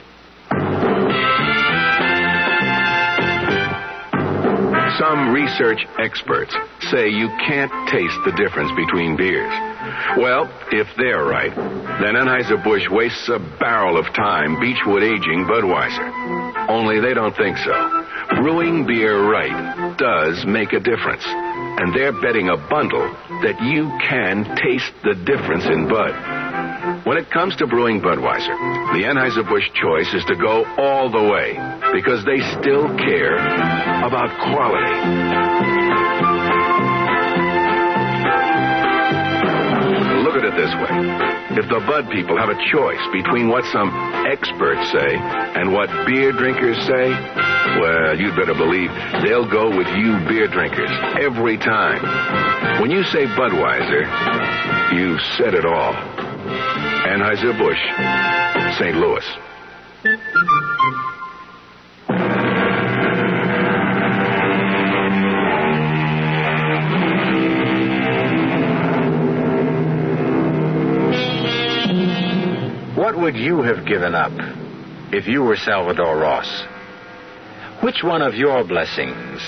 Some research experts say you can't taste the difference between beers. Well, if they're right, then Anheuser-Busch wastes a barrel of time Beechwood aging Budweiser. Only they don't think so. Brewing beer right does make a difference. And they're betting a bundle that you can taste the difference in Bud. When it comes to brewing Budweiser, the Anheuser-Busch choice is to go all the way because they still care about quality. Look at it this way. If the Bud people have a choice between what some experts say and what beer drinkers say, well, you'd better believe they'll go with you beer drinkers every time. When you say Budweiser, you've said it all. Anheuser-Busch, St. Louis. What would you have given up if you were Salvador Ross? Which one of your blessings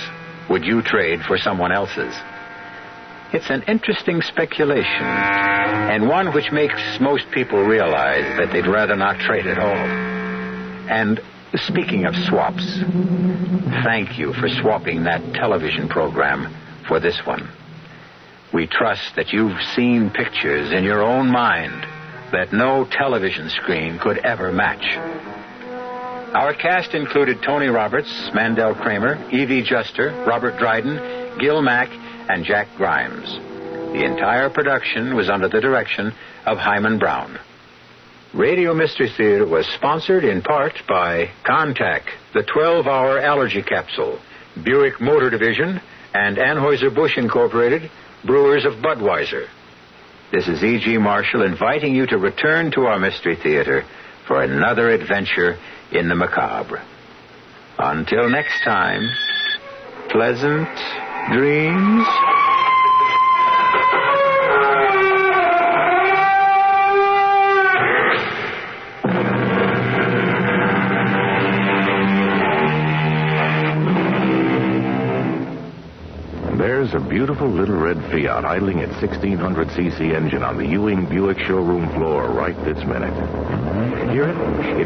would you trade for someone else's? It's an interesting speculation, and one which makes most people realize that they'd rather not trade at all. And speaking of swaps, thank you for swapping that television program for this one. We trust that you've seen pictures in your own mind that no television screen could ever match. Our cast included Tony Roberts, Mandel Kramer, Evie Juster, Robert Dryden, Gil Mack, and Jack Grimes. The entire production was under the direction of Hyman Brown. Radio Mystery Theater was sponsored in part by Contac, the 12-hour allergy capsule, Buick Motor Division, and Anheuser-Busch Incorporated, brewers of Budweiser. This is E.G. Marshall inviting you to return to our Mystery Theater for another adventure in the macabre. Until next time, pleasant dreams. There's a beautiful little red Fiat idling its 1600cc engine on the Ewing Buick showroom floor right this minute. Hear it?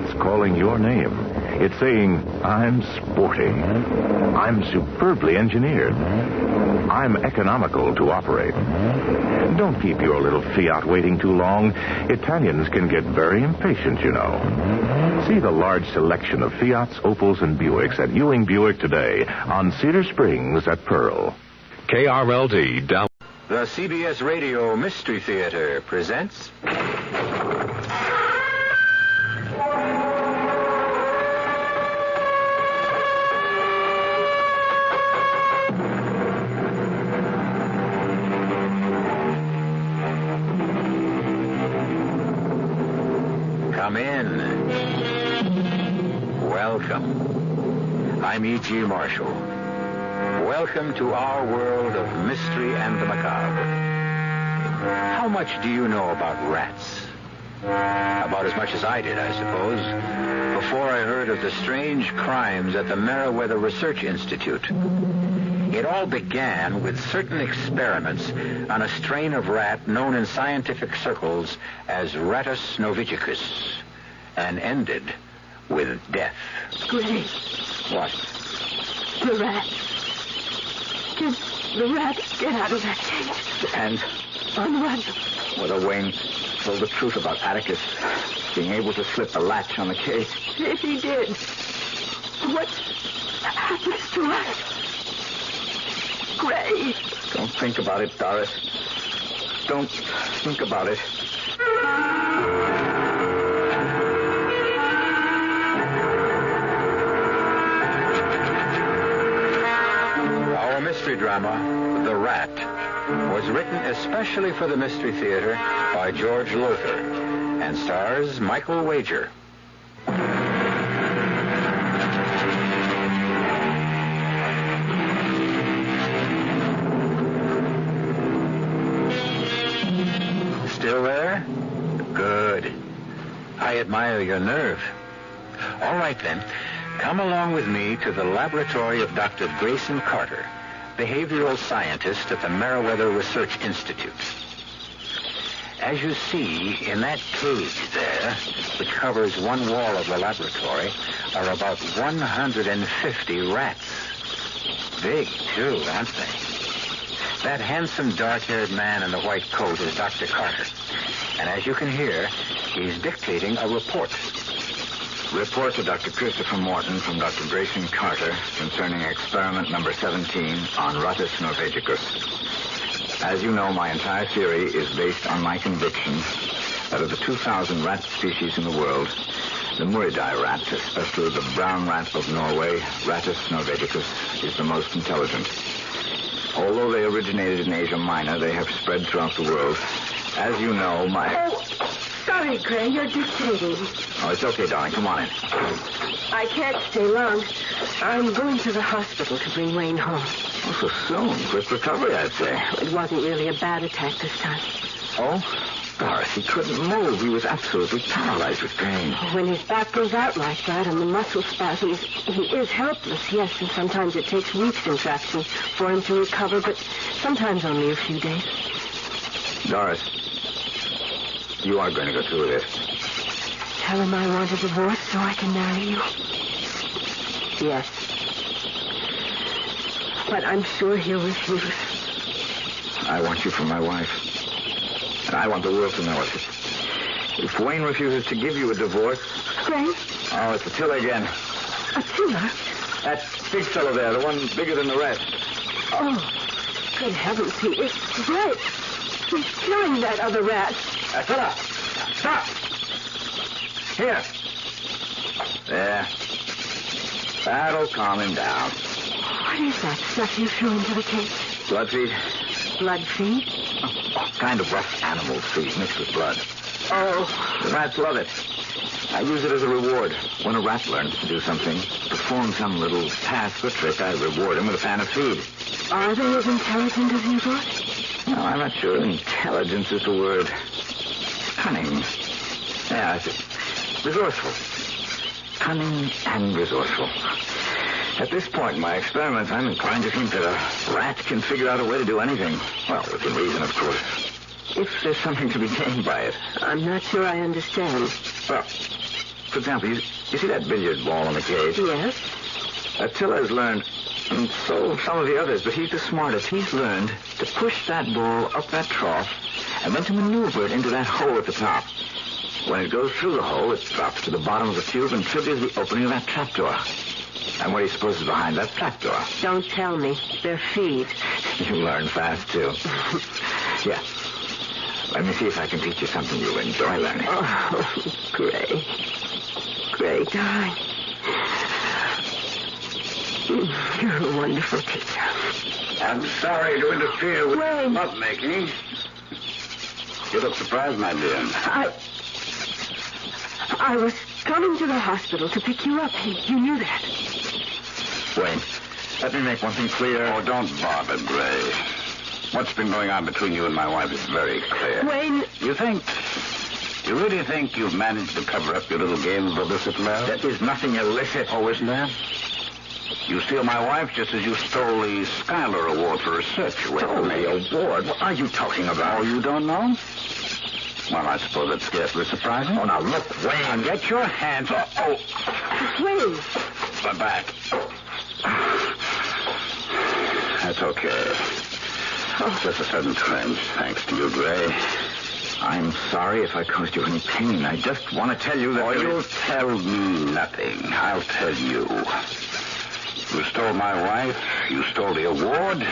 It's calling your name. It's saying, I'm sporty. I'm superbly engineered. I'm economical to operate. Don't keep your little Fiat waiting too long. Italians can get very impatient, you know. See the large selection of Fiats, Opals, and Buicks at Ewing Buick today on Cedar Springs at Pearl. KRLD down. The CBS Radio Mystery Theater presents... Come in. Welcome. I'm E.G. Marshall. Welcome to our world of mystery and the macabre. How much do you know about rats? About as much as I did, I suppose, before I heard of the strange crimes at the Meriwether Research Institute. It all began with certain experiments on a strain of rat known in scientific circles as Rattus novicicus, and ended with death. Gray. What? The rat. Get the rat. Get out of that tent. And Unrun. whether Wayne told the truth about Atticus being able to slip the latch on the case. If he did, what happens to us? Gray. Don't think about it, Doris. Don't think about it. Our mystery drama, The Rat, was written especially for the Mystery Theater by George Lothar and stars Michael Wager. Still there? Good. I admire your nerve. All right, then. Come along with me to the laboratory of Dr. Grayson Carter, behavioral scientist at the Meriwether Research Institute. As you see, in that cage there, which covers one wall of the laboratory, are about 150 rats. Big, too, aren't they? That handsome, dark-haired man in the white coat is Dr. Carter. And as you can hear, he's dictating a report. Report to Dr. Christopher Morton from Dr. Grayson Carter concerning experiment number 17 on Rattus novicicus. As you know, my entire theory is based on my conviction that of the 2,000 rat species in the world, the Muridae rat, especially the brown rat of Norway, Rattus novicicus, is the most intelligent. Although they originated in Asia Minor, they have spread throughout the world. As you know, my... Sorry, Gray, you're dictating. Oh, it's okay, darling. Come on in. I can't stay long. I'm going to the hospital to bring Wayne home. Oh, so soon. Quick recovery, I'd say. It wasn't really a bad attack this time. Oh? Doris, he couldn't move. He was absolutely paralyzed with pain. When his back goes out like that and the muscle spasms, he is helpless, yes, and sometimes it takes weeks, in fact, for him to recover, but sometimes only a few days. Doris, you are going to go through this. Tell him I want a divorce so I can marry you. Yes. But I'm sure he'll refuse. I want you for my wife. And I want the world to know it. If Wayne refuses to give you a divorce... Gray? Oh, it's Attila again. Attila? That big fellow there, the one bigger than the rest. Oh, good heavens, he is right. He's killing that other rat. Attila! Stop! Here. There. That'll calm him down. What is that stuff you threw into the cage? Blood feed? Blood feed? Kind of rough animal feed mixed with blood. Oh. The rats love it. I use it as a reward. When a rat learns to do something, perform some little task or trick, I reward him with a pan of food. Are they as intelligent as you thought? No, I'm not sure intelligence is the word. Cunning. Yeah, that's it. Resourceful. Cunning and resourceful. At this point in my experiments, I'm inclined to think that a rat can figure out a way to do anything. Well, within reason, of course. If there's something to be gained by it. I'm not sure I understand. Well, for example, you see that billiard ball in the cage? Yes. Attila has learned, and so have some of the others, but he's the smartest. He's learned to push that ball up that trough and then to maneuver it into that hole at the top. When it goes through the hole, it drops to the bottom of the tube and triggers the opening of that trapdoor. And what do you suppose is behind that trapdoor? Don't tell me. They're feet. You learn fast, too. Yeah. Let me see if I can teach you something you'll enjoy learning. Oh, Gray. Gray, darling. You're a wonderful teacher. I'm sorry to interfere with Wayne. lovemaking. You look surprised, my dear. I was coming to the hospital to pick you up. You knew that. Wayne, let me make one thing clear. Oh, don't bother, Gray. What's been going on between you and my wife is very clear. Wayne. You really think you've managed to cover up your little game of illicit love? There is nothing illicit. Oh, isn't there? You steal my wife just as you stole the Schuyler Award for research away from me. Award? What are you talking about? Oh, you don't know? Well, I suppose that's scarcely surprising. Oh, now look, Wayne. Get your hands off. Oh. Wayne. My back. That's okay. Oh, just a sudden twinge, thanks to you, Gray. I'm sorry if I caused you any pain. I just want to tell you that... Oh, you'll tell me nothing. I'll tell you. You stole my wife. You stole the award.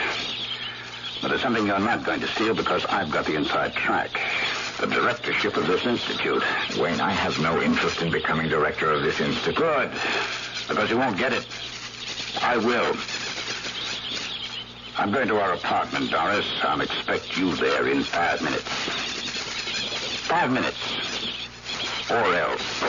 But there's something you're not going to steal because I've got the inside track. The directorship of this institute. Wayne, I have no interest in becoming director of this institute. Good. Because you won't get it. I will. I'm going to our apartment, Doris. I'll expect you there in 5 minutes. 5 minutes. Or else.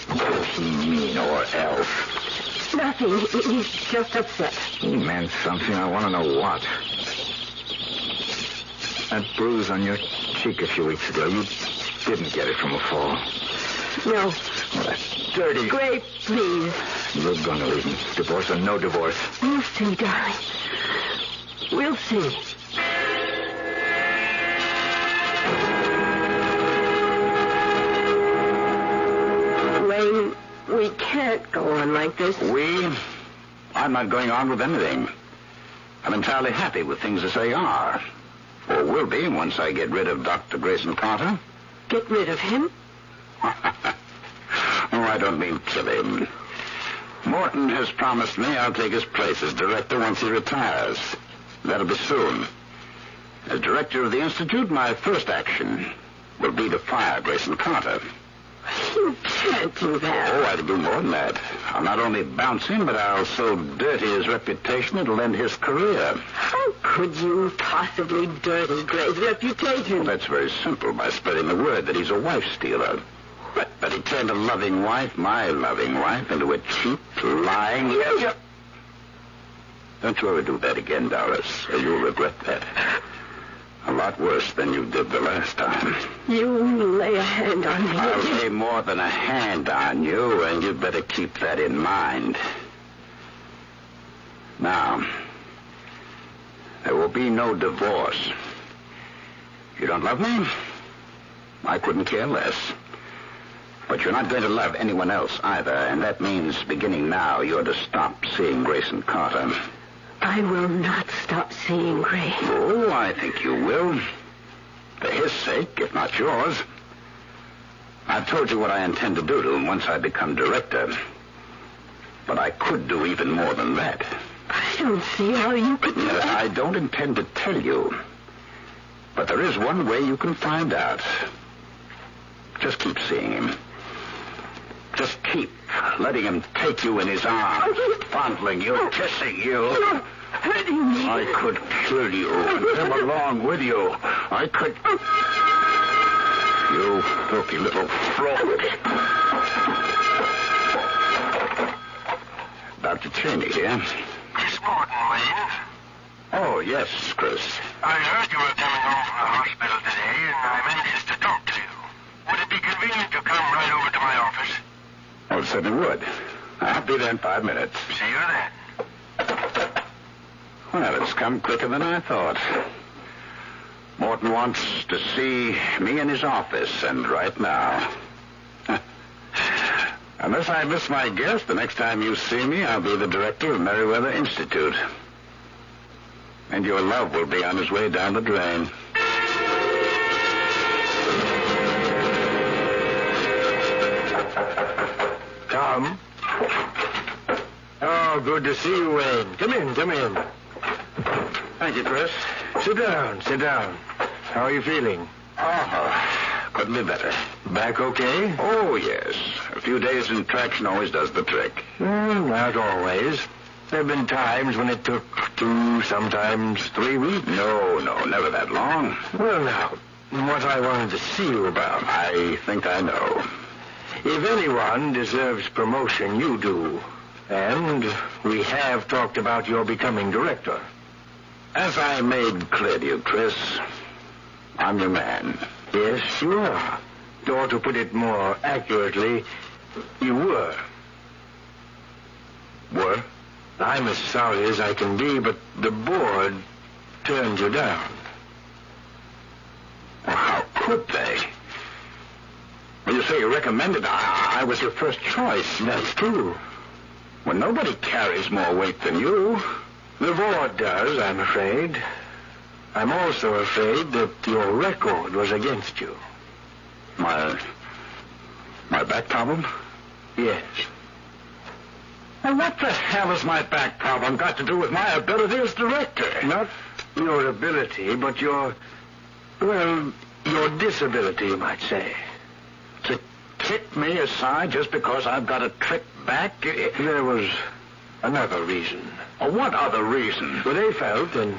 What does he mean, or else? Nothing. He's just upset. He meant something. I want to know what. That bruise on your cheek a few weeks ago, you didn't get it from a fall. No. Well, that's dirty. Gray, please. You're going to leave me. Divorce or no divorce. We'll see, darling. We'll see. Wayne, we can't go on like this. I'm not going on with anything. I'm entirely happy with things as they are. Or will be once I get rid of Dr. Grayson Carter. Get rid of him? Oh, I don't mean kill him. Morton has promised me I'll take his place as director once he retires. That'll be soon. As director of the Institute, my first action will be to fire Grayson Carter. You can't do that. Oh, I'll do more than that. I'll not only bounce him, but I'll so dirty his reputation it'll end his career. How could you possibly dirty Gray's reputation? Well, that's very simple, by spreading the word that he's a wife stealer. But he turned a loving wife, my loving wife, into a cheap, lying... Don't you ever do that again, Doris, or you'll regret that. A lot worse than you did the last time. You lay a hand on me. I'll lay more than a hand on you, and you'd better keep that in mind. Now, there will be no divorce. You don't love me? I couldn't care less. But you're not going to love anyone else either, and that means beginning now you're to stop seeing Grayson Carter. I will not stop seeing Gray. Oh, I think you will. For his sake, if not yours. I've told you what I intend to do to him once I become director. But I could do even more than that. I don't see how you could do that. I don't intend to tell you. But there is one way you can find out. Just keep seeing him. Just keep letting him take you in his arms, fondling you, kissing you. You're hurting me. I could kill you and him along with you. I could... You filthy little fraud. Dr. Cheney here. Chris Morton, Wayne. Oh, yes, Chris. I heard you were coming home from the hospital today, and I'm anxious to talk to you. Would it be convenient to come right over to my office? Oh, it certainly would. I'll be there in 5 minutes. See you then. Well, it's come quicker than I thought. Morton wants to see me in his office, and right now. Unless I miss my guess, the next time you see me, I'll be the director of Meriwether Institute. And your love will be on his way down the drain. Tom? Oh, good to see you, Wayne. Come in. Thank you, Chris. Sit down. How are you feeling? Oh, couldn't be better. Back okay? Oh, yes. A few days in traction always does the trick. Not always. There have been times when it took 2, sometimes 3 weeks. No, never that long. Well, now, what I wanted to see you about. I think I know. If anyone deserves promotion, you do. And we have talked about your becoming director. As I made clear to you, Chris, I'm your man. Yes, you are. Or to put it more accurately, you were. Were? I'm as sorry as I can be, but the board turned you down. Well, how could they? When you say you recommended, I was your first choice. That's true. Well, nobody carries more weight than you. The board does, I'm afraid. I'm also afraid that your record was against you. My back problem? Yes. And what the hell has my back problem got to do with my ability as director? Not your ability, but your disability, you might say. To kick me aside just because I've got a trick back? There was another reason. What other reason? Well, they felt, and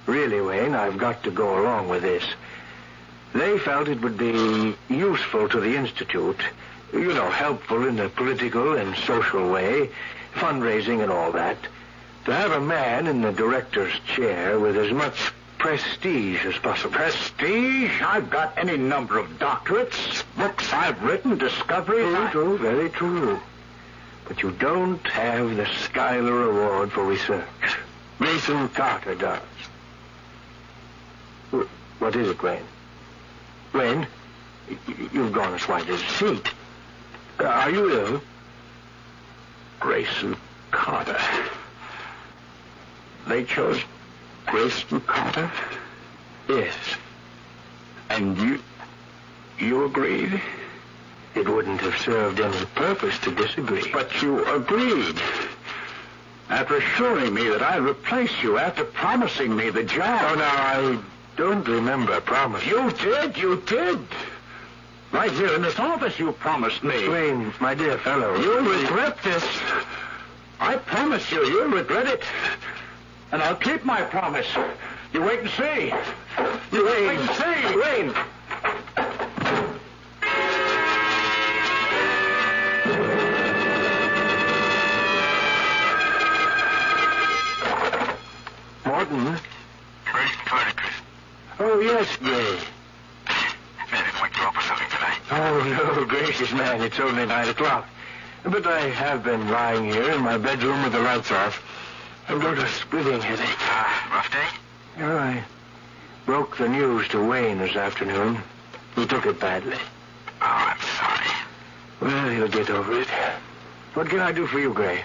really, Wayne, I've got to go along with this. They felt it would be useful to the Institute, helpful in a political and social way, fundraising and all that, to have a man in the director's chair with as much prestige as possible. Prestige? I've got any number of doctorates, books I've written, discoveries. True, very true. But you don't have the Schuyler Award for research. Grayson Carter does. What is it, Wayne? Wayne, you've gone as white as a sheet. Are you ill? Grayson Carter. They chose Grayson Carter? Yes. And you agreed? It wouldn't have served any purpose to disagree. But you agreed. After assuring me that I'd replace you, after promising me the job. Oh, now, I don't remember promising. You did. Right here in this office you promised me. Wayne, my dear fellow. You'll regret this. I promise you'll regret it. And I'll keep my promise. You wait and see. You wait and see. Wayne. Morton? Oh, yes, Gray. Oh, no, gracious man, it's only 9 o'clock. But I have been lying here in my bedroom with the lights off. I've got a splitting headache. Rough day? Oh, I broke the news to Wayne this afternoon. He took it badly. Oh, I'm sorry. Well, he'll get over it. What can I do for you, Gray?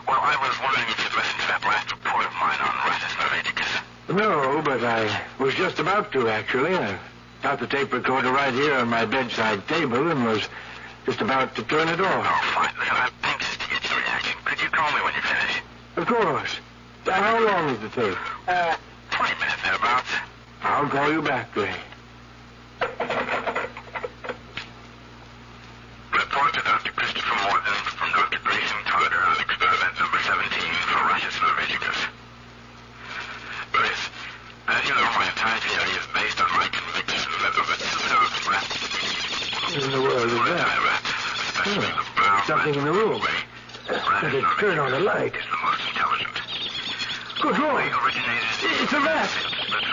Well, I was wondering if you'd listened to that last report of mine on Russ's Norvegicus. No, but I was just about to, actually. I got the tape recorder right here on my bedside table and was just about to turn it off. Oh, fine. I'm anxious to get your reaction. Could you call me when you finish? Of course. How long is the tape? 20 minutes, thereabouts. I'll call you back, Gray. Report to Dr. Christopher Morton from Dr. Grayson Carter on experiment number 17 for Russ's Norvegicus. Bruce, as you know, my entire theory is based on my conviction that the served rats. What in the world is that? Something in the room. Better turn on the light. Good Lord! It's a rat!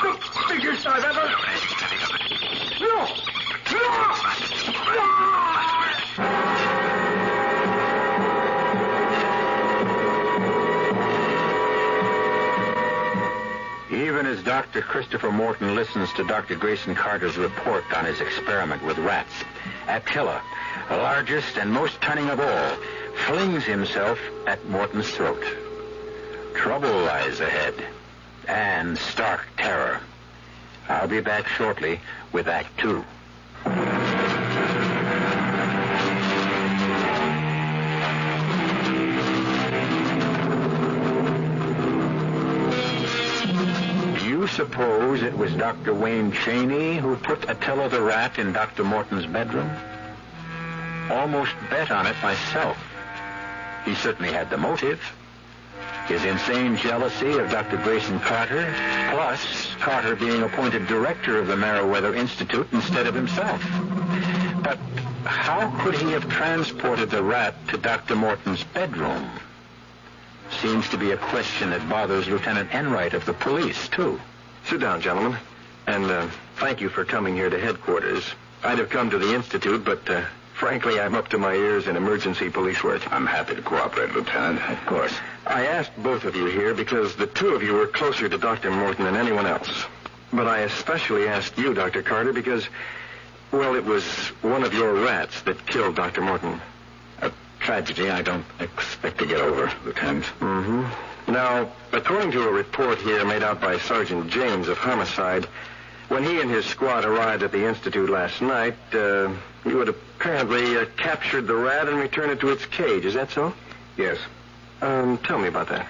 The biggest I've ever... No! Even as Dr. Christopher Morton listens to Dr. Grayson Carter's report on his experiment with rats, Attila, the largest and most cunning of all, flings himself at Morton's throat. Trouble lies ahead, and stark terror. I'll be back shortly with Act 2. You suppose it was Dr. Wayne Cheney who put Attila the rat in Dr. Morton's bedroom? Almost bet on it myself. He certainly had the motive. His insane jealousy of Dr. Grayson Carter, plus Carter being appointed director of the Meriwether Institute instead of himself. But how could he have transported the rat to Dr. Morton's bedroom? Seems to be a question that bothers Lieutenant Enright of the police, too. Sit down, gentlemen. And thank you for coming here to headquarters. I'd have come to the Institute, but frankly, I'm up to my ears in emergency police work. I'm happy to cooperate, Lieutenant. Of course. I asked both of you here because the two of you were closer to Dr. Morton than anyone else. But I especially asked you, Dr. Carter, because, well, it was one of your rats that killed Dr. Morton. A tragedy I don't expect to get over, Lieutenant. Mm-hmm. Now, according to a report here made out by Sergeant James of Homicide, when he and his squad arrived at the Institute last night, you had apparently captured the rat and returned it to its cage. Is that so? Yes. Tell me about that.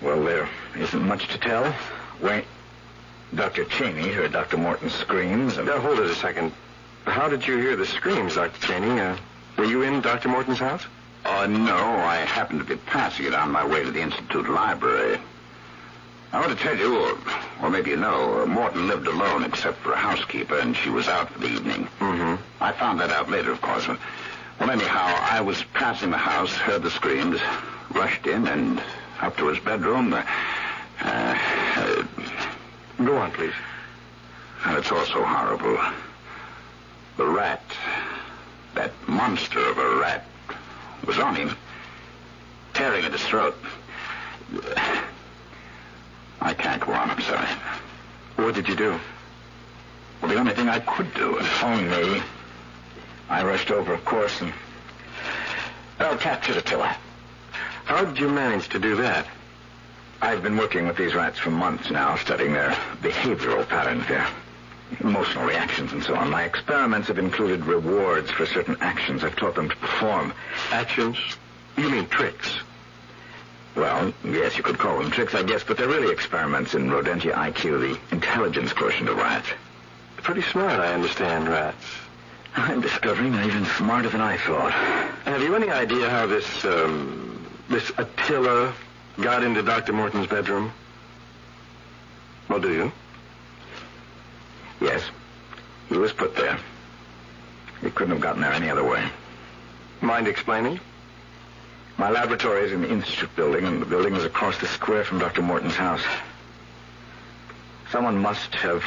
Well, there isn't much to tell. Wait. Dr. Cheney heard Dr. Morton's screams and... Now, hold it a second. How did you hear the screams, Dr. Cheney? Were you in Dr. Morton's house? No. I happened to be passing it on my way to the Institute library. I want to tell you, or maybe you know, Morton lived alone except for a housekeeper, and she was out for the evening. Mm-hmm. I found that out later, of course. Well, anyhow, I was passing the house, heard the screams, rushed in, and up to his bedroom. Go on, please. And it's all so horrible. The rat, that monster of a rat, was on him, tearing at his throat. I can't go on, I'm sorry. What did you do? Well, the only thing I could do was phone me. I rushed over, of course, and captured Attila. How did you manage to do that? I've been working with these rats for months now, studying their behavioral patterns, their emotional reactions, and so on. My experiments have included rewards for certain actions I've taught them to perform. Actions? You mean tricks? Well, yes, you could call them tricks, I guess, but they're really experiments in rodentia IQ, the intelligence quotient of rats. Pretty smart, I understand, rats. I'm discovering I'm even smarter than I thought. Have you any idea how this Attila got into Dr. Morton's bedroom? Well, do you? Yes. He was put there. He couldn't have gotten there any other way. Mind explaining? My laboratory is in the Institute building, and the building is across the square from Dr. Morton's house. Someone must have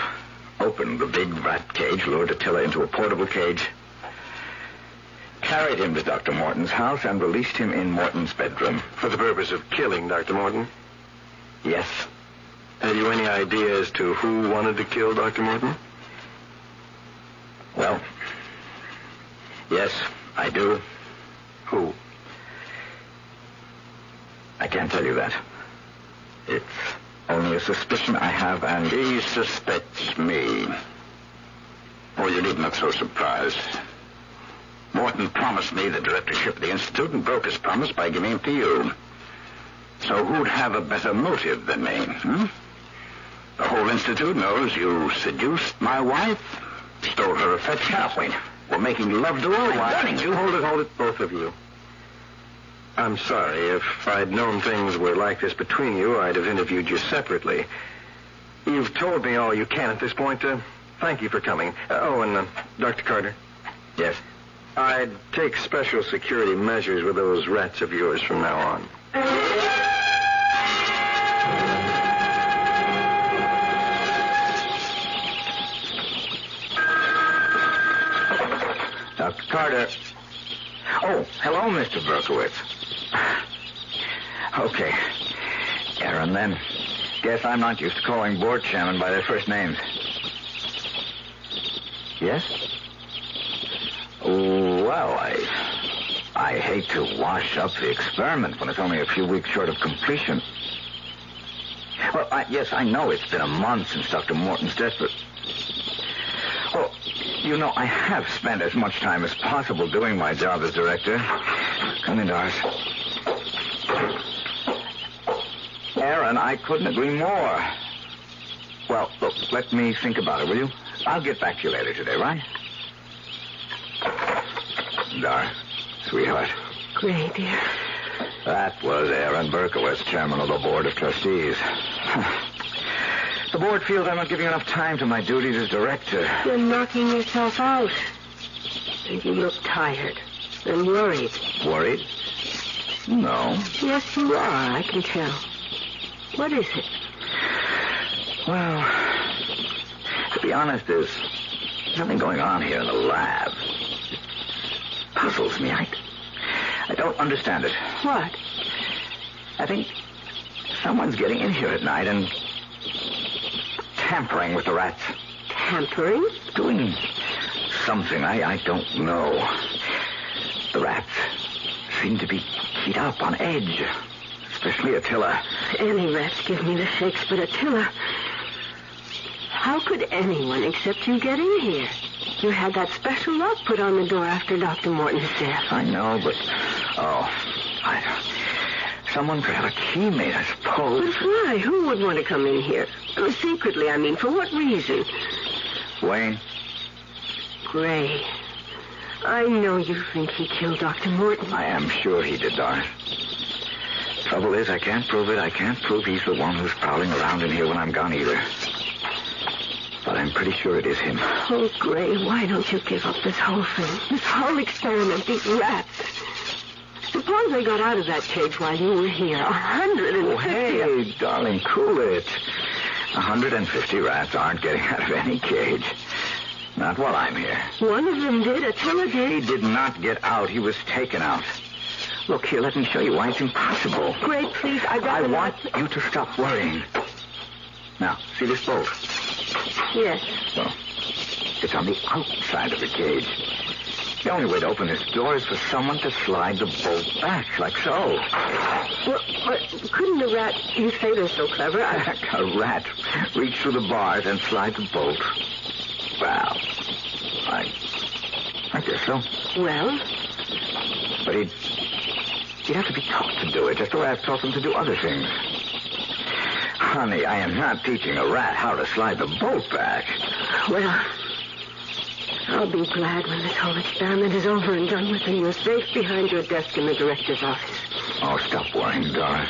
opened the big rat cage, lured Attila into a portable cage, carried him to Dr. Morton's house, and released him in Morton's bedroom. For the purpose of killing Dr. Morton? Yes. Have you any idea as to who wanted to kill Dr. Morton? Well, yes, I do. Who? I can't tell you that. It's only a suspicion I have, and... He suspects me. Oh, you needn't look so surprised. Morton promised me the directorship of the Institute and broke his promise by giving it to you. So who'd have a better motive than me, The whole Institute knows you seduced my wife, stole her affection. Wait, we're making love to her while... Hold it, both of you. I'm sorry. If I'd known things were like this between you, I'd have interviewed you separately. You've told me all you can at this point. Thank you for coming. Dr. Carter. Yes? I'd take special security measures with those rats of yours from now on. Dr. Carter. Oh, hello, Mr. Berkowitz. Okay. Aaron, then. Guess I'm not used to calling board chairmen by their first names. Yes? Well, I hate to wash up the experiment when it's only a few weeks short of completion. Well, yes, I know it's been a month since Dr. Morton's death, but... Well, you know, I have spent as much time as possible doing my job as director. Come in, Doris. Aaron, I couldn't agree more. Well, look, let me think about it, will you? I'll get back to you later today, right? Doris, sweetheart. Gray, dear. That was Aaron Berkowitz, chairman of the Board of Trustees. The board feels I'm not giving enough time to my duties as director. You're knocking yourself out. And you look tired and worried. Worried? No. Yes, you are, I can tell. What is it? Well, to be honest, there's something going on here in the lab. Puzzles me. I don't understand it. What? I think someone's getting in here at night and tampering with the rats. Tampering? Doing something. I don't know. The rats seem to be keyed up on edge. Especially Attila. Any rats give me the shakes, but Attila... How could anyone except you get in here? You had that special lock put on the door after Dr. Morton's death. I know, but... Someone could have a key made, I suppose. But why? Who would want to come in here? Secretly, I mean. For what reason? Wayne. Gray. I know you think he killed Dr. Morton. I am sure he did, Doris. Trouble is, I can't prove it. I can't prove he's the one who's prowling around in here when I'm gone either. But I'm pretty sure it is him. Oh, Gray, why don't you give up this whole thing? This whole experiment, these rats. Suppose they got out of that cage while you were here. 150. Oh, hey, darling, cool it. 150 rats aren't getting out of any cage. Not while I'm here. One of them did. Attila did. He did not get out. He was taken out. Look here, let me show you why it's impossible. Gray, please, I want you to stop worrying. Now, see this bolt? Yes. Well, it's on the outside of the cage. The only way to open this door is for someone to slide the bolt back, like so. Well, couldn't the rat... You say they're so clever. A rat reach through the bars and slide the bolt. Well, I guess so. Well? But he'd have to be taught to do it, just the way I've taught them to do other things. Honey, I am not teaching a rat how to slide the bolt back. Well, I'll be glad when this whole experiment is over and done with and you're safe behind your desk in the director's office. Oh, stop worrying, Doris.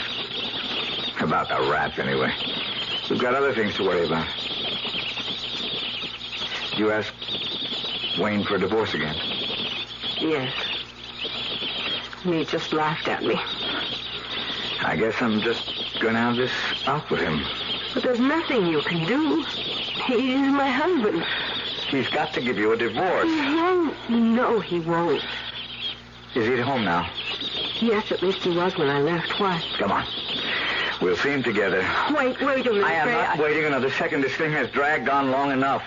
About the rats, anyway. We've got other things to worry about. You ask Wayne for a divorce again? Yes. He just laughed at me. I guess I'm just going to have this out with him. But there's nothing you can do. He is my husband. He's got to give you a divorce. He won't. No, he won't. Is he at home now? Yes, at least he was when I left. Why? Come on. We'll see him together. Wait a minute. I am not waiting another second. This thing has dragged on long enough.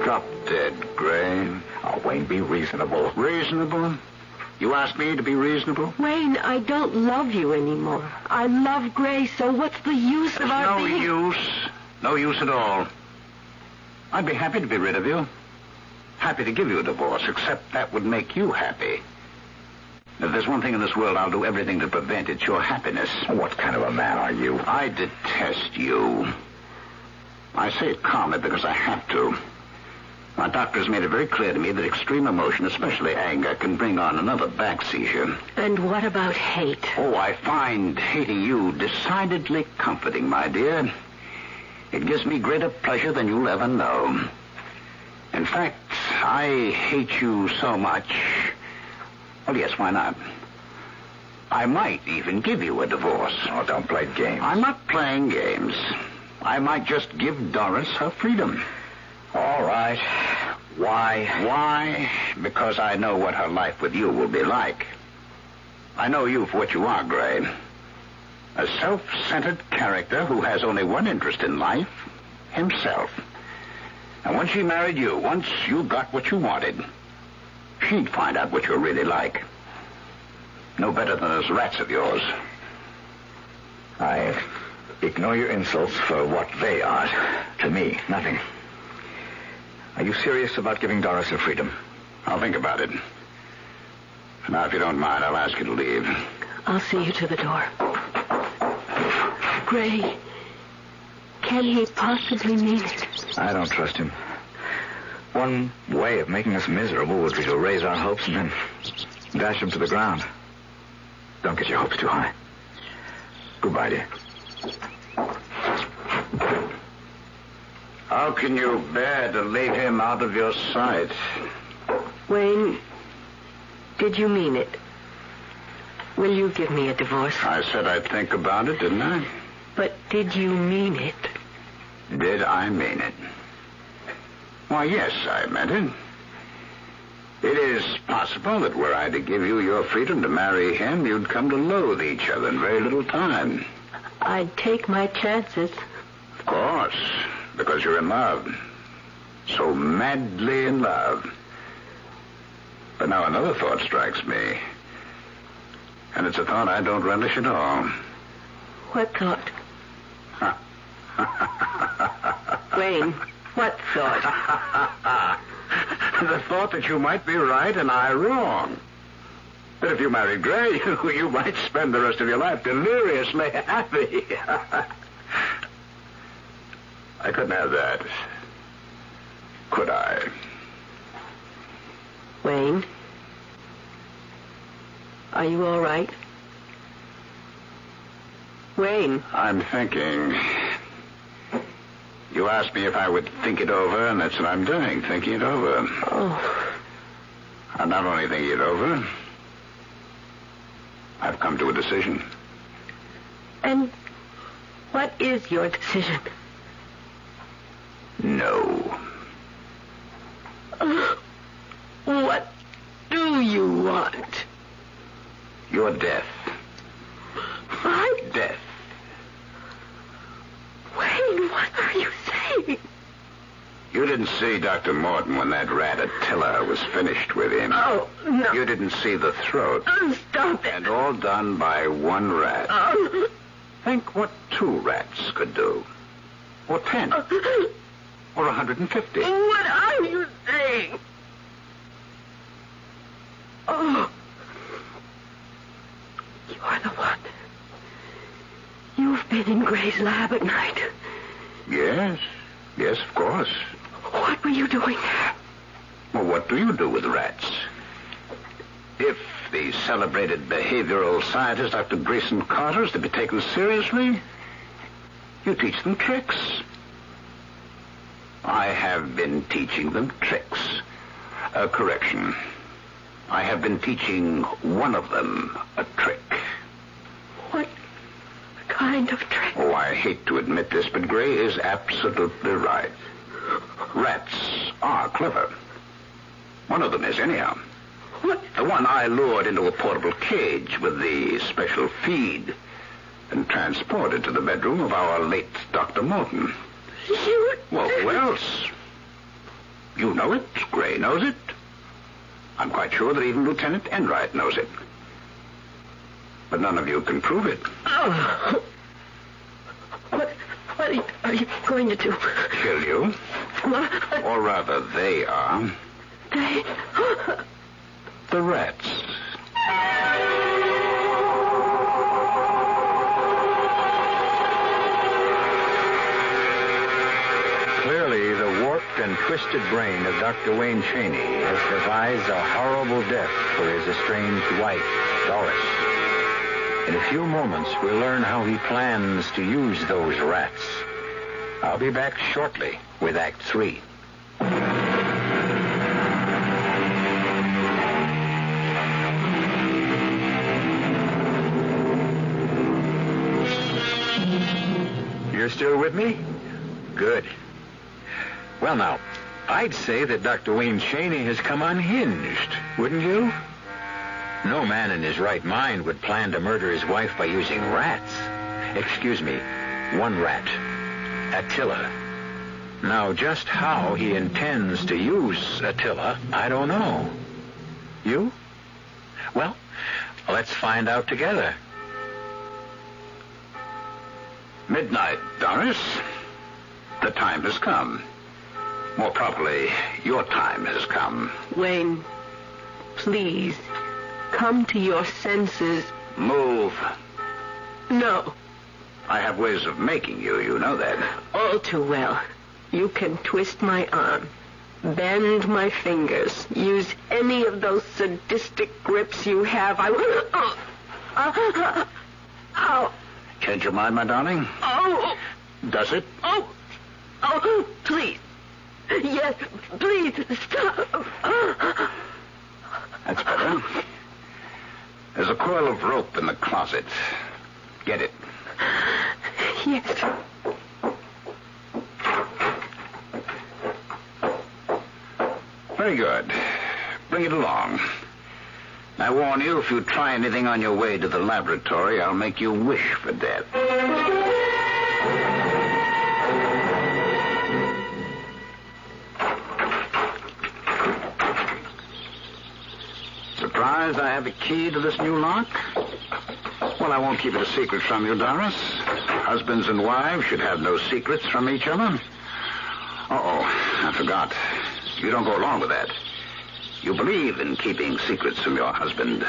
Drop dead, Gray. Oh, Wayne, be reasonable. Reasonable? You asked me to be reasonable? Wayne, I don't love you anymore. I love Gray, so what's the use of our being... No use at all. I'd be happy to be rid of you. Happy to give you a divorce, except that would make you happy. If there's one thing in this world, I'll do everything to prevent, it's your happiness. What kind of a man are you? I detest you. I say it calmly because I have to. My doctor has made it very clear to me that extreme emotion, especially anger, can bring on another back seizure. And what about hate? Oh, I find hating you decidedly comforting, my dear. It gives me greater pleasure than you'll ever know. In fact, I hate you so much... Well, yes, why not? I might even give you a divorce. Oh, don't play games. I'm not playing games. I might just give Doris her freedom. All right. Why? Why? Because I know what her life with you will be like. I know you for what you are, Gray. A self-centered character who has only one interest in life, himself. And once she married you, once you got what you wanted, she'd find out what you're really like. No better than those rats of yours. I ignore your insults for what they are. To me, nothing. Are you serious about giving Doris her freedom? I'll think about it. Now, if you don't mind, I'll ask you to leave. I'll see you to the door. Gray, can he possibly mean it? I don't trust him. One way of making us miserable would be to raise our hopes and then dash them to the ground. Don't get your hopes too high. Goodbye, dear. How can you bear to leave him out of your sight? Wayne, did you mean it? Will you give me a divorce? I said I'd think about it, didn't I? But did you mean it? Did I mean it? Why, yes, I meant it. It is possible that were I to give you your freedom to marry him, you'd come to loathe each other in very little time. I'd take my chances. Of course, because you're in love. So madly in love. But now another thought strikes me. And it's a thought I don't relish at all. What thought? Wayne, what thought? The thought that you might be right and I wrong. That if you married Gray, you might spend the rest of your life deliriously happy. I couldn't have that. Could I? Wayne, are you all right? Wayne. I'm thinking. You asked me if I would think it over, and that's what I'm doing, thinking it over. Oh. I'm not only thinking it over, I've come to a decision. And what is your decision? No. What do you want? Your death. My death. Wayne, what are you saying? You didn't see Dr. Morton when that rat Attila was finished with him. Oh, no. You didn't see the throat. Stop it. And all done by one rat. Think what 2 rats could do. Or 10. Or 150. What are you saying? Oh. You're the one. You've been in Gray's lab at night. Yes. Yes. Yes, of course. What were you doing there? Well, what do you do with rats? If the celebrated behavioral scientist Dr. Grayson Carter is to be taken seriously, you teach them tricks. I have been teaching them tricks. Correction. I have been teaching one of them a trick. What kind of trick? Oh, I hate to admit this, but Gray is absolutely right. Rats are clever. One of them is, anyhow. What? The one I lured into a portable cage with the special feed and transported to the bedroom of our late Dr. Morton. You... Well, who else? You know it. Gray knows it. I'm quite sure that even Lieutenant Enright knows it. But none of you can prove it. Oh. What are you going to do? Kill you. What? Or rather, they are. They... The rats. Clearly, the warped and twisted brain of Dr. Wayne Cheney has devised a horrible death for his estranged wife, Doris. In a few moments, we'll learn how he plans to use those rats. I'll be back shortly with Act 3. You're still with me? Good. Well, now, I'd say that Dr. Wayne Cheney has come unhinged, wouldn't you? No man in his right mind would plan to murder his wife by using rats. Excuse me, one rat. Attila. Now, just how he intends to use Attila, I don't know. You? Well, let's find out together. Midnight, Doris. The time has come. More properly, your time has come. Wayne, please, come to your senses. Move. No. I have ways of making you, you know that. All too well. You can twist my arm, bend my fingers, use any of those sadistic grips you have. I will... Ow. Change your mind, my darling? Oh. Does it? Oh, please. Yes, please, stop. That's better. There's a coil of rope in the closet. Get it. Yes. Very good. Bring it along. I warn you, if you try anything on your way to the laboratory, I'll make you wish for death. Surprised I have a key to this new lock? Well, I won't keep it a secret from you, Doris. Husbands and wives should have no secrets from each other. I forgot. You don't go along with that. You believe in keeping secrets from your husband.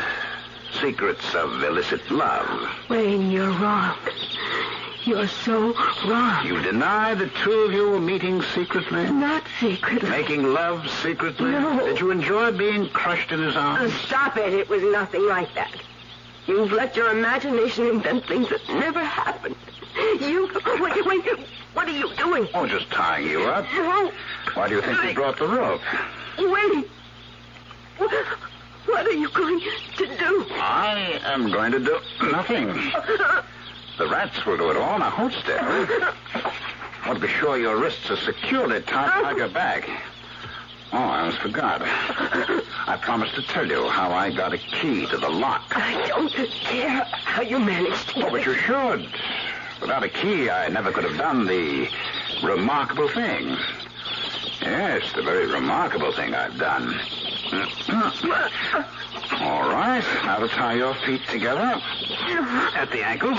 Secrets of illicit love. Wayne, you're wrong. You're so wrong. You deny the two of you were meeting secretly? Not secretly. Making love secretly? No. Did you enjoy being crushed in his arms? Stop it. It was nothing like that. You've let your imagination invent things that never happened. Wait, what are you doing? Oh, just tying you up. No. Why do you think we brought the rope? Wait. What are you going to do? I am going to do nothing. The rats will do it all. Now, hold still. I want to be sure your wrists are securely tied behind your back. Oh, I almost forgot. I promised to tell you how I got a key to the lock. I don't care how you managed to... Oh, but you should. Without a key, I never could have done the remarkable thing. Yes, the very remarkable thing I've done. All right, now to tie your feet together at the ankles.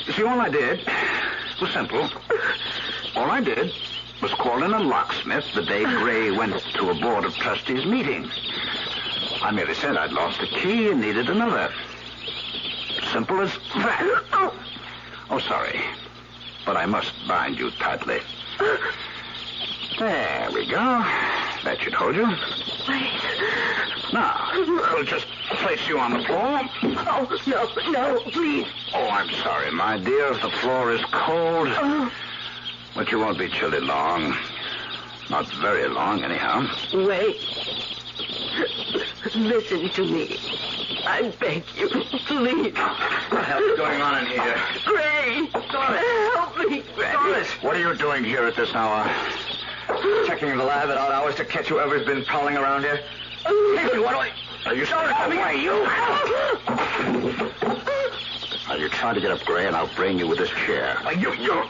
You see, all I did was simple. All I did was call in a locksmith the day Gray went to a board of trustees meeting. I merely said I'd lost a key and needed another. Simple as that. Oh, sorry. but I must bind you tightly. There we go. That should hold you. Wait. Now, we'll just place you on the floor. Oh, no, please. Oh, I'm sorry, my dear. The floor is cold. But you won't be chilly long. Not very long, anyhow. Wait. Listen to me. I beg you, please. What the hell's going on in here? Gray! Help me, Gray! What are you doing here at this hour? Checking the lab at odd hours to catch whoever's been prowling around here. Hey, what do I... Are you sorry for me? You... Now, you try to get up, Gray, and I'll brain you with this chair. You...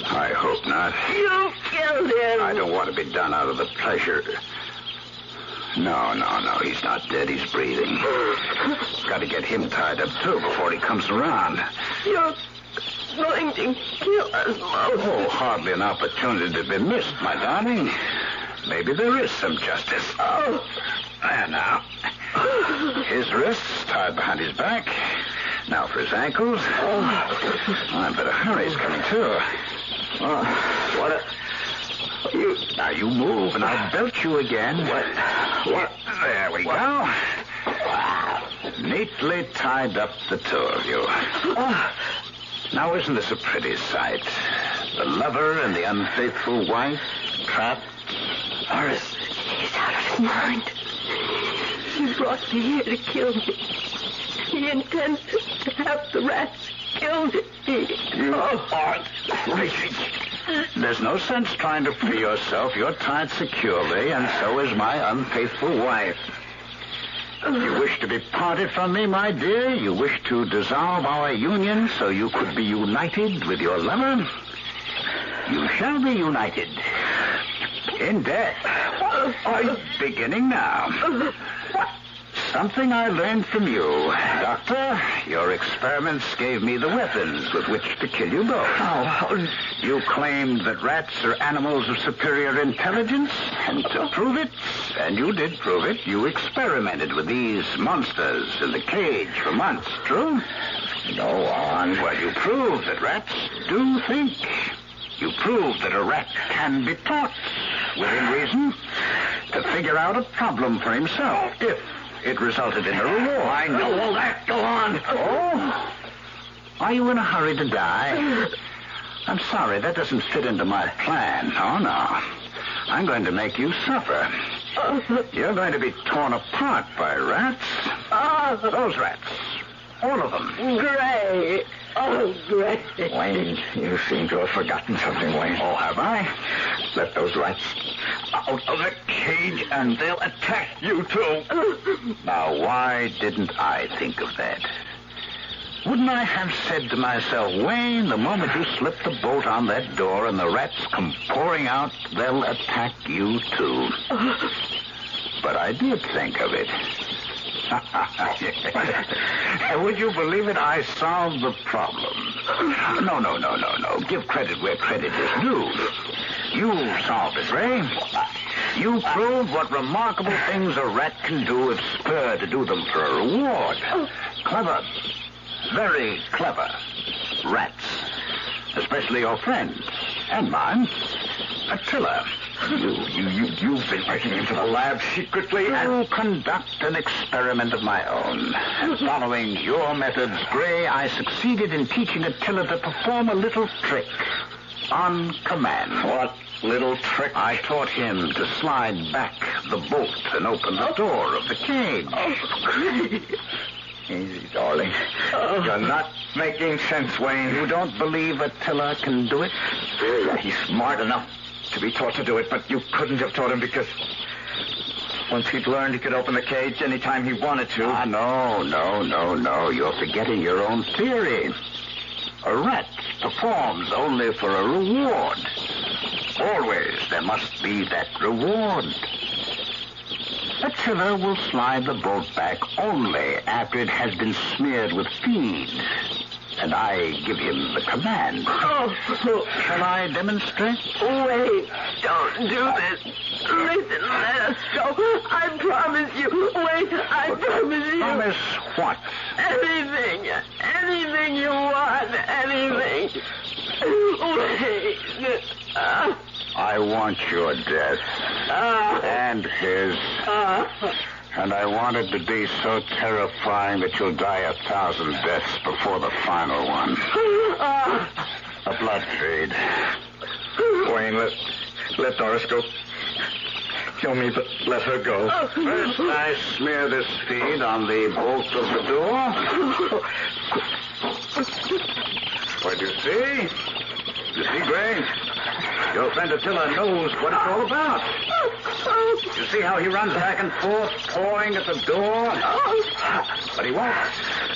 I hope not. You killed him. I don't want to be done out of the pleasure. No. He's not dead. He's breathing. Got to get him tied up, too, before he comes around. You're going to kill us both. Oh, hardly an opportunity to be missed, my darling. Maybe there is some justice. Oh. There now. His wrists tied behind his back. Now for his ankles. I better hurry. He's coming, too. Now you move, and I'll belt you again. What? There we go. Neatly tied up, the two of you. Now, isn't this a pretty sight? The lover and the unfaithful wife trapped. Horace, he's out of his mind. He brought me here to kill me. He intends to have the rats killed. You are crazy. There's no sense trying to free yourself. You're tied securely, and so is my unfaithful wife. You wish to be parted from me, my dear? You wish to dissolve our union so you could be united with your lover? You shall be united. In death. Beginning now. Something I learned from you. Doctor, your experiments gave me the weapons with which to kill you both. You claimed that rats are animals of superior intelligence, and to prove it, and you did prove it, you experimented with these monsters in the cage for months, true? Go on. Well, you proved that rats do think. You proved that a rat can be taught, within reason, to figure out a problem for himself, if it resulted in a reward. I know all that. Go on. Oh? Are you in a hurry to die? I'm sorry, that doesn't fit into my plan. Oh, no. I'm going to make you suffer. You're going to be torn apart by rats. Those rats. All of them. Gray. Oh, Gray. Wayne, you seem to have forgotten something, Wayne. Oh, have I? Let those rats out of the cage, and they'll attack you, too. Now, why didn't I think of that? Wouldn't I have said to myself, Wayne, the moment you slip the bolt on that door and the rats come pouring out, they'll attack you, too. But I did think of it. Would you believe it? I solved the problem. No. Give credit where credit is due. You solved it, Ray. You proved what remarkable things a rat can do if spurred to do them for a reward. Clever. Very clever. Rats. Especially your friends. And mine. Attila. You've been breaking into the lab secretly to conduct an experiment of my own. And following your methods, Gray, I succeeded in teaching Attila to perform a little trick. On command. What little trick? I taught him to slide back the bolt and open the door of the cage. Easy, darling. You're not making sense, Wayne. You don't believe Attila can do it? He's smart enough to be taught to do it, but you couldn't have taught him because once he'd learned he could open the cage anytime he wanted to. No. You're forgetting your own theory. A rat performs only for a reward. Always there must be that reward. Attila will slide the bolt back only after it has been smeared with feed. And I give him the command. Shall I demonstrate? Wait, don't do this. Listen, let us go. I promise you. Wait, I promise you. Promise what? Anything. Anything you want. Anything. Wait. I want your death. And his. And I want it to be so terrifying that you'll die 1,000 deaths before the final one. A blood feed. Wayne, let Doris go. Kill me, but let her go. First, I smear this feed on the bolt of the door. What do you see? You see, Gray? Your friend Attila knows what it's all about. You see how he runs back and forth, pawing at the door? But he won't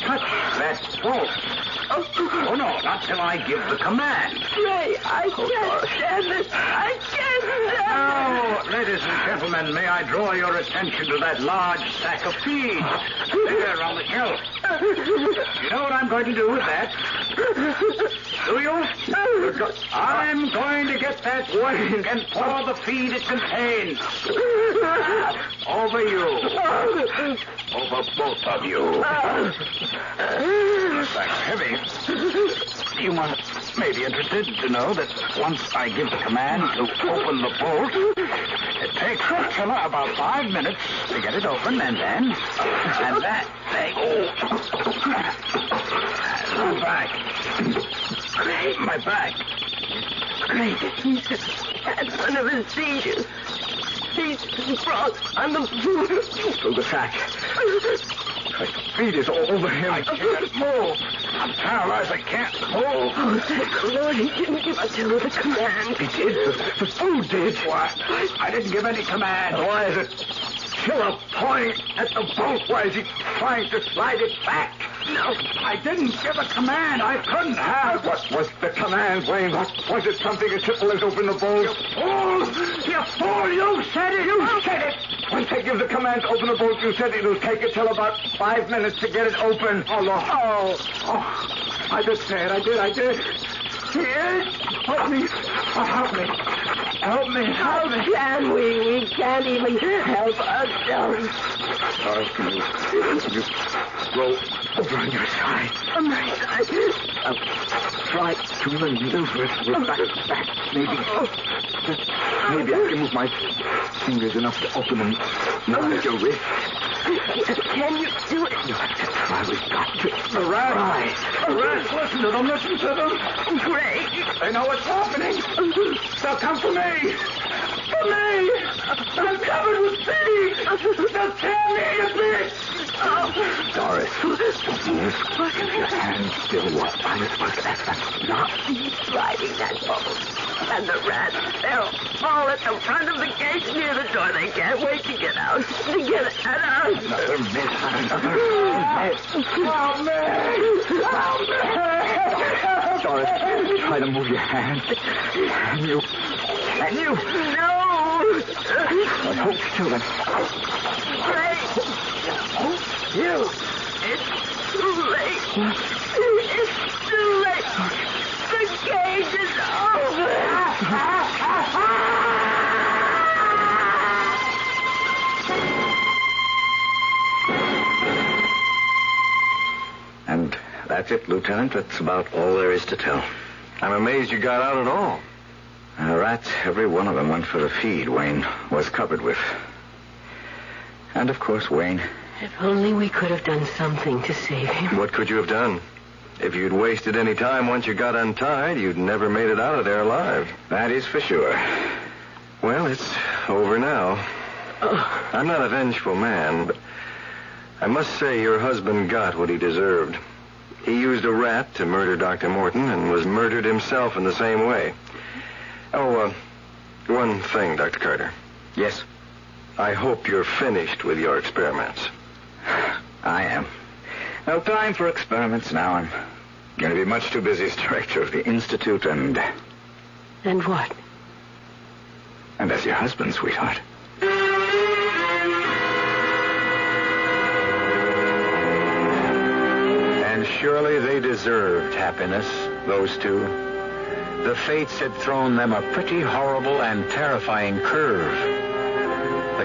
touch that bolt. Oh, no, not till I give the command. Ray, I can't stand this. I can't stand Now, ladies and gentlemen, may I draw your attention to that large sack of feed there on the shelf. You know what I'm going to do with that? Do you? I'm going to get that wing and pour the feed it contains. Over you. Over both of you. The sack's heavy. You may be interested to know that once I give the command to open the bolt, it takes Attila about 5 minutes to get it open, and that thing. My back. My back. Great. He's had one of his seizures. He's brought on the floor. Through the sack. The feed is all over him. I can't move. I'm paralyzed. I can't move. Oh, thank the Lord, he didn't give Attila the command. He did. The food did. What? I didn't give any command. Why is it? Attila pointing at the bolt. Why is he trying to slide it back? No. I didn't give a command. I couldn't have. What was the command, Wayne? What was it? Something as simple as open the bowl? You fool! You fool! You said it! You said it! Once I give the command to open the bolt, you said it'll take it till about 5 minutes to get it open. Oh, Lord. Oh, I did say it. I did. Here, help me. Oh, help me. Help me. How can we? We can't even help ourselves. Doris, can you roll over on your side? On my side. I'll try to maneuver it with back. Maybe I can move my fingers enough to open them. Not at your wrist. Can you do it? You have to try. We've got to. The rats! Listen to them! Listen to them! Great. They know what's happening! They'll come for me! For me! I'm covered with feed! They'll tear me to bits! Doris, please keep your hands still while I Not sliding that bubble. And the rats, they'll fall at the front of the gate near the door. They can't wait to get out. To get at us. Another miss. Help me! Help me! Doris, try to move your hand. Can you? No! I hope to then. Great! You! It's too late. It's too late. The cage is over. And that's it, Lieutenant. That's about all there is to tell. I'm amazed you got out at all. The rats, every one of them went for the feed Wayne was covered with. And, of course, Wayne. If only we could have done something to save him. What could you have done? If you'd wasted any time once you got untied, you'd never made it out of there alive. That is for sure. Well, it's over now. I'm not a vengeful man, but I must say your husband got what he deserved. He used a rat to murder Dr. Morton and was murdered himself in the same way. Oh, one thing, Dr. Carter. Yes? I hope you're finished with your experiments. I am. No time for experiments now. I'm going to be much too busy as director of the Institute and... And what? And as your husband, sweetheart. And surely they deserved happiness, those two. The fates had thrown them a pretty horrible and terrifying curve.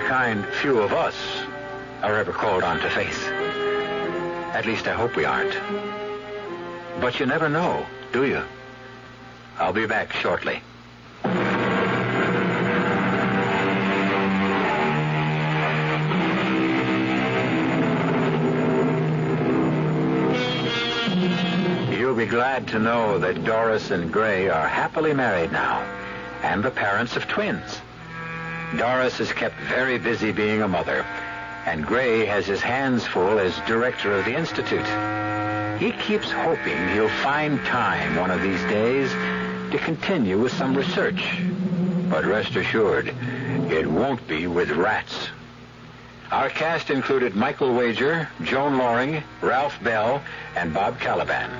kind few of us are ever called on to face. At least I hope we aren't. But you never know, do you? I'll be back shortly. You'll be glad to know that Doris and Gray are happily married now, and the parents of twins. Doris is kept very busy being a mother, and Gray has his hands full as director of the Institute. He keeps hoping he'll find time one of these days to continue with some research. But rest assured, it won't be with rats. Our cast included Michael Wager, Joan Loring, Ralph Bell, and Bob Caliban.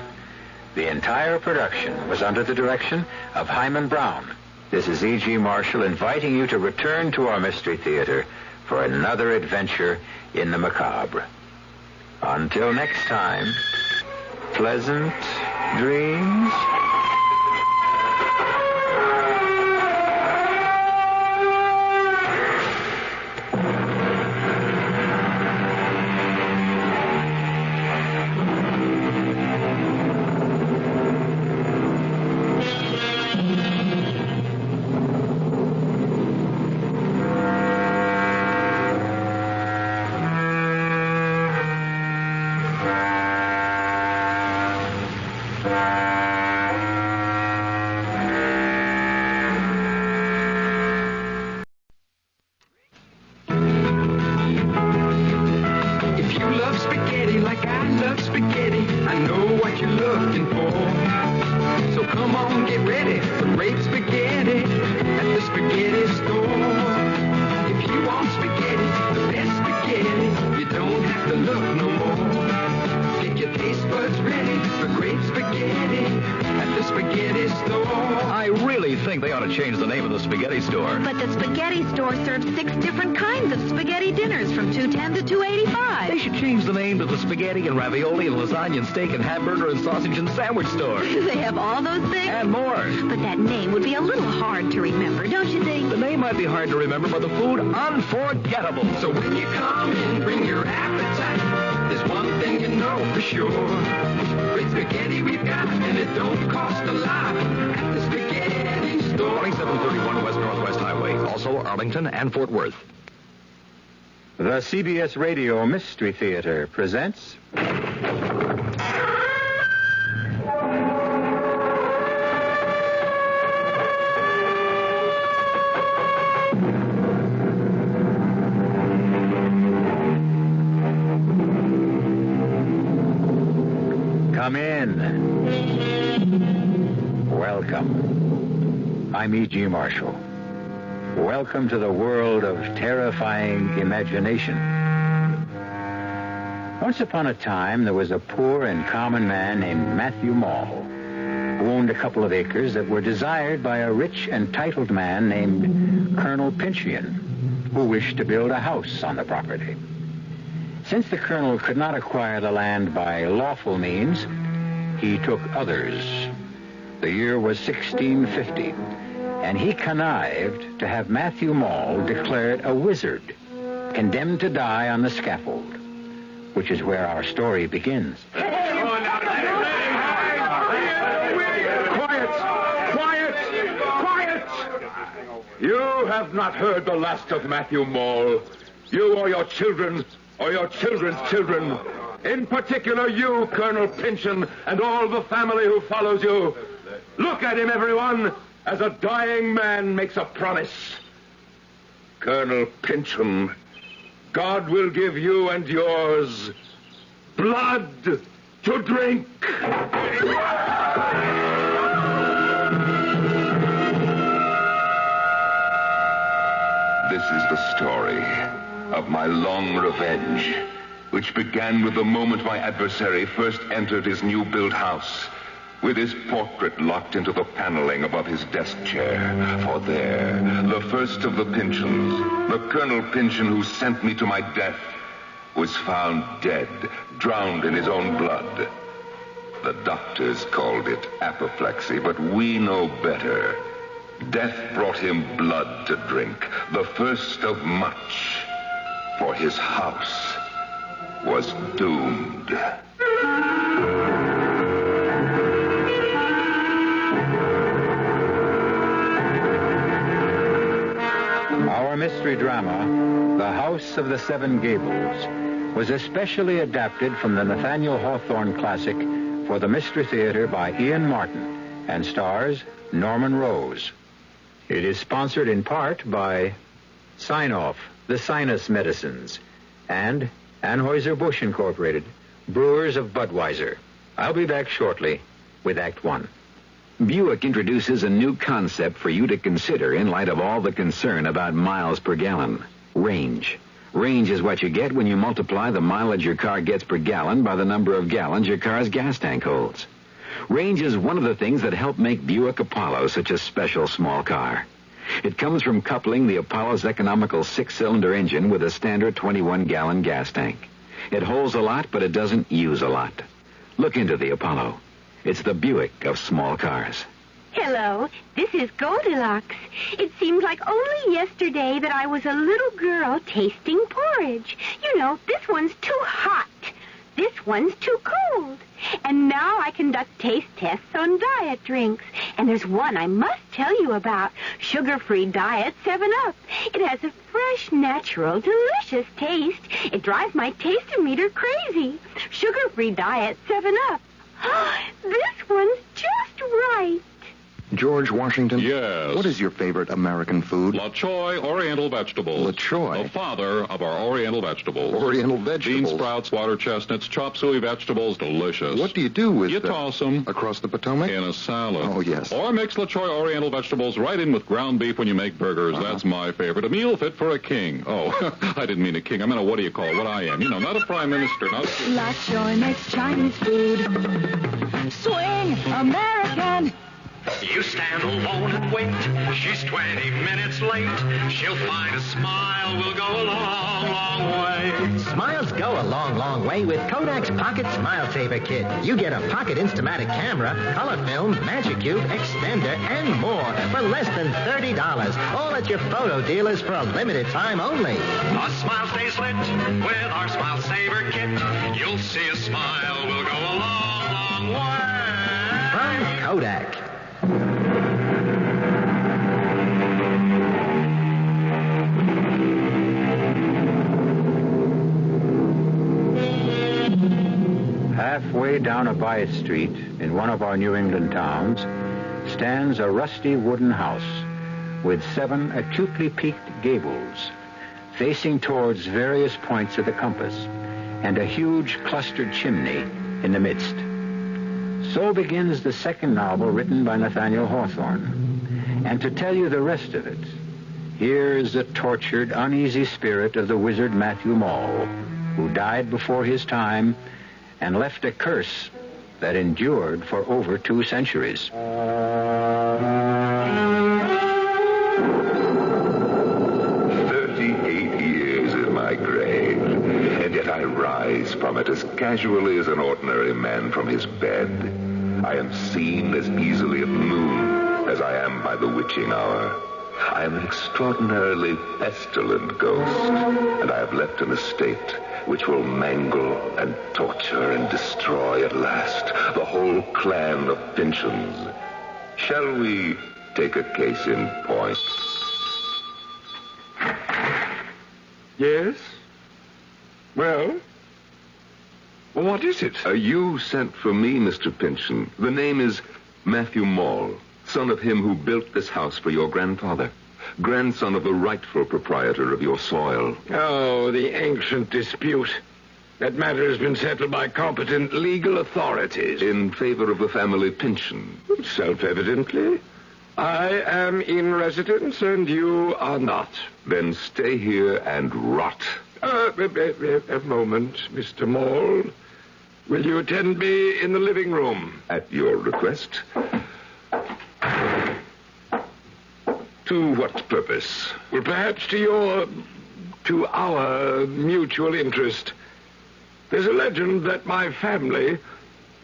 The entire production was under the direction of Hyman Brown. This is E.G. Marshall inviting you to return to our Mystery Theater for another adventure in the macabre. Until next time, pleasant dreams. Change the name of the spaghetti store. But the spaghetti store serves 6 different kinds of spaghetti dinners from $2.10 to $2.85. They should change the name to the spaghetti and ravioli and lasagna and steak and hamburger and sausage and sandwich store. They have all those things? And more. But that name would be a little hard to remember, don't you think? The name might be hard to remember, but the food unforgettable. So when you come in, bring your appetite. There's one thing you know for sure. Great spaghetti we've got, and it don't cost a lot. At the spaghetti store. 2731 West Northwest Highway. Also Arlington and Fort Worth. The CBS Radio Mystery Theater presents... Come in. Welcome. I'm E.G. Marshall. Welcome to the world of terrifying imagination. Once upon a time, there was a poor and common man named Matthew Mall, who owned a couple of acres that were desired by a rich and titled man named Colonel Pinion, who wished to build a house on the property. Since the colonel could not acquire the land by lawful means, he took others. The year was 1650, and he connived to have Matthew Mall declared a wizard, condemned to die on the scaffold, which is where our story begins. Quiet! You have not heard the last of Matthew Mall. You or your children, or your children's children. In particular, you, Colonel Pinion, and all the family who follows you. Look at him, everyone, as a dying man makes a promise. Colonel Pinion, God will give you and yours blood to drink. This is the story of my long revenge, which began with the moment my adversary first entered his new-built house, with his portrait locked into the paneling above his desk chair. For there, the first of the Pinions, the Colonel Pinion who sent me to my death, was found dead, drowned in his own blood. The doctors called it apoplexy, but we know better. Death brought him blood to drink, the first of much, for his house was doomed. Our mystery drama, The House of the Seven Gables, was especially adapted from the Nathaniel Hawthorne classic for the Mystery Theater by Ian Martin and stars Norman Rose. It is sponsored in part by Sign-Off, the Sinus Medicines, and Anheuser-Busch Incorporated, brewers of Budweiser. I'll be back shortly with Act One. Buick introduces a new concept for you to consider in light of all the concern about miles per gallon. Range. Range is what you get when you multiply the mileage your car gets per gallon by the number of gallons your car's gas tank holds. Range is one of the things that help make Buick Apollo such a special small car. It comes from coupling the Apollo's economical 6-cylinder engine with a standard 21-gallon gas tank. It holds a lot, but it doesn't use a lot. Look into the Apollo. It's the Buick of small cars. Hello, this is Goldilocks. It seems like only yesterday that I was a little girl tasting porridge. You know, this one's too hot. This one's too cold. And now I conduct taste tests on diet drinks. And there's one I must tell you about. Sugar-free Diet 7-Up. It has a fresh, natural, delicious taste. It drives my taste-o-meter crazy. Sugar-free Diet 7-Up. This one's just right. George Washington? Yes. What is your favorite American food? La Choy Oriental Vegetables. La Choy? The father of our Oriental vegetables. Oriental vegetables? Bean sprouts, water chestnuts, chop suey vegetables, delicious. What do you do with You them? toss them. Across the Potomac? In a salad. Oh, yes. Or mix La Choy Oriental vegetables right in with ground beef when you make burgers. That's my favorite. A meal fit for a king. Oh, I didn't mean a king. I meant what do you call it? What I am. You know, not a prime minister, not a... La Choy makes Chinese food. Swing American. You stand alone and wait. She's 20 minutes late. She'll find a smile will go a long, long way. Smiles go a long, long way with Kodak's Pocket Smile Saver Kit. You get a Pocket Instamatic camera, color film, Magic Cube, extender, and more for less than $30. All at your photo dealers for a limited time only. A smile stays lit with our Smile Saver Kit. You'll see a smile will go a long, long way. From Kodak. Halfway down a by street in one of our New England towns stands a rusty wooden house with 7 acutely peaked gables facing towards various points of the compass and a huge clustered chimney in the midst. So begins the second novel written by Nathaniel Hawthorne. And to tell you the rest of it, here is the tortured, uneasy spirit of the wizard Matthew Mall, who died before his time and left a curse that endured for over 2 centuries. 38 years in my grave, and yet I rise from it as casually as an ordinary man from his bed. I am seen as easily at noon as I am by the witching hour. I am an extraordinarily pestilent ghost, and I have left an estate which will mangle and torture and destroy at last the whole clan of Pinchins. Shall we take a case in point? Yes? Well, what is it? You sent for me, Mr. Pynchon. The name is Matthew Mall, son of him who built this house for your grandfather. Grandson of the rightful proprietor of your soil. Oh, the ancient dispute. That matter has been settled by competent legal authorities. In favor of the family Pynchon. Self-evidently. I am in residence and you are not. Then stay here and rot. A moment, Mr. Mall. Will you attend me in the living room? At your request. To what purpose? Well, perhaps to our mutual interest. There's a legend that my family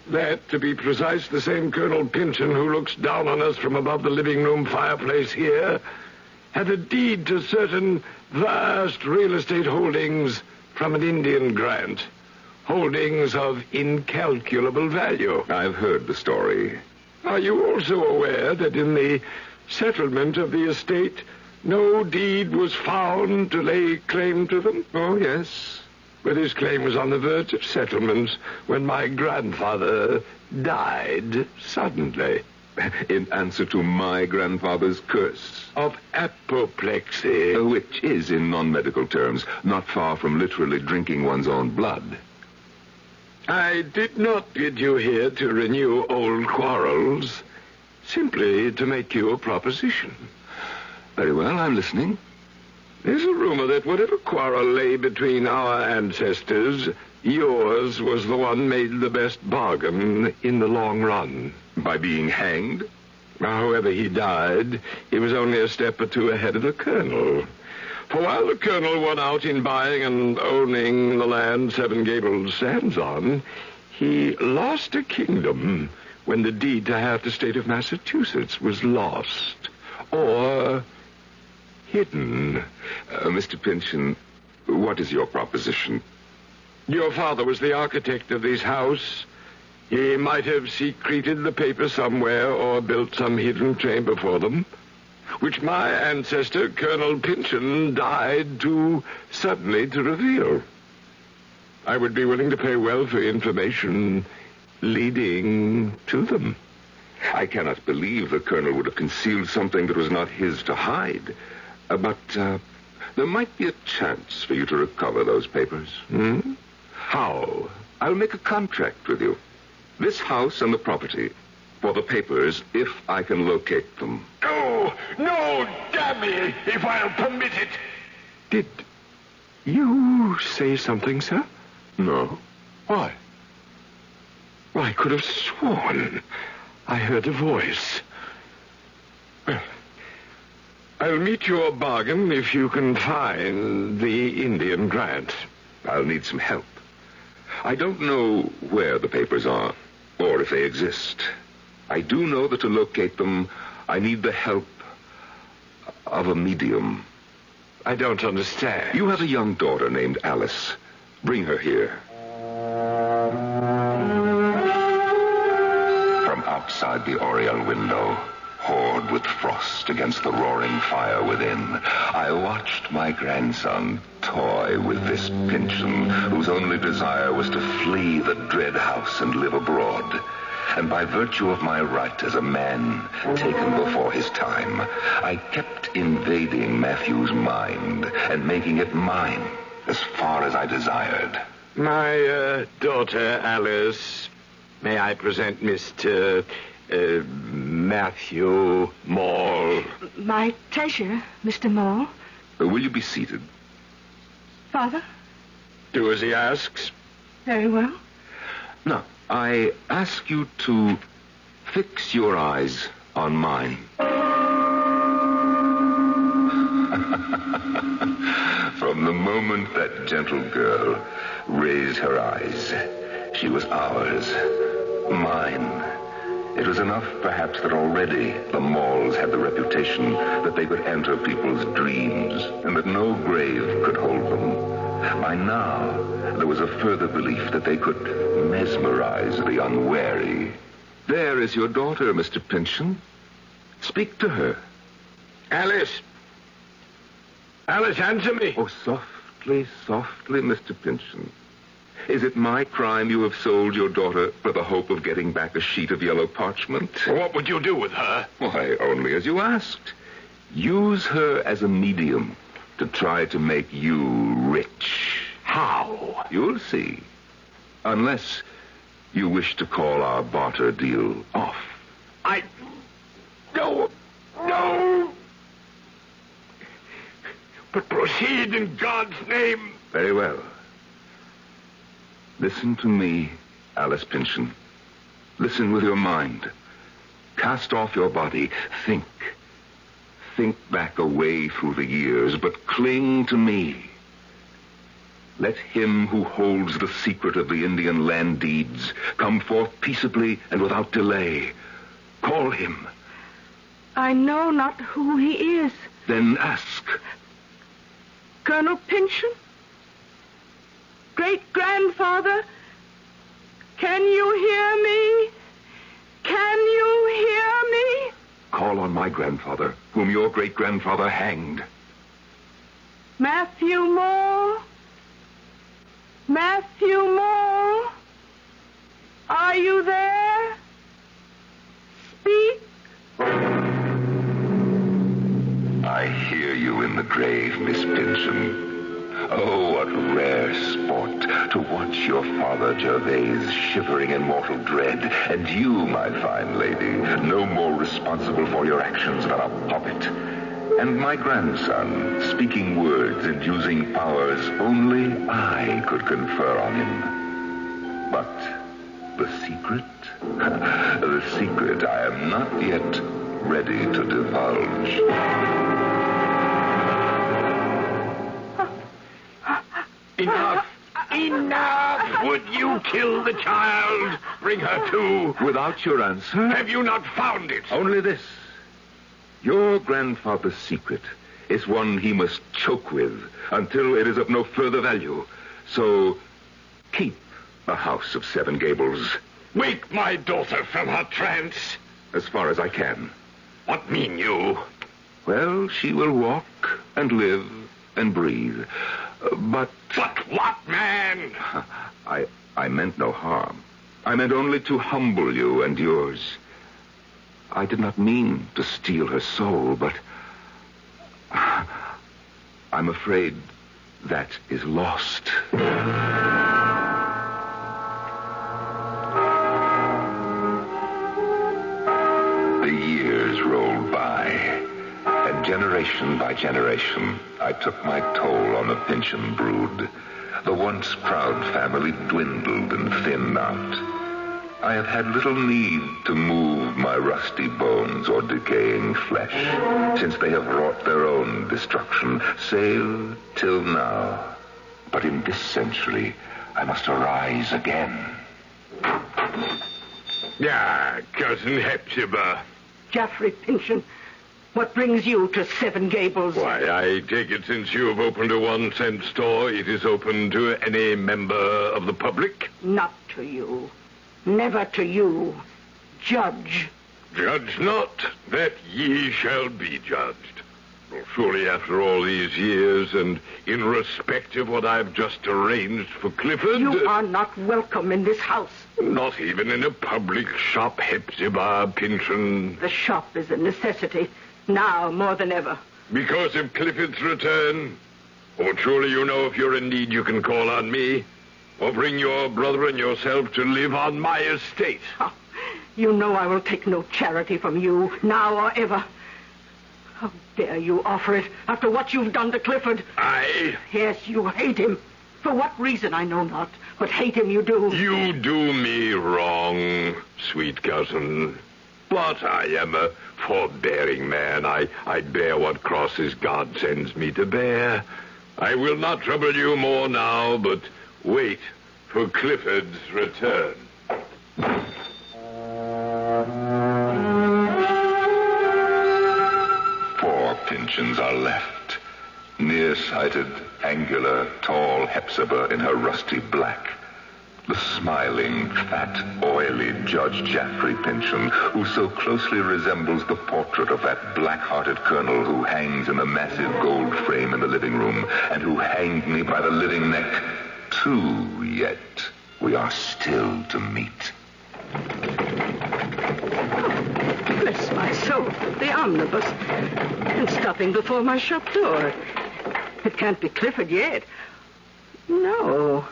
That, to be precise, the same Colonel Pynchon who looks down on us from above the living room fireplace here, had a deed to certain vast real estate holdings from an Indian grant. Holdings of incalculable value. I've heard the story. Are you also aware that in the settlement of the estate, no deed was found to lay claim to them? Oh, yes. But his claim was on the verge of settlement when my grandfather died suddenly. In answer to my grandfather's curse. Of apoplexy. Which is, in non-medical terms, not far from literally drinking one's own blood. I did not bid you here to renew old quarrels, simply to make you a proposition. Very well, I'm listening. There's a rumor that whatever quarrel lay between our ancestors, yours was the one made the best bargain in the long run. By being hanged? However he died, he was only a step or two ahead of the Colonel. For while the Colonel won out in buying and owning the land Seven Gables stands on, he lost a kingdom when the deed to half the state of Massachusetts was lost. Or hidden. Mr. Pynchon, what is your proposition? Your father was the architect of this house. He might have secreted the papers somewhere or built some hidden chamber for them, which my ancestor, Colonel Pynchon, died too suddenly to reveal. I would be willing to pay well for information leading to them. I cannot believe the Colonel would have concealed something that was not his to hide. But there might be a chance for you to recover those papers. How? I'll make a contract with you. This house and the property. For the papers, if I can locate them. Oh, no, damn me, if I'll permit it. Did you say something, sir? No. Why? Well, I could have sworn I heard a voice. Well, I'll meet your bargain if you can find the Indian grant. I'll need some help. I don't know where the papers are, or if they exist. I do know that to locate them, I need the help of a medium. I don't understand. You have a young daughter named Alice. Bring her here. From outside the oriel window, hoard with frost against the roaring fire within, I watched my grandson toy with this Pynchon, whose only desire was to flee the dread house and live abroad. And by virtue of my right as a man taken before his time, I kept invading Matthew's mind and making it mine as far as I desired. My daughter, Alice, may I present Mr. Matthew Mole? My pleasure, Mr. Mole. Will you be seated? Father? Do as he asks. Very well. Now, I ask you to fix your eyes on mine. From the moment that gentle girl raised her eyes, she was ours, mine. It was enough, perhaps, that already the Moles had the reputation that they could enter people's dreams and that no grave could hold them. By now, there was a further belief that they could mesmerize the unwary. There is your daughter, Mr. Pynchon. Speak to her. Alice! Alice, answer me! Oh, softly, softly, Mr. Pynchon. Is it my crime you have sold your daughter for the hope of getting back a sheet of yellow parchment? What would you do with her? Why, only as you asked. Use her as a medium to try to make you rich. How? You'll see. Unless you wish to call our barter deal off. No. But proceed in God's name. Very well. Listen to me, Alice Pynchon. Listen with your mind. Cast off your body. Think. Think back away through the years, but cling to me. Let him who holds the secret of the Indian land deeds come forth peaceably and without delay. Call him. I know not who he is. Then ask. Colonel Pynchon? Great-grandfather? Can you hear me? Can you hear me? Call on my grandfather, whom your great-grandfather hanged. Matthew Moore? Matthew Moore? Are you there? Speak. I hear you in the grave, Miss Pynchon. Oh, what rare sport to watch your father Gervais shivering in mortal dread, and you, my fine lady, no more responsible for your actions than a puppet. And my grandson, speaking words and using powers only I could confer on him. But the secret? The secret I am not yet ready to divulge. Enough! Enough! Would you kill the child? Bring her to. Without your answer? Have you not found it? Only this. Your grandfather's secret is one he must choke with until it is of no further value. So, keep the House of Seven Gables. Wake my daughter from her trance. As far as I can. What mean you? Well, she will walk and live and breathe. But what, man? I meant no harm. I meant only to humble you and yours. I did not mean to steal her soul, but I'm afraid that is lost. The years rolled by, and generation by generation, I took my toll on the Pynchon brood. The once proud family dwindled and thinned out. I have had little need to move my rusty bones or decaying flesh, since they have wrought their own destruction, save till now. But in this century, I must arise again. Cousin Hepzibah. Geoffrey Pynchon, what brings you to Seven Gables? Why, I take it since you have opened a 1-cent store, it is open to any member of the public? Not to you. Never to you. Judge. Judge not, that ye shall be judged. Well, surely after all these years, and in respect of what I've just arranged for Clifford... You are not welcome in this house. Not even in a public shop, Hepzibah Pynchon. The shop is a necessity, now more than ever. Because of Clifford's return? Or surely you know if you're in need you can call on me? Or bring your brother and yourself to live on my estate? Oh, you know I will take no charity from you, now or ever. How dare you offer it after what you've done to Clifford? I? Yes, you hate him. For what reason, I know not. But hate him you do. You do me wrong, sweet cousin. But I am a forbearing man. I bear what crosses God sends me to bear. I will not trouble you more now, but wait for Clifford's return. 4 Pynchons are left. Nearsighted, angular, tall Hepzibah in her rusty black. The smiling, fat, oily Judge Geoffrey Pynchon, who so closely resembles the portrait of that black-hearted colonel who hangs in the massive gold frame in the living room, and who hanged me by the living neck. 2 yet. We are still to meet. Bless my soul, the omnibus. And stopping before my shop door. It can't be Clifford yet. No.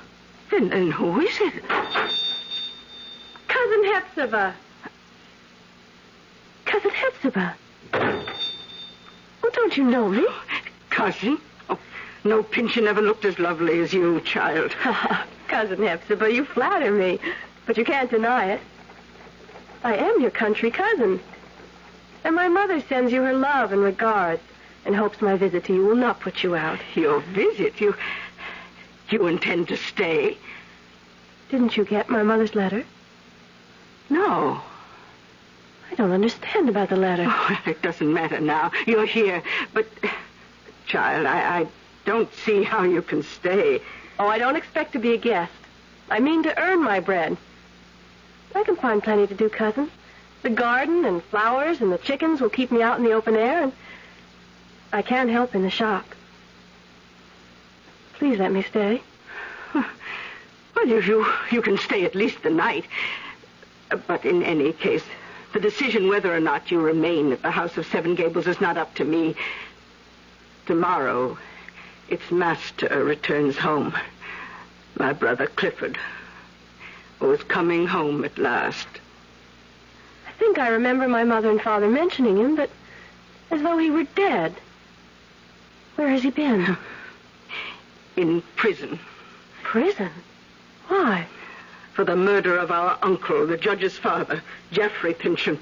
Then who is it? Cousin Hepzibah. Cousin Hepzibah. Oh, don't you know me? Cousin? Oh, no Pynchon ever looked as lovely as you, child. Cousin Hepzibah, you flatter me, but you can't deny it. I am your country cousin. And my mother sends you her love and regards and hopes my visit to you will not put you out. Your visit? You you intend to stay. Didn't you get my mother's letter? No. I don't understand about the letter. Oh, it doesn't matter now. You're here. But, child, I don't see how you can stay. Oh, I don't expect to be a guest. I mean to earn my bread. I can find plenty to do, cousin. The garden and flowers and the chickens will keep me out in the open air, and I can't help in the shop. Please let me stay. Well, you can stay at least the night. But in any case, the decision whether or not you remain at the House of Seven Gables is not up to me. Tomorrow, its master returns home. My brother Clifford, who is coming home at last. I think I remember my mother and father mentioning him, but as though he were dead. Where has he been? In prison. Prison? Why? For the murder of our uncle, the judge's father, Jeffrey Pynchon.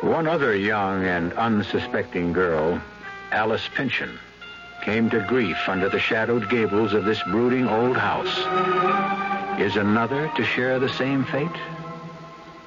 One other young and unsuspecting girl, Alice Pynchon, came to grief under the shadowed gables of this brooding old house. Is another to share the same fate?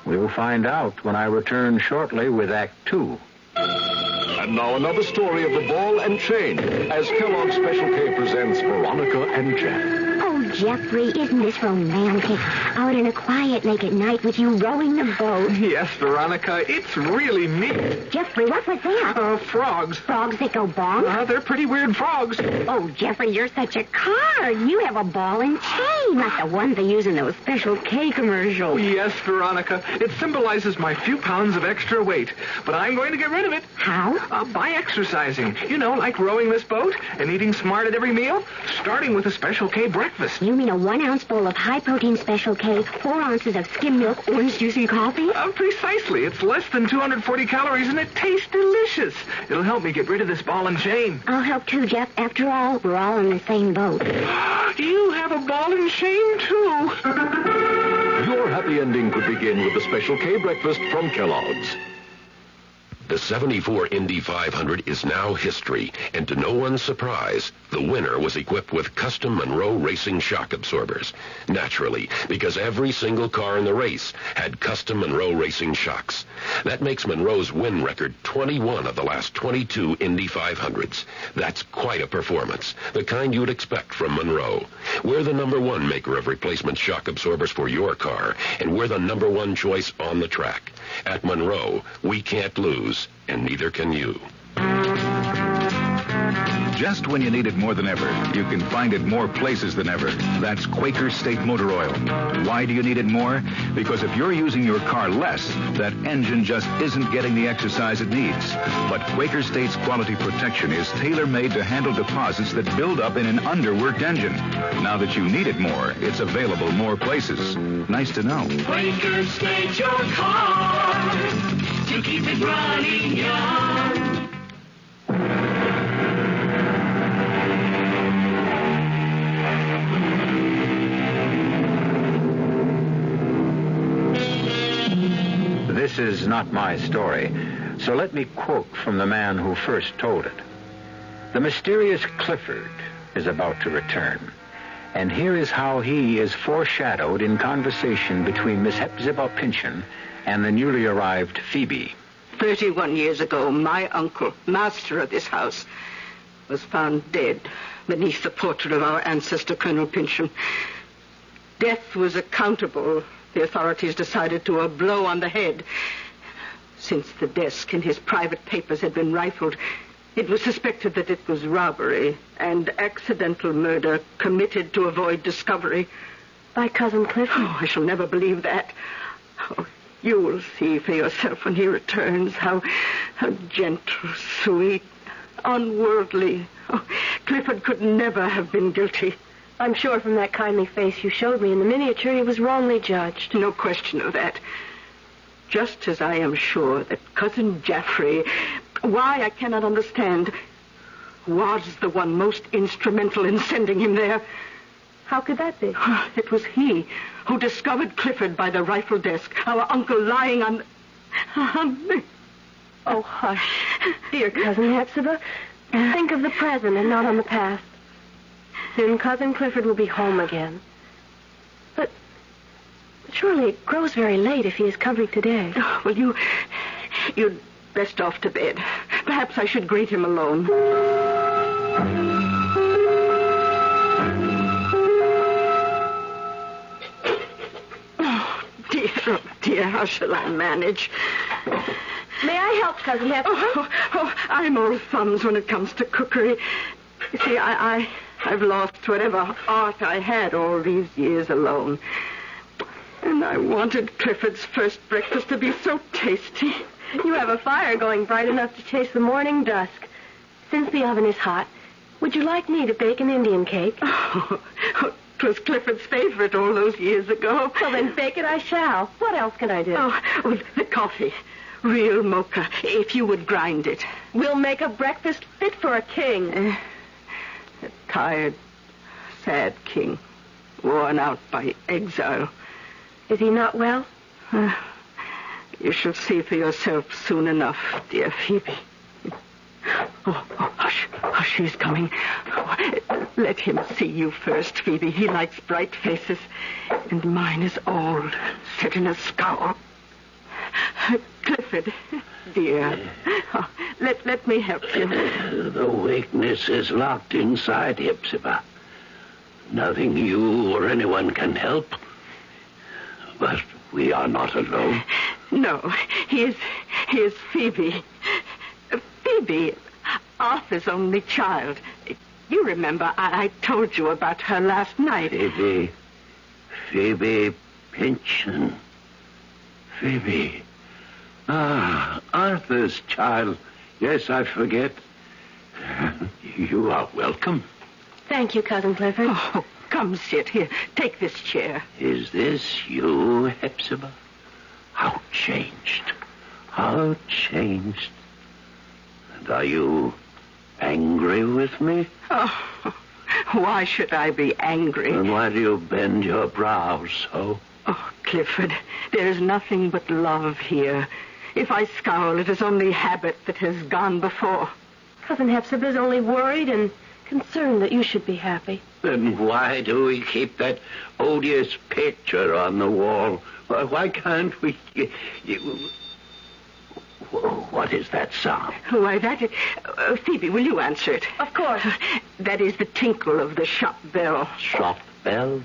We'll find out when I return shortly with Act 2. And now another story of the ball and chain as Kellogg's Special K presents Veronica and Jack. Oh, Jeffrey, isn't this romantic? Out in a quiet lake at night with you rowing the boat. Yes, Veronica, it's really neat. Jeffrey, what was that? Frogs. Frogs that go bonk? They're pretty weird frogs. Oh, Jeffrey, you're such a card. You have a ball and chain, like the ones they use in those Special K commercials. Yes, Veronica. It symbolizes my few pounds of extra weight. But I'm going to get rid of it. How? By exercising. You know, like rowing this boat and eating smart at every meal, starting with a Special K breakfast. You mean a 1 ounce bowl of high-protein Special K, 4 ounces of skim milk, orange juice, and coffee? Precisely. It's less than 240 calories, and it tastes delicious. It'll help me get rid of this ball and chain. I'll help too, Jeff. After all, we're all in the same boat. You have a ball and chain, too. Your happy ending could begin with the Special K breakfast from Kellogg's. The 74 Indy 500 is now history, and to no one's surprise, the winner was equipped with custom Monroe Racing shock absorbers. Naturally, because every single car in the race had custom Monroe Racing shocks. That makes Monroe's win record 21 of the last 22 Indy 500s. That's quite a performance, the kind you'd expect from Monroe. We're the #1 maker of replacement shock absorbers for your car, and we're the #1 choice on the track. At Monroe, we can't lose, and neither can you. Just when you need it more than ever, you can find it more places than ever. That's Quaker State Motor Oil. Why do you need it more? Because if you're using your car less, that engine just isn't getting the exercise it needs. But Quaker State's quality protection is tailor-made to handle deposits that build up in an underworked engine. Now that you need it more, it's available more places. Nice to know. Quaker State your car to keep it running young. This is not my story, so let me quote from the man who first told it. The mysterious Clifford is about to return, and here is how he is foreshadowed in conversation between Miss Hepzibah Pynchon and the newly arrived Phoebe. 31 years ago, my uncle, master of this house, was found dead beneath the portrait of our ancestor, Colonel Pynchon. Death was accountable, the authorities decided, to a blow on the head. Since the desk in his private papers had been rifled, it was suspected that it was robbery and accidental murder committed to avoid discovery. By Cousin Clifford? Oh, I shall never believe that. Oh, you will see for yourself when he returns how gentle, sweet, unworldly. Oh, Clifford could never have been guilty. I'm sure from that kindly face you showed me in the miniature he was wrongly judged. No question of that. Just as I am sure that Cousin Jaffrey, why I cannot understand, was the one most instrumental in sending him there. How could that be? It was he who discovered Clifford by the rifle desk, our uncle lying on the... Oh, hush. Dear Cousin Hepzibah, think of the present and not on the past. Soon Cousin Clifford will be home again. But surely it grows very late if he is coming today. Oh, well, you'd best off to bed. Perhaps I should greet him alone. Oh, dear, how shall I manage? May I help, Cousin Hepzibah? Oh, I'm all thumbs when it comes to cookery. You see, I've lost whatever art I had all these years alone. And I wanted Clifford's first breakfast to be so tasty. You have a fire going bright enough to chase the morning dusk. Since the oven is hot, would you like me to bake an Indian cake? Oh, it was Clifford's favorite all those years ago. Well, then bake it I shall. What else can I do? Oh, the coffee. Real mocha, if you would grind it. We'll make a breakfast fit for a king. A tired, sad king, worn out by exile. Is he not well? You shall see for yourself soon enough, dear Phoebe. Oh, hush, he's coming. Oh, let him see you first, Phoebe. He likes bright faces, and mine is old, set in a scowl. Clifford, dear, let me help you. The weakness is locked inside, Hepzibah. Nothing you or anyone can help. But we are not alone. No, he is Phoebe. Phoebe, Arthur's only child. You remember I told you about her last night. Phoebe Pynchon. Phoebe. Arthur's child. Yes, I forget. You are welcome. Thank you, Cousin Clifford. Oh, come sit here. Take this chair. Is this you, Hepzibah? How changed. How changed. And are you angry with me? Oh, why should I be angry? And why do you bend your brows so? Oh, Clifford, there is nothing but love here. If I scowl, it is only habit that has gone before. Cousin Hepzibah is only worried and concerned that you should be happy. Then why do we keep that odious picture on the wall? Why can't we... What is that sound? Why, that is... Phoebe, will you answer it? Of course. That is the tinkle of the shop bell. Shop bell?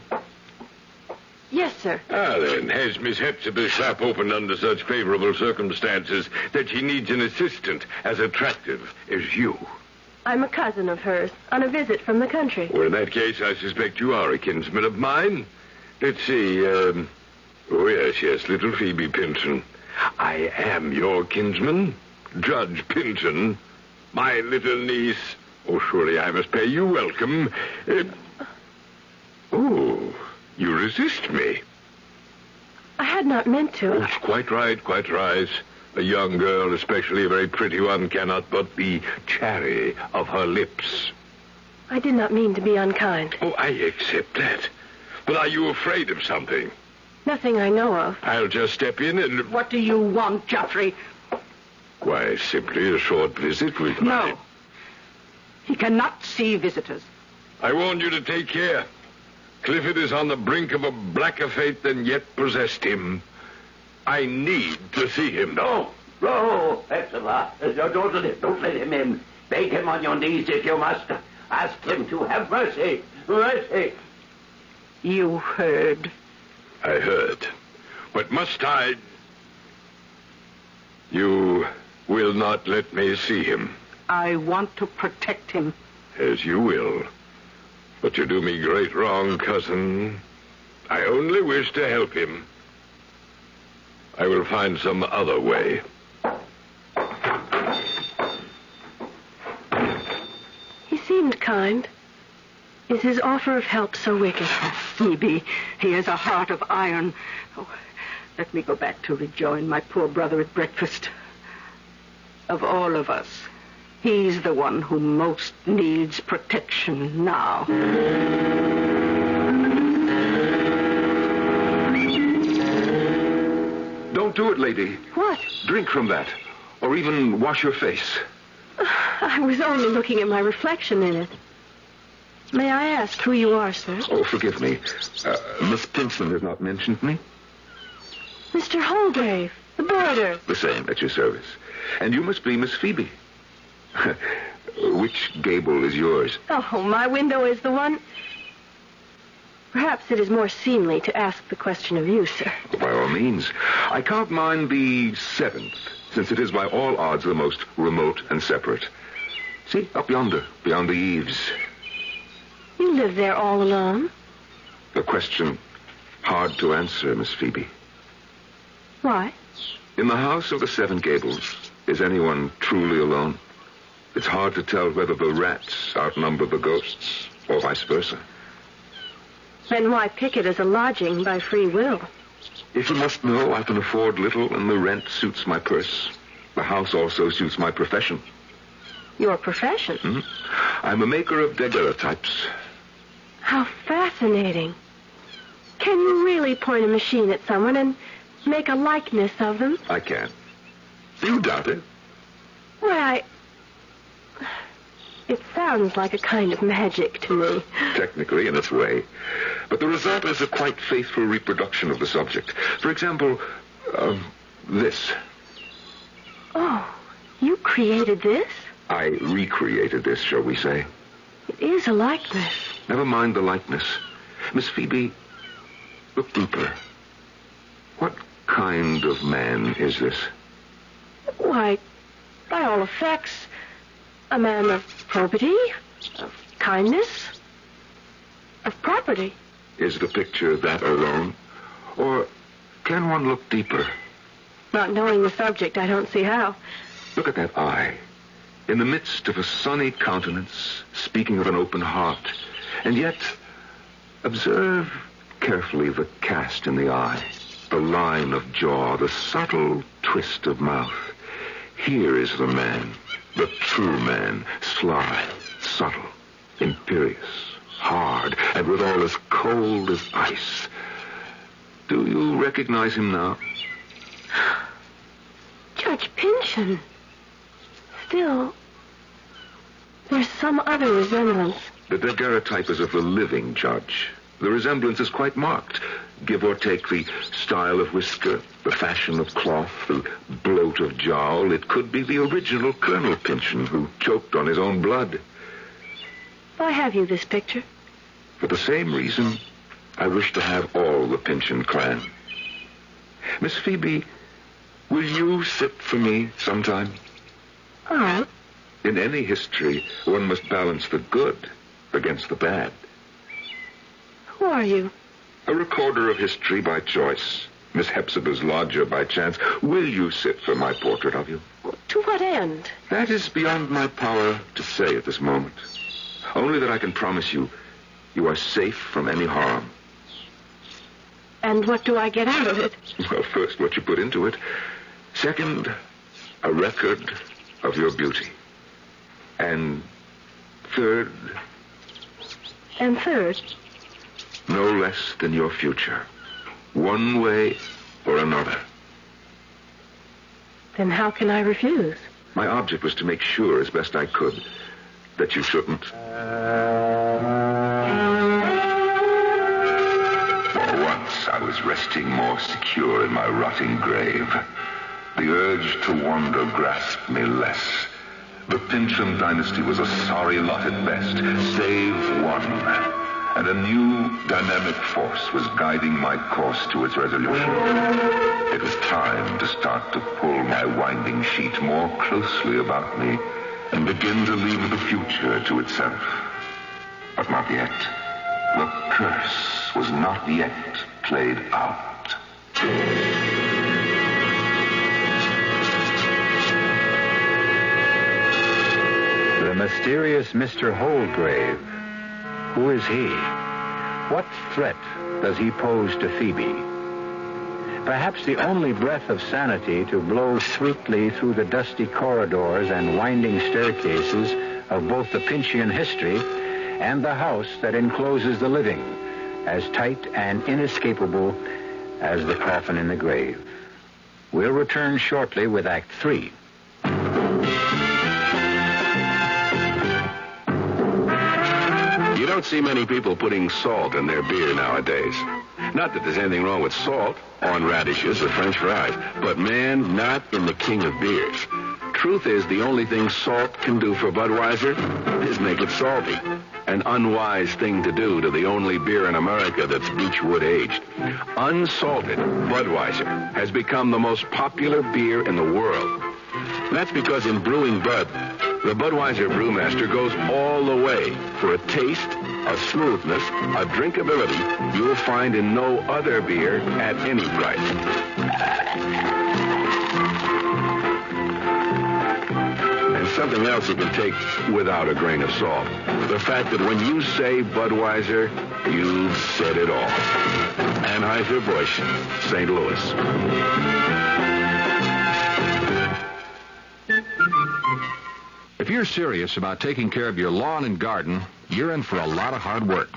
Yes, sir. Then, has Miss Hepzibah's shop opened under such favorable circumstances that she needs an assistant as attractive as you? I'm a cousin of hers, on a visit from the country. Well, in that case, I suspect you are a kinsman of mine. Let's see, oh, yes, little Phoebe Pynchon. I am your kinsman, Judge Pynchon, my little niece. Oh, surely I must pay you welcome. Oh, you resist me. I had not meant to. Oh, quite right, quite right. A young girl, especially a very pretty one, cannot but be chary of her lips. I did not mean to be unkind. Oh, I accept that. But are you afraid of something? Nothing I know of. I'll just step in and... What do you want, Geoffrey? Why, simply a short visit with my... No. He cannot see visitors. I warn you to take care. Clifford is on the brink of a blacker fate than yet possessed him. I need to see him. No, Hepzibah. Don't let him in. Beg him on your knees if you must. Ask him to have mercy. Mercy. You heard. I heard. But must I... You will not let me see him. I want to protect him. As you will. But you do me great wrong, cousin. I only wish to help him. I will find some other way. He seemed kind. Is his offer of help so wicked? Phoebe, he has a heart of iron. Oh, let me go back to rejoin my poor brother at breakfast. Of all of us, he's the one who most needs protection now. Don't do it, lady. What? Drink from that. Or even wash your face. I was only looking at my reflection in it. May I ask who you are, sir? Oh, forgive me. Miss Pinson has not mentioned me. Mr. Holgrave, the boarder. The same, at your service. And you must be Miss Phoebe. Which gable is yours? Oh, my window is the one... Perhaps it is more seemly to ask the question of you, sir. By all means. I count mine the 7th, since it is by all odds the most remote and separate. See, up yonder, beyond the eaves. You live there all alone? A question hard to answer, Miss Phoebe. Why? In the house of the 7 gables, is anyone truly alone? It's hard to tell whether the rats outnumber the ghosts, or vice versa. Then why pick it as a lodging by free will? If you must know, I can afford little, and the rent suits my purse. The house also suits my profession. Your profession? I'm a maker of daguerreotypes. How fascinating. Can you really point a machine at someone and make a likeness of them? I can. Do you doubt it? Why, it sounds like a kind of magic to me. Technically, in its way. But the result is a quite faithful reproduction of the subject. For example, this. Oh, you created this? I recreated this, shall we say. It is a likeness. Never mind the likeness. Miss Phoebe, look deeper. What kind of man is this? Why, by all effects, a man of probity, of kindness, of property. Is the picture that alone? Or can one look deeper? Not knowing the subject, I don't see how. Look at that eye. In the midst of a sunny countenance, speaking of an open heart. And yet, observe carefully the cast in the eye, the line of jaw, the subtle twist of mouth. Here is the man, the true man, sly, subtle, imperious, hard, and withal as cold as ice. Do you recognize him now? Judge Pynchon. Still, there's some other resemblance. The daguerreotype is of the living judge. The resemblance is quite marked. Give or take the style of whisker, the fashion of cloth, the bloat of jowl, it could be the original Colonel Pynchon who choked on his own blood. Why have you this picture? For the same reason, I wish to have all the Pynchon clan. Miss Phoebe, will you sit for me sometime? All right. In any history, one must balance the good against the bad. Who are you? A recorder of history by choice. Miss Hepzibah's lodger by chance. Will you sit for my portrait of you? To what end? That is beyond my power to say at this moment. Only that I can promise you, you are safe from any harm. And what do I get out of it? Well, first, what you put into it. Second, a record of your beauty. And third... And third? No less than your future. One way or another. Then how can I refuse? My object was to make sure, as best I could, that you shouldn't. Once I was resting more secure in my rotting grave. The urge to wander grasped me less. The Pynchon dynasty was a sorry lot at best, save one. And a new dynamic force was guiding my course to its resolution. It was time to start to pull my winding sheet more closely about me and begin to leave the future to itself. But not yet. The curse was not yet played out. The mysterious Mr. Holgrave. Who is he? What threat does he pose to Phoebe? Perhaps the only breath of sanity to blow sweetly through the dusty corridors and winding staircases of both the Pynchon history and the house that encloses the living, as tight and inescapable as the coffin in the grave. We'll return shortly with Act 3. don't see many people putting salt in their beer nowadays. Not that there's anything wrong with salt on radishes or French fries, but man, not in the king of beers. Truth is, the only thing salt can do for Budweiser is make it salty. An unwise thing to do to the only beer in America that's Beechwood aged. Unsalted Budweiser has become the most popular beer in the world. That's because in brewing Bud, the Budweiser brewmaster goes all the way for a taste, a smoothness, a drinkability you'll find in no other beer at any price. And something else you can take without a grain of salt. The fact that when you say Budweiser, you've said it all. Anheuser-Busch, St. Louis. If you're serious about taking care of your lawn and garden, you're in for a lot of hard work.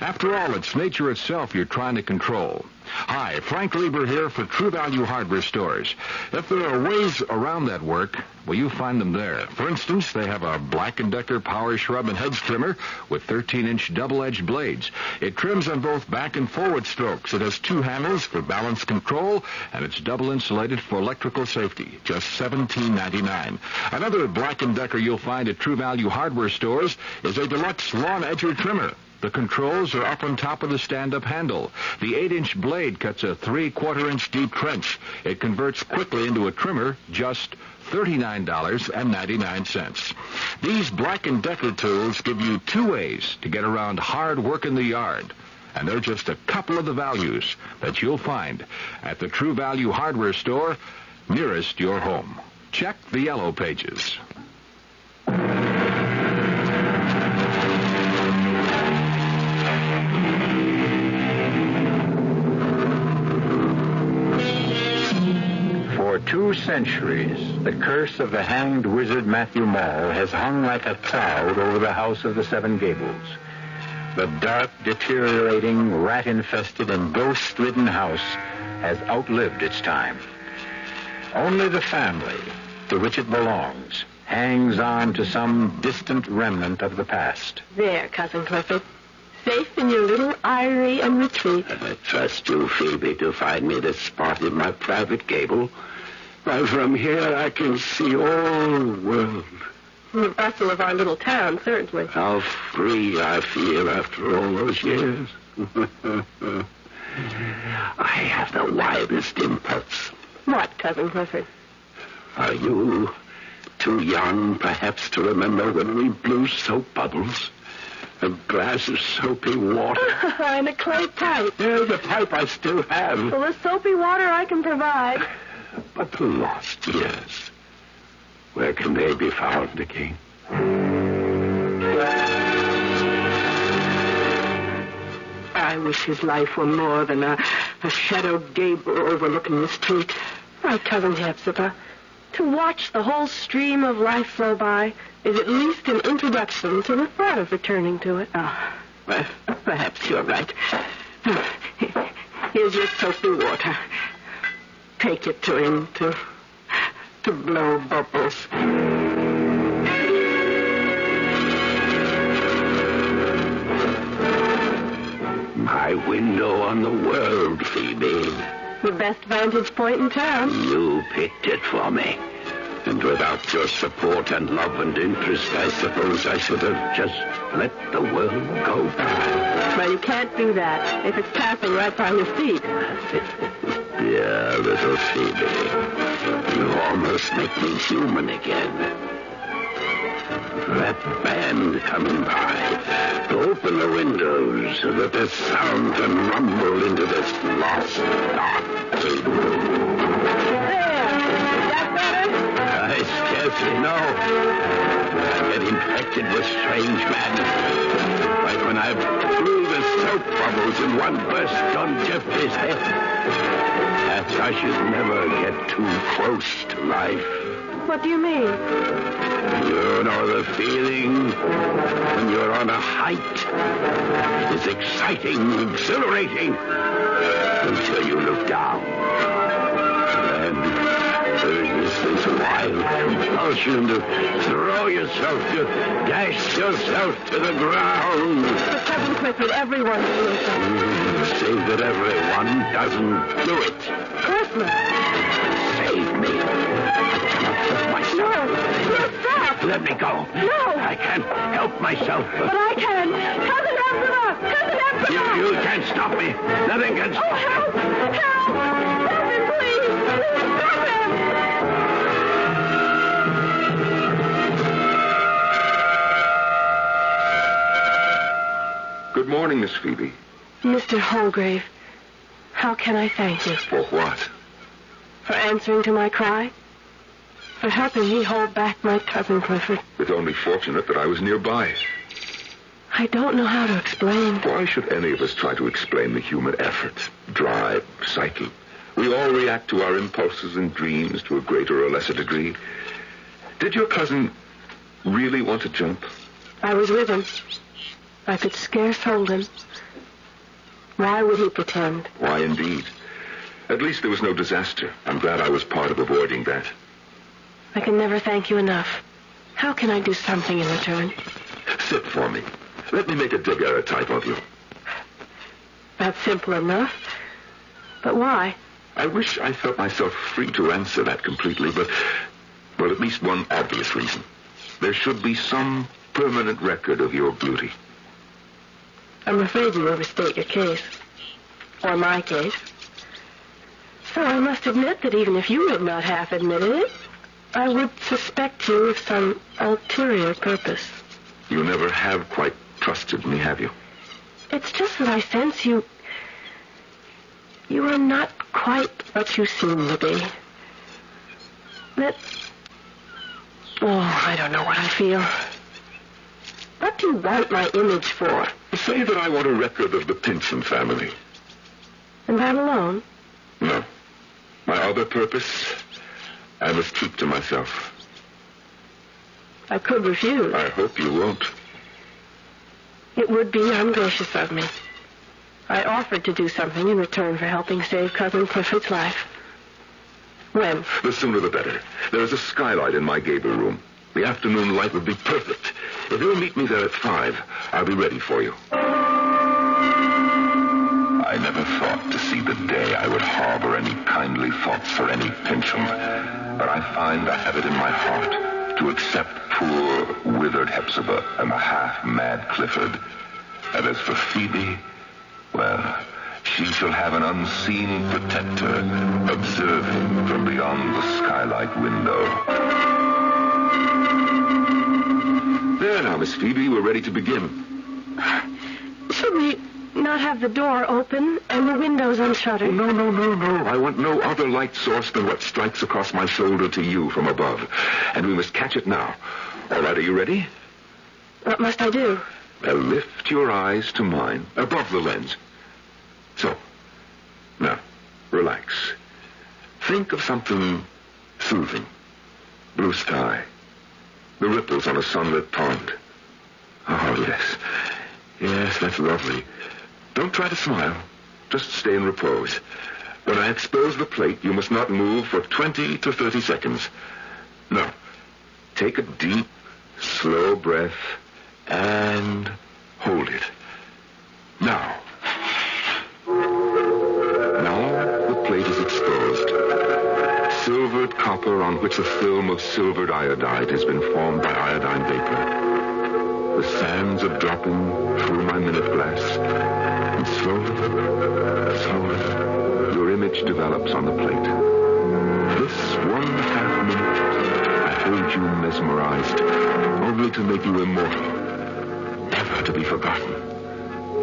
After all, it's nature itself you're trying to control. Hi, Frank Lieber here for True Value Hardware Stores. If there are ways around that work, well, you find them there. For instance, they have a Black & Decker power shrub and hedge trimmer with 13-inch double-edged blades. It trims on both back and forward strokes. It has 2 handles for balance control, and it's double insulated for electrical safety. Just $17.99. Another Black & Decker you'll find at True Value Hardware Stores is a deluxe lawn edger trimmer. The controls are up on top of the stand-up handle. The 8-inch blade cuts a 3/4-inch deep trench. It converts quickly into a trimmer, just $39.99. These Black & Decker tools give you 2 ways to get around hard work in the yard. And they're just a couple of the values that you'll find at the True Value Hardware Store nearest your home. Check the yellow pages. For 2 centuries, the curse of the hanged wizard Matthew Mall has hung like a cloud over the house of the Seven Gables. The dark, deteriorating, rat-infested, and ghost-ridden house has outlived its time. Only the family, to which it belongs, hangs on to some distant remnant of the past. There, Cousin Clifford. Safe in your little eyrie and retreat. I trust you, Phoebe, to find me this spot in my private gable. While from here I can see all the world. The bustle of our little town, certainly. How free I feel after all those years. I have the wildest impulse. What, Cousin Clifford? Are you too young, perhaps, to remember when we blew soap bubbles? A glass of soapy water. And a clay pipe. Yeah, the pipe I still have. Well, the soapy water I can provide. But the lost years, where can they be found again? I wish his life were more than a shadowed gable overlooking the street. My Cousin Hepzibah, to watch the whole stream of life flow by is at least an introduction to the thought of returning to it. Oh, well, perhaps you're right. Here's your soapy water. Take it to him to blow bubbles. My window on the world, Phoebe. The best vantage point in town. You picked it for me. And without your support and love and interest, I suppose I should have just let the world go by. Well, you can't do that if it's passing right by your feet. Dear little Phoebe, you almost make me human again. That band coming by, open the windows so that the sound can rumble into this lost, dark room. I scarcely know. I get infected with strange madness. Like when I blew the soap bubbles and one burst on Jeffrey's head. Perhaps I should never get too close to life. What do you mean? You know the feeling when you're on a height. It's exciting, exhilarating, until you look down. This wild compulsion to throw yourself, to dash yourself to the ground. But Clifford, everyone feels that. Say that everyone doesn't do it. Christmas. Save me. I cannot help myself. No, stop. Let me go. No. I can't help myself. But I can. Cousin Ephrata! Cousin Ephrata! You can't stop me. Nothing can stop me. Help! Help! Help me, please! Stop him! Good morning, Miss Phoebe. Mr. Holgrave, how can I thank you? For what? For answering to my cry? For helping me hold back my cousin Clifford? It's only fortunate that I was nearby. I don't know how to explain. Why should any of us try to explain the human effort, drive, psyche? We all react to our impulses and dreams to a greater or lesser degree. Did your cousin really want to jump? I was with him. I could scarce hold him. Why would he pretend? Why, indeed. At least there was no disaster. I'm glad I was part of avoiding that. I can never thank you enough. How can I do something in return? Sit for me. Let me make a daguerreotype of you. That's simple enough. But why? I wish I felt myself free to answer that completely, but, well, at least one obvious reason. There should be some permanent record of your beauty. I'm afraid you overstate your case. Or my case. So I must admit that even if you had not half admitted it, I would suspect you of some ulterior purpose. You never have quite trusted me, have you? It's just that I sense you are not quite what you seem to be. I don't know what I feel. What do you want my image for? Say that I want a record of the Pynchon family. And that alone? No. My other purpose, I must keep to myself. I could refuse. I hope you won't. It would be ungracious of me. I offered to do something in return for helping save Cousin Clifford's life. When? The sooner the better. There is a skylight in my gable room. The afternoon light would be perfect. If you'll meet me there at 5, I'll be ready for you. I never thought to see the day I would harbor any kindly thoughts for any Pynchon. But I find I have it in my heart to accept poor, withered Hepzibah and the half-mad Clifford. And as for Phoebe, well, she shall have an unseen protector observing from beyond the skylight window. There now, Miss Phoebe, we're ready to begin. Should we not have the door open and the windows unshuttered? No. I want no other light source than what strikes across my shoulder to you from above. And we must catch it now. All right, are you ready? What must I do? Well, lift your eyes to mine, above the lens. So, now, relax. Think of something soothing. Blue sky. The ripples on a sunlit pond. Oh, yes. Yes, that's lovely. Don't try to smile. Just stay in repose. When I expose the plate, you must not move for 20 to 30 seconds. Now, take a deep, slow breath and hold it. Now the plate is exposed. Silvered copper on which a film of silvered iodide has been formed by iodine vapor. The sands are dropping through my minute glass. And slowly, your image develops on the plate. This 1/2 minute, I hold you mesmerized, only to make you immortal. Never to be forgotten.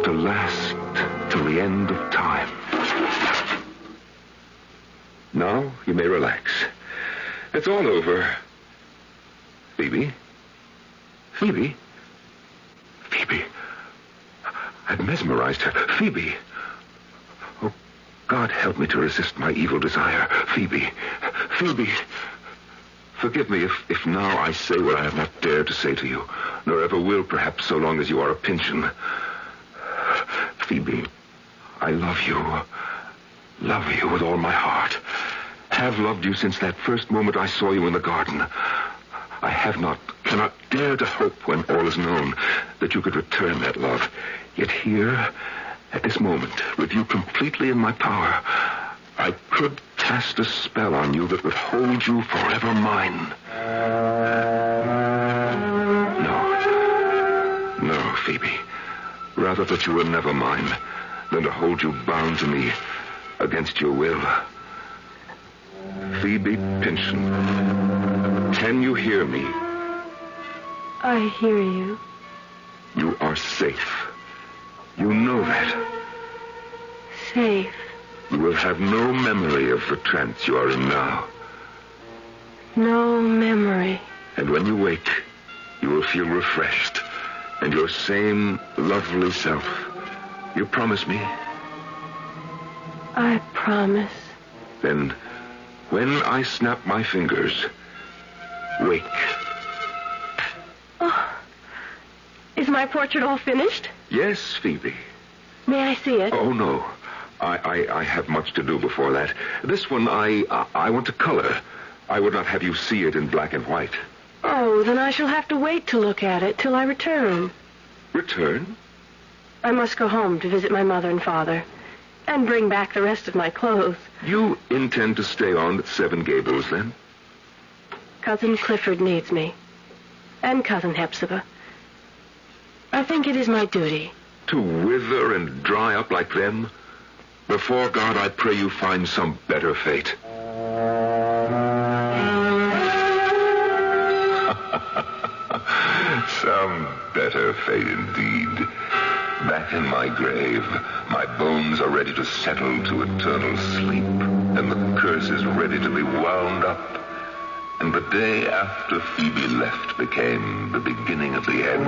To last till the end of time. Now you may relax. It's all over. Phoebe? Phoebe? Phoebe. I've mesmerized her. Phoebe. Oh, God help me to resist my evil desire. Phoebe. Phoebe. Forgive me if now I say what I have not dared to say to you, nor ever will, perhaps, so long as you are a Pynchon. Phoebe, I love you. Love you with all my heart. Have loved you since that first moment I saw you in the garden. I have not, cannot dare to hope when all is known that you could return that love. Yet here, at this moment, with you completely in my power, I could cast a spell on you that would hold you forever mine. No, Phoebe. Rather that you were never mine than to hold you bound to me against your will. Phoebe Pynchon, can you hear me? I hear you. You are safe. You know that. Safe. You will have no memory of the trance you are in now. No memory. And when you wake, you will feel refreshed and your same lovely self. You promise me? I promise. Then, when I snap my fingers, wake. Oh, is my portrait all finished? Yes, Phoebe. May I see it? Oh, no. I have much to do before that. This one, I want to color. I would not have you see it in black and white. Oh, then I shall have to wait to look at it till I return. Return? I must go home to visit my mother and father and bring back the rest of my clothes. You intend to stay on at Seven Gables, then? Cousin Clifford needs me. And Cousin Hepzibah. I think it is my duty. To wither and dry up like them? Before God, I pray you find some better fate. Some better fate indeed. Back in my grave, my bones are ready to settle to eternal sleep, and the curse is ready to be wound up. And the day after Phoebe left became the beginning of the end.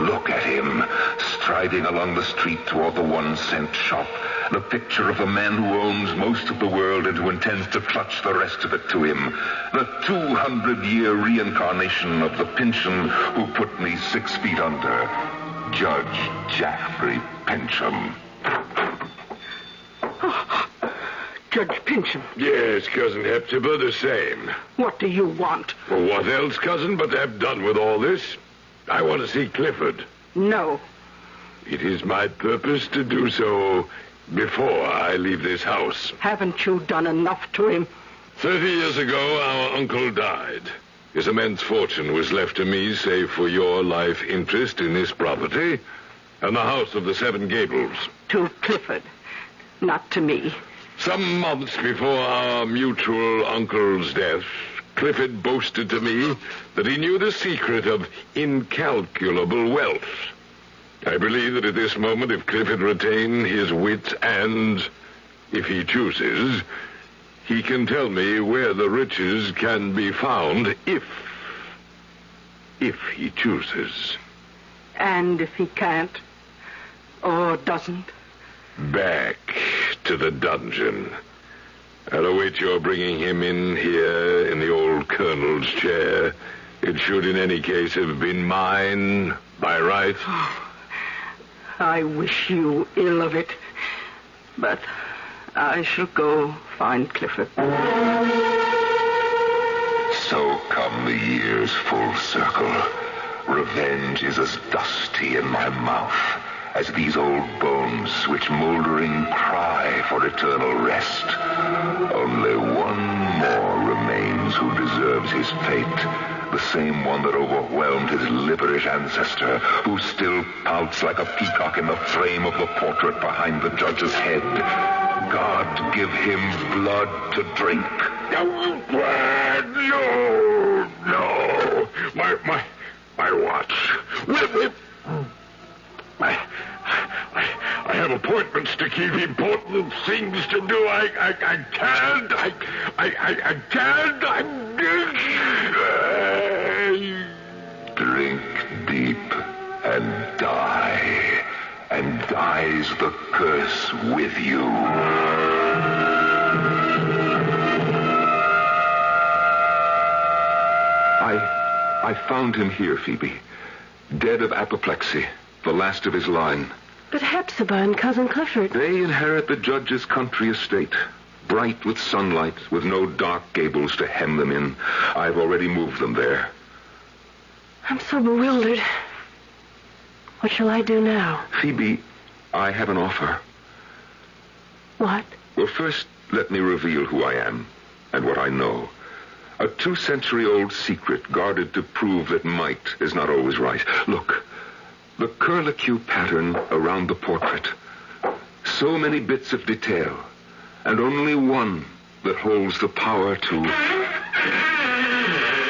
Look at him, striding along the street toward the 1-cent shop, the picture of the man who owns most of the world and who intends to clutch the rest of it to him. The 200-year reincarnation of the Pynchon who put me 6 feet under. Judge Jaffrey Pynchon. Judge Pynchon. Yes, Cousin Hepzibah, the same. What do you want? Well, what else, cousin, but to have done with all this? I want to see Clifford. No. It is my purpose to do so before I leave this house. Haven't you done enough to him? 30 years ago, our uncle died. His immense fortune was left to me, save for your life interest in this property and the house of the Seven Gables. To Clifford, not to me. Some months before our mutual uncle's death, Clifford boasted to me that he knew the secret of incalculable wealth. I believe that at this moment, if Clifford retain his wits and, if he chooses, he can tell me where the riches can be found if he chooses. And if he can't, or doesn't? Back to the dungeon. I'll await your bringing him in here in the old colonel's chair. It should in any case have been mine by right. Oh, I wish you ill of it. But I shall go find Clifford. So come the years full circle. Revenge is as dusty in my mouth as these old bones which moldering cry for eternal rest. Only one more remains who deserves his fate, the same one that overwhelmed his liverish ancestor, who still pouts like a peacock in the frame of the portrait behind the judge's head. God give him blood to drink. No. My watch. Whip. I have appointments to keep, important things to do. I can't. I can't. Drink deep and die. And dies the curse with you. I found him here, Phoebe. Dead of apoplexy. The last of his line. But Hepzibah and Cousin Clifford... They inherit the judge's country estate. bright with sunlight, with no dark gables to hem them in. I've already moved them there. I'm so bewildered. What shall I do now? Phoebe, I have an offer. What? Well, first, let me reveal who I am and what I know. A 2-century-old secret guarded to prove that might is not always right. Look, the curlicue pattern around the portrait. So many bits of detail, and only one that holds the power to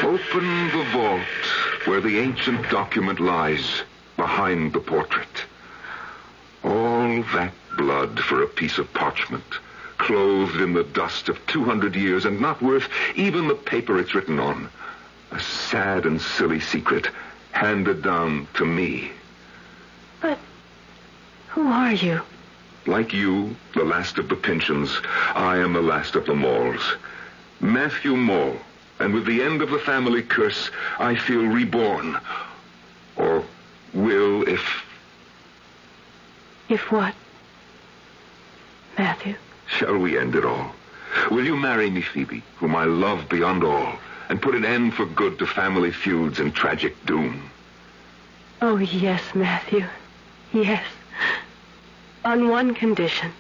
open the vault where the ancient document lies behind the portrait. All that blood for a piece of parchment, clothed in the dust of 200 years and not worth even the paper it's written on. A sad and silly secret handed down to me. But who are you? Like you, the last of the Pinchins, I am the last of the Mauls. Matthew Maul. And with the end of the family curse, I feel reborn. Or will if... If what? Matthew? Shall we end it all? Will you marry me, Phoebe, whom I love beyond all, and put an end for good to family feuds and tragic doom? Oh, yes, Matthew. Yes. On one condition.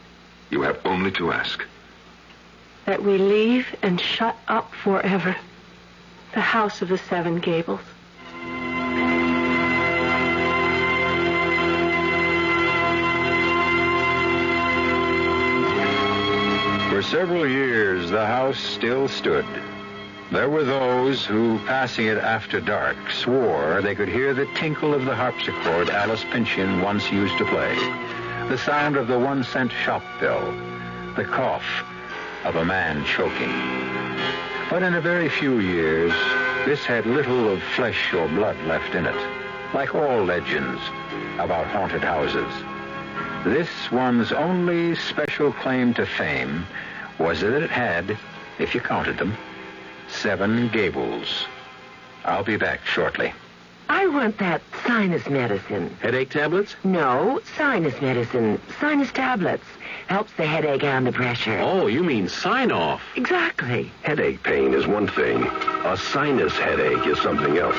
You have only to ask. That we leave and shut up forever the House of the Seven Gables. For several years, the house still stood. There were those who, passing it after dark, swore they could hear the tinkle of the harpsichord Alice Pynchon once used to play, the sound of the 1-cent shop bell, the cough of a man choking. But in a very few years, this had little of flesh or blood left in it, like all legends about haunted houses. This one's only special claim to fame was that it had, if you counted them, 7 gables. I'll be back shortly. I want that sinus medicine. Headache tablets? No, sinus medicine. Sinus tablets. Helps the headache and the pressure. Oh, you mean sign-off. Exactly. Headache pain is one thing. A sinus headache is something else.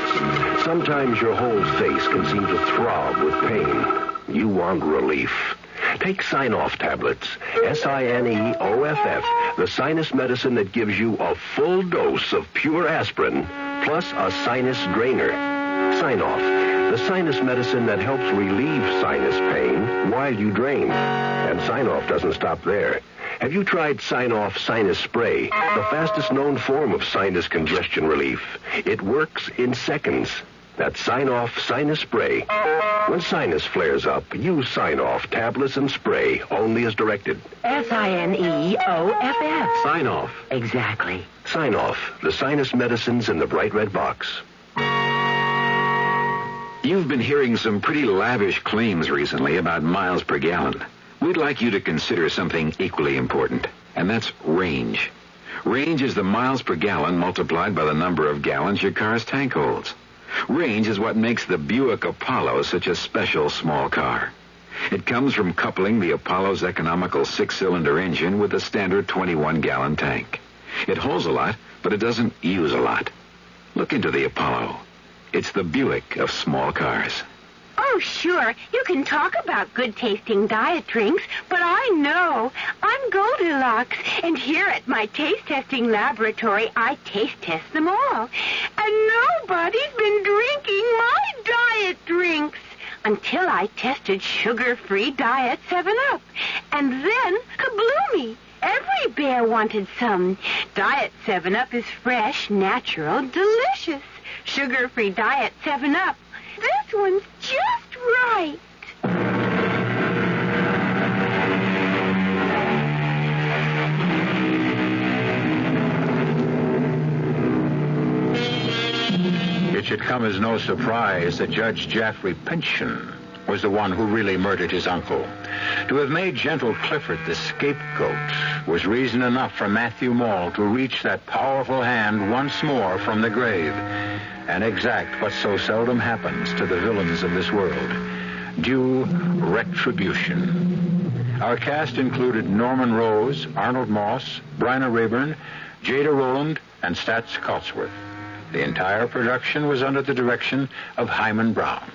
Sometimes your whole face can seem to throb with pain. You want relief. Take Sign-Off tablets. Sineoff, the sinus medicine that gives you a full dose of pure aspirin, plus a sinus drainer. Sign-Off, the sinus medicine that helps relieve sinus pain while you drain. And Sign-Off doesn't stop there. Have you tried Sign-Off Sinus Spray, the fastest known form of sinus congestion relief? It works in seconds. That's Sign-Off Sinus Spray. When sinus flares up, use Sign-Off tablets and spray only as directed. Sineoff. Sign-Off. Exactly. Sign-Off, the sinus medicines in the bright red box. You've been hearing some pretty lavish claims recently about miles per gallon. We'd like you to consider something equally important, and that's range. Range is the miles per gallon multiplied by the number of gallons your car's tank holds. Range is what makes the Buick Apollo such a special small car. It comes from coupling the Apollo's economical 6-cylinder engine with a standard 21-gallon tank. It holds a lot, but it doesn't use a lot. Look into the Apollo. It's the Buick of small cars. Oh, sure. You can talk about good-tasting diet drinks, but I know. I'm Goldilocks, and here at my taste-testing laboratory, I taste-test them all. And nobody's been drinking my diet drinks until I tested sugar-free Diet 7-Up. And then, kabloomy! Every bear wanted some. Diet 7-Up is fresh, natural, delicious. Sugar-free Diet 7-Up. This one's just right. It should come as no surprise that Judge Jaffrey Pynchon was the one who really murdered his uncle. To have made Gentle Clifford the scapegoat was reason enough for Matthew Maul to reach that powerful hand once more from the grave and exact what so seldom happens to the villains of this world: due retribution. Our cast included Norman Rose, Arnold Moss, Bryna Rayburn, Jada Rowland, and Stats Cotsworth. The entire production was under the direction of Hyman Brown.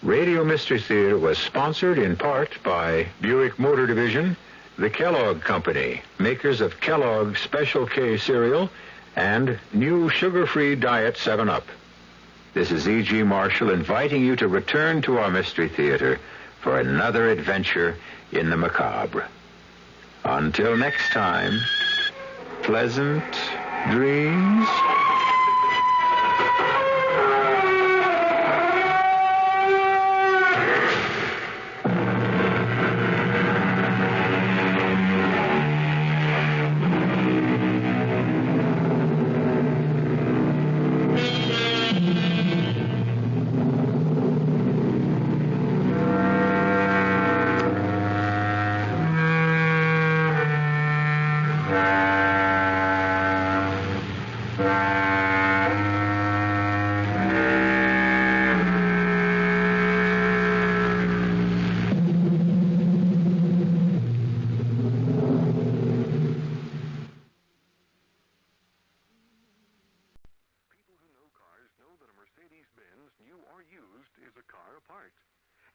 Radio Mystery Theater was sponsored in part by Buick Motor Division, the Kellogg Company, makers of Kellogg Special K cereal, and new sugar-free Diet 7-Up. This is E.G. Marshall inviting you to return to our Mystery Theater for another adventure in the macabre. Until next time, pleasant dreams.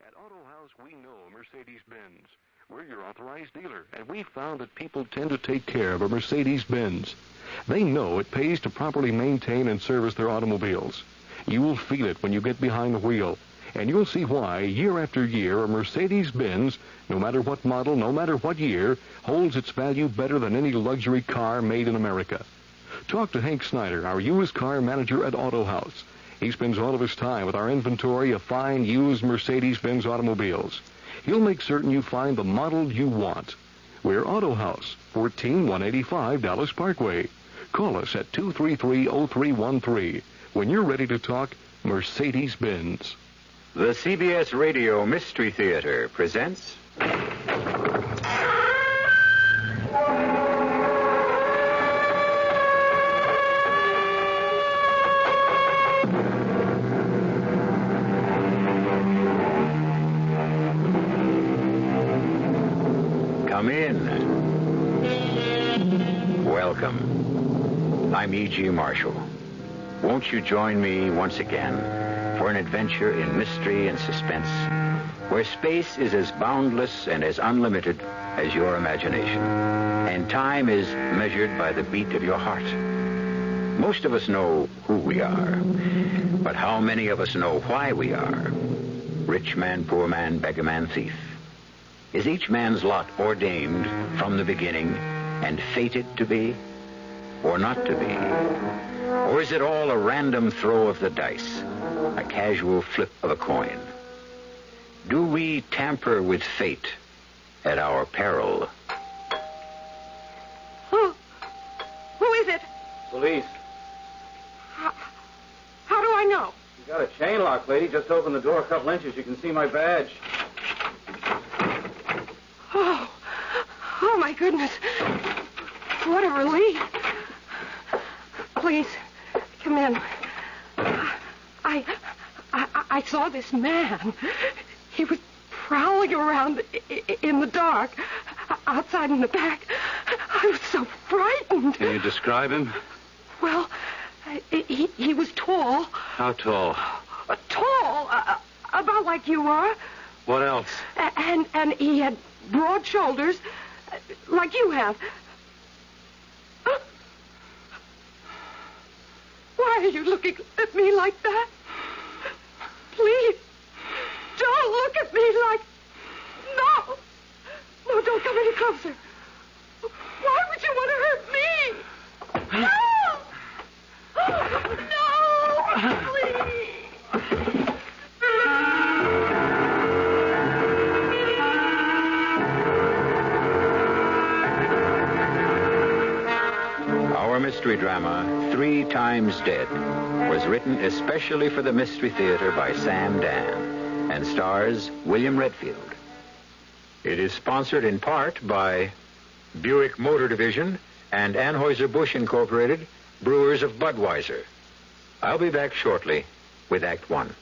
At Auto House, we know Mercedes-Benz. We're your authorized dealer, and we found that people tend to take care of a Mercedes-Benz. They know it pays to properly maintain and service their automobiles. You will feel it when you get behind the wheel, and you'll see why, year after year, a Mercedes-Benz, no matter what model, no matter what year, holds its value better than any luxury car made in America. Talk to Hank Snyder, our used car manager at Auto House. He spends all of his time with our inventory of fine used Mercedes-Benz automobiles. He'll make certain you find the model you want. We're Auto House, 14185 Dallas Parkway. Call us at 233-0313 when you're ready to talk Mercedes-Benz. The CBS Radio Mystery Theater presents... Come in. Welcome. I'm E.G. Marshall. Won't you join me once again for an adventure in mystery and suspense, where space is as boundless and as unlimited as your imagination, and time is measured by the beat of your heart. Most of us know who we are, but how many of us know why we are? Rich man, poor man, beggar man, thief. Is each man's lot ordained from the beginning and fated to be, or not to be? Or is it all a random throw of the dice, a casual flip of a coin? Do we tamper with fate at our peril? Who is it? Police. How do I know? You got a chain lock, lady. Just open the door a couple inches. You can see my badge. Oh, my goodness. What a relief. Please, come in. I saw this man. He was prowling around in the dark, outside in the back. I was so frightened. Can you describe him? Well, he was tall. How tall? Tall, about like you are. What else? And he had broad shoulders, like you have. Why are you looking at me like that? Please, don't look at me like... No! No, don't come any closer. Why would you want to hurt me? No! No! Please! Our mystery drama, 3 Times Dead, was written especially for the Mystery Theater by Sam Dan and stars William Redfield. It is sponsored in part by Buick Motor Division and Anheuser-Busch Incorporated, brewers of Budweiser. I'll be back shortly with Act 1.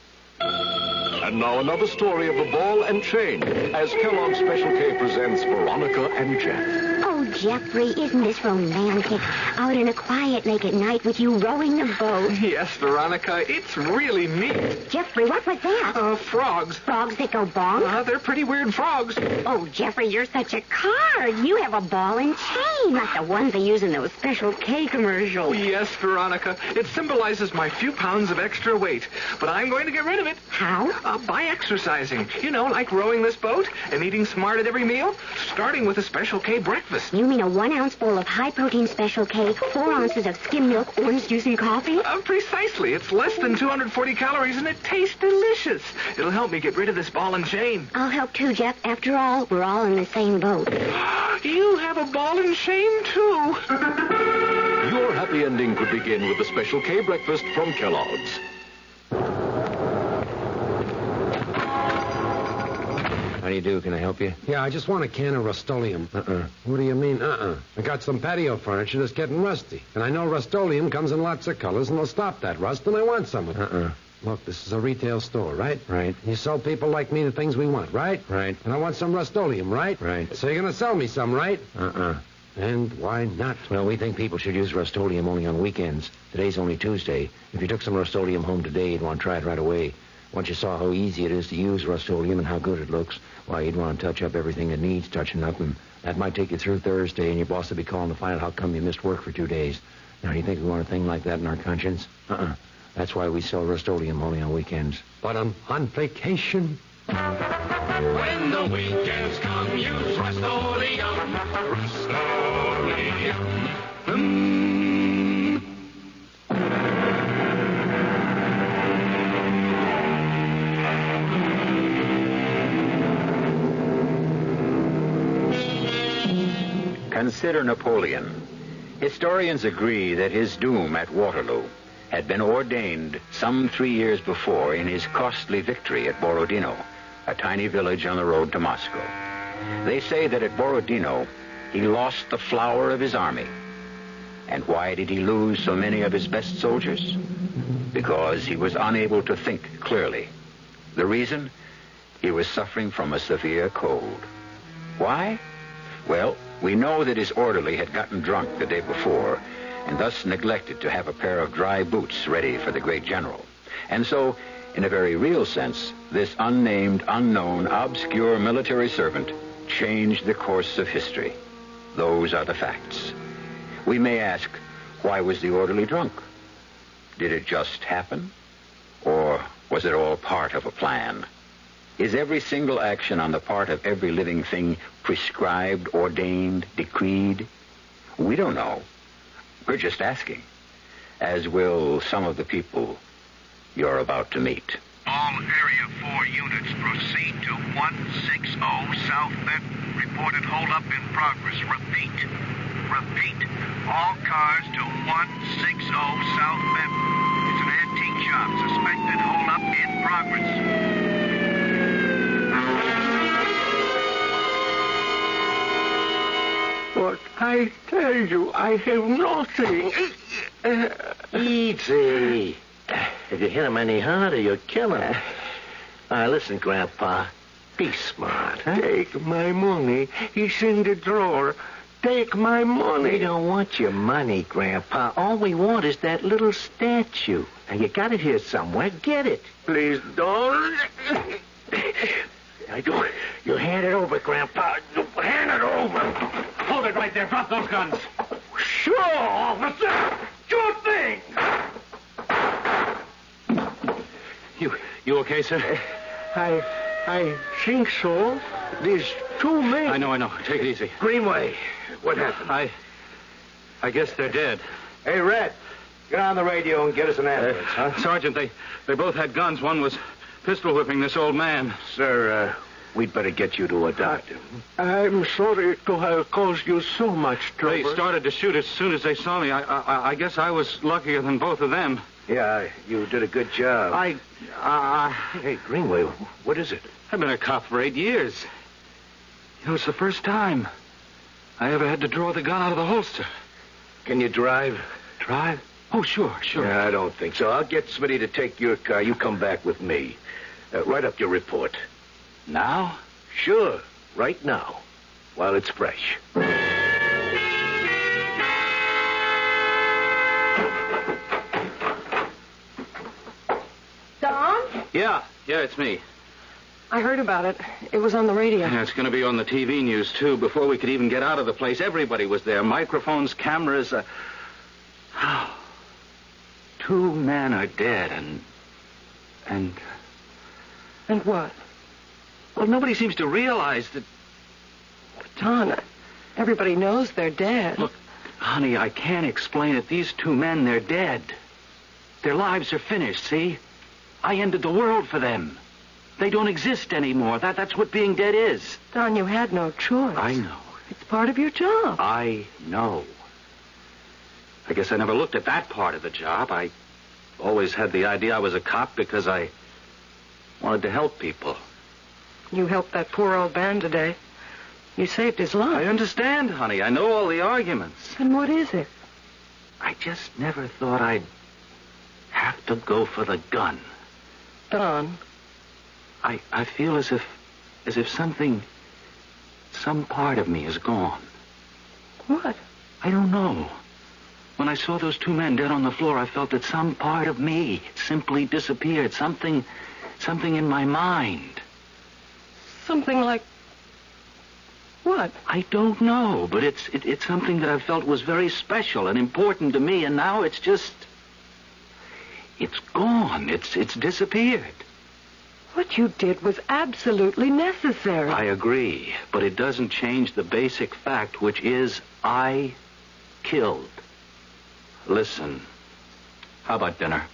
And now another story of the ball and chain as Kellogg's Special K presents Veronica and Jeff. Oh, Jeffrey, isn't this romantic? Out in a quiet lake at night with you rowing the boat. Yes, Veronica, it's really neat. Jeffrey, what was that? Frogs. Frogs that go bonk? They're pretty weird frogs. Oh, Jeffrey, you're such a card. You have a ball and chain, like the ones they use in those Special K commercials. Yes, Veronica. It symbolizes my few pounds of extra weight. But I'm going to get rid of it. How? By exercising. You know, like rowing this boat and eating smart at every meal, starting with a Special K breakfast. You mean a 1 ounce bowl of high-protein Special K, 4 ounces of skim milk, orange juice, and coffee? Precisely. It's less than 240 calories, and it tastes delicious. It'll help me get rid of this ball and chain. I'll help too, Jeff. After all, we're all in the same boat. You have a ball and chain, too. Your happy ending could begin with the Special K breakfast from Kellogg's. How do you do? Can I help you? Yeah, I just want a can of Rust-Oleum. What do you mean, I got some patio furniture that's getting rusty. And I know Rust-Oleum comes in lots of colors and will stop that rust, and I want some of it. Look, this is a retail store, right? Right. You sell people like me the things we want, right? Right. And I want some Rust-Oleum, right? Right. So you're going to sell me some, right? And why not? Well, we think people should use Rust-Oleum only on weekends. Today's only Tuesday. If you took some Rust-Oleum home today, you'd want to try it right away. Once you saw how easy it is to use Rust-Oleum and how good it looks, why, you'd want to touch up everything that needs touching up, and that might take you through Thursday, and your boss will be calling to find out how come you missed work for 2 days. Now, do you think we want a thing like that in our conscience? That's why we sell Rust-Oleum only on weekends. But I'm on vacation. When the weekends come, use Rust-Oleum. Rust-Oleum. Consider Napoleon. Historians agree that his doom at Waterloo had been ordained some 3 years before in his costly victory at Borodino, a tiny village on the road to Moscow. They say that at Borodino, he lost the flower of his army. And why did he lose so many of his best soldiers? Because he was unable to think clearly. The reason? He was suffering from a severe cold. Why? Well, we know that his orderly had gotten drunk the day before and thus neglected to have a pair of dry boots ready for the great general. And so, in a very real sense, this unnamed, unknown, obscure military servant changed the course of history. Those are the facts. We may ask, why was the orderly drunk? Did it just happen? Or was it all part of a plan? Is every single action on the part of every living thing prescribed, ordained, decreed? We don't know. We're just asking, as will some of the people you're about to meet. All Area 4 units proceed to 160 South Benton. Reported holdup in progress. Repeat. All cars to 160 South Benton. It's an antique shop. Suspected holdup in progress. But I tell you, I have nothing. Easy. If you hit him any harder, you'll kill him. Listen, Grandpa. Be smart, huh? Take my money. It's in the drawer. Take my money. We don't want your money, Grandpa. All we want is that little statue. Now, you got it here somewhere. Get it. Please don't. You hand it over, Grandpa. Hand it over. Hold it right there. Drop those guns. Sure, officer. Sure thing. You okay, sir? I think so. There's 2 men. I know. Take it easy. Greenway, what happened? I guess they're dead. Hey, Red, get on the radio and get us an ambulance, huh? Sergeant, they both had guns. One was pistol whipping this old man. Sir, we'd better get you to a doctor. I'm sorry to have caused you so much trouble. They started to shoot as soon as they saw me. I guess I was luckier than both of them. Yeah, you did a good job. Hey, Greenway, what is it? I've been a cop for 8 years. You know, it's the first time I ever had to draw the gun out of the holster. Can you drive? Drive? Oh, sure. Yeah, I don't think so. I'll get somebody to take your car. You come back with me. Write up your report. Now? Sure, right now, while it's fresh. Don? Yeah, it's me. I heard about it. It was on the radio. Yeah, it's going to be on the TV news, too. Before we could even get out of the place, everybody was there. Microphones, cameras. 2 men are dead, and... And what? Well, nobody seems to realize that... Don, everybody knows they're dead. Look, honey, I can't explain it. These 2 men, they're dead. Their lives are finished, see? I ended the world for them. They don't exist anymore. That's what being dead is. Don, you had no choice. I know. It's part of your job. I know. I guess I never looked at that part of the job. I always had the idea I was a cop because I wanted to help people. You helped that poor old man today. You saved his life. I understand, honey. I know all the arguments. And what is it? I just never thought I'd have to go for the gun. Don. I feel as if some part of me is gone. What? I don't know. When I saw those 2 men dead on the floor, I felt that some part of me simply disappeared. Something in my mind. Something like what? I don't know, but it's something that I felt was very special and important to me, and now it's gone. It's disappeared. What you did was absolutely necessary. I agree, but it doesn't change the basic fact, which is I killed. Listen, how about dinner?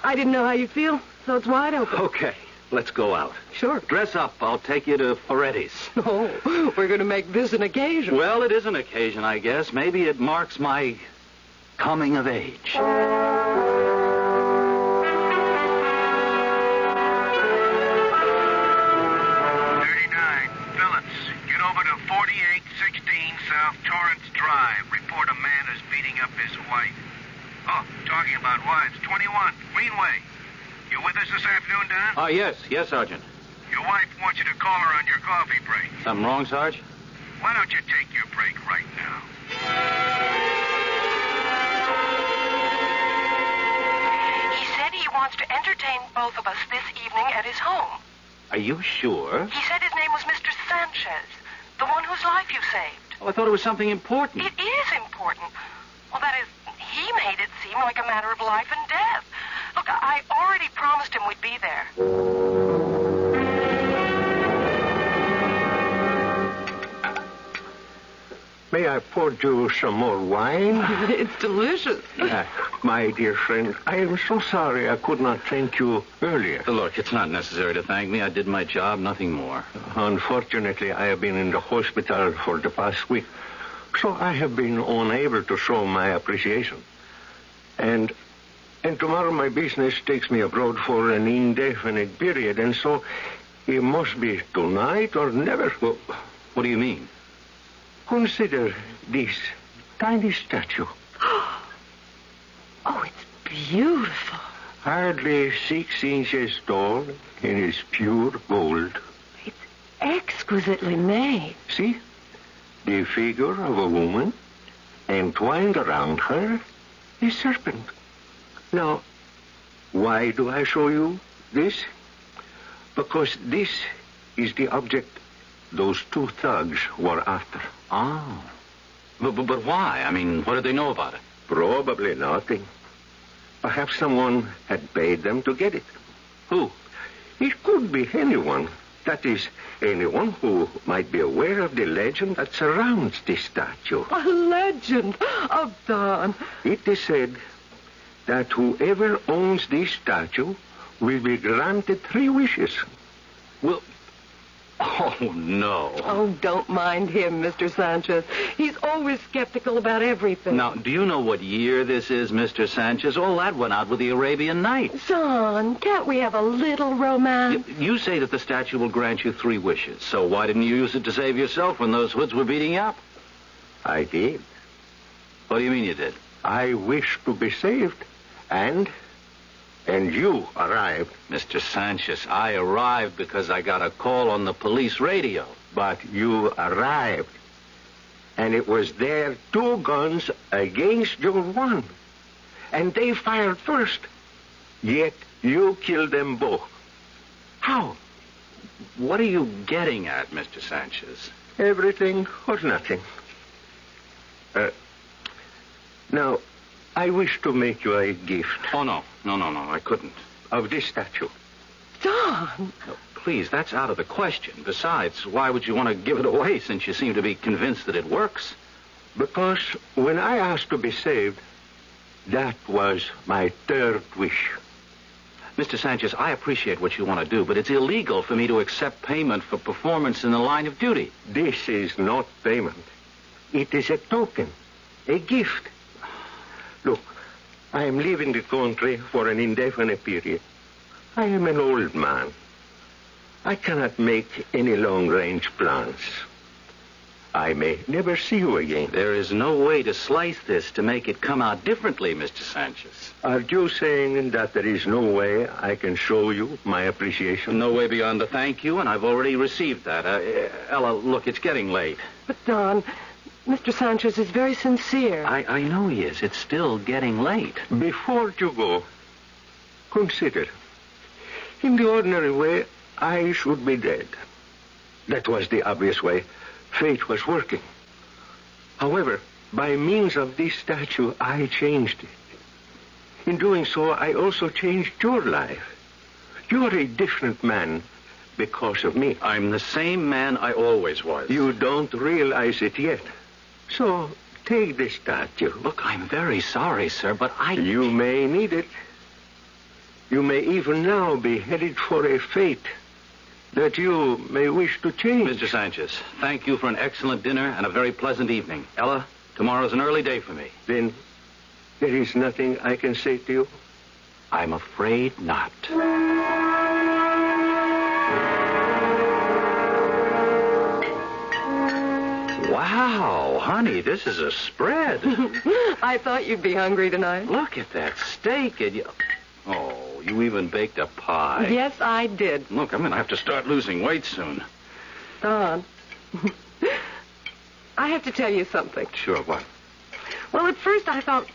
I didn't know how you feel, so it's wide open. Okay, let's go out. Sure. Dress up. I'll take you to Ferretti's. Oh, we're going to make this an occasion. Well, it is an occasion, I guess. Maybe it marks my coming of age. 4816 South Torrance Drive. Report a man is beating up his wife. Oh, talking about wives. 21, Greenway. You with us this afternoon, Don? Yes, Sergeant. Your wife wants you to call her on your coffee break. Something wrong, Sarge? Why don't you take your break right now? He said he wants to entertain both of us this evening at his home. Are you sure? He said his name was Mr. Sanchez, the one whose life you saved. Oh, I thought it was something important. It is important. Well, that is, he made it seem like a matter of life and death. Look, I already promised him we'd be there. May I pour you some more wine? It's delicious. My dear friend, I am so sorry I could not thank you earlier. Look, it's not necessary to thank me. I did my job, nothing more. Unfortunately, I have been in the hospital for the past week, so I have been unable to show my appreciation. And tomorrow my business takes me abroad for an indefinite period, and so it must be tonight or never. Well, what do you mean? Consider this tiny statue. Oh, it's beautiful. Hardly 6 inches tall and is pure gold. It's exquisitely made. See? The figure of a woman, and twined around her, a serpent. Now, why do I show you this? Because this is the object those 2 thugs were after. Oh. But why? I mean, what did they know about it? Probably nothing. Perhaps someone had paid them to get it. Who? It could be anyone. That is, anyone who might be aware of the legend that surrounds this statue. A legend of Don. It is said that whoever owns this statue will be granted 3 wishes. Well, oh, no. Oh, don't mind him, Mr. Sanchez. He's always skeptical about everything. Now, do you know what year this is, Mr. Sanchez? All that went out with the Arabian Nights. Don, can't we have a little romance? You say that the statue will grant you 3 wishes, so why didn't you use it to save yourself when those hoods were beating you up? I did. What do you mean you did? I wish to be saved, and And you arrived. Mr. Sanchez, I arrived because I got a call on the police radio. But you arrived. And it was their 2 guns against your 1. And they fired first. Yet you killed them both. How? What are you getting at, Mr. Sanchez? Everything or nothing. Now, I wish to make you a gift. Oh, no, I couldn't. Of this statue. Don! No, please, that's out of the question. Besides, why would you want to give it away since you seem to be convinced that it works? Because when I asked to be saved, that was my 3rd wish. Mr. Sanchez, I appreciate what you want to do, but it's illegal for me to accept payment for performance in the line of duty. This is not payment. It is a token, a gift. Look, I am leaving the country for an indefinite period. I am an old man. I cannot make any long-range plans. I may never see you again. There is no way to slice this to make it come out differently, Mr. Sanchez. Are you saying that there is no way I can show you my appreciation? No way beyond the thank you, and I've already received that. Ella, look, it's getting late. But, Don, Mr. Sanchez is very sincere. I know he is. It's still getting late. Before you go, consider. In the ordinary way, I should be dead. That was the obvious way. Fate was working. However, by means of this statue, I changed it. In doing so, I also changed your life. You are a different man because of me. I'm the same man I always was. You don't realize it yet. So, take this statue. Look, I'm very sorry, sir, but You may need it. You may even now be headed for a fate that you may wish to change. Mr. Sanchez, thank you for an excellent dinner and a very pleasant evening. Ella, tomorrow's an early day for me. Then there is nothing I can say to you? I'm afraid not. Wow, honey, this is a spread. I thought you'd be hungry tonight. Look at that steak. And you even baked a pie. Yes, I did. Look, I'm going to have to start losing weight soon. Don, I have to tell you something. Sure, what? Well, at first I thought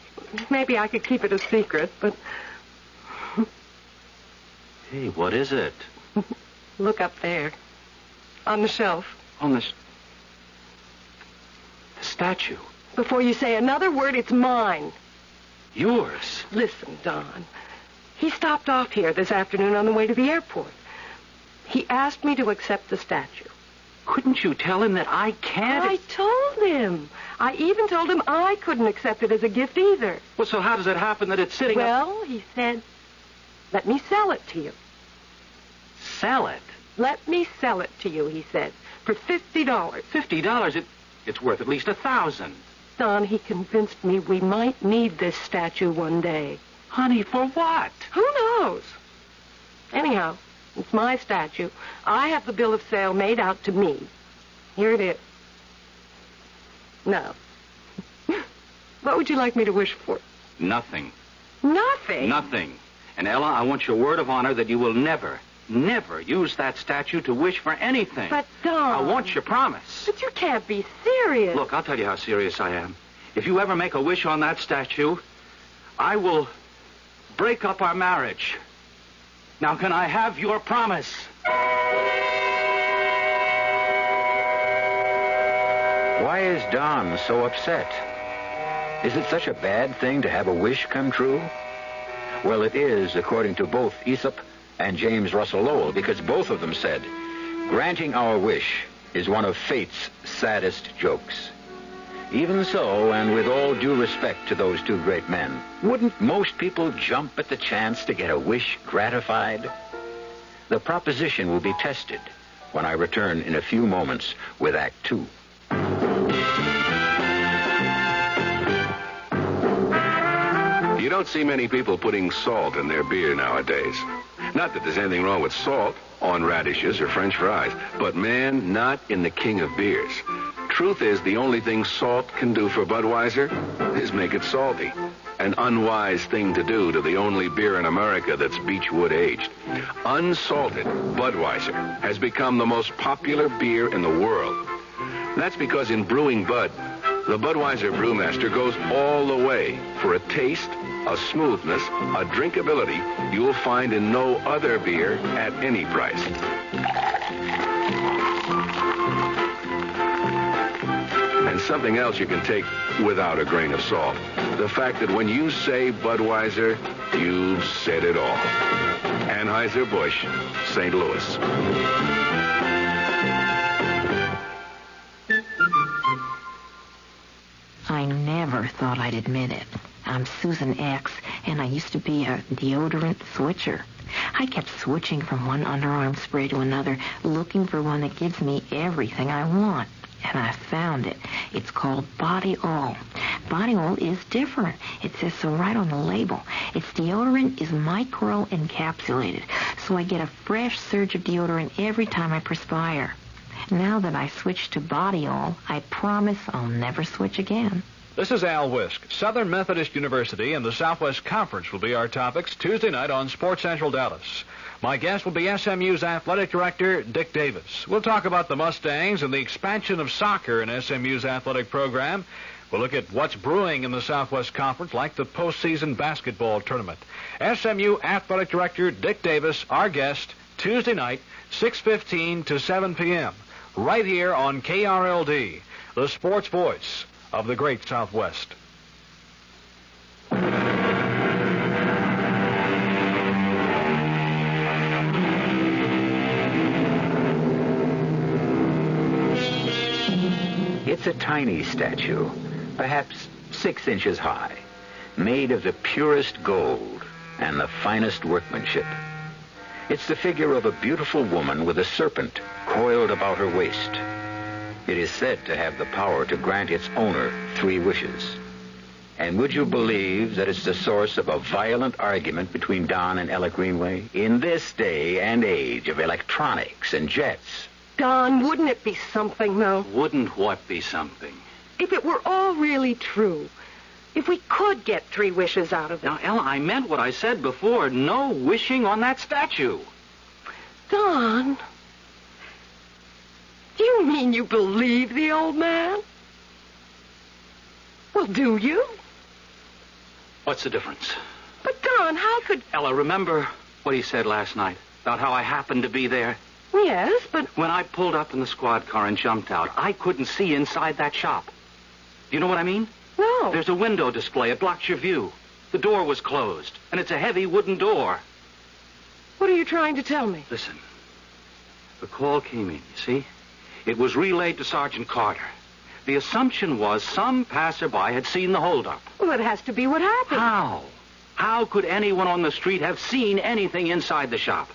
maybe I could keep it a secret, but... Hey, what is it? Look up there. On the shelf. On the statue. Before you say another word, it's mine. Yours? Listen, Don. He stopped off here this afternoon on the way to the airport. He asked me to accept the statue. Couldn't you tell him that I can't? I told him. I even told him I couldn't accept it as a gift either. Well, so how does it happen that it's sitting Well, he said, let me sell it to you. Sell it? Let me sell it to you, he said, for $50. $50? It's worth at least $1,000. Don, he convinced me we might need this statue one day. Honey, for what? Who knows? Anyhow, it's my statue. I have the bill of sale made out to me. Here it is. Now, what would you like me to wish for? Nothing. Nothing? Nothing. And Ella, I want your word of honor that you will never use that statue to wish for anything. But, Don... I want your promise. But you can't be serious. Look, I'll tell you how serious I am. If you ever make a wish on that statue, I will break up our marriage. Now, can I have your promise? Why is Don so upset? Is it such a bad thing to have a wish come true? Well, it is, according to both Aesop and James Russell Lowell, because both of them said, granting our wish is one of fate's saddest jokes. Even so, and with all due respect to those two great men, wouldn't most people jump at the chance to get a wish gratified? The proposition will be tested when I return in a few moments with Act 2. You don't see many people putting salt in their beer nowadays. Not that there's anything wrong with salt on radishes or French fries, but man, not in the king of beers. Truth is, the only thing salt can do for Budweiser is make it salty. an unwise thing to do to the only beer in America that's Beechwood aged. Unsalted Budweiser has become the most popular beer in the world. That's because in brewing Bud, the Budweiser brewmaster goes all the way for a taste, a smoothness, a drinkability you'll find in no other beer at any price. And something else you can take without a grain of salt. The fact that when you say Budweiser, you've said it all. Anheuser-Busch, St. Louis. I never thought I'd admit it. I'm Susan X, and I used to be a deodorant switcher. I kept switching from one underarm spray to another, looking for one that gives me everything I want. And I found it. It's called Body Oil. Body Oil is different. It says so right on the label. Its deodorant is micro-encapsulated, so I get a fresh surge of deodorant every time I perspire. Now that I switched to Body Oil, I promise I'll never switch again. This is Al Wisk. Southern Methodist University and the Southwest Conference will be our topics Tuesday night on Sports Central Dallas. My guest will be SMU's athletic director, Dick Davis. We'll talk about the Mustangs and the expansion of soccer in SMU's athletic program. We'll look at what's brewing in the Southwest Conference, like the postseason basketball tournament. SMU athletic director Dick Davis, our guest, Tuesday night, 6:15 to 7 p.m., right here on KRLD, the sports voice of the great Southwest. It's a tiny statue, perhaps 6 inches high, made of the purest gold and the finest workmanship. It's the figure of a beautiful woman with a serpent coiled about her waist. It is said to have the power to grant its owner 3 wishes. And would you believe that it's the source of a violent argument between Don and Ella Greenway in this day and age of electronics and jets? Don, wouldn't it be something, though? Wouldn't what be something? If it were all really true. If we could get 3 wishes out of it. Now, Ella, I meant what I said before. No wishing on that statue. Don, do you mean you believe the old man? Well, do you? What's the difference? But, Don, how could... Ella, remember what he said last night about how I happened to be there? Yes, but... When I pulled up in the squad car and jumped out, I couldn't see inside that shop. Do you know what I mean? No. There's a window display. It blocks your view. The door was closed, and it's a heavy wooden door. What are you trying to tell me? Listen. The call came in, you see? It was relayed to Sergeant Carter. The assumption was some passerby had seen the holdup. Well, that has to be what happened. How? How could anyone on the street have seen anything inside the shop?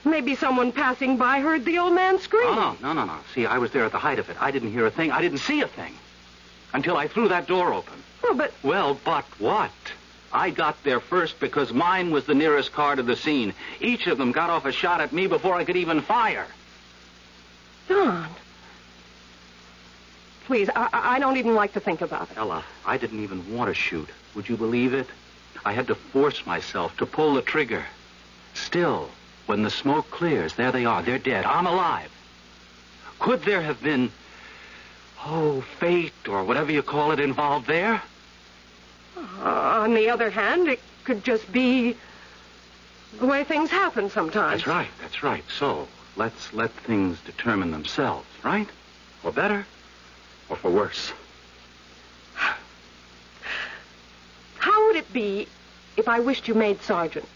Maybe someone passing by heard the old man scream. No. See, I was there at the height of it. I didn't hear a thing. I didn't see a thing. Until I threw that door open. Well, but what? I got there first because mine was the nearest car to the scene. Each of them got off a shot at me before I could even fire. Don. Please, I don't even like to think about it. Ella, I didn't even want to shoot. Would you believe it? I had to force myself to pull the trigger. Still, when the smoke clears, there they are. They're dead. I'm alive. Could there have been, fate or whatever you call it involved there? On the other hand, it could just be the way things happen sometimes. That's right. So, let's let things determine themselves, right? For better or for worse. How would it be if I wished you made sergeant?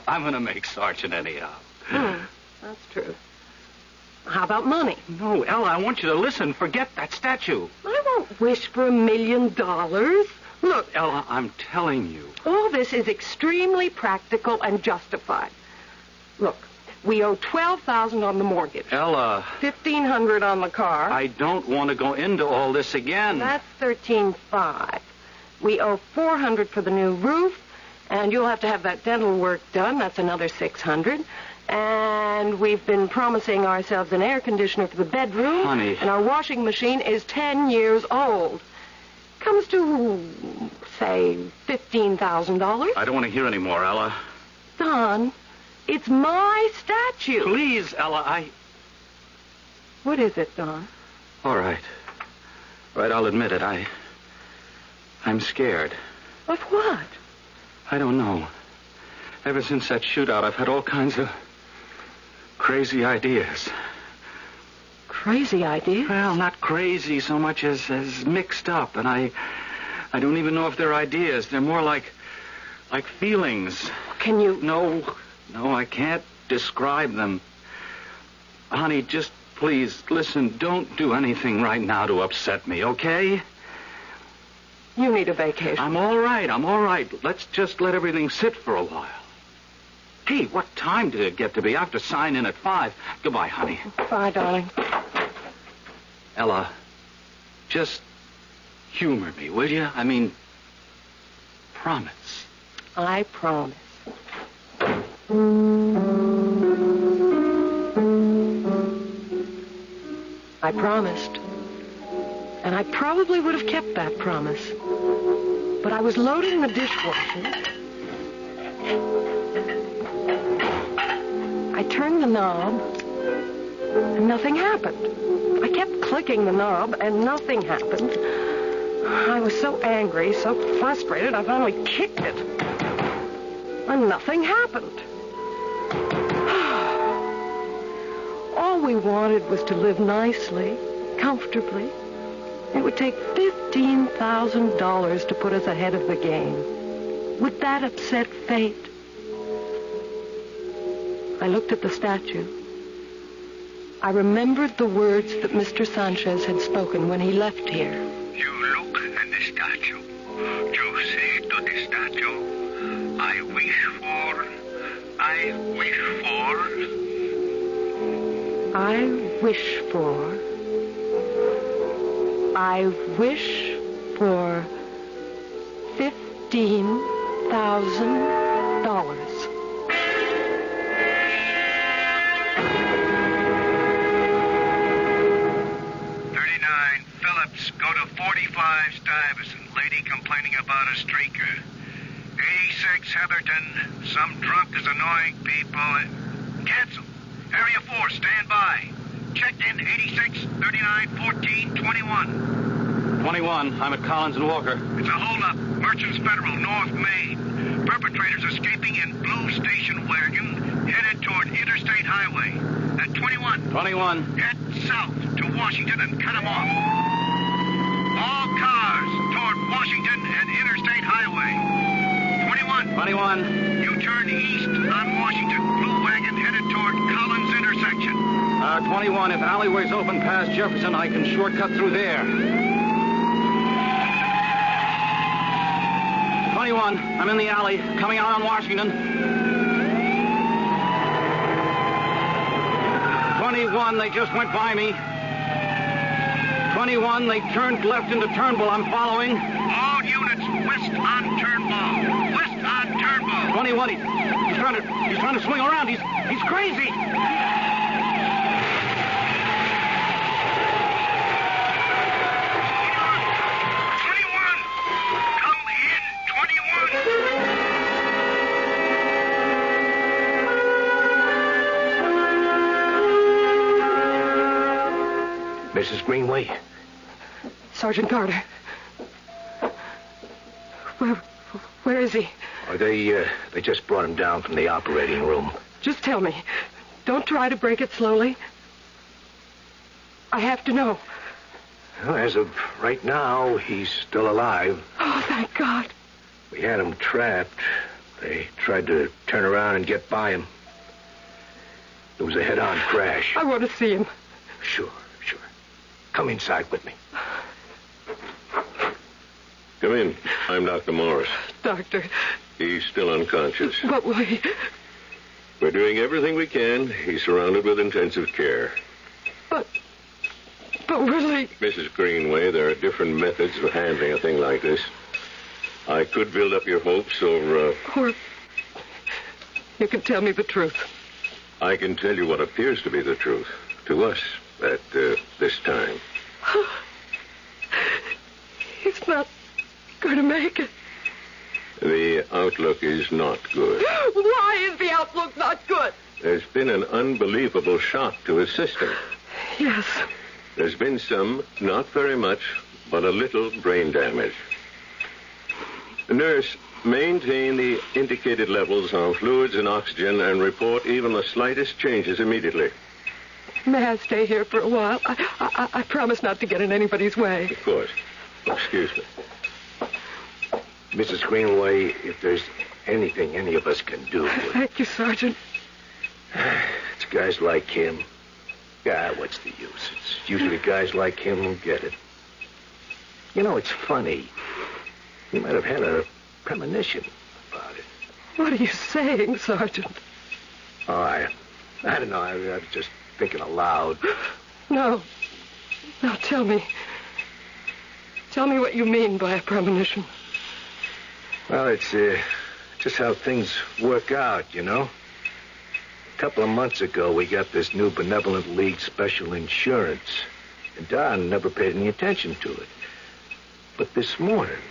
I'm going to make sergeant anyhow. That's true. How about money? No, Ella, I want you to listen. Forget that statue. I won't wish for $1 million. Look, Ella, I'm telling you. All this is extremely practical and justified. Look, we owe $12,000 on the mortgage. Ella. $1,500 on the car. I don't want to go into all this again. That's $13,500. We owe $400 for the new roof, and you'll have to have that dental work done. That's another $600. And we've been promising ourselves an air conditioner for the bedroom. Honey. And our washing machine is 10 years old. Comes to, say, $15,000. I don't want to hear any more, Ella. Don, it's my statue. Please, Ella, What is it, Don? All right. Right, I'll admit it. I'm scared. Of what? I don't know. Ever since that shootout, I've had all kinds of crazy ideas. Crazy ideas? Well, not crazy so much as mixed up, and I don't even know if they're ideas. They're more like feelings. Can you? No, I can't describe them. Honey, just please, listen, don't do anything right now to upset me, okay? You need a vacation. I'm all right. Let's just let everything sit for a while. Hey, what time did it get to be? I have to sign in at 5. Goodbye, honey. Bye, darling. Ella, just humor me, will you? I mean, promise. I promise. I promised. And I probably would have kept that promise. But I was loading the dishwasher. I turned the knob, and nothing happened. I kept clicking the knob, and nothing happened. I was so angry, so frustrated, I finally kicked it. And nothing happened. All we wanted was to live nicely, comfortably. It would take $15,000 to put us ahead of the game. Would that upset fate? I looked at the statue. I remembered the words that Mr. Sanchez had spoken when he left here. You look at the statue. You say to the statue, I wish for. I wish for $15,000. Phillips, go to 45 Stuyvesant. Lady complaining about a streaker. 86 Heatherton. Some drunk is annoying people. Cancel. Area 4, stand by. Checked in 86, 39, 14, 21. 21. I'm at Collins and Walker. It's a holdup. Merchants Federal, North Main. Perpetrators escaping in blue station wagon headed toward Interstate Highway. At 21. 21. Head south to Washington and cut them off. All cars toward Washington and Interstate Highway. 21. 21. You turn east on Washington. Blue wagon headed toward Collins intersection. 21. If alleyway's open past Jefferson, I can shortcut through there. 21. I'm in the alley, coming out on Washington. 21. They just went by me. 21. They turned left into Turnbull. I'm following. All units west on Turnbull. West on Turnbull. 21. He's trying to swing around. He's crazy. Mrs. Greenway? Sergeant Carter. Where is he? Oh, they just brought him down from the operating room. Just tell me. Don't try to break it slowly. I have to know. Well, as of right now, he's still alive. Oh, thank God. We had him trapped. They tried to turn around and get by him. It was a head-on crash. I want to see him. Sure. Come inside with me. Come in. I'm Dr. Morris. Doctor. He's still unconscious. But why? We're doing everything we can. He's surrounded with intensive care. But really... Mrs. Greenway, there are different methods of handling a thing like this. I could build up your hopes or... Or you can tell me the truth. I can tell you what appears to be the truth. To us, at this time. He's It's not going to make it. The outlook is not good. Why is the outlook not good? There's been an unbelievable shock to his system. Yes. There's been some, not very much, but a little brain damage. Nurse, maintain the indicated levels of fluids and oxygen and report even the slightest changes immediately. May I stay here for a while? I promise not to get in anybody's way. Of course. Excuse me. Mrs. Greenway, if there's anything any of us can do... Thank you, Sergeant. It's guys like him. Yeah, what's the use? It's usually guys like him who get it. You know, it's funny. He might have had a premonition about it. What are you saying, Sergeant? Oh, I don't know. I was just thinking aloud. No. No, tell me. Tell me what you mean by a premonition. Well, it's just how things work out, you know. A couple of months ago, we got this new Benevolent League special insurance, and Don never paid any attention to it. But this morning,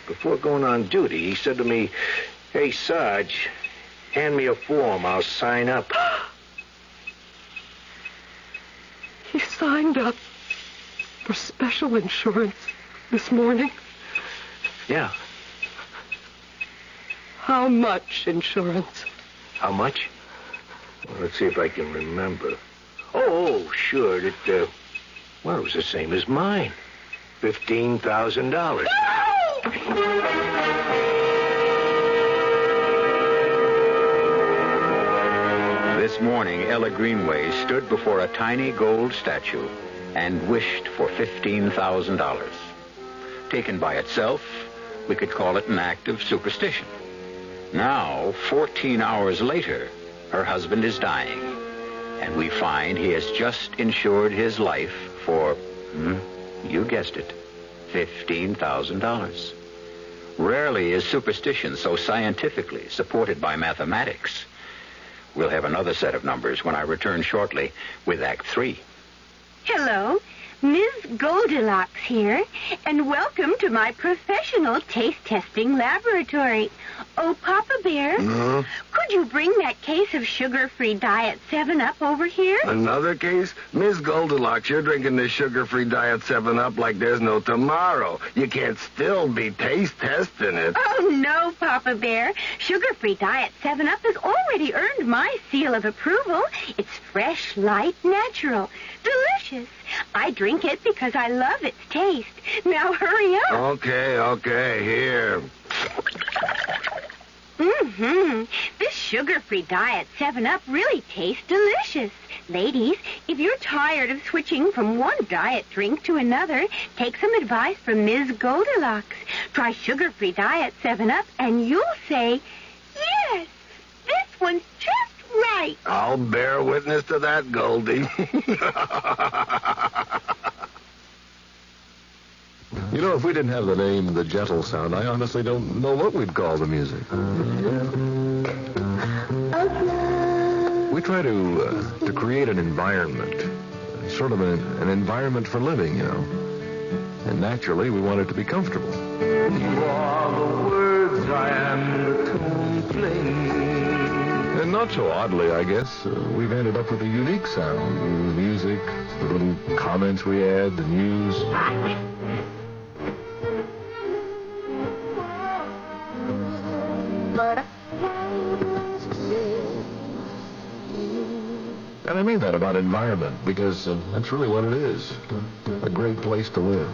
before going on duty, he said to me, "Hey, Sarge, hand me a form. I'll sign up." He signed up for special insurance this morning? Yeah. How much insurance? How much? Well, let's see if I can remember. Oh, sure. It was the same as mine. $15,000. This morning, Ella Greenway stood before a tiny gold statue and wished for $15,000. Taken by itself, we could call it an act of superstition. Now, 14 hours later, her husband is dying, and we find he has just insured his life for, you guessed it, $15,000. Rarely is superstition so scientifically supported by mathematics. We'll have another set of numbers when I return shortly with Act 3. Hello, Ms. Goldilocks here, and welcome to my professional taste testing laboratory. Oh, Papa Bear, could you bring that case of sugar-free Diet 7-Up over here? Another case? Miss Goldilocks, you're drinking this sugar-free Diet 7-Up like there's no tomorrow. You can't still be taste testing it. Oh, no, Papa Bear. Sugar-free Diet 7-Up has already earned my seal of approval. It's fresh, light, natural, delicious. I drink it because I love its taste. Now hurry up. Okay, here. This sugar-free Diet 7-Up really tastes delicious. Ladies, if you're tired of switching from one diet drink to another, take some advice from Ms. Goldilocks. Try sugar-free Diet 7-Up and you'll say, yes, this one's just right. I'll bear witness to that, Goldie. You know, if we didn't have the name The Gentle Sound, I honestly don't know what we'd call the music. We try to create an environment, sort of an environment for living, you know. And naturally, we want it to be comfortable. You are the words I am the tune playing. And not so oddly, I guess, we've ended up with a unique sound. The music, the little comments we add, the news. And I mean that about environment, because that's really what it is. A great place to live.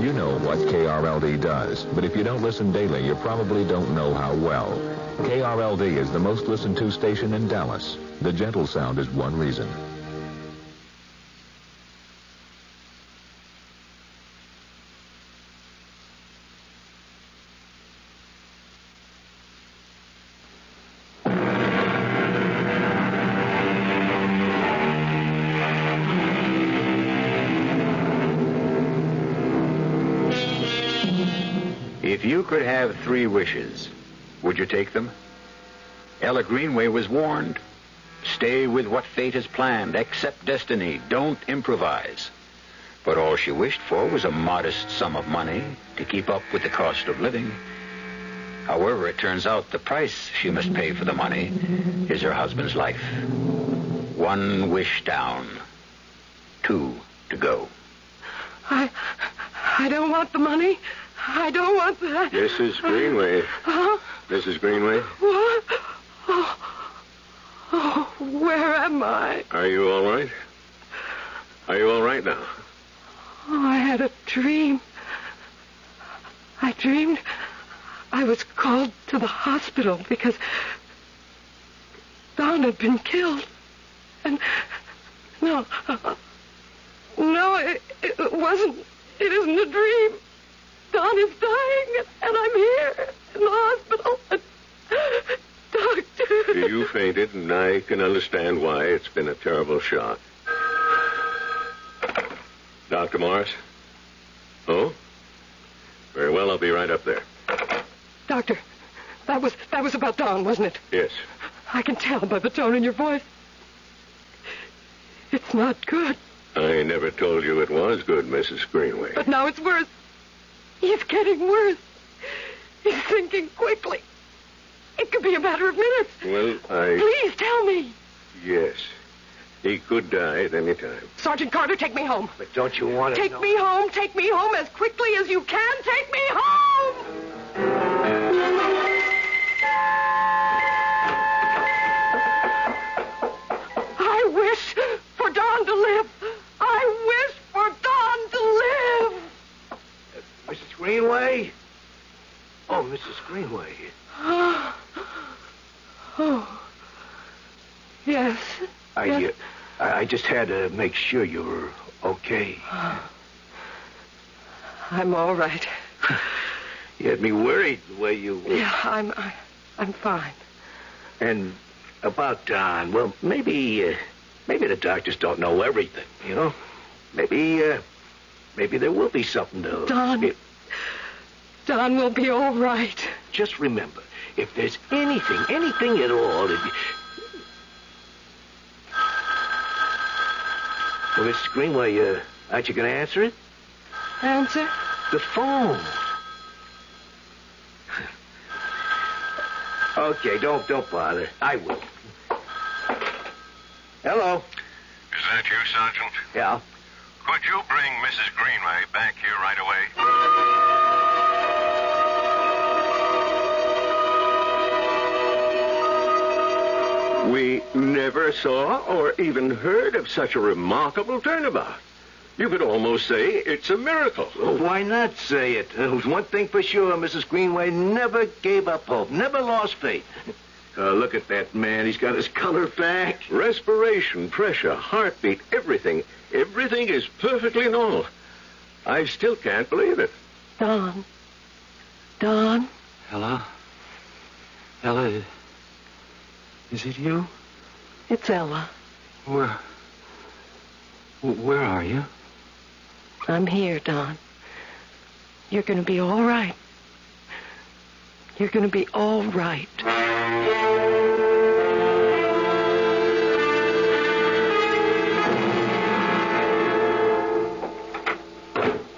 You know what KRLD does, but if you don't listen daily, you probably don't know how well. KRLD is the most listened to station in Dallas. The Gentle Sound is one reason. If you could have 3 wishes, would you take them? Ella Greenway was warned. Stay with what fate has planned. Accept destiny. Don't improvise. But all she wished for was a modest sum of money to keep up with the cost of living. However, it turns out the price she must pay for the money is her husband's life. 1 wish down. 2 to go. I don't want the money. I don't want that. Mrs. Greenway. Huh? Mrs. Greenway? What? Oh, where am I? Are you all right? Are you all right now? Oh, I had a dream. I dreamed I was called to the hospital because Don had been killed. And no, it wasn't. It isn't a dream. Don is dying, and I'm here in the hospital. Doctor. You fainted, and I can understand why. It's been a terrible shock. Dr. Morris? Oh? Very well, I'll be right up there. Doctor, that was about Don, wasn't it? Yes. I can tell by the tone in your voice. It's not good. I never told you it was good, Mrs. Greenway. But now it's worse. He's getting worse. He's sinking quickly. It could be a matter of minutes. Well, Please tell me. Yes. He could die at any time. Sergeant Carter, take me home. But don't you want to Take me home. Take me home as quickly as you can. Take me home. I wish for Don to live. I wish for Don to live. Mrs. Greenway? Oh, Mrs. Greenway. Oh. Yes. I just had to make sure you were okay. I'm all right. You had me worried the way you were. Yeah, I'm fine. And about Don, well, maybe the doctors don't know everything, you know? Maybe there will be something to... Don will be all right. Just remember, if there's anything at all... Well, Mrs. Greenway, aren't you going to answer it? Answer? The phone. Okay, don't bother. I will. Hello. Is that you, Sergeant? Yeah. Could you bring Mrs. Greenway back here right away? We never saw or even heard of such a remarkable turnabout. You could almost say it's a miracle. Well, why not say it? There was one thing for sure. Mrs. Greenway never gave up hope, never lost faith. Look at that man. He's got his color back. Respiration, pressure, heartbeat, everything. Everything is perfectly normal. I still can't believe it. Don. Ella? Ella, is it you? It's Ella. Where are you? I'm here, Don. You're going to be all right. You're going to be all right.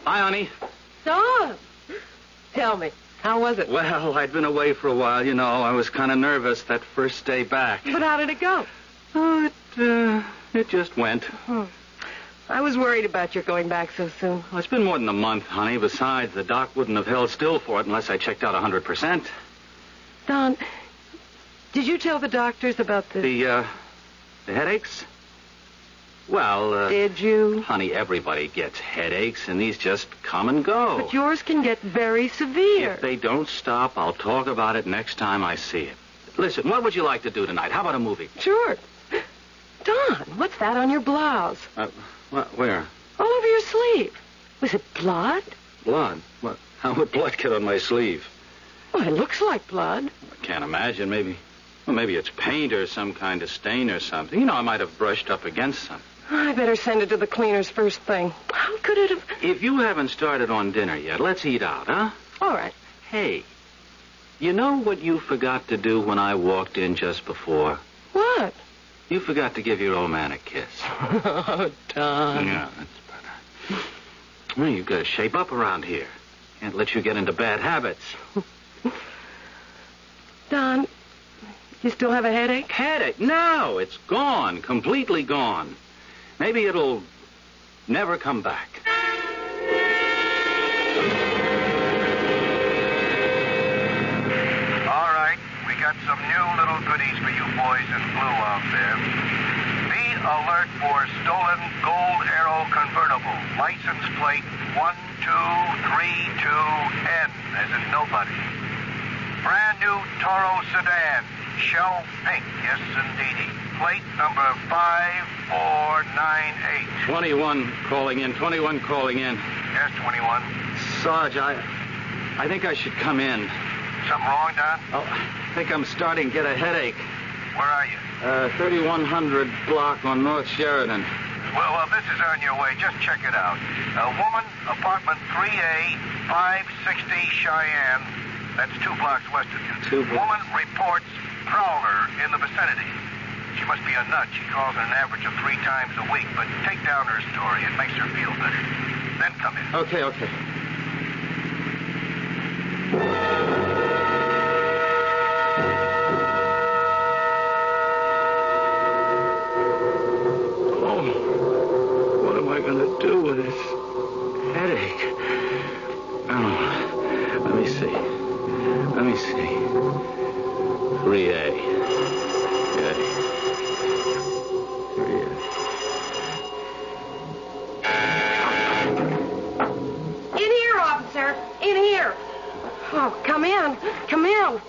Hi, honey. Don! Tell me, how was it? Well, I'd been away for a while, you know. I was kind of nervous that first day back. But how did it go? Oh, it just went. I was worried about your going back so soon. Well, it's been more than a month, honey. Besides, the doc wouldn't have held still for it unless I checked out 100%. Don, did you tell the doctors about the headaches? Well, did you? Honey, everybody gets headaches, and these just come and go. But yours can get very severe. If they don't stop, I'll talk about it next time I see it. Listen, what would you like to do tonight? How about a movie? Sure. Don, what's that on your blouse? Where? All over your sleeve. Was it blood? Blood? What? How would blood get on my sleeve? Well, it looks like blood. I can't imagine. Maybe it's paint or some kind of stain or something. You know, I might have brushed up against something. I better send it to the cleaners first thing. How could it have... If you haven't started on dinner yet, let's eat out, huh? All right. Hey, you know what you forgot to do when I walked in just before? What? You forgot to give your old man a kiss. Oh, Don. Yeah, that's better. Well, you've got to shape up around here. Can't let you get into bad habits. Don, you still have a headache? Headache? No, it's gone. Completely gone. Maybe it'll never come back. All right, we got some new little goodies for you boys in blue out there. Be alert for stolen Gold Arrow convertible. License plate 1232N, as in nobody. Brand new Toro sedan, shell pink, yes indeedy. Plate number 5498. 21 calling in. 21 calling in. Yes, 21. Sarge, I think I should come in. Something wrong, Don? Oh, I think I'm starting to get a headache. Where are you? 3100 block on North Sheridan. Well, this is on your way. Just check it out. A woman, apartment 3A, 560 Cheyenne. That's 2 blocks west of you. Woman reports prowler in the vicinity. She must be a nut. She calls an average of 3 times a week. But take down her story. It makes her feel better. Then come in. Okay. What am I going to do with this headache? Oh, let me see. 3A. Okay. 3A. In here, officer. In here. Oh, come in. Come in.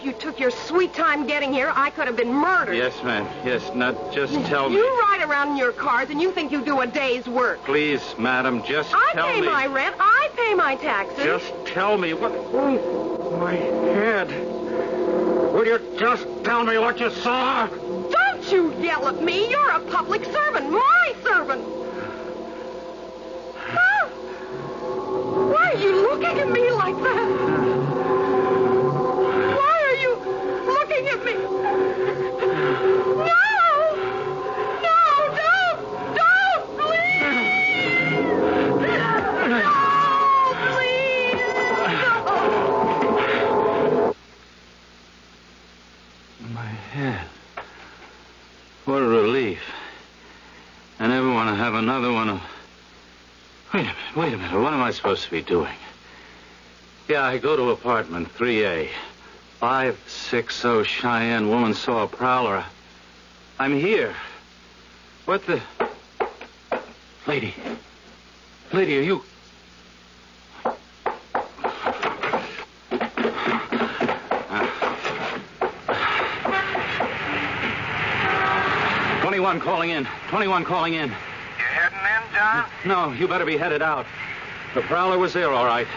You took your sweet time getting here. I could have been murdered. Yes, ma'am. Yes, now just tell me. You ride around in your cars and you think you do a day's work. Please, madam, just I tell pay me. my rent. I pay my taxes. Just tell me what... Oh, my head. Will you just tell me what you saw? Don't you yell at me. You're a public servant. My servant. Huh? Why are you looking at me like that? Why are you looking at me? No! No, don't! Don't! Please! No, please! No! My head. What a relief. I never want to have another one of... Wait a minute. What am I supposed to be doing? Yeah, I go to apartment 3A. 560 Cheyenne. Woman saw a prowler. I'm here. What the... Lady, are you... 21 calling in. 21 calling in. You heading in, John? No, you better be headed out. The prowler was there, all right.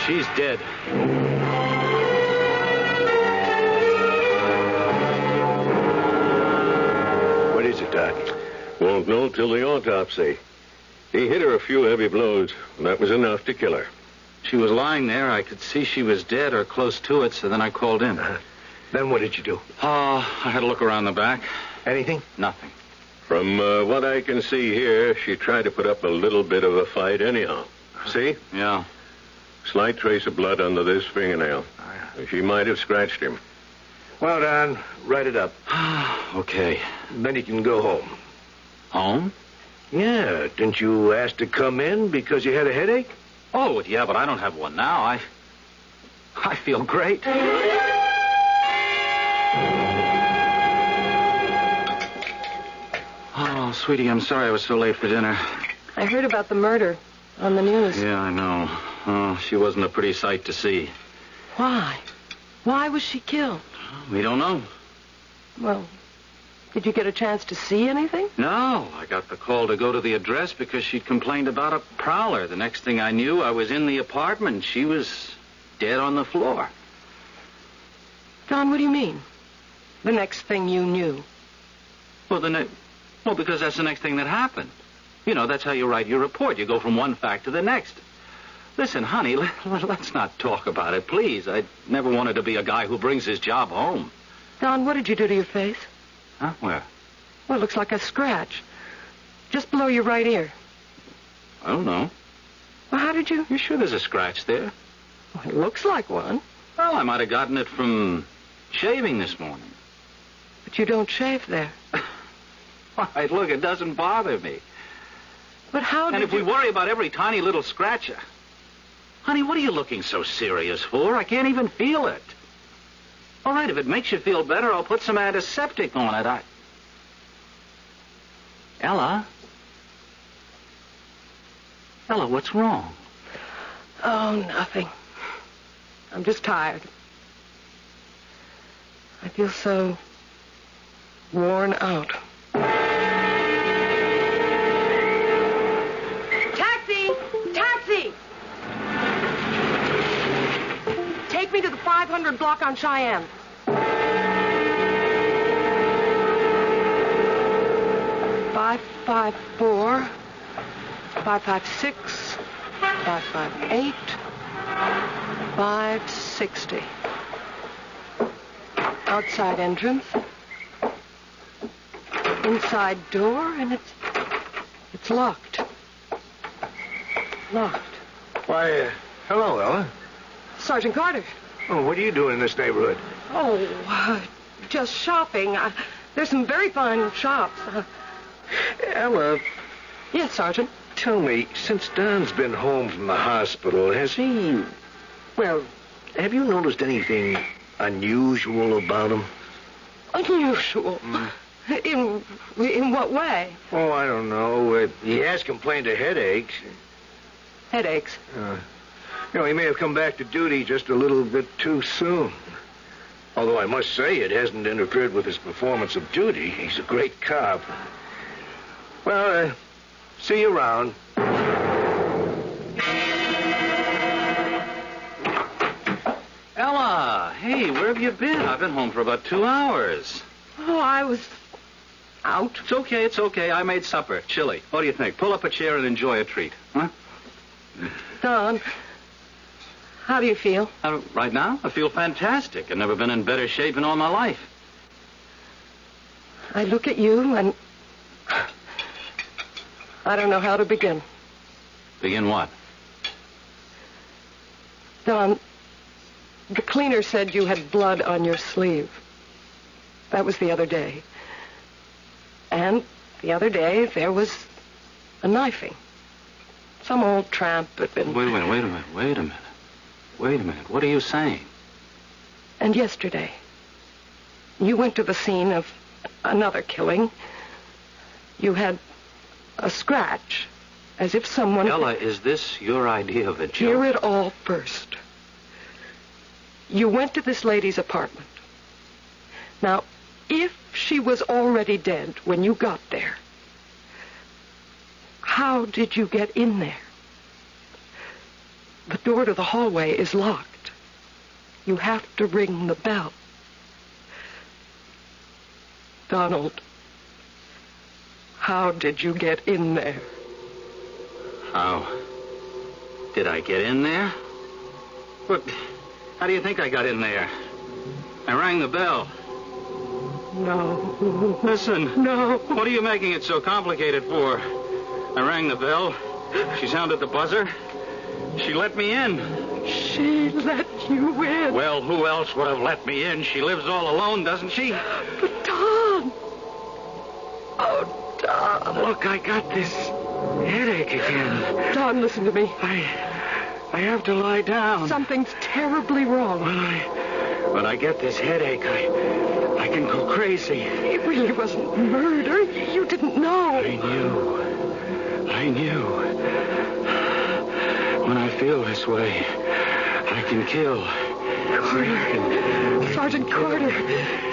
She's dead. What is it, Doc? Won't know till the autopsy. He hit her a few heavy blows, and that was enough to kill her. She was lying there. I could see she was dead or close to it, so then I called in. Then what did you do? I had a look around the back. Anything? Nothing. From what I can see here, she tried to put up a little bit of a fight anyhow. See? Yeah. Slight trace of blood under this fingernail. She might have scratched him. Well, Don, write it up. Okay. Then you can go home. Home? Yeah. Didn't you ask to come in because you had a headache? Oh, yeah, but I don't have one now. I feel great. Oh, sweetie, I'm sorry I was so late for dinner. I heard about the murder on the news. Yeah, I know. Oh, she wasn't a pretty sight to see. Why? Why was she killed? We don't know. Well, did you get a chance to see anything? No, I got the call to go to the address because she'd complained about a prowler. The next thing I knew, I was in the apartment. She was dead on the floor. Don, what do you mean? The next thing you knew? Well, because that's the next thing that happened. You know, that's how you write your report. You go from one fact to the next. Listen, honey, let's not talk about it, please. I never wanted to be a guy who brings his job home. Don, what did you do to your face? Huh? Where? Well, it looks like a scratch. Just below your right ear. I don't know. Well, how did you... You sure there's a scratch there? Well, it looks like one. Well, I might have gotten it from shaving this morning. But you don't shave there. All right, look, it doesn't bother me. But how did And if we worry about every tiny little scratcher... Honey, what are you looking so serious for? I can't even feel it. All right, if it makes you feel better, I'll put some antiseptic on it. Ella? Ella, what's wrong? Oh, nothing. I'm just tired. I feel so worn out. Taxi! Taxi! Take me to the 500 block on Cheyenne. 554, 556, 558, 560. Outside entrance. Inside door, and it's locked. Locked. Why, hello, Ella. Sergeant Carter. Oh, what are you doing in this neighborhood? Oh, just shopping. There's some very fine shops. Ella. Yes, Sergeant. Tell me, since Don's been home from the hospital, has he... Well, have you noticed anything unusual about him? Unusual? In what way? Oh, I don't know. He has complained of headaches. Headaches? He may have come back to duty just a little bit too soon. Although I must say it hasn't interfered with his performance of duty. He's a great cop. Well, see you around. Ella, hey, where have you been? I've been home for about 2 hours. Oh, I was out. It's okay. I made supper. Chili. What do you think? Pull up a chair and enjoy a treat, huh? Don, how do you feel? Right now, I feel fantastic. I've never been in better shape in all my life. I look at you and I don't know how to begin. Begin what? Don, the cleaner said you had blood on your sleeve. That was the other day. And the other day, there was a knifing. Some old tramp had been... Wait a minute. What are you saying? And yesterday, you went to the scene of another killing. You had a scratch, as if someone... Ella, is this your idea of a joke? Hear it all first. You went to this lady's apartment. Now, if she was already dead when you got there, how did you get in there? The door to the hallway is locked. You have to ring the bell. Donald, how did you get in there? How did I get in there? What? How do you think I got in there? I rang the bell. No. Listen. No. What are you making it so complicated for? I rang the bell. She sounded the buzzer. She let me in. She let you in? Well, who else would have let me in? She lives all alone, doesn't she? But Don. Oh, Don. Look, I got this headache again. Don, listen to me. I have to lie down. Something's terribly wrong. When I get this headache, I can go crazy. It really wasn't murder. You didn't know. I knew. When I feel this way, I can kill. Carter. Sergeant Carter.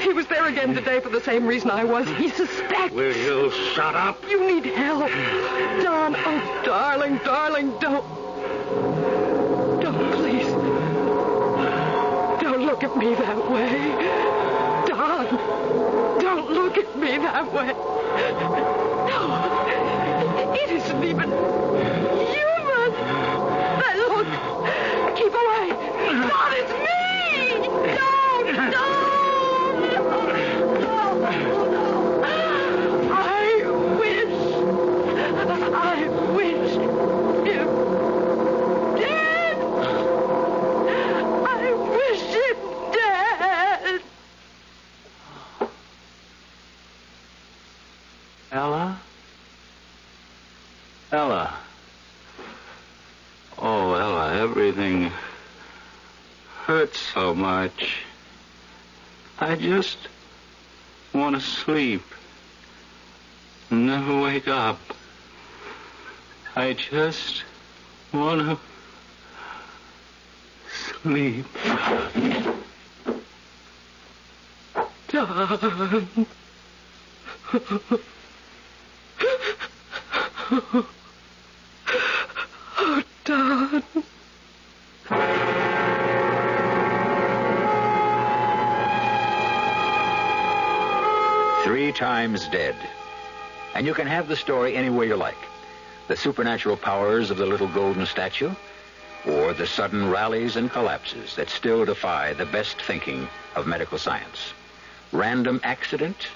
He was there again today for the same reason I was. He suspects. Will you shut up? You need help. Don, oh, darling, don't. Don't, please. Don't look at me that way. Don, don't look at me that way. No, it isn't even human. Look, keep away. Don, it's me. Don't. hurts so much. I just want to sleep. Never wake up. I just want to sleep. Don. Oh, Don. 3 times dead. And you can have the story any way you like. The supernatural powers of the little golden statue, or the sudden rallies and collapses that still defy the best thinking of medical science. Random accident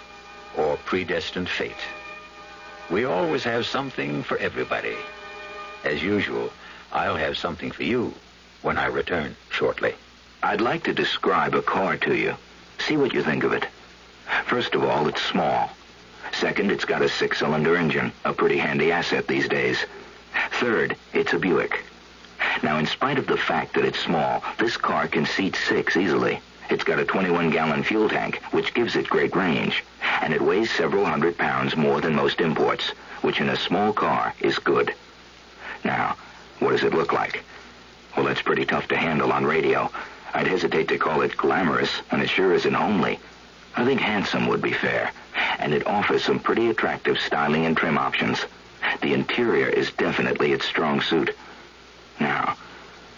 or predestined fate. We always have something for everybody. As usual, I'll have something for you when I return shortly. I'd like to describe a car to you. See what you think of it. First of all, it's small. Second, it's got a 6-cylinder engine, a pretty handy asset these days. Third, it's a Buick. Now, in spite of the fact that it's small, this car can seat 6 easily. It's got a 21-gallon fuel tank, which gives it great range. And it weighs several hundred pounds more than most imports, which in a small car is good. Now, what does it look like? Well, that's pretty tough to handle on radio. I'd hesitate to call it glamorous, and it sure isn't homely. I think handsome would be fair, and it offers some pretty attractive styling and trim options. The interior is definitely its strong suit. Now,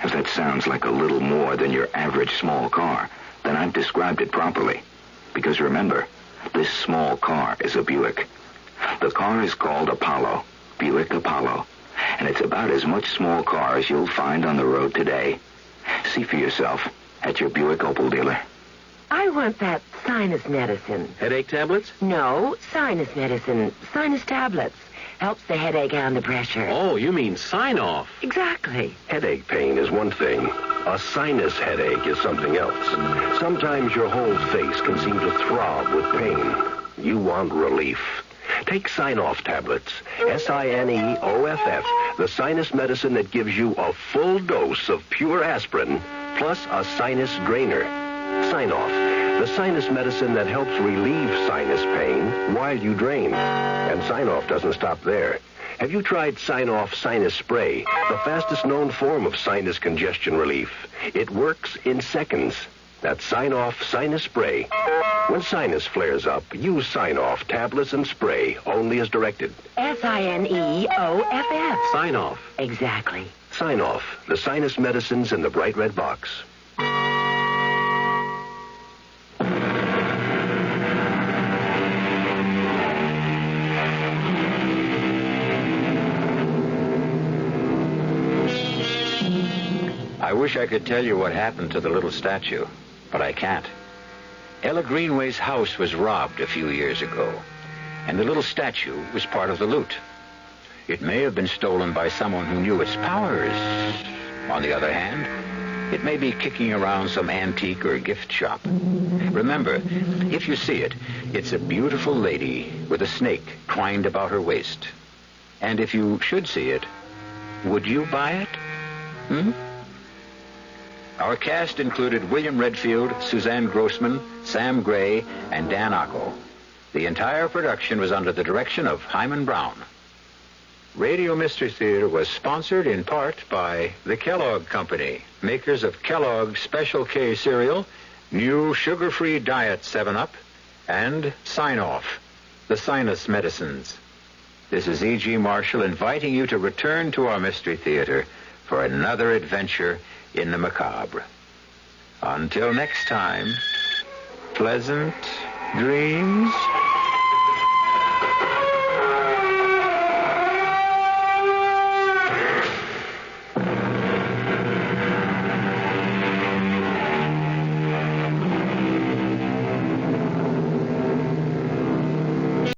if that sounds like a little more than your average small car, then I've described it properly. Because remember, this small car is a Buick. The car is called Apollo, Buick Apollo, and it's about as much small car as you'll find on the road today. See for yourself at your Buick Opel dealer. I want that sinus medicine. Headache tablets? No, sinus medicine. Sinus tablets. Helps the headache and the pressure. Oh, you mean sign-off. Exactly. Headache pain is one thing. A sinus headache is something else. Sometimes your whole face can seem to throb with pain. You want relief. Take Sign-Off tablets. Sineoff, the sinus medicine that gives you a full dose of pure aspirin plus a sinus drainer. Sign-Off, the sinus medicine that helps relieve sinus pain while you drain. And Sign-Off doesn't stop there. Have you tried Sign-Off Sinus Spray, the fastest known form of sinus congestion relief? It works in seconds. That's Sign-Off Sinus Spray. When sinus flares up, use Sign-Off tablets and spray only as directed. Sineoff. Sign-Off. Exactly. Sign-Off, the sinus medicines in the bright red box. I wish I could tell you what happened to the little statue, but I can't. Ella Greenway's house was robbed a few years ago, and the little statue was part of the loot. It may have been stolen by someone who knew its powers. On the other hand, it may be kicking around some antique or gift shop. Remember, if you see it, it's a beautiful lady with a snake twined about her waist. And if you should see it, would you buy it? Our cast included William Redfield, Suzanne Grossman, Sam Gray, and Dan Ocko. The entire production was under the direction of Hyman Brown. Radio Mystery Theater was sponsored in part by the Kellogg Company, makers of Kellogg's Special K cereal, new sugar-free diet 7-Up, and Sign-Off, the sinus medicines. This is E.G. Marshall inviting you to return to our Mystery Theater for another adventure in the macabre. Until next time, pleasant dreams.